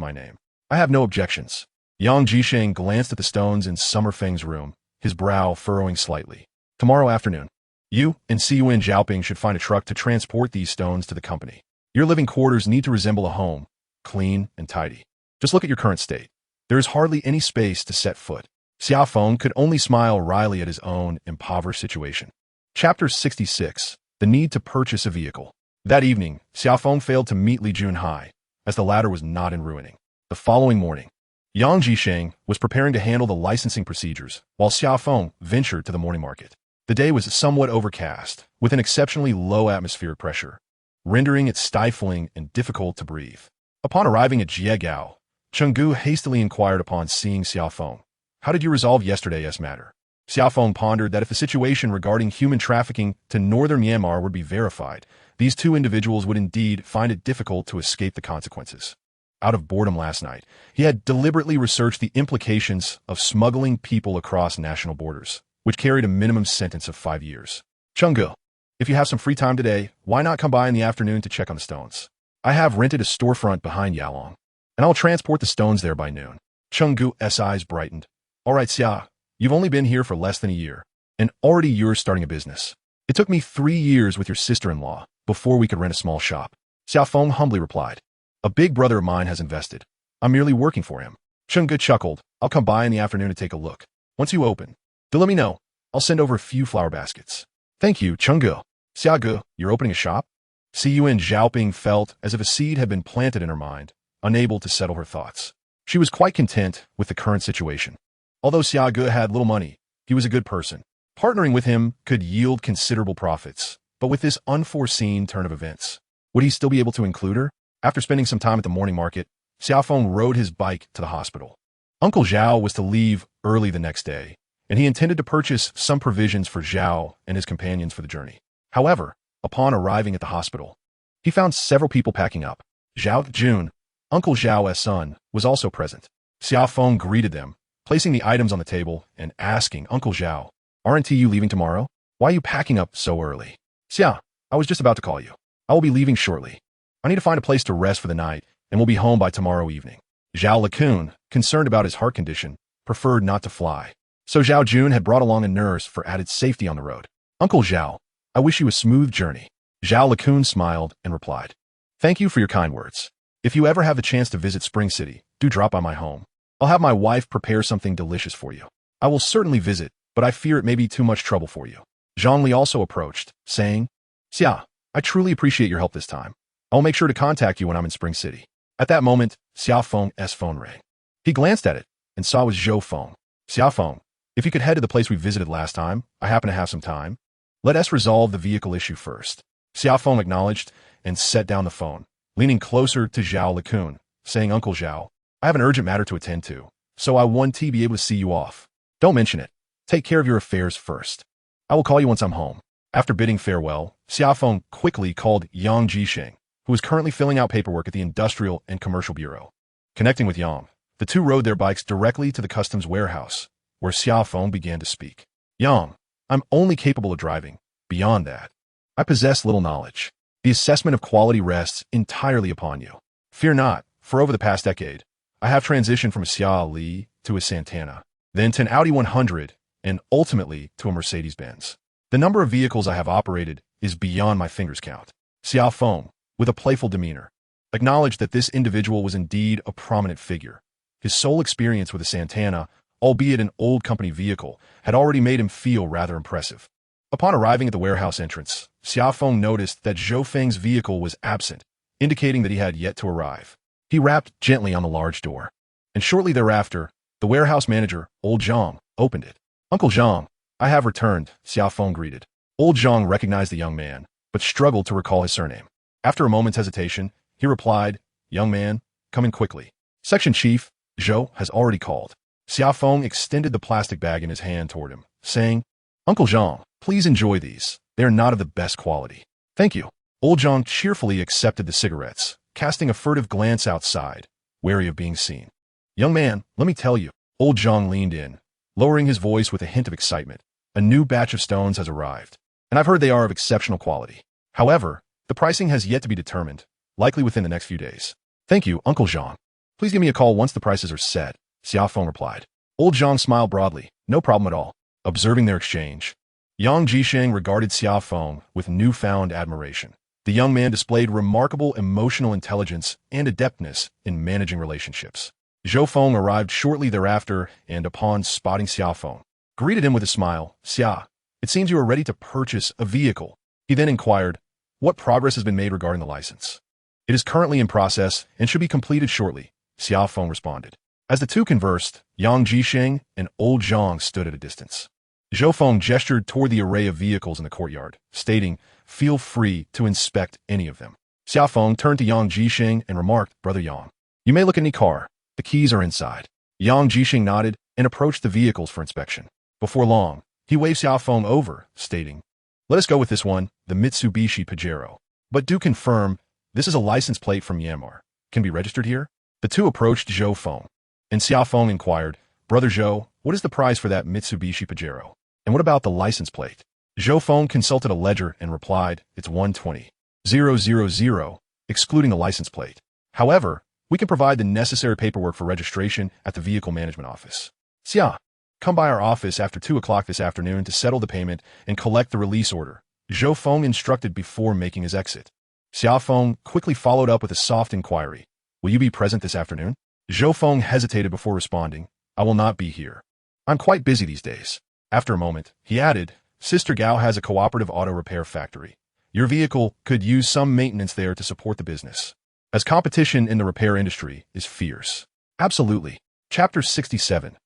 my name. I have no objections. Yang Jisheng glanced at the stones in Summer Feng's room, his brow furrowing slightly. Tomorrow afternoon, you and Siyuan Zhaoping should find a truck to transport these stones to the company. Your living quarters need to resemble a home, clean and tidy. Just look at your current state. There is hardly any space to set foot. Xia Feng could only smile wryly at his own impoverished situation. Chapter 66. The Need to Purchase a Vehicle. That evening, Xia Feng failed to meet Li Junhai, as the latter was not in Ruining. The following morning, Yang Jisheng was preparing to handle the licensing procedures, while Xia Feng ventured to the morning market. The day was somewhat overcast, with an exceptionally low atmospheric pressure, rendering it stifling and difficult to breathe. Upon arriving at Jiegao, Chenggu hastily inquired upon seeing Xia Feng. How did you resolve yesterday's matter? Xia Feng pondered that if the situation regarding human trafficking to northern Myanmar would be verified, these two individuals would indeed find it difficult to escape the consequences. Out of boredom last night, he had deliberately researched the implications of smuggling people across national borders, which carried a minimum sentence of 5 years. Chenggu, if you have some free time today, why not come by in the afternoon to check on the stones? I have rented a storefront behind Yalong, and I'll transport the stones there by noon. Chenggu's eyes brightened. All right, Xia, you've only been here for less than a year, and already you're starting a business. It took me 3 years with your sister-in-law before we could rent a small shop. Xia Feng humbly replied. A big brother of mine has invested. I'm merely working for him. Chenggu chuckled. I'll come by in the afternoon to take a look. Once you open, do let me know. I'll send over a few flower baskets. Thank you, Chenggu. Xiagu, you're opening a shop? Siyuan Zhaoping felt as if a seed had been planted in her mind, unable to settle her thoughts. She was quite content with the current situation. Although Xiagu had little money, he was a good person. Partnering with him could yield considerable profits, but with this unforeseen turn of events, would he still be able to include her? After spending some time at the morning market, Xia Feng rode his bike to the hospital. Uncle Zhao was to leave early the next day, and he intended to purchase some provisions for Zhao and his companions for the journey. However, upon arriving at the hospital, he found several people packing up. Zhao Jun, Uncle Zhao's son, was also present. Xia Feng greeted them, placing the items on the table and asking Uncle Zhao, aren't you leaving tomorrow? Why are you packing up so early? Xia, I was just about to call you. I will be leaving shortly. I need to find a place to rest for the night, and will be home by tomorrow evening. Zhao Lekun, concerned about his heart condition, preferred not to fly. So Zhao Jun had brought along a nurse for added safety on the road. Uncle Zhao, I wish you a smooth journey. Zhao Lacun smiled and replied, "Thank you for your kind words. If you ever have the chance to visit Spring City, do drop by my home. I'll have my wife prepare something delicious for you. I will certainly visit, but I fear it may be too much trouble for you." Zhongli also approached, saying, "Xia, I truly appreciate your help this time. I will make sure to contact you when I'm in Spring City." At that moment, Xia Feng's phone rang. He glanced at it and saw it was Zhou Feng. "Xia Feng, if you could head to the place we visited last time, I happen to have some time. Let us resolve the vehicle issue first." Xia Feng acknowledged and set down the phone, leaning closer to Zhao Lacun, saying, "Uncle Zhao, I have an urgent matter to attend to, so I want to be able to see you off. Don't mention it. Take care of your affairs first. I will call you once I'm home." After bidding farewell, Xia Feng quickly called Yang Jisheng, who was currently filling out paperwork at the Industrial and Commercial Bureau. Connecting with Yang, the two rode their bikes directly to the customs warehouse, where Xia Feng began to speak. "Yang, I'm only capable of driving. Beyond that, I possess little knowledge. The assessment of quality rests entirely upon you. Fear not, for over the past decade, I have transitioned from a Xia Li to a Santana, then to an Audi 100, and ultimately to a Mercedes-Benz. The number of vehicles I have operated is beyond my fingers' count." Xia Feng, with a playful demeanor, acknowledged that this individual was indeed a prominent figure. His sole experience with a Santana, albeit an old company vehicle, had already made him feel rather impressive. Upon arriving at the warehouse entrance, Xia Feng noticed that Zhou Feng's vehicle was absent, indicating that he had yet to arrive. He rapped gently on the large door, and shortly thereafter, the warehouse manager, Old Zhang, opened it. "Uncle Zhang, I have returned," Xia Feng greeted. Old Zhang recognized the young man, but struggled to recall his surname. After a moment's hesitation, he replied, "Young man, come in quickly. Section Chief, Zhou, has already called." Xia Feng extended the plastic bag in his hand toward him, saying, "Uncle Zhang, please enjoy these. They are not of the best quality." "Thank you." Old Zhang cheerfully accepted the cigarettes, casting a furtive glance outside, wary of being seen. "Young man, let me tell you." Old Zhang leaned in, lowering his voice with a hint of excitement. "A new batch of stones has arrived, and I've heard they are of exceptional quality. However, the pricing has yet to be determined, likely within the next few days." "Thank you, Uncle Zhang. Please give me a call once the prices are set," Xia Feng replied. Old Zhang smiled broadly. "No problem at all." Observing their exchange, Yang Jisheng regarded Xia Feng with newfound admiration. The young man displayed remarkable emotional intelligence and adeptness in managing relationships. Zhou Feng arrived shortly thereafter and, upon spotting Xia Feng, greeted him with a smile. "Xia, it seems you are ready to purchase a vehicle." He then inquired, "What progress has been made regarding the license?" "It is currently in process and should be completed shortly," Xia Feng responded. As the two conversed, Yang Jisheng and Old Zhang stood at a distance. Zhou Feng gestured toward the array of vehicles in the courtyard, stating, "Feel free to inspect any of them." Xia Feng turned to Yang Jisheng and remarked, "Brother Yang, you may look at any car. The keys are inside." Yang Jisheng nodded and approached the vehicles for inspection. Before long, he waved Xia Feng over, stating, "Let us go with this one, the Mitsubishi Pajero. But do confirm, this is a license plate from Myanmar. Can be registered here?" The two approached Zhou Feng, and Xia Feng inquired, "Brother Zhou, what is the price for that Mitsubishi Pajero? And what about the license plate?" Zhou Feng consulted a ledger and replied, "It's 120,000, excluding the license plate. However, we can provide the necessary paperwork for registration at the Vehicle Management Office. Xia, come by our office after 2 o'clock this afternoon to settle the payment and collect the release order," Zhou Feng instructed before making his exit. Xia Feng quickly followed up with a soft inquiry, "Will you be present this afternoon?" Zhou Feng hesitated before responding, "I will not be here. I'm quite busy these days." After a moment, he added, "Sister Gao has a cooperative auto repair factory. Your vehicle could use some maintenance there to support the business, as competition in the repair industry is fierce." Absolutely. Chapter 67.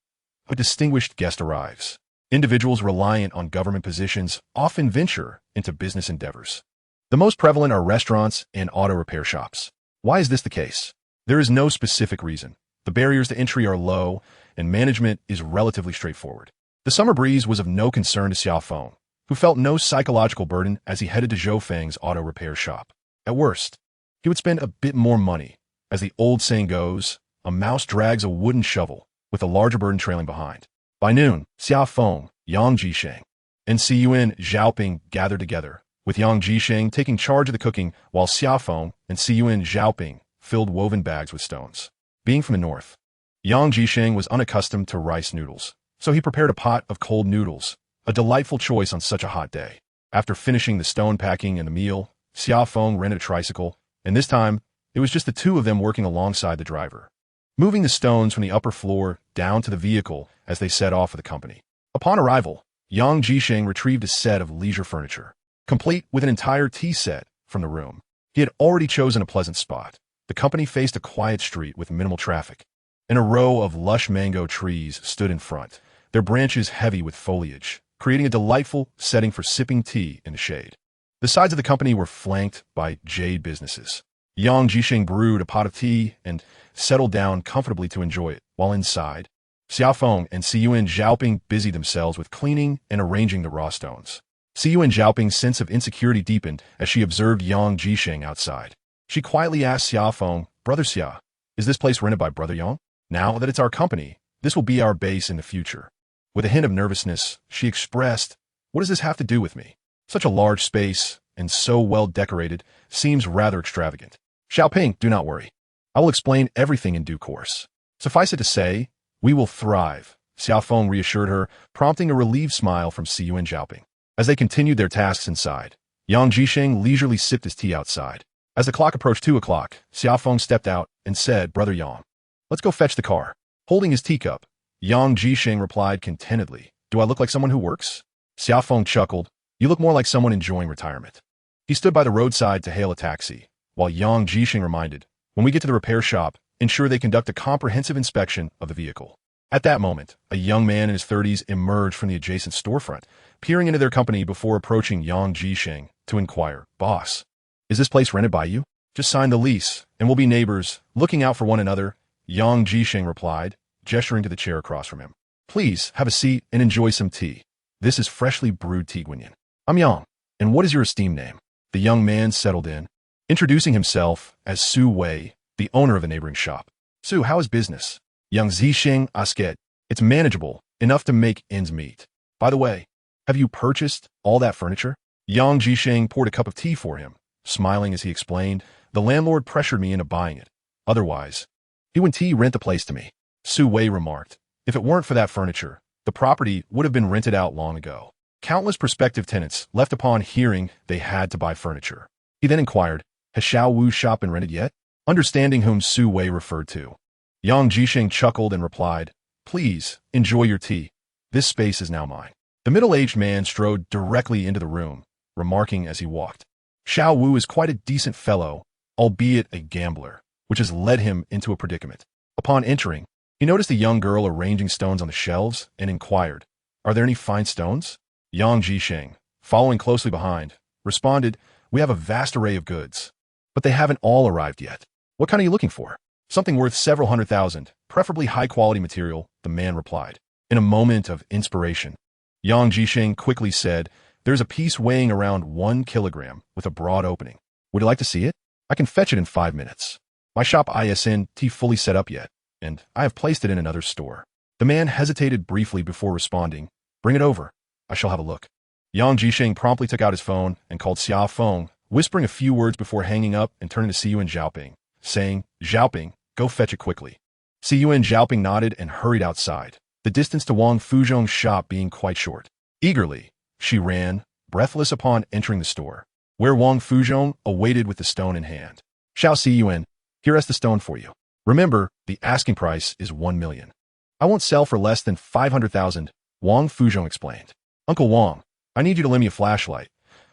A distinguished guest arrives. Individuals reliant on government positions often venture into business endeavors. The most prevalent are restaurants and auto repair shops. Why is this the case? There is no specific reason. The barriers to entry are low, and management is relatively straightforward. The summer breeze was of no concern to Xia Feng, who felt no psychological burden as he headed to Zhou Feng's auto repair shop. At worst, he would spend a bit more money. As the old saying goes, a mouse drags a wooden shovel, with a larger burden trailing behind. By noon, Xia Feng, Yang Jisheng, and Siyuan Zhaoping gathered together, with Yang Jisheng taking charge of the cooking while Xia Feng and Siyuan Zhaoping filled woven bags with stones. Being from the north, Yang Jisheng was unaccustomed to rice noodles, so he prepared a pot of cold noodles, a delightful choice on such a hot day. After finishing the stone packing and the meal, Xia Feng rented a tricycle, and this time, it was just the two of them working alongside the driver, moving the stones from the upper floor down to the vehicle as they set off for the company. Upon arrival, Yang Jisheng retrieved a set of leisure furniture, complete with an entire tea set, from the room. He had already chosen a pleasant spot. The company faced a quiet street with minimal traffic, and a row of lush mango trees stood in front, their branches heavy with foliage, creating a delightful setting for sipping tea in the shade. The sides of the company were flanked by jade businesses. Yang Jisheng brewed a pot of tea and settled down comfortably to enjoy it, while inside, Xia Feng and Siyuan Zhaoping busied themselves with cleaning and arranging the raw stones. Siyuan Zhaoping's sense of insecurity deepened as she observed Yang Jisheng outside. She quietly asked Xia Feng, "Brother Xia, is this place rented by Brother Yang? Now that it's our company, this will be our base in the future." With a hint of nervousness, she expressed, "What does this have to do with me? Such a large space, and so well decorated, seems rather extravagant." "Xiaoping, do not worry. I will explain everything in due course. Suffice it to say, we will thrive," Xia Feng reassured her, prompting a relieved smile from Siyuan Zhaoping. As they continued their tasks inside, Yang Jisheng leisurely sipped his tea outside. As the clock approached 2 o'clock, Xia Feng stepped out and said, "Brother Yang, let's go fetch the car." Holding his teacup, Yang Jisheng replied contentedly, "Do I look like someone who works?" Xia Feng chuckled, "You look more like someone enjoying retirement." He stood by the roadside to hail a taxi, while Yang Jisheng reminded, "When we get to the repair shop, ensure they conduct a comprehensive inspection of the vehicle." At that moment, a young man in his 30s emerged from the adjacent storefront, peering into their company before approaching Yang Jisheng to inquire, "Boss, is this place rented by you?" "Just signed the lease, and we'll be neighbors, looking out for one another," Yang Jisheng replied, gesturing to the chair across from him. "Please, have a seat and enjoy some tea. This is freshly brewed tea guanyin. I'm Yang, and what is your esteemed name?" The young man settled in, introducing himself as Su Wei, the owner of the neighboring shop. "Su, how is business?" "Yang Zisheng Asket. It's manageable, enough to make ends meet. By the way, have you purchased all that furniture?" Yang Jisheng poured a cup of tea for him, smiling as he explained, "The landlord pressured me into buying it. Otherwise, he wouldn't rent the place to me." Su Wei remarked, "If it weren't for that furniture, the property would have been rented out long ago." Countless prospective tenants left upon hearing they had to buy furniture. He then inquired, "Has Xiao Wu's shop been rented yet?" Understanding whom Su Wei referred to, Yang Jisheng chuckled and replied, "Please, enjoy your tea. This space is now mine." The middle-aged man strode directly into the room, remarking as he walked, "Xiao Wu is quite a decent fellow, albeit a gambler, which has led him into a predicament." Upon entering, he noticed a young girl arranging stones on the shelves and inquired, "Are there any fine stones?" Yang Jisheng, following closely behind, responded, "We have a vast array of goods, but they haven't all arrived yet." "What kind are you looking for?" "Something worth several $100,000, preferably high-quality material," the man replied. In a moment of inspiration, Yang Jisheng quickly said, "There's a piece weighing around 1 kilogram with a broad opening. Would you like to see it? I can fetch it in 5 minutes. My shop isn't fully set up yet, and I have placed it in another store." The man hesitated briefly before responding, "Bring it over. I shall have a look." Yang Jisheng promptly took out his phone and called Xia Feng, whispering a few words before hanging up and turning to Siyuan Zhaoping, saying, "Zhaoping, go fetch it quickly." Siyuan Zhaoping nodded and hurried outside, the distance to Wang Fuzhong's shop being quite short. Eagerly, she ran, breathless upon entering the store, where Wang Fuzhong awaited with the stone in hand. "Xiao Siyuan, here is the stone for you. Remember, the asking price is 1 million. I won't sell for less than 500,000, Wang Fuzhong explained. "Uncle Wang, I need you to lend me a flashlight.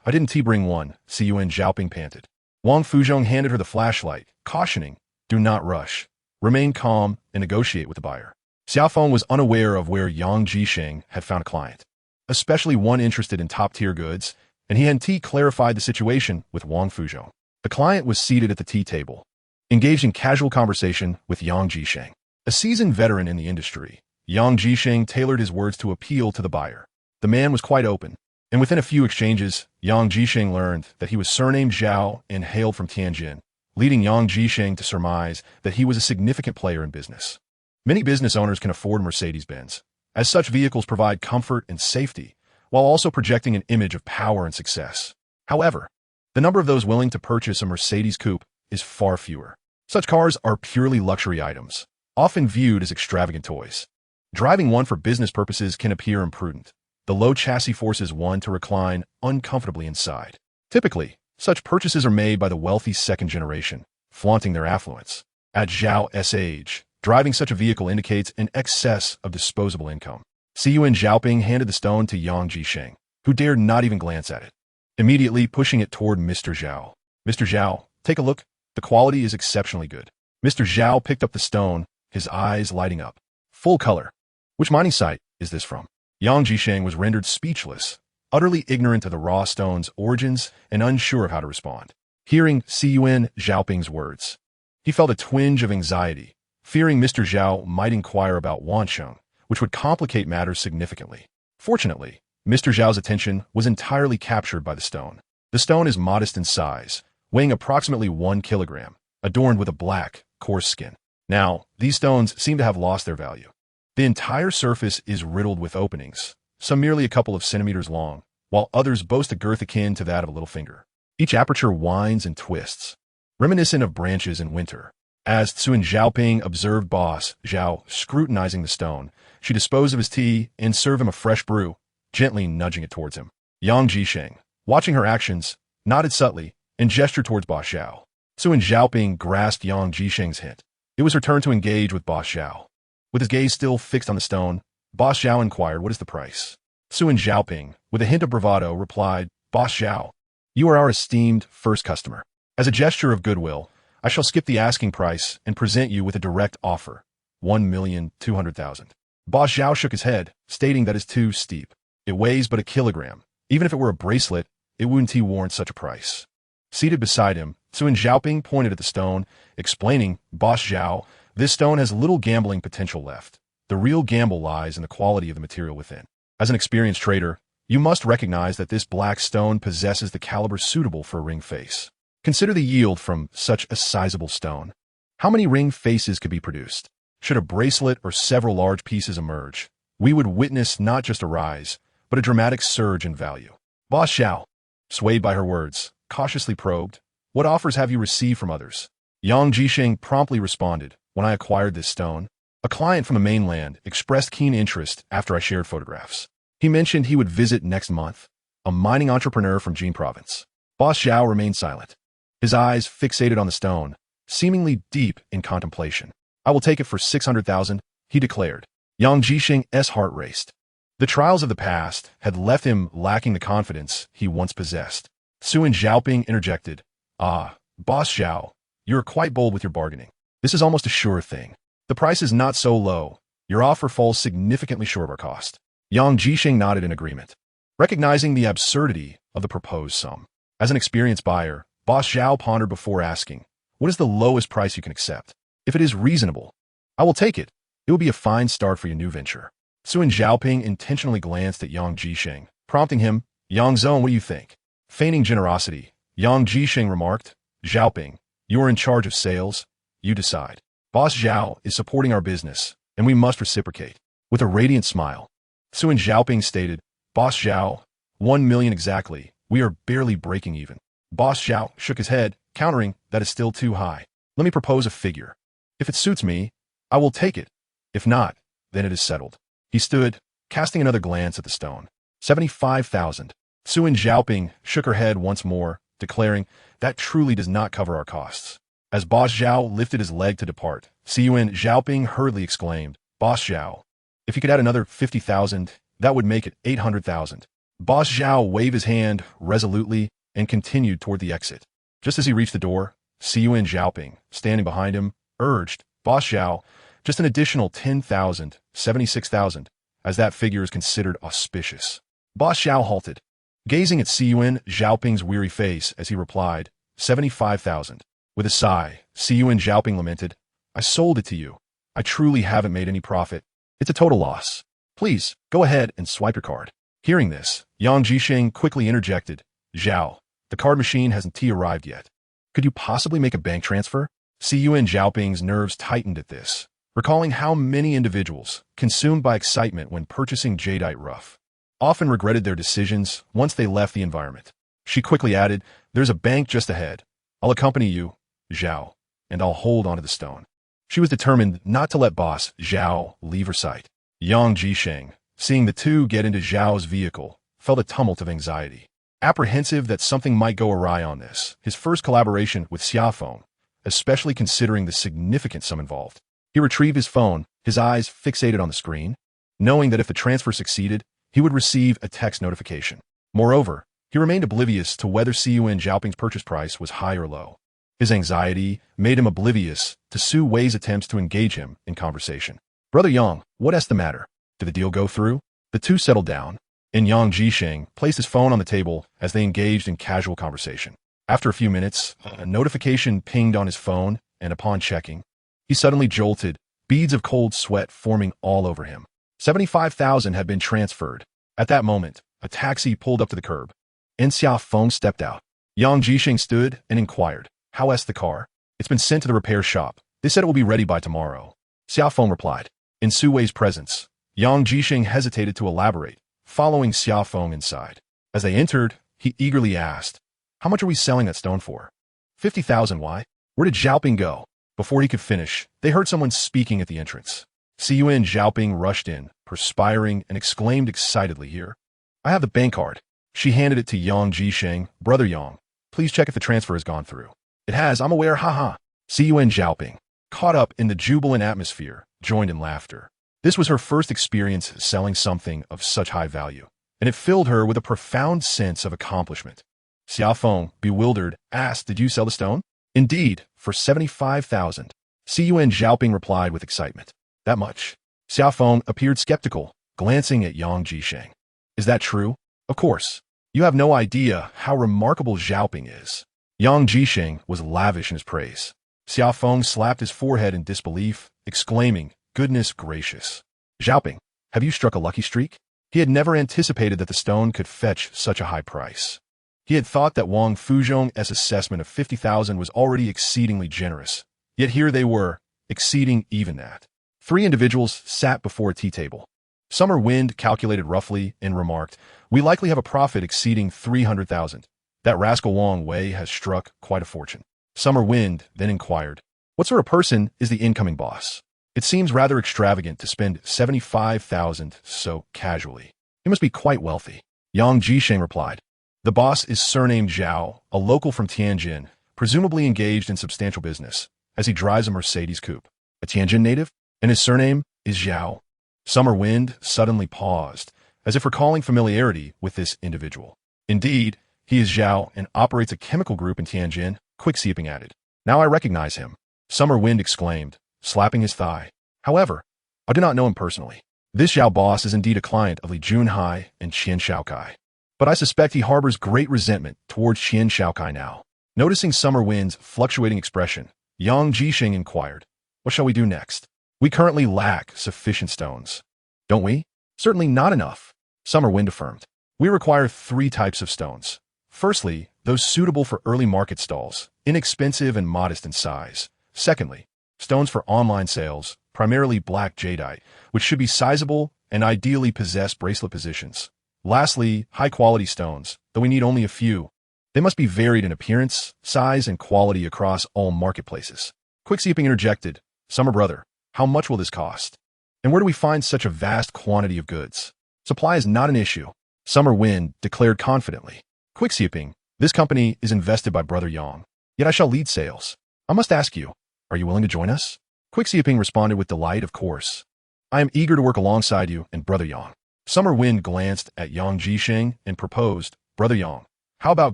I didn't bring one," Siyuan Zhaoping panted. Wang Fuzhong handed her the flashlight, cautioning, "Do not rush. Remain calm and negotiate with the buyer." Xia Feng was unaware of where Yang Jisheng had found a client, especially one interested in top-tier goods, and he had clarified the situation with Wang Fuzhong. The client was seated at the tea table, engaged in casual conversation with Yang Jisheng. A seasoned veteran in the industry, Yang Jisheng tailored his words to appeal to the buyer. The man was quite open, and within a few exchanges, Yang Jisheng learned that he was surnamed Zhao and hailed from Tianjin, leading Yang Jisheng to surmise that he was a significant player in business. Many business owners can afford Mercedes-Benz, as such vehicles provide comfort and safety, while also projecting an image of power and success. However, the number of those willing to purchase a Mercedes coupe is far fewer. Such cars are purely luxury items, often viewed as extravagant toys. Driving one for business purposes can appear imprudent. The low chassis forces one to recline uncomfortably inside. Typically, Such purchases are made by the wealthy second generation, flaunting their affluence. At Zhao's age, driving such a vehicle indicates an excess of disposable income. Xia Xiaoping handed the stone to Yang Jisheng, who dared not even glance at it, immediately pushing it toward Mr. Zhao. Mr. Zhao, take a look. The quality is exceptionally good. Mr. Zhao picked up the stone, his eyes lighting up. Full color. Which mining site is this from? Yang Jisheng was rendered speechless, utterly ignorant of the raw stone's origins and unsure of how to respond. Hearing Xia Xiaoping's words, he felt a twinge of anxiety, fearing Mr. Zhao might inquire about Wansheng, which would complicate matters significantly. Fortunately, Mr. Zhao's attention was entirely captured by the stone. The stone is modest in size, weighing approximately 1 kilogram, adorned with a black, coarse skin. Now, these stones seem to have lost their value. The entire surface is riddled with openings, some merely a couple of centimeters long, while others boast a girth akin to that of a little finger. Each aperture winds and twists, reminiscent of branches in winter. As Xia Xiaoping observed Boss Zhao scrutinizing the stone, she disposed of his tea and served him a fresh brew, gently nudging it towards him. Yang Jisheng, watching her actions, nodded subtly and gestured towards Boss Zhao. Xia Xiaoping grasped Yang Jisheng's hint. It was her turn to engage with Boss Zhao. With his gaze still fixed on the stone, Boss Zhao inquired, "What is the price?" Xia Xiaoping, with a hint of bravado, replied, "Boss Zhao, you are our esteemed first customer. As a gesture of goodwill, I shall skip the asking price and present you with a direct offer, 1,200,000. Boss Zhao shook his head, stating that is too steep. It weighs but a kilogram. Even if it were a bracelet, it wouldn't warrant such a price. Seated beside him, Xia Xiaoping pointed at the stone, explaining, "Boss Zhao, this stone has little gambling potential left. The real gamble lies in the quality of the material within. As an experienced trader, you must recognize that this black stone possesses the caliber suitable for a ring face. Consider the yield from such a sizable stone. How many ring faces could be produced? Should a bracelet or several large pieces emerge, we would witness not just a rise, but a dramatic surge in value." Boss Zhao, swayed by her words, cautiously probed, "What offers have you received from others?" Yang Jisheng promptly responded, "When I acquired this stone, a client from the mainland expressed keen interest after I shared photographs. He mentioned he would visit next month, a mining entrepreneur from Jin province." Boss Zhao remained silent, his eyes fixated on the stone, seemingly deep in contemplation. "I will take it for 600,000, he declared. Yang Jisheng's heart raced. The trials of the past had left him lacking the confidence he once possessed. Xia Xiaoping interjected, "Ah, Boss Zhao, you are quite bold with your bargaining. This is almost a sure thing. The price is not so low. Your offer falls significantly short of our cost." Yang Jisheng nodded in agreement, recognizing the absurdity of the proposed sum. As an experienced buyer, Boss Zhao pondered before asking, "What is the lowest price you can accept? If it is reasonable, I will take it. It will be a fine start for your new venture." Xia Xiaoping intentionally glanced at Yang Jisheng, prompting him, "Yang Zong, what do you think?" Feigning generosity, Yang Jisheng remarked, "Xiaoping, you are in charge of sales. You decide. Boss Zhao is supporting our business, and we must reciprocate." With a radiant smile, Xia Xiaoping stated, "Boss Zhao, 1 million exactly. We are barely breaking even." Boss Zhao shook his head, countering, "That is still too high. Let me propose a figure. If it suits me, I will take it. If not, then it is settled." He stood, casting another glance at the stone. 75,000. Xia Xiaoping shook her head once more, declaring, "That truly does not cover our costs." As Boss Zhao lifted his leg to depart, Xia Xiaoping hurriedly exclaimed, "Boss Zhao, if you could add another 50,000, that would make it 800,000. Boss Zhao waved his hand resolutely and continued toward the exit. Just as he reached the door, Xia Xiaoping, standing behind him, urged, "Boss Zhao, just an additional 10,000, 76,000, as that figure is considered auspicious." Boss Zhao halted, gazing at Xia Xiaoping's weary face as he replied, 75,000. With a sigh, Xia Xiaoping lamented, "I sold it to you. I truly haven't made any profit. It's a total loss. Please, go ahead and swipe your card." Hearing this, Yang Jisheng quickly interjected, "Zhao, the card machine hasn't arrived yet. Could you possibly make a bank transfer?" Xia Xiaoping's nerves tightened at this, recalling how many individuals, consumed by excitement when purchasing jadeite rough, often regretted their decisions once they left the environment. She quickly added, "There's a bank just ahead. I'll accompany you, Zhao, and I'll hold onto the stone." She was determined not to let Boss Zhao leave her sight. Yang Jisheng, seeing the two get into Zhao's vehicle, felt a tumult of anxiety. apprehensive that something might go awry on this, his first collaboration with Xia Feng, especially considering the significant sum involved. He retrieved his phone, his eyes fixated on the screen, knowing that if the transfer succeeded, he would receive a text notification. Moreover, he remained oblivious to whether Xiyuan Zhaoping's purchase price was high or low. His anxiety made him oblivious to Su Wei's attempts to engage him in conversation. "Brother Yang, what's the matter? Did the deal go through?" The two settled down, and Yang Jisheng placed his phone on the table as they engaged in casual conversation. After a few minutes, a notification pinged on his phone, and upon checking, he suddenly jolted, beads of cold sweat forming all over him. 75,000 had been transferred. At that moment, a taxi pulled up to the curb, and Xia Feng stepped out. Yang Jisheng stood and inquired, "How's the car?" "It's been sent to the repair shop. They said it will be ready by tomorrow," Xia Feng replied. In Su Wei's presence, Yang Jisheng hesitated to elaborate, following Xia Feng inside. As they entered, he eagerly asked, "How much are we selling that stone for?" 50,000. Why? Where did Zhaoping go?" Before he could finish, they heard someone speaking at the entrance. Xiyuan Zhaoping rushed in, perspiring, and exclaimed excitedly, "Here. I have the bank card." She handed it to Yang Jisheng. "Brother Yang, please check if the transfer has gone through." "It has, I'm aware, haha." Xiyuan Zhaoping, caught up in the jubilant atmosphere, joined in laughter. This was her first experience selling something of such high value, and it filled her with a profound sense of accomplishment. Xia Feng, bewildered, asked, "Did you sell the stone?" "Indeed, for 75,000. Xiyuan Zhaoping replied with excitement. "That much?" Xia Feng appeared skeptical, glancing at Yang Jisheng. "Is that true?" "Of course. You have no idea how remarkable Zhaoping is." Yang Jisheng was lavish in his praise. Xia Feng slapped his forehead in disbelief, exclaiming, "Goodness gracious. Zhaoping, have you struck a lucky streak?" He had never anticipated that the stone could fetch such a high price. He had thought that Wang Fuzhong's assessment of 50,000 was already exceedingly generous, yet here they were, exceeding even that. Three individuals sat before a tea table. Summer Wind calculated roughly and remarked, "We likely have a profit exceeding 300,000. That rascal Wang Wei has struck quite a fortune." Summer Wind then inquired, "What sort of person is the incoming boss? It seems rather extravagant to spend 75,000 so casually. He must be quite wealthy." Yang Jisheng replied, "The boss is surnamed Zhao, a local from Tianjin, presumably engaged in substantial business, as he drives a Mercedes coupe." "A Tianjin native? And his surname is Zhao?" Summer Wind suddenly paused, as if recalling familiarity with this individual. "Indeed, he is Zhao and operates a chemical group in Tianjin," Quickseeping added. "Now I recognize him," Summer Wind exclaimed, slapping his thigh. "However, I do not know him personally. This Zhao boss is indeed a client of Li Junhai and Qian Shaokai. But I suspect he harbors great resentment towards Qian Shaokai now." Noticing Summer Wind's fluctuating expression, Yang Jisheng inquired, "What shall we do next? We currently lack sufficient stones." "Don't we?" "Certainly not enough," Summer Wind affirmed. "We require 3 types of stones. Firstly, those suitable for early market stalls, inexpensive and modest in size. Secondly, stones for online sales, primarily black jadeite, which should be sizable and ideally possess bracelet positions. Lastly, high-quality stones, though we need only a few. They must be varied in appearance, size, and quality across all marketplaces." Quickseeping interjected, "Summer brother, how much will this cost? And where do we find such a vast quantity of goods?" "Supply is not an issue," Summer Wind declared confidently. "Quickseeping, this company is invested by Brother Yang, yet I shall lead sales. I must ask you, are you willing to join us?" Quickseeping responded with delight, "Of course. I am eager to work alongside you and Brother Yang." Summer Wind glanced at Yang Jisheng and proposed, "Brother Yang, how about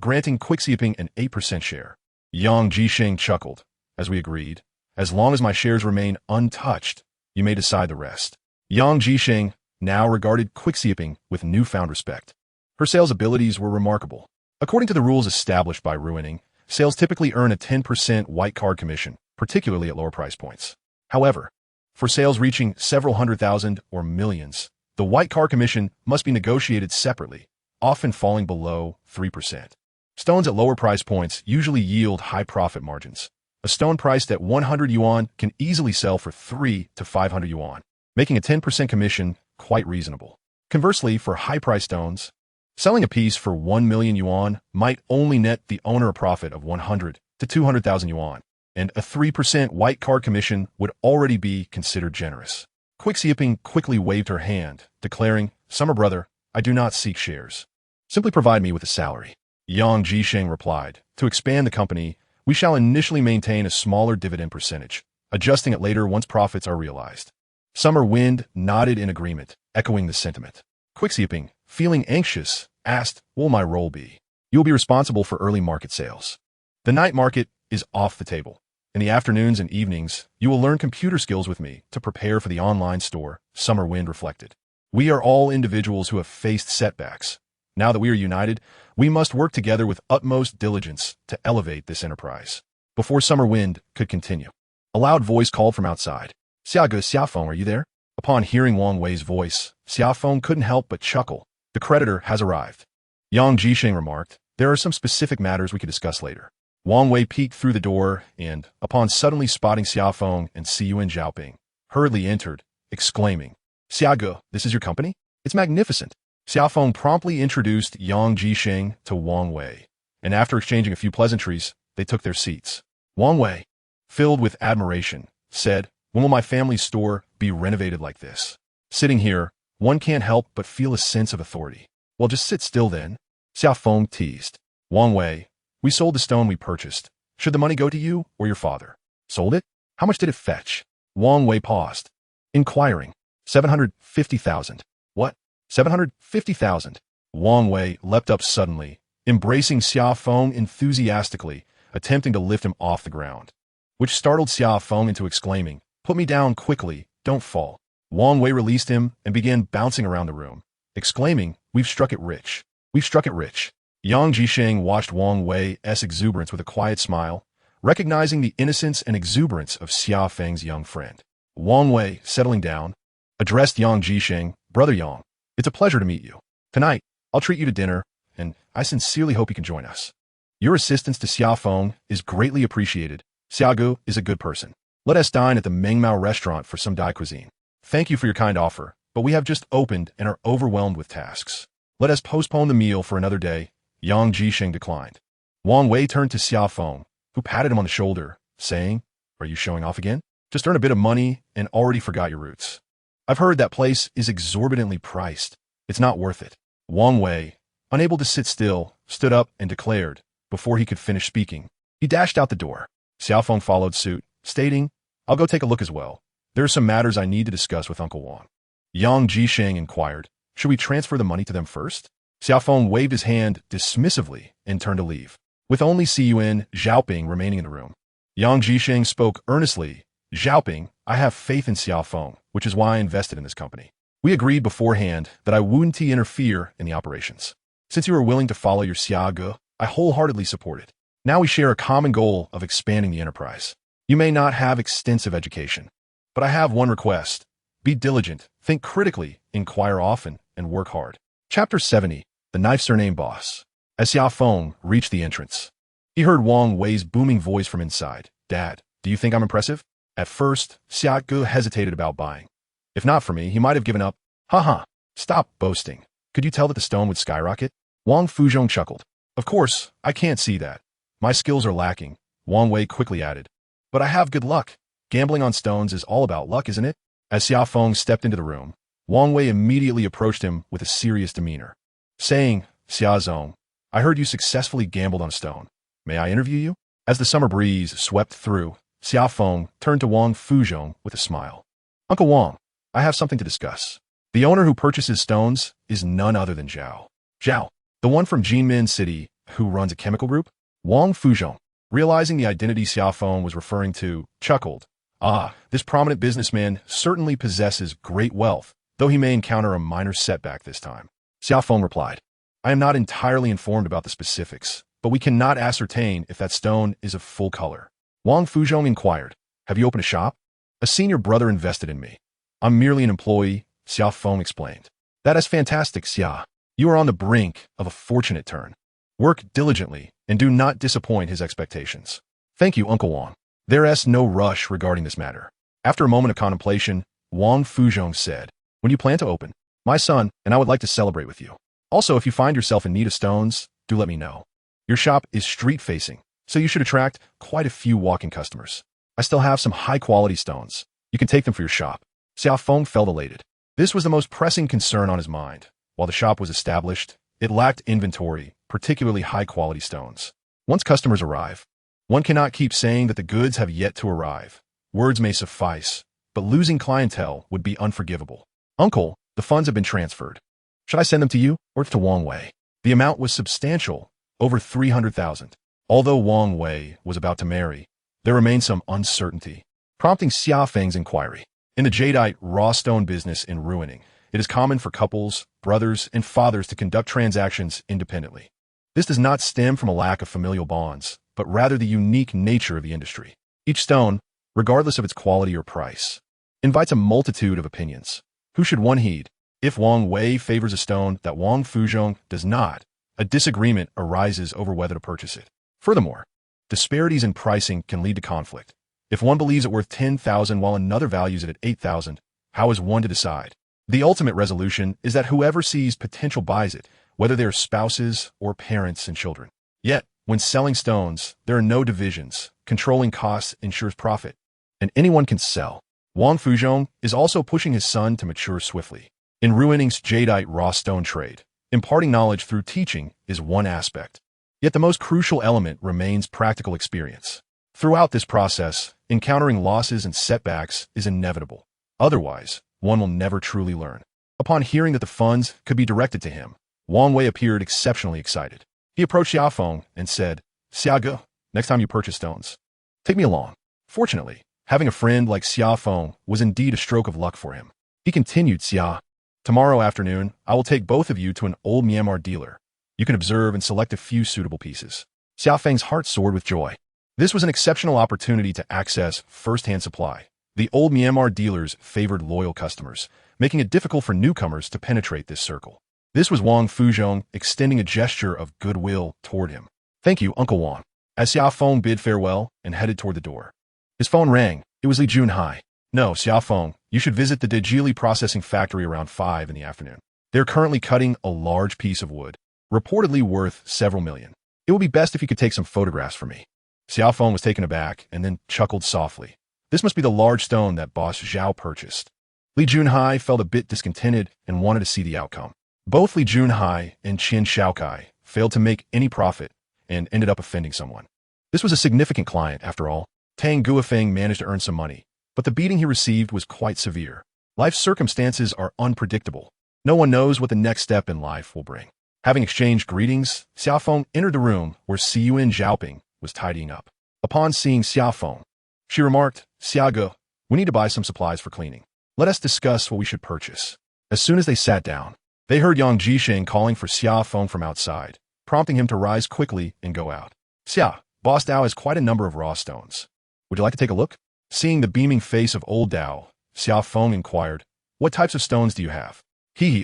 granting Quickseeping an 8% share?" Yang Jisheng chuckled, "As we agreed, as long as my shares remain untouched, you may decide the rest." Yang Jisheng now regarded Quickseeping with newfound respect. Her sales abilities were remarkable. According to the rules established by Ruining, sales typically earn a 10% white card commission, particularly at lower price points. However, for sales reaching several hundred thousand or millions, the white card commission must be negotiated separately, often falling below 3%. Stones at lower price points usually yield high profit margins. A stone priced at 100 yuan can easily sell for 3 to 500 yuan, making a 10% commission quite reasonable. Conversely, for high-priced stones, selling a piece for 1 million yuan might only net the owner a profit of 100 to 200,000 yuan, and a 3% white card commission would already be considered generous. Quickseeping quickly waved her hand, declaring, "Summer brother, I do not seek shares. Simply provide me with a salary." Yang Jisheng replied. To expand the company, we shall initially maintain a smaller dividend percentage, adjusting it later once profits are realized. Summer Wind nodded in agreement, echoing the sentiment. Quixiaping, feeling anxious, asked, "What will my role be?" "You will be responsible for early market sales. The night market is off the table. In the afternoons and evenings, you will learn computer skills with me to prepare for the online store," Summer Wind reflected. "We are all individuals who have faced setbacks. Now that we are united, we must work together with utmost diligence to elevate this enterprise." Before Summer Wind could continue, a loud voice called from outside. Xia Feng, are you there?" Upon hearing Wang Wei's voice, Xia Feng couldn't help but chuckle. "The creditor has arrived." Yang Jisheng remarked, "There are some specific matters we could discuss later." Wang Wei peeked through the door and, upon suddenly spotting Xia Feng and Siyuan Zhaoping, hurriedly entered, exclaiming, "Xia, this is your company? It's magnificent." Xia Feng promptly introduced Yang Jisheng to Wang Wei, and after exchanging a few pleasantries, they took their seats. Wang Wei, filled with admiration, said, "When will my family's store be renovated like this?" Sitting here, one can't help but feel a sense of authority. "Well, just sit still then," Xia Feng teased. Wang Wei, "We sold the stone we purchased. Should the money go to you or your father?" "Sold it? How much did it fetch?" Wang Wei paused, inquiring. 750,000. "What? 750,000? Wang Wei leapt up suddenly, embracing Xia Feng enthusiastically, attempting to lift him off the ground, which startled Xia Feng into exclaiming, "Put me down quickly, don't fall." Wang Wei released him and began bouncing around the room, exclaiming, "We've struck it rich. We've struck it rich." Yang Jisheng watched Wang Wei's exuberance with a quiet smile, recognizing the innocence and exuberance of Xia Feng's young friend. Wang Wei, settling down, addressed Yang Jisheng, "Brother Yang, it's a pleasure to meet you. Tonight, I'll treat you to dinner, and I sincerely hope you can join us. Your assistance to Xia Feng is greatly appreciated. Xiagu is a good person. Let us dine at the Mengmao restaurant for some Dai cuisine. Thank you for your kind offer, but we have just opened and are overwhelmed with tasks. Let us postpone the meal for another day." Yang Jisheng declined. Wang Wei turned to Xia Feng, who patted him on the shoulder, saying, "Are you showing off again? Just earn a bit of money and already forgot your roots. I've heard that place is exorbitantly priced. It's not worth it." Wang Wei, unable to sit still, stood up and declared, before he could finish speaking. He dashed out the door. Xia Feng followed suit, stating, "I'll go take a look as well. There are some matters I need to discuss with Uncle Wang." Yang Jisheng inquired, "Should we transfer the money to them first?" Xia Feng waved his hand dismissively and turned to leave, with only Siyuan Zhaoping remaining in the room. Yang Jisheng spoke earnestly, "Zhaoping, I have faith in Xia Feng, which is why I invested in this company. We agreed beforehand that I wouldn't interfere in the operations. Since you are willing to follow your Xiagu, I wholeheartedly support it. Now we share a common goal of expanding the enterprise. You may not have extensive education, but I have one request. Be diligent, think critically, inquire often, and work hard." Chapter 70. The Knife Surname Boss. As Xia Feng reached the entrance, he heard Wang Wei's booming voice from inside. "Dad, do you think I'm impressive?" At first, Xiagu hesitated about buying. If not for me, he might have given up. "Haha, stop boasting. Could you tell that the stone would skyrocket?" Wang Fuzhong chuckled. "Of course, I can't see that. My skills are lacking," Wang Wei quickly added. "But I have good luck. Gambling on stones is all about luck, isn't it?" As Xia Feng stepped into the room, Wang Wei immediately approached him with a serious demeanor, saying, "Xia Zong, I heard you successfully gambled on a stone. May I interview you?" As the summer breeze swept through, Xia Feng turned to Wang Fuzhong with a smile. "Uncle Wang, I have something to discuss. The owner who purchases stones is none other than Zhao. Zhao, the one from Jinmin City who runs a chemical group?" Wang Fuzhong, realizing the identity Xia Feng was referring to, chuckled. "Ah, this prominent businessman certainly possesses great wealth, though he may encounter a minor setback this time." Xia Feng replied, "I am not entirely informed about the specifics, but we cannot ascertain if that stone is of full color." Wang Fuzhong inquired, "Have you opened a shop?" "A senior brother invested in me. I'm merely an employee," Xia Feng explained. "That is fantastic, Xia. You are on the brink of a fortunate turn. Work diligently and do not disappoint his expectations." "Thank you, Uncle Wang. There's no rush regarding this matter." After a moment of contemplation, Wang Fuzhong said, "When do you plan to open?" "My son and I would like to celebrate with you. Also, if you find yourself in need of stones, do let me know. Your shop is street-facing, so you should attract quite a few walking customers. I still have some high-quality stones. You can take them for your shop." Xia Feng felt elated. This was the most pressing concern on his mind. While the shop was established, it lacked inventory, particularly high-quality stones. Once customers arrive, one cannot keep saying that the goods have yet to arrive. Words may suffice, but losing clientele would be unforgivable. Uncle, the funds have been transferred. Should I send them to you or to Wang Wei? The amount was substantial, over 300,000. Although Wang Wei was about to marry, there remained some uncertainty, prompting Xia Feng's inquiry. In the jadeite raw stone business in ruining, it is common for couples, brothers, and fathers to conduct transactions independently. This does not stem from a lack of familial bonds, but rather the unique nature of the industry. Each stone, regardless of its quality or price, invites a multitude of opinions. Who should one heed? If Wang Wei favors a stone that Wang Fuzhong does not, a disagreement arises over whether to purchase it. Furthermore, disparities in pricing can lead to conflict. If one believes it worth 10,000 while another values it at 8,000, how is one to decide? The ultimate resolution is that whoever sees potential buys it, whether they are spouses or parents and children. Yet, when selling stones, there are no divisions. Controlling costs ensures profit, and anyone can sell. Wang Fuzhong is also pushing his son to mature swiftly. In Ruining's jadeite raw stone trade, imparting knowledge through teaching is one aspect. Yet the most crucial element remains practical experience. Throughout this process, encountering losses and setbacks is inevitable. Otherwise, one will never truly learn. Upon hearing that the funds could be directed to him, Wang Wei appeared exceptionally excited. He approached Xia Feng and said, "Xia Ge, next time you purchase stones, take me along." Fortunately, having a friend like Xia Feng was indeed a stroke of luck for him. He continued, "Xia, tomorrow afternoon, I will take both of you to an old Myanmar dealer. You can observe and select a few suitable pieces." Xia Feng's heart soared with joy. This was an exceptional opportunity to access first-hand supply. The old Myanmar dealers favored loyal customers, making it difficult for newcomers to penetrate this circle. This was Wang Fuzhong extending a gesture of goodwill toward him. "Thank you, Uncle Wang." As Xia Feng bid farewell and headed toward the door, his phone rang. It was Li Junhai. "No, Xia Feng, you should visit the Dajili processing factory around 5 in the afternoon. They're currently cutting a large piece of wood, reportedly worth several million. It would be best if you could take some photographs for me." Xia Feng was taken aback and then chuckled softly. This must be the large stone that boss Zhao purchased. Li Junhai felt a bit discontented and wanted to see the outcome. Both Li Junhai and Qin Shaokai failed to make any profit and ended up offending someone. This was a significant client, after all. Tang Guofeng managed to earn some money, but the beating he received was quite severe. Life's circumstances are unpredictable. No one knows what the next step in life will bring. Having exchanged greetings, Xia Feng entered the room where Siyuan Zhaoping was tidying up. Upon seeing Xia Feng, she remarked, "Xia Ge, we need to buy some supplies for cleaning. Let us discuss what we should purchase." As soon as they sat down, they heard Yang Jisheng calling for Xia Feng from outside, prompting him to rise quickly and go out. "Xia, Boss Dao has quite a number of raw stones. Would you like to take a look?" Seeing the beaming face of old Dao, Xia Feng inquired, "What types of stones do you have?"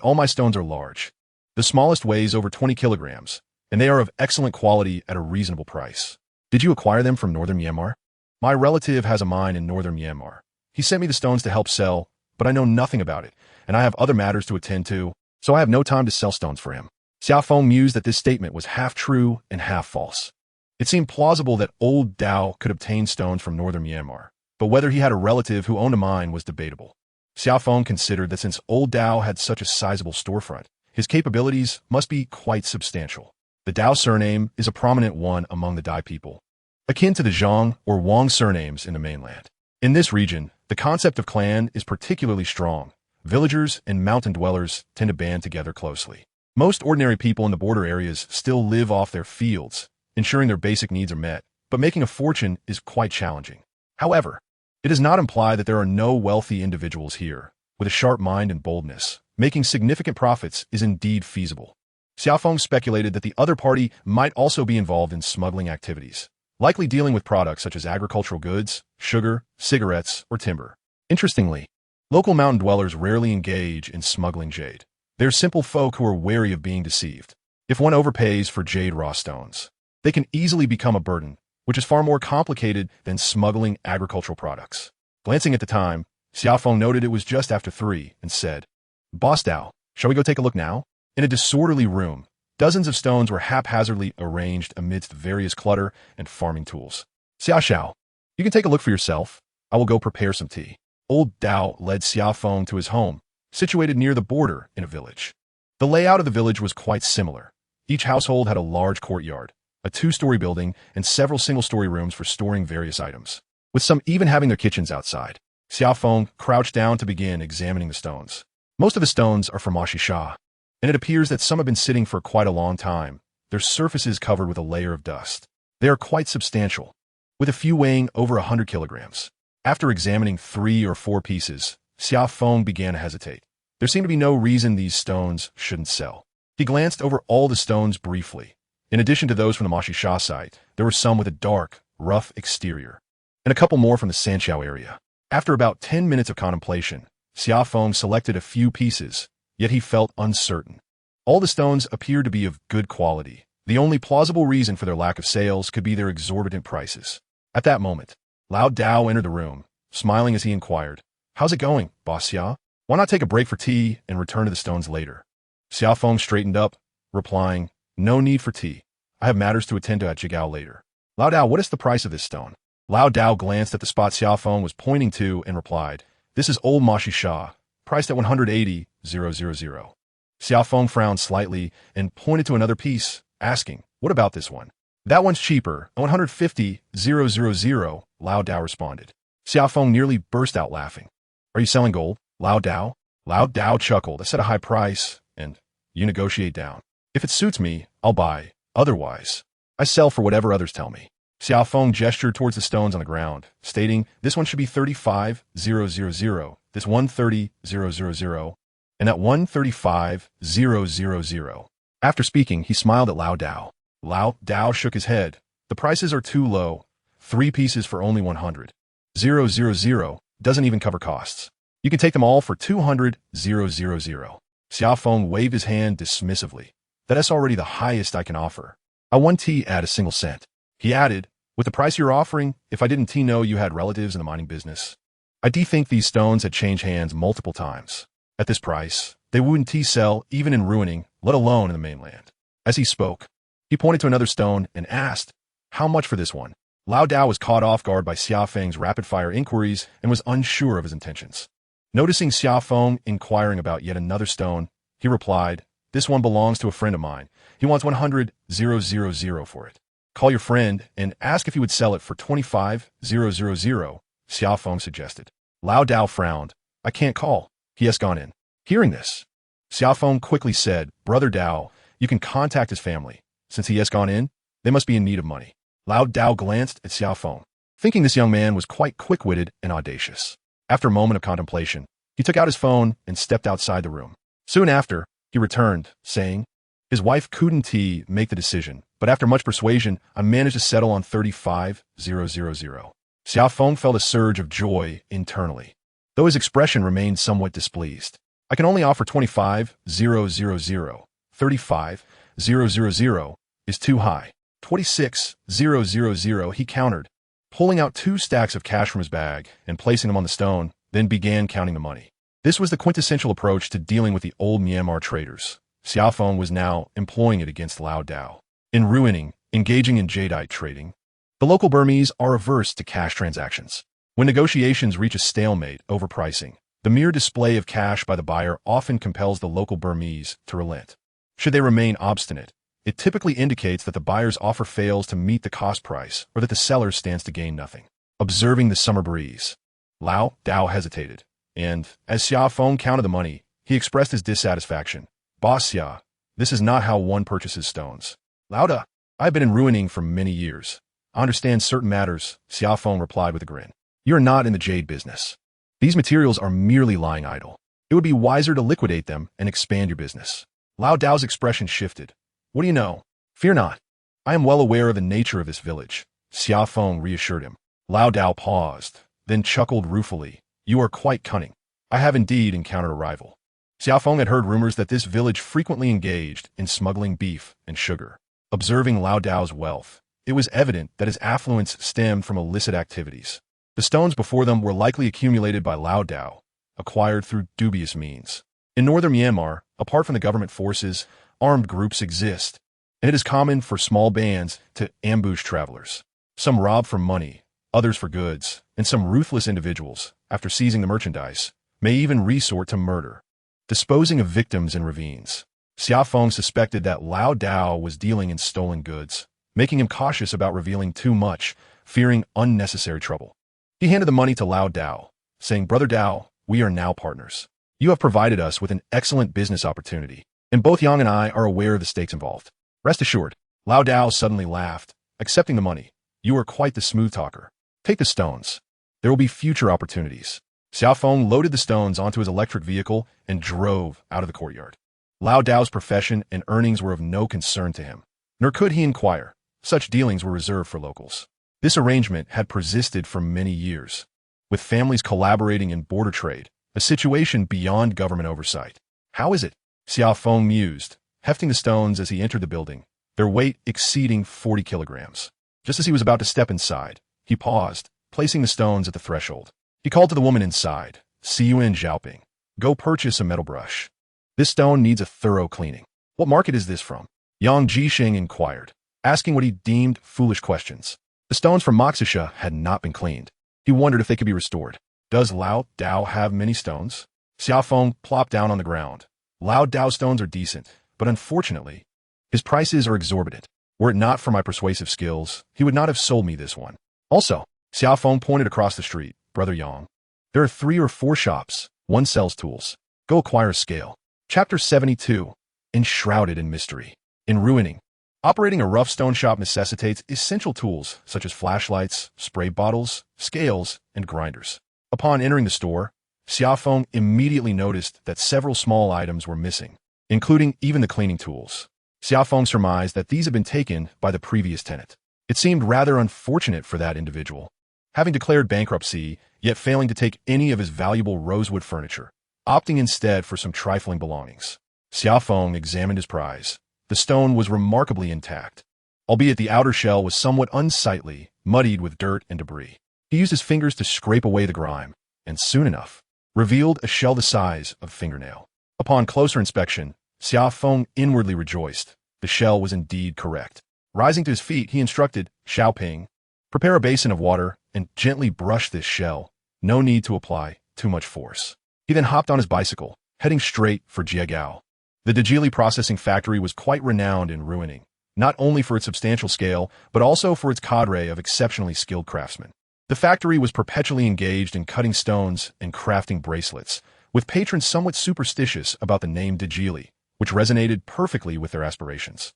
All my stones are large. The smallest weighs over 20 kilograms, and they are of excellent quality at a reasonable price. Did you acquire them from northern Myanmar? My relative has a mine in northern Myanmar. He sent me the stones to help sell, but I know nothing about it, and I have other matters to attend to, so I have no time to sell stones for him. Xia Feng mused that this statement was half true and half false. It seemed plausible that old Dao could obtain stones from northern Myanmar, but whether he had a relative who owned a mine was debatable. Xia Feng considered that since old Dao had such a sizable storefront, his capabilities must be quite substantial. The Dao surname is a prominent one among the Dai people, akin to the Zhang or Wang surnames in the mainland. In this region, the concept of clan is particularly strong. Villagers and mountain dwellers tend to band together closely. Most ordinary people in the border areas still live off their fields, ensuring their basic needs are met, but making a fortune is quite challenging. However, it does not imply that there are no wealthy individuals here. With a sharp mind and boldness, making significant profits is indeed feasible. Xia Feng speculated that the other party might also be involved in smuggling activities, likely dealing with products such as agricultural goods, sugar, cigarettes, or timber. Interestingly, local mountain dwellers rarely engage in smuggling jade. They're simple folk who are wary of being deceived. If one overpays for jade raw stones, they can easily become a burden, which is far more complicated than smuggling agricultural products. Glancing at the time, Xia Feng noted it was just after 3 and said, "Boss Dao, shall we go take a look now?" In a disorderly room, dozens of stones were haphazardly arranged amidst various clutter and farming tools. "Xia Xiao, you can take a look for yourself. I will go prepare some tea." Old Dao led Xia Feng to his home, situated near the border in a village. The layout of the village was quite similar. Each household had a large courtyard, a two-story building, and several single-story rooms for storing various items, with some even having their kitchens outside. Xia Feng crouched down to begin examining the stones. Most of the stones are from Mashisha, and it appears that some have been sitting for quite a long time, their surfaces covered with a layer of dust. They are quite substantial, with a few weighing over 100 kilograms. After examining 3 or 4 pieces, Xia Feng began to hesitate. There seemed to be no reason these stones shouldn't sell. He glanced over all the stones briefly. In addition to those from the Mashisha site, there were some with a dark, rough exterior, and a couple more from the Sanxiao area. After about 10 minutes of contemplation, Xia Feng selected a few pieces, yet he felt uncertain. All the stones appeared to be of good quality. The only plausible reason for their lack of sales could be their exorbitant prices. At that moment, Lao Dao entered the room, smiling as he inquired, "How's it going, Boss Xia? Why not take a break for tea and return to the stones later?" Xia Feng straightened up, replying, "No need for tea. I have matters to attend to at Jigao later." "Lao Dao, what is the price of this stone?" Lao Dao glanced at the spot Xia Feng was pointing to and replied, "This is old Mashisha, priced at 180,000. Xia Feng frowned slightly and pointed to another piece, asking, "What about this one?" "That one's cheaper, 150,000, Lao Dao responded. Xia Feng nearly burst out laughing. "Are you selling gold, Lao Dao?" Lao Dao chuckled. "I set a high price, and you negotiate down. If it suits me, I'll buy. Otherwise, I sell for whatever others tell me." Xia Feng gestured towards the stones on the ground, stating, "This one should be 35,000, this 130,000, and that 135,000. After speaking, he smiled at Lao Dao. Lao Dao shook his head. "The prices are too low. 3 pieces for only 100,000 doesn't even cover costs. You can take them all for 200,000. Xia Feng waved his hand dismissively. "That's already the highest I can offer. I won tea at a single cent." He added, "With the price you're offering, if I didn't know you had relatives in the mining business, I think these stones had changed hands multiple times. At this price, they wouldn't sell even in ruining, let alone in the mainland." As he spoke, he pointed to another stone and asked, "How much for this one?" Lao Dao was caught off guard by Xia Feng's rapid-fire inquiries and was unsure of his intentions. Noticing Xia Feng inquiring about yet another stone, he replied, "This one belongs to a friend of mine. He wants 100,000 for it. Call your friend and ask if he would sell it for 25,000, Xia Feng suggested. Lao Dao frowned. "I can't call. He has gone in." Hearing this, Xia Feng quickly said, "Brother Dao, you can contact his family. Since he has gone in, they must be in need of money." Lao Dao glanced at Xia Feng, thinking this young man was quite quick-witted and audacious. After a moment of contemplation, he took out his phone and stepped outside the room. Soon after, he returned, saying, "His wife couldn't make the decision, but after much persuasion, I managed to settle on 35,000. Xia Feng felt a surge of joy internally, though his expression remained somewhat displeased. "I can only offer 25,000. 35,000 is too high." 26,000, he countered, pulling out 2 stacks of cash from his bag and placing them on the stone, then began counting the money. This was the quintessential approach to dealing with the old Myanmar traders. Xia Feng was now employing it against Lao Dao. In engaging in jadeite trading, the local Burmese are averse to cash transactions. When negotiations reach a stalemate over pricing, the mere display of cash by the buyer often compels the local Burmese to relent. Should they remain obstinate, it typically indicates that the buyer's offer fails to meet the cost price or that the seller stands to gain nothing. Observing the summer breeze, Lao Dao hesitated, and, as Xia Feng counted the money, he expressed his dissatisfaction. "Boss Xia, this is not how one purchases stones." "Lao Dao, I've been in ruining for many years. I understand certain matters," Xia Feng replied with a grin. "You are not in the jade business. These materials are merely lying idle. It would be wiser to liquidate them and expand your business." Lao Dao's expression shifted. "What do you know?" "Fear not. I am well aware of the nature of this village," Xia Feng reassured him. Lao Dao paused, then chuckled ruefully. "You are quite cunning. I have indeed encountered a rival." Xia Feng had heard rumors that this village frequently engaged in smuggling beef and sugar. Observing Lao Dao's wealth, it was evident that his affluence stemmed from illicit activities. The stones before them were likely accumulated by Lao Dao, acquired through dubious means. In northern Myanmar, apart from the government forces, armed groups exist, and it is common for small bands to ambush travelers. Some rob for money, others for goods, and some ruthless individuals, after seizing the merchandise, may even resort to murder, disposing of victims in ravines. Xia Feng suspected that Lao Dao was dealing in stolen goods, making him cautious about revealing too much, fearing unnecessary trouble. He handed the money to Lao Dao, saying, "Brother Dao, we are now partners. You have provided us with an excellent business opportunity, and both Yang and I are aware of the stakes involved. Rest assured." Lao Dao suddenly laughed, accepting the money. "You are quite the smooth talker. Take the stones. There will be future opportunities." Xia Feng loaded the stones onto his electric vehicle and drove out of the courtyard. Lao Dao's profession and earnings were of no concern to him, nor could he inquire. Such dealings were reserved for locals. This arrangement had persisted for many years, with families collaborating in border trade, a situation beyond government oversight. "How is it?" Xia Feng mused, hefting the stones as he entered the building, their weight exceeding 40 kilograms. Just as he was about to step inside, he paused, placing the stones at the threshold. He called to the woman inside, "Siyuan Zhaoping, go purchase a metal brush. This stone needs a thorough cleaning." "What market is this from?" Yang Jisheng inquired, asking what he deemed foolish questions. The stones from Moxisha had not been cleaned. He wondered if they could be restored. "Does Lao Dao have many stones?" Xia Feng plopped down on the ground. "Lao Dao stones are decent, but unfortunately, his prices are exorbitant. Were it not for my persuasive skills, he would not have sold me this one. Also," Xia Feng pointed across the street, "Brother Yang, there are 3 or 4 shops. One sells tools. Go acquire a scale." Chapter 72. Enshrouded in Mystery. In ruining. Operating a rough stone shop necessitates essential tools such as flashlights, spray bottles, scales, and grinders. Upon entering the store, Xia Feng immediately noticed that several small items were missing, including even the cleaning tools. Xia Feng surmised that these had been taken by the previous tenant. It seemed rather unfortunate for that individual, having declared bankruptcy, yet failing to take any of his valuable rosewood furniture, opting instead for some trifling belongings. Xia Feng examined his prize. The stone was remarkably intact, albeit the outer shell was somewhat unsightly, muddied with dirt and debris. He used his fingers to scrape away the grime, and soon enough, revealed a shell the size of a fingernail. Upon closer inspection, Xia Feng inwardly rejoiced. The shell was indeed correct. Rising to his feet, he instructed Xiaoping, "Prepare a basin of water and gently brush this shell. No need to apply too much force." He then hopped on his bicycle, heading straight for Jiegao. The Dajili processing factory was quite renowned in ruining, not only for its substantial scale, but also for its cadre of exceptionally skilled craftsmen. The factory was perpetually engaged in cutting stones and crafting bracelets, with patrons somewhat superstitious about the name Dajili, which resonated perfectly with their aspirations.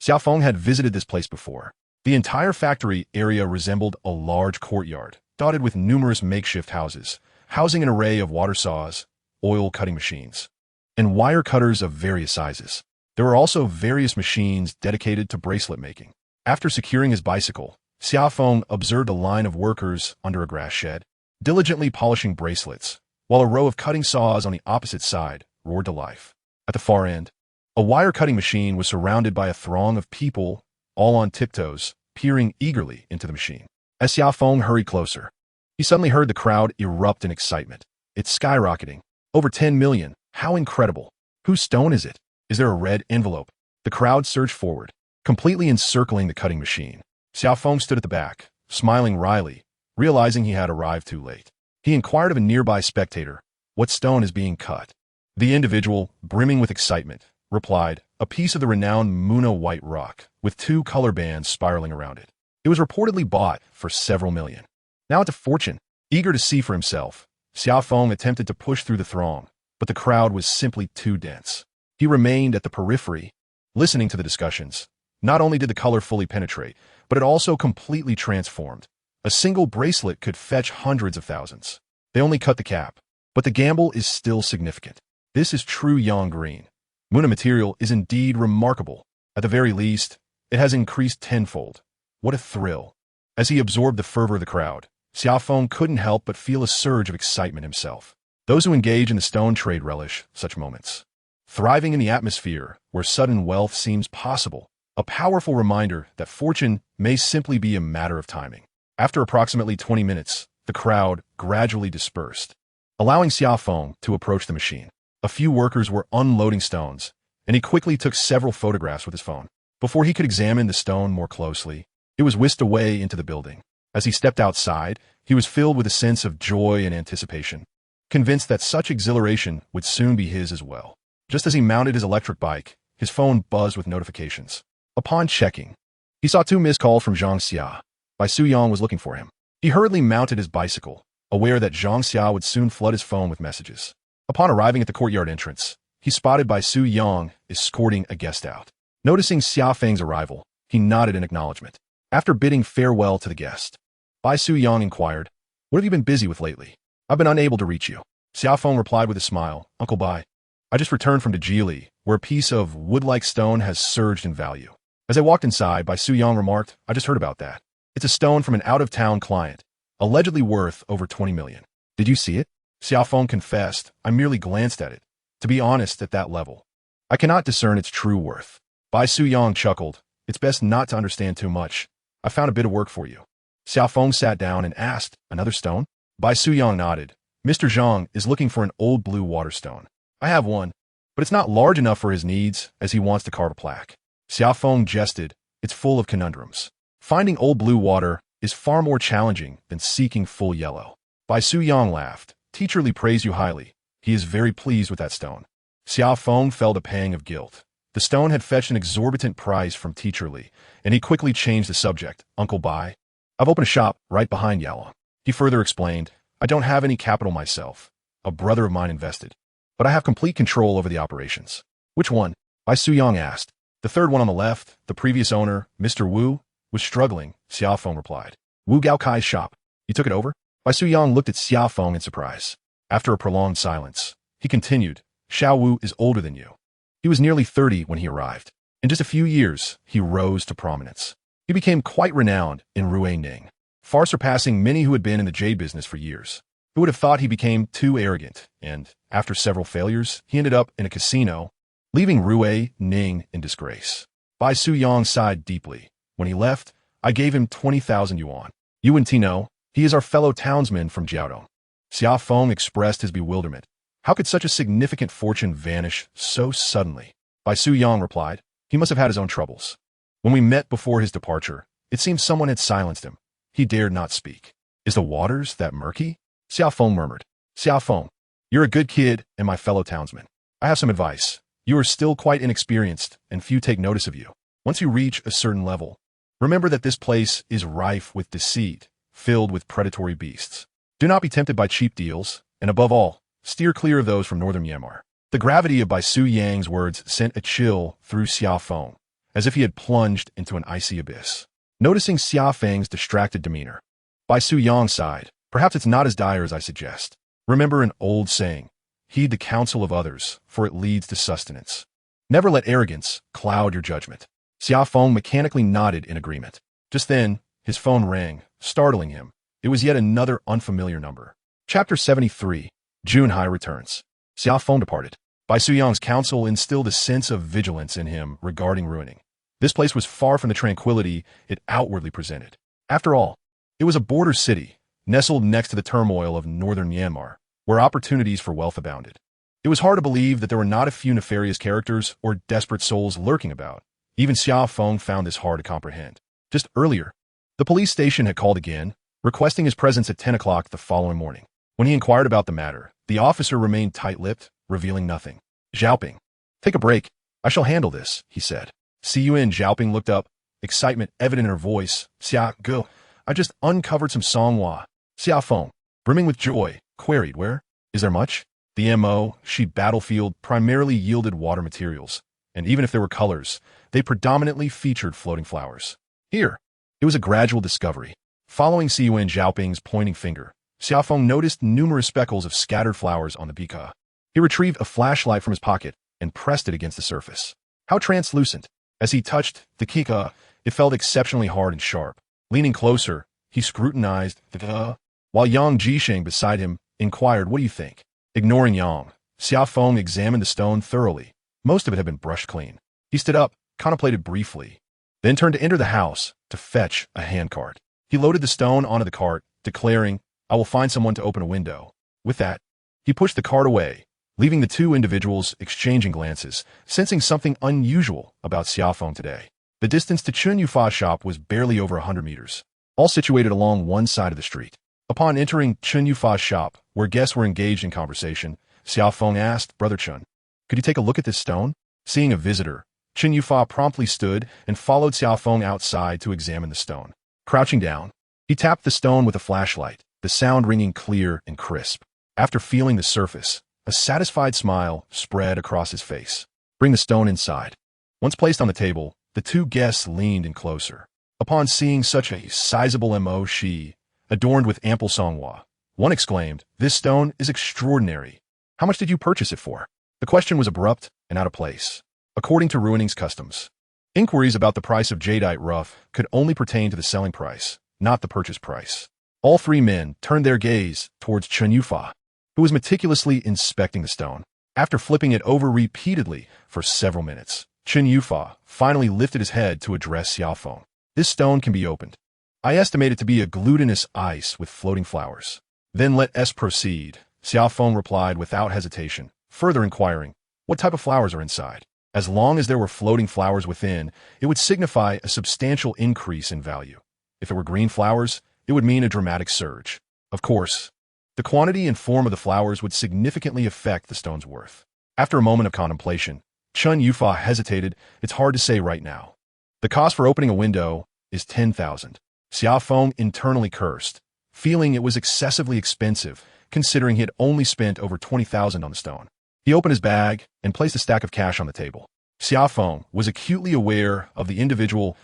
Xia Feng had visited this place before. The entire factory area resembled a large courtyard, dotted with numerous makeshift houses, housing an array of water saws, oil cutting machines, and wire cutters of various sizes. There were also various machines dedicated to bracelet making. After securing his bicycle, Xia Feng observed a line of workers under a grass shed, diligently polishing bracelets, while a row of cutting saws on the opposite side roared to life. At the far end, a wire cutting machine was surrounded by a throng of people, all on tiptoes, peering eagerly into the machine. As Xia Feng hurried closer, he suddenly heard the crowd erupt in excitement. "It's skyrocketing. Over 10 million. How incredible. Whose stone is it? Is there a red envelope?" The crowd surged forward, completely encircling the cutting machine. Xia Feng stood at the back, smiling wryly, realizing he had arrived too late. He inquired of a nearby spectator, "What stone is being cut?" The individual, brimming with excitement, replied, "A piece of the renowned Muna white rock, with 2 color bands spiraling around it. It was reportedly bought for several million. Now it's a fortune." Eager to see for himself, Xia Feng attempted to push through the throng, but the crowd was simply too dense. He remained at the periphery, listening to the discussions. Not only did the color fully penetrate, but it also completely transformed. A single bracelet could fetch hundreds of thousands. They only cut the cap, but the gamble is still significant. This is true yang green. Muna material is indeed remarkable. At the very least, it has increased tenfold. What a thrill. As he absorbed the fervor of the crowd, Xia Feng couldn't help but feel a surge of excitement himself. Those who engage in the stone trade relish such moments. Thriving in the atmosphere where sudden wealth seems possible, a powerful reminder that fortune may simply be a matter of timing. After approximately 20 minutes, the crowd gradually dispersed, allowing Xia Feng to approach the machine. A few workers were unloading stones, and he quickly took several photographs with his phone. Before he could examine the stone more closely, it was whisked away into the building. As he stepped outside, he was filled with a sense of joy and anticipation, convinced that such exhilaration would soon be his as well. Just as he mounted his electric bike, his phone buzzed with notifications. Upon checking, he saw 2 missed calls from Zhang Xia. Bai Suyang was looking for him. He hurriedly mounted his bicycle, aware that Zhang Xia would soon flood his phone with messages. Upon arriving at the courtyard entrance, he spotted Bai Suyang escorting a guest out. Noticing Xia Feng's arrival, he nodded in acknowledgement. After bidding farewell to the guest, Bai Suyang inquired, "What have you been busy with lately? I've been unable to reach you." Xia Feng replied with a smile, "Uncle Bai, I just returned from Dajili, where a piece of wood-like stone has surged in value." As I walked inside, Bai Suyang remarked, "I just heard about that. It's a stone from an out-of-town client, allegedly worth over 20 million. Did you see it?" Xia Feng confessed, "I merely glanced at it. To be honest, at that level, I cannot discern its true worth." Bai Suyang chuckled, "It's best not to understand too much. I found a bit of work for you." Xia Feng sat down and asked, "Another stone?" Bai Suyang nodded. "Mr. Zhang is looking for an old blue water stone. I have one, but it's not large enough for his needs, as he wants to carve a plaque." Xia Feng jested, "It's full of conundrums. Finding old blue water is far more challenging than seeking full yellow." Bai Suyang laughed. "Teacher Li praised you highly. He is very pleased with that stone." Xia Feng felt a pang of guilt. The stone had fetched an exorbitant price from Teacher Li, and he quickly changed the subject. "Uncle Bai, I've opened a shop right behind Yalong." He further explained, "I don't have any capital myself. A brother of mine invested, but I have complete control over the operations." "Which one?" Bai Suyang asked. "The third one on the left. The previous owner, Mr. Wu, was struggling," Xia Feng replied. "Wu Gaokai's shop. You took it over?" Bai Suyang looked at Xia Feng in surprise. After a prolonged silence, he continued, "Xiao Wu is older than you. He was nearly 30 when he arrived. In just a few years, he rose to prominence. He became quite renowned in Rui Ning, far surpassing many who had been in the jade business for years. Who would have thought he became too arrogant, and, after several failures, he ended up in a casino, leaving Rui Ning in disgrace." Bai Suyang sighed deeply. "When he left, I gave him 20,000 yuan. You and Tino, he is our fellow townsman from Jiaodong." Xia Feng expressed his bewilderment. How could such a significant fortune vanish so suddenly? Bai Suyang replied, "He must have had his own troubles. When we met before his departure, it seemed someone had silenced him. He dared not speak." "Is the waters that murky?" Xia Feng murmured. "Xia Feng, you're a good kid and my fellow townsman. I have some advice. You are still quite inexperienced, and few take notice of you. Once you reach a certain level, remember that this place is rife with deceit, filled with predatory beasts. Do not be tempted by cheap deals, and above all, steer clear of those from northern Myanmar." The gravity of Bai Suyang's words sent a chill through Xia Feng, as if he had plunged into an icy abyss. Noticing Xia Feng's distracted demeanor, Bai Suyang sighed. "Perhaps it's not as dire as I suggest. Remember an old saying, heed the counsel of others, for it leads to sustenance. Never let arrogance cloud your judgment." Xia Feng mechanically nodded in agreement. Just then, his phone rang, startling him. It was yet another unfamiliar number. Chapter 73. Junhai returns. Xia Feng departed. Bai Suyang's counsel instilled a sense of vigilance in him regarding ruining. This place was far from the tranquility it outwardly presented. After all, it was a border city, nestled next to the turmoil of northern Myanmar, where opportunities for wealth abounded. It was hard to believe that there were not a few nefarious characters or desperate souls lurking about. Even Xia Feng found this hard to comprehend. Just earlier, the police station had called again, requesting his presence at 10 o'clock the following morning. When he inquired about the matter, the officer remained tight-lipped, revealing nothing. "Xiaoping, take a break. I shall handle this," he said. "See you in." Xiaoping looked up, excitement evident in her voice. "Xia, go. I just uncovered some songhua." Xia Feng, brimming with joy, queried, "Where? Is there much?" The M.O. sheet battlefield primarily yielded water materials, and even if there were colors, they predominantly featured floating flowers. "Here." It was a gradual discovery. Following Siyuan Xiaoping's pointing finger, Xia Feng noticed numerous speckles of scattered flowers on the bika. He retrieved a flashlight from his pocket and pressed it against the surface. How translucent! As he touched the kika, it felt exceptionally hard and sharp. Leaning closer, he scrutinized the while Yang Jisheng beside him inquired, "What do you think?" Ignoring Yang, Xia Feng examined the stone thoroughly. Most of it had been brushed clean. He stood up, contemplated briefly, then turned to enter the house to fetch a handcart. He loaded the stone onto the cart, declaring, "I will find someone to open a window." With that, he pushed the cart away, leaving the two individuals exchanging glances, sensing something unusual about Xia Feng today. The distance to Chun Yufa's shop was barely over 100 meters, all situated along one side of the street. Upon entering Chun Yufa's shop, where guests were engaged in conversation, Xia Feng asked, "Brother Chun, could you take a look at this stone?" Seeing a visitor, Chen Yufa promptly stood and followed Xia Feng outside to examine the stone. Crouching down, he tapped the stone with a flashlight, the sound ringing clear and crisp. After feeling the surface, a satisfied smile spread across his face. Bring the stone inside. Once placed on the table, the two guests leaned in closer. Upon seeing such a sizable mo-shi, adorned with ample songhua, one exclaimed, "This stone is extraordinary. How much did you purchase it for?" The question was abrupt and out of place. According to Ruining's customs, inquiries about the price of jadeite rough could only pertain to the selling price, not the purchase price. All three men turned their gaze towards Chen Yufa, who was meticulously inspecting the stone. After flipping it over repeatedly for several minutes, Chen Yufa finally lifted his head to address Xia Feng. "This stone can be opened. I estimate it to be a glutinous ice with floating flowers." "Then let us proceed," Xia Feng replied without hesitation, further inquiring, "What type of flowers are inside?" As long as there were floating flowers within, it would signify a substantial increase in value. If it were green flowers, it would mean a dramatic surge. Of course, the quantity and form of the flowers would significantly affect the stone's worth. After a moment of contemplation, Chen Yufa hesitated. "It's hard to say right now. The cost for opening a window is 10,000. Xia Feng internally cursed, feeling it was excessively expensive, considering he had only spent over 20,000 on the stone. He opened his bag and placed a stack of cash on the table. Xia Feng was acutely aware of the individual's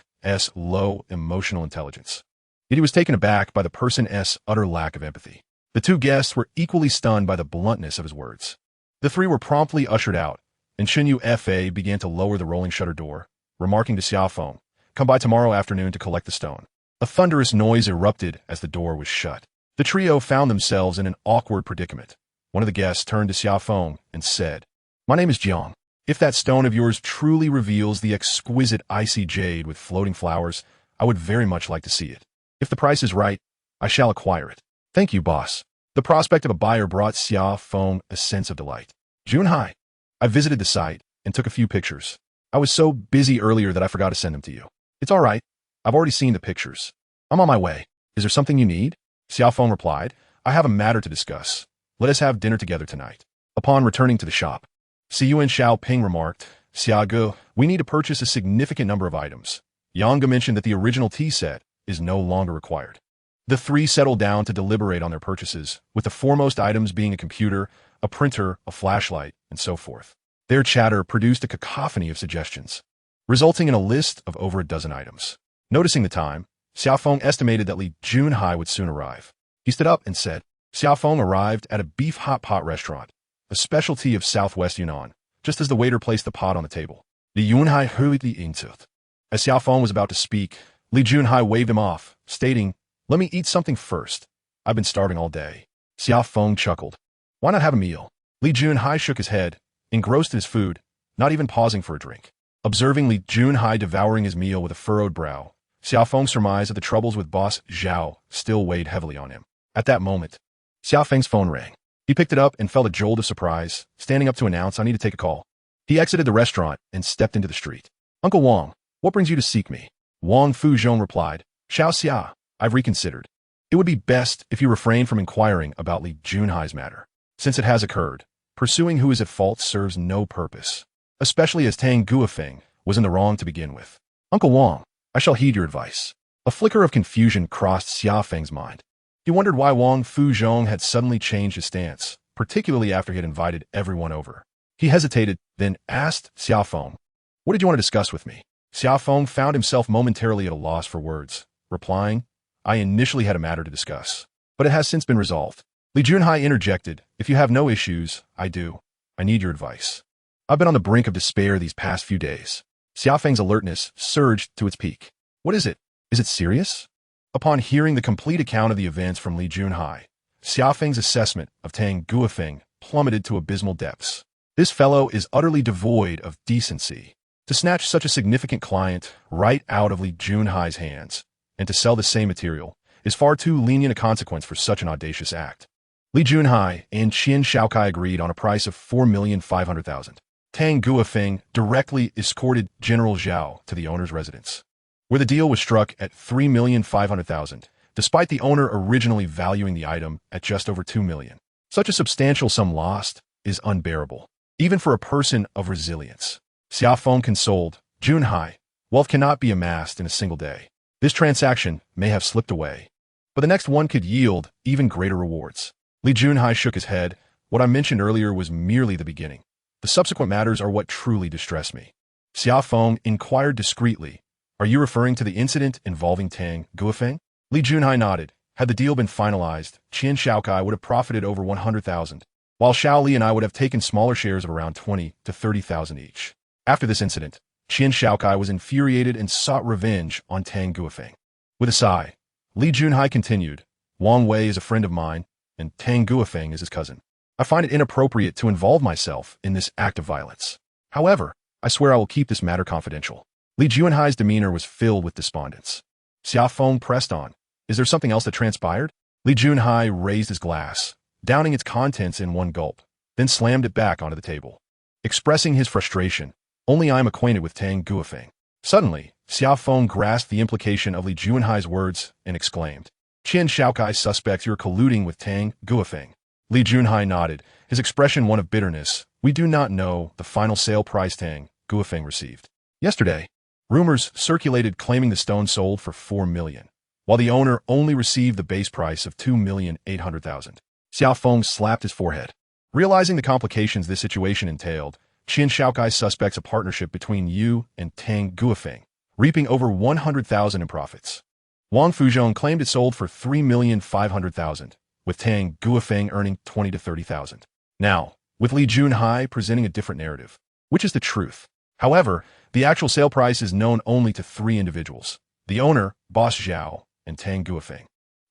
low emotional intelligence. Yet he was taken aback by the person's utter lack of empathy. The two guests were equally stunned by the bluntness of his words. The three were promptly ushered out, and Shin Yu-Fa began to lower the rolling shutter door, remarking to Xia Feng, "Come by tomorrow afternoon to collect the stone." A thunderous noise erupted as the door was shut. The trio found themselves in an awkward predicament. One of the guests turned to Xia Feng and said, "My name is Jiang. If that stone of yours truly reveals the exquisite icy jade with floating flowers, I would very much like to see it. If the price is right, I shall acquire it." "Thank you, boss." The prospect of a buyer brought Xia Feng a sense of delight. "Junhai, I visited the site and took a few pictures. I was so busy earlier that I forgot to send them to you." "It's all right. I've already seen the pictures. I'm on my way. Is there something you need?" Xia Feng replied, "I have a matter to discuss. Let us have dinner together tonight." Upon returning to the shop, Siyuan Xiaoping remarked, "Xiaogu, we need to purchase a significant number of items." Yanga mentioned that the original tea set is no longer required. The three settled down to deliberate on their purchases, with the foremost items being a computer, a printer, a flashlight, and so forth. Their chatter produced a cacophony of suggestions, resulting in a list of over a dozen items. Noticing the time, Xia Feng estimated that Li Junhai would soon arrive. He stood up and said, Xia Feng arrived at a beef hot pot restaurant, a specialty of Southwest Yunnan, just as the waiter placed the pot on the table. Li Junhai hurried the insult. As Xia Feng was about to speak, Li Junhai waved him off, stating, "Let me eat something first. I've been starving all day." Xia Feng chuckled. "Why not have a meal?" Li Junhai shook his head, engrossed in his food, not even pausing for a drink. Observing Li Junhai devouring his meal with a furrowed brow, Xia Feng surmised that the troubles with boss Zhao still weighed heavily on him. At that moment, Xia Feng's phone rang. He picked it up and felt a jolt of surprise, standing up to announce, "I need to take a call." He exited the restaurant and stepped into the street. "Uncle Wang, what brings you to seek me?" Wang Fuzhong replied, "Xiao Xia, I've reconsidered. It would be best if you refrain from inquiring about Li Junhai's matter. Since it has occurred, pursuing who is at fault serves no purpose, especially as Tang Guofeng was in the wrong to begin with." "Uncle Wang, I shall heed your advice." A flicker of confusion crossed Xia Feng's mind. He wondered why Wang Fuzhong had suddenly changed his stance, particularly after he had invited everyone over. He hesitated, then asked Xia Feng, "What did you want to discuss with me?" Xia Feng found himself momentarily at a loss for words, replying, "I initially had a matter to discuss, but it has since been resolved." Li Junhai interjected, "If you have no issues, I do. I need your advice. I've been on the brink of despair these past few days." Xia Feng's alertness surged to its peak. "What is it? Is it serious?" Upon hearing the complete account of the events from Li Junhai, Xia Feng's assessment of Tang Guofeng plummeted to abysmal depths. This fellow is utterly devoid of decency. To snatch such a significant client right out of Li Junhai's hands, and to sell the same material, is far too lenient a consequence for such an audacious act. Li Junhai and Qin Shaokai agreed on a price of 4,500,000. Tang Guofeng directly escorted General Zhao to the owner's residence, where the deal was struck at 3,500,000, despite the owner originally valuing the item at just over 2 million. Such a substantial sum lost is unbearable, even for a person of resilience. Xia Feng consoled, Junhai, wealth cannot be amassed in a single day. This transaction may have slipped away, but the next one could yield even greater rewards. Li Junhai shook his head. What I mentioned earlier was merely the beginning. The subsequent matters are what truly distress me. Xia Feng inquired discreetly, are you referring to the incident involving Tang Guofeng? Li Junhai nodded. Had the deal been finalized, Qian Shaokai would have profited over 100,000, while Xiao Li and I would have taken smaller shares of around 20 to 30,000 each. After this incident, Qian Shaokai was infuriated and sought revenge on Tang Guofeng. With a sigh, Li Junhai continued, Wang Wei is a friend of mine, and Tang Guofeng is his cousin. I find it inappropriate to involve myself in this act of violence. However, I swear I will keep this matter confidential. Li Junhai's demeanor was filled with despondence. Xia Feng pressed on. Is there something else that transpired? Li Junhai raised his glass, downing its contents in one gulp, then slammed it back onto the table. Expressing his frustration, only I am acquainted with Tang Guofeng. Suddenly, Xia Feng grasped the implication of Li Junhai's words and exclaimed, Qian Shaokai suspects you're colluding with Tang Guofeng. Li Junhai nodded, his expression one of bitterness. We do not know the final sale price Tang Guofeng received. Yesterday, rumors circulated claiming the stone sold for 4 million, while the owner only received the base price of 2,800,000. Xia Feng slapped his forehead. Realizing the complications this situation entailed, Qian Shaokai suspects a partnership between you and Tang Guofeng, reaping over 100,000 in profits. Wang Fuzhong claimed it sold for 3,500,000, with Tang Guofeng earning 20 to 30,000. Now, with Li Junhai presenting a different narrative, which is the truth. However, the actual sale price is known only to 3 individuals, the owner, Boss Zhao, and Tang Guofeng.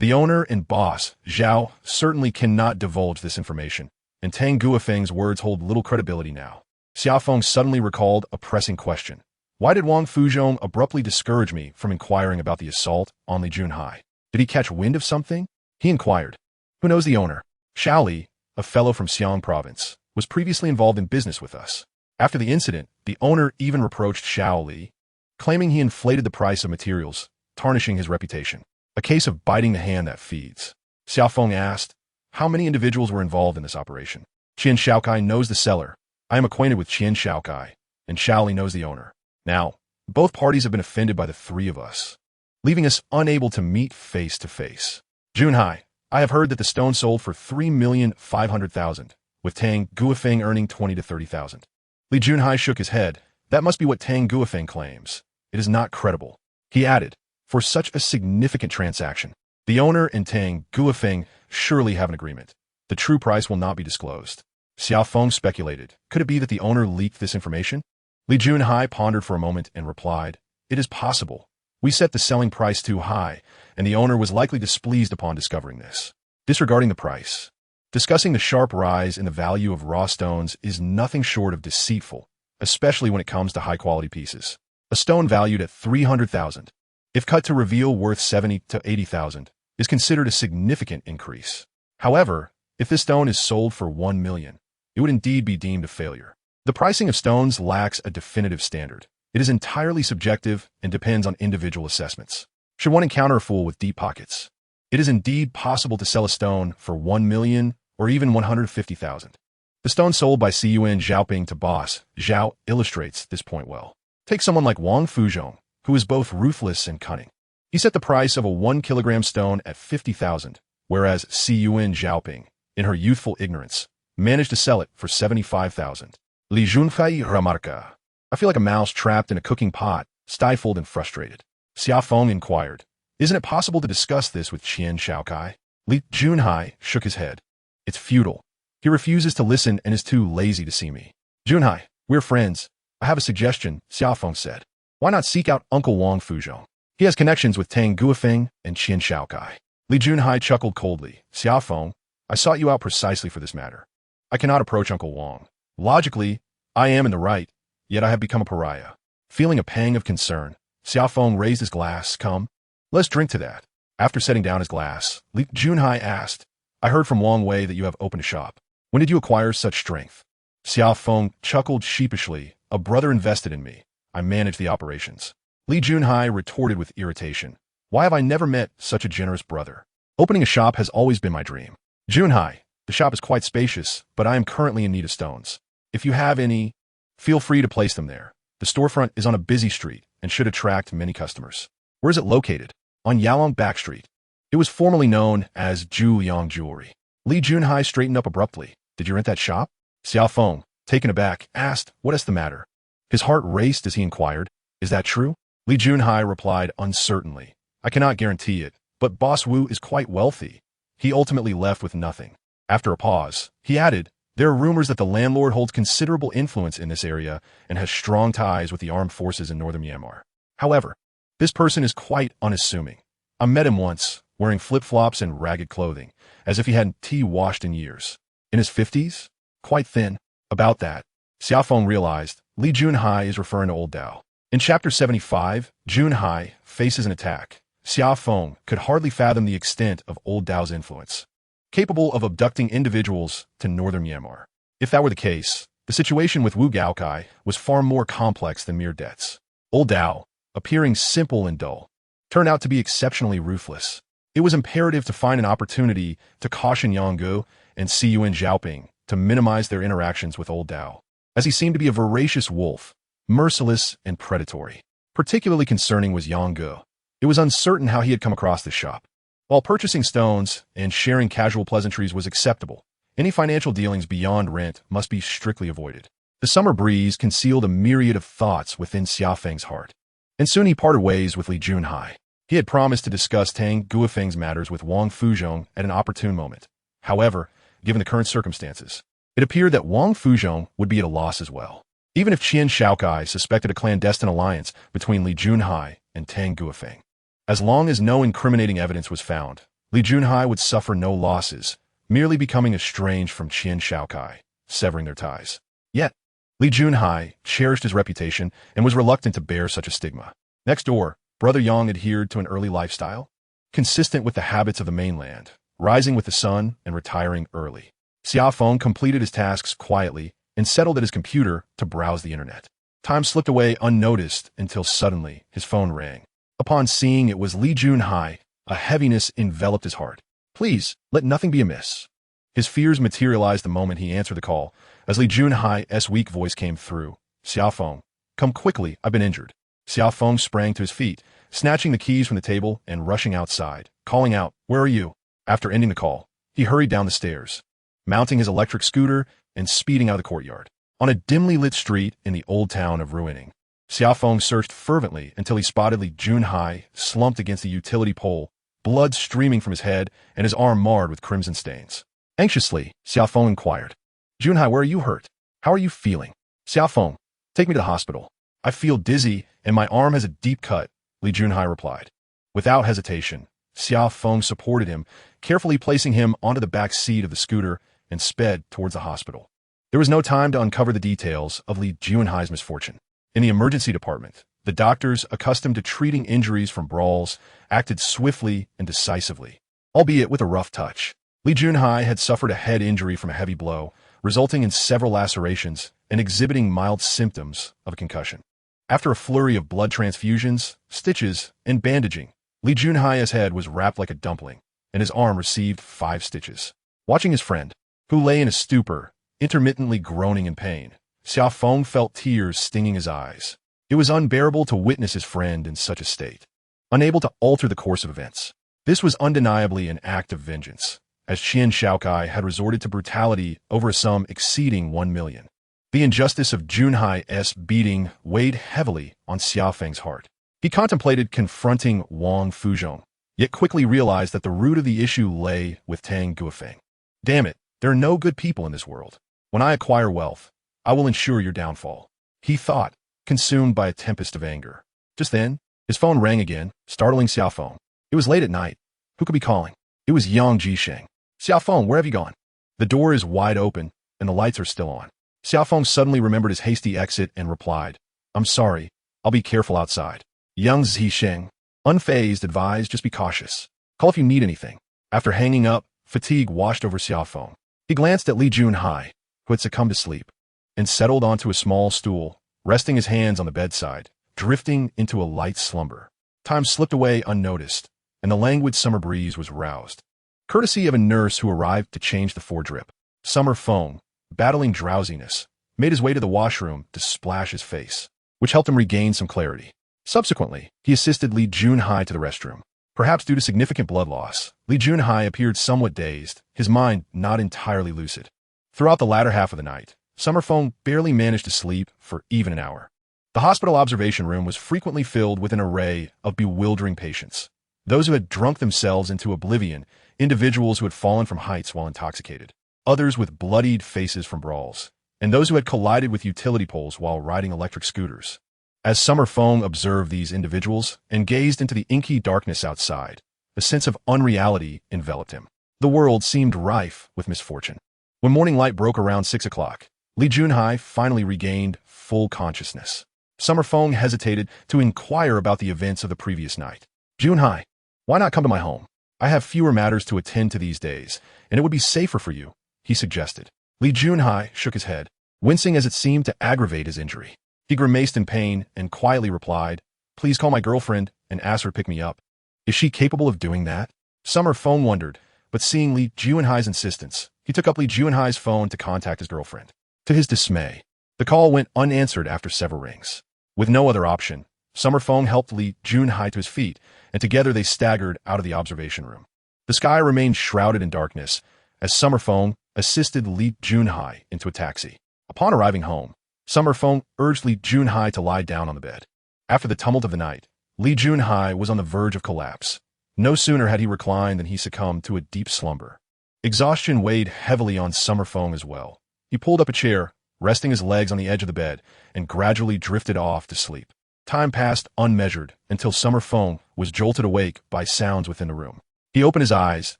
The owner and boss, Zhao, certainly cannot divulge this information, and Tang Guofeng's words hold little credibility now. Xia Feng suddenly recalled a pressing question. Why did Wang Fuzhong abruptly discourage me from inquiring about the assault on Li Junhai? Did he catch wind of something? He inquired. Who knows the owner? Xiao Li, a fellow from Xiang province, was previously involved in business with us. After the incident, the owner even reproached Xiao Li, claiming he inflated the price of materials, tarnishing his reputation. A case of biting the hand that feeds. Xia Feng asked, how many individuals were involved in this operation? Qian Shaokai knows the seller. I am acquainted with Qian Shaokai, and Xiao Li knows the owner. Now, both parties have been offended by the 3 of us, leaving us unable to meet face to face. Junhai, I have heard that the stone sold for 3,500,000, with Tang Guofeng earning 20 to 30,000. Li Junhai shook his head. That must be what Tang Guofeng claims. It is not credible. He added, for such a significant transaction, the owner and Tang Guofeng surely have an agreement. The true price will not be disclosed. Xia Feng speculated. Could it be that the owner leaked this information? Li Junhai pondered for a moment and replied, it is possible. We set the selling price too high, and the owner was likely displeased upon discovering this. Disregarding the price, discussing the sharp rise in the value of raw stones is nothing short of deceitful, especially when it comes to high-quality pieces. A stone valued at 300,000, if cut to reveal worth 70 to 80,000, is considered a significant increase. However, if this stone is sold for 1 million, it would indeed be deemed a failure. The pricing of stones lacks a definitive standard. It is entirely subjective and depends on individual assessments. Should one encounter a fool with deep pockets, it is indeed possible to sell a stone for 1 million or even 150,000. The stone sold by Cun Xiaoping to Boss Zhao illustrates this point well. Take someone like Wang Fuzhong, who is both ruthless and cunning. He set the price of a 1 kilogram stone at 50,000, whereas Cun Xiaoping, in her youthful ignorance, managed to sell it for 75,000. Li Junhai remarca. I feel like a mouse trapped in a cooking pot, stifled and frustrated. Xia Feng inquired, isn't it possible to discuss this with Qian Shaokai? Li Junhai shook his head. It's futile. He refuses to listen and is too lazy to see me. Junhai, we're friends. I have a suggestion, Xia Feng said. Why not seek out Uncle Wang Fuzhong? He has connections with Tang Guofeng and Qian Shaokai. Li Junhai chuckled coldly. Xia Feng, I sought you out precisely for this matter. I cannot approach Uncle Wang. Logically, I am in the right, yet I have become a pariah. Feeling a pang of concern, Xia Feng raised his glass. Come, let's drink to that. After setting down his glass, Li Junhai asked, I heard from Wang Wei that you have opened a shop. When did you acquire such strength? Xia Feng chuckled sheepishly. A brother invested in me. I manage the operations. Li Junhai retorted with irritation. Why have I never met such a generous brother? Opening a shop has always been my dream. Junhai, the shop is quite spacious, but I am currently in need of stones. If you have any, Feel free to place them there. The storefront is on a busy street and should attract many customers. Where is it located? On Yalong Back Street. It was formerly known as Zhuliang Jewelry. Li Junhai straightened up abruptly. Did you rent that shop? Xia Feng, taken aback, asked, what is the matter? His heart raced as he inquired, is that true? Li Junhai replied uncertainly, I cannot guarantee it, but Boss Wu is quite wealthy. He ultimately left with nothing. After a pause, he added, there are rumors that the landlord holds considerable influence in this area and has strong ties with the armed forces in northern Myanmar. However, this person is quite unassuming. I met him once, wearing flip-flops and ragged clothing, as if he hadn't tea-washed in years. In his 50s? Quite thin. About that, Xia Feng realized Li Junhai is referring to Old Dao. In Chapter 75, Junhai faces an attack. Xia Feng could hardly fathom the extent of Old Dao's influence, capable of abducting individuals to northern Myanmar. If that were the case, the situation with Wu Gaokai was far more complex than mere debts. Old Dao, appearing simple and dull, turned out to be exceptionally ruthless. It was imperative to find an opportunity to caution Yanggu and Siyuan Zhaoping to minimize their interactions with Old Dao, as he seemed to be a voracious wolf, merciless and predatory. Particularly concerning was Yanggu. It was uncertain how he had come across the shop. While purchasing stones and sharing casual pleasantries was acceptable, any financial dealings beyond rent must be strictly avoided. The summer breeze concealed a myriad of thoughts within Xia Feng's heart, and soon he parted ways with Li Junhai. He had promised to discuss Tang Guofeng's matters with Wang Fuzhong at an opportune moment. However, given the current circumstances, it appeared that Wang Fuzhong would be at a loss as well. Even if Qian Shaokai suspected a clandestine alliance between Li Junhai and Tang Guofeng, as long as no incriminating evidence was found, Li Junhai would suffer no losses, merely becoming estranged from Qian Shaokai, severing their ties. Yet, Li Junhai cherished his reputation and was reluctant to bear such a stigma. Next door, Brother Yang adhered to an early lifestyle, consistent with the habits of the mainland, rising with the sun and retiring early. Xia Feng completed his tasks quietly and settled at his computer to browse the internet. Time slipped away unnoticed until suddenly his phone rang. Upon seeing it was Li Junhai, a heaviness enveloped his heart. Please, let nothing be amiss. His fears materialized the moment he answered the call, as Li Junhai's weak voice came through. Xia Feng, come quickly, I've been injured. Xia Feng sprang to his feet, snatching the keys from the table and rushing outside, calling out, where are you? After ending the call, he hurried down the stairs, mounting his electric scooter and speeding out of the courtyard. On a dimly lit street in the old town of Ruining, Xia Feng searched fervently until he spotted Li Junhai slumped against a utility pole, blood streaming from his head and his arm marred with crimson stains. Anxiously, Xia Feng inquired, Junhai, where are you hurt? How are you feeling? Xia Feng, take me to the hospital. I feel dizzy and my arm has a deep cut, Li Junhai replied. Without hesitation, Xia Feng supported him, carefully placing him onto the back seat of the scooter and sped towards the hospital. There was no time to uncover the details of Li Junhai's misfortune. In the emergency department, the doctors, accustomed to treating injuries from brawls, acted swiftly and decisively, albeit with a rough touch. Li Junhai had suffered a head injury from a heavy blow, resulting in several lacerations and exhibiting mild symptoms of a concussion. After a flurry of blood transfusions, stitches, and bandaging, Li Junhai's head was wrapped like a dumpling, and his arm received 5 stitches. Watching his friend, who lay in a stupor, intermittently groaning in pain, Xia Feng felt tears stinging his eyes. It was unbearable to witness his friend in such a state, unable to alter the course of events. This was undeniably an act of vengeance, as Qian Shaokai had resorted to brutality over a sum exceeding 1 million. The injustice of Junhai's beating weighed heavily on Xia Feng's heart. He contemplated confronting Wang Fuzhong, yet quickly realized that the root of the issue lay with Tang Guofeng. Damn it, there are no good people in this world. When I acquire wealth, I will ensure your downfall, he thought, consumed by a tempest of anger. Just then, his phone rang again, startling Xia Feng. It was late at night. Who could be calling? It was Yang Jisheng. Xia Feng, where have you gone? The door is wide open, and the lights are still on. Xia Feng suddenly remembered his hasty exit and replied, I'm sorry, I'll be careful outside. Yang Zhisheng, unfazed, advised, just be cautious. Call if you need anything. After hanging up, fatigue washed over Xia Feng. He glanced at Li Junhai, who had succumbed to sleep, and settled onto a small stool, resting his hands on the bedside, drifting into a light slumber. Time slipped away unnoticed, and the languid summer breeze was roused, courtesy of a nurse who arrived to change the foredrip. Summer Feng, battling drowsiness, made his way to the washroom to splash his face, which helped him regain some clarity. Subsequently, he assisted Li Junhai to the restroom. Perhaps due to significant blood loss, Li Junhai appeared somewhat dazed, his mind not entirely lucid. Throughout the latter half of the night, Summer Feng barely managed to sleep for even an hour. The hospital observation room was frequently filled with an array of bewildering patients. Those who had drunk themselves into oblivion, individuals who had fallen from heights while intoxicated, others with bloodied faces from brawls, and those who had collided with utility poles while riding electric scooters. As Summer Feng observed these individuals and gazed into the inky darkness outside, a sense of unreality enveloped him. The world seemed rife with misfortune. When morning light broke around 6 o'clock, Li Junhai finally regained full consciousness. Summer Feng hesitated to inquire about the events of the previous night. Junhai, why not come to my home? I have fewer matters to attend to these days, and it would be safer for you, he suggested. Li Junhai shook his head, wincing as it seemed to aggravate his injury. He grimaced in pain and quietly replied, "Please call my girlfriend and ask her to pick me up." Is she capable of doing that? Summer Feng wondered, but seeing Li Junhai's insistence, he took up Li Junhai's phone to contact his girlfriend. To his dismay, the call went unanswered after several rings. With no other option, Summer Feng helped Li Junhai to his feet, and together they staggered out of the observation room. The sky remained shrouded in darkness as Summer Feng assisted Li Junhai into a taxi. Upon arriving home, Summer Feng urged Li Junhai to lie down on the bed. After the tumult of the night, Li Junhai was on the verge of collapse. No sooner had he reclined than he succumbed to a deep slumber. Exhaustion weighed heavily on Summer Feng as well. He pulled up a chair, resting his legs on the edge of the bed, and gradually drifted off to sleep. Time passed unmeasured until Summer Feng was jolted awake by sounds within the room. He opened his eyes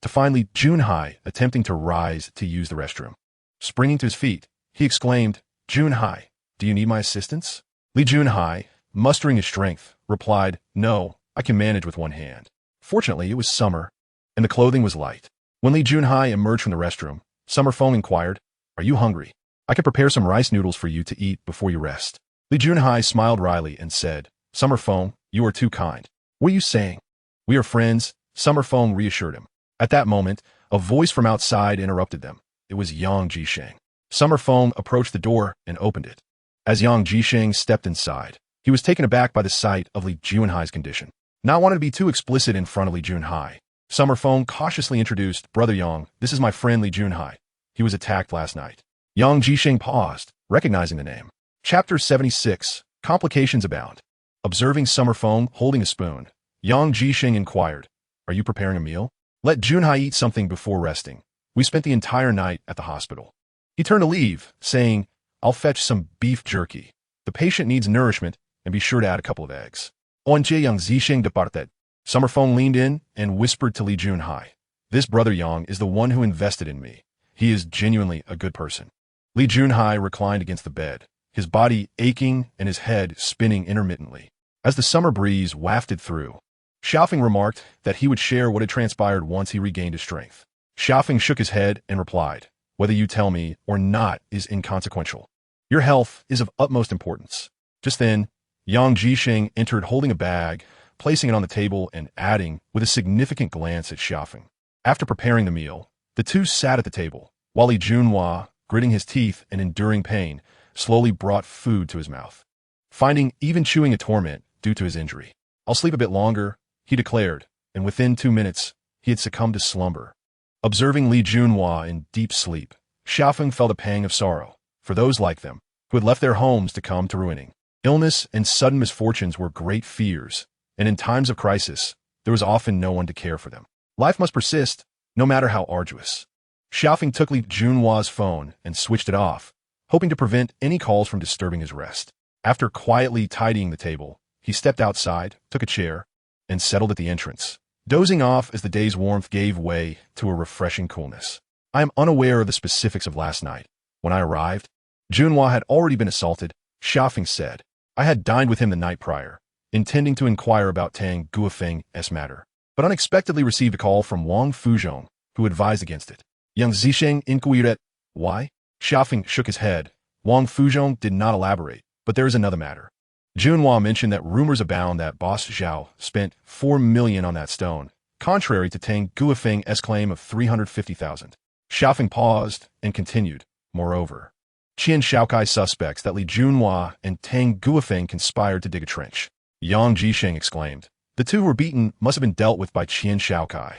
to find Li Junhai attempting to rise to use the restroom. Springing to his feet, he exclaimed, "Junhai, do you need my assistance?" Li Junhai, mustering his strength, replied, "No, I can manage with one hand." Fortunately, it was summer, and the clothing was light. When Li Junhai emerged from the restroom, Summer Feng inquired, "Are you hungry? I can prepare some rice noodles for you to eat before you rest." Li Junhai smiled wryly and said, "Summer Feng, you are too kind." "What are you saying?" "We are friends," Summer Feng reassured him. At that moment, a voice from outside interrupted them. It was Yang Jisheng. Summer Feng approached the door and opened it. As Yang Jisheng stepped inside, he was taken aback by the sight of Li Junhai's condition. Not wanting to be too explicit in front of Li Junhai, Summer Feng cautiously introduced, "Brother Yang, this is my friend Li Junhai. He was attacked last night." Yang Jisheng paused, recognizing the name. Chapter 76, Complications Abound. Observing Summer Feng holding a spoon, Yang Jisheng inquired, "Are you preparing a meal? Let Junhai eat something before resting. We spent the entire night at the hospital." He turned to leave, saying, "I'll fetch some beef jerky. The patient needs nourishment, and be sure to add a couple of eggs." Onje Yang Zixing departed. Summer Feng leaned in and whispered to Li Junhai, "This brother Yang is the one who invested in me. He is genuinely a good person." Li Junhai reclined against the bed, his body aching and his head spinning intermittently. As the summer breeze wafted through, Xia Feng remarked that he would share what had transpired once he regained his strength. Xia Feng shook his head and replied, "Whether you tell me or not is inconsequential. Your health is of utmost importance." Just then, Yang Jisheng entered holding a bag, placing it on the table and adding, with a significant glance at Xia Feng. After preparing the meal, the two sat at the table, while Li Junhua, gritting his teeth and enduring pain, slowly brought food to his mouth, finding even chewing a torment due to his injury. "I'll sleep a bit longer," he declared, and within 2 minutes, he had succumbed to slumber. Observing Li Junhua in deep sleep, Xia Feng felt a pang of sorrow for those like them who had left their homes to come to ruining. Illness and sudden misfortunes were great fears, and in times of crisis, there was often no one to care for them. Life must persist, no matter how arduous. Xia Feng took Li Junhua's phone and switched it off, hoping to prevent any calls from disturbing his rest. After quietly tidying the table, he stepped outside, took a chair, and settled at the entrance, dozing off as the day's warmth gave way to a refreshing coolness. "I am unaware of the specifics of last night. When I arrived, Junhua had already been assaulted," Xia Feng said. "I had dined with him the night prior, intending to inquire about Tang Guofeng's matter, but unexpectedly received a call from Wang Fuzhong, who advised against it." Yang Zixing inquired, "Why?" Xia Feng shook his head. Wang Fuzhong did not elaborate, but there is another matter. Junhua mentioned that rumors abound that boss Zhao spent 4 million on that stone, contrary to Tang Guofeng's claim of 350,000. Xia Feng paused and continued, "Moreover, Qian Shaokai suspects that Li Junhua and Tang Guofeng conspired to dig a trench. Yang Jisheng exclaimed. The two who were beaten must have been dealt with by Qian Shaokai.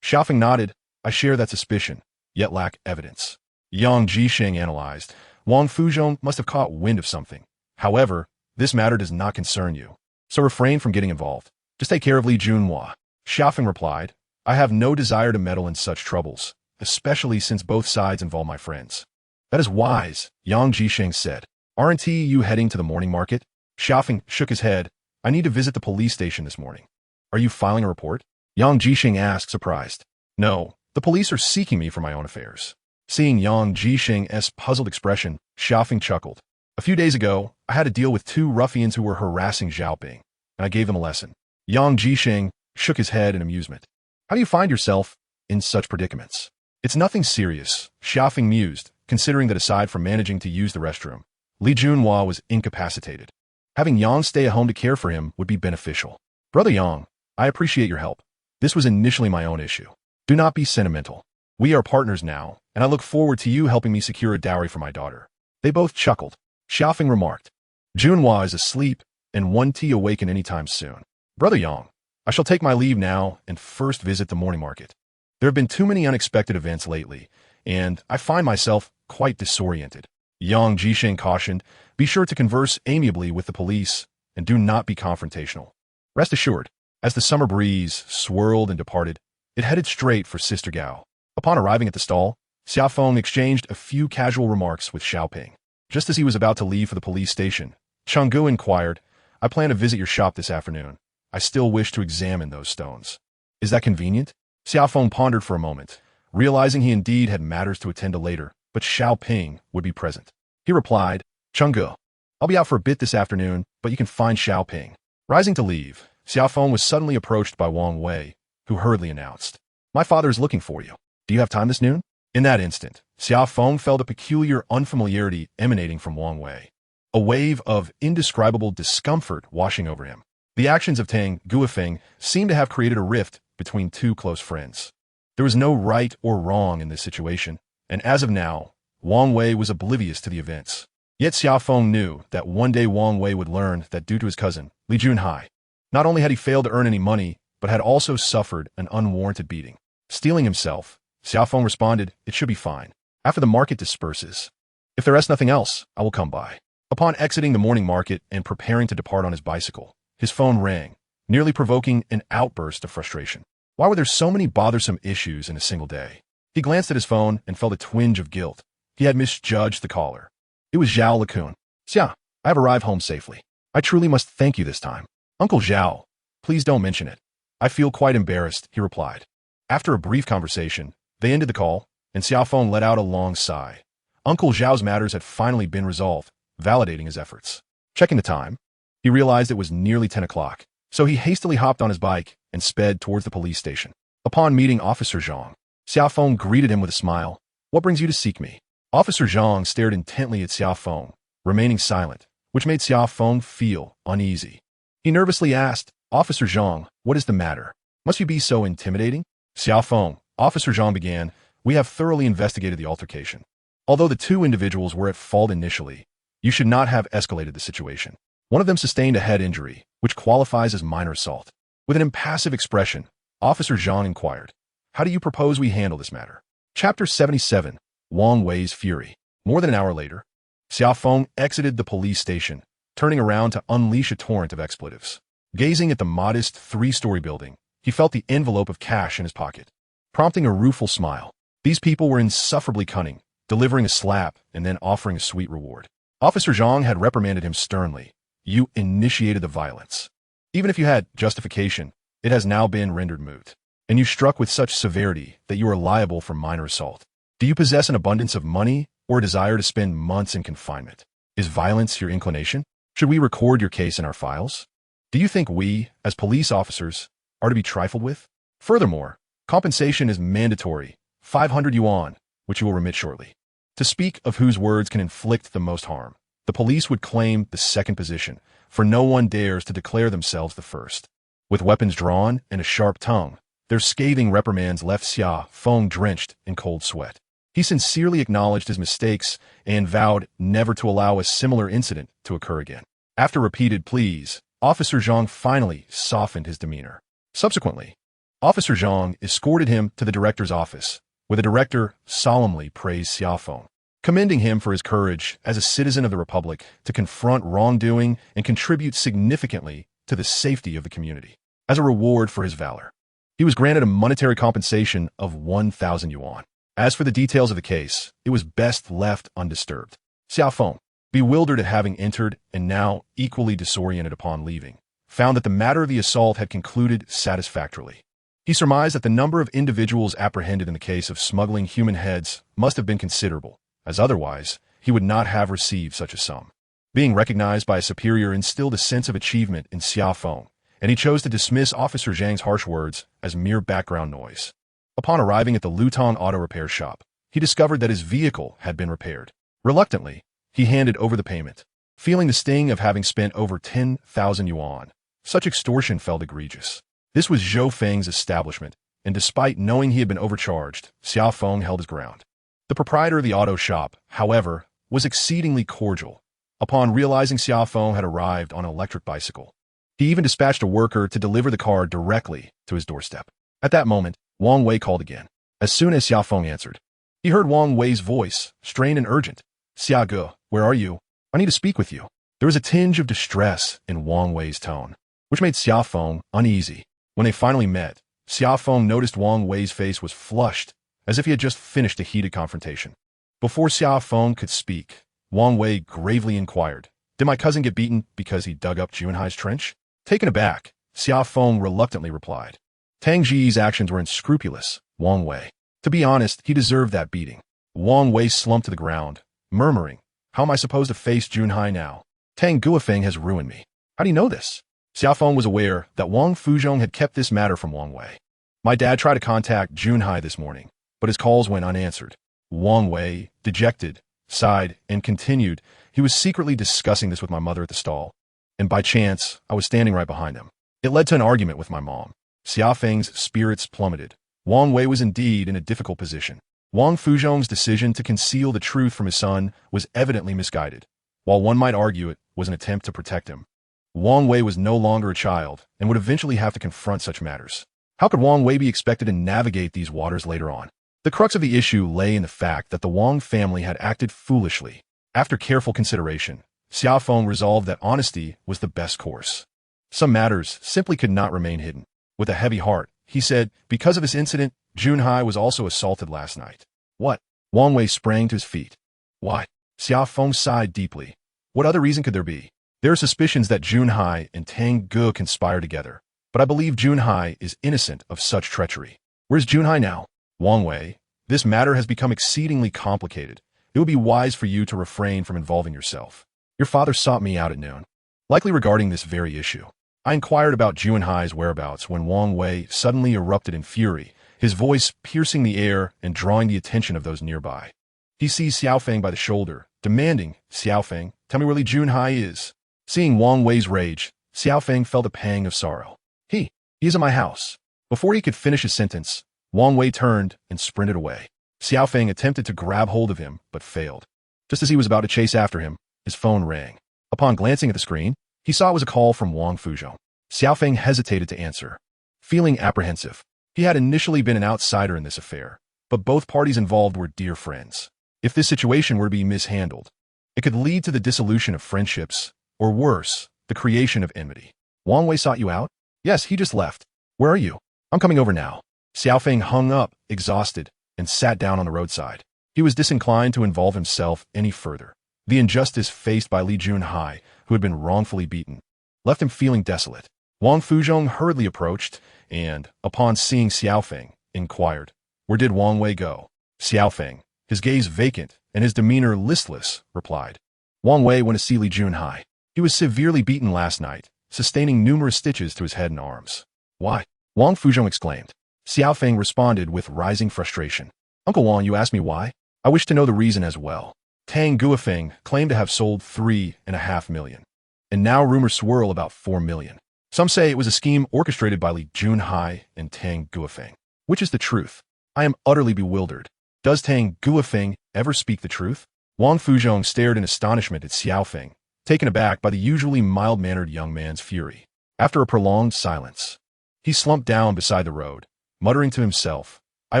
Xia Feng nodded. I share that suspicion, yet lack evidence. Yang Jisheng analyzed. Wang Fuzhong must have caught wind of something. However, this matter does not concern you, so refrain from getting involved. Just take care of Li Junhua. Xia Feng replied. I have no desire to meddle in such troubles, especially since both sides involve my friends. That is wise, Yang Jisheng said. Aren't you heading to the morning market? Xia Feng shook his head. I need to visit the police station this morning. Are you filing a report? Yang Jisheng asked, surprised. No, the police are seeking me for my own affairs. Seeing Yang Jisheng's puzzled expression, Xia Feng chuckled. A few days ago, I had to deal with two ruffians who were harassing Xiaoping, and I gave them a lesson. Yang Jisheng shook his head in amusement. How do you find yourself in such predicaments? It's nothing serious, Xia Feng mused, considering that aside from managing to use the restroom, Li Junhua was incapacitated. Having Yang stay at home to care for him would be beneficial. Brother Yang, I appreciate your help. This was initially my own issue. Do not be sentimental. We are partners now, and I look forward to you helping me secure a dowry for my daughter. They both chuckled. Xia Feng remarked. Junhua is asleep, and won't awaken any time soon. Brother Yang, I shall take my leave now and first visit the morning market. There have been too many unexpected events lately, and I find myself quite disoriented. Yang Jisheng cautioned, be sure to converse amiably with the police, and do not be confrontational. Rest assured, as the summer breeze swirled and departed, it headed straight for Sister Gao. Upon arriving at the stall, Xia Feng exchanged a few casual remarks with Xiaoping. Just as he was about to leave for the police station, Chenggu inquired, I plan to visit your shop this afternoon. I still wish to examine those stones. Is that convenient? Xia Feng pondered for a moment, realizing he indeed had matters to attend to later, but Xiaoping would be present. He replied, Chenggu, I'll be out for a bit this afternoon, but you can find Xiaoping. Rising to leave, Xia Feng was suddenly approached by Wang Wei, who hurriedly announced, My father is looking for you. Do you have time this noon? In that instant, Xia Feng felt a peculiar unfamiliarity emanating from Wang Wei. A wave of indescribable discomfort washing over him. The actions of Tang Guofeng seemed to have created a rift between two close friends. There was no right or wrong in this situation, and as of now, Wang Wei was oblivious to the events. Yet Xia Feng knew that one day Wang Wei would learn that due to his cousin, Li Junhai, not only had he failed to earn any money, but had also suffered an unwarranted beating. Steeling himself, Xia Feng responded, It should be fine. After the market disperses. If there is nothing else, I will come by. Upon exiting the morning market and preparing to depart on his bicycle, his phone rang, nearly provoking an outburst of frustration. Why were there so many bothersome issues in a single day? He glanced at his phone and felt a twinge of guilt. He had misjudged the caller. It was Zhao Lacun. Xia, I have arrived home safely. I truly must thank you this time. Uncle Zhao, please don't mention it. I feel quite embarrassed, he replied. After a brief conversation, they ended the call, and Xia Feng let out a long sigh. Uncle Zhao's matters had finally been resolved, validating his efforts. Checking the time, he realized it was nearly 10 o'clock, so he hastily hopped on his bike and sped towards the police station. Upon meeting Officer Zhang, Xia Feng greeted him with a smile. What brings you to seek me? Officer Zhang stared intently at Xia Feng, remaining silent, which made Xia Feng feel uneasy. He nervously asked, Officer Zhang, what is the matter? Must you be so intimidating? Xia Feng, Officer Zhang began, we have thoroughly investigated the altercation. Although the two individuals were at fault initially, you should not have escalated the situation. One of them sustained a head injury, which qualifies as minor assault. With an impassive expression, Officer Zhang inquired, How do you propose we handle this matter? Chapter 77, Wang Wei's Fury. More than an hour later, Xia Feng exited the police station, turning around to unleash a torrent of expletives. Gazing at the modest three-story building, he felt the envelope of cash in his pocket, prompting a rueful smile. These people were insufferably cunning, delivering a slap and then offering a sweet reward. Officer Zhang had reprimanded him sternly. You initiated the violence. Even if you had justification, it has now been rendered moot. And you struck with such severity that you are liable for minor assault. Do you possess an abundance of money or a desire to spend months in confinement? Is violence your inclination? Should we record your case in our files? Do you think we, as police officers, are to be trifled with? Furthermore, compensation is mandatory, 500 yuan, which you will remit shortly. To speak of whose words can inflict the most harm, the police would claim the second position, for no one dares to declare themselves the first. With weapons drawn and a sharp tongue, their scathing reprimands left Xia Feng drenched in cold sweat. He sincerely acknowledged his mistakes and vowed never to allow a similar incident to occur again. After repeated pleas, Officer Zhang finally softened his demeanor. Subsequently, Officer Zhang escorted him to the director's office, where the director solemnly praised Xia Feng, commending him for his courage as a citizen of the Republic to confront wrongdoing and contribute significantly to the safety of the community. As a reward for his valor, he was granted a monetary compensation of 1,000 yuan. As for the details of the case, it was best left undisturbed. Xia Feng, bewildered at having entered and now equally disoriented upon leaving, found that the matter of the assault had concluded satisfactorily. He surmised that the number of individuals apprehended in the case of smuggling human heads must have been considerable, as otherwise he would not have received such a sum. Being recognized by a superior instilled a sense of achievement in Xia Feng, and he chose to dismiss Officer Zhang's harsh words as mere background noise. Upon arriving at the Lutong auto repair shop, he discovered that his vehicle had been repaired. Reluctantly, he handed over the payment, feeling the sting of having spent over 10,000 yuan. Such extortion felt egregious. This was Xia Feng's establishment, and despite knowing he had been overcharged, Xia Feng held his ground. The proprietor of the auto shop, however, was exceedingly cordial. Upon realizing Xia Feng had arrived on an electric bicycle, he even dispatched a worker to deliver the car directly to his doorstep. At that moment, Wang Wei called again. As soon as Xia Feng answered, he heard Wang Wei's voice, strained and urgent. "Xia Ge, where are you? I need to speak with you." There was a tinge of distress in Wang Wei's tone, which made Xia Feng uneasy. When they finally met, Xia Feng noticed Wang Wei's face was flushed, as if he had just finished a heated confrontation. Before Xia Feng could speak, Wang Wei gravely inquired, "Did my cousin get beaten because he dug up Junhai's trench?" Taken aback, Xia Feng reluctantly replied, "Tang Ji's actions were unscrupulous, Wang Wei. To be honest, he deserved that beating." Wang Wei slumped to the ground, murmuring, "How am I supposed to face Junhai now? Tang Guofeng has ruined me." "How do you know this?" Xia Feng was aware that Wang Fuzhong had kept this matter from Wang Wei. "My dad tried to contact Junhai this morning, but his calls went unanswered." Wang Wei, dejected, sighed, and continued, "He was secretly discussing this with my mother at the stall, and by chance, I was standing right behind him. It led to an argument with my mom." Xia Feng's spirits plummeted. Wang Wei was indeed in a difficult position. Wang Fuzhong's decision to conceal the truth from his son was evidently misguided, while one might argue it was an attempt to protect him. Wang Wei was no longer a child and would eventually have to confront such matters. How could Wang Wei be expected to navigate these waters later on? The crux of the issue lay in the fact that the Wang family had acted foolishly. After careful consideration, Xia Feng resolved that honesty was the best course. Some matters simply could not remain hidden. With a heavy heart, he said, "Because of this incident, Junhai was also assaulted last night." "What?" Wang Wei sprang to his feet. "Why?" Xia Feng sighed deeply. "What other reason could there be? There are suspicions that Junhai and Tang Ge conspired together, but I believe Junhai is innocent of such treachery." "Where's Junhai now?" "Wang Wei, this matter has become exceedingly complicated. It would be wise for you to refrain from involving yourself. Your father sought me out at noon, likely regarding this very issue. I inquired about Junhai's whereabouts when Wang Wei suddenly erupted in fury, his voice piercing the air and drawing the attention of those nearby. He seized Xia Feng by the shoulder, demanding, "Xia Feng, tell me where Li Junhai is." Seeing Wang Wei's rage, Xia Feng felt a pang of sorrow. He is at my house." Before he could finish his sentence, Wang Wei turned and sprinted away. Xia Feng attempted to grab hold of him, but failed. Just as he was about to chase after him, his phone rang. Upon glancing at the screen, he saw it was a call from Wang Fuzhong. Xia Feng hesitated to answer, feeling apprehensive. He had initially been an outsider in this affair, but both parties involved were dear friends. If this situation were to be mishandled, it could lead to the dissolution of friendships, or worse, the creation of enmity. "Wang Wei sought you out?" "Yes, he just left." "Where are you?" "I'm coming over now." Xia Feng hung up, exhausted, and sat down on the roadside. He was disinclined to involve himself any further. The injustice faced by Li Junhai, who had been wrongfully beaten, left him feeling desolate. Wang Fuzhong hurriedly approached and, upon seeing Xia Feng, inquired, "Where did Wang Wei go?" Xia Feng, his gaze vacant and his demeanor listless, replied, "Wang Wei went to see Li Junhai. He was severely beaten last night, sustaining numerous stitches to his head and arms." "Why?" Wang Fuzhong exclaimed. Xia Feng responded with rising frustration. "Uncle Wang, you asked me why? I wish to know the reason as well. Tang Guofeng claimed to have sold 3.5 million, and now rumors swirl about 4 million. Some say it was a scheme orchestrated by Li Junhai and Tang Guofeng. Which is the truth? I am utterly bewildered." Does Tang Guofeng ever speak the truth? Wang Fuzhong stared in astonishment at Xia Feng, taken aback by the usually mild-mannered young man's fury. After a prolonged silence, he slumped down beside the road, muttering to himself, "I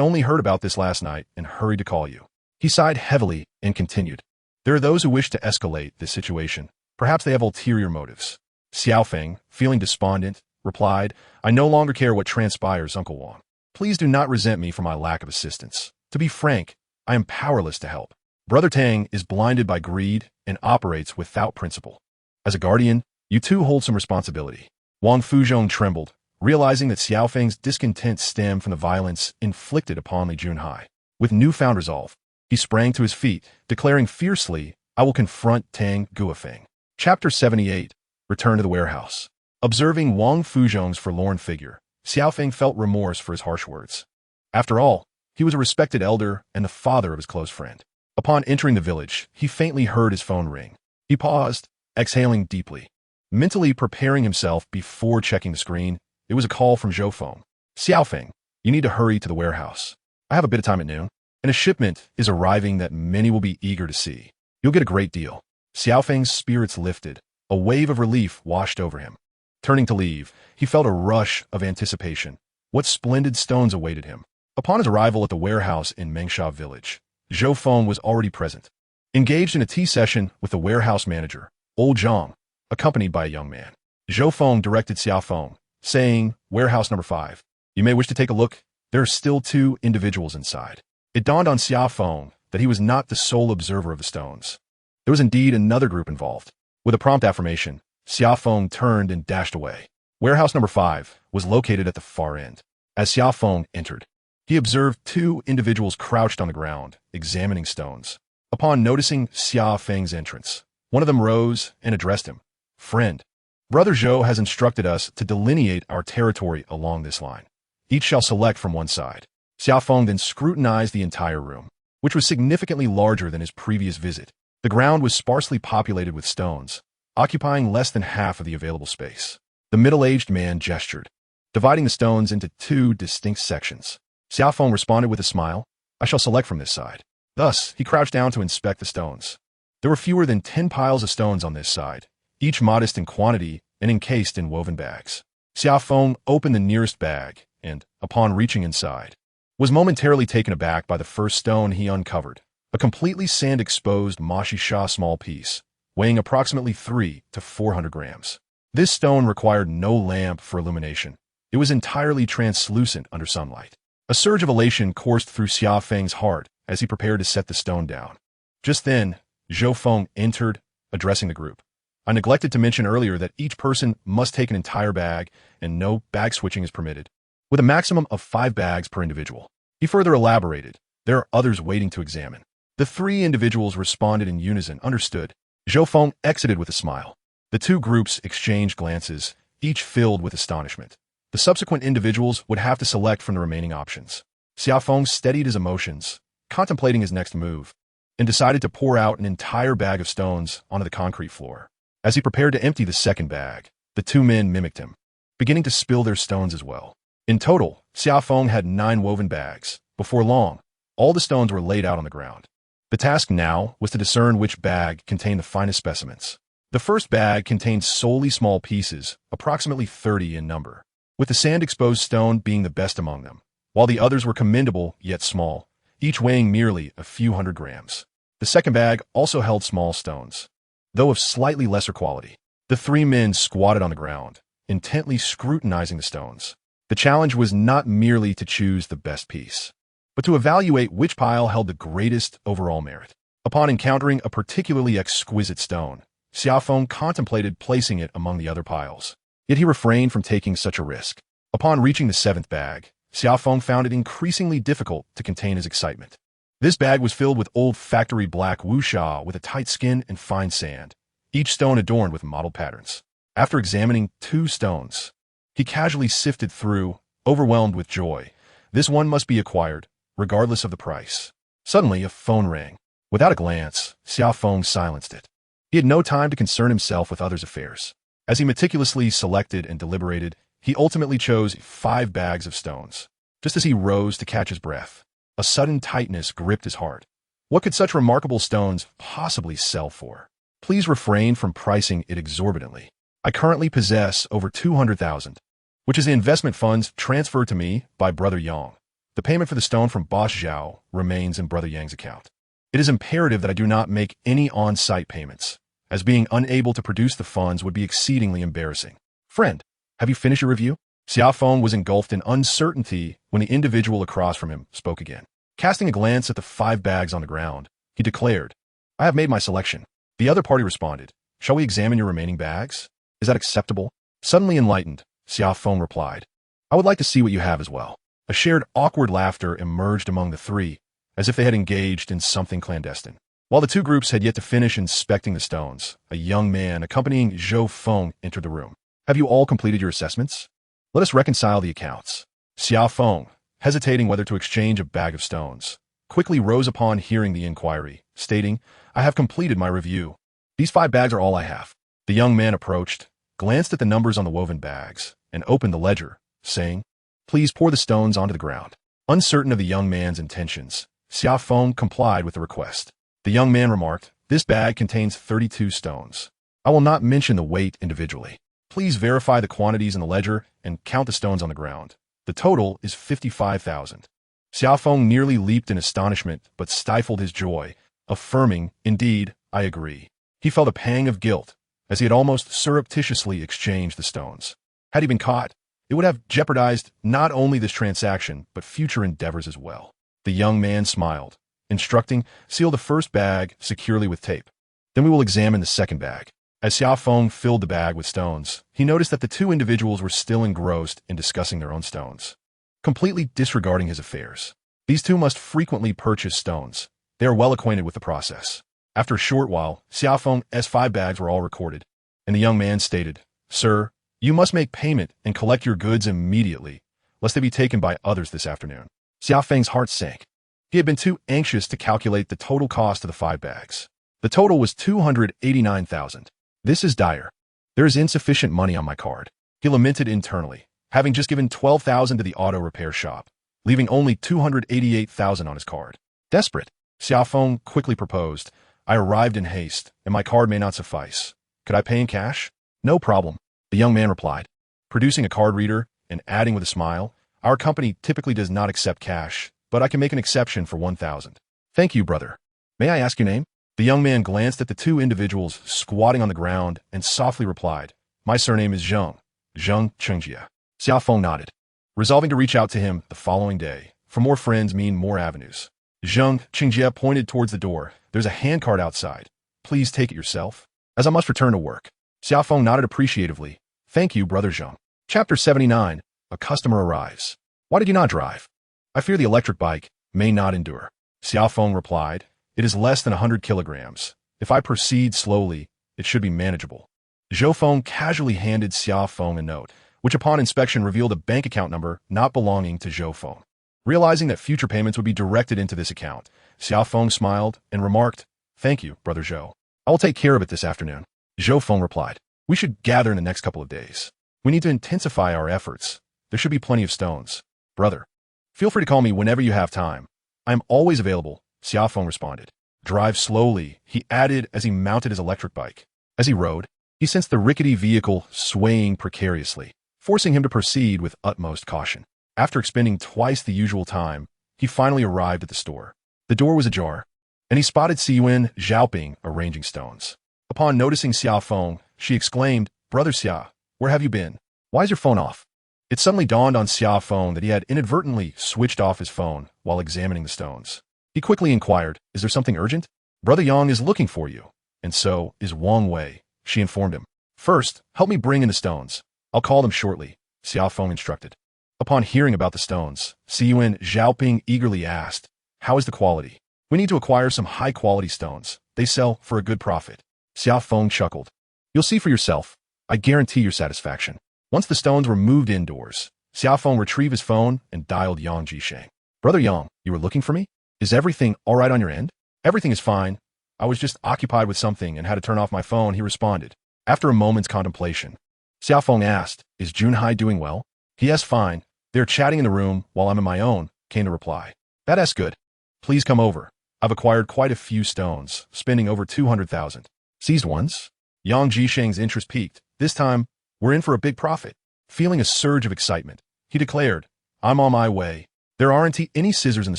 only heard about this last night and hurried to call you." He sighed heavily and continued, "There are those who wish to escalate this situation. Perhaps they have ulterior motives." Xiao Feng, feeling despondent, replied, "I no longer care what transpires, Uncle Wang. Please do not resent me for my lack of assistance. To be frank, I am powerless to help. Brother Tang is blinded by greed and operates without principle. As a guardian, you too hold some responsibility." Wang Fuzhong trembled, realizing that Xiao Feng's discontent stemmed from the violence inflicted upon Li Junhai. With newfound resolve, he sprang to his feet, declaring fiercely, "I will confront Tang Guofeng." Chapter 78, Return to the Warehouse. Observing Wang Fuzhong's forlorn figure, Xiao Feng felt remorse for his harsh words. After all, he was a respected elder and the father of his close friend. Upon entering the village, he faintly heard his phone ring. He paused, exhaling deeply. Mentally preparing himself before checking the screen, it was a call from Zhou Feng. "Xiao Feng, you need to hurry to the warehouse. I have a bit of time at noon, and a shipment is arriving that many will be eager to see. You'll get a great deal." Xiao Feng's spirits lifted. A wave of relief washed over him. Turning to leave, he felt a rush of anticipation. What splendid stones awaited him. Upon his arrival at the warehouse in Mengsha village, Zhou Feng was already present, engaged in a tea session with the warehouse manager, Old Zhang, accompanied by a young man. Zhou Feng directed Xiao Feng, saying, "Warehouse number 5. You may wish to take a look. There are still 2 individuals inside." It dawned on Xiao Feng that he was not the sole observer of the stones. There was indeed another group involved. With a prompt affirmation, Xiao Feng turned and dashed away. Warehouse number 5 was located at the far end. As Xiao Feng entered, he observed 2 individuals crouched on the ground, examining stones. Upon noticing Xia Feng's entrance, one of them rose and addressed him. "Friend, Brother Zhou has instructed us to delineate our territory along this line. Each shall select from one side." Xiao Feng then scrutinized the entire room, which was significantly larger than his previous visit. The ground was sparsely populated with stones, occupying less than half of the available space. The middle-aged man gestured, dividing the stones into 2 distinct sections. Xiao Feng responded with a smile, "I shall select from this side." Thus, he crouched down to inspect the stones. There were fewer than 10 piles of stones on this side, each modest in quantity and encased in woven bags. Xiao Feng opened the nearest bag and, upon reaching inside, was momentarily taken aback by the first stone he uncovered, a completely sand-exposed Mashisha small piece, weighing approximately 300 to 400 grams. This stone required no lamp for illumination. It was entirely translucent under sunlight. A surge of elation coursed through Xia Feng's heart as he prepared to set the stone down. Just then, Zhou Feng entered, addressing the group. "I neglected to mention earlier that each person must take an entire bag, and no bag switching is permitted, with a maximum of 5 bags per individual." He further elaborated, "There are others waiting to examine." The 3 individuals responded in unison, "Understood." Zhou Feng exited with a smile. The 2 groups exchanged glances, each filled with astonishment. The subsequent individuals would have to select from the remaining options. Xiao Feng steadied his emotions, contemplating his next move, and decided to pour out an entire bag of stones onto the concrete floor. As he prepared to empty the second bag, the 2 men mimicked him, beginning to spill their stones as well. In total, Xiao Feng had 9 woven bags. Before long, all the stones were laid out on the ground. The task now was to discern which bag contained the finest specimens. The first bag contained solely small pieces, approximately 30 in number, with the sand-exposed stone being the best among them, while the others were commendable yet small, each weighing merely a few hundred grams. The second bag also held small stones, though of slightly lesser quality. The 3 men squatted on the ground, intently scrutinizing the stones. The challenge was not merely to choose the best piece, but to evaluate which pile held the greatest overall merit. Upon encountering a particularly exquisite stone, Xiao Feng contemplated placing it among the other piles. Yet he refrained from taking such a risk. Upon reaching the 7th bag, Xiao Feng found it increasingly difficult to contain his excitement. This bag was filled with old factory black wuxia with a tight skin and fine sand, each stone adorned with mottled patterns. After examining 2 stones, he casually sifted through, overwhelmed with joy. This one must be acquired, regardless of the price. Suddenly, a phone rang. Without a glance, Xiao Feng silenced it. He had no time to concern himself with others' affairs. As he meticulously selected and deliberated, he ultimately chose 5 bags of stones. Just as he rose to catch his breath, A sudden tightness gripped his heart. What could such remarkable stones possibly sell for? Please refrain from pricing it exorbitantly. I currently possess over 200,000, which is the investment funds transferred to me by Brother Yang. The payment for the stone from Boss Zhao remains in Brother Yang's account. It is imperative that I do not make any on-site payments, as being unable to produce the funds would be exceedingly embarrassing. Friend, have you finished your review? Xia Feng was engulfed in uncertainty when the individual across from him spoke again. Casting a glance at the 5 bags on the ground, he declared, I have made my selection. The other party responded, shall we examine your remaining bags? Is that acceptable? Suddenly enlightened, Xia Feng replied, I would like to see what you have as well. A shared awkward laughter emerged among the three, as if they had engaged in something clandestine. While the two groups had yet to finish inspecting the stones, a young man accompanying Xia Feng entered the room. Have you all completed your assessments? Let us reconcile the accounts. Xia Feng, hesitating whether to exchange a bag of stones, quickly rose upon hearing the inquiry, stating, I have completed my review. These 5 bags are all I have. The young man approached, glanced at the numbers on the woven bags, and opened the ledger, saying, Please pour the stones onto the ground. Uncertain of the young man's intentions, Xia Feng complied with the request. The young man remarked, This bag contains 32 stones. I will not mention the weight individually. Please verify the quantities in the ledger and count the stones on the ground. The total is 55,000. Xia Feng nearly leaped in astonishment but stifled his joy, affirming, Indeed, I agree. He felt a pang of guilt, as he had almost surreptitiously exchanged the stones. Had he been caught, it would have jeopardized not only this transaction, but future endeavors as well. The young man smiled, instructing, seal the first bag securely with tape. Then we will examine the second bag. As Xia Feng filled the bag with stones, he noticed that the two individuals were still engrossed in discussing their own stones, completely disregarding his affairs. These two must frequently purchase stones. They are well acquainted with the process. After a short while, Xia Feng's 5 bags were all recorded, and the young man stated, Sir, you must make payment and collect your goods immediately, lest they be taken by others this afternoon. Xia Feng's heart sank. He had been too anxious to calculate the total cost of the 5 bags. The total was 289,000. This is dire. There is insufficient money on my card. He lamented internally, having just given 12,000 to the auto repair shop, leaving only 288,000 on his card. Desperate, Xia Feng quickly proposed, I arrived in haste, and my card may not suffice. Could I pay in cash? No problem, the young man replied, producing a card reader and adding with a smile, Our company typically does not accept cash, but I can make an exception for 1,000. Thank you, brother. May I ask your name? The young man glanced at the two individuals squatting on the ground and softly replied, My surname is Zheng Chengjia. Xia Feng nodded, resolving to reach out to him the following day. For more friends mean more avenues. Zheng Chengjia pointed towards the door. There's a handcart outside. Please take it yourself, as I must return to work. Xia Feng nodded appreciatively. Thank you, brother Zheng. Chapter 79. A customer arrives. Why did you not drive? I fear the electric bike may not endure. Xia Feng replied, It is less than 100 kilograms. If I proceed slowly, it should be manageable. Zhou Feng casually handed Xia Feng a note, which upon inspection revealed a bank account number not belonging to Zhou Feng. Realizing that future payments would be directed into this account, Xia Feng smiled and remarked, Thank you, brother Zhou. I will take care of it this afternoon. Zhou Feng replied, We should gather in the next couple of days. We need to intensify our efforts. There should be plenty of stones. Brother, feel free to call me whenever you have time. I am always available, Xia Feng responded. Drive slowly, he added as he mounted his electric bike. As he rode, he sensed the rickety vehicle swaying precariously, forcing him to proceed with utmost caution. After expending twice the usual time, he finally arrived at the store. The door was ajar, and he spotted Siyuan Zhaoping arranging stones. Upon noticing Xia Feng, she exclaimed, Brother Xia, where have you been? Why is your phone off? It suddenly dawned on Xia Feng that he had inadvertently switched off his phone while examining the stones. He quickly inquired, Is there something urgent? Brother Yang is looking for you, and so is Wang Wei, she informed him. First, help me bring in the stones. I'll call them shortly, Xia Feng instructed. Upon hearing about the stones, Siyuan Zhaoping eagerly asked, How is the quality? We need to acquire some high-quality stones. They sell for a good profit. Xia Feng chuckled. You'll see for yourself. I guarantee your satisfaction. Once the stones were moved indoors, Xia Feng retrieved his phone and dialed Yang Jisheng. Brother Yang, you were looking for me? Is everything all right on your end? Everything is fine. I was just occupied with something and had to turn off my phone, he responded. After a moment's contemplation, Xia Feng asked, Is Junhai doing well? He is fine. They're chatting in the room while I'm in my own, came the reply. That's good. Please come over. I've acquired quite a few stones, spending over 200,000. Seized ones? Yang Jisheng's interest peaked. This time, we're in for a big profit. Feeling a surge of excitement, he declared, I'm on my way. There aren't any scissors in the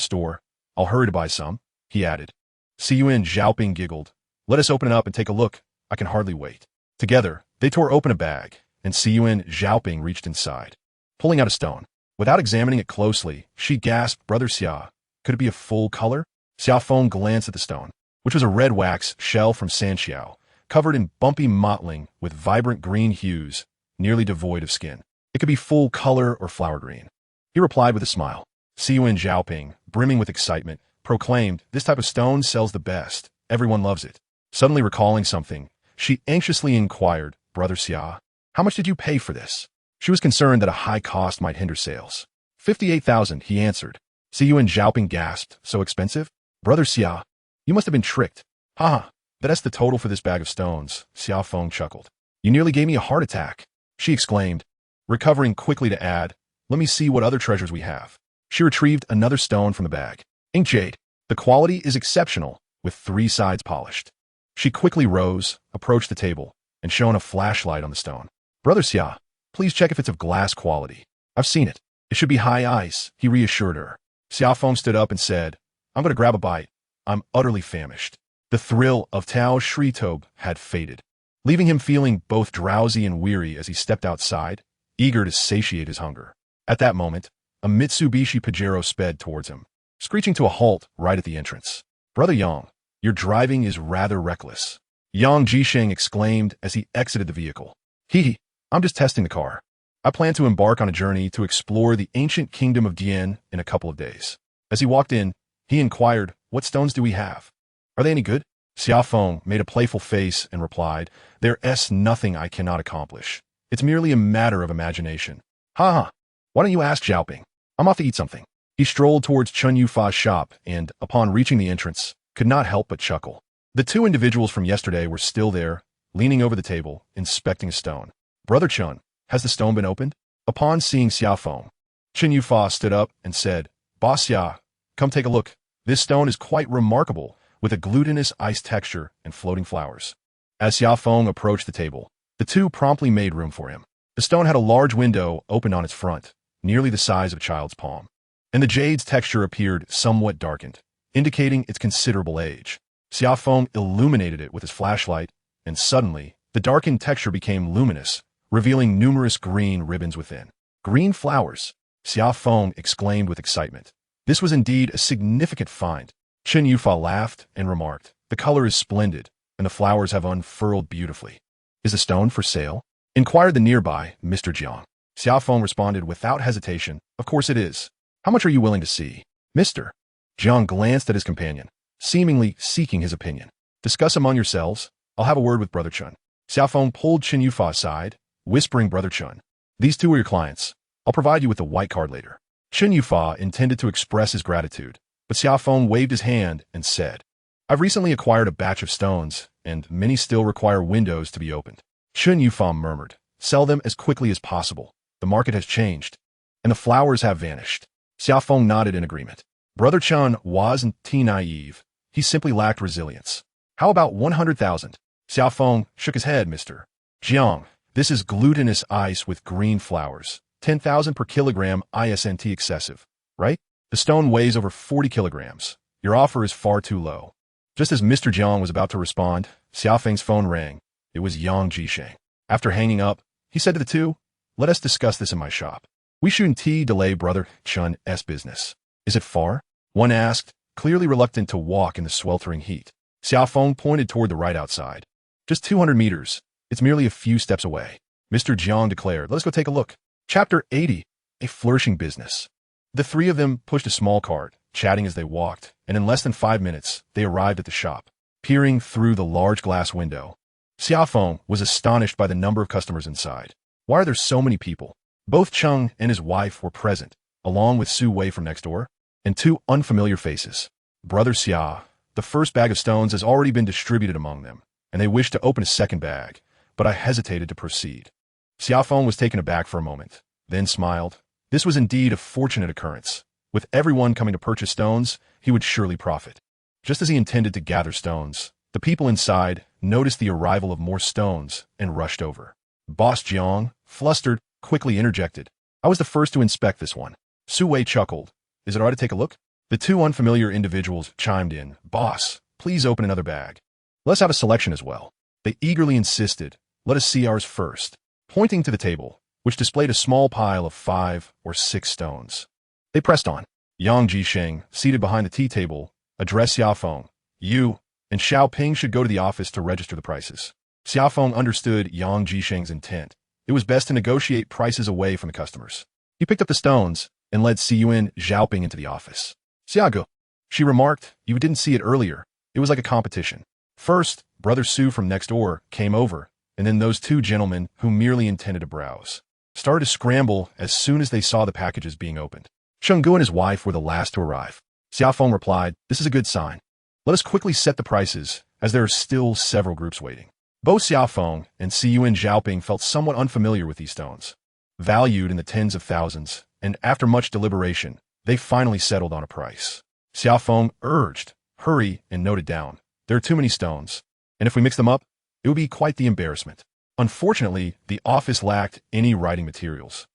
store. I'll hurry to buy some, he added. Xia Xiaoping giggled. Let us open it up and take a look. I can hardly wait. Together, they tore open a bag, and Xia Xiaoping reached inside. Pulling out a stone. Without examining it closely, she gasped, Brother Xia, could it be a full color? Xia Feng glanced at the stone, which was a red wax shell from Sanxiao, covered in bumpy mottling with vibrant green hues, nearly devoid of skin. It could be full color or flower green. He replied with a smile. Xia Xiaoping, brimming with excitement, proclaimed, this type of stone sells the best. Everyone loves it. Suddenly recalling something, she anxiously inquired, Brother Xia, how much did you pay for this? She was concerned that a high cost might hinder sales. 58,000, he answered. Xia Xiaoping gasped, so expensive? Brother Xia, you must have been tricked. Haha, that's the total for this bag of stones, Xia Feng chuckled. You nearly gave me a heart attack, she exclaimed, recovering quickly to add, let me see what other treasures we have. She retrieved another stone from the bag. Ink jade. The quality is exceptional, with 3 sides polished. She quickly rose, approached the table, and shone a flashlight on the stone. Brother Xia, please check if it's of glass quality. I've seen it. It should be high ice, he reassured her. Xia Feng stood up and said, I'm going to grab a bite. I'm utterly famished. The thrill of Tao Shritob had faded, leaving him feeling both drowsy and weary as he stepped outside, eager to satiate his hunger. At that moment, a Mitsubishi Pajero sped towards him, screeching to a halt right at the entrance. Brother Yang, your driving is rather reckless, Yang Jisheng exclaimed as he exited the vehicle. I'm just testing the car. I plan to embark on a journey to explore the ancient kingdom of Dian in a couple of days. As he walked in, he inquired, what stones do we have? Are they any good? Xia Feng made a playful face and replied, There's nothing I cannot accomplish. It's merely a matter of imagination. Ha! Why don't you ask Xiaoping? I'm off to eat something. He strolled towards Chun Yufa's shop and, upon reaching the entrance, could not help but chuckle. The 2 individuals from yesterday were still there, leaning over the table, inspecting a stone. Brother Chun, has the stone been opened? Upon seeing Xia Feng, Chun Yufa stood up and said, Boss Xia, come take a look. This stone is quite remarkable, with a glutinous ice texture and floating flowers. As Xia Feng approached the table, the 2 promptly made room for him. The stone had a large window opened on its front, nearly the size of a child's palm, and the jade's texture appeared somewhat darkened, indicating its considerable age. Xia Feng illuminated it with his flashlight, and suddenly, the darkened texture became luminous, revealing numerous green ribbons within. Green flowers, Xia Feng exclaimed with excitement. This was indeed a significant find. Chun Yufa laughed and remarked, the color is splendid, and the flowers have unfurled beautifully. Is the stone for sale? Inquired the nearby Mr. Jiang. Xia Feng responded without hesitation, of course it is. How much are you willing to see? Mr. Jiang glanced at his companion, seemingly seeking his opinion. Discuss among yourselves. I'll have a word with Brother Chun. Xia Feng pulled Chun Yufa aside, whispering, Brother Chun, these 2 are your clients. I'll provide you with the white card later. Chun Yufa intended to express his gratitude, but Xia Feng waved his hand and said, I've recently acquired a batch of stones, and many still require windows to be opened. Chun Yufa murmured, sell them as quickly as possible. The market has changed, and the flowers have vanished. Xia Feng nodded in agreement. Brother Chun wasn't naive. He simply lacked resilience. How about 100,000? Xia Feng shook his head, Mr. Jiang, this is glutinous ice with green flowers. 10,000 per kilogram isn't excessive, right? The stone weighs over 40 kilograms. Your offer is far too low. Just as Mr. Jiang was about to respond, Xia Feng's phone rang. It was Yang Jisheng. After hanging up, he said to the 2, let us discuss this in my shop. We shouldn't delay Brother Chun's business. Is it far? One asked, clearly reluctant to walk in the sweltering heat. Xia Feng pointed toward the right outside. Just 200 meters. It's merely a few steps away. Mr. Jiang declared, let us go take a look. Chapter 80, A Flourishing Business. The 3 of them pushed a small cart, chatting as they walked, and in less than 5 minutes, they arrived at the shop. Peering through the large glass window, Xia Feng was astonished by the number of customers inside. Why are there so many people? Both Cheng and his wife were present, along with Su Wei from next door, and 2 unfamiliar faces. Brother Xia, the first bag of stones has already been distributed among them, and they wished to open a second bag, but I hesitated to proceed. Xia Feng was taken aback for a moment, then smiled. This was indeed a fortunate occurrence. With everyone coming to purchase stones, he would surely profit. Just as he intended to gather stones, the people inside noticed the arrival of more stones and rushed over. Boss Jiang, flustered, quickly interjected. I was the first to inspect this one. Su Wei chuckled. Is it all right to take a look? The two unfamiliar individuals chimed in. Boss, please open another bag. Let's have a selection as well. They eagerly insisted. Let us see ours first, pointing to the table, which displayed a small pile of 5 or 6 stones. They pressed on. Yang Jisheng, seated behind the tea table, addressed Xia Feng. You and Xiao Ping should go to the office to register the prices. Xia Feng understood Yang Jisheng's intent. It was best to negotiate prices away from the customers. He picked up the stones and led Xiyuan Xiaoping into the office. Xiagu, she remarked, you didn't see it earlier. It was like a competition. First, Brother Su from next door came over, and then those two gentlemen who merely intended to browse started to scramble as soon as they saw the packages being opened. Shenggu and his wife were the last to arrive. Xia Feng replied, this is a good sign. Let us quickly set the prices, as there are still several groups waiting. Both Xia Feng and Xiyuan Xiaoping felt somewhat unfamiliar with these stones. Valued in the tens of thousands, and after much deliberation, they finally settled on a price. Xia Feng urged, hurry and note it down. There are too many stones, and if we mix them up, it would be quite the embarrassment. Unfortunately, the office lacked any writing materials.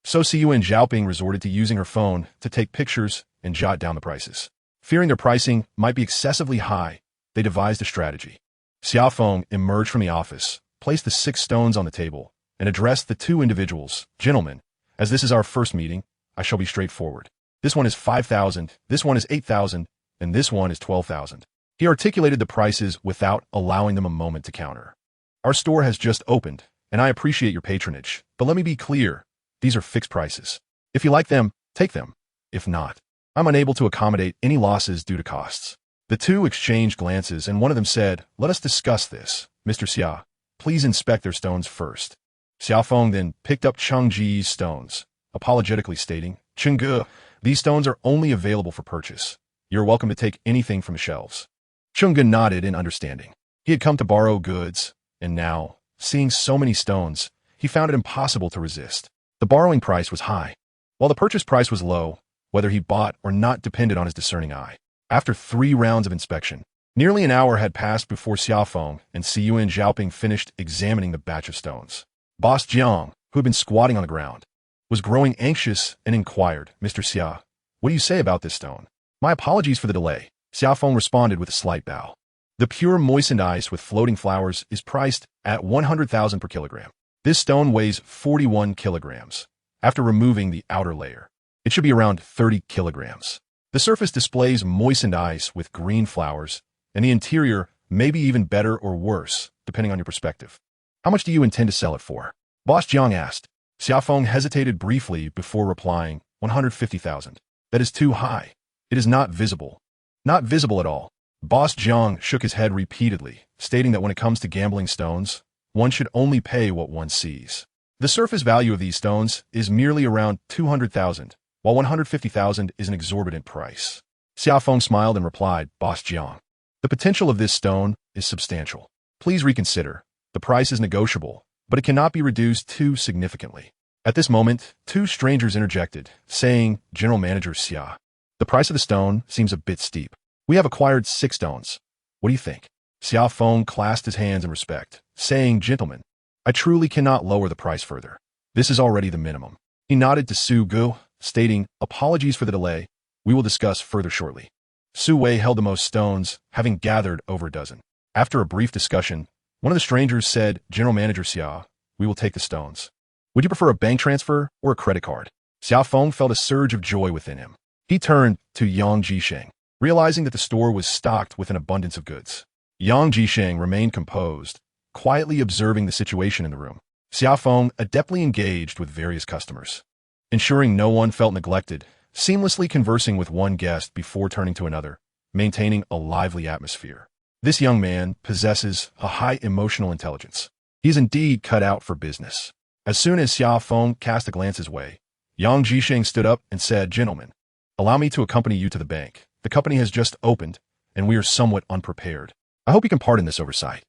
So Xiyuan Xiaoping resorted to using her phone to take pictures and jot down the prices. Fearing their pricing might be excessively high, they devised a strategy. Xia Feng emerged from the office, placed the 6 stones on the table, and addressed the two individuals. Gentlemen, as this is our first meeting, I shall be straightforward. This one is 5,000, this one is 8,000, and this one is 12,000. He articulated the prices without allowing them a moment to counter. Our store has just opened, and I appreciate your patronage, but let me be clear. These are fixed prices. If you like them, take them. If not, I'm unable to accommodate any losses due to costs. The two exchanged glances, and one of them said, let us discuss this. Mr. Xia, please inspect their stones first. Xia Feng then picked up Cheng Ji's stones, apologetically stating, Chengge, these stones are only available for purchase. You're welcome to take anything from the shelves. Chengge nodded in understanding. He had come to borrow goods, and now, seeing so many stones, he found it impossible to resist. The borrowing price was high, while the purchase price was low. Whether he bought or not depended on his discerning eye. After 3 rounds of inspection, nearly an hour had passed before Xia Feng and Xiyuan Xiaoping finished examining the batch of stones. Boss Jiang, who had been squatting on the ground, was growing anxious and inquired, Mr. Xia, what do you say about this stone? My apologies for the delay. Xia Feng responded with a slight bow. The pure moistened ice with floating flowers is priced at 100,000 per kilogram. This stone weighs 41 kilograms. After removing the outer layer, it should be around 30 kilograms. The surface displays moistened ice with green flowers, and the interior may be even better or worse, depending on your perspective. How much do you intend to sell it for? Boss Jiang asked. Xia Feng hesitated briefly before replying, 150,000. That is too high. It is not visible. Not visible at all. Boss Jiang shook his head repeatedly, stating that when it comes to gambling stones, one should only pay what one sees. The surface value of these stones is merely around 200,000, while 150,000 is an exorbitant price. Xia Feng smiled and replied, Boss Jiang, the potential of this stone is substantial. Please reconsider. The price is negotiable, but it cannot be reduced too significantly. At this moment, 2 strangers interjected, saying, General Manager Xia, the price of the stone seems a bit steep. We have acquired 6 stones. What do you think? Xia Feng clasped his hands in respect, saying, Gentlemen, I truly cannot lower the price further. This is already the minimum. He nodded to Su Gu, stating, apologies for the delay. We will discuss further shortly. Su Wei held the most stones, having gathered over a dozen. After a brief discussion, one of the strangers said, General Manager Xia, we will take the stones. Would you prefer a bank transfer or a credit card? Xia Feng felt a surge of joy within him. He turned to Yang Jisheng, realizing that the store was stocked with an abundance of goods. Yang Jisheng remained composed, quietly observing the situation in the room. Xia Feng adeptly engaged with various customers, ensuring no one felt neglected, seamlessly conversing with one guest before turning to another, maintaining a lively atmosphere. This young man possesses a high emotional intelligence. He is indeed cut out for business. As soon as Xia Feng cast a glance his way, Yang Jisheng stood up and said, Gentlemen, allow me to accompany you to the bank. The company has just opened, and we are somewhat unprepared. I hope you can pardon this oversight.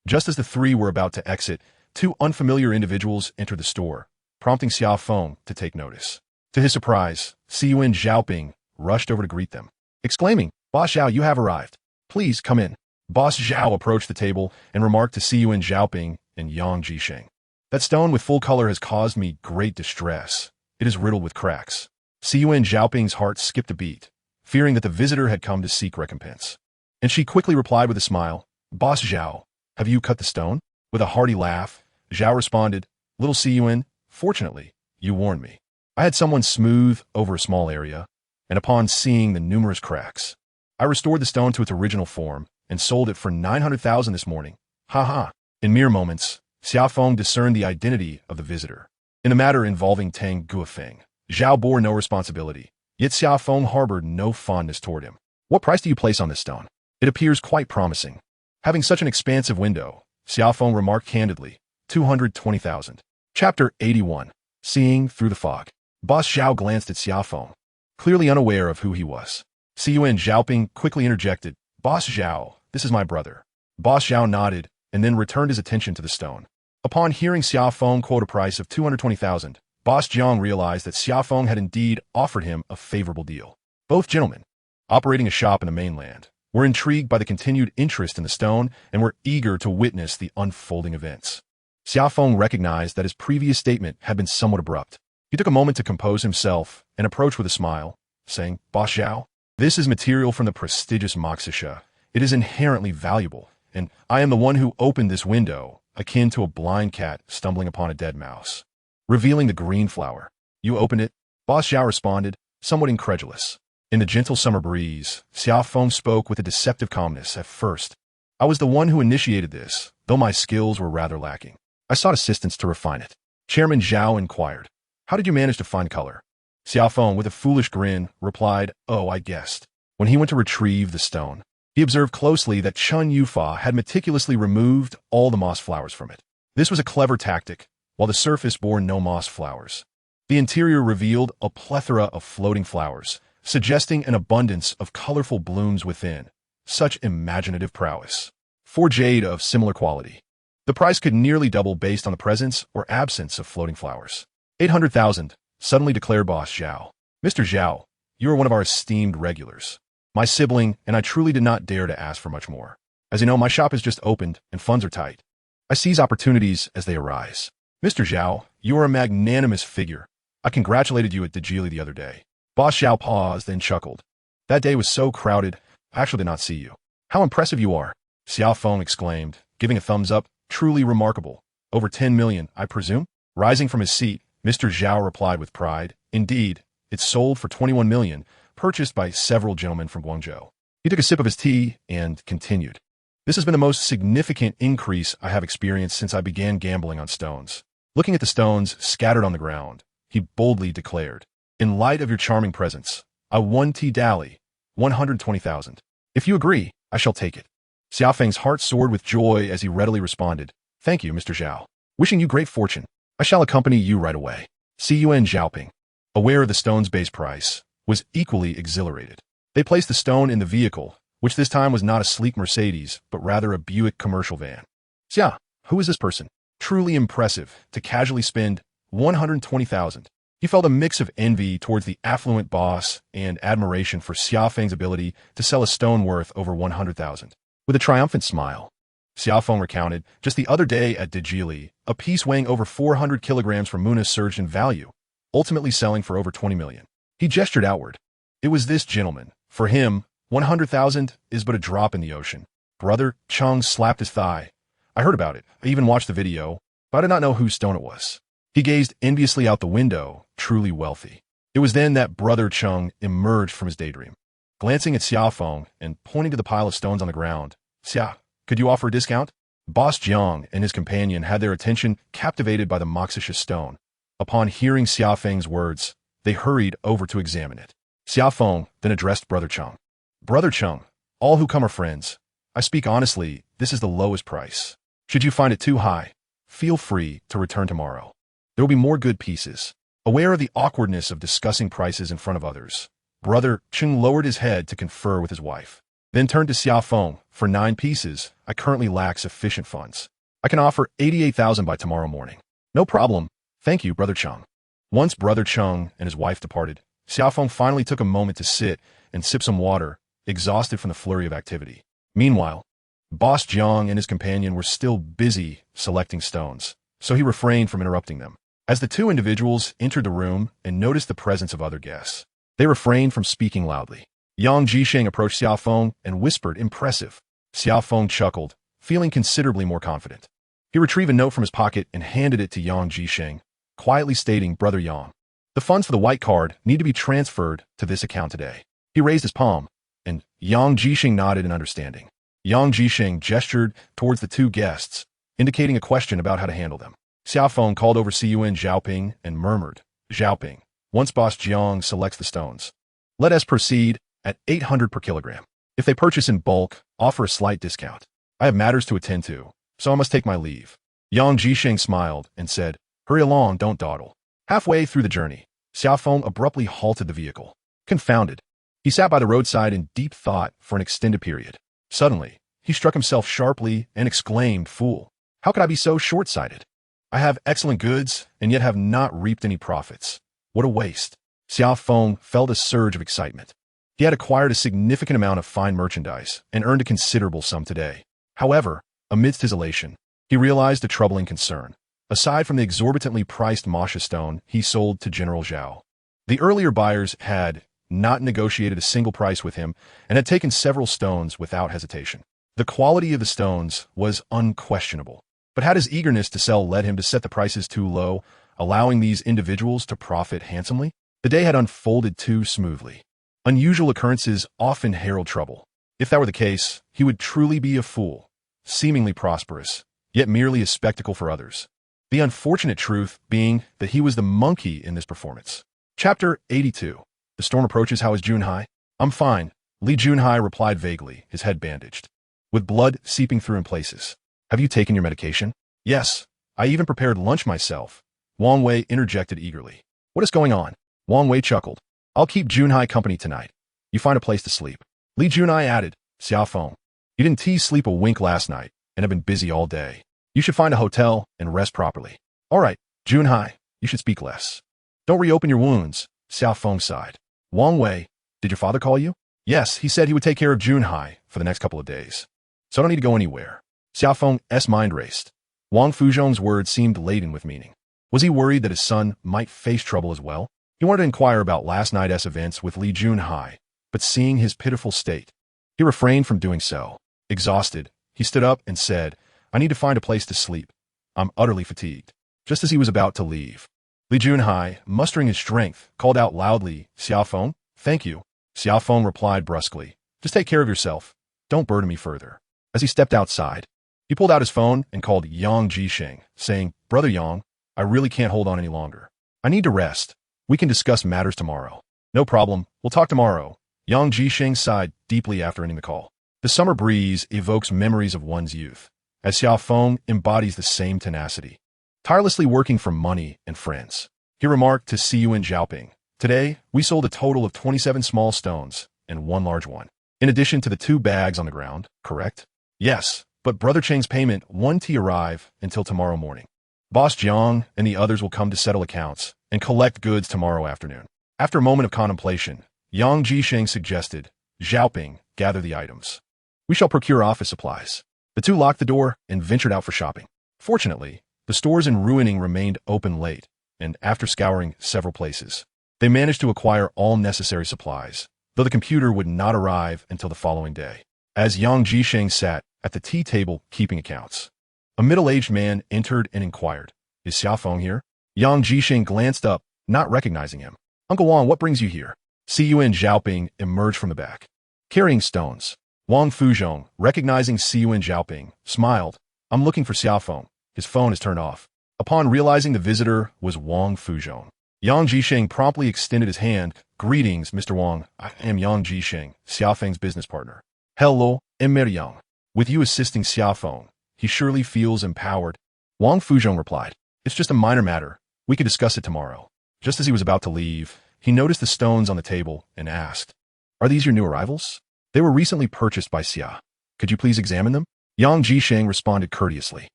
Just as the 3 were about to exit, 2 unfamiliar individuals entered the store, prompting Xia Feng to take notice. To his surprise, Xiyuan Xiaoping rushed over to greet them, exclaiming, "Boss Zhao, you have arrived. Please come in." Boss Zhao approached the table and remarked to Xiyuan Zhaoping and Yang Jisheng, "That stone with full color has caused me great distress. It is riddled with cracks." Xiyuan Zhaoping's heart skipped a beat, fearing that the visitor had come to seek recompense. And she quickly replied with a smile, "Boss Zhao, have you cut the stone?" With a hearty laugh, Zhao responded, "Little Xiyuan, fortunately, you warned me. I had someone smooth over a small area, and upon seeing the numerous cracks, I restored the stone to its original form and sold it for 900,000 this morning. Ha ha." In mere moments, Xia Feng discerned the identity of the visitor. In the matter involving Tang Guofeng, Zhao bore no responsibility, yet Xia Feng harbored no fondness toward him. "What price do you place on this stone? It appears quite promising." Having such an expansive window, Xia Feng remarked candidly, 220,000. Chapter 81. Seeing Through the Fog. Boss Zhao glanced at Xia Feng, clearly unaware of who he was. Xiyuan Zhaoping quickly interjected, "Boss Zhao, this is my brother." Boss Zhao nodded and then returned his attention to the stone. Upon hearing Xia Feng quote a price of 220,000, Boss Jiang realized that Xia Feng had indeed offered him a favorable deal. Both gentlemen, operating a shop in the mainland, were intrigued by the continued interest in the stone and were eager to witness the unfolding events. Xia Feng recognized that his previous statement had been somewhat abrupt. He took a moment to compose himself and approached with a smile, saying, "Boss Zhao, this is material from the prestigious Moxisha. It is inherently valuable, and I am the one who opened this window, akin to a blind cat stumbling upon a dead mouse, revealing the green flower." "You opened it?" Boss Zhao responded, somewhat incredulous. In the gentle summer breeze, Xia Feng spoke with a deceptive calmness. "At first, I was the one who initiated this, though my skills were rather lacking. I sought assistance to refine it." Chairman Zhao inquired, "How did you manage to find color?" Xia Feng, with a foolish grin, replied, "Oh, I guessed." When he went to retrieve the stone, he observed closely that Chun Yufa had meticulously removed all the moss flowers from it. This was a clever tactic, while the surface bore no moss flowers. The interior revealed a plethora of floating flowers, suggesting an abundance of colorful blooms within. Such imaginative prowess. For jade of similar quality, the price could nearly double based on the presence or absence of floating flowers. 800,000, suddenly declared Boss Zhao. "Mr. Zhao, you are one of our esteemed regulars. My sibling and I truly did not dare to ask for much more. As you know, my shop has just opened and funds are tight. I seize opportunities as they arise." "Mr. Zhao, you are a magnanimous figure. I congratulated you at Dajili the other day." Boss Zhao paused, then chuckled. "That day was so crowded, I actually did not see you." "How impressive you are," Xia Feng exclaimed, giving a thumbs up. "Truly remarkable. Over 10 million, I presume?" Rising from his seat, Mr. Zhao replied with pride, "Indeed, it sold for 21 million, purchased by several gentlemen from Guangzhou." He took a sip of his tea and continued, "This has been the most significant increase I have experienced since I began gambling on stones." Looking at the stones scattered on the ground, he boldly declared, "In light of your charming presence, I won T. Dally, 120,000. If you agree, I shall take it." Xia Feng's heart soared with joy as he readily responded, "Thank you, Mr. Zhao. Wishing you great fortune. I shall accompany you right away." Xiyuan Zhaoping, aware of the stone's base price, was equally exhilarated. They placed the stone in the vehicle, which this time was not a sleek Mercedes, but rather a Buick commercial van. "Xia, who is this person? Truly impressive to casually spend 120,000. He felt a mix of envy towards the affluent boss and admiration for Xia Feng's ability to sell a stone worth over 100,000. With a triumphant smile, Xia Feng recounted, "Just the other day at Dajili, a piece weighing over 400 kilograms from Muna surged in value, ultimately selling for over 20 million. He gestured outward. "It was this gentleman. For him, 100,000 is but a drop in the ocean." Brother Chung slapped his thigh. "I heard about it. I even watched the video, but I did not know whose stone it was." He gazed enviously out the window, truly wealthy. It was then that Brother Chung emerged from his daydream. Glancing at Xia Feng and pointing to the pile of stones on the ground, "Xia, could you offer a discount?" Boss Jiang and his companion had their attention captivated by the Moxisha stone. Upon hearing Xia Feng's words, they hurried over to examine it. Xia Feng then addressed Brother Chung. "Brother Chung, all who come are friends. I speak honestly, this is the lowest price. Should you find it too high, feel free to return tomorrow. There will be more good pieces." Aware of the awkwardness of discussing prices in front of others, Brother Chung lowered his head to confer with his wife, then turned to Xia Feng. "For 9 pieces, I currently lack sufficient funds. I can offer 88,000 by tomorrow morning." "No problem. Thank you, Brother Chung." Once Brother Chung and his wife departed, Xia Feng finally took a moment to sit and sip some water, exhausted from the flurry of activity. Meanwhile, Boss Jiang and his companion were still busy selecting stones, so he refrained from interrupting them. As the two individuals entered the room and noticed the presence of other guests, they refrained from speaking loudly. Yang Jisheng approached Xia Feng and whispered, "Impressive." Xia Feng chuckled, feeling considerably more confident. He retrieved a note from his pocket and handed it to Yang Jisheng, quietly stating, "Brother Yang, the funds for the white card need to be transferred to this account today." He raised his palm, and Yang Jisheng nodded in understanding. Yang Jisheng gestured towards the two guests, indicating a question about how to handle them. Xia Feng called over Siyuan Zhaoping and murmured, "Zhaoping, once Boss Jiang selects the stones, let us proceed at 800 per kilogram. If they purchase in bulk, offer a slight discount. I have matters to attend to, so I must take my leave." Yang Jisheng smiled and said, "Hurry along, don't dawdle." Halfway through the journey, Xia Feng abruptly halted the vehicle. Confounded, he sat by the roadside in deep thought for an extended period. Suddenly, he struck himself sharply and exclaimed, "Fool, how could I be so short-sighted? I have excellent goods and yet have not reaped any profits. What a waste." Xia Feng felt a surge of excitement. He had acquired a significant amount of fine merchandise and earned a considerable sum today. However, amidst his elation, he realized a troubling concern. Aside from the exorbitantly priced Masha stone he sold to General Zhao, the earlier buyers had not negotiated a single price with him and had taken several stones without hesitation. The quality of the stones was unquestionable, but had his eagerness to sell led him to set the prices too low, allowing these individuals to profit handsomely? The day had unfolded too smoothly. Unusual occurrences often herald trouble. If that were the case, he would truly be a fool, seemingly prosperous, yet merely a spectacle for others. The unfortunate truth being that he was the monkey in this performance. Chapter 82. The storm approaches. How is Junhai? "I'm fine," Li Junhai replied vaguely, his head bandaged, with blood seeping through in places. "Have you taken your medication?" "Yes, I even prepared lunch myself," Wang Wei interjected eagerly. "What is going on?" Wang Wei chuckled. "I'll keep Junhai company tonight. You find a place to sleep." Li Junhai added, "Xia Feng, you didn't tease sleep a wink last night and have been busy all day. You should find a hotel and rest properly." "All right, Junhai, you should speak less. Don't reopen your wounds," Xia Feng sighed. "Wang Wei, did your father call you?" "Yes, he said he would take care of Junhai for the next couple of days, so I don't need to go anywhere." Xia Feng's mind raced. Wang Fuzhong's words seemed laden with meaning. Was he worried that his son might face trouble as well? He wanted to inquire about last night's events with Li Junhai, but seeing his pitiful state, he refrained from doing so. Exhausted, he stood up and said, "I need to find a place to sleep. I'm utterly fatigued." Just as he was about to leave, Li Junhai, mustering his strength, called out loudly, "Xia Feng, thank you." Xia Feng replied brusquely, "Just take care of yourself. Don't burden me further." As he stepped outside, he pulled out his phone and called Yang Jisheng, saying, "Brother Yang, I really can't hold on any longer. I need to rest. We can discuss matters tomorrow." "No problem. We'll talk tomorrow." Yang Jisheng sighed deeply after ending the call. The summer breeze evokes memories of one's youth, as Xia Feng embodies the same tenacity, tirelessly working for money and friends. He remarked to Siyuan Zhaoping, "Today, we sold a total of 27 small stones and one large one, in addition to the 2 bags on the ground, correct?" "Yes, but Brother Cheng's payment won't arrive until tomorrow morning. Boss Jiang and the others will come to settle accounts and collect goods tomorrow afternoon." After a moment of contemplation, Yang Jisheng suggested, "Zhaoping, gather the items. We shall procure office supplies." The two locked the door and ventured out for shopping. Fortunately, the stores in Ruining remained open late, and after scouring several places, they managed to acquire all necessary supplies, though the computer would not arrive until the following day. As Yang Jisheng sat at the tea table keeping accounts, a middle-aged man entered and inquired, "Is Xia Feng here?" Yang Jisheng glanced up, not recognizing him. "Uncle Wang, what brings you here?" Siyuan Zhaoping emerged from the back, carrying stones. Wang Fuzhong, recognizing Siyuan Zhaoping, smiled. "I'm looking for Xia Feng. His phone is turned off." Upon realizing the visitor was Wang Fuzhong, Yang Jisheng promptly extended his hand. "Greetings, Mr. Wang. I am Yang Jisheng, Xia Feng's business partner." "Hello, Emir Yang. With you assisting Xia Feng, he surely feels empowered." Wang Fuzhong replied, "It's just a minor matter. We can discuss it tomorrow." Just as he was about to leave, he noticed the stones on the table and asked, "Are these your new arrivals?" "They were recently purchased by Xia. Could you please examine them?" Yang Jisheng responded courteously.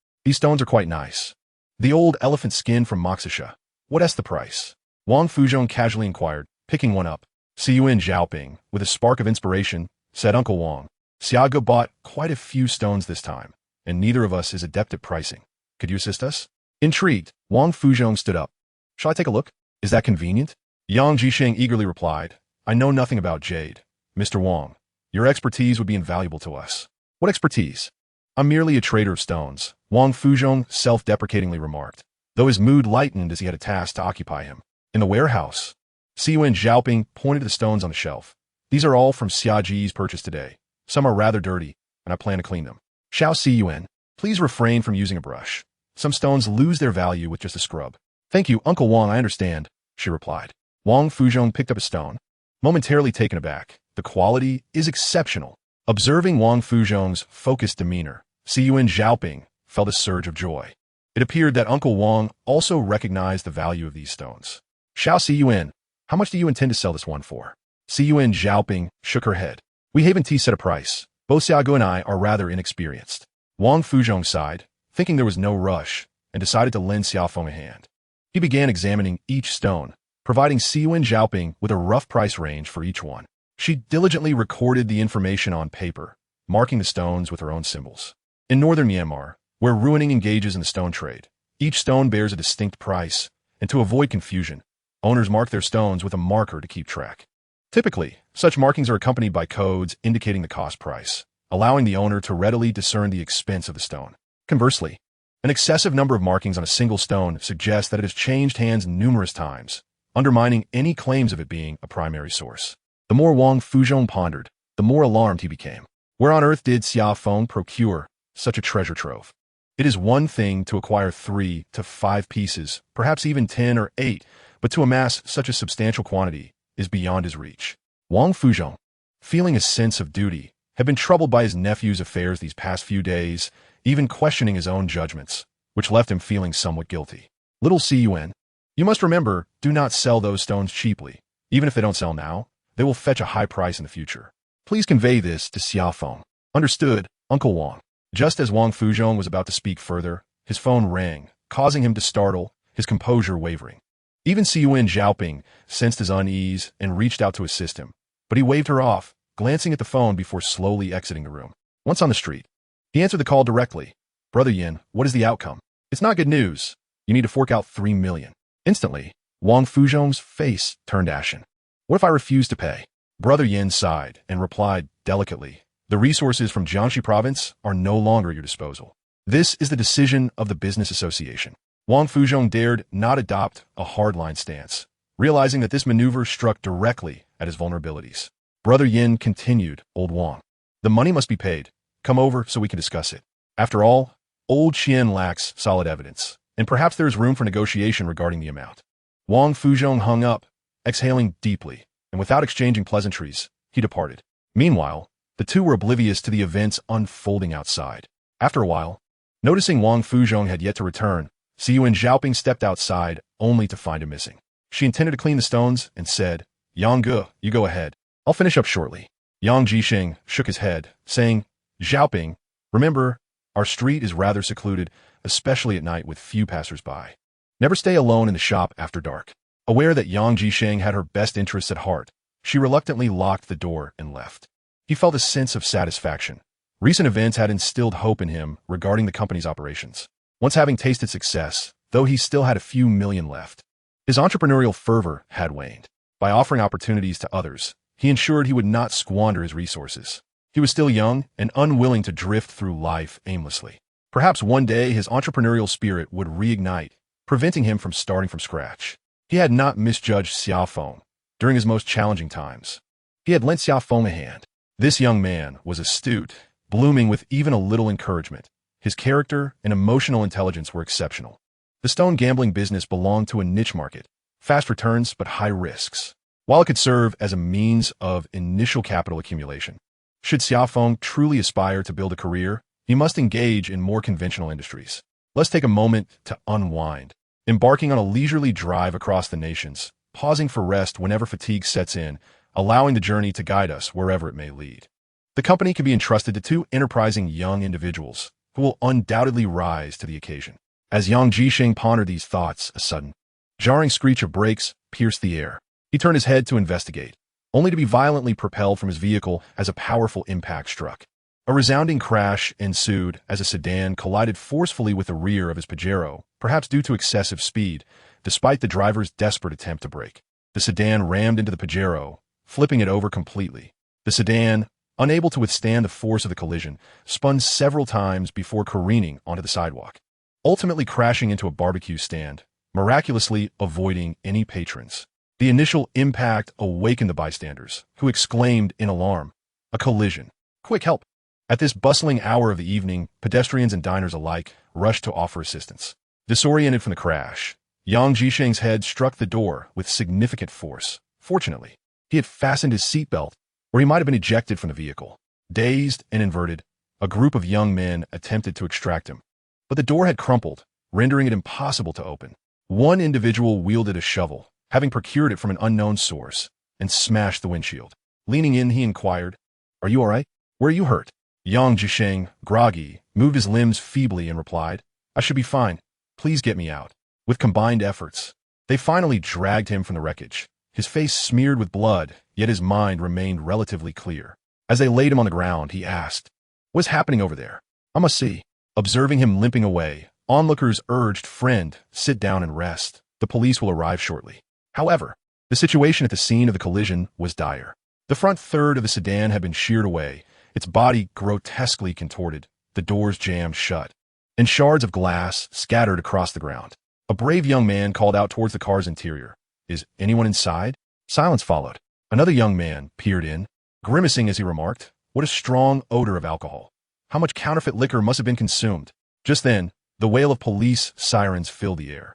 "These stones are quite nice. The old elephant skin from Moxisha. What is the price?" Wang Fuzhong casually inquired. picking one up. "See you in, Xiaoping," with a spark of inspiration, said Uncle Wang. "Xiaoge bought quite a few stones this time, and neither of us is adept at pricing. Could you assist us?" Intrigued, Wang Fuzhong stood up. "Shall I take a look? Is that convenient?" Yang Jisheng eagerly replied, "I know nothing about jade. Mr. Wang, your expertise would be invaluable to us." "What expertise?" "I'm merely a trader of stones," Wang Fuzhong self-deprecatingly remarked, though his mood lightened as he had a task to occupy him. In the warehouse, Siyuan Zhaoping pointed to the stones on the shelf. "These are all from Xia Ji's purchase today. Some are rather dirty, and I plan to clean them. Xiao Siyuan, please refrain from using a brush. Some stones lose their value with just a scrub." "Thank you, Uncle Wang, I understand," she replied. Wang Fuzhong picked up a stone, momentarily taken aback. The quality is exceptional. Observing Wang Fuzhong's focused demeanor, Siyuan Zhaoping felt a surge of joy. It appeared that Uncle Wang also recognized the value of these stones. "Xiao Siyuan, how much do you intend to sell this one for?" Siyuan Zhaoping shook her head. "We haven't set a price. Both Xiaoge and I are rather inexperienced." Wang Fuzhong sighed, thinking there was no rush, and decided to lend Xia Feng a hand. He began examining each stone, providing Siyuan Zhaoping with a rough price range for each one. She diligently recorded the information on paper, marking the stones with her own symbols. In northern Myanmar, where ruining engages in the stone trade, each stone bears a distinct price, and to avoid confusion, owners mark their stones with a marker to keep track. Typically, such markings are accompanied by codes indicating the cost price, allowing the owner to readily discern the expense of the stone. Conversely, an excessive number of markings on a single stone suggests that it has changed hands numerous times, undermining any claims of it being a primary source. The more Wang Fuzhong pondered, the more alarmed he became. Where on earth did Xia Feng procure such a treasure trove? It is one thing to acquire 3 to 5 pieces, perhaps even 10 or 8, but to amass such a substantial quantity is beyond his reach. Wang Fuzhong, feeling a sense of duty, had been troubled by his nephew's affairs these past few days, even questioning his own judgments, which left him feeling somewhat guilty. "Little Siyuan, you must remember, do not sell those stones cheaply. Even if they don't sell now, they will fetch a high price in the future. Please convey this to Xia Feng." "Understood, Uncle Wang." Just as Wang Fuzhong was about to speak further, his phone rang, causing him to startle, his composure wavering. Even Siyuan Zhaoping sensed his unease and reached out to assist him, but he waved her off, glancing at the phone before slowly exiting the room. Once on the street, he answered the call directly. "Brother Yin, what is the outcome?" "It's not good news. You need to fork out 3 million. Instantly, Wang Fuzhong's face turned ashen. "What if I refuse to pay?" Brother Yin sighed and replied delicately, "The resources from Jiangxi province are no longer at your disposal. This is the decision of the business association." Wang Fuzhong dared not adopt a hardline stance, realizing that this maneuver struck directly at his vulnerabilities. Brother Yin continued, "Old Wang, the money must be paid. Come over so we can discuss it. After all, old Qian lacks solid evidence, and perhaps there is room for negotiation regarding the amount." Wang Fuzhong hung up, exhaling deeply, and without exchanging pleasantries, he departed. Meanwhile, the two were oblivious to the events unfolding outside. After a while, noticing Wang Fuzhong had yet to return, Siyuan Zhaoping stepped outside, only to find him missing. She intended to clean the stones and said, "Yang Ge, you go ahead. I'll finish up shortly." Yang Jisheng shook his head, saying, "Zhaoping, remember, our street is rather secluded, especially at night with few passers-by. Never stay alone in the shop after dark." Aware that Yang Jisheng had her best interests at heart, she reluctantly locked the door and left. He felt a sense of satisfaction. Recent events had instilled hope in him regarding the company's operations. Once having tasted success, though he still had a few million left, his entrepreneurial fervor had waned. By offering opportunities to others, he ensured he would not squander his resources. He was still young and unwilling to drift through life aimlessly. Perhaps one day his entrepreneurial spirit would reignite, preventing him from starting from scratch. He had not misjudged Xia Feng during his most challenging times. He had lent Xia Feng a hand. This young man was astute, blooming with even a little encouragement. His character and emotional intelligence were exceptional. The stone gambling business belonged to a niche market, fast returns but high risks. While it could serve as a means of initial capital accumulation, should Xia Feng truly aspire to build a career, he must engage in more conventional industries. Let's take a moment to unwind, embarking on a leisurely drive across the nations, pausing for rest whenever fatigue sets in, allowing the journey to guide us wherever it may lead. The company can be entrusted to 2 enterprising young individuals who will undoubtedly rise to the occasion. As Yang Jisheng pondered these thoughts, a sudden, jarring screech of brakes pierced the air. He He turned his head to investigate, only to be violently propelled from his vehicle as a powerful impact struck. A resounding crash ensued as a sedan collided forcefully with the rear of his Pajero, perhaps due to excessive speed, despite the driver's desperate attempt to brake. The sedan rammed into the Pajero, flipping it over completely. The sedan, unable to withstand the force of the collision, spun several times before careening onto the sidewalk, ultimately crashing into a barbecue stand, miraculously avoiding any patrons. The initial impact awakened the bystanders, who exclaimed in alarm, "A collision! Quick help!" At this bustling hour of the evening, pedestrians and diners alike rushed to offer assistance. Disoriented from the crash, Yang Jisheng's head struck the door with significant force. Fortunately, he had fastened his seatbelt, or he might have been ejected from the vehicle. Dazed and inverted, a group of young men attempted to extract him, but the door had crumpled, rendering it impossible to open. One individual wielded a shovel, having procured it from an unknown source, and smashed the windshield. Leaning in, he inquired, "Are you all right? Where are you hurt?" Yang Jisheng, groggy, moved his limbs feebly and replied, "I should be fine. Please get me out." With combined efforts, they finally dragged him from the wreckage, his face smeared with blood, yet his mind remained relatively clear. As they laid him on the ground, he asked, "What's happening over there? I must see." Observing him limping away, onlookers urged, "Friend, sit down and rest. The police will arrive shortly." However, the situation at the scene of the collision was dire. The front third of the sedan had been sheared away, its body grotesquely contorted, the doors jammed shut, and shards of glass scattered across the ground. A brave young man called out towards the car's interior, "Is anyone inside?" Silence followed. Another young man peered in, grimacing as he remarked, "What a strong odor of alcohol. How much counterfeit liquor must have been consumed?" Just then, the wail of police sirens filled the air.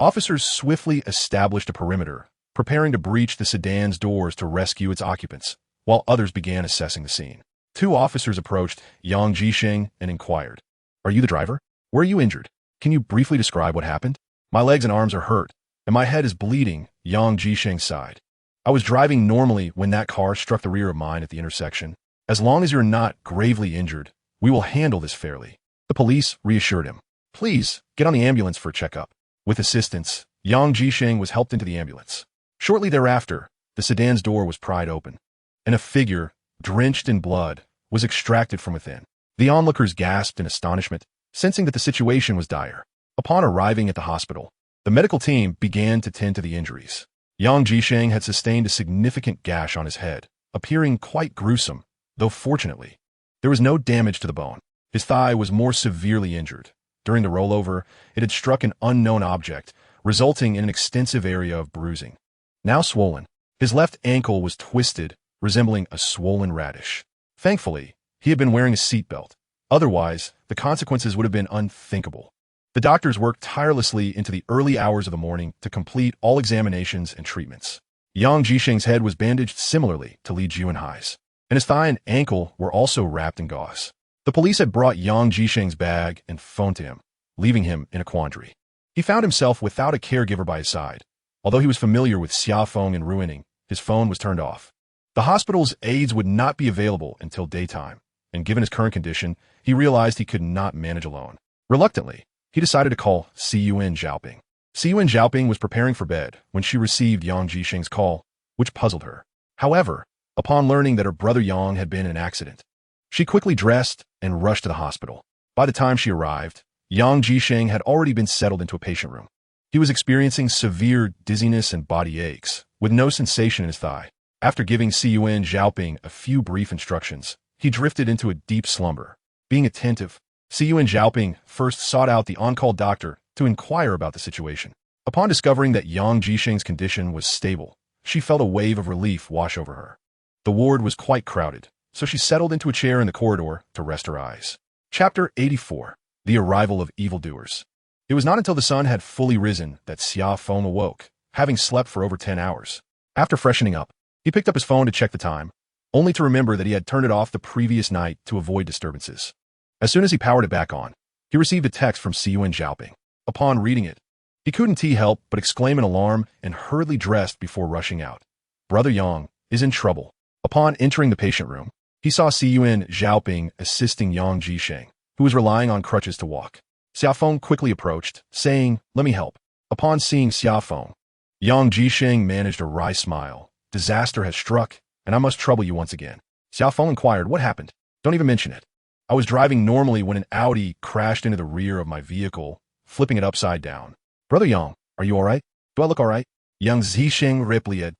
Officers swiftly established a perimeter, preparing to breach the sedan's doors to rescue its occupants, while others began assessing the scene. Two officers approached Yang Jisheng and inquired, "Are you the driver? Were you injured? Can you briefly describe what happened?" "My legs and arms are hurt, and my head is bleeding," Yang Jisheng sighed. "I was driving normally when that car struck the rear of mine at the intersection. As long as you're not gravely injured, we will handle this fairly." The police reassured him. "Please, get on the ambulance for a checkup." With assistance, Yang Jisheng was helped into the ambulance. Shortly thereafter, the sedan's door was pried open, and a figure, drenched in blood, was extracted from within. The onlookers gasped in astonishment, sensing that the situation was dire. Upon arriving at the hospital, the medical team began to tend to the injuries. Yang Jisheng had sustained a significant gash on his head, appearing quite gruesome, though fortunately, there was no damage to the bone. His thigh was more severely injured. During the rollover, it had struck an unknown object, resulting in an extensive area of bruising. Now swollen, his left ankle was twisted, resembling a swollen radish. Thankfully, he had been wearing a seatbelt. Otherwise, the consequences would have been unthinkable. The doctors worked tirelessly into the early hours of the morning to complete all examinations and treatments. Yang Jisheng's head was bandaged similarly to Li Juanhai's, and his thigh and ankle were also wrapped in gauze. The police had brought Yang Jisheng's bag and phone to him, leaving him in a quandary. He found himself without a caregiver by his side. Although he was familiar with Xia Feng and ruining, his phone was turned off. The hospital's aides would not be available until daytime, and given his current condition, he realized he could not manage alone. Reluctantly, he decided to call Siyuan Zhaoping. Siyuan Zhaoping was preparing for bed when she received Yang Jisheng's call, which puzzled her. However, upon learning that her brother Yang had been in an accident, she quickly dressed and rushed to the hospital. By the time she arrived, Yang Jisheng had already been settled into a patient room. He was experiencing severe dizziness and body aches, with no sensation in his thigh. After giving Siyuan Zhaoping a few brief instructions, he drifted into a deep slumber. Being attentive, Siyuan Zhaoping first sought out the on-call doctor to inquire about the situation. Upon discovering that Yang Jisheng's condition was stable, she felt a wave of relief wash over her. The ward was quite crowded, so she settled into a chair in the corridor to rest her eyes. Chapter 84. The Arrival of Evildoers. It was not until the sun had fully risen that Xia Feng awoke, having slept for over 10 hours. After freshening up, he picked up his phone to check the time, only to remember that he had turned it off the previous night to avoid disturbances. As soon as he powered it back on, he received a text from Siyuan Zhaoping. Upon reading it, he couldn't help but exclaim in alarm and hurriedly dressed before rushing out. Brother Yang is in trouble. Upon entering the patient room, he saw Siyuan Zhaoping assisting Yang Jisheng, who was relying on crutches to walk. Xia Feng quickly approached, saying, "Let me help." Upon seeing Xia Feng, Yang Jisheng managed a wry smile. Disaster has struck, and I must trouble you once again. Xia Feng inquired, what happened? Don't even mention it. I was driving normally when an Audi crashed into the rear of my vehicle, flipping it upside down. Brother Yang, are you all right? Do I look all right? Yang Zisheng replied.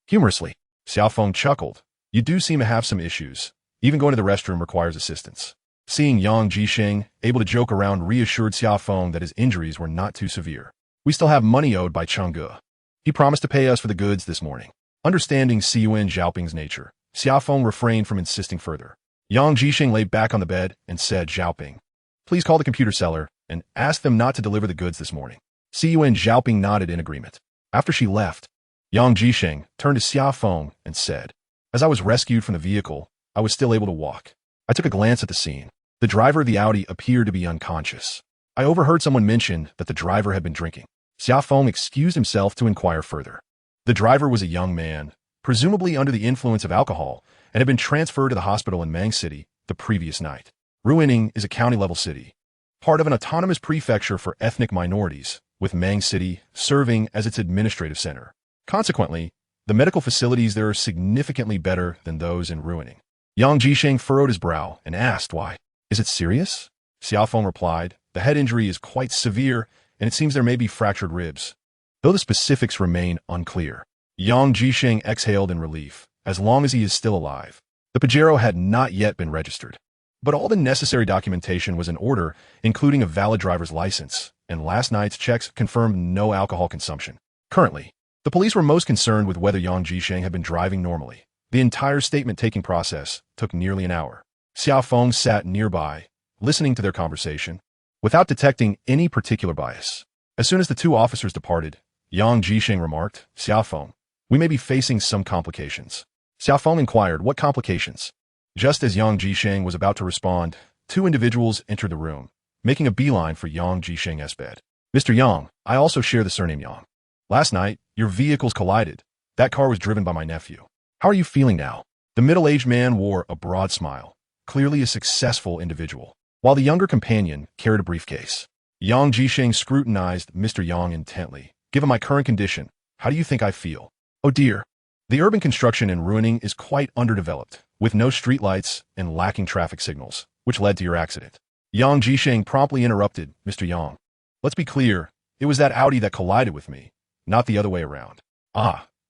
Humorously. Xia Feng chuckled. You do seem to have some issues. Even going to the restroom requires assistance. Seeing Yang Jisheng able to joke around reassured Xia Feng that his injuries were not too severe. We still have money owed by Changge. He promised to pay us for the goods this morning. Understanding Siyuan Zhaoping's nature, Xia Feng refrained from insisting further. Yang Jisheng lay back on the bed and said, Zhaoping, please call the computer seller and ask them not to deliver the goods this morning. Siyuan Zhaoping nodded in agreement. After she left, Yang Jisheng turned to Xia Feng and said, as I was rescued from the vehicle, I was still able to walk. I took a glance at the scene. The driver of the Audi appeared to be unconscious. I overheard someone mention that the driver had been drinking. Xia Feng excused himself to inquire further. The driver was a young man, presumably under the influence of alcohol, and had been transferred to the hospital in Mang City the previous night. Ruining is a county-level city, part of an autonomous prefecture for ethnic minorities, with Mang City serving as its administrative center. Consequently, the medical facilities there are significantly better than those in Ruining. Yang Jisheng furrowed his brow and asked why. Is it serious? Xia Feng replied, the head injury is quite severe, and it seems there may be fractured ribs, though the specifics remain unclear. Yang Jisheng exhaled in relief. As long as he is still alive. The Pajero had not yet been registered, but all the necessary documentation was in order, including a valid driver's license, and last night's checks confirmed no alcohol consumption. Currently, the police were most concerned with whether Yang Jisheng had been driving normally. The entire statement-taking process took nearly an hour. Xia Feng sat nearby, listening to their conversation, without detecting any particular bias. As soon as the two officers departed, Yang Jisheng remarked, Xia Feng, we may be facing some complications. Xia Feng inquired, what complications? Just as Yang Jisheng was about to respond, two individuals entered the room, making a beeline for Yang Jisheng's bed. Mr. Yang, I also share the surname Yang. Last night, your vehicles collided. That car was driven by my nephew. How are you feeling now? The middle-aged man wore a broad smile, clearly a successful individual, while the younger companion carried a briefcase. Yang Jisheng scrutinized Mr. Yang intently. Given my current condition, how do you think I feel? Oh dear. The urban construction in Ruining is quite underdeveloped, with no streetlights and lacking traffic signals, which led to your accident. Yang Jisheng promptly interrupted, Mr. Yang. Let's be clear, it was that Audi that collided with me, not the other way around.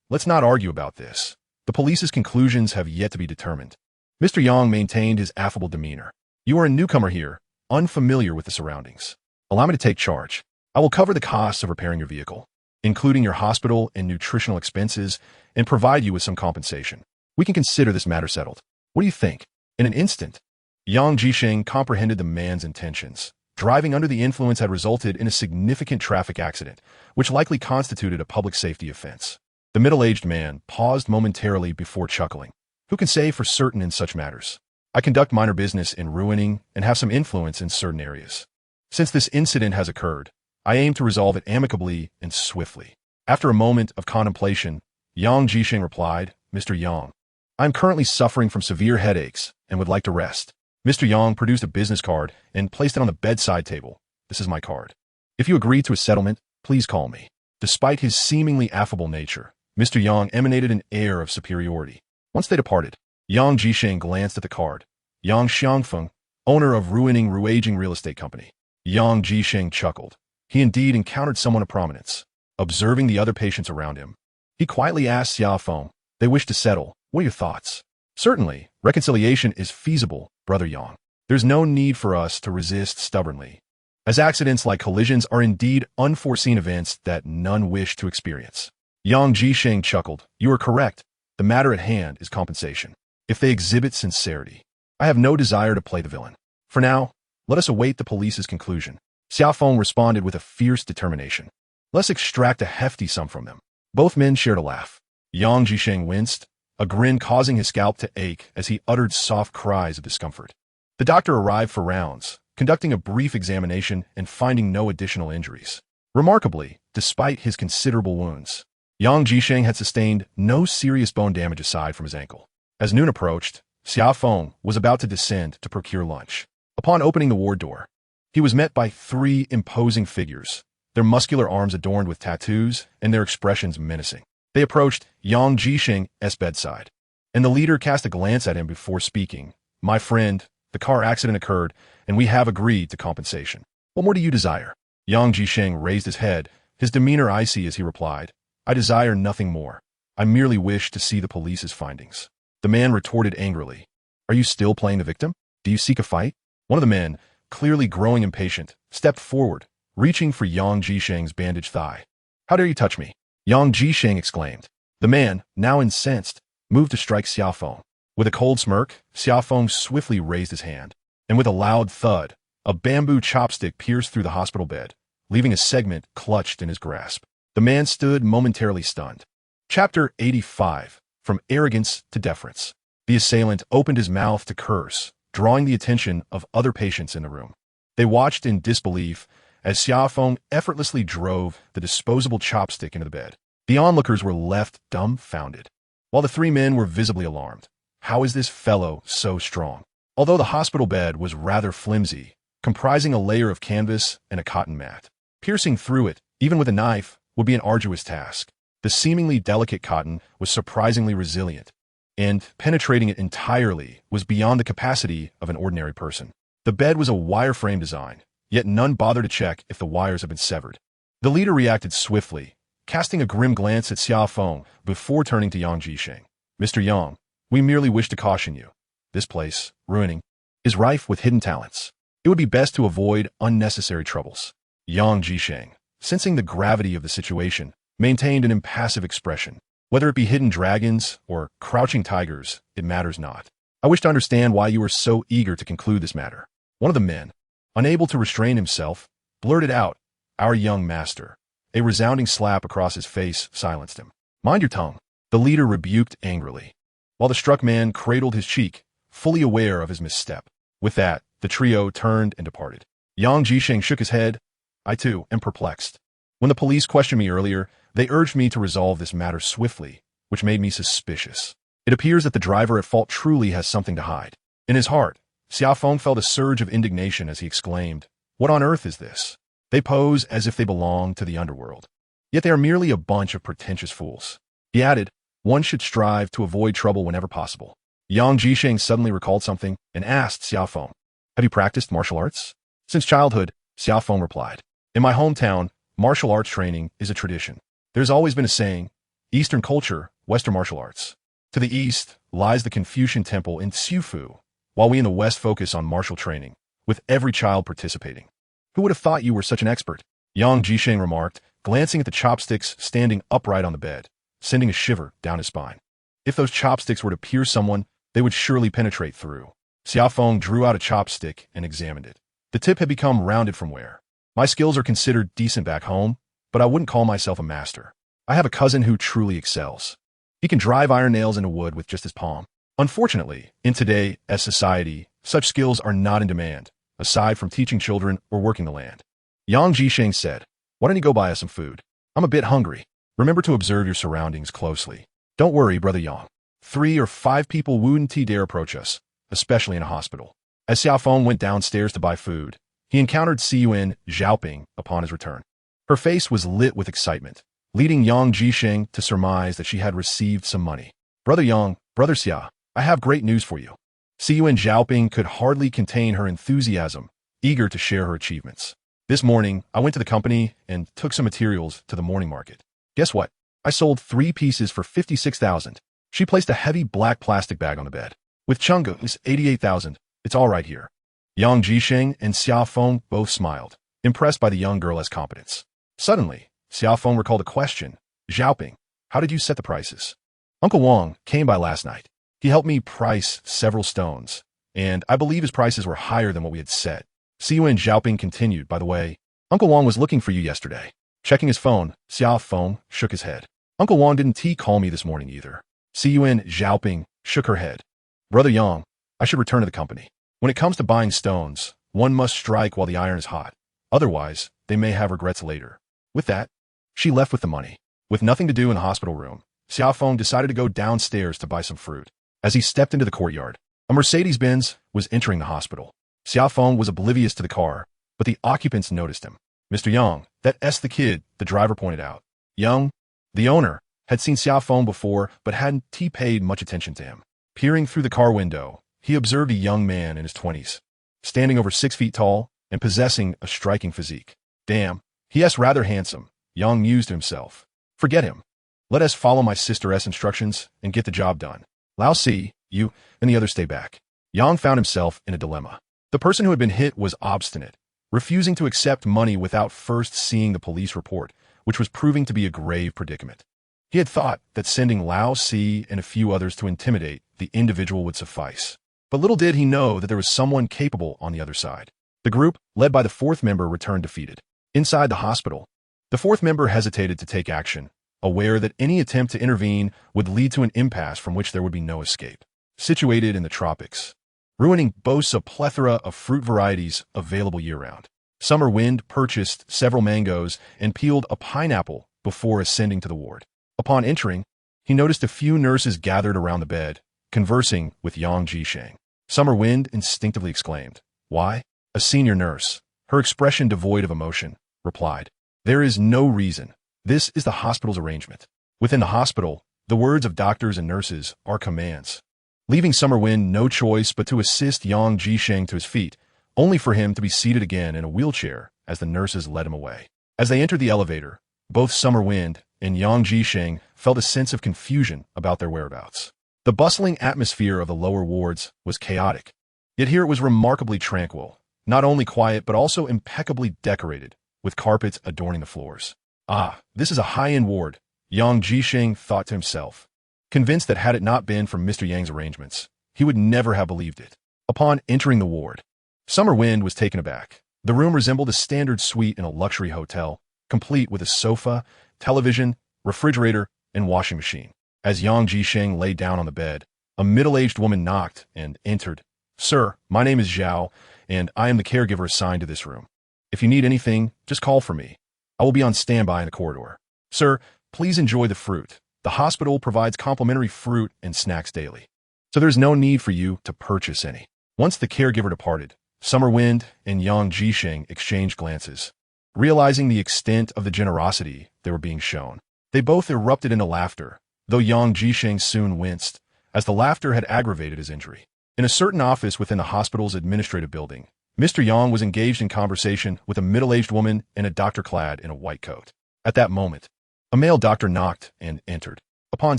Let's not argue about this. The police's conclusions have yet to be determined. Mr. Yang maintained his affable demeanor. You are a newcomer here, unfamiliar with the surroundings. Allow me to take charge. I will cover the costs of repairing your vehicle, including your hospital and nutritional expenses, and provide you with some compensation. We can consider this matter settled. What do you think? In an instant, Yang Jisheng comprehended the man's intentions. Driving under the influence had resulted in a significant traffic accident, which likely constituted a public safety offense. The middle-aged man paused momentarily before chuckling. Who can say for certain in such matters? I conduct minor business in Ruining and have some influence in certain areas. Since this incident has occurred, I aim to resolve it amicably and swiftly. After a moment of contemplation, Yang Jisheng replied, Mr. Yang, I am currently suffering from severe headaches and would like to rest. Mr. Yang produced a business card and placed it on the bedside table. This is my card. If you agree to a settlement, please call me. Despite his seemingly affable nature, Mr. Yang emanated an air of superiority. Once they departed, Yang Jisheng glanced at the card. Yang Xiangfeng, owner of Ruining Ruaging Real Estate Company. Yang Jisheng chuckled. He indeed encountered someone of prominence. Observing the other patients around him, he quietly asked Xia Feng, they wish to settle. What are your thoughts? Certainly, reconciliation is feasible, Brother Yang. There's no need for us to resist stubbornly, as accidents like collisions are indeed unforeseen events that none wish to experience. Yang Jisheng chuckled. You are correct. The matter at hand is compensation. If they exhibit sincerity, I have no desire to play the villain. For now, let us await the police's conclusion. Xia Feng responded with a fierce determination. Let's extract a hefty sum from them. Both men shared a laugh. Yang Jisheng winced, a grin causing his scalp to ache as he uttered soft cries of discomfort. The doctor arrived for rounds, conducting a brief examination and finding no additional injuries. Remarkably, despite his considerable wounds, Yang Jisheng had sustained no serious bone damage aside from his ankle. As noon approached, Xia Feng was about to descend to procure lunch. Upon opening the ward door, he was met by three imposing figures, their muscular arms adorned with tattoos and their expressions menacing. They approached Yang Jisheng's bedside, and the leader cast a glance at him before speaking. "My friend, the car accident occurred, and we have agreed to compensation. What more do you desire?" Yang Jisheng raised his head, his demeanor icy as he replied, "I desire nothing more. I merely wish to see the police's findings." The man retorted angrily, "Are you still playing the victim? Do you seek a fight?" One of the men, clearly growing impatient, stepped forward, reaching for Yang Jisheng's bandaged thigh. "How dare you touch me?" Yang Jisheng exclaimed. The man, now incensed, moved to strike Xia Feng. With a cold smirk, Xia Feng swiftly raised his hand, and with a loud thud, a bamboo chopstick pierced through the hospital bed, leaving a segment clutched in his grasp. The man stood momentarily stunned. Chapter 85. From Arrogance to Deference. The assailant opened his mouth to curse, drawing the attention of other patients in the room. They watched in disbelief as Xia Feng effortlessly drove the disposable chopstick into the bed. The onlookers were left dumbfounded, while the three men were visibly alarmed. How is this fellow so strong? Although the hospital bed was rather flimsy, comprising a layer of canvas and a cotton mat, piercing through it, even with a knife, would be an arduous task. The seemingly delicate cotton was surprisingly resilient, and penetrating it entirely was beyond the capacity of an ordinary person. The bed was a wireframe design, yet none bothered to check if the wires had been severed. The leader reacted swiftly, casting a grim glance at Xia Feng before turning to Yang Jisheng. "Mr. Yang, we merely wish to caution you. This place, ruining, is rife with hidden talents. It would be best to avoid unnecessary troubles." Yang Jisheng, sensing the gravity of the situation, maintained an impassive expression. "Whether it be hidden dragons or crouching tigers, it matters not. I wish to understand why you are so eager to conclude this matter." One of the men, unable to restrain himself, blurted out, "Our young master." A resounding slap across his face silenced him. "Mind your tongue," the leader rebuked angrily, while the struck man cradled his cheek, fully aware of his misstep. With that, the trio turned and departed. Yang Jisheng shook his head. "I too am perplexed. When the police questioned me earlier, they urged me to resolve this matter swiftly, which made me suspicious. It appears that the driver at fault truly has something to hide." In his heart, Xia Feng felt a surge of indignation as he exclaimed, "What on earth is this? They pose as if they belong to the underworld, yet they are merely a bunch of pretentious fools." He added, "One should strive to avoid trouble whenever possible." Yang Jisheng suddenly recalled something and asked Xia Feng, "Have you practiced martial arts?" "Since childhood," Xia Feng replied. "In my hometown, martial arts training is a tradition. There's always been a saying, Eastern culture, Western martial arts. To the east lies the Confucian temple in Xiufu, while we in the West focus on martial training, with every child participating." "Who would have thought you were such an expert?" Yang Jisheng remarked, glancing at the chopsticks standing upright on the bed, sending a shiver down his spine. If those chopsticks were to pierce someone, they would surely penetrate through. Xia Feng drew out a chopstick and examined it. The tip had become rounded from wear. "My skills are considered decent back home, but I wouldn't call myself a master. I have a cousin who truly excels. He can drive iron nails into wood with just his palm." Unfortunately, in today's society, such skills are not in demand, aside from teaching children or working the land. Yang Jisheng said, "Why don't you go buy us some food? I'm a bit hungry. Remember to observe your surroundings closely. Don't worry, Brother Yang. 3 or 5 people wouldn't dare approach us, especially in a hospital." As Xia Feng went downstairs to buy food, he encountered Xiyuan Zhaoping upon his return. Her face was lit with excitement, leading Yang Jisheng to surmise that she had received some money. "Brother Yang, Brother Xia, I have great news for you." Xiyuan Zhaoping could hardly contain her enthusiasm, eager to share her achievements. "This morning, I went to the company and took some materials to the morning market. Guess what? I sold 3 pieces for 56,000. She placed a heavy black plastic bag on the bed. "With Chunga, it's 88,000. It's all right here." Yang Jisheng and Xia Feng both smiled, impressed by the young girl's competence. Suddenly, Xia Feng recalled a question. "Zhaoping, how did you set the prices?" "Uncle Wang came by last night. He helped me price several stones, and I believe his prices were higher than what we had set." Xiyuan Zhaoping continued, "By the way, Uncle Wang was looking for you yesterday." Checking his phone, Xia Feng shook his head. "Uncle Wang didn't call me this morning either." Xiyuan Zhaoping shook her head. "Brother Yang, I should return to the company. When it comes to buying stones, one must strike while the iron is hot. Otherwise, they may have regrets later." With that, she left with the money. With nothing to do in the hospital room, Xia Feng decided to go downstairs to buy some fruit. As he stepped into the courtyard, a Mercedes-Benz was entering the hospital. Xia Feng was oblivious to the car, but the occupants noticed him. Mr. Yang, that's the kid, the driver pointed out. Yang, the owner, had seen Xia Feng before but hadn't paid much attention to him. Peering through the car window, he observed a young man in his 20s, standing over 6 feet tall and possessing a striking physique. Damn, he's rather handsome, Yang mused to himself. Forget him. Let us follow my sister's instructions and get the job done. Lao Si, you, and the others stay back. Yang found himself in a dilemma. The person who had been hit was obstinate, refusing to accept money without first seeing the police report, which was proving to be a grave predicament. He had thought that sending Lao Si and a few others to intimidate the individual would suffice. But little did he know that there was someone capable on the other side. The group, led by the 4th member, returned defeated. Inside the hospital, the 4th member hesitated to take action, aware that any attempt to intervene would lead to an impasse from which there would be no escape. Situated in the tropics, ruining boasts a plethora of fruit varieties available year-round. Summer Wind purchased several mangoes and peeled a pineapple before ascending to the ward. Upon entering, he noticed a few nurses gathered around the bed, conversing with Yang Jisheng. Summer Wind instinctively exclaimed, "Why?" A senior nurse, her expression devoid of emotion, replied, "There is no reason. This is the hospital's arrangement." Within the hospital, the words of doctors and nurses are commands, leaving Summer Wind no choice but to assist Yang Jisheng to his feet, only for him to be seated again in a wheelchair as the nurses led him away. As they entered the elevator, both Summer Wind and Yang Jisheng felt a sense of confusion about their whereabouts. The bustling atmosphere of the lower wards was chaotic, yet here it was remarkably tranquil, not only quiet but also impeccably decorated, with carpets adorning the floors. Ah, this is a high-end ward, Yang Jisheng thought to himself, convinced that had it not been for Mr. Yang's arrangements, he would never have believed it. Upon entering the ward, Summer Wind was taken aback. The room resembled a standard suite in a luxury hotel, complete with a sofa, television, refrigerator, and washing machine. As Yang Jisheng lay down on the bed, a middle-aged woman knocked and entered. "Sir, my name is Zhao, and I am the caregiver assigned to this room. If you need anything, just call for me. I will be on standby in the corridor. Sir, please enjoy the fruit. The hospital provides complimentary fruit and snacks daily, so there's no need for you to purchase any." Once the caregiver departed, Summer Wind and Yang Jisheng exchanged glances. Realizing the extent of the generosity they were being shown, they both erupted into laughter, though Yang Jisheng soon winced, as the laughter had aggravated his injury. In a certain office within the hospital's administrative building, Mr. Yang was engaged in conversation with a middle-aged woman and a doctor clad in a white coat. At that moment, a male doctor knocked and entered. Upon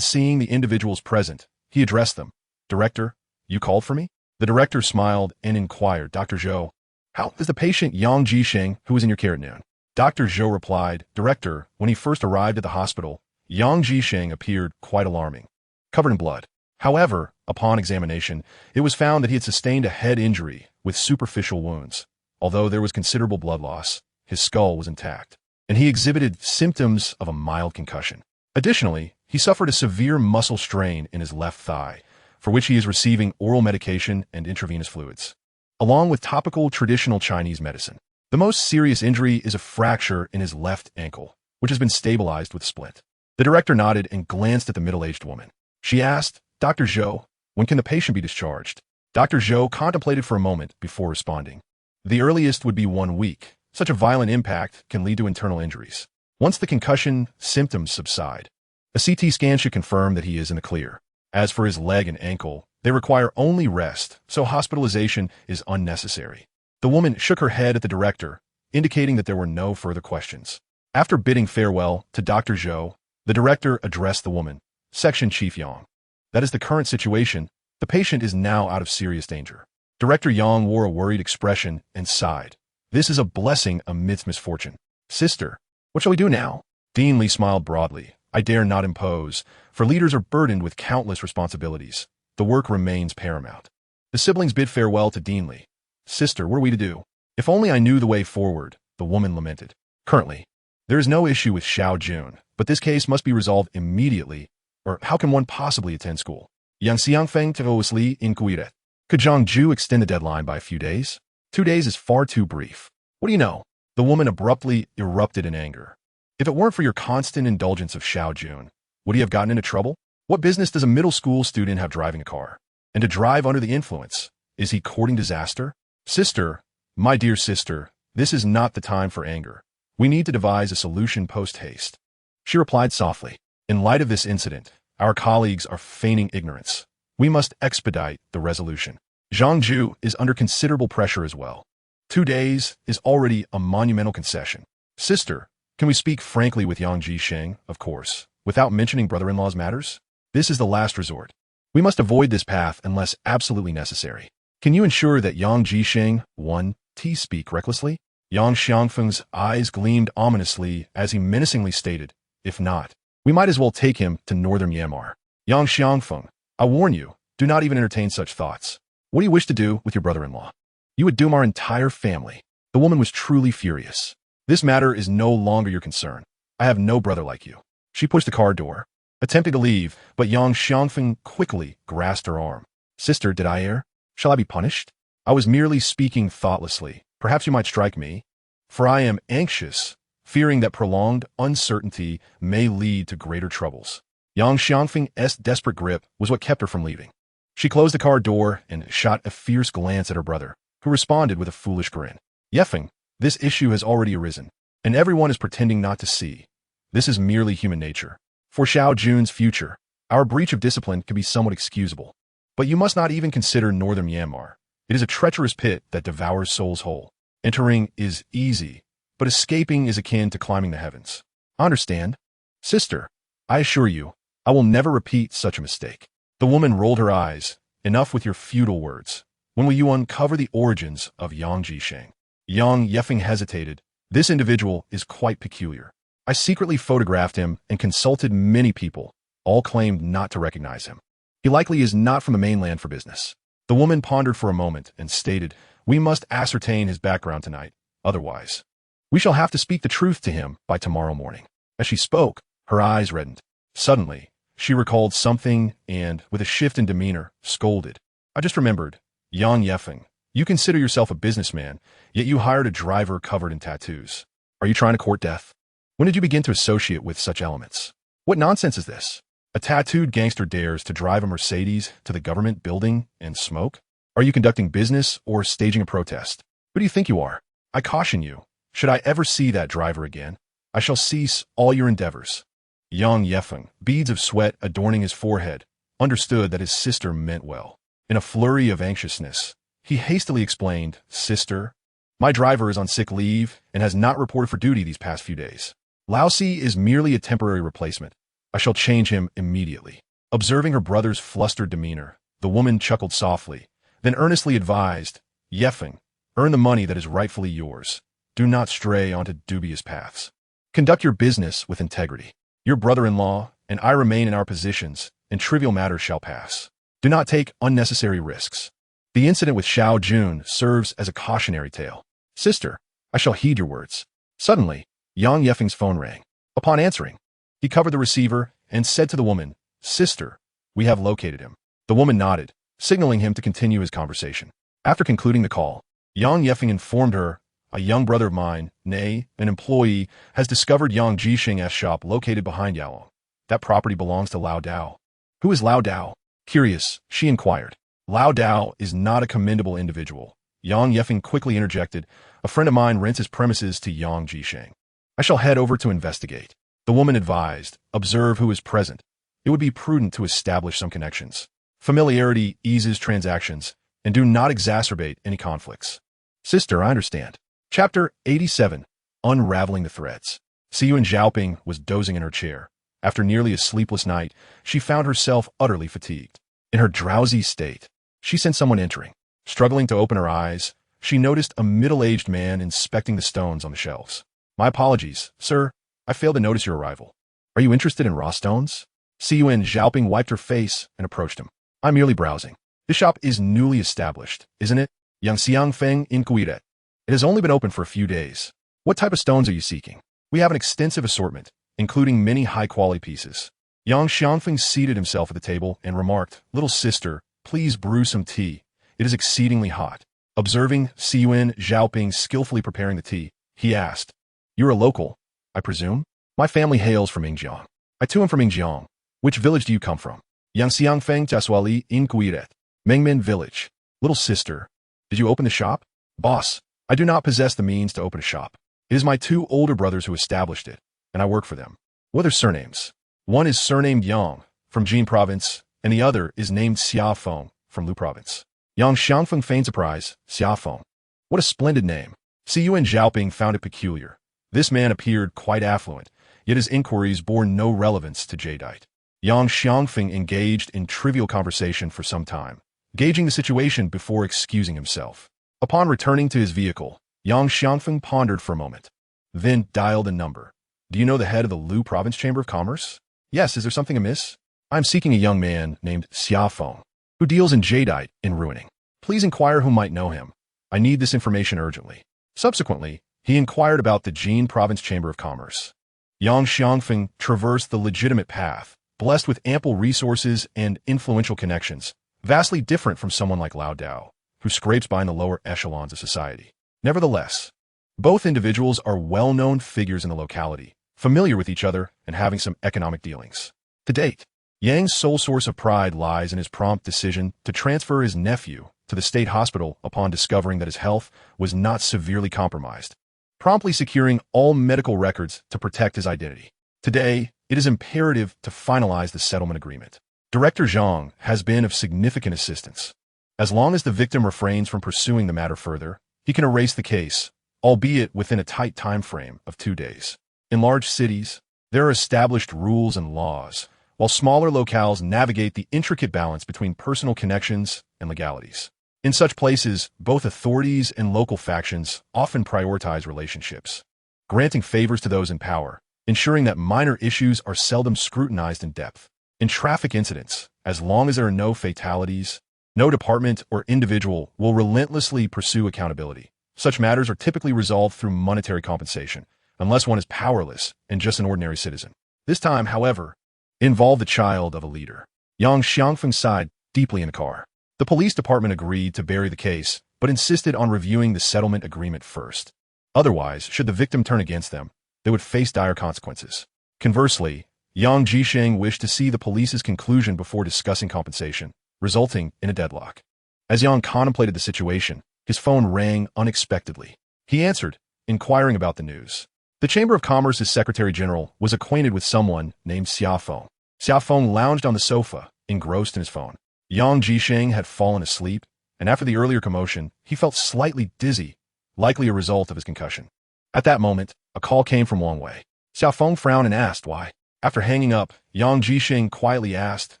seeing the individuals present, he addressed them. "Director, you called for me?" The director smiled and inquired, "Dr. Zhou, how is the patient Yang Jisheng who was in your care at noon?" Dr. Zhou replied, "Director, when he first arrived at the hospital, Yang Jisheng appeared quite alarming, covered in blood. However, upon examination, it was found that he had sustained a head injury with superficial wounds. Although there was considerable blood loss, his skull was intact, and he exhibited symptoms of a mild concussion. Additionally, he suffered a severe muscle strain in his left thigh, for which he is receiving oral medication and intravenous fluids, along with topical traditional Chinese medicine. The most serious injury is a fracture in his left ankle, which has been stabilized with a splint." The director nodded and glanced at the middle-aged woman. She asked, "Dr. Zhou, when can the patient be discharged?" Dr. Zhou contemplated for a moment before responding. "The earliest would be 1 week. Such a violent impact can lead to internal injuries. Once the concussion symptoms subside, a CT scan should confirm that he is in the clear. As for his leg and ankle, they require only rest, so hospitalization is unnecessary." The woman shook her head at the director, indicating that there were no further questions. After bidding farewell to Dr. Zhou, the director addressed the woman, "Section Chief Yang. That is the current situation. The patient is now out of serious danger." Director Yang wore a worried expression and sighed. "This is a blessing amidst misfortune. Sister, what shall we do now?" Dean Li smiled broadly. "I dare not impose, for leaders are burdened with countless responsibilities. The work remains paramount." The siblings bid farewell to Dean Li. "Sister, what are we to do?" "If only I knew the way forward," the woman lamented. "Currently, there is no issue with Xiao Jun, but this case must be resolved immediately, or how can one possibly attend school? Yang Xia Feng terously inquired. Could Zhang Ju extend the deadline by a few days? 2 days is far too brief. What do you know?" The woman abruptly erupted in anger. "If it weren't for your constant indulgence of Xiao Jun, would he have gotten into trouble? What business does a middle school student have driving a car? And to drive under the influence, is he courting disaster? Sister, my dear sister, this is not the time for anger. We need to devise a solution post-haste. She replied softly. In light of this incident, our colleagues are feigning ignorance. We must expedite the resolution. Zhangju is under considerable pressure as well. 2 days is already a monumental concession. Sister, can we speak frankly with Yang Jisheng, of course, without mentioning brother-in-law's matters? This is the last resort. We must avoid this path unless absolutely necessary. Can you ensure that Yang Jisheng, 1T speak recklessly? Yang Xiangfeng's eyes gleamed ominously as he menacingly stated, if not, we might as well take him to northern Myanmar. Yang Xiangfeng, I warn you, do not even entertain such thoughts. What do you wish to do with your brother-in-law? You would doom our entire family. The woman was truly furious. This matter is no longer your concern. I have no brother like you. She pushed the car door, attempting to leave, but Yang Xiangfeng quickly grasped her arm. Sister, did I err? Shall I be punished? I was merely speaking thoughtlessly. Perhaps you might strike me, for I am anxious, fearing that prolonged uncertainty may lead to greater troubles. Yang Xiangfeng's desperate grip was what kept her from leaving. She closed the car door and shot a fierce glance at her brother, who responded with a foolish grin. Yefeng, this issue has already arisen, and everyone is pretending not to see. This is merely human nature. For Xiao Jun's future, our breach of discipline could be somewhat excusable. But you must not even consider northern Myanmar. It is a treacherous pit that devours souls whole. Entering is easy, but escaping is akin to climbing the heavens. Understand? Sister, I assure you, I will never repeat such a mistake. The woman rolled her eyes. Enough with your futile words. When will you uncover the origins of Yang Jisheng? Yang Yefeng hesitated. This individual is quite peculiar. I secretly photographed him and consulted many people. All claimed not to recognize him. He likely is not from the mainland for business. The woman pondered for a moment and stated, we must ascertain his background tonight. Otherwise, we shall have to speak the truth to him by tomorrow morning. As she spoke, her eyes reddened. Suddenly, she recalled something and, with a shift in demeanor, scolded. I just remembered. Yang Yefeng, you consider yourself a businessman, yet you hired a driver covered in tattoos. Are you trying to court death? When did you begin to associate with such elements? What nonsense is this? A tattooed gangster dares to drive a Mercedes to the government building and smoke? Are you conducting business or staging a protest? Who do you think you are? I caution you, should I ever see that driver again, I shall cease all your endeavors. Yang Yefeng, beads of sweat adorning his forehead, understood that his sister meant well. In a flurry of anxiousness, he hastily explained, Sister, my driver is on sick leave and has not reported for duty these past few days. Laosi is merely a temporary replacement. I shall change him immediately. Observing her brother's flustered demeanor, the woman chuckled softly, then earnestly advised, Yefeng, earn the money that is rightfully yours. Do not stray onto dubious paths. Conduct your business with integrity. Your brother-in-law and I remain in our positions, and trivial matters shall pass. Do not take unnecessary risks. The incident with Xiao Jun serves as a cautionary tale. Sister, I shall heed your words. Suddenly, Yang Yefeng's phone rang. Upon answering, he covered the receiver and said to the woman, Sister, we have located him. The woman nodded, signaling him to continue his conversation. After concluding the call, Yang Yefeng informed her, a young brother of mine, nay, an employee, has discovered Yang Jisheng's shop located behind Yalong. That property belongs to Lao Dao. Who is Lao Dao? Curious, she inquired. Lao Dao is not a commendable individual. Yang Yefeng quickly interjected, a friend of mine rents his premises to Yang Jisheng. I shall head over to investigate. The woman advised, observe who is present. It would be prudent to establish some connections. Familiarity eases transactions, and do not exacerbate any conflicts. Sister, I understand. Chapter 87, Unraveling the Threads. Xiyuan Zhaoping was dozing in her chair. After nearly a sleepless night, she found herself utterly fatigued. In her drowsy state, she sensed someone entering. Struggling to open her eyes, she noticed a middle-aged man inspecting the stones on the shelves. My apologies, sir. I failed to notice your arrival. Are you interested in raw stones? Xiyuan Zhaoping wiped her face and approached him. I'm merely browsing. This shop is newly established, isn't it? Yang Feng inquired. It has only been open for a few days. What type of stones are you seeking? We have an extensive assortment, including many high-quality pieces. Yang Xiangfeng seated himself at the table and remarked, Little sister, please brew some tea. It is exceedingly hot. Observing Xiyuan Zhaoping skillfully preparing the tea, he asked, You're a local, I presume? My family hails from Yingjiang. I too am from Yingjiang. Which village do you come from? Yang Xiangfeng Taswali inquired. Mengmen village. Little sister, did you open the shop? Boss, I do not possess the means to open a shop. It is my two older brothers who established it, and I work for them. What are their surnames? One is surnamed Yang, from Jin Province, and the other is named Xia Feng, from Lu Province. Yang Xiangfeng feigned surprise. Xia Feng. What a splendid name. Xiyuan Zhaoping found it peculiar. This man appeared quite affluent, yet his inquiries bore no relevance to Jadeite. Yang Xiangfeng engaged in trivial conversation for some time, gauging the situation before excusing himself. Upon returning to his vehicle, Yang Xiangfeng pondered for a moment, then dialed a number. Do you know the head of the Lu Province Chamber of Commerce? Yes, is there something amiss? I am seeking a young man named Xia Feng, who deals in Jadeite in ruining. Please inquire who might know him. I need this information urgently. Subsequently, he inquired about the Jin Province Chamber of Commerce. Yang Xiangfeng traversed the legitimate path, blessed with ample resources and influential connections, vastly different from someone like Lao Dao, who scrapes by in the lower echelons of society. Nevertheless, both individuals are well-known figures in the locality, familiar with each other and having some economic dealings. To date, Yang's sole source of pride lies in his prompt decision to transfer his nephew to the state hospital upon discovering that his health was not severely compromised, promptly securing all medical records to protect his identity. Today, it is imperative to finalize the settlement agreement. Director Zhang has been of significant assistance. As long as the victim refrains from pursuing the matter further, he can erase the case, albeit within a tight time frame of 2 days. In large cities, there are established rules and laws, while smaller locales navigate the intricate balance between personal connections and legalities. In such places, both authorities and local factions often prioritize relationships, granting favors to those in power, ensuring that minor issues are seldom scrutinized in depth. In traffic incidents, as long as there are no fatalities, no department or individual will relentlessly pursue accountability. Such matters are typically resolved through monetary compensation, unless one is powerless and just an ordinary citizen. This time, however, involved the child of a leader. Yang Xiangfeng sighed deeply in the car. The police department agreed to bury the case, but insisted on reviewing the settlement agreement first. Otherwise, should the victim turn against them, they would face dire consequences. Conversely, Yang Jisheng wished to see the police's conclusion before discussing compensation, resulting in a deadlock. As Yang contemplated the situation, his phone rang unexpectedly. He answered, inquiring about the news. The Chamber of Commerce's Secretary General was acquainted with someone named Xia Feng. Xia Feng lounged on the sofa, engrossed in his phone. Yang Jisheng had fallen asleep, and after the earlier commotion, he felt slightly dizzy, likely a result of his concussion. At that moment, a call came from Wang Wei. Xia Feng frowned and asked why. After hanging up, Yang Jisheng quietly asked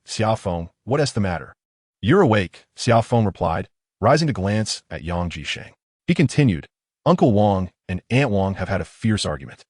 Xia Feng, "What is the matter?" "You're awake," Xia Feng replied, rising to glance at Yang Jisheng. He continued, "Uncle Wang and Aunt Wang have had a fierce argument.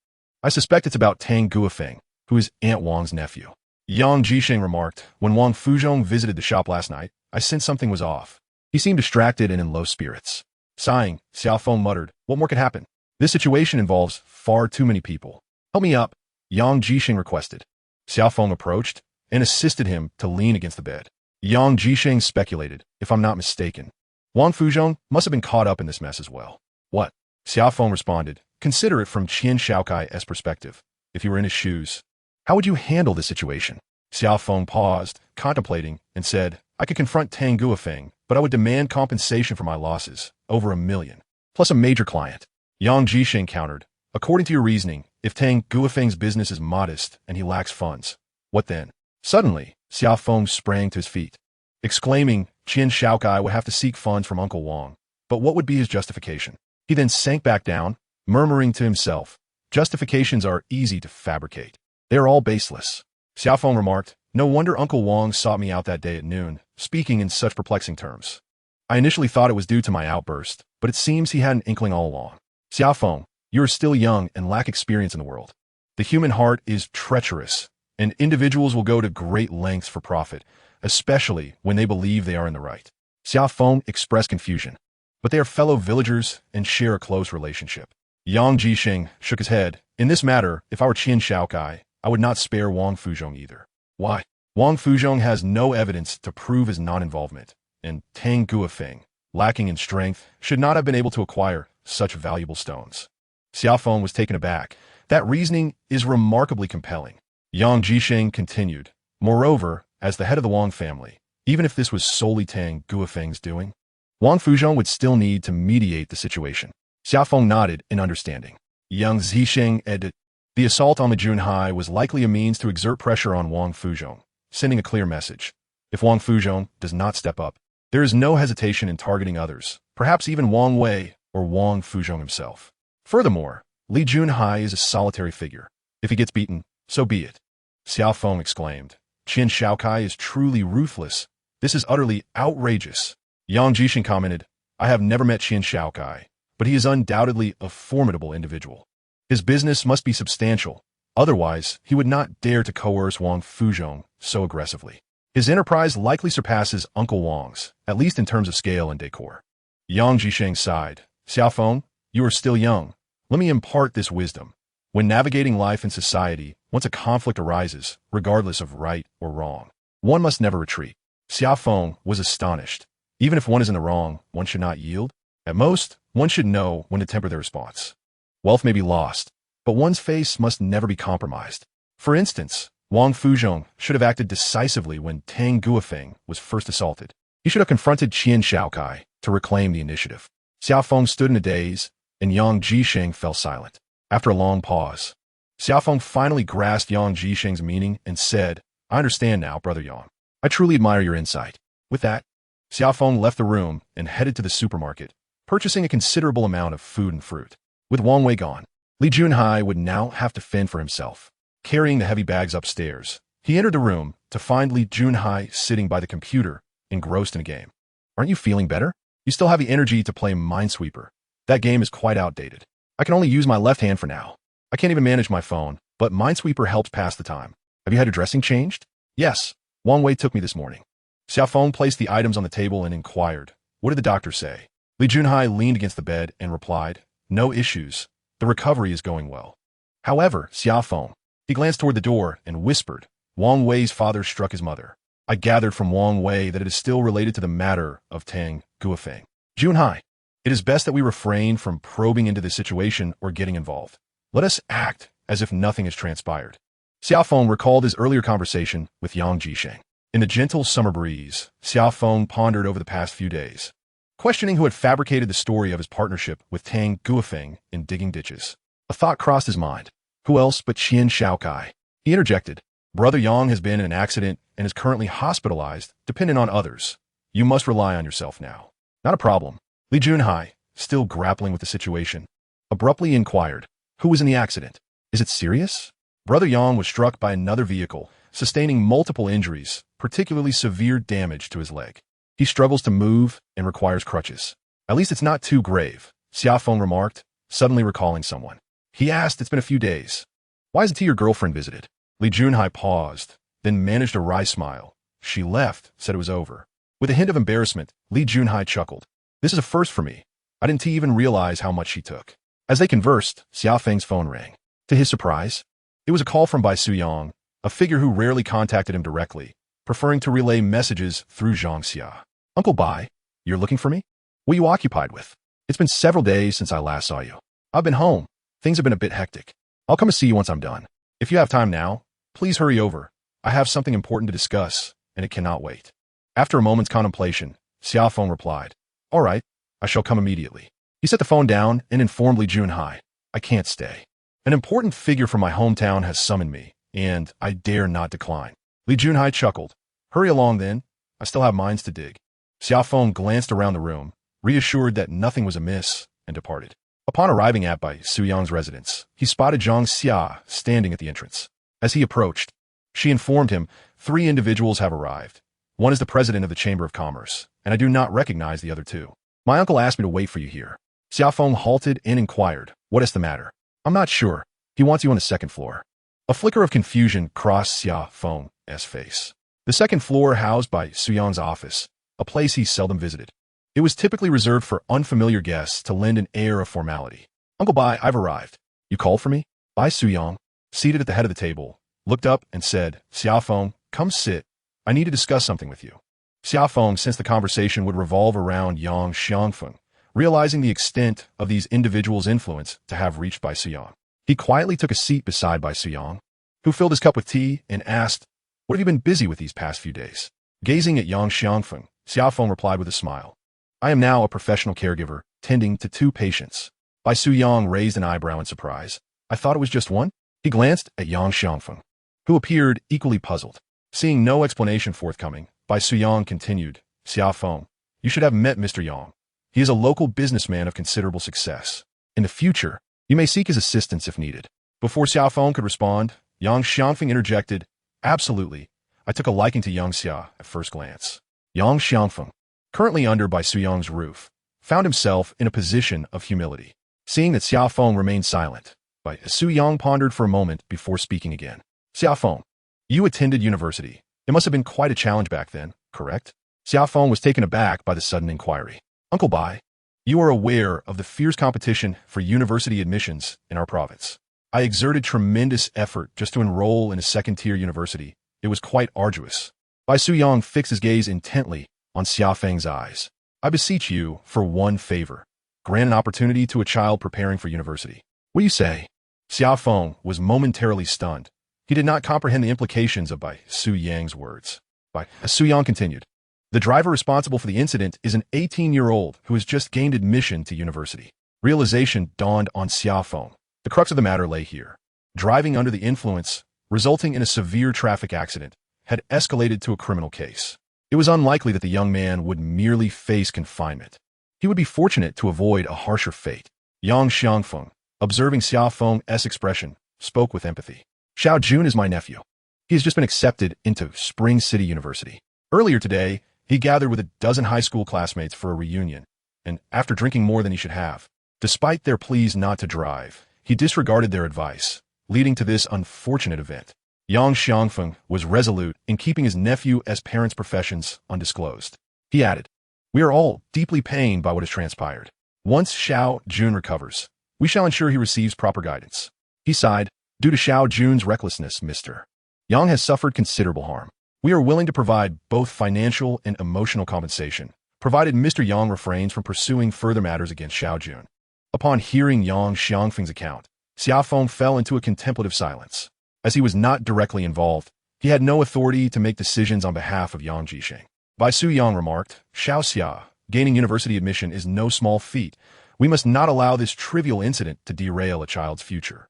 I suspect it's about Tang Guofeng, who is Aunt Wang's nephew." Yang Jisheng remarked, "When Wang Fuzhong visited the shop last night, I sensed something was off. He seemed distracted and in low spirits." Sighing, Xia Feng muttered, "What more could happen? This situation involves far too many people. Help me up," Yang Jisheng requested. Xia Feng approached and assisted him to lean against the bed. Yang Jisheng speculated, "If I'm not mistaken, Wang Fuzhong must have been caught up in this mess as well." "What?" Xia Feng responded, "Consider it from Qian Shaokai's perspective. If you were in his shoes, how would you handle this situation?" Xia Feng paused, contemplating, and said, "I could confront Tang Guofeng, but I would demand compensation for my losses, over 1 million, plus a major client." Yang Jisheng countered, "According to your reasoning, if Tang Guofeng's business is modest and he lacks funds, what then?" Suddenly, Xia Feng sprang to his feet, exclaiming, "Qian Shaokai would have to seek funds from Uncle Wang, but what would be his justification?" He then sank back down, murmuring to himself, "Justifications are easy to fabricate. They are all baseless." Xia Feng remarked, "No wonder Uncle Wang sought me out that day at noon, speaking in such perplexing terms. I initially thought it was due to my outburst, but it seems he had an inkling all along." "Xia Feng, you are still young and lack experience in the world. The human heart is treacherous, and individuals will go to great lengths for profit, especially when they believe they are in the right." Xia Feng expressed confusion, "But they are fellow villagers and share a close relationship." Yang Jisheng shook his head. "In this matter, if I were Qian Shaokai, I would not spare Wang Fuzhong either." "Why?" "Wang Fuzhong has no evidence to prove his non-involvement, and Tang Guofeng, lacking in strength, should not have been able to acquire such valuable stones." Xia Feng was taken aback. "That reasoning is remarkably compelling." Yang Jisheng continued, "Moreover, as the head of the Wang family, even if this was solely Tang Guofeng's doing, Wang Fuzhong would still need to mediate the situation." Xia Feng nodded in understanding. Yang Zixing added. The assault on the Junhai was likely a means to exert pressure on Wang Fuzhong, sending a clear message. If Wang Fuzhong does not step up, there is no hesitation in targeting others, perhaps even Wang Wei or Wang Fuzhong himself. Furthermore, Li Junhai is a solitary figure. If he gets beaten, so be it. Xia Feng exclaimed. Qin Shaokai is truly ruthless. This is utterly outrageous. Yang Jixing commented, I have never met Qin Shaokai, but he is undoubtedly a formidable individual. His business must be substantial, otherwise he would not dare to coerce Wang Fuzhong so aggressively. His enterprise likely surpasses Uncle Wang's, at least in terms of scale and decor. Yang Jixing sighed. Xia Feng, you are still young. Let me impart this wisdom. When navigating life and society, once a conflict arises, regardless of right or wrong, one must never retreat. Xia Feng was astonished. Even if one is in the wrong, one should not yield. At most, one should know when to temper their response. Wealth may be lost, but one's face must never be compromised. For instance, Wang Fuzhong should have acted decisively when Tang Guofeng was first assaulted. He should have confronted Qin Shaokai to reclaim the initiative. Xia Feng stood in a daze, and Yang Jixing fell silent. After a long pause, Xia Feng finally grasped Yang Jixing's meaning and said, I understand now, Brother Yang. I truly admire your insight. With that, Xia Feng left the room and headed to the supermarket, purchasing a considerable amount of food and fruit. With Wang Wei gone, Li Junhai would now have to fend for himself. Carrying the heavy bags upstairs, he entered the room to find Li Junhai sitting by the computer, engrossed in a game. Aren't you feeling better? You still have the energy to play Minesweeper. That game is quite outdated. I can only use my left hand for now. I can't even manage my phone, but Minesweeper helps pass the time. Have you had your dressing changed? Yes. Wang Wei took me this morning. Xia Feng placed the items on the table and inquired, what did the doctor say? Li Junhai leaned against the bed and replied, no issues. The recovery is going well. However, Xia Feng, he glanced toward the door and whispered, Wang Wei's father struck his mother. I gathered from Wang Wei that it is still related to the matter of Tang Guofeng. Junhai, it is best that we refrain from probing into this situation or getting involved. Let us act as if nothing has transpired. Xia Feng recalled his earlier conversation with Yang Jixing. In the gentle summer breeze, Xia Feng pondered over the past few days, questioning who had fabricated the story of his partnership with Tang Guofeng in digging ditches. A thought crossed his mind. Who else but Qin Shaokai? He interjected, Brother Yang has been in an accident and is currently hospitalized, dependent on others. You must rely on yourself now. Not a problem. Li Junhai, still grappling with the situation, abruptly inquired, who was in the accident? Is it serious? Brother Yang was struck by another vehicle, sustaining multiple injuries, particularly severe damage to his leg. He struggles to move and requires crutches. At least it's not too grave, Xia Feng remarked, suddenly recalling someone. He asked, it's been a few days. Why isn't he your girlfriend visited? Li Junhai paused, then managed a wry smile. She left, said it was over. With a hint of embarrassment, Li Junhai chuckled. This is a first for me. I didn't even realize how much she took. As they conversed, Xia Feng's phone rang. To his surprise, it was a call from Bai Suyang, a figure who rarely contacted him directly, preferring to relay messages through Zhang Xia. Uncle Bai, you're looking for me? What are you occupied with? It's been several days since I last saw you. I've been home. Things have been a bit hectic. I'll come and see you once I'm done. If you have time now, please hurry over. I have something important to discuss, and it cannot wait. After a moment's contemplation, Xia Feng replied, all right, I shall come immediately. He set the phone down and informed Li Junhai, I can't stay. An important figure from my hometown has summoned me, and I dare not decline. Li Junhai chuckled. Hurry along then. I still have mines to dig. Xia Feng glanced around the room, reassured that nothing was amiss, and departed. Upon arriving at Bai Suyang's residence, he spotted Zhang Xia standing at the entrance. As he approached, she informed him, 3 individuals have arrived. One is the president of the Chamber of Commerce, and I do not recognize the other 2. My uncle asked me to wait for you here. Xia Feng halted and inquired, what is the matter? I'm not sure. He wants you on the 2nd floor. A flicker of confusion crossed Xia Feng's face. The 2nd floor housed Bai Suyang's office, a place he seldom visited. It was typically reserved for unfamiliar guests to lend an air of formality. Uncle Bai, I've arrived. You called for me? Bai Suyang, seated at the head of the table, looked up and said, Xia Feng, come sit. I need to discuss something with you. Xia Feng sensed the conversation would revolve around Yang Xiangfeng, realizing the extent of these individuals' influence to have reached Bai Suyang. He quietly took a seat beside Bai Suyang, who filled his cup with tea and asked, what have you been busy with these past few days? Gazing at Yang Xiangfeng, Xia Feng replied with a smile. I am now a professional caregiver, tending to 2 patients. Bai Suyang raised an eyebrow in surprise. I thought it was just one? He glanced at Yang Xiangfeng, who appeared equally puzzled. Seeing no explanation forthcoming, Bai Suyang continued, Xia Feng, you should have met Mr. Yang. He is a local businessman of considerable success. In the future, you may seek his assistance if needed. Before Xia Feng could respond, Yang Xiangfeng interjected, Absolutely. I took a liking to Yang Xia at first glance. Yang Xiangfeng, currently under Bai Suyang's roof, found himself in a position of humility. Seeing that Xia Feng remained silent, Bai Suyang pondered for a moment before speaking again. Xia Feng, you attended university. It must have been quite a challenge back then, correct? Xia Feng was taken aback by the sudden inquiry. Uncle Bai, you are aware of the fierce competition for university admissions in our province. I exerted tremendous effort just to enroll in a second-tier university. It was quite arduous. Bai Suyang fixed his gaze intently on Xia Feng's eyes. I beseech you for one favor. Grant an opportunity to a child preparing for university. What do you say? Xia Feng was momentarily stunned. He did not comprehend the implications of Bai Suyang's words. Bai Suyang continued. The driver responsible for the incident is an 18-year-old who has just gained admission to university. Realization dawned on Xia Feng. The crux of the matter lay here. Driving under the influence, resulting in a severe traffic accident, had escalated to a criminal case. It was unlikely that the young man would merely face confinement. He would be fortunate to avoid a harsher fate. Yang Xiangfeng, observing Xia Feng's expression, spoke with empathy. Xiao Jun is my nephew. He has just been accepted into Spring City University. Earlier today, he gathered with a dozen high school classmates for a reunion, and after drinking more than he should have, despite their pleas not to drive, he disregarded their advice, leading to this unfortunate event. Yang Xiangfeng was resolute in keeping his nephew's parents' professions undisclosed. He added, We are all deeply pained by what has transpired. Once Xiao Jun recovers, we shall ensure he receives proper guidance. He sighed, Due to Xiao Jun's recklessness, Mr. Yang has suffered considerable harm. We are willing to provide both financial and emotional compensation, provided Mr. Yang refrains from pursuing further matters against Xiao Jun. Upon hearing Yang Xiangfeng's account, Xia Feng fell into a contemplative silence. As he was not directly involved, he had no authority to make decisions on behalf of Yang Jisheng. Bai Suyang remarked, Xiao Xia, gaining university admission is no small feat. We must not allow this trivial incident to derail a child's future.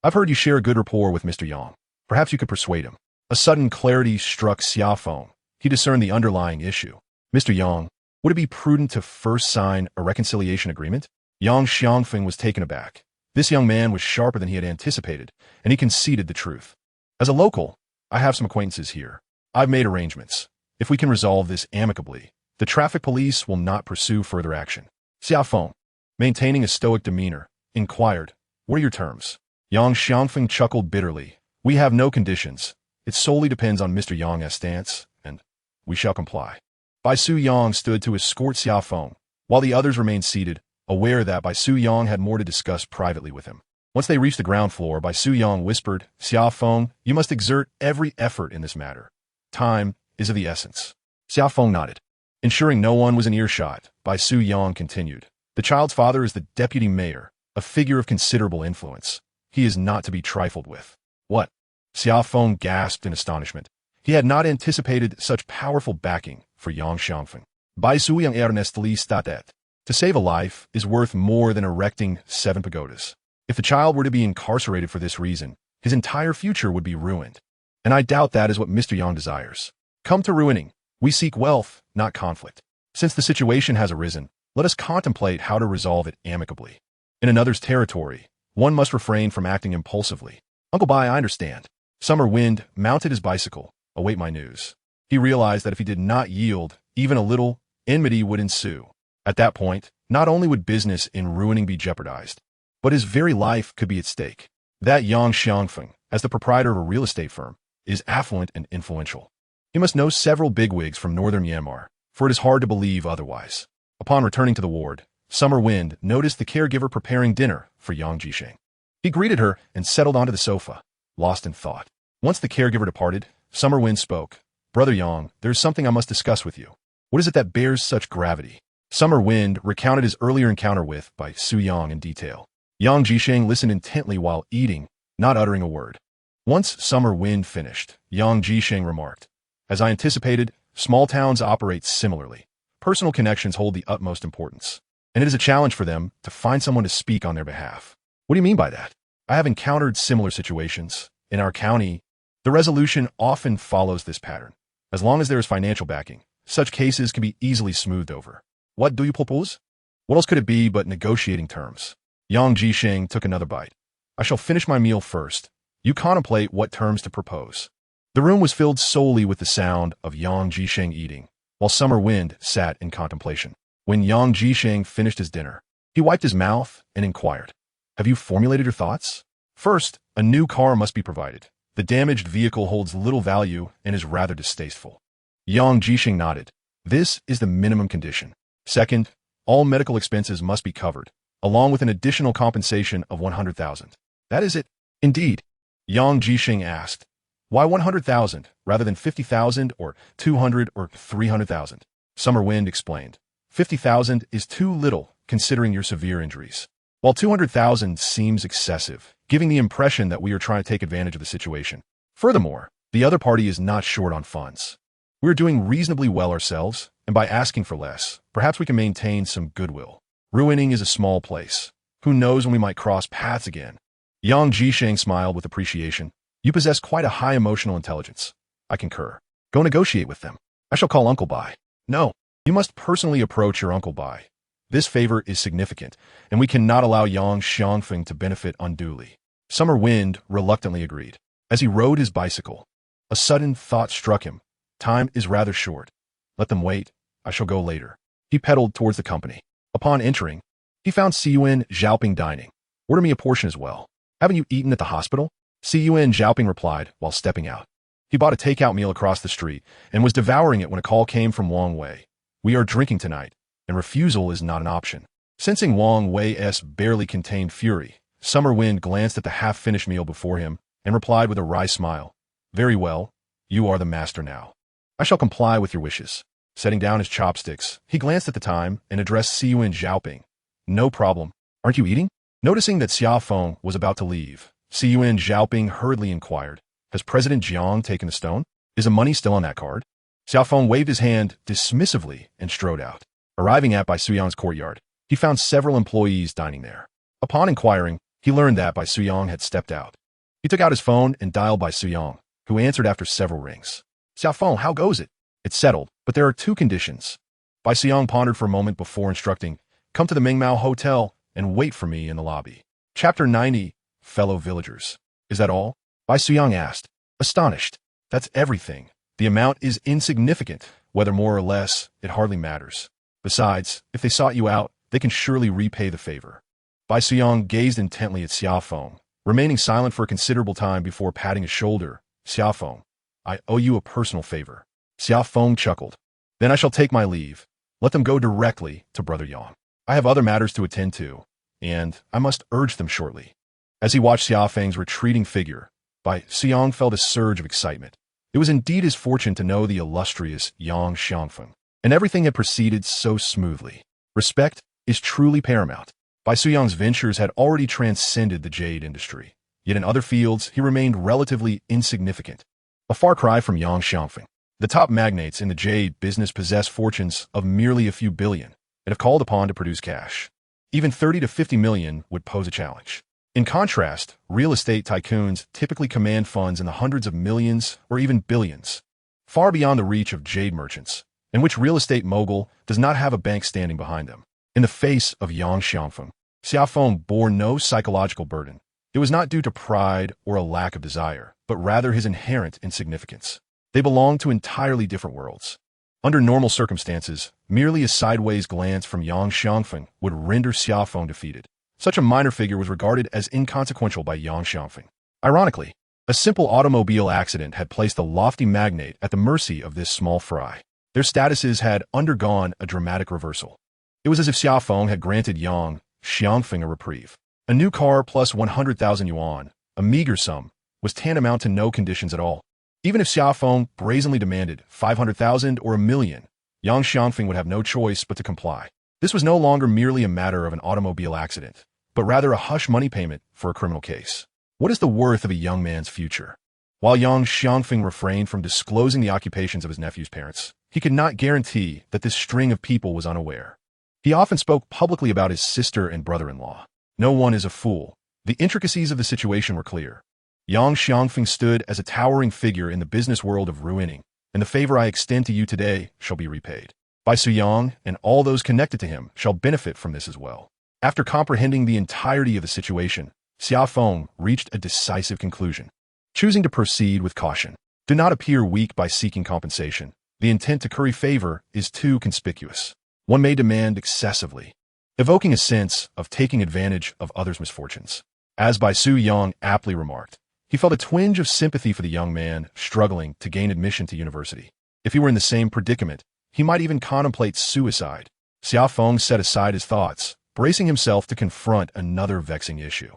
I've heard you share a good rapport with Mr. Yang. Perhaps you could persuade him. A sudden clarity struck Xia Feng. He discerned the underlying issue. Mr. Yang, would it be prudent to first sign a reconciliation agreement? Yang Xiangfeng was taken aback. This young man was sharper than he had anticipated, and he conceded the truth. As a local, I have some acquaintances here. I've made arrangements. If we can resolve this amicably, the traffic police will not pursue further action. Xia Feng, maintaining a stoic demeanor, inquired, What are your terms? Yang Xiangfeng chuckled bitterly. We have no conditions. It solely depends on Mr. Yang's stance, and we shall comply. Bai Suyang stood to escort Xia Feng, while the others remained seated, aware that Bai Suyang had more to discuss privately with him. Once they reached the ground floor, Bai Suyang whispered, Xia Feng, you must exert every effort in this matter. Time is of the essence. Xia Feng nodded. Ensuring no one was in earshot, Bai Suyang continued. The child's father is the deputy mayor, a figure of considerable influence. He is not to be trifled with. What? Xia Feng gasped in astonishment. He had not anticipated such powerful backing for Yang Xiangfeng. Bai Suyang earnestly stated, to save a life is worth more than erecting 7 pagodas. If the child were to be incarcerated for this reason, his entire future would be ruined. And I doubt that is what Mr. Yang desires. Come to ruining, we seek wealth, not conflict. Since the situation has arisen, let us contemplate how to resolve it amicably. In another's territory, one must refrain from acting impulsively. Uncle Bai, I understand. Summer Wind mounted his bicycle, await my news. He realized that if he did not yield, even a little, enmity would ensue. At that point, not only would business in ruining be jeopardized, but his very life could be at stake. That Yang Xiangfeng, as the proprietor of a real estate firm, is affluent and influential. He must know several bigwigs from northern Myanmar, for it is hard to believe otherwise. Upon returning to the ward, Summer Wind noticed the caregiver preparing dinner for Yang Jisheng. He greeted her and settled onto the sofa, lost in thought. Once the caregiver departed, Summer Wind spoke. Brother Yang, there is something I must discuss with you. What is it that bears such gravity? Summer Wind recounted his earlier encounter with Bai Suyang in detail. Yang Jisheng listened intently while eating, not uttering a word. Once Summer Wind finished, Yang Jisheng remarked, As I anticipated, small towns operate similarly. Personal connections hold the utmost importance. and it is a challenge for them to find someone to speak on their behalf. What do you mean by that? I have encountered similar situations. In our county, the resolution often follows this pattern. As long as there is financial backing, such cases can be easily smoothed over. What do you propose? What else could it be but negotiating terms? Yang Jisheng took another bite. I shall finish my meal first. You contemplate what terms to propose. The room was filled solely with the sound of Yang Jisheng eating, while Summer Wind sat in contemplation. When Yang Jisheng finished his dinner, he wiped his mouth and inquired, "Have you formulated your thoughts?" First, a new car must be provided. The damaged vehicle holds little value and is rather distasteful. Yang Jisheng nodded. This is the minimum condition. Second, all medical expenses must be covered, along with an additional compensation of 100,000. That is it. Indeed. Yang Jisheng asked, "Why 100,000 rather than 50,000 or 200 or 300,000? Summer Wind explained, 50,000 is too little considering your severe injuries, while 200,000 seems excessive, giving the impression that we are trying to take advantage of the situation. Furthermore, the other party is not short on funds. We are doing reasonably well ourselves, and by asking for less, perhaps we can maintain some goodwill. Ruining is a small place. Who knows when we might cross paths again?" Yang Jisheng smiled with appreciation. "You possess quite a high emotional intelligence. I concur. Go negotiate with them. I shall call Uncle Bai." "No, you must personally approach your Uncle Bai. This favor is significant, and we cannot allow Yang Xiangfeng to benefit unduly." Summer Wind reluctantly agreed. As he rode his bicycle, a sudden thought struck him. Time is rather short. Let them wait. I shall go later. He pedaled towards the company. Upon entering, he found Siyuan Zhaoping dining. "Order me a portion as well. Haven't you eaten at the hospital?" Siyuan Zhaoping replied while stepping out. He bought a takeout meal across the street and was devouring it when a call came from Wang Wei. "We are drinking tonight, and refusal is not an option." Sensing Wang Wei's barely contained fury, Summer Wind glanced at the half-finished meal before him and replied with a wry smile, "Very well, you are the master now. I shall comply with your wishes." Setting down his chopsticks, he glanced at the time and addressed Siyuan Zhaoping. "No problem. Aren't you eating?" Noticing that Xia Feng was about to leave, Siyuan Zhaoping hurriedly inquired, "Has President Jiang taken the stone? Is the money still on that card?" Xia Feng waved his hand dismissively and strode out. Arriving at Bai Suyang's courtyard, he found several employees dining there. Upon inquiring, he learned that Bai Suyang had stepped out. He took out his phone and dialed Bai Suyang, who answered after several rings. "Xia Feng, how goes it?" "It's settled, but there are two conditions." Bai Suyang pondered for a moment before instructing, "Come to the Mingmao Hotel and wait for me in the lobby." Chapter 90, Fellow Villagers. "Is that all?" Bai Suyang asked, astonished. "That's everything. The amount is insignificant. Whether more or less, it hardly matters. Besides, if they sought you out, they can surely repay the favor." Bai Suyang gazed intently at Xia Feng, remaining silent for a considerable time before patting his shoulder. "Xia Feng, I owe you a personal favor." Xia Feng chuckled. "Then I shall take my leave. Let them go directly to Brother Yang. I have other matters to attend to, and I must urge them shortly." As he watched Xia Feng's retreating figure, Bai Suyang felt a surge of excitement. It was indeed his fortune to know the illustrious Yang Xiangfeng, and everything had proceeded so smoothly. Respect is truly paramount. Bai Suyang's ventures had already transcended the jade industry, yet in other fields he remained relatively insignificant. A far cry from Yang Xiangfeng. The top magnates in the jade business possess fortunes of merely a few billion, and if called upon to produce cash, even 30 to 50 million would pose a challenge. In contrast, real estate tycoons typically command funds in the hundreds of millions or even billions, far beyond the reach of jade merchants, in which real estate mogul does not have a bank standing behind them. In the face of Yang Xiangfeng, Xia Feng bore no psychological burden. It was not due to pride or a lack of desire, but rather his inherent insignificance. They belonged to entirely different worlds. Under normal circumstances, merely a sideways glance from Yang Xiangfeng would render Xia Feng defeated. Such a minor figure was regarded as inconsequential by Yang Xiangfeng. Ironically, a simple automobile accident had placed the lofty magnate at the mercy of this small fry. Their statuses had undergone a dramatic reversal. It was as if Xia Feng had granted Yang Xiangfeng a reprieve. A new car plus 100,000 yuan, a meager sum, was tantamount to no conditions at all. Even if Xia Feng brazenly demanded 500,000 or 1,000,000, Yang Xiangfeng would have no choice but to comply. This was no longer merely a matter of an automobile accident, but rather a hush money payment for a criminal case. What is the worth of a young man's future? While Yang Xiangfeng refrained from disclosing the occupations of his nephew's parents, he could not guarantee that this string of people was unaware. He often spoke publicly about his sister and brother-in-law. No one is a fool. The intricacies of the situation were clear. Xia Feng stood as a towering figure in the business world of ruining, and the favor I extend to you today shall be repaid. Bai Suyang and all those connected to him shall benefit from this as well. After comprehending the entirety of the situation, Xia Feng reached a decisive conclusion, choosing to proceed with caution. Do not appear weak by seeking compensation. The intent to curry favor is too conspicuous. One may demand excessively, evoking a sense of taking advantage of others' misfortunes. As Bai Suyang aptly remarked, he felt a twinge of sympathy for the young man struggling to gain admission to university. If he were in the same predicament, he might even contemplate suicide. Xia Feng set aside his thoughts, bracing himself to confront another vexing issue.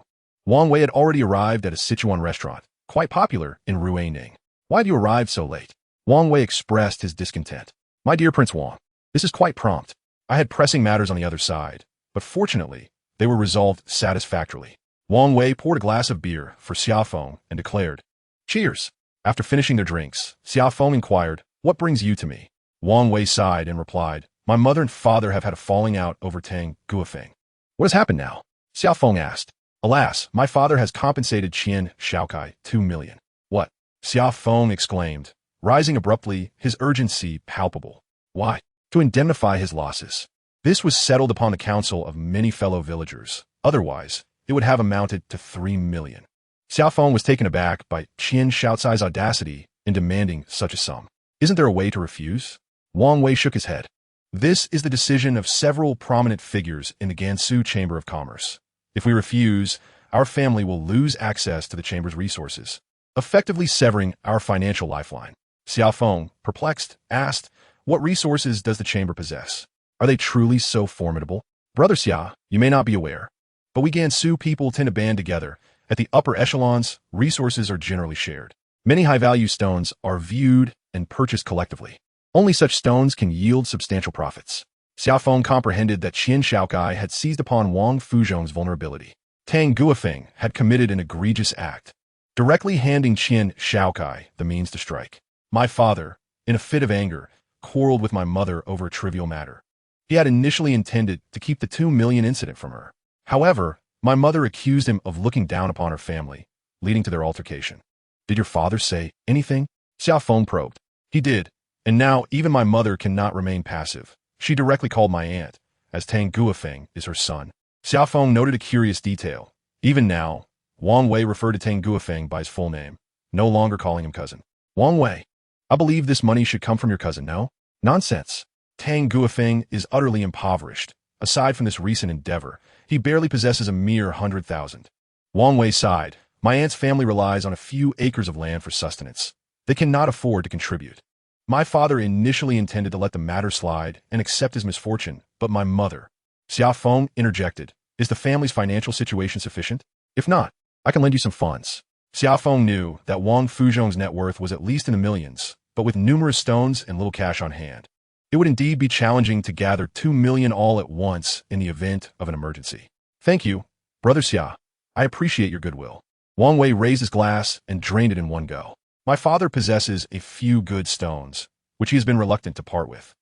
Wang Wei had already arrived at a Sichuan restaurant, quite popular in Ruining. Why do you arrive so late? Wang Wei expressed his discontent. My dear Prince Wang, this is quite prompt. I had pressing matters on the other side, but fortunately, they were resolved satisfactorily. Wang Wei poured a glass of beer for Xia Feng and declared, Cheers! After finishing their drinks, Xia Feng inquired, What brings you to me? Wang Wei sighed and replied, My mother and father have had a falling out over Tang Guofeng. What has happened now? Xia Feng asked. Alas, my father has compensated Qian Shaokai 2 million. What? Xia Feng exclaimed, rising abruptly, his urgency palpable. Why? To indemnify his losses. This was settled upon the council of many fellow villagers. Otherwise, it would have amounted to 3 million. Xia Feng was taken aback by Qian Shaocai's audacity in demanding such a sum. Isn't there a way to refuse? Wang Wei shook his head. This is the decision of several prominent figures in the Gansu Chamber of Commerce. If we refuse, our family will lose access to the chamber's resources, effectively severing our financial lifeline. Xia Feng, perplexed, asked, What resources does the chamber possess? Are they truly so formidable? Brother Xia, you may not be aware, but we Gansu people tend to band together. At the upper echelons, resources are generally shared. Many high-value stones are viewed and purchased collectively. Only such stones can yield substantial profits. Xia Feng comprehended that Qian Shaokai had seized upon Wang Fuzhong's vulnerability. Tang Guofeng had committed an egregious act, directly handing Qian Shaokai the means to strike. My father, in a fit of anger, quarreled with my mother over a trivial matter. He had initially intended to keep the 2 million incident from her. However, my mother accused him of looking down upon her family, leading to their altercation. Did your father say anything? Xia Feng probed. He did. And now even my mother cannot remain passive. She directly called my aunt, as Tang Guofeng is her son. Xia Feng noted a curious detail. Even now, Wang Wei referred to Tang Guofeng by his full name, no longer calling him cousin. Wang Wei, I believe this money should come from your cousin, no? Nonsense. Tang Guofeng is utterly impoverished. Aside from this recent endeavor, he barely possesses a mere 100,000. Wang Wei sighed. My aunt's family relies on a few acres of land for sustenance. They cannot afford to contribute. My father initially intended to let the matter slide and accept his misfortune, but my mother. Xia Feng interjected, Is the family's financial situation sufficient? If not, I can lend you some funds. Xia Feng knew that Wang Fuzhong's net worth was at least in the millions, but with numerous stones and little cash on hand, it would indeed be challenging to gather 2 million all at once in the event of an emergency. Thank you, Brother Xia. I appreciate your goodwill. Wang Wei raised his glass and drained it in one go. My father possesses a few good stones, which he has been reluctant to part with.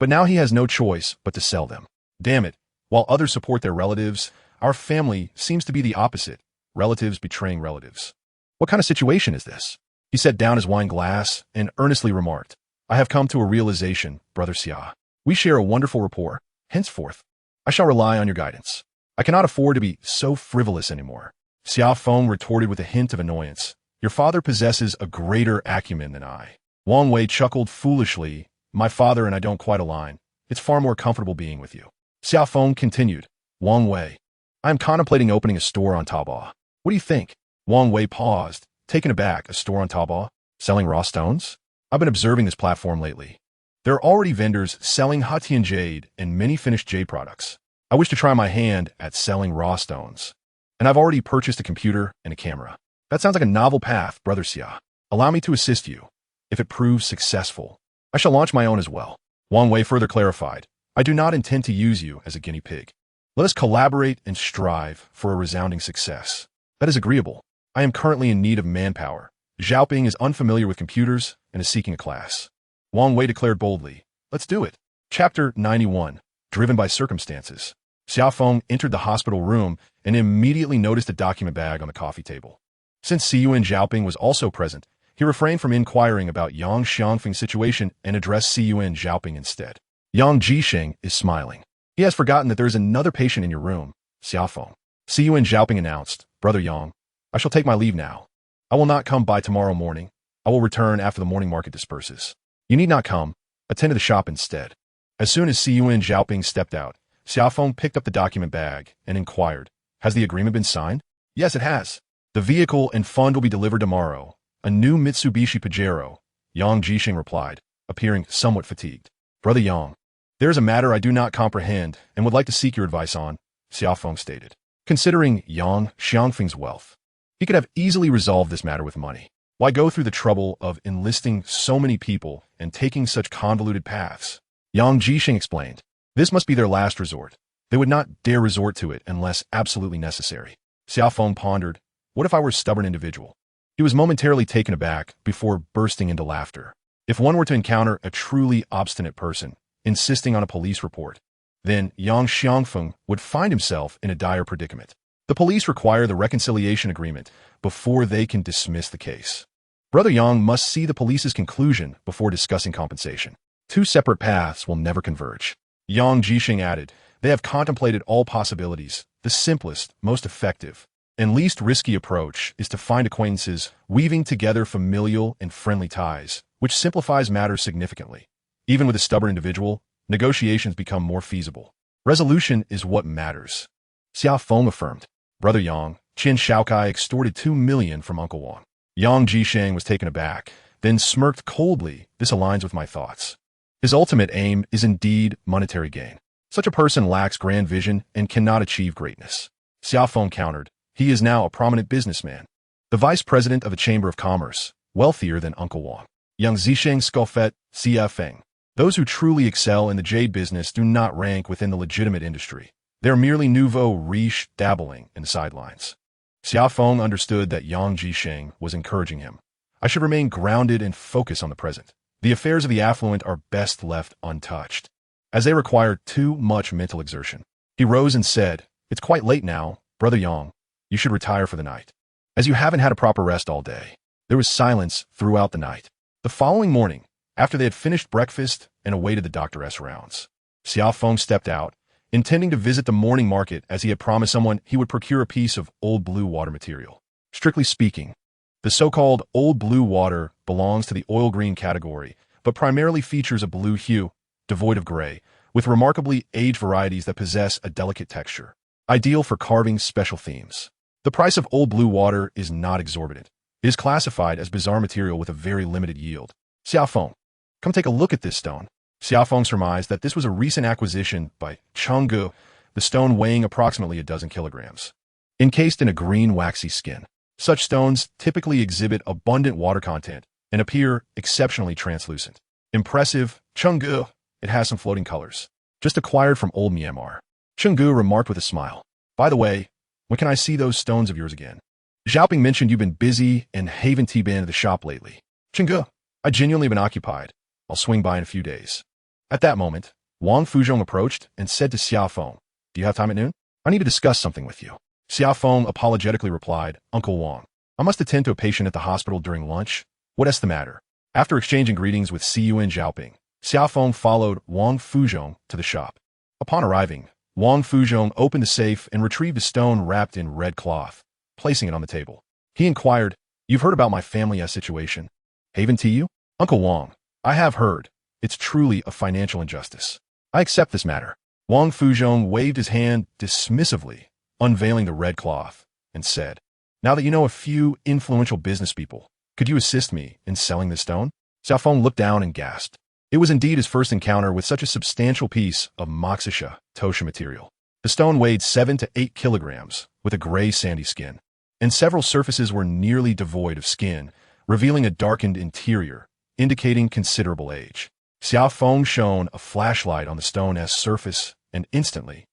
But now he has no choice but to sell them. Damn it, while others support their relatives, our family seems to be the opposite, relatives betraying relatives. What kind of situation is this? He set down his wine glass and earnestly remarked, I have come to a realization, Brother Xia. We share a wonderful rapport. Henceforth, I shall rely on your guidance. I cannot afford to be so frivolous anymore. Xia Feng retorted with a hint of annoyance. Your father possesses a greater acumen than I. Wang Wei chuckled foolishly. My father and I don't quite align. It's far more comfortable being with you. Xia Feng continued. Wang Wei, I am contemplating opening a store on Taobao. What do you think? Wang Wei paused, taken aback. A store on Taobao? Selling raw stones? I've been observing this platform lately. There are already vendors selling Hatian jade and many finished jade products. I wish to try my hand at selling raw stones. And I've already purchased a computer and a camera. That sounds like a novel path, Brother Xia. Allow me to assist you. If it proves successful, I shall launch my own as well. Wang Wei further clarified, I do not intend to use you as a guinea pig. Let us collaborate and strive for a resounding success. That is agreeable. I am currently in need of manpower. Xiaoping is unfamiliar with computers and is seeking a class. Wang Wei declared boldly, Let's do it. Chapter 91. driven by circumstances. Xia Feng entered the hospital room and immediately noticed a document bag on the coffee table. Since Siyuan Zhaoping was also present, he refrained from inquiring about Yang Xiangfeng's situation and addressed Siyuan Zhaoping instead. Yang Jisheng is smiling. He has forgotten that there is another patient in your room, Xia Feng. Siyuan Zhaoping announced, Brother Yang, I shall take my leave now. I will not come by tomorrow morning. I will return after the morning market disperses. You need not come. Attend to the shop instead. As soon as Siyuan Zhaoping stepped out, Xia Feng picked up the document bag and inquired, Has the agreement been signed? Yes, it has. The vehicle and fund will be delivered tomorrow. A new Mitsubishi Pajero, Yang Jisheng replied, appearing somewhat fatigued. Brother Yang, there is a matter I do not comprehend and would like to seek your advice on, Xia Feng stated. Considering Yang Xiangfeng's wealth, he could have easily resolved this matter with money. Why go through the trouble of enlisting so many people and taking such convoluted paths? Yang Jisheng explained, This must be their last resort. They would not dare resort to it unless absolutely necessary. Xia Feng pondered, What if I were a stubborn individual? He was momentarily taken aback before bursting into laughter. If one were to encounter a truly obstinate person, insisting on a police report, then Yang Xiangfeng would find himself in a dire predicament. The police require the reconciliation agreement before they can dismiss the case. Brother Yang must see the police's conclusion before discussing compensation. Two separate paths will never converge. Yang Jisheng added, They have contemplated all possibilities. The simplest, most effective, and least risky approach is to find acquaintances, weaving together familial and friendly ties, which simplifies matters significantly. Even with a stubborn individual, negotiations become more feasible. Resolution is what matters. Xia Feng affirmed. Brother Yang, Qin Shaokai extorted 2 million from Uncle Wang. Yang Jisheng was taken aback, then smirked coldly. This aligns with my thoughts. His ultimate aim is indeed monetary gain. Such a person lacks grand vision and cannot achieve greatness. Xia Feng countered. He is now a prominent businessman, the vice president of a chamber of commerce, wealthier than Uncle Wang. Yang Zisheng scoffed, Xia Feng. Those who truly excel in the jade business do not rank within the legitimate industry. They are merely nouveau riche dabbling in the sidelines. Xia Feng understood that Yang Jisheng was encouraging him. I should remain grounded and focus on the present. The affairs of the affluent are best left untouched, as they require too much mental exertion. He rose and said, It's quite late now, Brother Yang. You should retire for the night, as you haven't had a proper rest all day. There was silence throughout the night. The following morning, after they had finished breakfast and awaited the doctor's rounds, Xia Feng stepped out, intending to visit the morning market as he had promised someone he would procure a piece of old blue water material. Strictly speaking, the so-called old blue water belongs to the oil green category, but primarily features a blue hue, devoid of gray, with remarkably aged varieties that possess a delicate texture, ideal for carving special themes. The price of old blue water is not exorbitant. It is classified as bizarre material with a very limited yield. Xia Feng, come take a look at this stone. Xia Feng surmised that this was a recent acquisition by Chenggu, the stone weighing approximately a dozen kilograms, encased in a green waxy skin. Such stones typically exhibit abundant water content and appear exceptionally translucent. Impressive, Chenggu, it has some floating colors. Just acquired from old Myanmar. Chenggu remarked with a smile. By the way, when can I see those stones of yours again? Zhaoping mentioned you've been busy and haven't been to the shop lately. Chenggu, I genuinely have been occupied. I'll swing by in a few days. At that moment, Wang Fuzhong approached and said to Xia Feng, Do you have time at noon? I need to discuss something with you. Xia Feng apologetically replied, Uncle Wang, I must attend to a patient at the hospital during lunch. What's the matter? After exchanging greetings with Siyuan Zhaoping, Xia Feng followed Wang Fuzhong to the shop. Upon arriving, Wang Fuzhong opened the safe and retrieved a stone wrapped in red cloth, placing it on the table. He inquired, You've heard about my family's situation. Haven't you? Uncle Wang, I have heard. It's truly a financial injustice. I accept this matter. Wang Fuzhong waved his hand dismissively, unveiling the red cloth, and said, Now that you know a few influential business people, could you assist me in selling this stone? Xia Feng looked down and gasped. It was indeed his first encounter with such a substantial piece of moxisha tosha material. The stone weighed 7 to 8 kilograms, with a gray sandy skin, and several surfaces were nearly devoid of skin, revealing a darkened interior, indicating considerable age. Xia Feng shone a flashlight on the stone's surface, and instantly,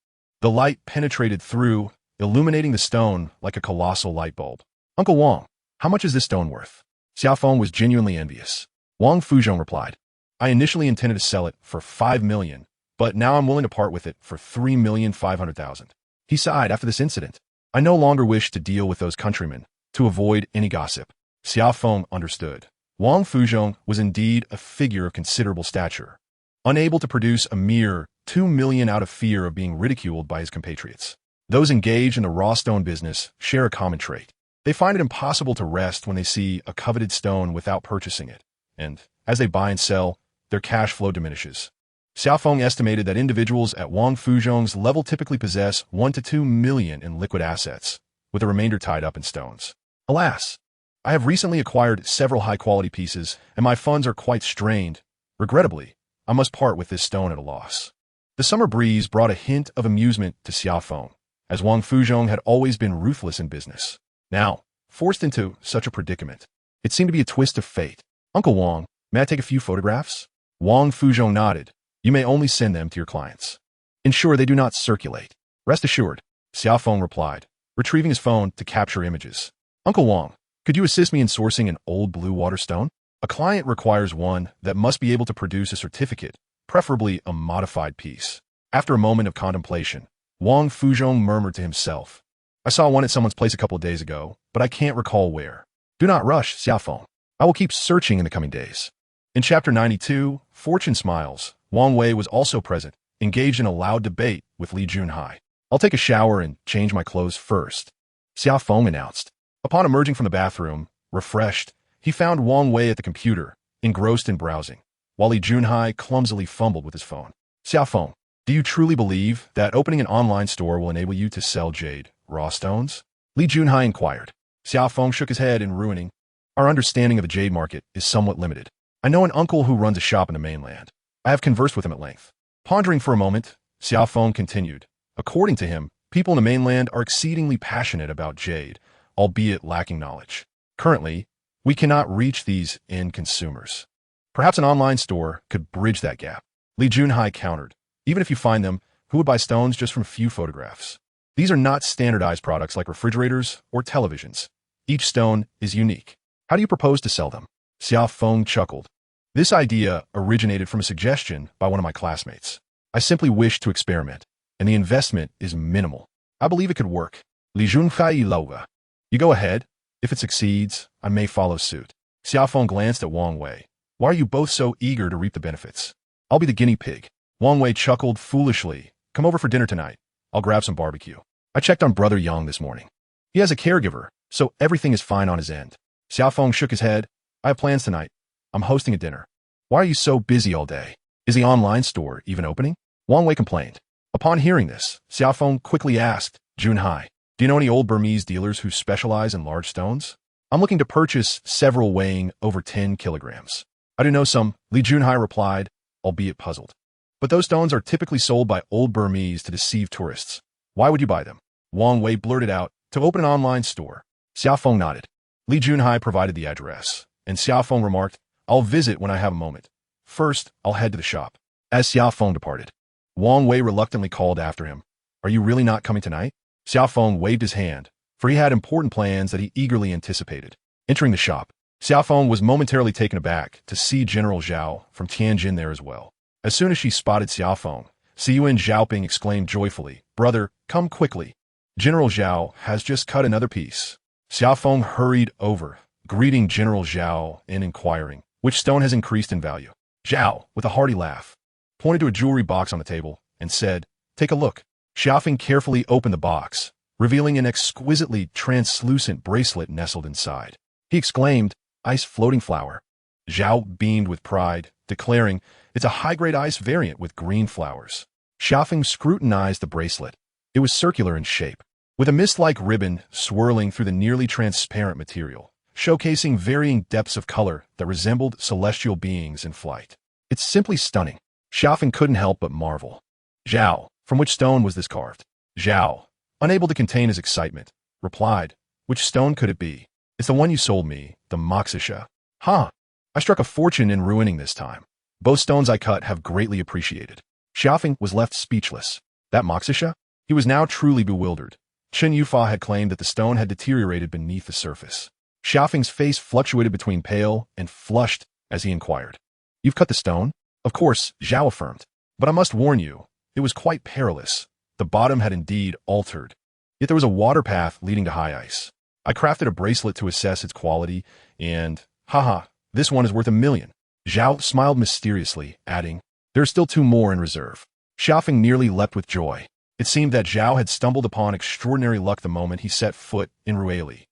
the light penetrated through, illuminating the stone like a colossal light bulb. Uncle Wang, how much is this stone worth? Xia Feng was genuinely envious. Wang Fuzhong replied, I initially intended to sell it for 5 million, but now I'm willing to part with it for 3,500,000. He sighed after this incident. I no longer wish to deal with those countrymen, to avoid any gossip. Xia Feng understood. Wang Fuzhong was indeed a figure of considerable stature, unable to produce a mere 2 million out of fear of being ridiculed by his compatriots. Those engaged in the raw stone business share a common trait. They find it impossible to rest when they see a coveted stone without purchasing it, and as they buy and sell, their cash flow diminishes. Xia Feng estimated that individuals at Wang Fuzhong's level typically possess 1 to 2 million in liquid assets, with the remainder tied up in stones. Alas, I have recently acquired several high-quality pieces, and my funds are quite strained. Regrettably, I must part with this stone at a loss. The summer breeze brought a hint of amusement to Xia Feng, as Wang Fuzhong had always been ruthless in business. Now, forced into such a predicament, it seemed to be a twist of fate. Uncle Wang, may I take a few photographs? Wang Fuzhong nodded. You may only send them to your clients. Ensure they do not circulate. Rest assured, Xia Feng replied, retrieving his phone to capture images. Uncle Wang, could you assist me in sourcing an old blue water stone? A client requires one that must be able to produce a certificate, preferably a modified piece. After a moment of contemplation, Wang Fuzhong murmured to himself, I saw one at someone's place a couple of days ago, but I can't recall where. Do not rush, Xia Feng. I will keep searching in the coming days. In Chapter 92, Fortune Smiles, Wang Wei was also present, engaged in a loud debate with Li Junhai. I'll take a shower and change my clothes first, Xia Feng announced. Upon emerging from the bathroom, refreshed, he found Wang Wei at the computer, engrossed in browsing, while Li Junhai clumsily fumbled with his phone. Xia Feng, do you truly believe that opening an online store will enable you to sell jade, raw stones? Li Junhai inquired. Xia Feng shook his head in ruining. Our understanding of the jade market is somewhat limited. I know an uncle who runs a shop in the mainland. I have conversed with him at length. Pondering for a moment, Xia Feng continued. According to him, people in the mainland are exceedingly passionate about jade, albeit lacking knowledge. Currently, we cannot reach these end consumers. Perhaps an online store could bridge that gap. Li Junhai countered. Even if you find them, who would buy stones just from a few photographs? These are not standardized products like refrigerators or televisions. Each stone is unique. How do you propose to sell them? Xia Feng chuckled. This idea originated from a suggestion by one of my classmates. I simply wish to experiment, and the investment is minimal. I believe it could work. Li Junhai Loga. You go ahead. If it succeeds, I may follow suit. Xia Feng glanced at Wang Wei. Why are you both so eager to reap the benefits? I'll be the guinea pig. Wang Wei chuckled foolishly. Come over for dinner tonight. I'll grab some barbecue. I checked on Brother Yang this morning. He has a caregiver, so everything is fine on his end. Xia Feng shook his head. I have plans tonight. I'm hosting a dinner. Why are you so busy all day? Is the online store even opening? Wang Wei complained. Upon hearing this, Xia Feng quickly asked, Junhai, do you know any old Burmese dealers who specialize in large stones? I'm looking to purchase several weighing over 10 kilograms. I do know some, Li Junhai replied, albeit puzzled. But those stones are typically sold by old Burmese to deceive tourists. Why would you buy them? Wang Wei blurted out, to open an online store. Xia Feng nodded. Li Junhai provided the address, and Xia Feng remarked, I'll visit when I have a moment. First, I'll head to the shop. As Xia Feng departed, Wang Wei reluctantly called after him. Are you really not coming tonight? Xia Feng waved his hand, for he had important plans that he eagerly anticipated. Entering the shop, Xia Feng was momentarily taken aback to see General Zhao from Tianjin there as well. As soon as she spotted Xia Feng, Xiyuan Zhaoping exclaimed joyfully, Brother, come quickly. General Zhao has just cut another piece. Xia Feng hurried over, greeting General Zhao and inquiring, which stone has increased in value? Zhao, with a hearty laugh, pointed to a jewelry box on the table and said, Take a look. Xia Feng carefully opened the box, revealing an exquisitely translucent bracelet nestled inside. He exclaimed, Ice floating flower. Zhao beamed with pride, declaring, It's a high-grade ice variant with green flowers. Xia Feng scrutinized the bracelet. It was circular in shape, with a mist-like ribbon swirling through the nearly transparent material, showcasing varying depths of color that resembled celestial beings in flight. It's simply stunning. Xia Feng couldn't help but marvel. Zhao, from which stone was this carved? Zhao, unable to contain his excitement, replied, Which stone could it be? It's the one you sold me, the Moxisha. Huh. I struck a fortune in ruining this time. Both stones I cut have greatly appreciated. Xia Feng was left speechless. That Moxisha? He was now truly bewildered. Chen Yufa had claimed that the stone had deteriorated beneath the surface. Xia Feng's face fluctuated between pale and flushed as he inquired. You've cut the stone? Of course, Zhao affirmed. But I must warn you, it was quite perilous. The bottom had indeed altered. Yet there was a water path leading to high ice. I crafted a bracelet to assess its quality, and, haha, this one is worth 1,000,000. Zhao smiled mysteriously, adding, there are still 2 more in reserve. Xia Feng nearly leapt with joy. It seemed that Zhao had stumbled upon extraordinary luck the moment he set foot in Rueli.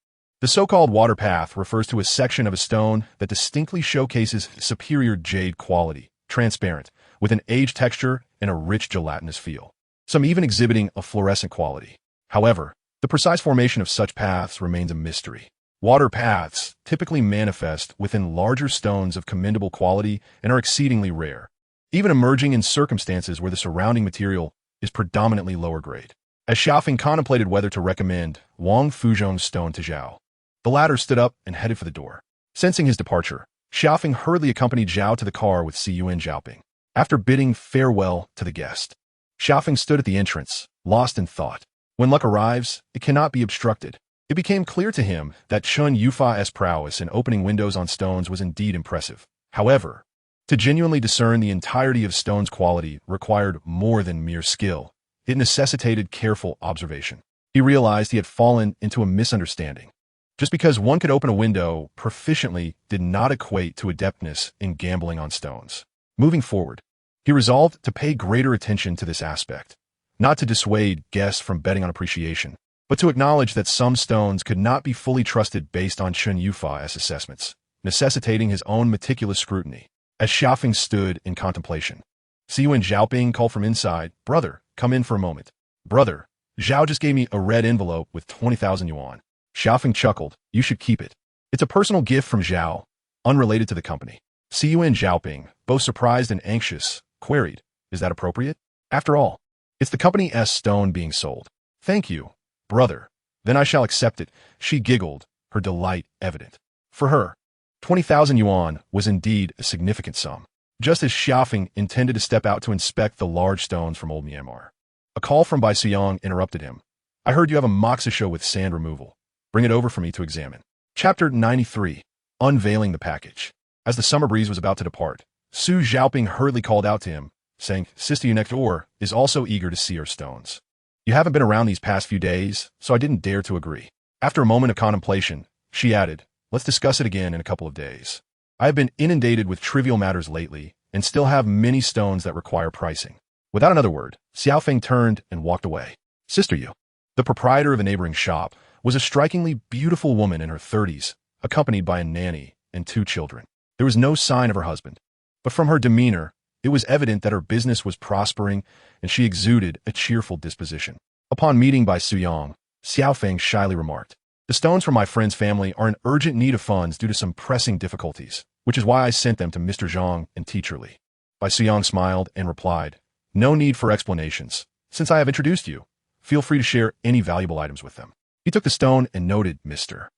The so-called water path refers to a section of a stone that distinctly showcases superior jade quality, transparent, with an aged texture and a rich gelatinous feel, some even exhibiting a fluorescent quality. However, the precise formation of such paths remains a mystery. Water paths typically manifest within larger stones of commendable quality and are exceedingly rare, even emerging in circumstances where the surrounding material is predominantly lower grade. As Xia Feng contemplated whether to recommend Wang Fuzhong's stone to Zhao, the latter stood up and headed for the door. Sensing his departure, Xia Feng hurriedly accompanied Zhao to the car with Siyuan Zhaoping. After bidding farewell to the guest, Xia Feng stood at the entrance, lost in thought. When luck arrives, it cannot be obstructed. It became clear to him that Chun Yufa's prowess in opening windows on stones was indeed impressive. However, to genuinely discern the entirety of stone's quality required more than mere skill. It necessitated careful observation. He realized he had fallen into a misunderstanding. Just because one could open a window proficiently did not equate to adeptness in gambling on stones. Moving forward, he resolved to pay greater attention to this aspect, not to dissuade guests from betting on appreciation, but to acknowledge that some stones could not be fully trusted based on Chun Yufa's assessments, necessitating his own meticulous scrutiny. As Xia Feng stood in contemplation, Siyuan Zhaoping called from inside, "Brother, come in for a moment." "Brother, Zhao just gave me a red envelope with 20,000 yuan. Xia Feng chuckled, "You should keep it. It's a personal gift from Zhao, unrelated to the company." Siyuan Zhaoping, both surprised and anxious, queried, "Is that appropriate? After all, it's the company's stone being sold." "Thank you, brother. Then I shall accept it." She giggled, her delight evident. For her, 20,000 yuan was indeed a significant sum. Just as Xia Feng intended to step out to inspect the large stones from Old Myanmar, a call from Bai Suyang interrupted him. "I heard you have a moxa with sand removal. Bring it over for me to examine." Chapter 93. Unveiling the Package. As the summer breeze was about to depart, Su Zhaoping hurriedly called out to him, saying, "Sister you next door is also eager to see our stones. You haven't been around these past few days, so I didn't dare to agree." After a moment of contemplation, she added, "Let's discuss it again in a couple of days. I have been inundated with trivial matters lately, and still have many stones that require pricing." Without another word, Xiao Feng turned and walked away. Sister Yu, the proprietor of a neighboring shop, was a strikingly beautiful woman in her 30s, accompanied by a nanny and 2 children. There was no sign of her husband, but from her demeanor, it was evident that her business was prospering and she exuded a cheerful disposition. Upon meeting Bai Suyang, Xiao Feng shyly remarked, "The stones from my friend's family are in urgent need of funds due to some pressing difficulties, which is why I sent them to Mr. Zhang and Teacher Li." Bai Suyang smiled and replied, "No need for explanations. Since I have introduced you, feel free to share any valuable items with them." He took the stone and noted, "Mr.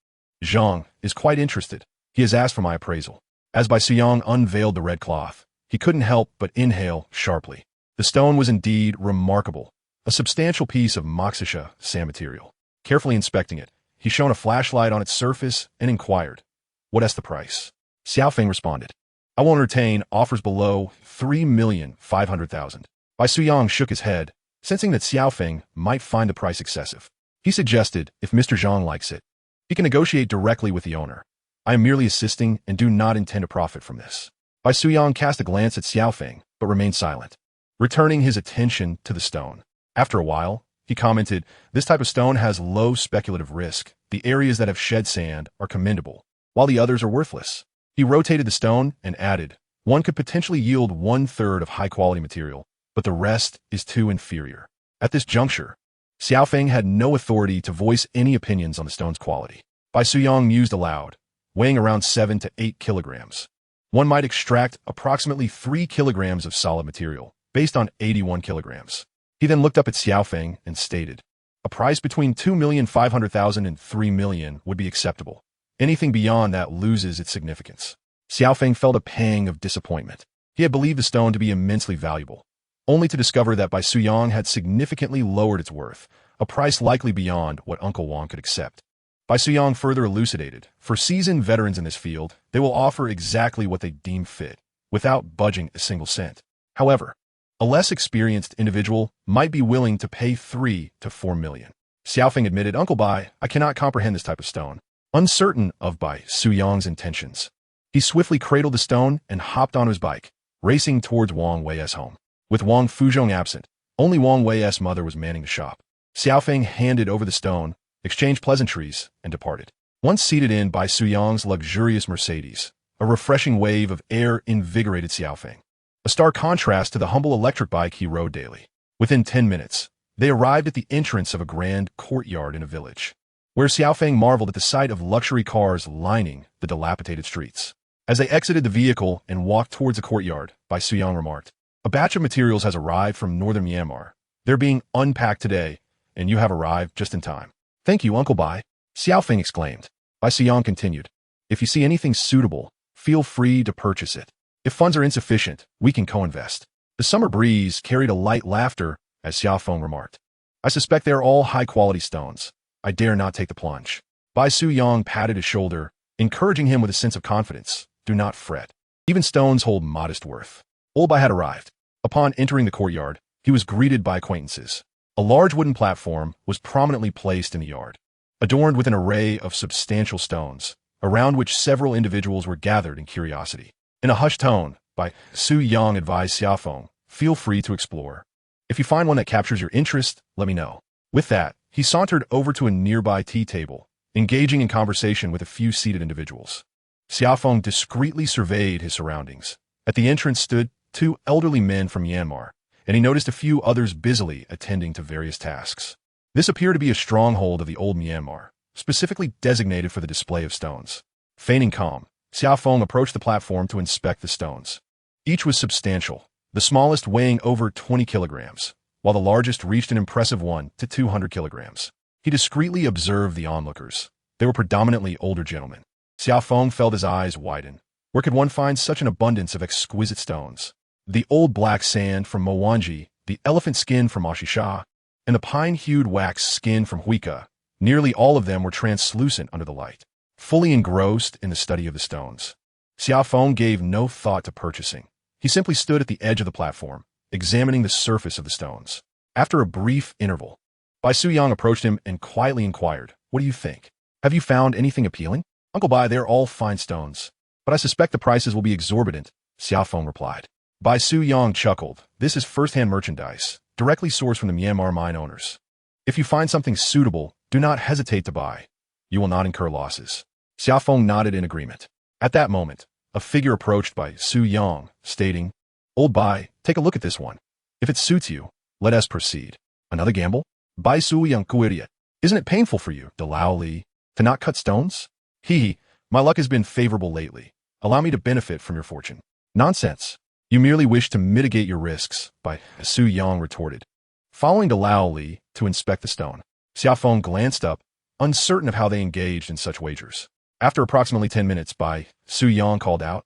Zhang is quite interested. He has asked for my appraisal." As Bai Suyang unveiled the red cloth, he couldn't help but inhale sharply. The stone was indeed remarkable, a substantial piece of moxa sand material. Carefully inspecting it, he shone a flashlight on its surface and inquired, "What's the price?" Xiao Feng responded, "I will entertain offers below 3,500,000. Bai Suyang shook his head, sensing that Xiao Feng might find the price excessive. He suggested, if Mr. Zhang likes it, he can negotiate directly with the owner. "I am merely assisting and do not intend to profit from this." Bai Suyang cast a glance at Xiao Feng, but remained silent, returning his attention to the stone. After a while, he commented, "This type of stone has low speculative risk. The areas that have shed sand are commendable, while the others are worthless." He rotated the stone and added, "One could potentially yield 1/3 of high-quality material, but the rest is too inferior." At this juncture, Xiao Feng had no authority to voice any opinions on the stone's quality. Bai Suyang mused aloud, weighing around 7 to 8 kilograms. One might extract approximately 3 kilograms of solid material, based on 81 kilograms. He then looked up at Xiao Feng and stated, "A price between 2,500,000 and 3 million would be acceptable. Anything beyond that loses its significance." Xiao Feng felt a pang of disappointment. He had believed the stone to be immensely valuable, only to discover that Bai Suyang had significantly lowered its worth, a price likely beyond what Uncle Wang could accept. Bai Suyang further elucidated, "For seasoned veterans in this field, they will offer exactly what they deem fit, without budging a single cent. However, A less experienced individual might be willing to pay 3 to 4 million. Xia Feng admitted, Uncle Bai, I cannot comprehend this type of stone. Uncertain of Bai Su Yang's intentions, he swiftly cradled the stone and hopped onto his bike, racing towards Wang Wei's home. With Wang Fuzhong absent, only Wang Wei's mother was manning the shop. Xia Feng handed over the stone, exchanged pleasantries, and departed. Once seated in Bai Su Yang's luxurious Mercedes, a refreshing wave of air invigorated Xia Feng, a stark contrast to the humble electric bike he rode daily. Within 10 minutes, they arrived at the entrance of a grand courtyard in a village, where Xia Feng marveled at the sight of luxury cars lining the dilapidated streets. As they exited the vehicle and walked towards the courtyard, Bai Su Yang remarked, a batch of materials has arrived from northern Myanmar. They're being unpacked today, and you have arrived just in time. Thank you, Uncle Bai, Xia Feng exclaimed. Bai Su Yang continued, if you see anything suitable, feel free to purchase it. If funds are insufficient, we can co-invest. The summer breeze carried a light laughter as Xia Feng remarked, I suspect they are all high-quality stones. I dare not take the plunge. Bai Su Yang patted his shoulder, encouraging him with a sense of confidence. Do not fret. Even stones hold modest worth. Old Bai had arrived. Upon entering the courtyard, he was greeted by acquaintances. A large wooden platform was prominently placed in the yard, adorned with an array of substantial stones, around which several individuals were gathered in curiosity. In a hushed tone, Bai Su Yang advised Xia Feng, feel free to explore. If you find one that captures your interest, let me know. With that, he sauntered over to a nearby tea table, engaging in conversation with a few seated individuals. Xia Feng discreetly surveyed his surroundings. At the entrance stood 2 elderly men from Myanmar, and he noticed a few others busily attending to various tasks. This appeared to be a stronghold of the old Myanmar, specifically designated for the display of stones. Feigning calm, Xia Feng approached the platform to inspect the stones. Each was substantial, the smallest weighing over 20 kilograms, while the largest reached an impressive 1 to 200 kilograms. He discreetly observed the onlookers. They were predominantly older gentlemen. Xia Feng felt his eyes widen. Where could one find such an abundance of exquisite stones? The old black sand from Mowanji, the elephant skin from Ashisha, and the pine-hued wax skin from Huika, nearly all of them were translucent under the light. Fully engrossed in the study of the stones, Xia Feng gave no thought to purchasing. He simply stood at the edge of the platform, examining the surface of the stones. After a brief interval, Bai Su Yang approached him and quietly inquired, what do you think? Have you found anything appealing? Uncle Bai, they're all fine stones, but I suspect the prices will be exorbitant, Xia Feng replied. Bai Su Yang chuckled. This is first-hand merchandise, directly sourced from the Myanmar mine owners. If you find something suitable, do not hesitate to buy. You will not incur losses. Xia Feng nodded in agreement. At that moment, a figure approached Bai Su Yang, stating, Old Bai, take a look at this one. If it suits you, let us proceed. Another gamble? Bai Su Yang Kuiria. Isn't it painful for you, Dalao Li, to not cut stones? Hee, my luck has been favorable lately. Allow me to benefit from your fortune. Nonsense. You merely wish to mitigate your risks, Bai Su Yang retorted. Following Dalao Li to inspect the stone, Xia Feng glanced up, uncertain of how they engaged in such wagers. After approximately 10 minutes, Bai Su Yang called out,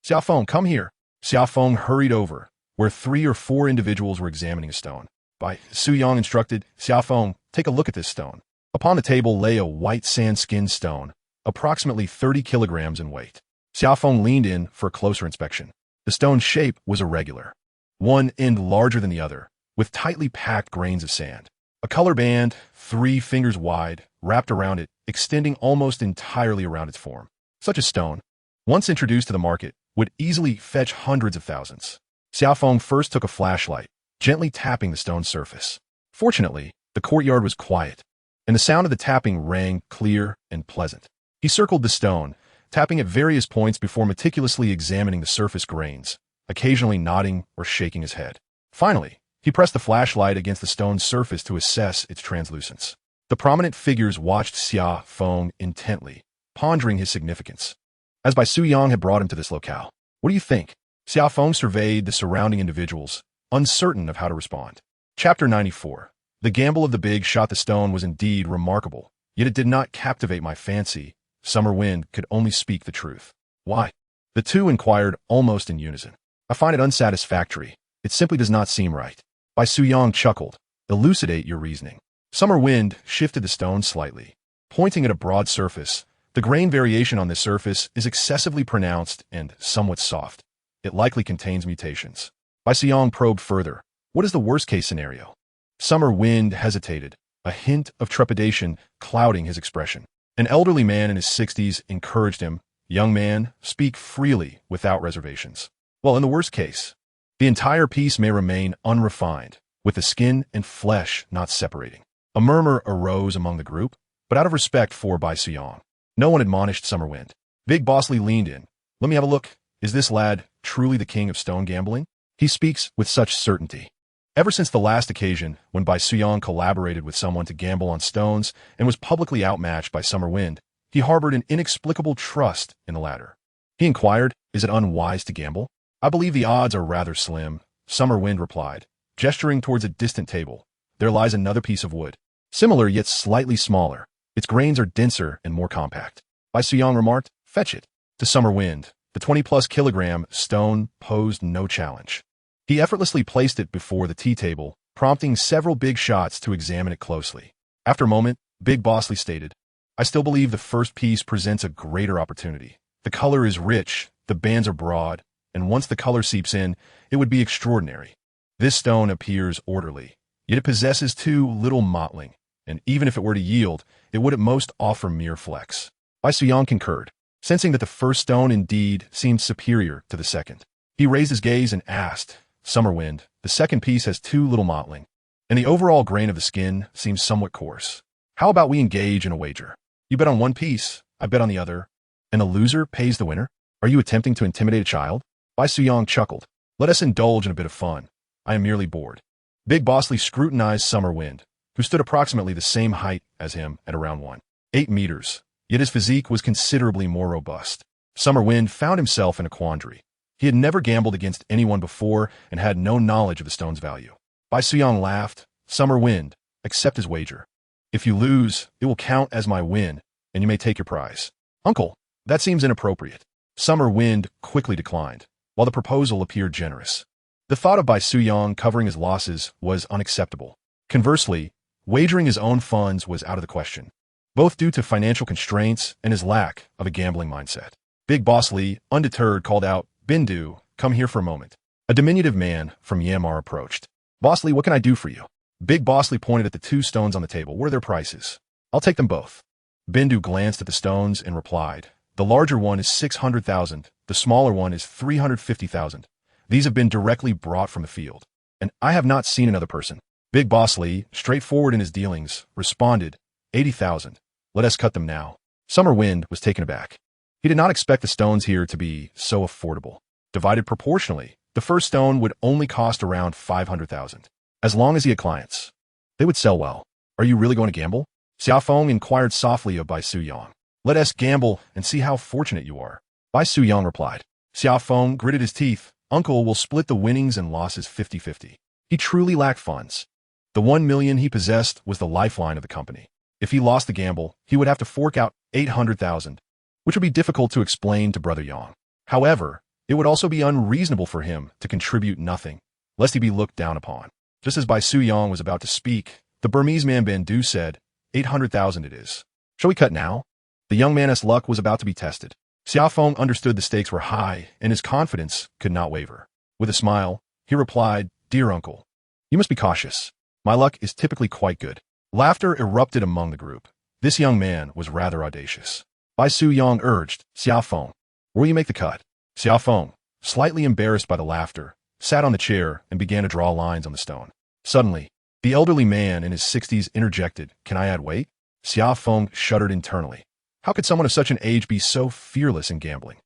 Xia Feng, come here. Xia Feng hurried over, where 3 or 4 individuals were examining a stone. Bai Su Yang instructed, Xia Feng, take a look at this stone. Upon the table lay a white sand-skinned stone, approximately 30 kilograms in weight. Xia Feng leaned in for a closer inspection. The stone's shape was irregular, one end larger than the other, with tightly packed grains of sand. A color band, 3 fingers wide, wrapped around it, extending almost entirely around its form. Such a stone, once introduced to the market, would easily fetch hundreds of thousands. Xia Feng first took a flashlight, gently tapping the stone's surface. Fortunately, the courtyard was quiet, and the sound of the tapping rang clear and pleasant. He circled the stone, tapping at various points before meticulously examining the surface grains, occasionally nodding or shaking his head. Finally, he pressed the flashlight against the stone's surface to assess its translucence. The prominent figures watched Xia Feng intently, pondering his significance. As Bai Su Yang had brought him to this locale, what do you think? Xia Feng surveyed the surrounding individuals, uncertain of how to respond. Chapter 94. The gamble of the big shot. The stone was indeed remarkable, yet it did not captivate my fancy. Summer Wind could only speak the truth. Why? The two inquired almost in unison. I find it unsatisfactory. It simply does not seem right. Bai Su Yang chuckled. Elucidate your reasoning. Summer Wind shifted the stone slightly, pointing at a broad surface. The grain variation on this surface is excessively pronounced and somewhat soft. It likely contains mutations. Bai Su Yang probed further. What is the worst-case scenario? Summer Wind hesitated, a hint of trepidation clouding his expression. An elderly man in his 60s encouraged him, "Young man, speak freely without reservations." Well, in the worst case, the entire piece may remain unrefined, with the skin and flesh not separating. A murmur arose among the group, but out of respect for Bai Suyong, no one admonished Summerwind. Big Boss Lee leaned in. "Let me have a look. Is this lad truly the king of stone gambling? He speaks with such certainty." Ever since the last occasion when Bai Suyong collaborated with someone to gamble on stones and was publicly outmatched by Summerwind, he harbored an inexplicable trust in the latter. He inquired, "Is it unwise to gamble?" "I believe the odds are rather slim," Summerwind replied, gesturing towards a distant table. "There lies another piece of wood, similar yet slightly smaller. Its grains are denser and more compact." Bai Suyong remarked, "Fetch it." To Summerwind, the 20-plus kilogram stone posed no challenge. He effortlessly placed it before the tea table, prompting several big shots to examine it closely. After a moment, Big Bosley stated, "I still believe the first piece presents a greater opportunity. The color is rich, the bands are broad, and once the color seeps in, it would be extraordinary. This stone appears orderly, yet it possesses too little mottling, and even if it were to yield, it would at most offer mere flecks." Bai Suyong concurred, sensing that the first stone indeed seemed superior to the second. He raised his gaze and asked, "Summerwind, the second piece has too little mottling, and the overall grain of the skin seems somewhat coarse. How about we engage in a wager? You bet on one piece, I bet on the other, and the loser pays the winner? Are you attempting to intimidate a child?" Bai Suyong chuckled. "Let us indulge in a bit of fun. I am merely bored." Big Bosley scrutinized Summerwind, who stood approximately the same height as him at around 1.8 meters, yet his physique was considerably more robust. Summerwind found himself in a quandary. He had never gambled against anyone before and had no knowledge of the stone's value. Bai Suyong laughed. "Summerwind, accept his wager. If you lose, it will count as my win, and you may take your prize." "Uncle, that seems inappropriate." Summerwind quickly declined, while the proposal appeared generous. The thought of Bai Suyong covering his losses was unacceptable. Conversely, wagering his own funds was out of the question, both due to financial constraints and his lack of a gambling mindset. Big Boss Lee, undeterred, called out, "Bindu, come here for a moment." A diminutive man from Myanmar approached. "Bosley, what can I do for you?" Big Bosley pointed at the two stones on the table. "What are their prices?" "I'll take them both." Bindu glanced at the stones and replied, "The larger one is 600,000, the smaller one is 350,000. These have been directly brought from the field, and I have not seen another person." Big Bosley, straightforward in his dealings, responded, 80,000. "Let us cut them now." Summerwind was taken aback. He did not expect the stones here to be so affordable. Divided proportionally, the first stone would only cost around 500,000. As long as he had clients, they would sell well. "Are you really going to gamble?" Xia Feng inquired softly of Bai Suyong. "Let us gamble and see how fortunate you are." Bai Suyong replied. Xia Feng gritted his teeth. "Uncle will split the winnings and losses 50-50. He truly lacked funds. The 1 million he possessed was the lifeline of the company. If he lost the gamble, he would have to fork out 800,000, which would be difficult to explain to Brother Yang. However, it would also be unreasonable for him to contribute nothing, lest he be looked down upon." Just as Bai Suyong was about to speak, the Burmese man Bandu said, 800,000 it is. "Shall we cut now?" The young man's luck was about to be tested. Xia Feng understood the stakes were high, and his confidence could not waver. With a smile, he replied, "Dear uncle, you must be cautious. My luck is typically quite good." Laughter erupted among the group. This young man was rather audacious. Bai Suyong urged, "Xia Feng, will you make the cut?" Xia Feng, slightly embarrassed by the laughter, sat on the chair and began to draw lines on the stone. Suddenly, the elderly man in his 60s interjected, "Can I add weight?" Xia Feng shuddered internally. How could someone of such an age be so fearless in gambling?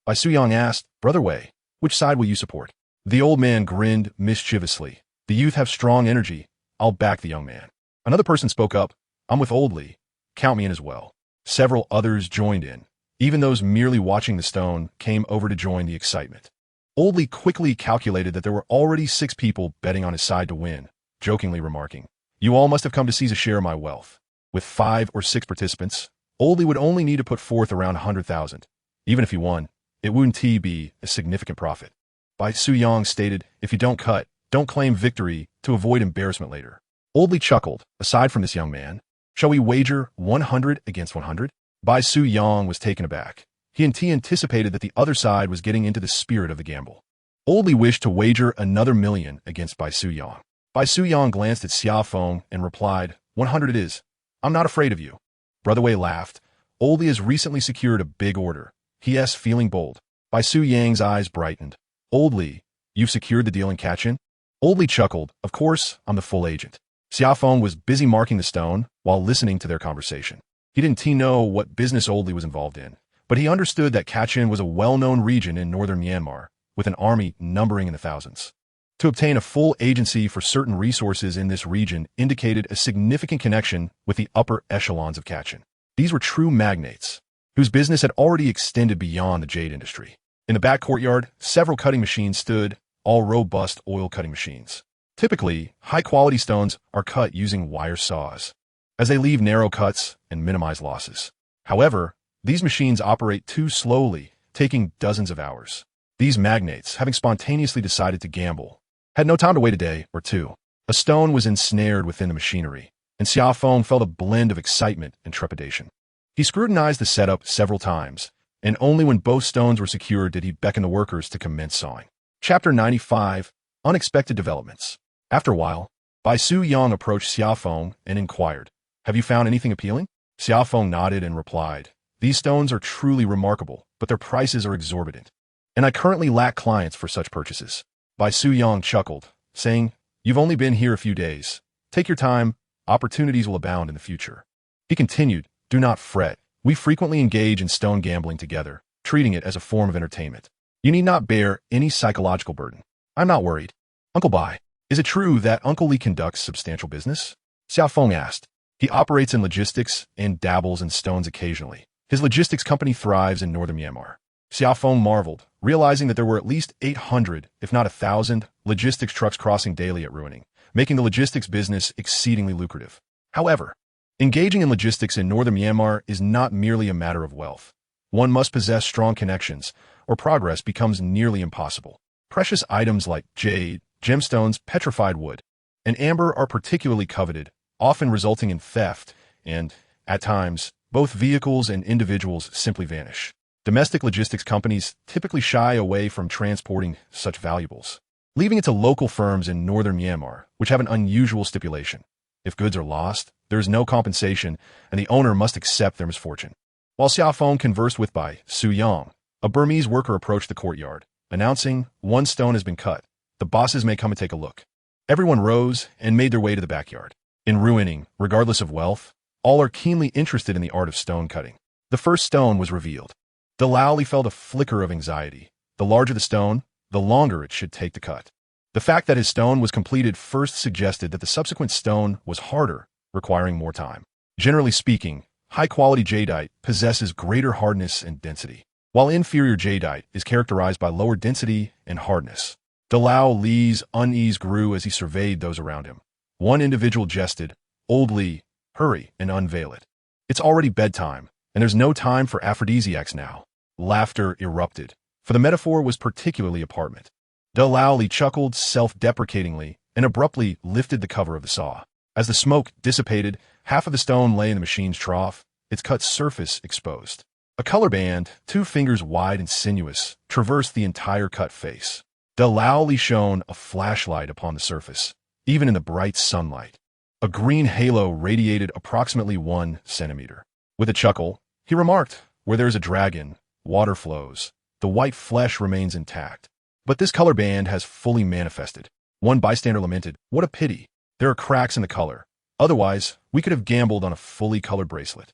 Bai Suyong asked, "Brother Wei, which side will you support?" The old man grinned mischievously. "The youth have strong energy. I'll back the young man." Another person spoke up, "I'm with Old Lee. Count me in as well." Several others joined in. Even those merely watching the stone came over to join the excitement. Old Lee quickly calculated that there were already 6 people betting on his side to win, jokingly remarking, "You all must have come to seize a share of my wealth." With 5 or 6 participants, Old Lee would only need to put forth around 100,000. Even if he won, it wouldn't be a significant profit. Bai Suyong stated, "If you don't cut, don't claim victory to avoid embarrassment later." Old Lee chuckled. "Aside from this young man, shall we wager 100 against 100? Bai Suyong was taken aback. He anticipated that the other side was getting into the spirit of the gamble. Old Li wished to wager another million against Bai Su Yang. Bai Su Yang glanced at Xia Feng and replied, 100 it is. I'm not afraid of you. Brother Wei laughed. Old Li has recently secured a big order. He feeling bold. Bai Su Yang's eyes brightened. Old Li, you've secured the deal in Kachin? Old Li chuckled. Of course, I'm the full agent. Xia Feng was busy marking the stone while listening to their conversation. He didn't know what business Old Li was involved in, but he understood that Kachin was a well-known region in northern Myanmar, with an army numbering in the thousands. To obtain a full agency for certain resources in this region indicated a significant connection with the upper echelons of Kachin. These were true magnates, whose business had already extended beyond the jade industry. In the back courtyard, several cutting machines stood, all robust oil-cutting machines. Typically, high-quality stones are cut using wire saws, as they leave narrow cuts and minimize losses. However, these machines operate too slowly, taking dozens of hours. These magnates, having spontaneously decided to gamble, had no time to wait a day or two. A stone was ensnared within the machinery, and Xia Feng felt a blend of excitement and trepidation. He scrutinized the setup several times, and only when both stones were secured did he beckon the workers to commence sawing. Chapter 95, Unexpected Developments. After a while, Bai Su Yang approached Xia Feng and inquired, have you found anything appealing? Xia Feng nodded and replied, these stones are truly remarkable, but their prices are exorbitant, and I currently lack clients for such purchases. Bai Su Yang chuckled, saying, you've only been here a few days. Take your time, opportunities will abound in the future. He continued, do not fret. We frequently engage in stone gambling together, treating it as a form of entertainment. You need not bear any psychological burden. I'm not worried. Uncle Bai, is it true that Uncle Li conducts substantial business? Xia Feng asked. He operates in logistics and dabbles in stones occasionally. His logistics company thrives in northern Myanmar. Xia Feng marveled, realizing that there were at least 800, if not 1,000, logistics trucks crossing daily at Ruining, making the logistics business exceedingly lucrative. However, engaging in logistics in northern Myanmar is not merely a matter of wealth. One must possess strong connections, or progress becomes nearly impossible. Precious items like jade, gemstones, petrified wood, and amber are particularly coveted, often resulting in theft, and, at times, both vehicles and individuals simply vanish. Domestic logistics companies typically shy away from transporting such valuables, leaving it to local firms in northern Myanmar, which have an unusual stipulation. If goods are lost, there is no compensation, and the owner must accept their misfortune. While Xia Feng conversed with Bai Su Yang, a Burmese worker approached the courtyard, announcing, one stone has been cut. The bosses may come and take a look. Everyone rose and made their way to the backyard. In Ruining, regardless of wealth, all are keenly interested in the art of stone cutting. The first stone was revealed. Dalaoli felt a flicker of anxiety. The larger the stone, the longer it should take to cut. The fact that his stone was completed first suggested that the subsequent stone was harder, requiring more time. Generally speaking, high-quality jadeite possesses greater hardness and density, while inferior jadeite is characterized by lower density and hardness. Dalaoli's unease grew as he surveyed those around him. One individual jested, Old Li, hurry and unveil it. It's already bedtime, and there's no time for aphrodisiacs now. Laughter erupted, for the metaphor was particularly apartment. Dalaoli chuckled self-deprecatingly and abruptly lifted the cover of the saw. As the smoke dissipated, half of the stone lay in the machine's trough, its cut surface exposed. A color band, 2 fingers wide and sinuous, traversed the entire cut face. Dalaoli shone a flashlight upon the surface, even in the bright sunlight. A green halo radiated approximately 1 centimeter. With a chuckle, he remarked, where there is a dragon, water flows. The white flesh remains intact. But this color band has fully manifested. One bystander lamented, what a pity. There are cracks in the color. Otherwise, we could have gambled on a fully colored bracelet.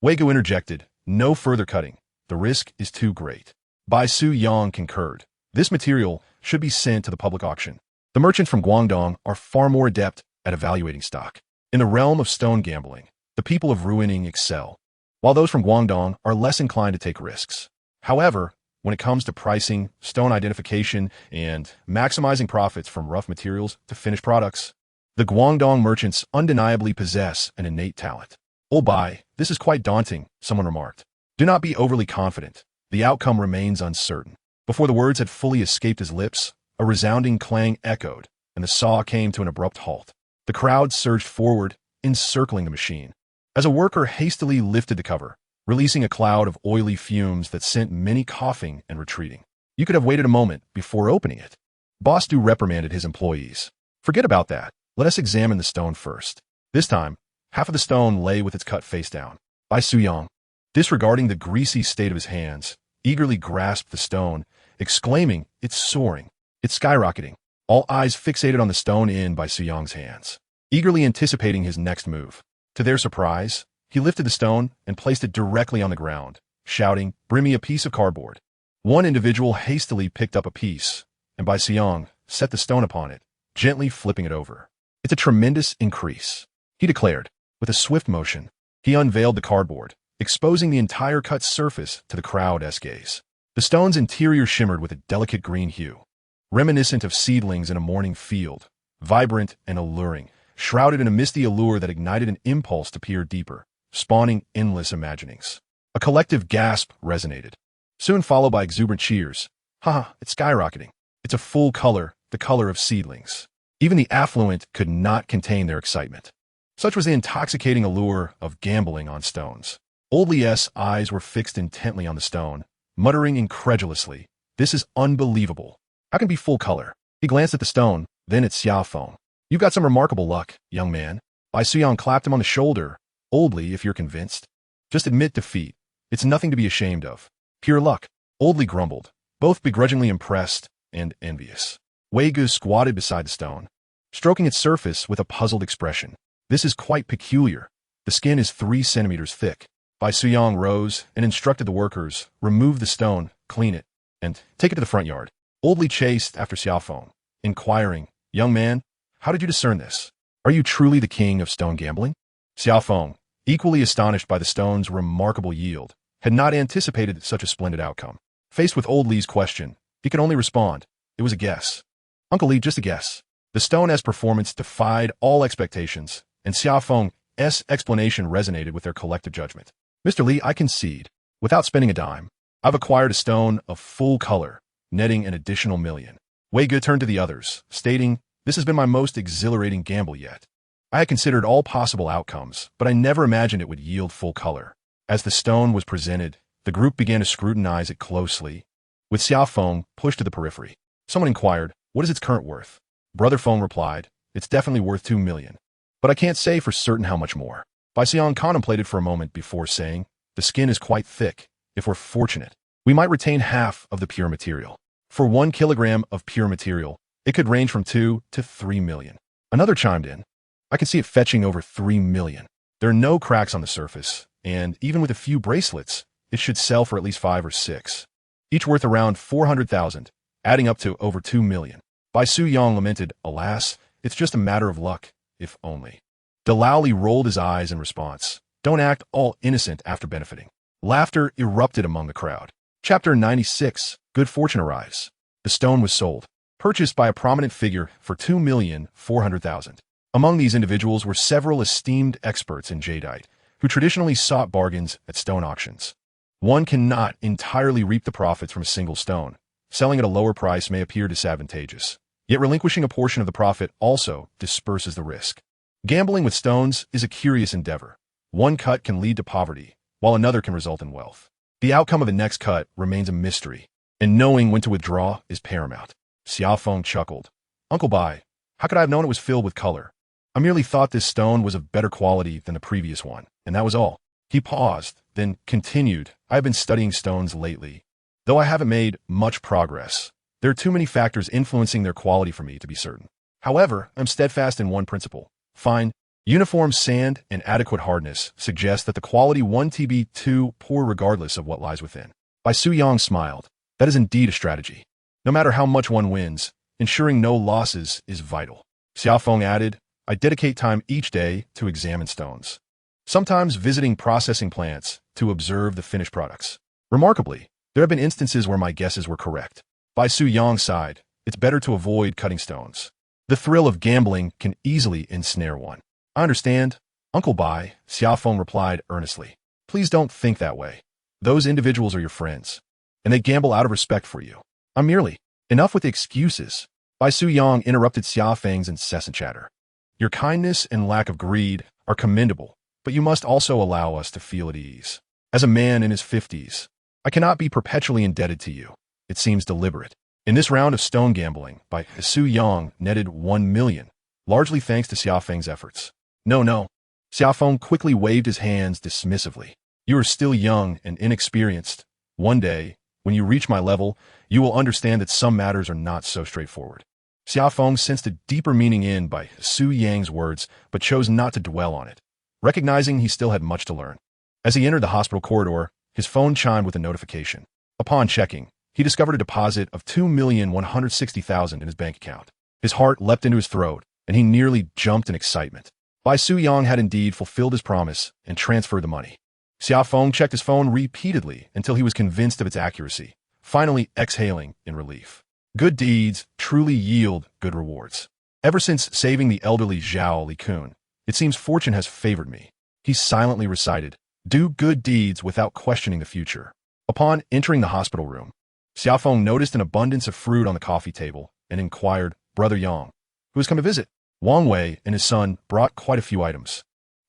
Wegu interjected, no further cutting. The risk is too great. Bai Su Yang concurred. This material should be sent to the public auction. The merchants from Guangdong are far more adept at evaluating stock. In the realm of stone gambling, the people of Ruining excel, while those from Guangdong are less inclined to take risks. However, when it comes to pricing, stone identification, and maximizing profits from rough materials to finished products, the Guangdong merchants undeniably possess an innate talent. Oh Bai, this is quite daunting, someone remarked. Do not be overly confident. The outcome remains uncertain. Before the words had fully escaped his lips, a resounding clang echoed, and the saw came to an abrupt halt. The crowd surged forward, encircling the machine. As a worker hastily lifted the cover, releasing a cloud of oily fumes that sent many coughing and retreating. You could have waited a moment before opening it. Boss Du reprimanded his employees. Forget about that. Let us examine the stone first. This time, half of the stone lay with its cut face down. Bai Suyang, disregarding the greasy state of his hands, eagerly grasped the stone, exclaiming, "It's soaring. It's skyrocketing." All eyes fixated on the stone in Bai Suyang's hands, eagerly anticipating his next move. To their surprise, he lifted the stone and placed it directly on the ground, shouting, "Bring me a piece of cardboard." One individual hastily picked up a piece, and Bai Suyang set the stone upon it, gently flipping it over. "It's a tremendous increase," he declared. With a swift motion, he unveiled the cardboard, exposing the entire cut surface to the crowd's gaze. The stone's interior shimmered with a delicate green hue, reminiscent of seedlings in a morning field, vibrant and alluring, shrouded in a misty allure that ignited an impulse to peer deeper, spawning endless imaginings. A collective gasp resonated, soon followed by exuberant cheers. "Haha, it's skyrocketing. It's a full color, the color of seedlings." Even the affluent could not contain their excitement. Such was the intoxicating allure of gambling on stones. Old Li's eyes were fixed intently on the stone, muttering incredulously, "This is unbelievable. How can it be full color?" He glanced at the stone, then at Xia Feng. "You've got some remarkable luck, young man." Bai Suyang clapped him on the shoulder. "Oldly, if you're convinced. Just admit defeat. It's nothing to be ashamed of. Pure luck." Oldly grumbled, both begrudgingly impressed and envious. Wei Gu squatted beside the stone, stroking its surface with a puzzled expression. "This is quite peculiar. The skin is 3 centimeters thick." Bai Suyang rose and instructed the workers, "Remove the stone, clean it, and take it to the front yard." Oldly chased after Xia Feng, inquiring, "Young man, how did you discern this? Are you truly the king of stone gambling?" Xia Feng, equally astonished by the stone's remarkable yield, had not anticipated such a splendid outcome. Faced with Old Li's question, he could only respond, "It was a guess. Uncle Li, just a guess." The stone's performance defied all expectations, and Xia Feng's explanation resonated with their collective judgment. "Mr. Li, I concede. Without spending a dime, I've acquired a stone of full color, netting an additional $1 million. Wei Gu turned to the others, stating, "This has been my most exhilarating gamble yet. I had considered all possible outcomes, but I never imagined it would yield full color." As the stone was presented, the group began to scrutinize it closely, with Xia Feng pushed to the periphery. Someone inquired, "What is its current worth?" Brother Feng replied, "It's definitely worth $2 million. But I can't say for certain how much more." Bai Suyang contemplated for a moment before saying, "The skin is quite thick. If we're fortunate, we might retain half of the pure material. For 1 kilogram of pure material, it could range from 2 to 3 million. Another chimed in, "I can see it fetching over 3 million. There are no cracks on the surface, and even with a few bracelets, it should sell for at least 5 or 6, each worth around 400,000, adding up to over 2 million. Bai Suyang lamented, "Alas, it's just a matter of luck, if only." Delauli rolled his eyes in response. "Don't act all innocent after benefiting." Laughter erupted among the crowd. Chapter 96, Good Fortune Arrives. The stone was sold, purchased by a prominent figure for 2,400,000. Among these individuals were several esteemed experts in jadeite, who traditionally sought bargains at stone auctions. One cannot entirely reap the profits from a single stone. Selling at a lower price may appear disadvantageous, yet relinquishing a portion of the profit also disperses the risk. Gambling with stones is a curious endeavor. One cut can lead to poverty, while another can result in wealth. The outcome of the next cut remains a mystery, and knowing when to withdraw is paramount. Xia Feng chuckled. "Uncle Bai, how could I have known it was filled with color? I merely thought this stone was of better quality than the previous one, and that was all." He paused, then continued, "I have been studying stones lately. Though I haven't made much progress, there are too many factors influencing their quality for me to be certain. However, I'm steadfast in one principle. Fine, uniform sand and adequate hardness suggest that the quality 1TB2 poor regardless of what lies within." Bai Suyang smiled. "That is indeed a strategy. No matter how much one wins, ensuring no losses is vital." Xia Feng added, "I dedicate time each day to examine stones, sometimes visiting processing plants to observe the finished products. Remarkably, there have been instances where my guesses were correct." Bai Suyang sighed. "It's better to avoid cutting stones. The thrill of gambling can easily ensnare one." "I understand, Uncle Bai," Xia Feng replied earnestly. "Please don't think that way. Those individuals are your friends, and they gamble out of respect for you. I'm merely..." "Enough with the excuses." Bai Suyang interrupted Xia Feng's incessant chatter. "Your kindness and lack of greed are commendable, but you must also allow us to feel at ease. As a man in his 50s, I cannot be perpetually indebted to you. it seems deliberate. In this round of stone gambling, by Su Yang netted 1 million, largely thanks to Xia Feng's efforts. No, no. Xia Feng quickly waved his hands dismissively. You are still young and inexperienced. One day, when you reach my level, you will understand that some matters are not so straightforward. Xia Feng sensed a deeper meaning in by Su Yang's words, but chose not to dwell on it, recognizing he still had much to learn. As he entered the hospital corridor, his phone chimed with a notification. Upon checking, he discovered a deposit of 2,160,000 in his bank account. His heart leapt into his throat, and he nearly jumped in excitement. Bai Su Yang had indeed fulfilled his promise and transferred the money. Xia Feng checked his phone repeatedly until he was convinced of its accuracy, finally exhaling in relief. Good deeds truly yield good rewards. Ever since saving the elderly Zhao Likun, it seems fortune has favored me. He silently recited, do good deeds without questioning the future. Upon entering the hospital room, Xia Feng noticed an abundance of fruit on the coffee table and inquired, Brother Yang, who has come to visit? Wang Wei and his son brought quite a few items,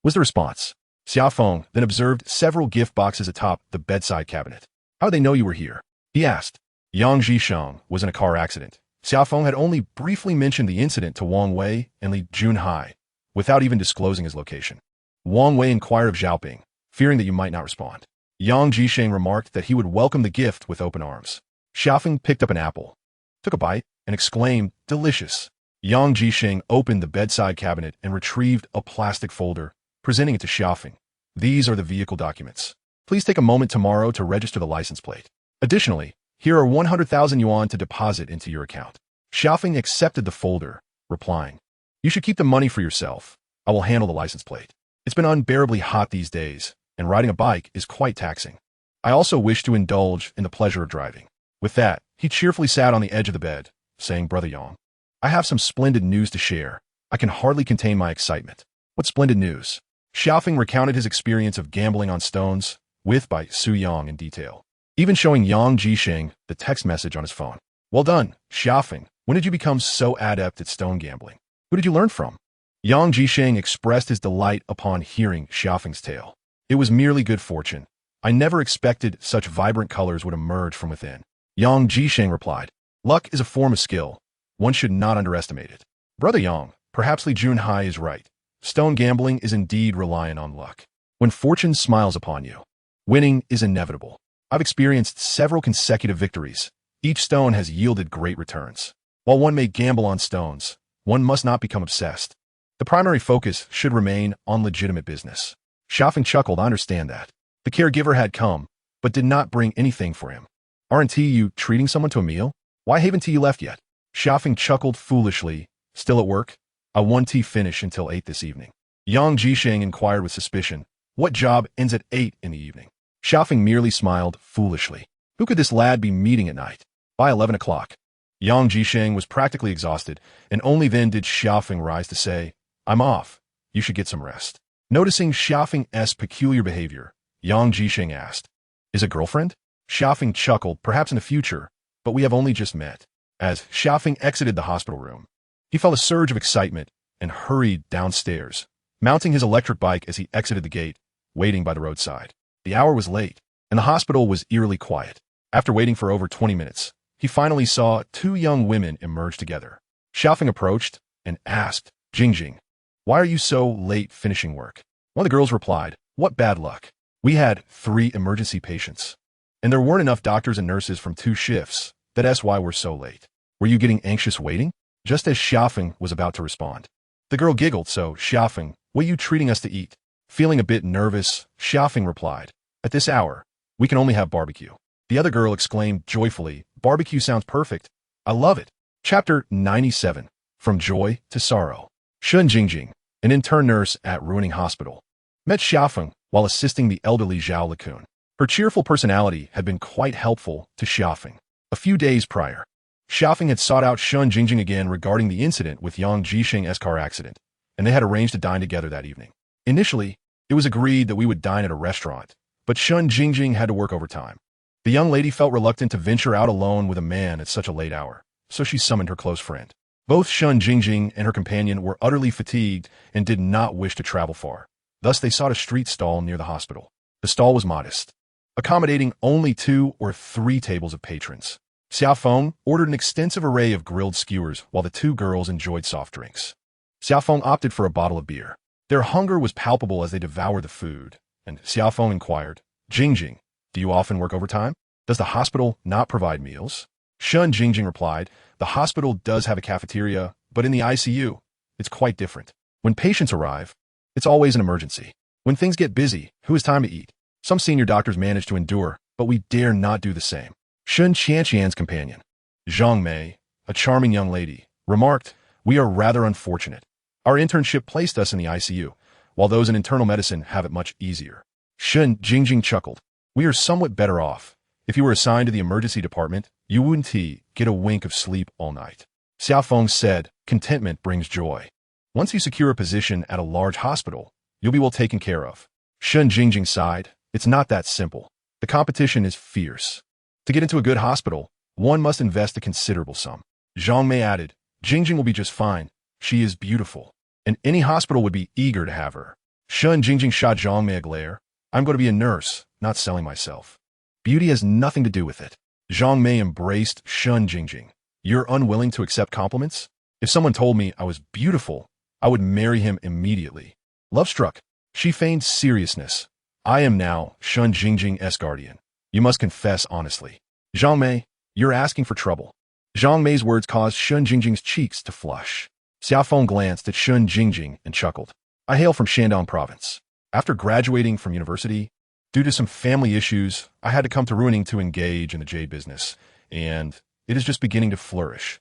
was the response. Xia Feng then observed several gift boxes atop the bedside cabinet. How did they know you were here? He asked. Yang Zhisheng was in a car accident. Xia Feng had only briefly mentioned the incident to Wang Wei and Li Junhai, without even disclosing his location. Wang Wei inquired of Xiaoping, fearing that you might not respond. Yang Zhisheng remarked that he would welcome the gift with open arms. Xiaofeng picked up an apple, took a bite, and exclaimed, delicious. Yang Zhisheng opened the bedside cabinet and retrieved a plastic folder, presenting it to Xiaofeng. These are the vehicle documents. Please take a moment tomorrow to register the license plate. Additionally, here are 100,000 yuan to deposit into your account. Xiaofeng accepted the folder, replying, you should keep the money for yourself. I will handle the license plate. It's been unbearably hot these days, and riding a bike is quite taxing. I also wish to indulge in the pleasure of driving. With that, he cheerfully sat on the edge of the bed, saying, Brother Yang, I have some splendid news to share. I can hardly contain my excitement. What splendid news? Xiaofeng recounted his experience of gambling on stones, with Bai Su Yang in detail, even showing Yang Zhisheng the text message on his phone. Well done, Xiaofeng. When did you become so adept at stone gambling? Who did you learn from? Yang Zhisheng expressed his delight upon hearing Xiaofeng's tale. It was merely good fortune. I never expected such vibrant colors would emerge from within. Yang Zhisheng replied, luck is a form of skill. One should not underestimate it. Brother Yang, perhaps Li Junhai is right. Stone gambling is indeed reliant on luck. When fortune smiles upon you, winning is inevitable. I've experienced several consecutive victories. Each stone has yielded great returns. While one may gamble on stones, one must not become obsessed. The primary focus should remain on legitimate business. Xiaofeng chuckled, I understand that. The caregiver had come, but did not bring anything for him. Aren't you treating someone to a meal? Why haven't you left yet? Xiaofeng chuckled foolishly. Still at work? I won't finish until 8 this evening. Yang Zhisheng inquired with suspicion. What job ends at 8 in the evening? Xiaofeng merely smiled foolishly. Who could this lad be meeting at night? By 11 o'clock. Yang Zhisheng was practically exhausted, and only then did Xiaofeng rise to say, I'm off. You should get some rest. Noticing Xiaofeng's peculiar behavior, Yang Zhisheng asked, is a girlfriend? Xiaofeng chuckled, perhaps in the future, but we have only just met. As Xiaofeng exited the hospital room, he felt a surge of excitement and hurried downstairs, mounting his electric bike as he exited the gate, waiting by the roadside. The hour was late, and the hospital was eerily quiet. After waiting for over 20 minutes, he finally saw 2 young women emerge together. Xiaofeng approached and asked, Jingjing, why are you so late finishing work? One of the girls replied, what bad luck. We had 3 emergency patients, and there weren't enough doctors and nurses from 2 shifts. That's why we're so late. Were you getting anxious waiting? Just as Xiaofeng was about to respond, the girl giggled, so Xiaofeng, what are you treating us to eat? Feeling a bit nervous, Xiaofeng replied, at this hour, we can only have barbecue. The other girl exclaimed joyfully, barbecue sounds perfect. I love it. Chapter 97. From Joy to Sorrow. Shun Jingjing, an intern nurse at Ruining Hospital, met Xiaofeng while assisting the elderly Zhao Likun. Her cheerful personality had been quite helpful to Xiaofeng. A few days prior, Xiaofeng had sought out Shun Jingjing again regarding the incident with Yang Zhisheng's car accident, and they had arranged to dine together that evening. Initially, it was agreed that we would dine at a restaurant, but Shun Jingjing had to work overtime. The young lady felt reluctant to venture out alone with a man at such a late hour, so she summoned her close friend. Both Shun Jingjing and her companion were utterly fatigued and did not wish to travel far. Thus they sought a street stall near the hospital. The stall was modest, accommodating only 2 or 3 tables of patrons. Xia Feng ordered an extensive array of grilled skewers while the two girls enjoyed soft drinks. Xia Feng opted for a bottle of beer. Their hunger was palpable as they devoured the food, and Xia Feng inquired, Jingjing, do you often work overtime? Does the hospital not provide meals? Shun Jingjing replied, the hospital does have a cafeteria, but in the ICU, it's quite different. When patients arrive, it's always an emergency. When things get busy, who has time to eat? Some senior doctors manage to endure, but we dare not do the same. Shun Qianqian's companion, Zhang Mei, a charming young lady, remarked, we are rather unfortunate. Our internship placed us in the ICU, while those in internal medicine have it much easier. Shun Jingjing chuckled. We are somewhat better off. If you were assigned to the emergency department, you wouldn't get a wink of sleep all night. Xia Feng said, contentment brings joy. Once you secure a position at a large hospital, you'll be well taken care of. Shun Jingjing sighed, it's not that simple. The competition is fierce. To get into a good hospital, one must invest a considerable sum. Zhang Mei added, Jingjing will be just fine. She is beautiful, and any hospital would be eager to have her. Shun Jingjing shot Zhang Mei a glare. I'm going to be a nurse, not selling myself. Beauty has nothing to do with it. Zhang Mei embraced Shun Jingjing. You're unwilling to accept compliments? If someone told me I was beautiful, I would marry him immediately. Love struck. She feigned seriousness. I am now Shun Jingjing's guardian. You must confess honestly. Zhang Mei, you're asking for trouble. Zhang Mei's words caused Shun Jingjing's cheeks to flush. Xia Feng glanced at Shun Jingjing and chuckled. I hail from Shandong province. After graduating from university, due to some family issues, I had to come to Ruining to engage in the jade business, and it is just beginning to flourish.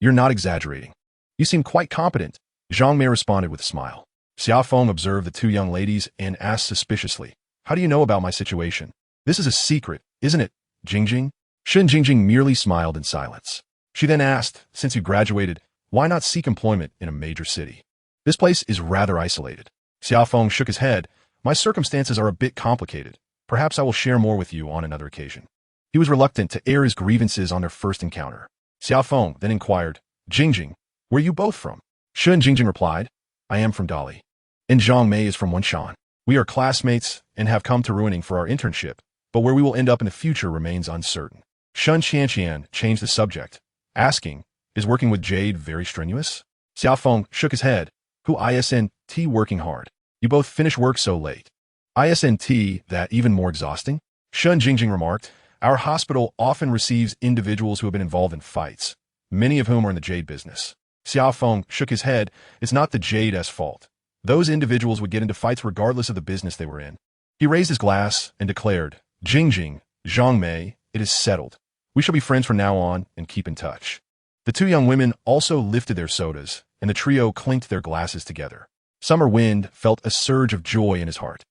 You're not exaggerating. You seem quite competent. Zhang Mei responded with a smile. Xia Feng observed the two young ladies and asked suspiciously, how do you know about my situation? This is a secret, isn't it, Jingjing? Shun Jingjing merely smiled in silence. She then asked, since you graduated, why not seek employment in a major city? This place is rather isolated. Xia Feng shook his head. My circumstances are a bit complicated. Perhaps I will share more with you on another occasion. He was reluctant to air his grievances on their first encounter. Xia Feng then inquired, Jingjing, where are you both from? Shun Jingjing replied, I am from Dali. And Zhang Mei is from Wenshan. We are classmates and have come to Ruining for our internship, but where we will end up in the future remains uncertain. Shun Qianqian changed the subject, asking, is working with Jade very strenuous? Xia Feng shook his head. Who isn't working hard? You both finish work so late. Isn't that even more exhausting? Shun Jingjing remarked, our hospital often receives individuals who have been involved in fights, many of whom are in the jade business. Xia Feng shook his head. It's not the Jade's fault. Those individuals would get into fights regardless of the business they were in. He raised his glass and declared, Jingjing, Zhang Mei, it is settled. We shall be friends from now on and keep in touch. The two young women also lifted their sodas, and the trio clinked their glasses together. Summer Wind felt a surge of joy in his heart.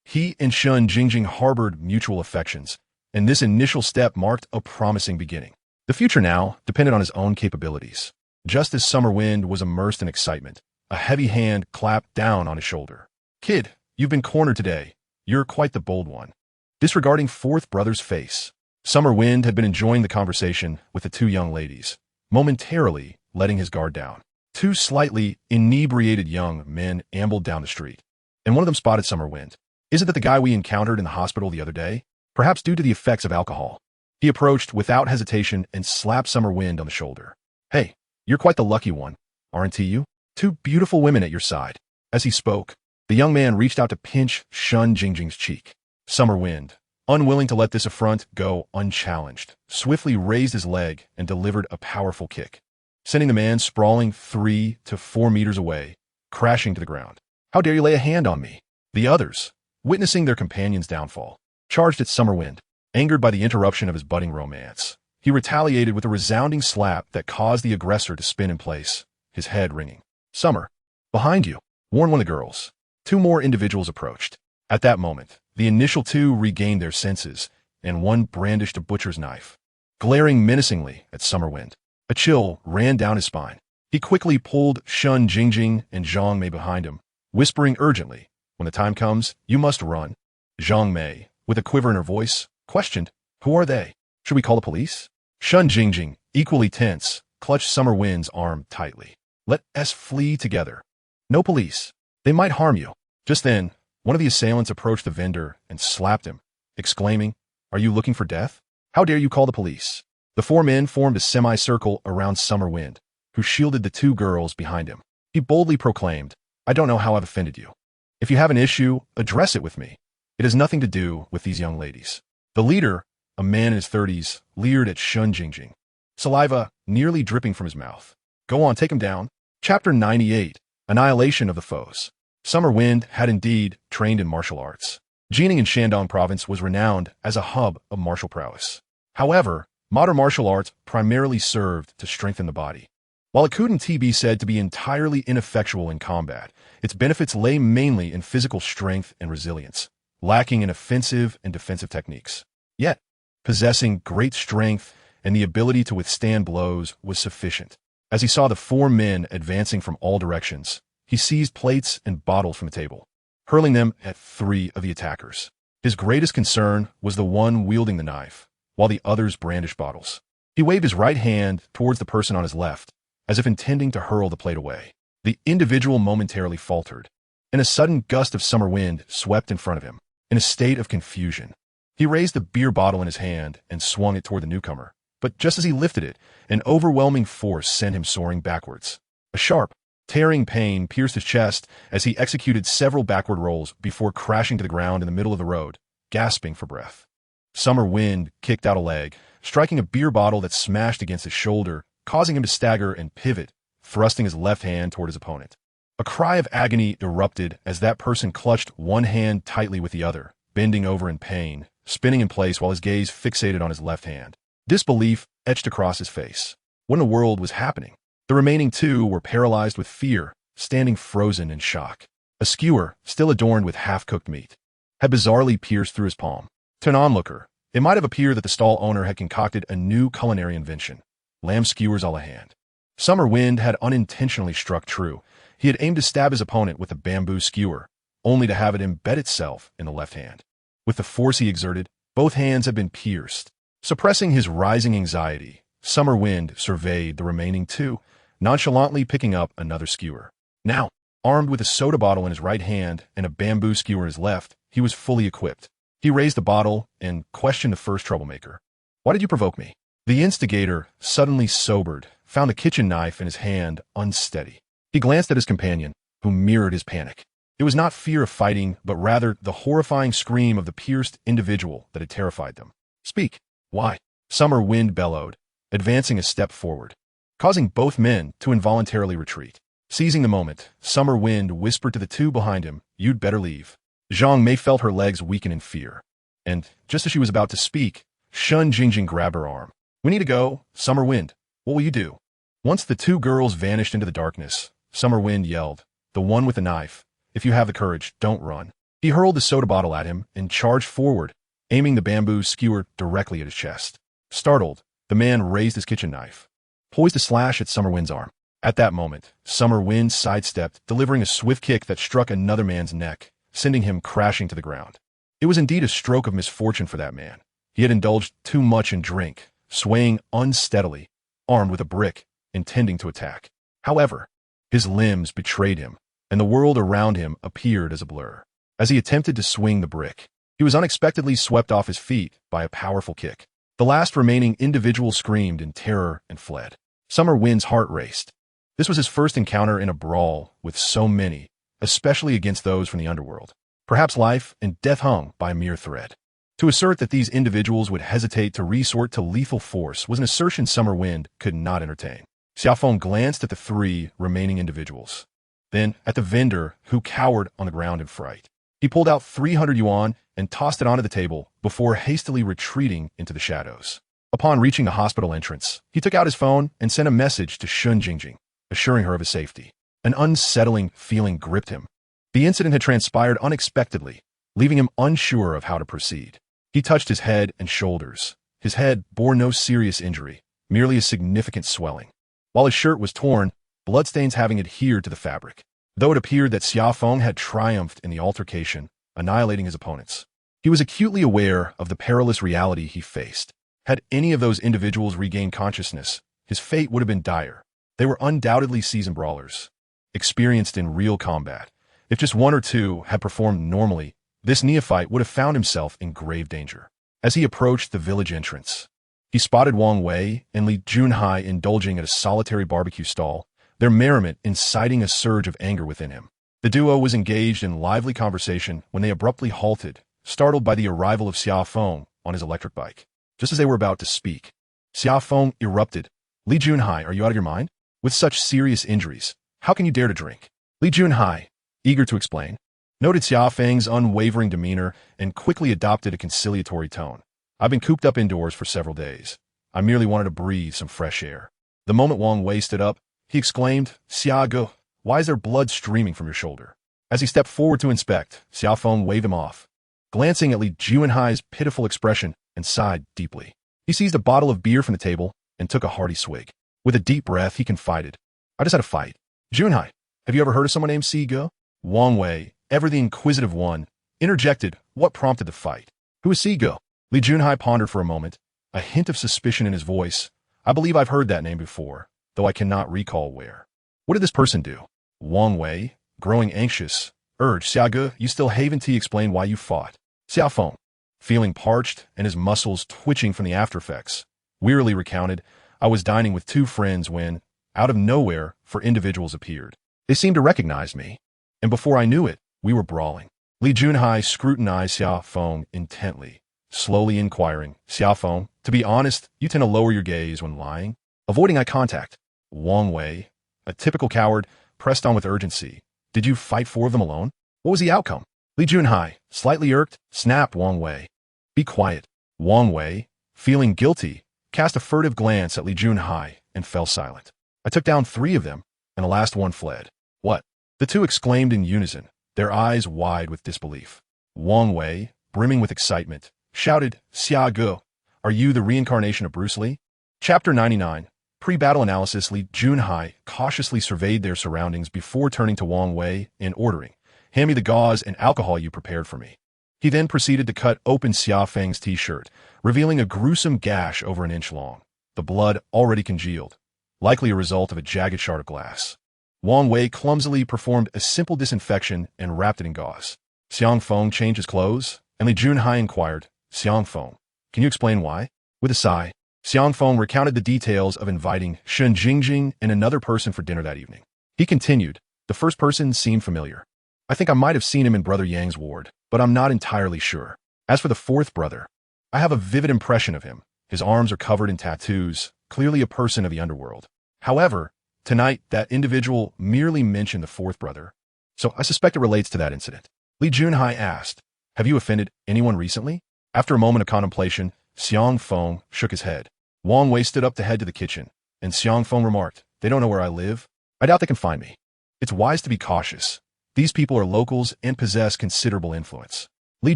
He and Shun Jingjing harbored mutual affections, and this initial step marked a promising beginning. The future now depended on his own capabilities. Just as Summer Wind was immersed in excitement, a heavy hand clapped down on his shoulder. Kid, you've been cornered today. You're quite the bold one. Disregarding fourth brother's face, Summer Wind had been enjoying the conversation with the two young ladies, momentarily letting his guard down. Two slightly inebriated young men ambled down the street, and one of them spotted Summer Wind. Is it that the guy we encountered in the hospital the other day? Perhaps due to the effects of alcohol. He approached without hesitation and slapped Summer Wind on the shoulder. Hey, you're quite the lucky one, aren't you? Two beautiful women at your side. As he spoke, the young man reached out to pinch Shun Jingjing's cheek. Summer Wind, unwilling to let this affront go unchallenged, swiftly raised his leg and delivered a powerful kick, sending the man sprawling 3 to 4 meters away, crashing to the ground. How dare you lay a hand on me? The others, witnessing their companion's downfall, charged at Summer Wind. Angered by the interruption of his budding romance, he retaliated with a resounding slap that caused the aggressor to spin in place, his head ringing. Summer, behind you, warned one of the girls. 2 more individuals approached. At that moment, the initial 2 regained their senses, and one brandished a butcher's knife, glaring menacingly at Summer Wind. A chill ran down his spine. He quickly pulled Shun Jingjing and Zhang Mei behind him, whispering urgently, when the time comes, you must run. Zhang Mei, with a quiver in her voice, questioned, who are they? Should we call the police? Shun Jingjing, equally tense, clutched Summer Wind's arm tightly. Let us flee together. No police. They might harm you. Just then, one of the assailants approached the vendor and slapped him, exclaiming, are you looking for death? How dare you call the police? The four men formed a semicircle around Summer Wind, who shielded the two girls behind him. He boldly proclaimed, "I don't know how I've offended you. If you have an issue, address it with me. It has nothing to do with these young ladies." The leader, a man in his 30s, leered at Shun Jingjing, saliva nearly dripping from his mouth. "Go on, take him down." Chapter 98, Annihilation of the Foes. Summer Wind had indeed trained in martial arts. Jining in Shandong Province was renowned as a hub of martial prowess. However, modern martial arts primarily served to strengthen the body. While it couldn't be said to be entirely ineffectual in combat, its benefits lay mainly in physical strength and resilience, lacking in offensive and defensive techniques. Yet, possessing great strength and the ability to withstand blows was sufficient. As he saw the four men advancing from all directions, he seized plates and bottles from the table, hurling them at three of the attackers. His greatest concern was the one wielding the knife, while the others brandished bottles. He waved his right hand towards the person on his left, as if intending to hurl the plate away. The individual momentarily faltered, and a sudden gust of summer wind swept in front of him. In a state of confusion, he raised the beer bottle in his hand and swung it toward the newcomer. But just as he lifted it, an overwhelming force sent him soaring backwards. A sharp, tearing pain pierced his chest as he executed several backward rolls before crashing to the ground in the middle of the road, gasping for breath. Summer Wind kicked out a leg, striking a beer bottle that smashed against his shoulder, causing him to stagger and pivot, thrusting his left hand toward his opponent. A cry of agony erupted as that person clutched one hand tightly with the other, bending over in pain, spinning in place while his gaze fixated on his left hand. Disbelief etched across his face. What in the world was happening? The remaining two were paralyzed with fear, standing frozen in shock. A skewer, still adorned with half-cooked meat, had bizarrely pierced through his palm. To an onlooker, it might have appeared that the stall owner had concocted a new culinary invention, lamb skewers a la hand. Summer Wind had unintentionally struck true. He had aimed to stab his opponent with a bamboo skewer, only to have it embed itself in the left hand. With the force he exerted, both hands had been pierced. Suppressing his rising anxiety, Summer Wind surveyed the remaining two, nonchalantly picking up another skewer. Now, armed with a soda bottle in his right hand and a bamboo skewer in his left, he was fully equipped. He raised the bottle and questioned the first troublemaker. "Why did you provoke me?" The instigator, suddenly sobered, found the kitchen knife in his hand unsteady. He glanced at his companion, who mirrored his panic. It was not fear of fighting, but rather the horrifying scream of the pierced individual that had terrified them. "Speak. Why?" Summer Wind bellowed, advancing a step forward, causing both men to involuntarily retreat. Seizing the moment, Summer Wind whispered to the two behind him, "You'd better leave." Zhang Mei felt her legs weaken in fear, and just as she was about to speak, Shun Jingjing grabbed her arm. "We need to go, Summer Wind. What will you do?" Once the two girls vanished into the darkness, Summer Wind yelled, "The one with the knife, if you have the courage, don't run." He hurled the soda bottle at him and charged forward, aiming the bamboo skewer directly at his chest. Startled, the man raised his kitchen knife, poised to slash at Summer Wind's arm. At that moment, Summer Wind sidestepped, delivering a swift kick that struck another man's neck, sending him crashing to the ground. It was indeed a stroke of misfortune for that man. He had indulged too much in drink, swaying unsteadily, armed with a brick, intending to attack. However, his limbs betrayed him, and the world around him appeared as a blur. As he attempted to swing the brick, he was unexpectedly swept off his feet by a powerful kick. The last remaining individual screamed in terror and fled. Summer Wind's heart raced. This was his first encounter in a brawl with so many, especially against those from the underworld. Perhaps life and death hung by a mere thread. To assert that these individuals would hesitate to resort to lethal force was an assertion Summer Wind could not entertain. Xia Feng glanced at the three remaining individuals, then at the vendor who cowered on the ground in fright. He pulled out 300 yuan and tossed it onto the table before hastily retreating into the shadows. Upon reaching the hospital entrance, he took out his phone and sent a message to Shun Jingjing, assuring her of his safety. An unsettling feeling gripped him. The incident had transpired unexpectedly, leaving him unsure of how to proceed. He touched his head and shoulders. His head bore no serious injury, merely a significant swelling. While his shirt was torn, bloodstains having adhered to the fabric. Though it appeared that Xia Feng had triumphed in the altercation, annihilating his opponents, he was acutely aware of the perilous reality he faced. Had any of those individuals regained consciousness, his fate would have been dire. They were undoubtedly seasoned brawlers, experienced in real combat. If just one or two had performed normally, this neophyte would have found himself in grave danger. As he approached the village entrance, He spotted Wang Wei and Li Junhai indulging at a solitary barbecue stall, their merriment inciting a surge of anger within him. The duo was engaged in lively conversation when they abruptly halted, startled by the arrival of Xia Feng on his electric bike. Just as they were about to speak, Xia Feng erupted. Li Junhai, are you out of your mind? With such serious injuries, how can you dare to drink? Li Junhai, eager to explain, noted Xia Feng's unwavering demeanor and quickly adopted a conciliatory tone. I've been cooped up indoors for several days. I merely wanted to breathe some fresh air. The moment Wang Wei stood up, he exclaimed, Xia Ge, why is there blood streaming from your shoulder? As he stepped forward to inspect, Xia Feng waved him off, glancing at Li Junhai's pitiful expression and sighed deeply. He seized a bottle of beer from the table and took a hearty swig. With a deep breath, he confided, I just had a fight. Junhai, have you ever heard of someone named Si Ge? Wang Wei, ever the inquisitive one, interjected, what prompted the fight? Who is Si Ge? Li Junhai pondered for a moment, a hint of suspicion in his voice. I believe I've heard that name before, though I cannot recall where. What did this person do? Wang Wei, growing anxious, urged, Xia Ge, you still haven't explained why you fought. Xia Feng, feeling parched and his muscles twitching from the aftereffects, wearily recounted, I was dining with two friends when, out of nowhere, four individuals appeared. They seemed to recognize me, and before I knew it, we were brawling. Li Junhai scrutinized Xia Feng intently, slowly inquiring, Xia Feng, to be honest, you tend to lower your gaze when lying, avoiding eye contact. Wang Wei, a typical coward, pressed on with urgency. Did you fight four of them alone? What was the outcome? Li Junhai, slightly irked, snapped Wang Wei. Be quiet. Wang Wei, feeling guilty, cast a furtive glance at Li Junhai and fell silent. I took down three of them, and the last one fled. What? The two exclaimed in unison, their eyes wide with disbelief. Wang Wei, brimming with excitement, shouted, Xia Ge, are you the reincarnation of Bruce Lee? Chapter 99. Pre-battle analysis. Li Junhai cautiously surveyed their surroundings before turning to Wang Wei and ordering, hand me the gauze and alcohol you prepared for me. He then proceeded to cut open Xia Feng's t-shirt, revealing a gruesome gash over an inch long, the blood already congealed, likely a result of a jagged shard of glass. Wang Wei clumsily performed a simple disinfection and wrapped it in gauze. Xia Feng changed his clothes, and Li Junhai inquired, Xia Feng, can you explain why? With a sigh, Xia Feng recounted the details of inviting Shen Jingjing and another person for dinner that evening. He continued, the first person seemed familiar. I think I might have seen him in Brother Yang's ward, but I'm not entirely sure. As for the fourth brother, I have a vivid impression of him. His arms are covered in tattoos, clearly a person of the underworld. However, tonight that individual merely mentioned the fourth brother, so I suspect it relates to that incident. Li Junhai asked, have you offended anyone recently? After a moment of contemplation, Xia Feng shook his head. Wang Wei stood up to head to the kitchen, and Xia Feng remarked, they don't know where I live. I doubt they can find me. It's wise to be cautious. These people are locals and possess considerable influence. Li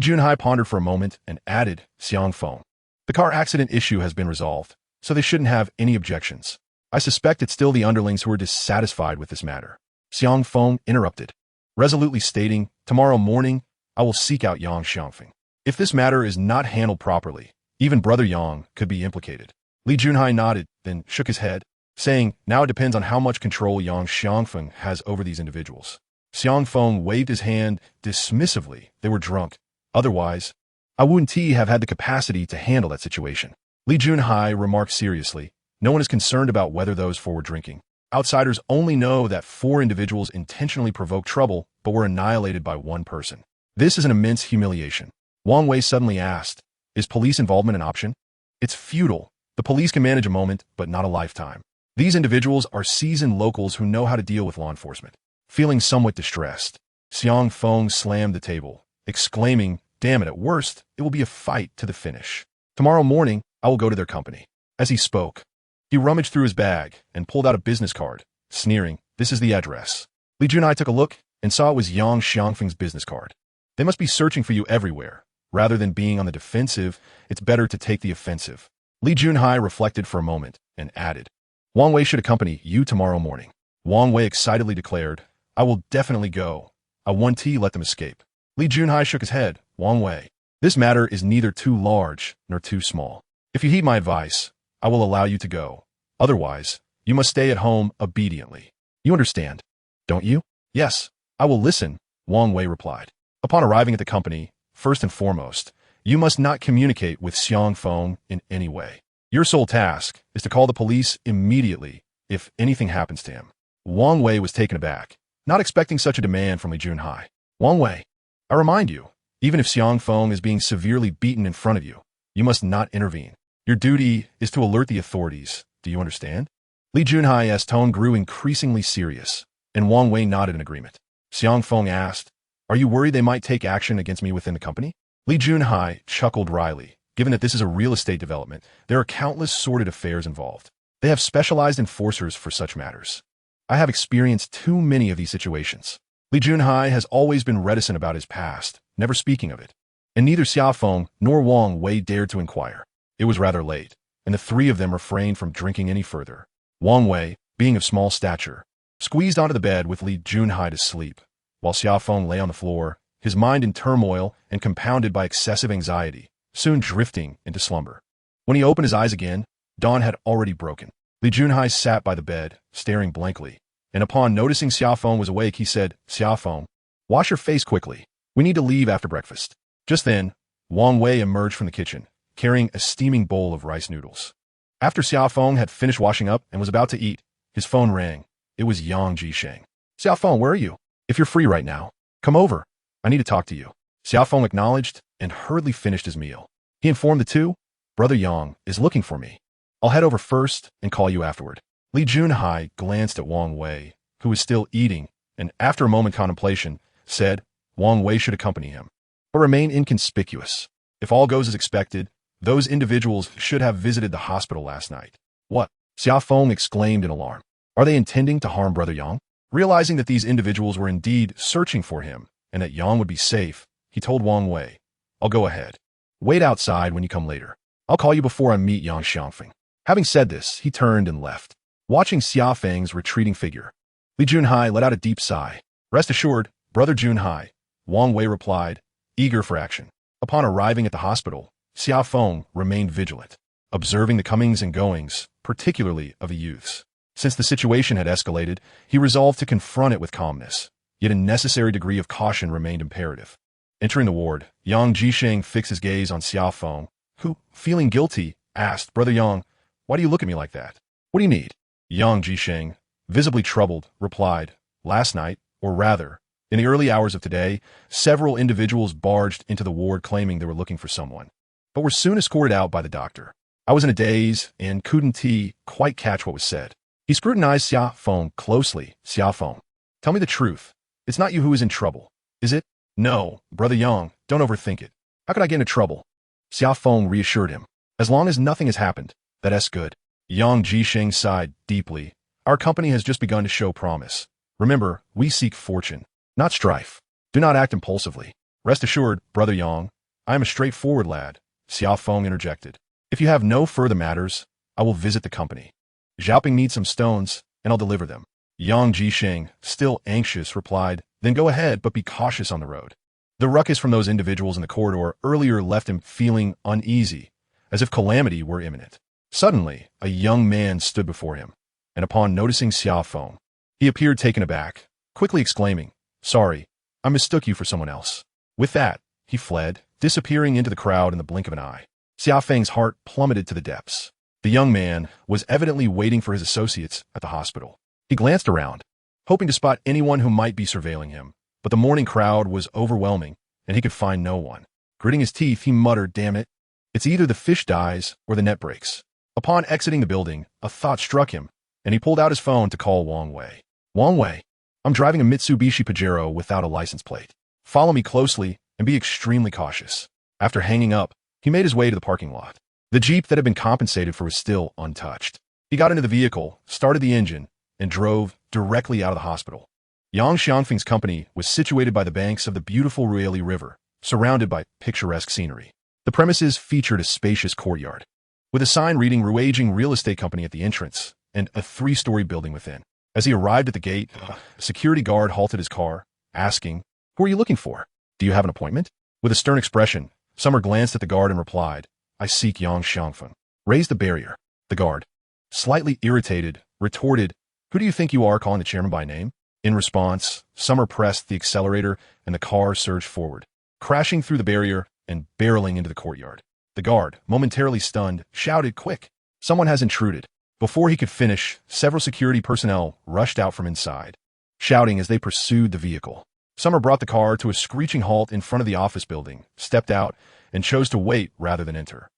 Junhai pondered for a moment and added, Xia Feng, the car accident issue has been resolved, so they shouldn't have any objections. I suspect it's still the underlings who are dissatisfied with this matter. Xia Feng interrupted, resolutely stating, tomorrow morning, I will seek out Yang Xiangfeng. If this matter is not handled properly, even Brother Yang could be implicated. Li Junhai nodded, then shook his head, saying, now it depends on how much control Yang Xiangfeng has over these individuals. Xia Feng waved his hand dismissively. They were drunk. Otherwise, I wouldn't have had the capacity to handle that situation. Li Junhai remarked seriously, no one is concerned about whether those four were drinking. Outsiders only know that four individuals intentionally provoked trouble but were annihilated by one person. This is an immense humiliation. Wang Wei suddenly asked, is police involvement an option? It's futile. The police can manage a moment, but not a lifetime. These individuals are seasoned locals who know how to deal with law enforcement. Feeling somewhat distressed, Xia Feng slammed the table, exclaiming, damn it, at worst, it will be a fight to the finish. Tomorrow morning, I will go to their company. As he spoke, he rummaged through his bag and pulled out a business card, sneering, this is the address. Li Junhai took a look and saw it was Yang Xiangfeng's business card. They must be searching for you everywhere. Rather than being on the defensive, it's better to take the offensive. Li Junhai reflected for a moment and added, Wang Wei should accompany you tomorrow morning. Wang Wei excitedly declared, I will definitely go. I won't let them escape. Li Junhai shook his head. Wang Wei, this matter is neither too large nor too small. If you heed my advice, I will allow you to go. Otherwise, you must stay at home obediently. You understand, don't you? Yes, I will listen, Wang Wei replied. Upon arriving at the company, first and foremost, you must not communicate with Xia Feng in any way. Your sole task is to call the police immediately if anything happens to him. Wang Wei was taken aback, not expecting such a demand from Li Junhai. Wang Wei, I remind you, even if Xia Feng is being severely beaten in front of you, you must not intervene. Your duty is to alert the authorities. Do you understand? Li Junhai's tone grew increasingly serious, and Wang Wei nodded in agreement. Xia Feng asked, Are you worried they might take action against me within the company? Li Junhai chuckled wryly. Given that this is a real estate development, there are countless sordid affairs involved. They have specialized enforcers for such matters. I have experienced too many of these situations. Li Junhai has always been reticent about his past, never speaking of it. And neither Xia Feng nor Wang Wei dared to inquire. It was rather late, and the three of them refrained from drinking any further. Wang Wei, being of small stature, squeezed onto the bed with Li Junhai to sleep, while Xia Feng lay on the floor, his mind in turmoil and compounded by excessive anxiety, soon drifting into slumber. When he opened his eyes again, dawn had already broken. Li Junhai sat by the bed, staring blankly, and upon noticing Xia Feng was awake, he said, Xia Feng, wash your face quickly. We need to leave after breakfast. Just then, Wang Wei emerged from the kitchen, carrying a steaming bowl of rice noodles. After Xia Feng had finished washing up and was about to eat, his phone rang. It was Yang Jisheng. Xia Feng, where are you? If you're free right now, come over. I need to talk to you. Xia Feng acknowledged and hurriedly finished his meal. He informed the two, Brother Yang is looking for me. I'll head over first and call you afterward. Li Junhai glanced at Wang Wei, who was still eating, and after a moment's contemplation, said Wang Wei should accompany him, but remain inconspicuous. If all goes as expected, those individuals should have visited the hospital last night. What? Xia Feng exclaimed in alarm. Are they intending to harm Brother Yang? Realizing that these individuals were indeed searching for him, and that Yang would be safe, he told Wang Wei, I'll go ahead. Wait outside when you come later. I'll call you before I meet Yang Xiangfeng. Having said this, he turned and left. Watching Xia Feng's retreating figure, Li Junhai let out a deep sigh. Rest assured, Brother Junhai, Wang Wei replied, eager for action. Upon arriving at the hospital, Xia Feng remained vigilant, observing the comings and goings, particularly of the youths. Since the situation had escalated, he resolved to confront it with calmness, yet a necessary degree of caution remained imperative. Entering the ward, Yang Jisheng fixed his gaze on Xia Feng, who, feeling guilty, asked, Brother Yang, why do you look at me like that? What do you need? Yang Jisheng, visibly troubled, replied, Last night, or rather, in the early hours of today, several individuals barged into the ward claiming they were looking for someone, but were soon escorted out by the doctor. I was in a daze and couldn't quite catch what was said. He scrutinized Xia Feng closely. Xia Feng, tell me the truth. It's not you who is in trouble, is it? No, Brother Yang, don't overthink it. How could I get into trouble? Xia Feng reassured him. As long as nothing has happened, that's good. Yang Jisheng sighed deeply. Our company has just begun to show promise. Remember, we seek fortune, not strife. Do not act impulsively. Rest assured, Brother Yang, I am a straightforward lad. Xia Feng interjected. If you have no further matters, I will visit the company. Xiaoping needs some stones, and I'll deliver them. Yang Jisheng, still anxious, replied, Then go ahead, but be cautious on the road. The ruckus from those individuals in the corridor earlier left him feeling uneasy, as if calamity were imminent. Suddenly, a young man stood before him, and upon noticing Xia Feng, he appeared taken aback, quickly exclaiming, Sorry, I mistook you for someone else. With that, he fled, disappearing into the crowd in the blink of an eye. Xia Feng's heart plummeted to the depths. The young man was evidently waiting for his associates at the hospital. He glanced around, hoping to spot anyone who might be surveilling him, but the morning crowd was overwhelming, and he could find no one. Gritting his teeth, he muttered, Damn it, it's either the fish dies or the net breaks. Upon exiting the building, a thought struck him, and he pulled out his phone to call Wang Wei. Wang Wei, I'm driving a Mitsubishi Pajero without a license plate. Follow me closely and be extremely cautious. After hanging up, he made his way to the parking lot. The Jeep that had been compensated for was still untouched. He got into the vehicle, started the engine, and drove directly out of the hospital. Yang Xiangfeng's company was situated by the banks of the beautiful Ruili River, surrounded by picturesque scenery. The premises featured a spacious courtyard, with a sign reading Ruijing Real Estate Company at the entrance, and a 3-story building within. As he arrived at the gate, a security guard halted his car, asking, Who are you looking for? Do you have an appointment? With a stern expression, Summer glanced at the guard and replied, I seek Yang Xiangfeng. Raise the barrier. The guard, slightly irritated, retorted, Who do you think you are calling the chairman by name? In response, Summer pressed the accelerator and the car surged forward, crashing through the barrier and barreling into the courtyard. The guard, momentarily stunned, shouted, Quick! Someone has intruded. Before he could finish, several security personnel rushed out from inside, shouting as they pursued the vehicle. Summer brought the car to a screeching halt in front of the office building, stepped out, and chose to wait rather than enter.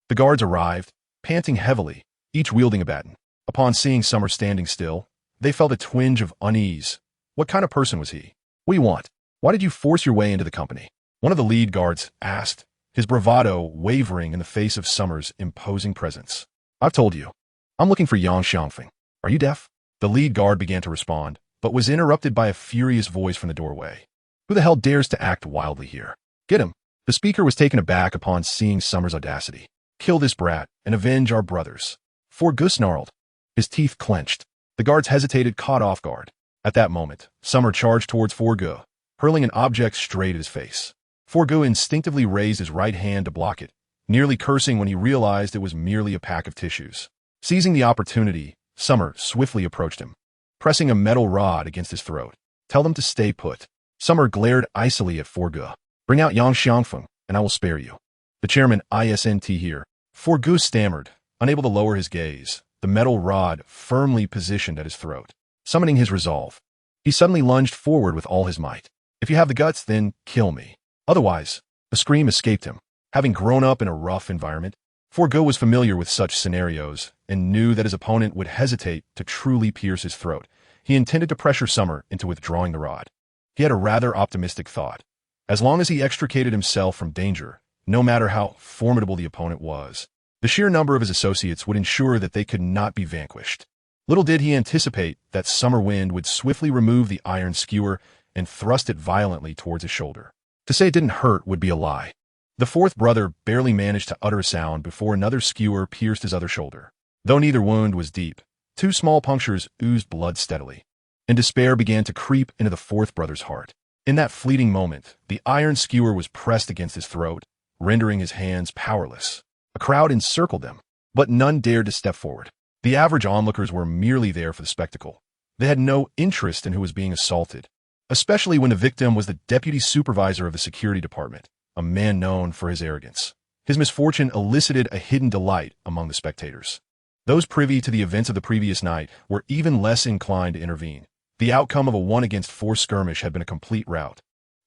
The guards arrived, panting heavily, each wielding a baton. Upon seeing Summer standing still, they felt a twinge of unease. What kind of person was he? What do you want? Why did you force your way into the company? One of the lead guards asked, his bravado wavering in the face of Summer's imposing presence. I've told you. I'm looking for Xia Feng. Are you deaf? The lead guard began to respond, but was interrupted by a furious voice from the doorway. Who the hell dares to act wildly here? Get him. The speaker was taken aback upon seeing Summer's audacity. Kill this brat and avenge our brothers. Forgu snarled. His teeth clenched. The guards hesitated, caught off guard. At that moment, Summer charged towards Forgu, hurling an object straight at his face. Forgu instinctively raised his right hand to block it, nearly cursing when he realized it was merely a pack of tissues. Seizing the opportunity, Summer swiftly approached him, pressing a metal rod against his throat. Tell them to stay put. Summer glared icily at Forgu. Bring out Xia Feng, and I will spare you. The chairman isn't here. Forgu stammered, unable to lower his gaze, the metal rod firmly positioned at his throat. Summoning his resolve, he suddenly lunged forward with all his might. If you have the guts, then kill me. Otherwise, a scream escaped him. Having grown up in a rough environment, Forgu was familiar with such scenarios and knew that his opponent would hesitate to truly pierce his throat. He intended to pressure Summer into withdrawing the rod. He had a rather optimistic thought. As long as he extricated himself from danger, no matter how formidable the opponent was, the sheer number of his associates would ensure that they could not be vanquished. Little did he anticipate that Summer Wind would swiftly remove the iron skewer and thrust it violently towards his shoulder. To say it didn't hurt would be a lie. The fourth brother barely managed to utter a sound before another skewer pierced his other shoulder. Though neither wound was deep, 2 small punctures oozed blood steadily, and despair began to creep into the fourth brother's heart. In that fleeting moment, the iron skewer was pressed against his throat, rendering his hands powerless. A crowd encircled them, but none dared to step forward. The average onlookers were merely there for the spectacle. They had no interest in who was being assaulted, especially when the victim was the deputy supervisor of the security department, a man known for his arrogance. His misfortune elicited a hidden delight among the spectators. Those privy to the events of the previous night were even less inclined to intervene. The outcome of a 1-against-4 skirmish had been a complete rout,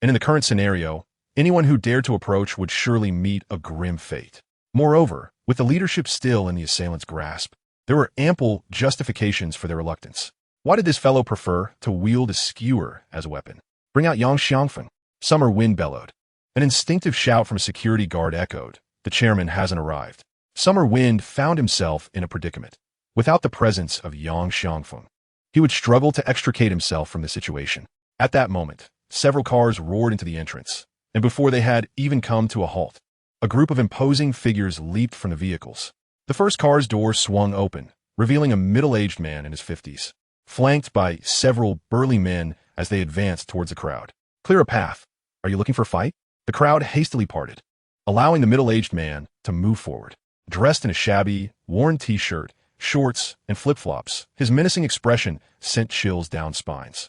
and in the current scenario, anyone who dared to approach would surely meet a grim fate. Moreover, with the leadership still in the assailant's grasp, there were ample justifications for their reluctance. Why did this fellow prefer to wield a skewer as a weapon? Bring out Xia Feng. Summer Wind bellowed. An instinctive shout from a security guard echoed. The chairman hasn't arrived. Summer Wind found himself in a predicament. Without the presence of Xia Feng, he would struggle to extricate himself from the situation. At that moment, several cars roared into the entrance, and before they had even come to a halt, a group of imposing figures leaped from the vehicles. The first car's door swung open, revealing a middle-aged man in his 50s, flanked by several burly men as they advanced towards the crowd. Clear a path. Are you looking for a fight? The crowd hastily parted, allowing the middle-aged man to move forward. Dressed in a shabby, worn t-shirt, shorts, and flip-flops, his menacing expression sent chills down spines.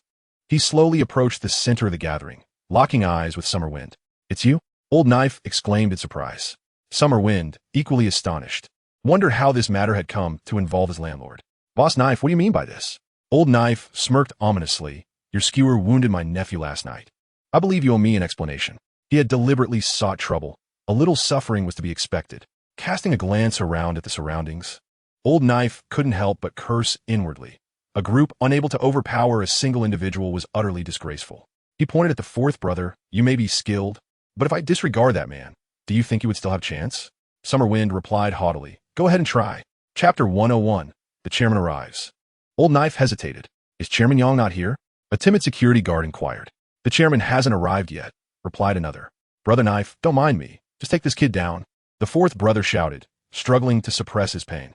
He slowly approached the center of the gathering, locking eyes with Summer Wind. It's you? Old Knife exclaimed in surprise. Summer Wind, equally astonished, wondered how this matter had come to involve his landlord. Boss Knife, what do you mean by this? Old Knife smirked ominously. Your skewer wounded my nephew last night. I believe you owe me an explanation. He had deliberately sought trouble. A little suffering was to be expected. Casting a glance around at the surroundings, Old Knife couldn't help but curse inwardly. A group unable to overpower a single individual was utterly disgraceful. He pointed at the fourth brother. You may be skilled, but if I disregard that man, do you think you would still have chance? Summer Wind replied haughtily. Go ahead and try. Chapter 101. The chairman arrives. Old Knife hesitated. Is Chairman Yang not here? A timid security guard inquired. The chairman hasn't arrived yet, replied another. Brother Knife, don't mind me. Just take this kid down. The fourth brother shouted, struggling to suppress his pain.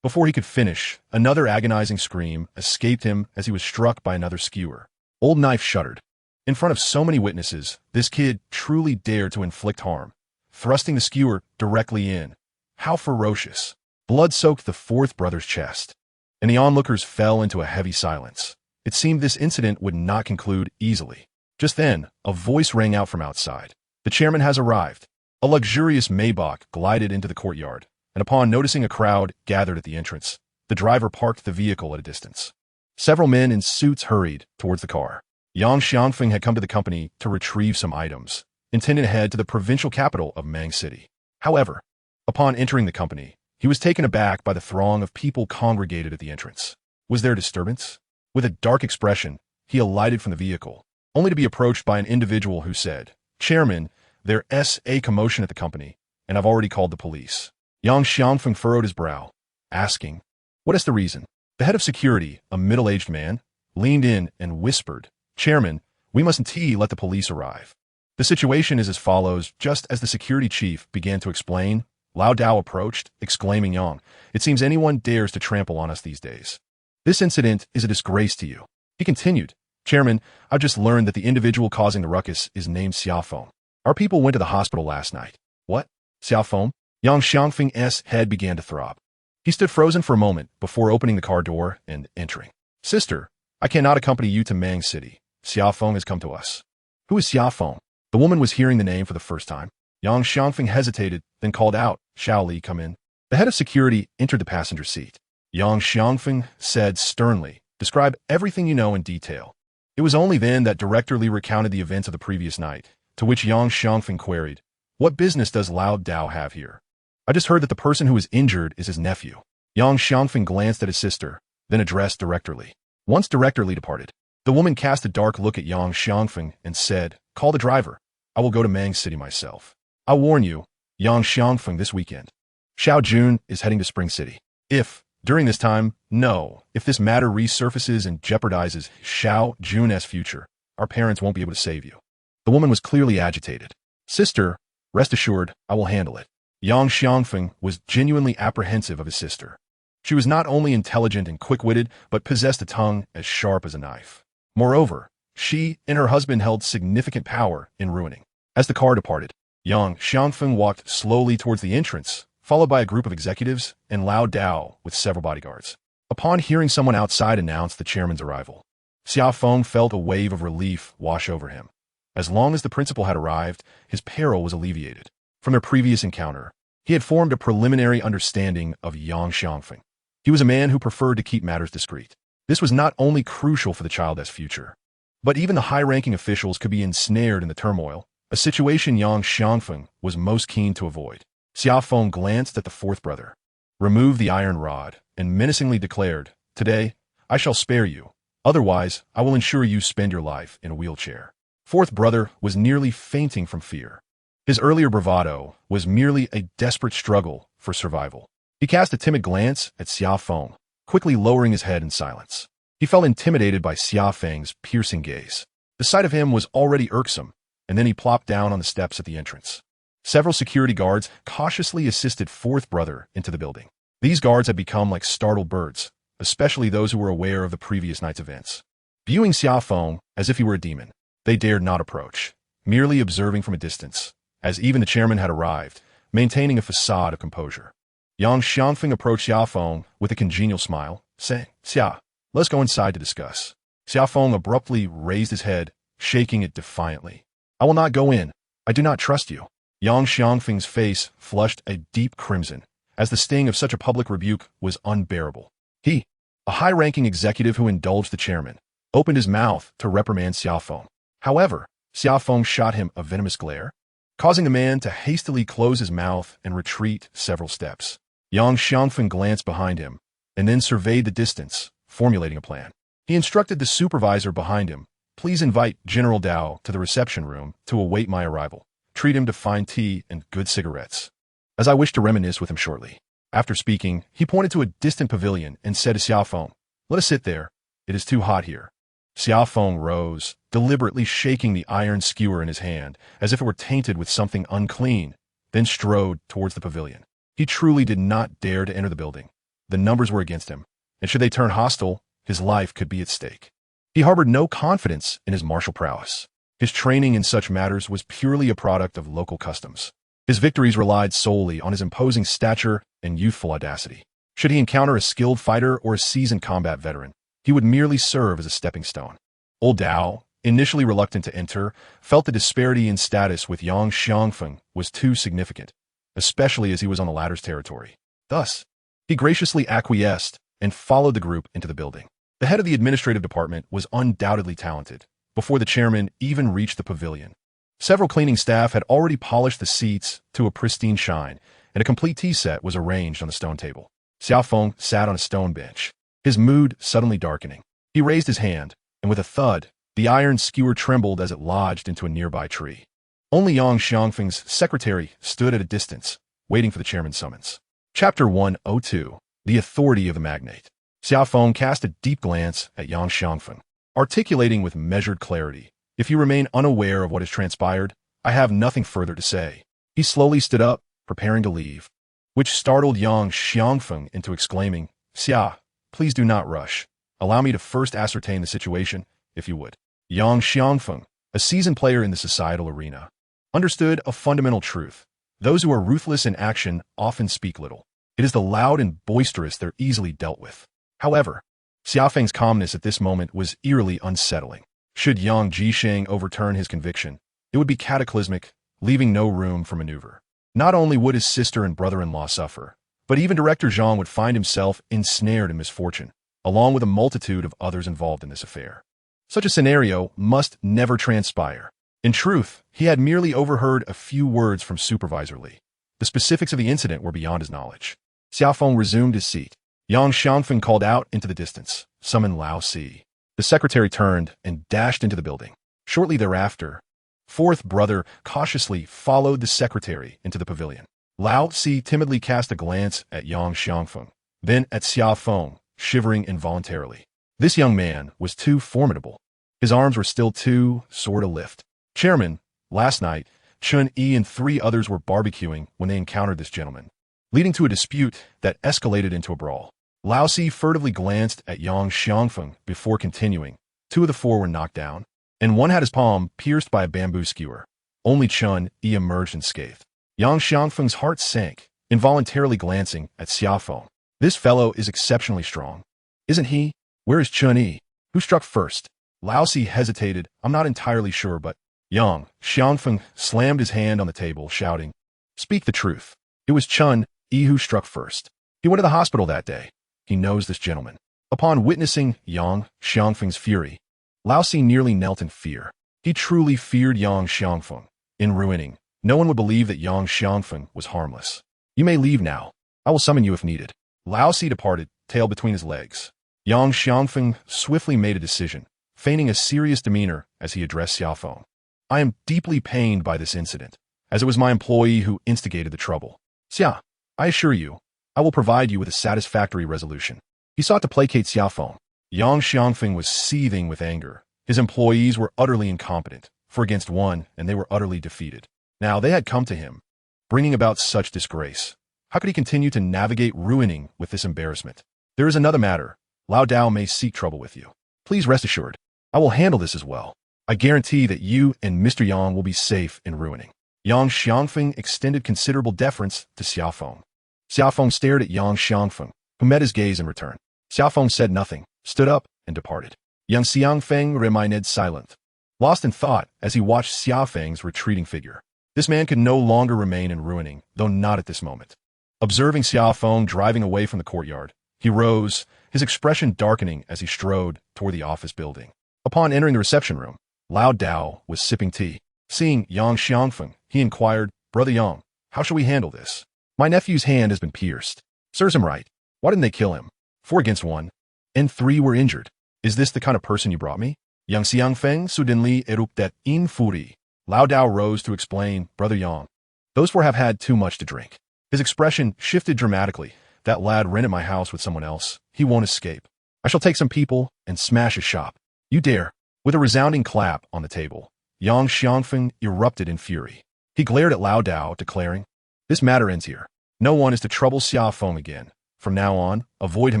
Before he could finish, another agonizing scream escaped him as he was struck by another skewer. Old Knife shuddered. In front of so many witnesses, this kid truly dared to inflict harm, thrusting the skewer directly in. How ferocious. Blood soaked the fourth brother's chest, and the onlookers fell into a heavy silence. It seemed this incident would not conclude easily. Just then, a voice rang out from outside. The chairman has arrived. A luxurious Maybach glided into the courtyard, and upon noticing a crowd gathered at the entrance, the driver parked the vehicle at a distance. Several men in suits hurried towards the car. Yang Xiangfeng had come to the company to retrieve some items, intending to head to the provincial capital of Mang City. However, upon entering the company, he was taken aback by the throng of people congregated at the entrance. Was there a disturbance? With a dark expression, he alighted from the vehicle, only to be approached by an individual who said, "Chairman, there's a commotion at the company, and I've already called the police." Yang Xiangfeng furrowed his brow, asking, "What is the reason?" The head of security, a middle-aged man, leaned in and whispered, "Chairman, we mustn't let the police arrive. The situation is as follows." Just as the security chief began to explain, Lao Dao approached, exclaiming, "Yang, it seems anyone dares to trample on us these days. This incident is a disgrace to you." He continued, "Chairman, I've just learned that the individual causing the ruckus is named Xia Feng. Our people went to the hospital last night." "What? Xia Feng?" Yang Xiangfeng's head began to throb. He stood frozen for a moment before opening the car door and entering. "Sister, I cannot accompany you to Mang City. Xia Feng has come to us." "Who is Xia Feng?" The woman was hearing the name for the first time. Yang Xiangfeng hesitated, then called out, "Xiao Li, come in." The head of security entered the passenger seat. Yang Xiangfeng said sternly, "Describe everything you know in detail." It was only then that Director Li recounted the events of the previous night, to which Yang Xiangfeng queried, "What business does Lao Dao have here?" "I just heard that the person who was injured is his nephew." Yang Xiangfeng glanced at his sister, then addressed Director Li. Once Director Li departed, the woman cast a dark look at Yang Xiangfeng and said, "Call the driver. I will go to Mang City myself. I warn you, Yang Xiangfeng, this weekend, Xiao Jun is heading to Spring City. If this matter resurfaces and jeopardizes Xiao Jun's future, our parents won't be able to save you." The woman was clearly agitated. "Sister, rest assured, I will handle it." Yang Xiangfeng was genuinely apprehensive of his sister. She was not only intelligent and quick-witted, but possessed a tongue as sharp as a knife. Moreover, she and her husband held significant power in ruining. As the car departed, Yang Xiangfeng walked slowly towards the entrance, followed by a group of executives and Lao Dao with several bodyguards. Upon hearing someone outside announce the chairman's arrival, Xia Feng felt a wave of relief wash over him. As long as the principal had arrived, his peril was alleviated. From their previous encounter, he had formed a preliminary understanding of Yang Xiangfeng. He was a man who preferred to keep matters discreet. This was not only crucial for the child's future, but even the high-ranking officials could be ensnared in the turmoil, a situation Yang Xiangfeng was most keen to avoid. Xia Feng glanced at the fourth brother, removed the iron rod, and menacingly declared, "Today, I shall spare you. Otherwise, I will ensure you spend your life in a wheelchair." Fourth brother was nearly fainting from fear. His earlier bravado was merely a desperate struggle for survival. He cast a timid glance at Xia Feng, quickly lowering his head in silence. He felt intimidated by Xia Feng's piercing gaze. The sight of him was already irksome, and then he plopped down on the steps at the entrance. Several security guards cautiously assisted fourth brother into the building. These guards had become like startled birds, especially those who were aware of the previous night's events. Viewing Xia Feng as if he were a demon, they dared not approach, merely observing from a distance, as even the chairman had arrived, maintaining a facade of composure. Yang Xiangfeng approached Xia Feng with a congenial smile, saying, "Xia, let's go inside to discuss." Xia Feng abruptly raised his head, shaking it defiantly. "I will not go in. I do not trust you." Yang Xiangfeng's face flushed a deep crimson, as the sting of such a public rebuke was unbearable. He, a high-ranking executive who indulged the chairman, opened his mouth to reprimand Xia Feng. However, Xia Feng shot him a venomous glare, causing the man to hastily close his mouth and retreat several steps. Yang Xiangfeng glanced behind him, and then surveyed the distance, formulating a plan. He instructed the supervisor behind him, "Please invite General Dao to the reception room to await my arrival. Treat him to fine tea and good cigarettes, as I wish to reminisce with him shortly." After speaking, he pointed to a distant pavilion and said to Xia Feng, "Let us sit there. It is too hot here." Xia Feng rose, deliberately shaking the iron skewer in his hand, as if it were tainted with something unclean, then strode towards the pavilion. He truly did not dare to enter the building. The numbers were against him, and should they turn hostile, his life could be at stake. He harbored no confidence in his martial prowess. His training in such matters was purely a product of local customs. His victories relied solely on his imposing stature and youthful audacity. Should he encounter a skilled fighter or a seasoned combat veteran, he would merely serve as a stepping stone. Old Dao, initially reluctant to enter, felt the disparity in status with Yang Xiangfeng was too significant, especially as he was on the latter's territory. Thus, he graciously acquiesced and followed the group into the building. The head of the administrative department was undoubtedly talented, before the chairman even reached the pavilion. Several cleaning staff had already polished the seats to a pristine shine, and a complete tea set was arranged on the stone table. Xia Feng sat on a stone bench, his mood suddenly darkening. He raised his hand, and with a thud, the iron skewer trembled as it lodged into a nearby tree. Only Yang Xiangfeng's secretary stood at a distance, waiting for the chairman's summons. Chapter 102. The Authority of the Magnate. Xia Feng cast a deep glance at Yang Xiangfeng, articulating with measured clarity, "If you remain unaware of what has transpired, I have nothing further to say." He slowly stood up, preparing to leave, which startled Yang Xiangfeng into exclaiming, "Xia, please do not rush. Allow me to first ascertain the situation, if you would." Yang Xiangfeng, a seasoned player in the societal arena, understood a fundamental truth. Those who are ruthless in action often speak little. It is the loud and boisterous that are easily dealt with. However, Xia Feng's calmness at this moment was eerily unsettling. Should Yang Jisheng overturn his conviction, it would be cataclysmic, leaving no room for maneuver. Not only would his sister and brother-in-law suffer, but even Director Zhang would find himself ensnared in misfortune, along with a multitude of others involved in this affair. Such a scenario must never transpire. In truth, he had merely overheard a few words from Supervisor Li. The specifics of the incident were beyond his knowledge. Xia Feng resumed his seat. Yang Xiangfeng called out into the distance, "Summon Lao Si." The secretary turned and dashed into the building. Shortly thereafter, fourth brother cautiously followed the secretary into the pavilion. Lao Si timidly cast a glance at Yang Xiangfeng, then at Xia Feng, shivering involuntarily. This young man was too formidable. His arms were still too sore to lift. "Chairman, last night, Chun Yi and 3 others were barbecuing when they encountered this gentleman, leading to a dispute that escalated into a brawl." Lao Si furtively glanced at Yang Xiangfeng before continuing. 2 of the 4 were knocked down, and 1 had his palm pierced by a bamboo skewer. Only Chun Yi emerged unscathed. Yang Xiangfeng's heart sank, involuntarily glancing at Xia Feng. "This fellow is exceptionally strong, isn't he? Where is Chun Yi? Who struck first?" Lao Si hesitated. "I'm not entirely sure, but..." Yang Xiangfeng slammed his hand on the table, shouting, "Speak the truth. It was Chun Yi who struck first. He went to the hospital that day. He knows this gentleman." Upon witnessing Yang Xiangfeng's fury, Lao Si nearly knelt in fear. He truly feared Yang Xiangfeng. In ruining, no one would believe that Yang Xiangfeng was harmless. "You may leave now. I will summon you if needed." Lao Si departed, tail between his legs. Yang Xiangfeng swiftly made a decision, feigning a serious demeanor as he addressed Xia Feng. "I am deeply pained by this incident, as it was my employee who instigated the trouble. Xia, I assure you, I will provide you with a satisfactory resolution." He sought to placate Xia Feng. Yang Xiangfeng was seething with anger. His employees were utterly incompetent, 4 against 1, and they were utterly defeated. Now they had come to him, bringing about such disgrace. How could he continue to navigate ruining with this embarrassment? "There is another matter. Lao Dao may seek trouble with you. Please rest assured, I will handle this as well. I guarantee that you and Mr. Yang will be safe in ruining." Yang Xiangfeng extended considerable deference to Xia Feng. Xia Feng stared at Yang Xiangfeng, who met his gaze in return. Xia Feng said nothing, stood up, and departed. Yang Xiangfeng remained silent, lost in thought as he watched Xia Feng's retreating figure. This man could no longer remain in ruining, though not at this moment. Observing Xia Feng driving away from the courtyard, he rose, his expression darkening as he strode toward the office building. Upon entering the reception room, Lao Dao was sipping tea. Seeing Yang Xiangfeng, he inquired, "Brother Yang, how shall we handle this? My nephew's hand has been pierced. Serves him right. Why didn't they kill him? 4 against 1, and 3 were injured. Is this the kind of person you brought me?" Yang Xiangfeng suddenly erupted in fury. Lao Dao rose to explain, "Brother Yang, those 4 have had too much to drink." His expression shifted dramatically. "That lad rented my house with someone else. He won't escape. I shall take some people and smash his shop. You dare." With a resounding clap on the table, Yang Xiangfeng erupted in fury. He glared at Lao Dao, declaring, "This matter ends here. No one is to trouble Xia Feng again. From now on, avoid him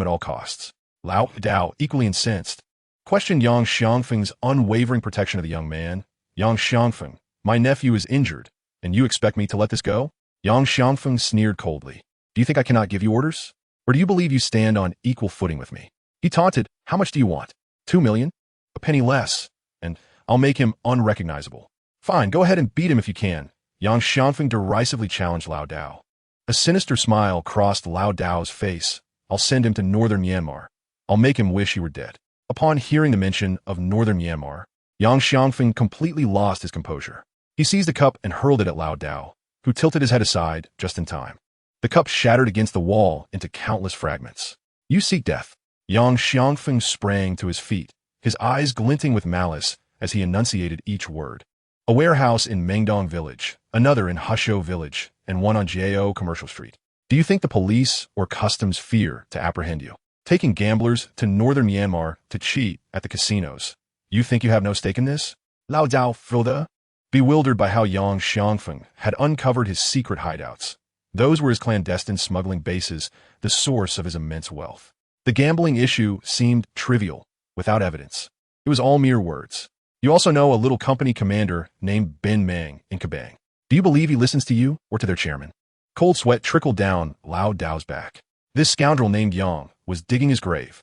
at all costs." Lao Dao, equally incensed, questioned Yang Xiangfeng's unwavering protection of the young man. "Yang Xiangfeng, my nephew is injured, and you expect me to let this go?" Yang Xiangfeng sneered coldly. "Do you think I cannot give you orders? Or do you believe you stand on equal footing with me?" He taunted, "How much do you want? 2 million? A penny less, and I'll make him unrecognizable." "Fine, go ahead and beat him if you can." Yang Xiangfeng derisively challenged Lao Dao. A sinister smile crossed Lao Dao's face. I'll send him to northern Myanmar. I'll make him wish he were dead. Upon hearing the mention of northern Myanmar, Yang Xiangfeng completely lost his composure. He seized the cup and hurled it at Lao Dao, who tilted his head aside just in time. The cup shattered against the wall into countless fragments. You seek death. Yang Xiangfeng sprang to his feet, his eyes glinting with malice as he enunciated each word. A warehouse in Mengdong Village, another in Hushou Village, and one on Jiao Commercial Street. Do you think the police or customs fear to apprehend you? Taking gamblers to northern Myanmar to cheat at the casinos. You think you have no stake in this? Lao Dao Filda? Bewildered by how Yang Xiangfeng had uncovered his secret hideouts. Those were his clandestine smuggling bases, the source of his immense wealth. The gambling issue seemed trivial, without evidence. It was all mere words. You also know a little company commander named Ben Meng in Kabang. Do you believe he listens to you or to their chairman? Cold sweat trickled down Lao Dao's back. This scoundrel named Yang was digging his grave.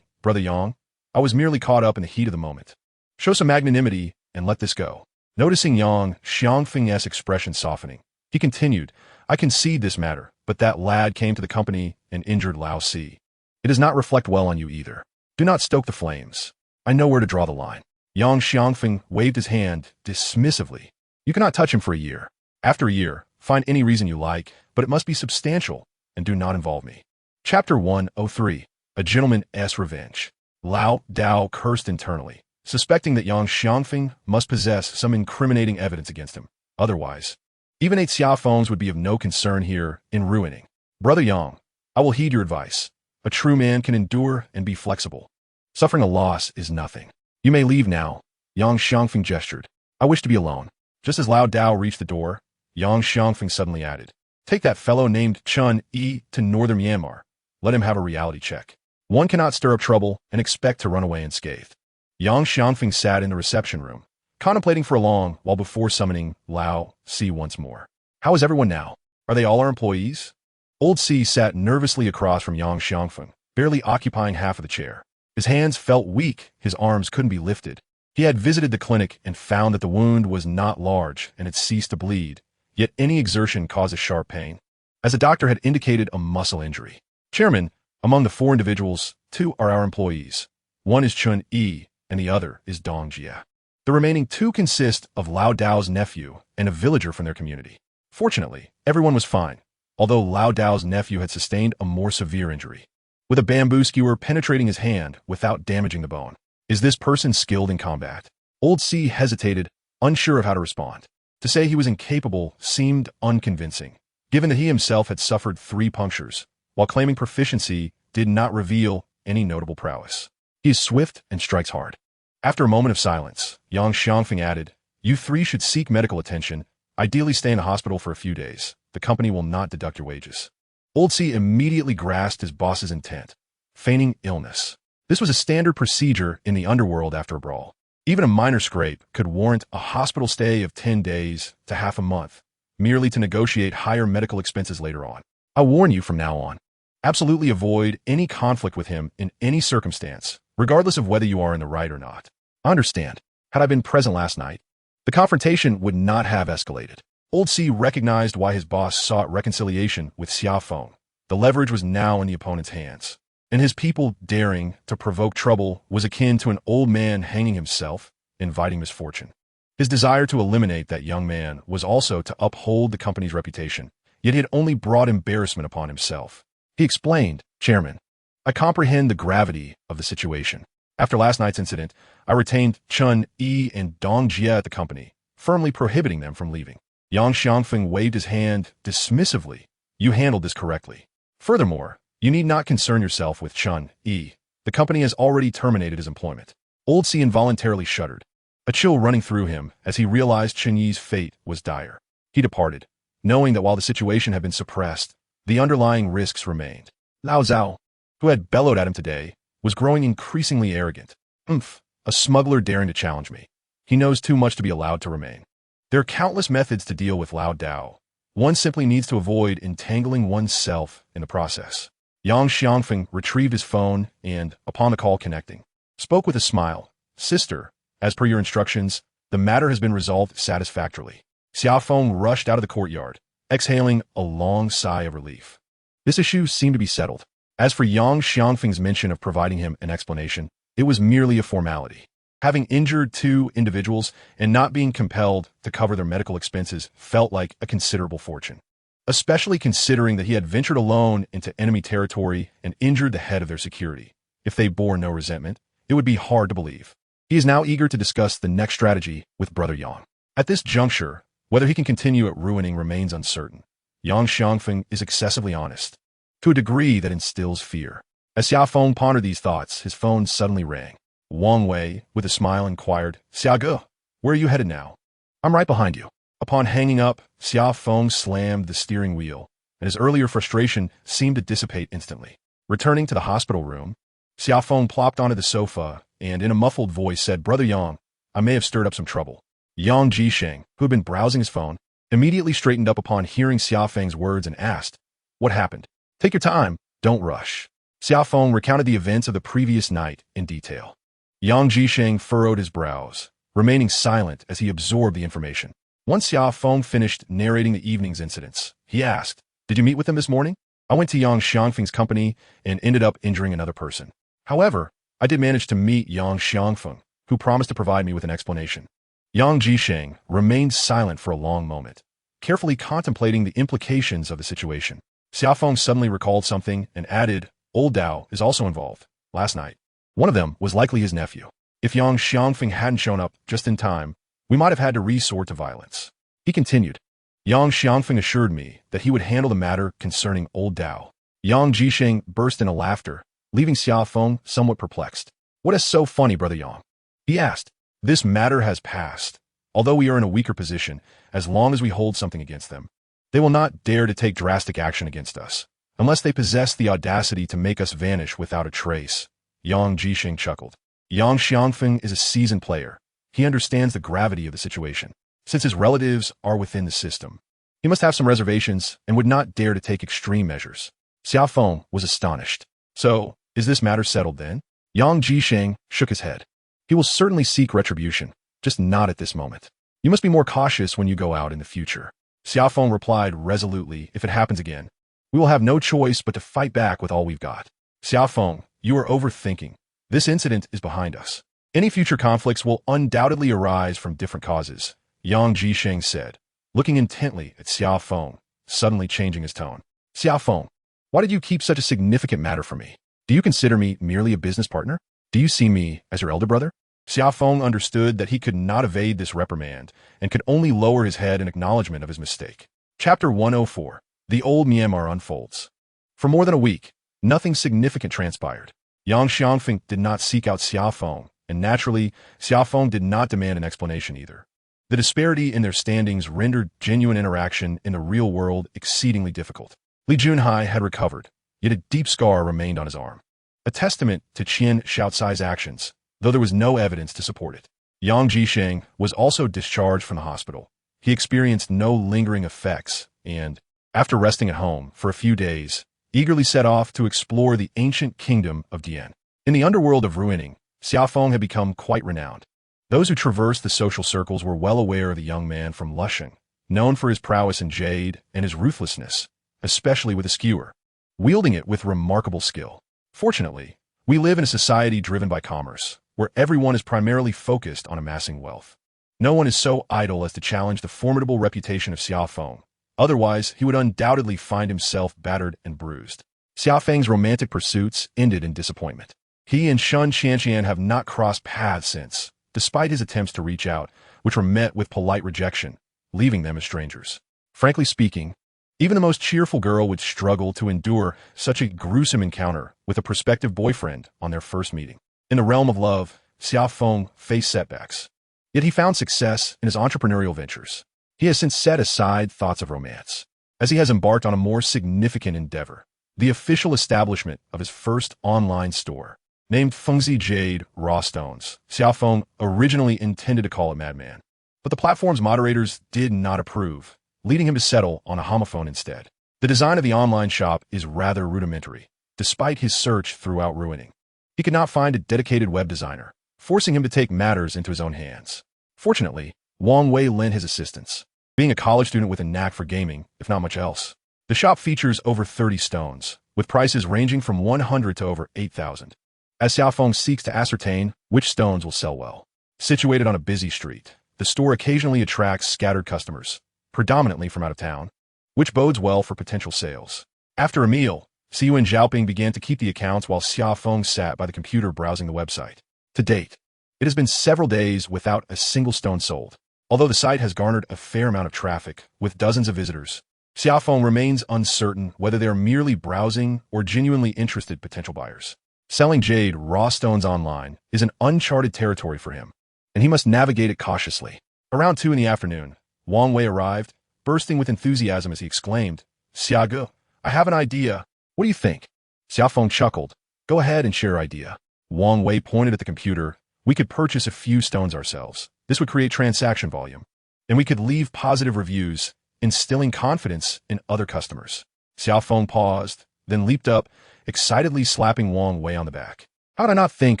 Brother Yang, I was merely caught up in the heat of the moment. Show some magnanimity and let this go. Noticing Yang Xiangfeng's expression softening, he continued, I concede this matter, but that lad came to the company and injured Lao Si. It does not reflect well on you either. Do not stoke the flames. I know where to draw the line. Yang Xiangfeng waved his hand dismissively. You cannot touch him for a year. After a year, find any reason you like, but it must be substantial, and do not involve me. Chapter 103. A Gentleman's Revenge. Lao Dao cursed internally, suspecting that Yang Xiangfeng must possess some incriminating evidence against him. Otherwise, even 8 Xia Fengs would be of no concern here in ruining. Brother Yang, I will heed your advice. A true man can endure and be flexible. Suffering a loss is nothing. You may leave now. Yang Xiangfeng gestured. I wish to be alone. Just as Lao Dao reached the door, Yang Xiangfeng suddenly added, Take that fellow named Chun Yi to northern Myanmar. Let him have a reality check. One cannot stir up trouble and expect to run away unscathed. Yang Xiangfeng sat in the reception room, contemplating for a long while before summoning Lao Si once more. How is everyone now? Are they all our employees? Old Si sat nervously across from Yang Xiangfeng, barely occupying half of the chair. His hands felt weak, his arms couldn't be lifted. He had visited the clinic and found that the wound was not large and had ceased to bleed, yet any exertion causes sharp pain, as the doctor had indicated a muscle injury. Chairman, among the 4 individuals, 2 are our employees. One is Chun Yi, and the other is Dong Jia. The remaining 2 consist of Lao Dao's nephew and a villager from their community. Fortunately, everyone was fine, although Lao Dao's nephew had sustained a more severe injury, with a bamboo skewer penetrating his hand without damaging the bone. Is this person skilled in combat? Old Si hesitated, unsure of how to respond. To say he was incapable seemed unconvincing, given that he himself had suffered 3 punctures, while claiming proficiency did not reveal any notable prowess. He is swift and strikes hard. After a moment of silence, Yang Xiangfeng added, You 3 should seek medical attention, ideally stay in the hospital for a few days. The company will not deduct your wages. Old Si immediately grasped his boss's intent, feigning illness. This was a standard procedure in the underworld after a brawl. Even a minor scrape could warrant a hospital stay of 10 days to half a month, merely to negotiate higher medical expenses later on. I warn you from now on. Absolutely avoid any conflict with him in any circumstance, regardless of whether you are in the right or not. I understand. Had I been present last night, the confrontation would not have escalated. Old Si recognized why his boss sought reconciliation with Xia Feng. The leverage was now in the opponent's hands, and his people daring to provoke trouble was akin to an old man hanging himself, inviting misfortune. His desire to eliminate that young man was also to uphold the company's reputation, yet he had only brought embarrassment upon himself. He explained, Chairman, I comprehend the gravity of the situation. After last night's incident, I retained Chun Yi and Dong Jia at the company, firmly prohibiting them from leaving. Yang Xiangfeng waved his hand dismissively. You handled this correctly. Furthermore, you need not concern yourself with Chun Yi. The company has already terminated his employment. Old Si involuntarily shuddered, a chill running through him as he realized Chun Yi's fate was dire. He departed, knowing that while the situation had been suppressed, the underlying risks remained. Lao Zhao, who had bellowed at him today, was growing increasingly arrogant. A smuggler daring to challenge me. He knows too much to be allowed to remain. There are countless methods to deal with Lao Dao. One simply needs to avoid entangling oneself in the process. Yang Xiangfeng retrieved his phone and, upon the call connecting, spoke with a smile. Sister, as per your instructions, the matter has been resolved satisfactorily. Xia Feng rushed out of the courtyard, exhaling a long sigh of relief. This issue seemed to be settled. As for Yang Xiangfeng's mention of providing him an explanation, it was merely a formality. Having injured two individuals and not being compelled to cover their medical expenses felt like a considerable fortune, especially considering that he had ventured alone into enemy territory and injured the head of their security. If they bore no resentment, it would be hard to believe. He is now eager to discuss the next strategy with Brother Yang. At this juncture, whether he can continue at ruining remains uncertain. Yang Xiangfeng is excessively honest, to a degree that instills fear. As Xia Feng pondered these thoughts, his phone suddenly rang. Wang Wei, with a smile, inquired, "Xia Ge, where are you headed now?" "I'm right behind you." Upon hanging up, Xia Feng slammed the steering wheel, and his earlier frustration seemed to dissipate instantly. Returning to the hospital room, Xia Feng plopped onto the sofa and, in a muffled voice, said, "Brother Yang, I may have stirred up some trouble." Yang Jisheng, who had been browsing his phone, immediately straightened up upon hearing Xia Feng's words and asked, "What happened?" "Take your time, don't rush." Xia Feng recounted the events of the previous night in detail. Yang Jisheng furrowed his brows, remaining silent as he absorbed the information. Once Xia Feng finished narrating the evening's incidents, he asked, "Did you meet with them this morning?" "I went to Yang Xiangfeng's company and ended up injuring another person. However, I did manage to meet Yang Xiangfeng, who promised to provide me with an explanation." Yang Jisheng remained silent for a long moment, carefully contemplating the implications of the situation. Xia Feng suddenly recalled something and added, "Old Dao is also involved. Last night, one of them was likely his nephew. If Yang Xiangfeng hadn't shown up just in time, we might have had to resort to violence." He continued, "Yang Xiangfeng assured me that he would handle the matter concerning Old Dao." Yang Jisheng burst into laughter, leaving Xia Feng somewhat perplexed. "What is so funny, Brother Yang?" he asked. "This matter has passed. Although we are in a weaker position, as long as we hold something against them, they will not dare to take drastic action against us, unless they possess the audacity to make us vanish without a trace." Yang Jisheng chuckled. Yang Xiangfeng is a seasoned player. He understands the gravity of the situation. Since his relatives are within the system, he must have some reservations and would not dare to take extreme measures. Xia Feng was astonished. "So, is this matter settled then?" Yang Jisheng shook his head. "He will certainly seek retribution, just not at this moment. You must be more cautious when you go out in the future." Xia Feng replied resolutely, "If it happens again, we will have no choice but to fight back with all we've got." "Xia Feng, you are overthinking. This incident is behind us. Any future conflicts will undoubtedly arise from different causes," Yang Jisheng said, looking intently at Xia Feng, suddenly changing his tone. "Xia Feng, why did you keep such a significant matter from me? Do you consider me merely a business partner? Do you see me as your elder brother?" Xia Feng understood that he could not evade this reprimand and could only lower his head in acknowledgement of his mistake. Chapter 104. The Old Myanmar Unfolds. For more than a week, nothing significant transpired. Yang Xiangfeng did not seek out Xia Feng, and naturally, Xia Feng did not demand an explanation either. The disparity in their standings rendered genuine interaction in the real world exceedingly difficult. Li Junhai had recovered, yet a deep scar remained on his arm, a testament to Qian Shaotsai's actions, though there was no evidence to support it. Yang Jisheng was also discharged from the hospital. He experienced no lingering effects and, after resting at home for a few days, eagerly set off to explore the ancient kingdom of Dian. In the underworld of ruining, Xia Feng had become quite renowned. Those who traversed the social circles were well aware of the young man from Lusheng, known for his prowess in jade and his ruthlessness, especially with a skewer, wielding it with remarkable skill. Fortunately, we live in a society driven by commerce, where everyone is primarily focused on amassing wealth. No one is so idle as to challenge the formidable reputation of Xia Feng. Otherwise, he would undoubtedly find himself battered and bruised. Xia Feng's romantic pursuits ended in disappointment. He and Shun Qianqian have not crossed paths since, despite his attempts to reach out, which were met with polite rejection, leaving them as strangers. Frankly speaking, even the most cheerful girl would struggle to endure such a gruesome encounter with a prospective boyfriend on their first meeting. In the realm of love, Xia Feng faced setbacks. Yet he found success in his entrepreneurial ventures. He has since set aside thoughts of romance, as he has embarked on a more significant endeavor, the official establishment of his first online store. Named Fengzi Jade Raw Stones, Xia Feng originally intended to call it Madman, but the platform's moderators did not approve, leading him to settle on a homophone instead. The design of the online shop is rather rudimentary, despite his search throughout ruining. He could not find a dedicated web designer, forcing him to take matters into his own hands. Fortunately, Wang Wei lent his assistance. being a college student with a knack for gaming, if not much else. The shop features over 30 stones, with prices ranging from 100 to over 8,000. As Xia Feng seeks to ascertain which stones will sell well. Situated on a busy street, the store occasionally attracts scattered customers, predominantly from out of town, which bodes well for potential sales. After a meal, Siyu and Zhaoping began to keep the accounts while Xia Feng sat by the computer browsing the website. To date, it has been several days without a single stone sold. Although the site has garnered a fair amount of traffic, with dozens of visitors, Xia Feng remains uncertain whether they are merely browsing or genuinely interested potential buyers. Selling jade raw stones online is an uncharted territory for him, and he must navigate it cautiously. Around 2 in the afternoon, Wang Wei arrived, bursting with enthusiasm as he exclaimed, "Xiagu, I have an idea. What do you think?" Xia Feng chuckled. "Go ahead and share your idea." Wang Wei pointed at the computer. "We could purchase a few stones ourselves. This would create transaction volume, and we could leave positive reviews, instilling confidence in other customers." Xia Feng paused, then leaped up, excitedly slapping Wang Wei on the back. "How did I not think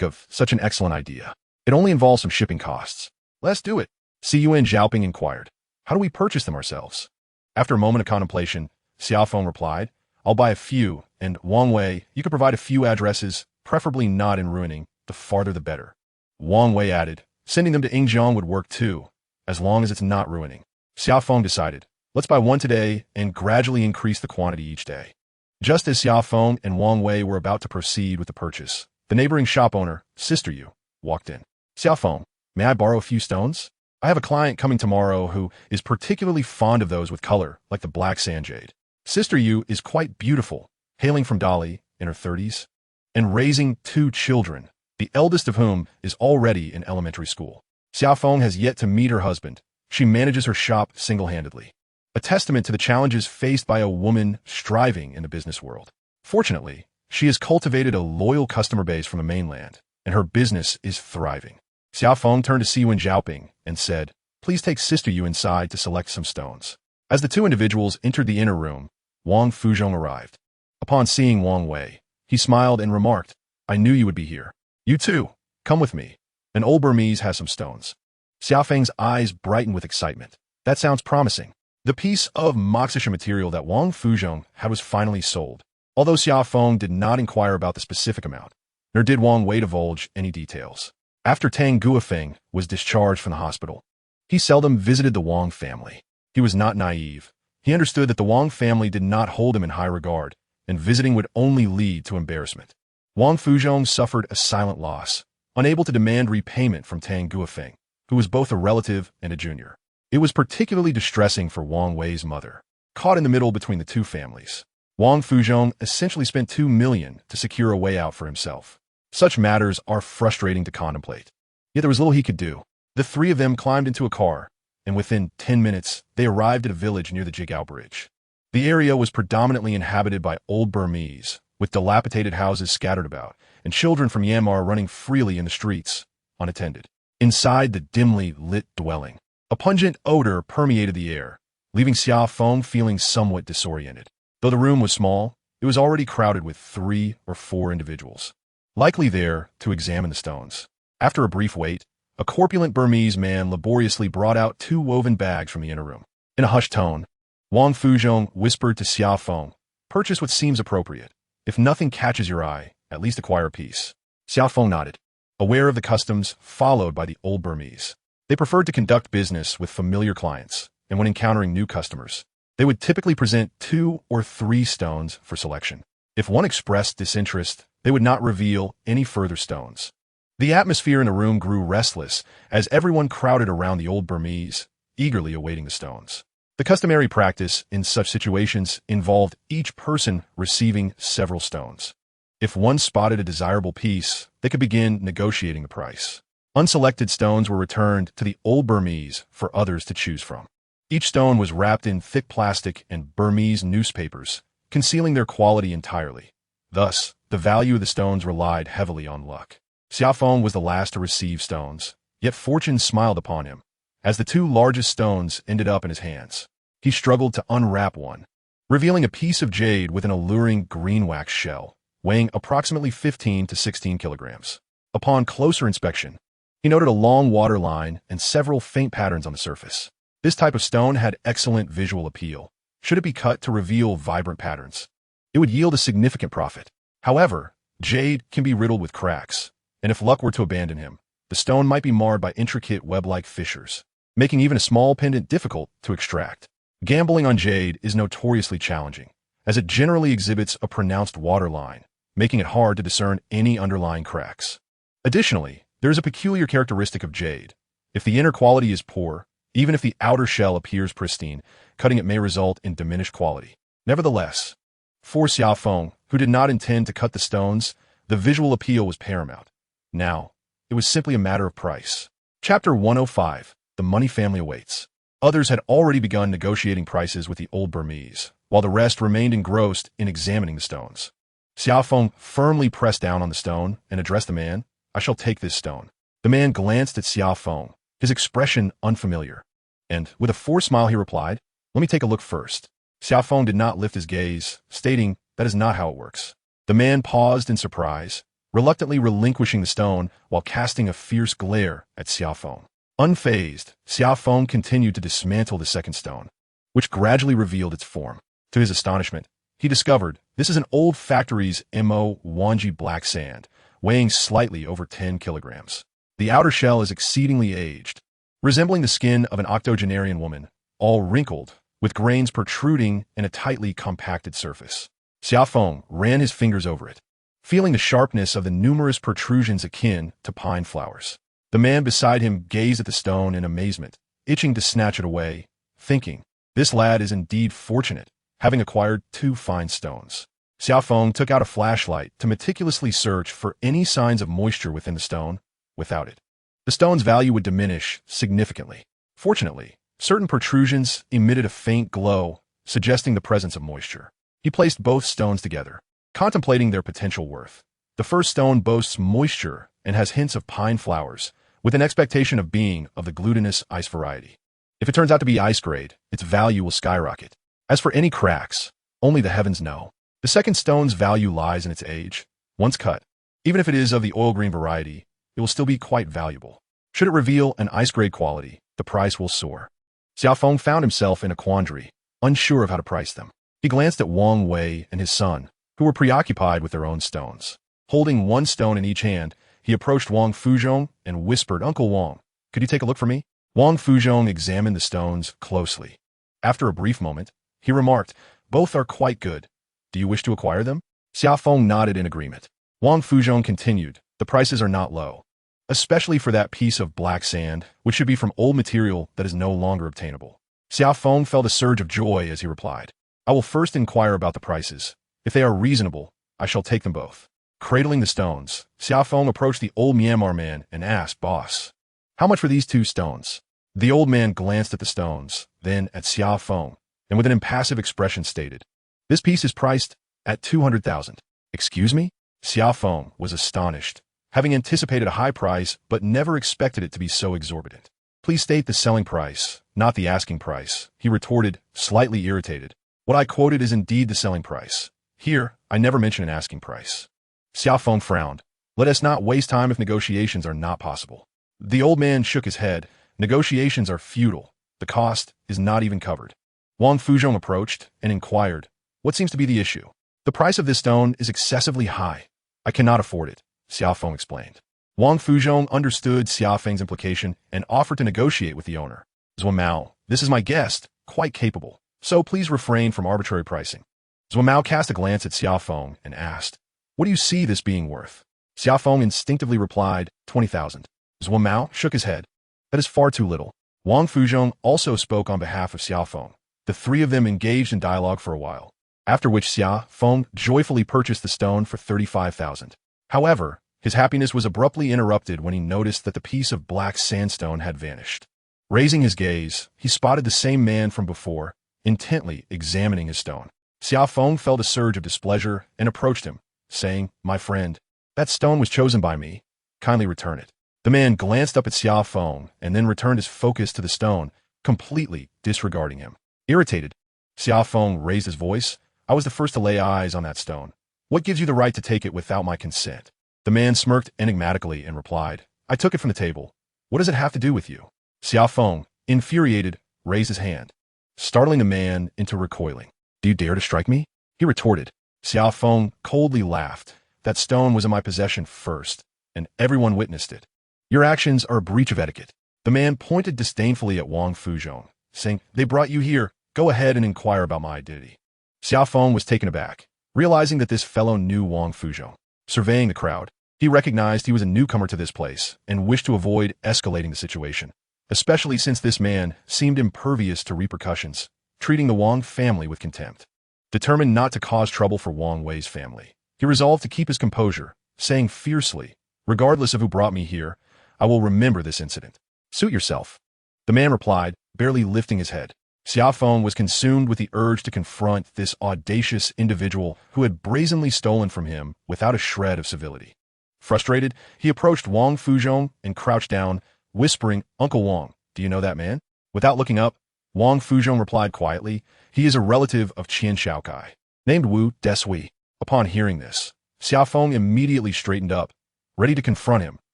of such an excellent idea? It only involves some shipping costs. Let's do it." Siyu and Zhaoping inquired, "How do we purchase them ourselves?" After a moment of contemplation, Xia Feng replied, "I'll buy a few, and Wang Wei, you could provide a few addresses, preferably not in ruining, the farther the better." Wang Wei added, "Sending them to Yingjiang would work too, as long as it's not ruining." Xia Feng decided, "Let's buy one today and gradually increase the quantity each day." Just as Xia Feng and Wang Wei were about to proceed with the purchase, the neighboring shop owner, Sister Yu, walked in. "Xia Feng, may I borrow a few stones? I have a client coming tomorrow who is particularly fond of those with color, like the black sand jade." Sister Yu is quite beautiful, hailing from Dali, in her 30s, and raising 2 children, the eldest of whom is already in elementary school. Xia Feng has yet to meet her husband. She manages her shop single-handedly, a testament to the challenges faced by a woman striving in the business world. Fortunately, she has cultivated a loyal customer base from the mainland, and her business is thriving. Xia Feng turned to Siyu and Zhaoping and said, "Please take Sister Yu inside to select some stones." As the 2 individuals entered the inner room, Wang Fuzhong arrived. Upon seeing Wang Wei, he smiled and remarked, "I knew you would be here. You too, come with me. An old Burmese has some stones." Xia Feng's eyes brightened with excitement. That sounds promising. The piece of moxisha material that Wang Fuzhong had was finally sold, although Xia Feng did not inquire about the specific amount, nor did Wang Wei divulge any details. After Tang Guofeng was discharged from the hospital, he seldom visited the Wang family. He was not naive. He understood that the Wang family did not hold him in high regard, and visiting would only lead to embarrassment. Wang Fuzhong suffered a silent loss, unable to demand repayment from Tang Guofeng, who was both a relative and a junior. It was particularly distressing for Wang Wei's mother. Caught in the middle between the 2 families, Wang Fuzhong essentially spent 2 million to secure a way out for himself. Such matters are frustrating to contemplate. Yet there was little he could do. The 3 of them climbed into a car, and within 10 minutes, they arrived at a village near the Jigao Bridge. The area was predominantly inhabited by old Burmese, with dilapidated houses scattered about, and children from Myanmar running freely in the streets, unattended. Inside the dimly lit dwelling, a pungent odor permeated the air, leaving Xia Feng feeling somewhat disoriented. Though the room was small, it was already crowded with 3 or 4 individuals, likely there to examine the stones. After a brief wait, a corpulent Burmese man laboriously brought out 2 woven bags from the inner room. In a hushed tone, Wang Fuzhong whispered to Xia Feng, "Purchase what seems appropriate. If nothing catches your eye, at least acquire a piece." Xia Feng nodded, aware of the customs followed by the old Burmese. They preferred to conduct business with familiar clients, and when encountering new customers, they would typically present 2 or 3 stones for selection. If one expressed disinterest, they would not reveal any further stones. The atmosphere in the room grew restless as everyone crowded around the old Burmese, eagerly awaiting the stones. The customary practice in such situations involved each person receiving several stones. If one spotted a desirable piece, they could begin negotiating the price. Unselected stones were returned to the old Burmese for others to choose from. Each stone was wrapped in thick plastic and Burmese newspapers, concealing their quality entirely. Thus, the value of the stones relied heavily on luck. Xia Feng was the last to receive stones, yet fortune smiled upon him. As the 2 largest stones ended up in his hands, he struggled to unwrap one, revealing a piece of jade with an alluring green wax shell, weighing approximately 15 to 16 kilograms. Upon closer inspection, he noted a long water line and several faint patterns on the surface. This type of stone had excellent visual appeal. Should it be cut to reveal vibrant patterns, it would yield a significant profit. However, jade can be riddled with cracks, and if luck were to abandon him, the stone might be marred by intricate web-like fissures, making even a small pendant difficult to extract. Gambling on jade is notoriously challenging, as it generally exhibits a pronounced waterline, making it hard to discern any underlying cracks. Additionally, there is a peculiar characteristic of jade. If the inner quality is poor, even if the outer shell appears pristine, cutting it may result in diminished quality. Nevertheless, for Xia Feng, who did not intend to cut the stones, the visual appeal was paramount. Now, it was simply a matter of price. Chapter 105, The Money Family Awaits. Others had already begun negotiating prices with the old Burmese, while the rest remained engrossed in examining the stones. Xia Feng firmly pressed down on the stone and addressed the man. I shall take this stone. The man glanced at Xia Feng, his expression unfamiliar, and with a forced smile he replied, let me take a look first. Xia Feng did not lift his gaze, stating, that is not how it works. The man paused in surprise, reluctantly relinquishing the stone while casting a fierce glare at Xia Feng. Unfazed, Xia Feng continued to dismantle the second stone, which gradually revealed its form. To his astonishment, he discovered this is an old factory's Mo Wanji black sand, weighing slightly over 10 kilograms. The outer shell is exceedingly aged, resembling the skin of an octogenarian woman, all wrinkled, with grains protruding in a tightly compacted surface. Xia Feng ran his fingers over it, feeling the sharpness of the numerous protrusions akin to pine flowers. The man beside him gazed at the stone in amazement, itching to snatch it away, thinking, this lad is indeed fortunate, having acquired 2 fine stones. Xia Feng took out a flashlight to meticulously search for any signs of moisture within the stone. Without it, the stone's value would diminish significantly. Fortunately, certain protrusions emitted a faint glow, suggesting the presence of moisture. He placed both stones together, contemplating their potential worth. The first stone boasts moisture and has hints of pine flowers, with an expectation of being of the glutinous ice variety. If it turns out to be ice grade, its value will skyrocket. As for any cracks, only the heavens know. The second stone's value lies in its age. Once cut, even if it is of the oil green variety, it will still be quite valuable. Should it reveal an ice-grade quality, the price will soar. Xia Feng found himself in a quandary, unsure of how to price them. He glanced at Wang Wei and his son, who were preoccupied with their own stones. Holding one stone in each hand, he approached Wang Fuzhong and whispered, Uncle Wang, could you take a look for me? Wang Fuzhong examined the stones closely. After a brief moment, he remarked, both are quite good. Do you wish to acquire them? Xia Feng nodded in agreement. Wang Fuzhong continued, the prices are not low, especially for that piece of black sand, which should be from old material that is no longer obtainable. Xia Feng felt a surge of joy as he replied, I will first inquire about the prices. If they are reasonable, I shall take them both. Cradling the stones, Xia Feng approached the old Myanmar man and asked, Boss, how much for these 2 stones? The old man glanced at the stones, then at Xia Feng, and with an impassive expression stated, this piece is priced at 200,000. Excuse me? Xia Feng was astonished, having anticipated a high price but never expected it to be so exorbitant. Please state the selling price, not the asking price, he retorted, slightly irritated. What I quoted is indeed the selling price. Here, I never mention an asking price. Xia Feng frowned. Let us not waste time if negotiations are not possible. The old man shook his head. Negotiations are futile. The cost is not even covered. Wang Fuzhong approached and inquired, what seems to be the issue? The price of this stone is excessively high. I cannot afford it, Xia Feng explained. Wang Fuzhong understood Xia Feng's implication and offered to negotiate with the owner. Zhuo Mao, this is my guest, quite capable, so please refrain from arbitrary pricing. Zhuo Mao cast a glance at Xia Feng and asked, what do you see this being worth? Xia Feng instinctively replied, 20,000. Zhuo Mao shook his head. That is far too little. Wang Fuzhong also spoke on behalf of Xia Feng. The 3 of them engaged in dialogue for a while, after which Xia Feng joyfully purchased the stone for 35,000. However, his happiness was abruptly interrupted when he noticed that the piece of black sandstone had vanished. Raising his gaze, he spotted the same man from before, intently examining his stone. Xia Feng felt a surge of displeasure and approached him, saying, my friend, that stone was chosen by me. Kindly return it. The man glanced up at Xia Feng and then returned his focus to the stone, completely disregarding him. Irritated, Xia Feng raised his voice. I was the first to lay eyes on that stone. What gives you the right to take it without my consent? The man smirked enigmatically and replied, I took it from the table. What does it have to do with you? Xia Feng, infuriated, raised his hand, startling the man into recoiling. "Do you dare to strike me?" he retorted. Xia Feng coldly laughed. "That stone was in my possession first, and everyone witnessed it. Your actions are a breach of etiquette." The man pointed disdainfully at Wang Fuzhong, saying, "They brought you here. Go ahead and inquire about my identity." Xia Feng was taken aback, realizing that this fellow knew Wang Fuzhong. Surveying the crowd, he recognized he was a newcomer to this place and wished to avoid escalating the situation, especially since this man seemed impervious to repercussions, treating the Wang family with contempt. Determined not to cause trouble for Wang Wei's family, he resolved to keep his composure, saying fiercely, "Regardless of who brought me here, I will remember this incident. Suit yourself." The man replied, barely lifting his head. Xia Feng was consumed with the urge to confront this audacious individual who had brazenly stolen from him without a shred of civility. Frustrated, he approached Wang Fuzhong and crouched down, whispering, "Uncle Wang, do you know that man?" Without looking up, Wang Fuzhong replied quietly, "He is a relative of Qian Shaokai, named Wu Desui." Upon hearing this, Xia Feng immediately straightened up, ready to confront him,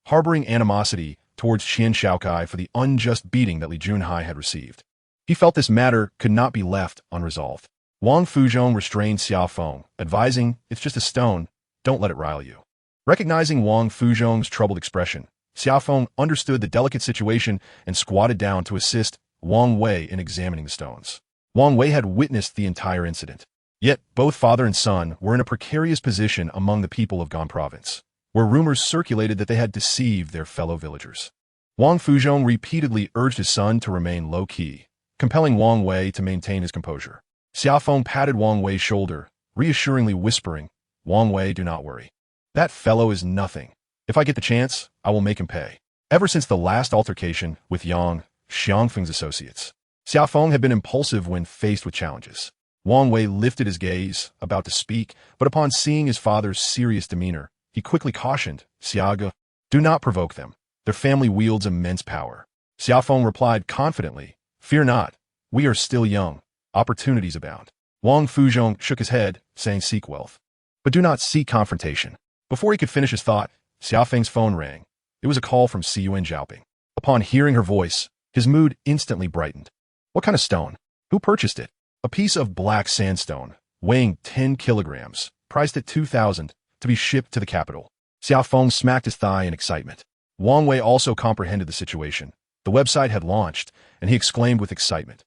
harboring animosity towards Qian Shaokai for the unjust beating that Li Junhai had received. He felt this matter could not be left unresolved. Wang Fuzhong restrained Xia Feng, advising, "It's just a stone, don't let it rile you." Recognizing Wang Fuzhong's troubled expression, Xia Feng understood the delicate situation and squatted down to assist Wang Wei in examining the stones. Wang Wei had witnessed the entire incident. Yet both father and son were in a precarious position among the people of Gan Province, where rumors circulated that they had deceived their fellow villagers. Wang Fuzhong repeatedly urged his son to remain low-key, compelling Wang Wei to maintain his composure. Xia Feng patted Wang Wei's shoulder, reassuringly whispering, "Wang Wei, do not worry. That fellow is nothing. If I get the chance, I will make him pay." Ever since the last altercation with Yang, Xiangfeng's associates, Xia Feng had been impulsive when faced with challenges. Wang Wei lifted his gaze, about to speak, but upon seeing his father's serious demeanor, he quickly cautioned, "Xiaga, do not provoke them. Their family wields immense power." Xia Feng replied confidently, "Fear not. We are still young. Opportunities abound." Wang Fuzhong shook his head, saying, "Seek wealth, but do not seek confrontation." Before he could finish his thought, Xia Feng's phone rang. It was a call from Siyuan Zhaoping. Upon hearing her voice, his mood instantly brightened. "What kind of stone? Who purchased it?" "A piece of black sandstone, weighing 10 kilograms, priced at 2,000, to be shipped to the capital." Xia Feng smacked his thigh in excitement. Wang Wei also comprehended the situation. The website had launched, and he exclaimed with excitement,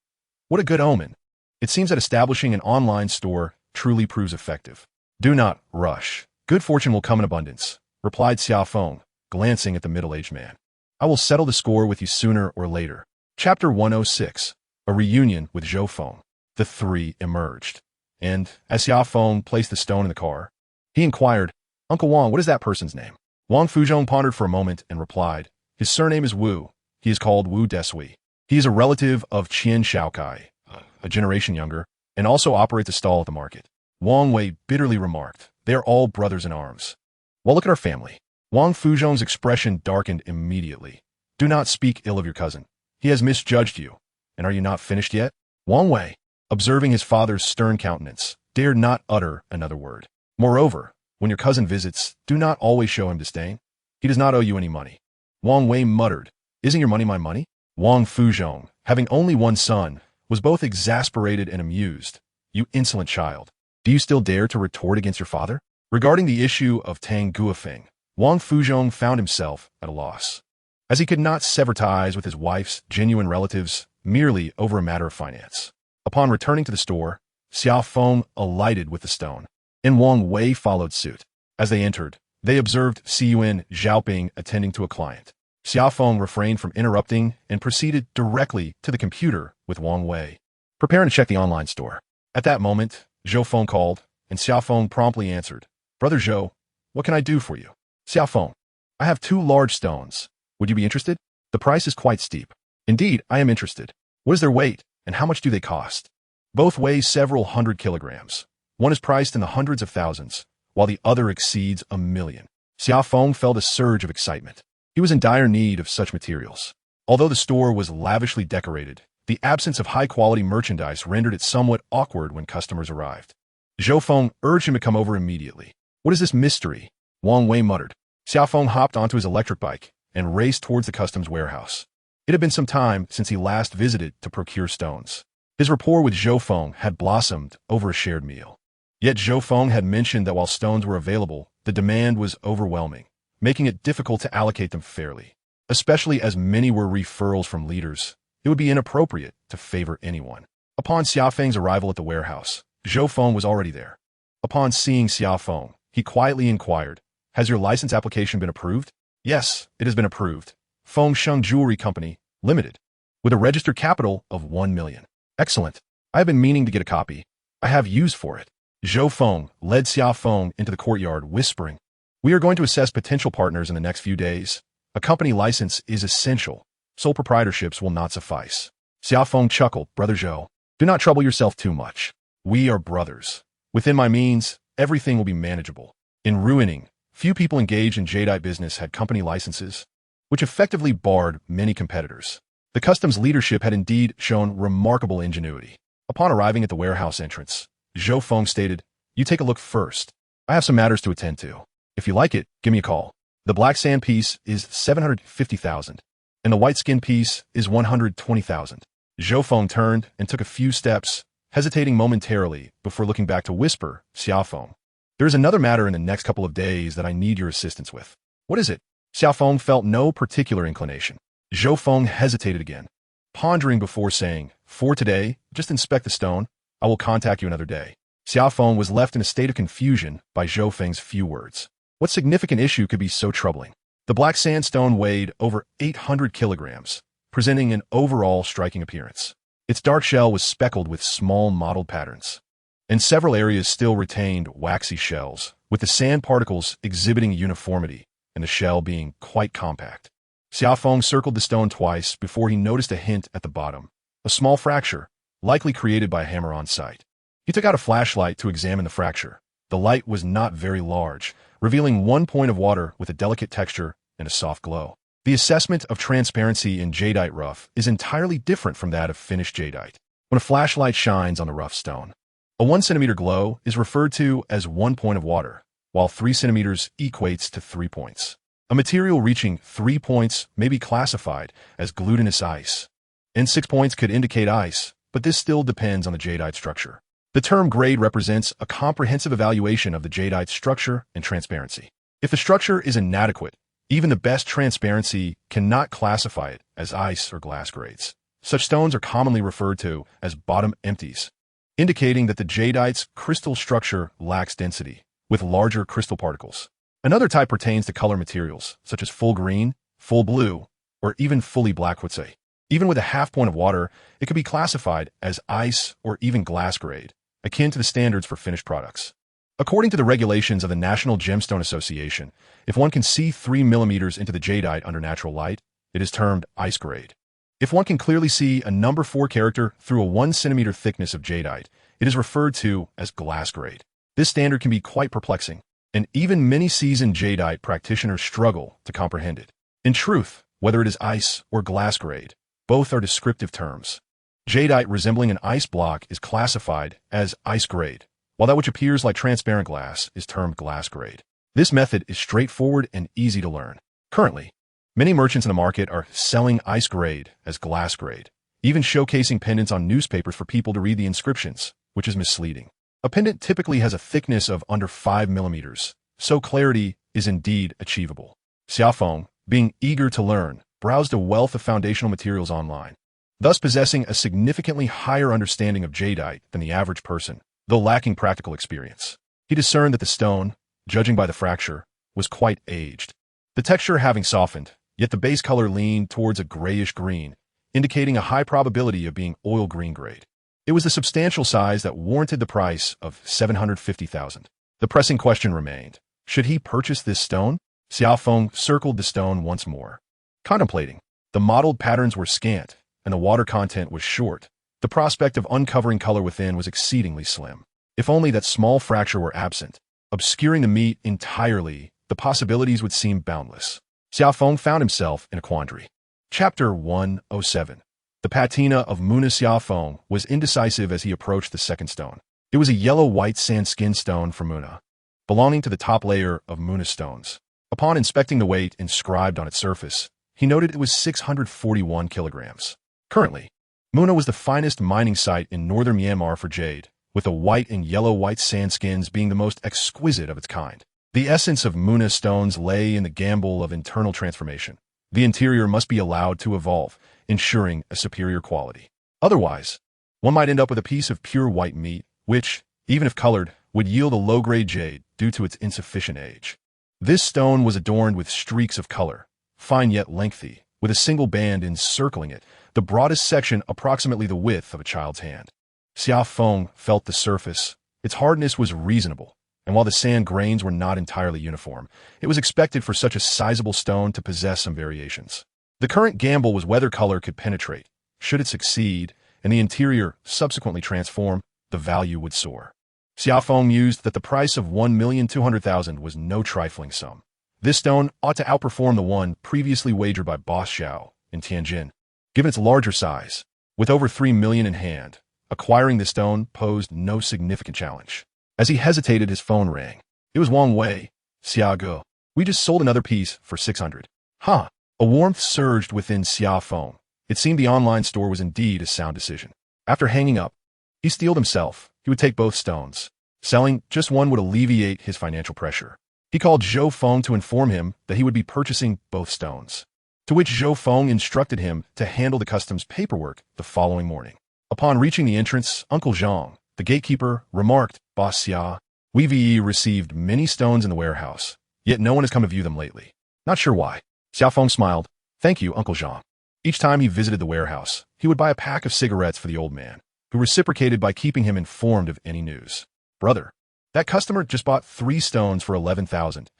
"What a good omen. It seems that establishing an online store truly proves effective." "Do not rush. Good fortune will come in abundance," replied Xia Feng, glancing at the middle-aged man. "I will settle the score with you sooner or later." Chapter 106, A Reunion with Zhou Feng. The three emerged, and as Xia Feng placed the stone in the car, he inquired, "Uncle Wang, what is that person's name?" Wang Fuzhong pondered for a moment and replied, "His surname is Wu. He is called Wu Desui. He is a relative of Qian Shaokai, a generation younger, and also operates a stall at the market." Wang Wei bitterly remarked, "They are all brothers in arms. Well, look at our family." Wang Fuzhong's expression darkened immediately. "Do not speak ill of your cousin. He has misjudged you. And are you not finished yet?" Wang Wei, observing his father's stern countenance, dared not utter another word. "Moreover, when your cousin visits, do not always show him disdain. He does not owe you any money." Wang Wei muttered, "Isn't your money my money?" Wang Fuzhong, having only one son, was both exasperated and amused. "You insolent child. Do you still dare to retort against your father?" Regarding the issue of Tang Guofeng, Wang Fuzhong found himself at a loss, as he could not sever ties with his wife's genuine relatives merely over a matter of finance. Upon returning to the store, Xia Feng alighted with the stone, and Wang Wei followed suit. As they entered, they observed Siyuan Zhaoping attending to a client. Xia Feng refrained from interrupting and proceeded directly to the computer with Wang Wei, preparing to check the online store. At that moment, Zhou Feng called, and Xia Feng promptly answered, "Brother Zhou, what can I do for you?" "Xia Feng, I have 2 large stones. Would you be interested? The price is quite steep." "Indeed, I am interested. What is their weight, and how much do they cost?" "Both weigh several hundred kilograms. One is priced in the hundreds of thousands, while the other exceeds 1,000,000. Xia Feng felt a surge of excitement. He was in dire need of such materials. Although the store was lavishly decorated, the absence of high-quality merchandise rendered it somewhat awkward when customers arrived. Zhou Feng urged him to come over immediately. "What is this mystery?" Wang Wei muttered. Xia Feng hopped onto his electric bike and raced towards the customs warehouse. It had been some time since he last visited to procure stones. His rapport with Xia Feng had blossomed over a shared meal. Yet Xia Feng had mentioned that while stones were available, the demand was overwhelming, making it difficult to allocate them fairly. Especially as many were referrals from leaders, it would be inappropriate to favor anyone. Upon Xia Feng's arrival at the warehouse, Xia Feng was already there. Upon seeing Xia Feng, he quietly inquired, "Has your license application been approved?" "Yes, it has been approved. Feng Sheng Jewelry Company, Limited, with a registered capital of 1 million. Excellent. I have been meaning to get a copy. I have use for it." Xia Feng led Xia Feng into the courtyard, whispering, "We are going to assess potential partners in the next few days. A company license is essential. Sole proprietorships will not suffice." Xia Feng chuckled, "Brother Zhou, do not trouble yourself too much. We are brothers. Within my means, everything will be manageable." In Ruining, few people engaged in jadeite business had company licenses, which effectively barred many competitors. The customs leadership had indeed shown remarkable ingenuity. Upon arriving at the warehouse entrance, Xia Feng stated, "You take a look first. I have some matters to attend to. If you like it, give me a call. The black sand piece is 750,000, and the white skin piece is 120,000. Xia Feng turned and took a few steps, hesitating momentarily before looking back to whisper, "Xia Feng, there is another matter in the next couple of days that I need your assistance with." "What is it?" Xia Feng felt no particular inclination. Xia Feng hesitated again, pondering before saying, "For today, just inspect the stone. I will contact you another day." Xia Feng was left in a state of confusion by Xia Feng's few words. What significant issue could be so troubling? The black sandstone weighed over 800 kilograms, presenting an overall striking appearance. Its dark shell was speckled with small mottled patterns, and several areas still retained waxy shells, with the sand particles exhibiting uniformity and the shell being quite compact. Xia Feng circled the stone twice before he noticed a hint at the bottom, a small fracture, likely created by a hammer on site. He took out a flashlight to examine the fracture. The light was not very large, revealing one point of water with a delicate texture and a soft glow. The assessment of transparency in jadeite rough is entirely different from that of finished jadeite. When a flashlight shines on the rough stone, a 1 centimeter glow is referred to as 1 point of water, while 3 centimeters equates to 3 points. A material reaching 3 points may be classified as glutinous ice, and 6 points could indicate ice, but this still depends on the jadeite structure. The term grade represents a comprehensive evaluation of the jadeite structure and transparency. If the structure is inadequate, even the best transparency cannot classify it as ice or glass grades. Such stones are commonly referred to as bottom empties, indicating that the jadeite's crystal structure lacks density, with larger crystal particles. Another type pertains to color materials, such as full green, full blue, or even fully black quartzite. Even with a half point of water, it could be classified as ice or even glass grade, akin to the standards for finished products. According to the regulations of the National Gemstone Association, if one can see 3 millimeters into the jadeite under natural light, it is termed ice grade. If one can clearly see a number 4 character through a 1 centimeter thickness of jadeite, it is referred to as glass grade. This standard can be quite perplexing, and even many seasoned jadeite practitioners struggle to comprehend it. In truth, whether it is ice or glass grade, both are descriptive terms. Jadeite resembling an ice block is classified as ice grade, while that which appears like transparent glass is termed glass grade. This method is straightforward and easy to learn. Currently, many merchants in the market are selling ice grade as glass grade, even showcasing pendants on newspapers for people to read the inscriptions, which is misleading. A pendant typically has a thickness of under 5 millimeters, so clarity is indeed achievable. Xia Feng, being eager to learn, browsed a wealth of foundational materials online, thus possessing a significantly higher understanding of jadeite than the average person, though lacking practical experience. He discerned that the stone, judging by the fracture, was quite aged. The texture having softened, yet the base color leaned towards a grayish green, indicating a high probability of being oil green grade. It was the substantial size that warranted the price of 750,000. The pressing question remained, should he purchase this stone? Xia Feng circled the stone once more. Contemplating, the mottled patterns were scant, and the water content was short. The prospect of uncovering color within was exceedingly slim. If only that small fracture were absent, obscuring the meat entirely, the possibilities would seem boundless. Xia Feng found himself in a quandary. Chapter 107. The patina of Muna. Xia Feng was indecisive as he approached the second stone. It was a yellow-white sandskin stone from Muna, belonging to the top layer of Muna stones. Upon inspecting the weight inscribed on its surface, he noted it was 641 kilograms. Currently, Muna was the finest mining site in northern Myanmar for jade, with the white and yellow-white sandskins being the most exquisite of its kind. The essence of Muna stones lay in the gamble of internal transformation. The interior must be allowed to evolve, ensuring a superior quality. Otherwise, one might end up with a piece of pure white meat, which, even if colored, would yield a low-grade jade due to its insufficient age. This stone was adorned with streaks of color, fine yet lengthy, with a single band encircling it, the broadest section approximately the width of a child's hand. Xia Feng felt the surface. Its hardness was reasonable, and while the sand grains were not entirely uniform, it was expected for such a sizable stone to possess some variations. The current gamble was whether color could penetrate. Should it succeed, and the interior subsequently transform, the value would soar. Xia Feng mused that the price of 1,200,000 was no trifling sum. This stone ought to outperform the one previously wagered by Boss Xiao in Tianjin. Given its larger size, with over 3 million in hand, acquiring the stone posed no significant challenge. As he hesitated, his phone rang. It was Wang Wei. Xiago. We just sold another piece for 600. Huh. A warmth surged within Xia Feng. It seemed the online store was indeed a sound decision. After hanging up, he steeled himself. He would take both stones. Selling just one would alleviate his financial pressure. He called Zhou Feng to inform him that he would be purchasing both stones, to which Zhou Feng instructed him to handle the customs paperwork the following morning. Upon reaching the entrance, Uncle Zhang, the gatekeeper, remarked, Boss Xia, we've received many stones in the warehouse, yet no one has come to view them lately. Not sure why. Xia Feng smiled. Thank you, Uncle Zhang. Each time he visited the warehouse, he would buy a pack of cigarettes for the old man, who reciprocated by keeping him informed of any news. Brother, that customer just bought 3 stones for 11,000.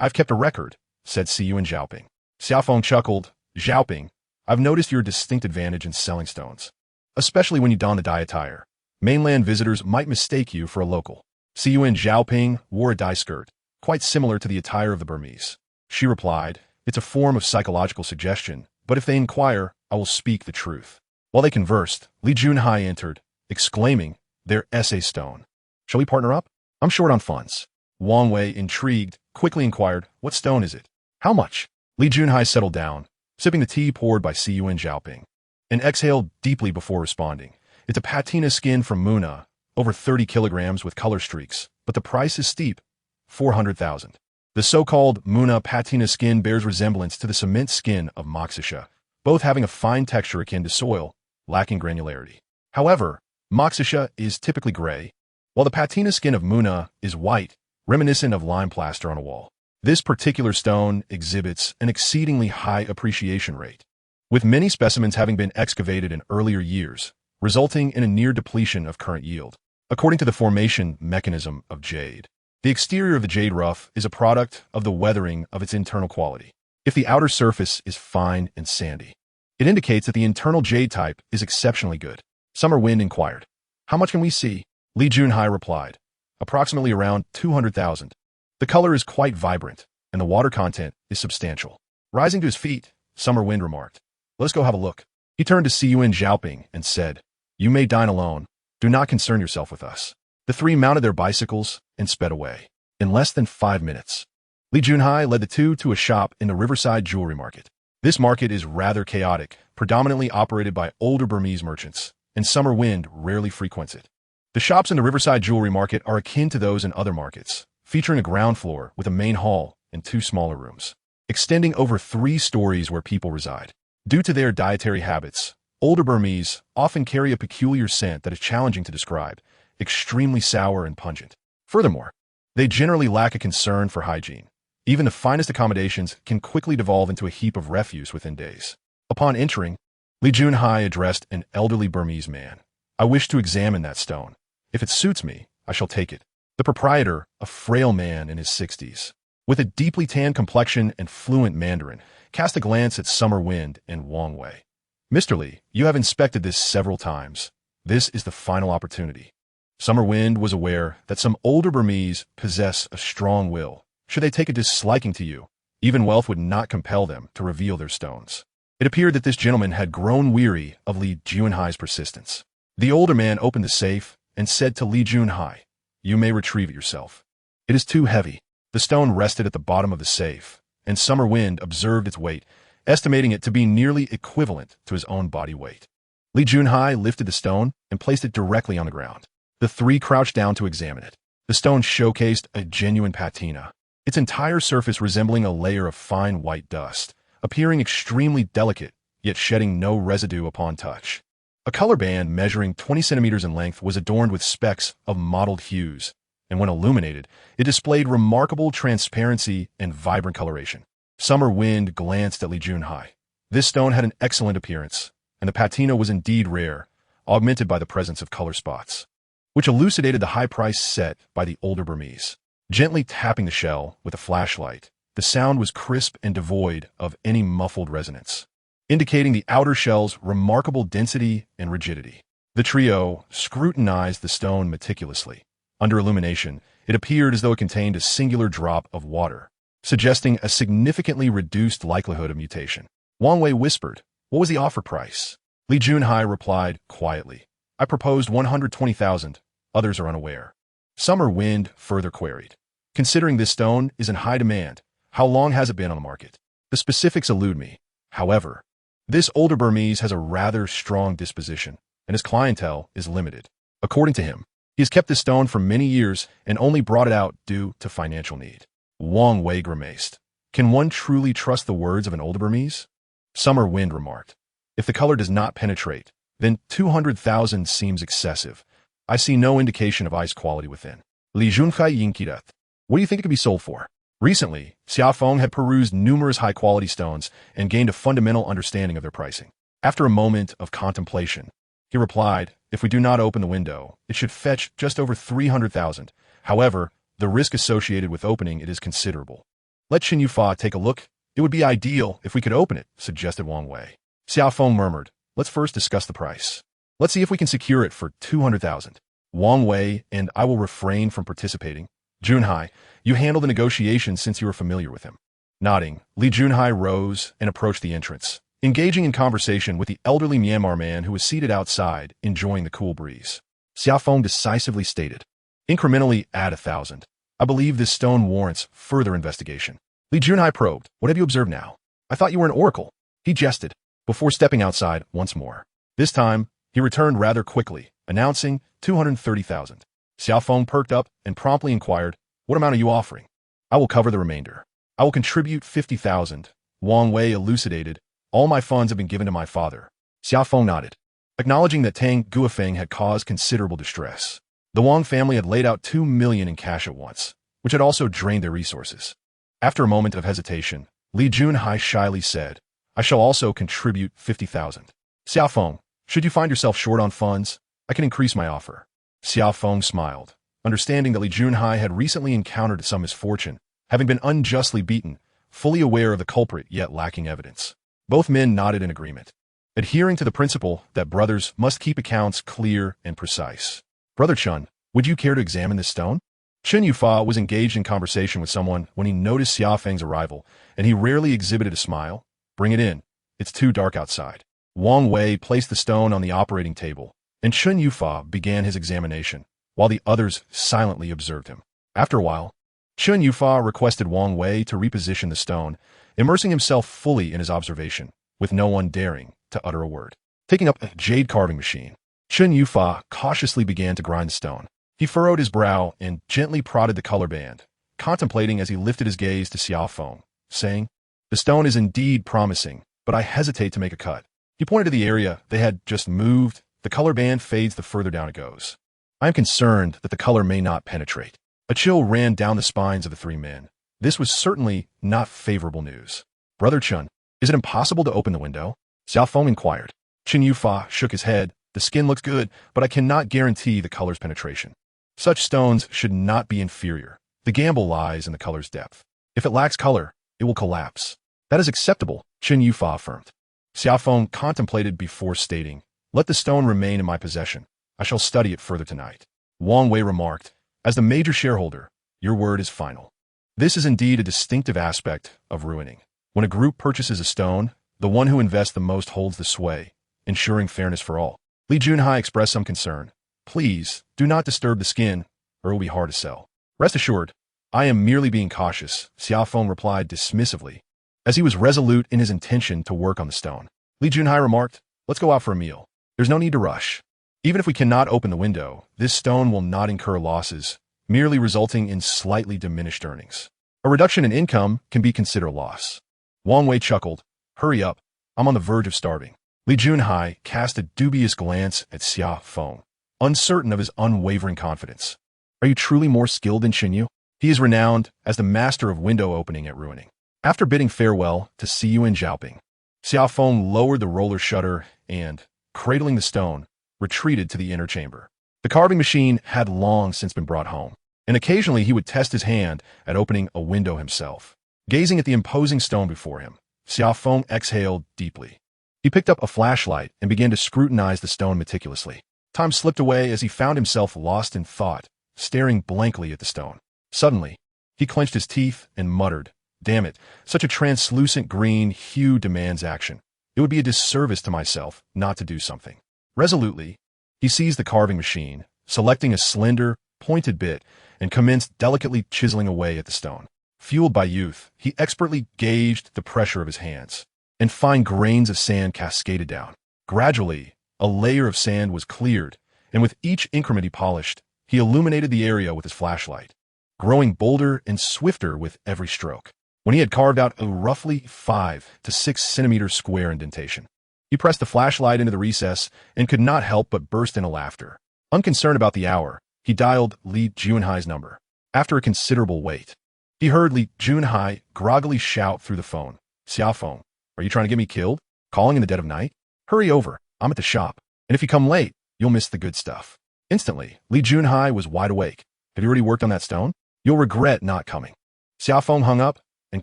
I've kept a record, said Siyuan Zhaoping. Xia Feng chuckled. Zhaoping, I've noticed your distinct advantage in selling stones, especially when you don the dye attire. Mainland visitors might mistake you for a local. Siyuan Zhaoping wore a dye skirt, quite similar to the attire of the Burmese. She replied, it's a form of psychological suggestion, but if they inquire, I will speak the truth. While they conversed, Li Junhai entered, exclaiming, their essay stone. Shall we partner up? I'm short on funds. Wang Wei, intrigued, quickly inquired, what stone is it? How much? Li Junhai settled down, sipping the tea poured by Siyuan Zhaoping, and exhaled deeply before responding. It's a patina skin from Muna, over 30 kilograms with color streaks, but the price is steep, 400,000. The so-called Muna patina skin bears resemblance to the cement skin of Moxisha, both having a fine texture akin to soil, lacking granularity. However, Moxisha is typically gray, while the patina skin of Muna is white, reminiscent of lime plaster on a wall. This particular stone exhibits an exceedingly high appreciation rate, with many specimens having been excavated in earlier years, resulting in a near depletion of current yield. According to the formation mechanism of jade, the exterior of the jade rough is a product of the weathering of its internal quality. If the outer surface is fine and sandy, it indicates that the internal jade type is exceptionally good. Summer Wind inquired, how much can we see? Li Junhai replied, approximately around 200,000. The color is quite vibrant, and the water content is substantial. Rising to his feet, Summer Wind remarked, let's go have a look. He turned to Siyuan Zhaoping and said, you may dine alone. Do not concern yourself with us. The three mounted their bicycles and sped away. In less than 5 minutes, Li Junhai led the two to a shop in the Riverside Jewelry Market. This market is rather chaotic, predominantly operated by older Burmese merchants, and Summer Wind rarely frequents it. The shops in the Riverside Jewelry Market are akin to those in other markets, featuring a ground floor with a main hall and 2 smaller rooms, extending over 3 stories where people reside. Due to their dietary habits, older Burmese often carry a peculiar scent that is challenging to describe, extremely sour and pungent. Furthermore, they generally lack a concern for hygiene. Even the finest accommodations can quickly devolve into a heap of refuse within days. Upon entering, Li Junhai addressed an elderly Burmese man. I wish to examine that stone. If it suits me, I shall take it. The proprietor, a frail man in his 60s, with a deeply tanned complexion and fluent Mandarin, cast a glance at Summer Wind and Wang Wei. Mr. Li, you have inspected this several times. This is the final opportunity. Summer Wind was aware that some older Burmese possess a strong will. Should they take a disliking to you, even wealth would not compel them to reveal their stones. It appeared that this gentleman had grown weary of Li Junhai's persistence. The older man opened the safe and said to Li Junhai, you may retrieve it yourself. It is too heavy. The stone rested at the bottom of the safe, and Summer Wind observed its weight estimating it to be nearly equivalent to his own body weight. Li Junhai lifted the stone and placed it directly on the ground. The three crouched down to examine it. The stone showcased a genuine patina, its entire surface resembling a layer of fine white dust, appearing extremely delicate, yet shedding no residue upon touch. A color band measuring 20 centimeters in length was adorned with specks of mottled hues, and when illuminated, it displayed remarkable transparency and vibrant coloration. Summer Wind glanced at Li Junhai. This stone had an excellent appearance, and the patina was indeed rare, augmented by the presence of color spots, which elucidated the high price set by the older Burmese. Gently tapping the shell with a flashlight, the sound was crisp and devoid of any muffled resonance, indicating the outer shell's remarkable density and rigidity. The trio scrutinized the stone meticulously. Under illumination, it appeared as though it contained a singular drop of water, suggesting a significantly reduced likelihood of mutation. Wang Wei whispered, "What was the offer price?" Li Junhai replied quietly, "I proposed 120,000. Others are unaware." Summer Wind further queried, "Considering this stone is in high demand, how long has it been on the market?" "The specifics elude me. However, this older Burmese has a rather strong disposition, and his clientele is limited. According to him, he has kept this stone for many years and only brought it out due to financial need." Wang Wei grimaced. "Can one truly trust the words of an older Burmese?" Summer Wind remarked, "If the color does not penetrate, then 200,000 seems excessive. I see no indication of ice quality within." Li Junhai Yinkidet. "What do you think it could be sold for?" Recently, Xia Feng had perused numerous high-quality stones and gained a fundamental understanding of their pricing. After a moment of contemplation, he replied, "If we do not open the window, it should fetch just over 300,000. However, the risk associated with opening it is considerable." "Let Chen Yufa take a look. It would be ideal if we could open it," suggested Wang Wei. Xia Feng murmured, "Let's first discuss the price. Let's see if we can secure it for 200,000. Wang Wei and I will refrain from participating. Junhai, you handle the negotiations since you are familiar with him." Nodding, Li Junhai rose and approached the entrance, engaging in conversation with the elderly Myanmar man who was seated outside, enjoying the cool breeze. Xia Feng decisively stated, "Incrementally add 1,000. I believe this stone warrants further investigation." Li Junhai probed, "What have you observed now? I thought you were an oracle." He jested, before stepping outside once more. This time, he returned rather quickly, announcing 230,000. Xia Feng perked up and promptly inquired, "What amount are you offering?" "I will cover the remainder. I will contribute 50,000. Wang Wei elucidated, "All my funds have been given to my father." Xia Feng nodded, acknowledging that Tang Guofeng had caused considerable distress. The Wang family had laid out 2 million in cash at once, which had also drained their resources. After a moment of hesitation, Li Junhai shyly said, "I shall also contribute 50,000. Xia Feng, should you find yourself short on funds, I can increase my offer." Xia Feng smiled, understanding that Li Junhai had recently encountered some misfortune, having been unjustly beaten, fully aware of the culprit yet lacking evidence. Both men nodded in agreement, adhering to the principle that brothers must keep accounts clear and precise. "Brother Chun, would you care to examine this stone?" Chen Yufa was engaged in conversation with someone when he noticed Xia Feng's arrival, and he rarely exhibited a smile. "Bring it in. It's too dark outside." Wang Wei placed the stone on the operating table, and Chen Yufa began his examination, while the others silently observed him. After a while, Chen Yufa requested Wang Wei to reposition the stone, immersing himself fully in his observation, with no one daring to utter a word. Taking up a jade carving machine, Chen Yufa cautiously began to grind the stone. He furrowed his brow and gently prodded the color band, contemplating as he lifted his gaze to Xia Feng, saying, "The stone is indeed promising, but I hesitate to make a cut." He pointed to the area they had just moved. "The color band fades the further down it goes. I am concerned that the color may not penetrate." A chill ran down the spines of the three men. This was certainly not favorable news. "Brother Chun, is it impossible to open the window?" Xia Feng inquired. Chen Yufa shook his head. "The skin looks good, but I cannot guarantee the color's penetration. Such stones should not be inferior. The gamble lies in the color's depth. If it lacks color, it will collapse." "That is acceptable," Chen Yufa affirmed. Xia Feng contemplated before stating, "Let the stone remain in my possession. I shall study it further tonight." Wang Wei remarked, "As the major shareholder, your word is final." This is indeed a distinctive aspect of ruining. When a group purchases a stone, the one who invests the most holds the sway, ensuring fairness for all. Li Junhai expressed some concern. "Please, do not disturb the skin, or it will be hard to sell." "Rest assured, I am merely being cautious," Xia Feng replied dismissively. As he was resolute in his intention to work on the stone, Li Junhai remarked, "Let's go out for a meal. There's no need to rush. Even if we cannot open the window, this stone will not incur losses, merely resulting in slightly diminished earnings. A reduction in income can be considered a loss." Wang Wei chuckled, "Hurry up, I'm on the verge of starving." Li Junhai cast a dubious glance at Xia Feng, uncertain of his unwavering confidence. "Are you truly more skilled than Xinyu? He is renowned as the master of window opening at ruining." After bidding farewell to Siyu and Zhaoping, Xia Feng lowered the roller shutter and, cradling the stone, retreated to the inner chamber. The carving machine had long since been brought home, and occasionally he would test his hand at opening a window himself. Gazing at the imposing stone before him, Xia Feng exhaled deeply. He picked up a flashlight and began to scrutinize the stone meticulously. Time slipped away as he found himself lost in thought, staring blankly at the stone. Suddenly, he clenched his teeth and muttered, "Damn it, such a translucent green hue demands action. It would be a disservice to myself not to do something." Resolutely, he seized the carving machine, selecting a slender, pointed bit, and commenced delicately chiseling away at the stone. Fueled by youth, he expertly gauged the pressure of his hands, and fine grains of sand cascaded down. Gradually, a layer of sand was cleared, and with each increment he polished, he illuminated the area with his flashlight, growing bolder and swifter with every stroke. When he had carved out a roughly 5 to 6 centimeter square indentation, he pressed the flashlight into the recess and could not help but burst into laughter. Unconcerned about the hour, he dialed Li Junhai's number. After a considerable wait, he heard Li Junhai groggily shout through the phone, "Xia Feng, are you trying to get me killed? Calling in the dead of night? Hurry over, I'm at the shop, and if you come late, you'll miss the good stuff." Instantly, Li Junhai was wide awake. "Have you already worked on that stone? You'll regret not coming." Xia Feng hung up and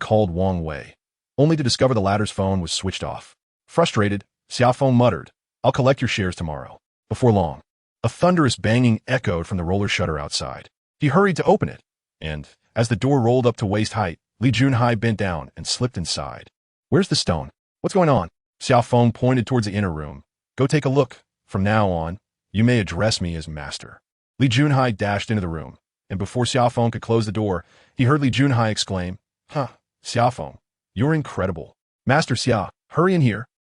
called Wang Wei, only to discover the latter's phone was switched off. Frustrated, Xia Feng muttered, "I'll collect your shares tomorrow." Before long, a thunderous banging echoed from the roller shutter outside. He hurried to open it, and, as the door rolled up to waist height, Li Junhai bent down and slipped inside. "Where's the stone? What's going on?" Xia Feng pointed towards the inner room. "Go take a look. From now on, you may address me as master." Li Junhai dashed into the room, and before Xia Feng could close the door, he heard Li Junhai exclaim, "Huh, Xia Feng, you're incredible. Master Xia, hurry in here.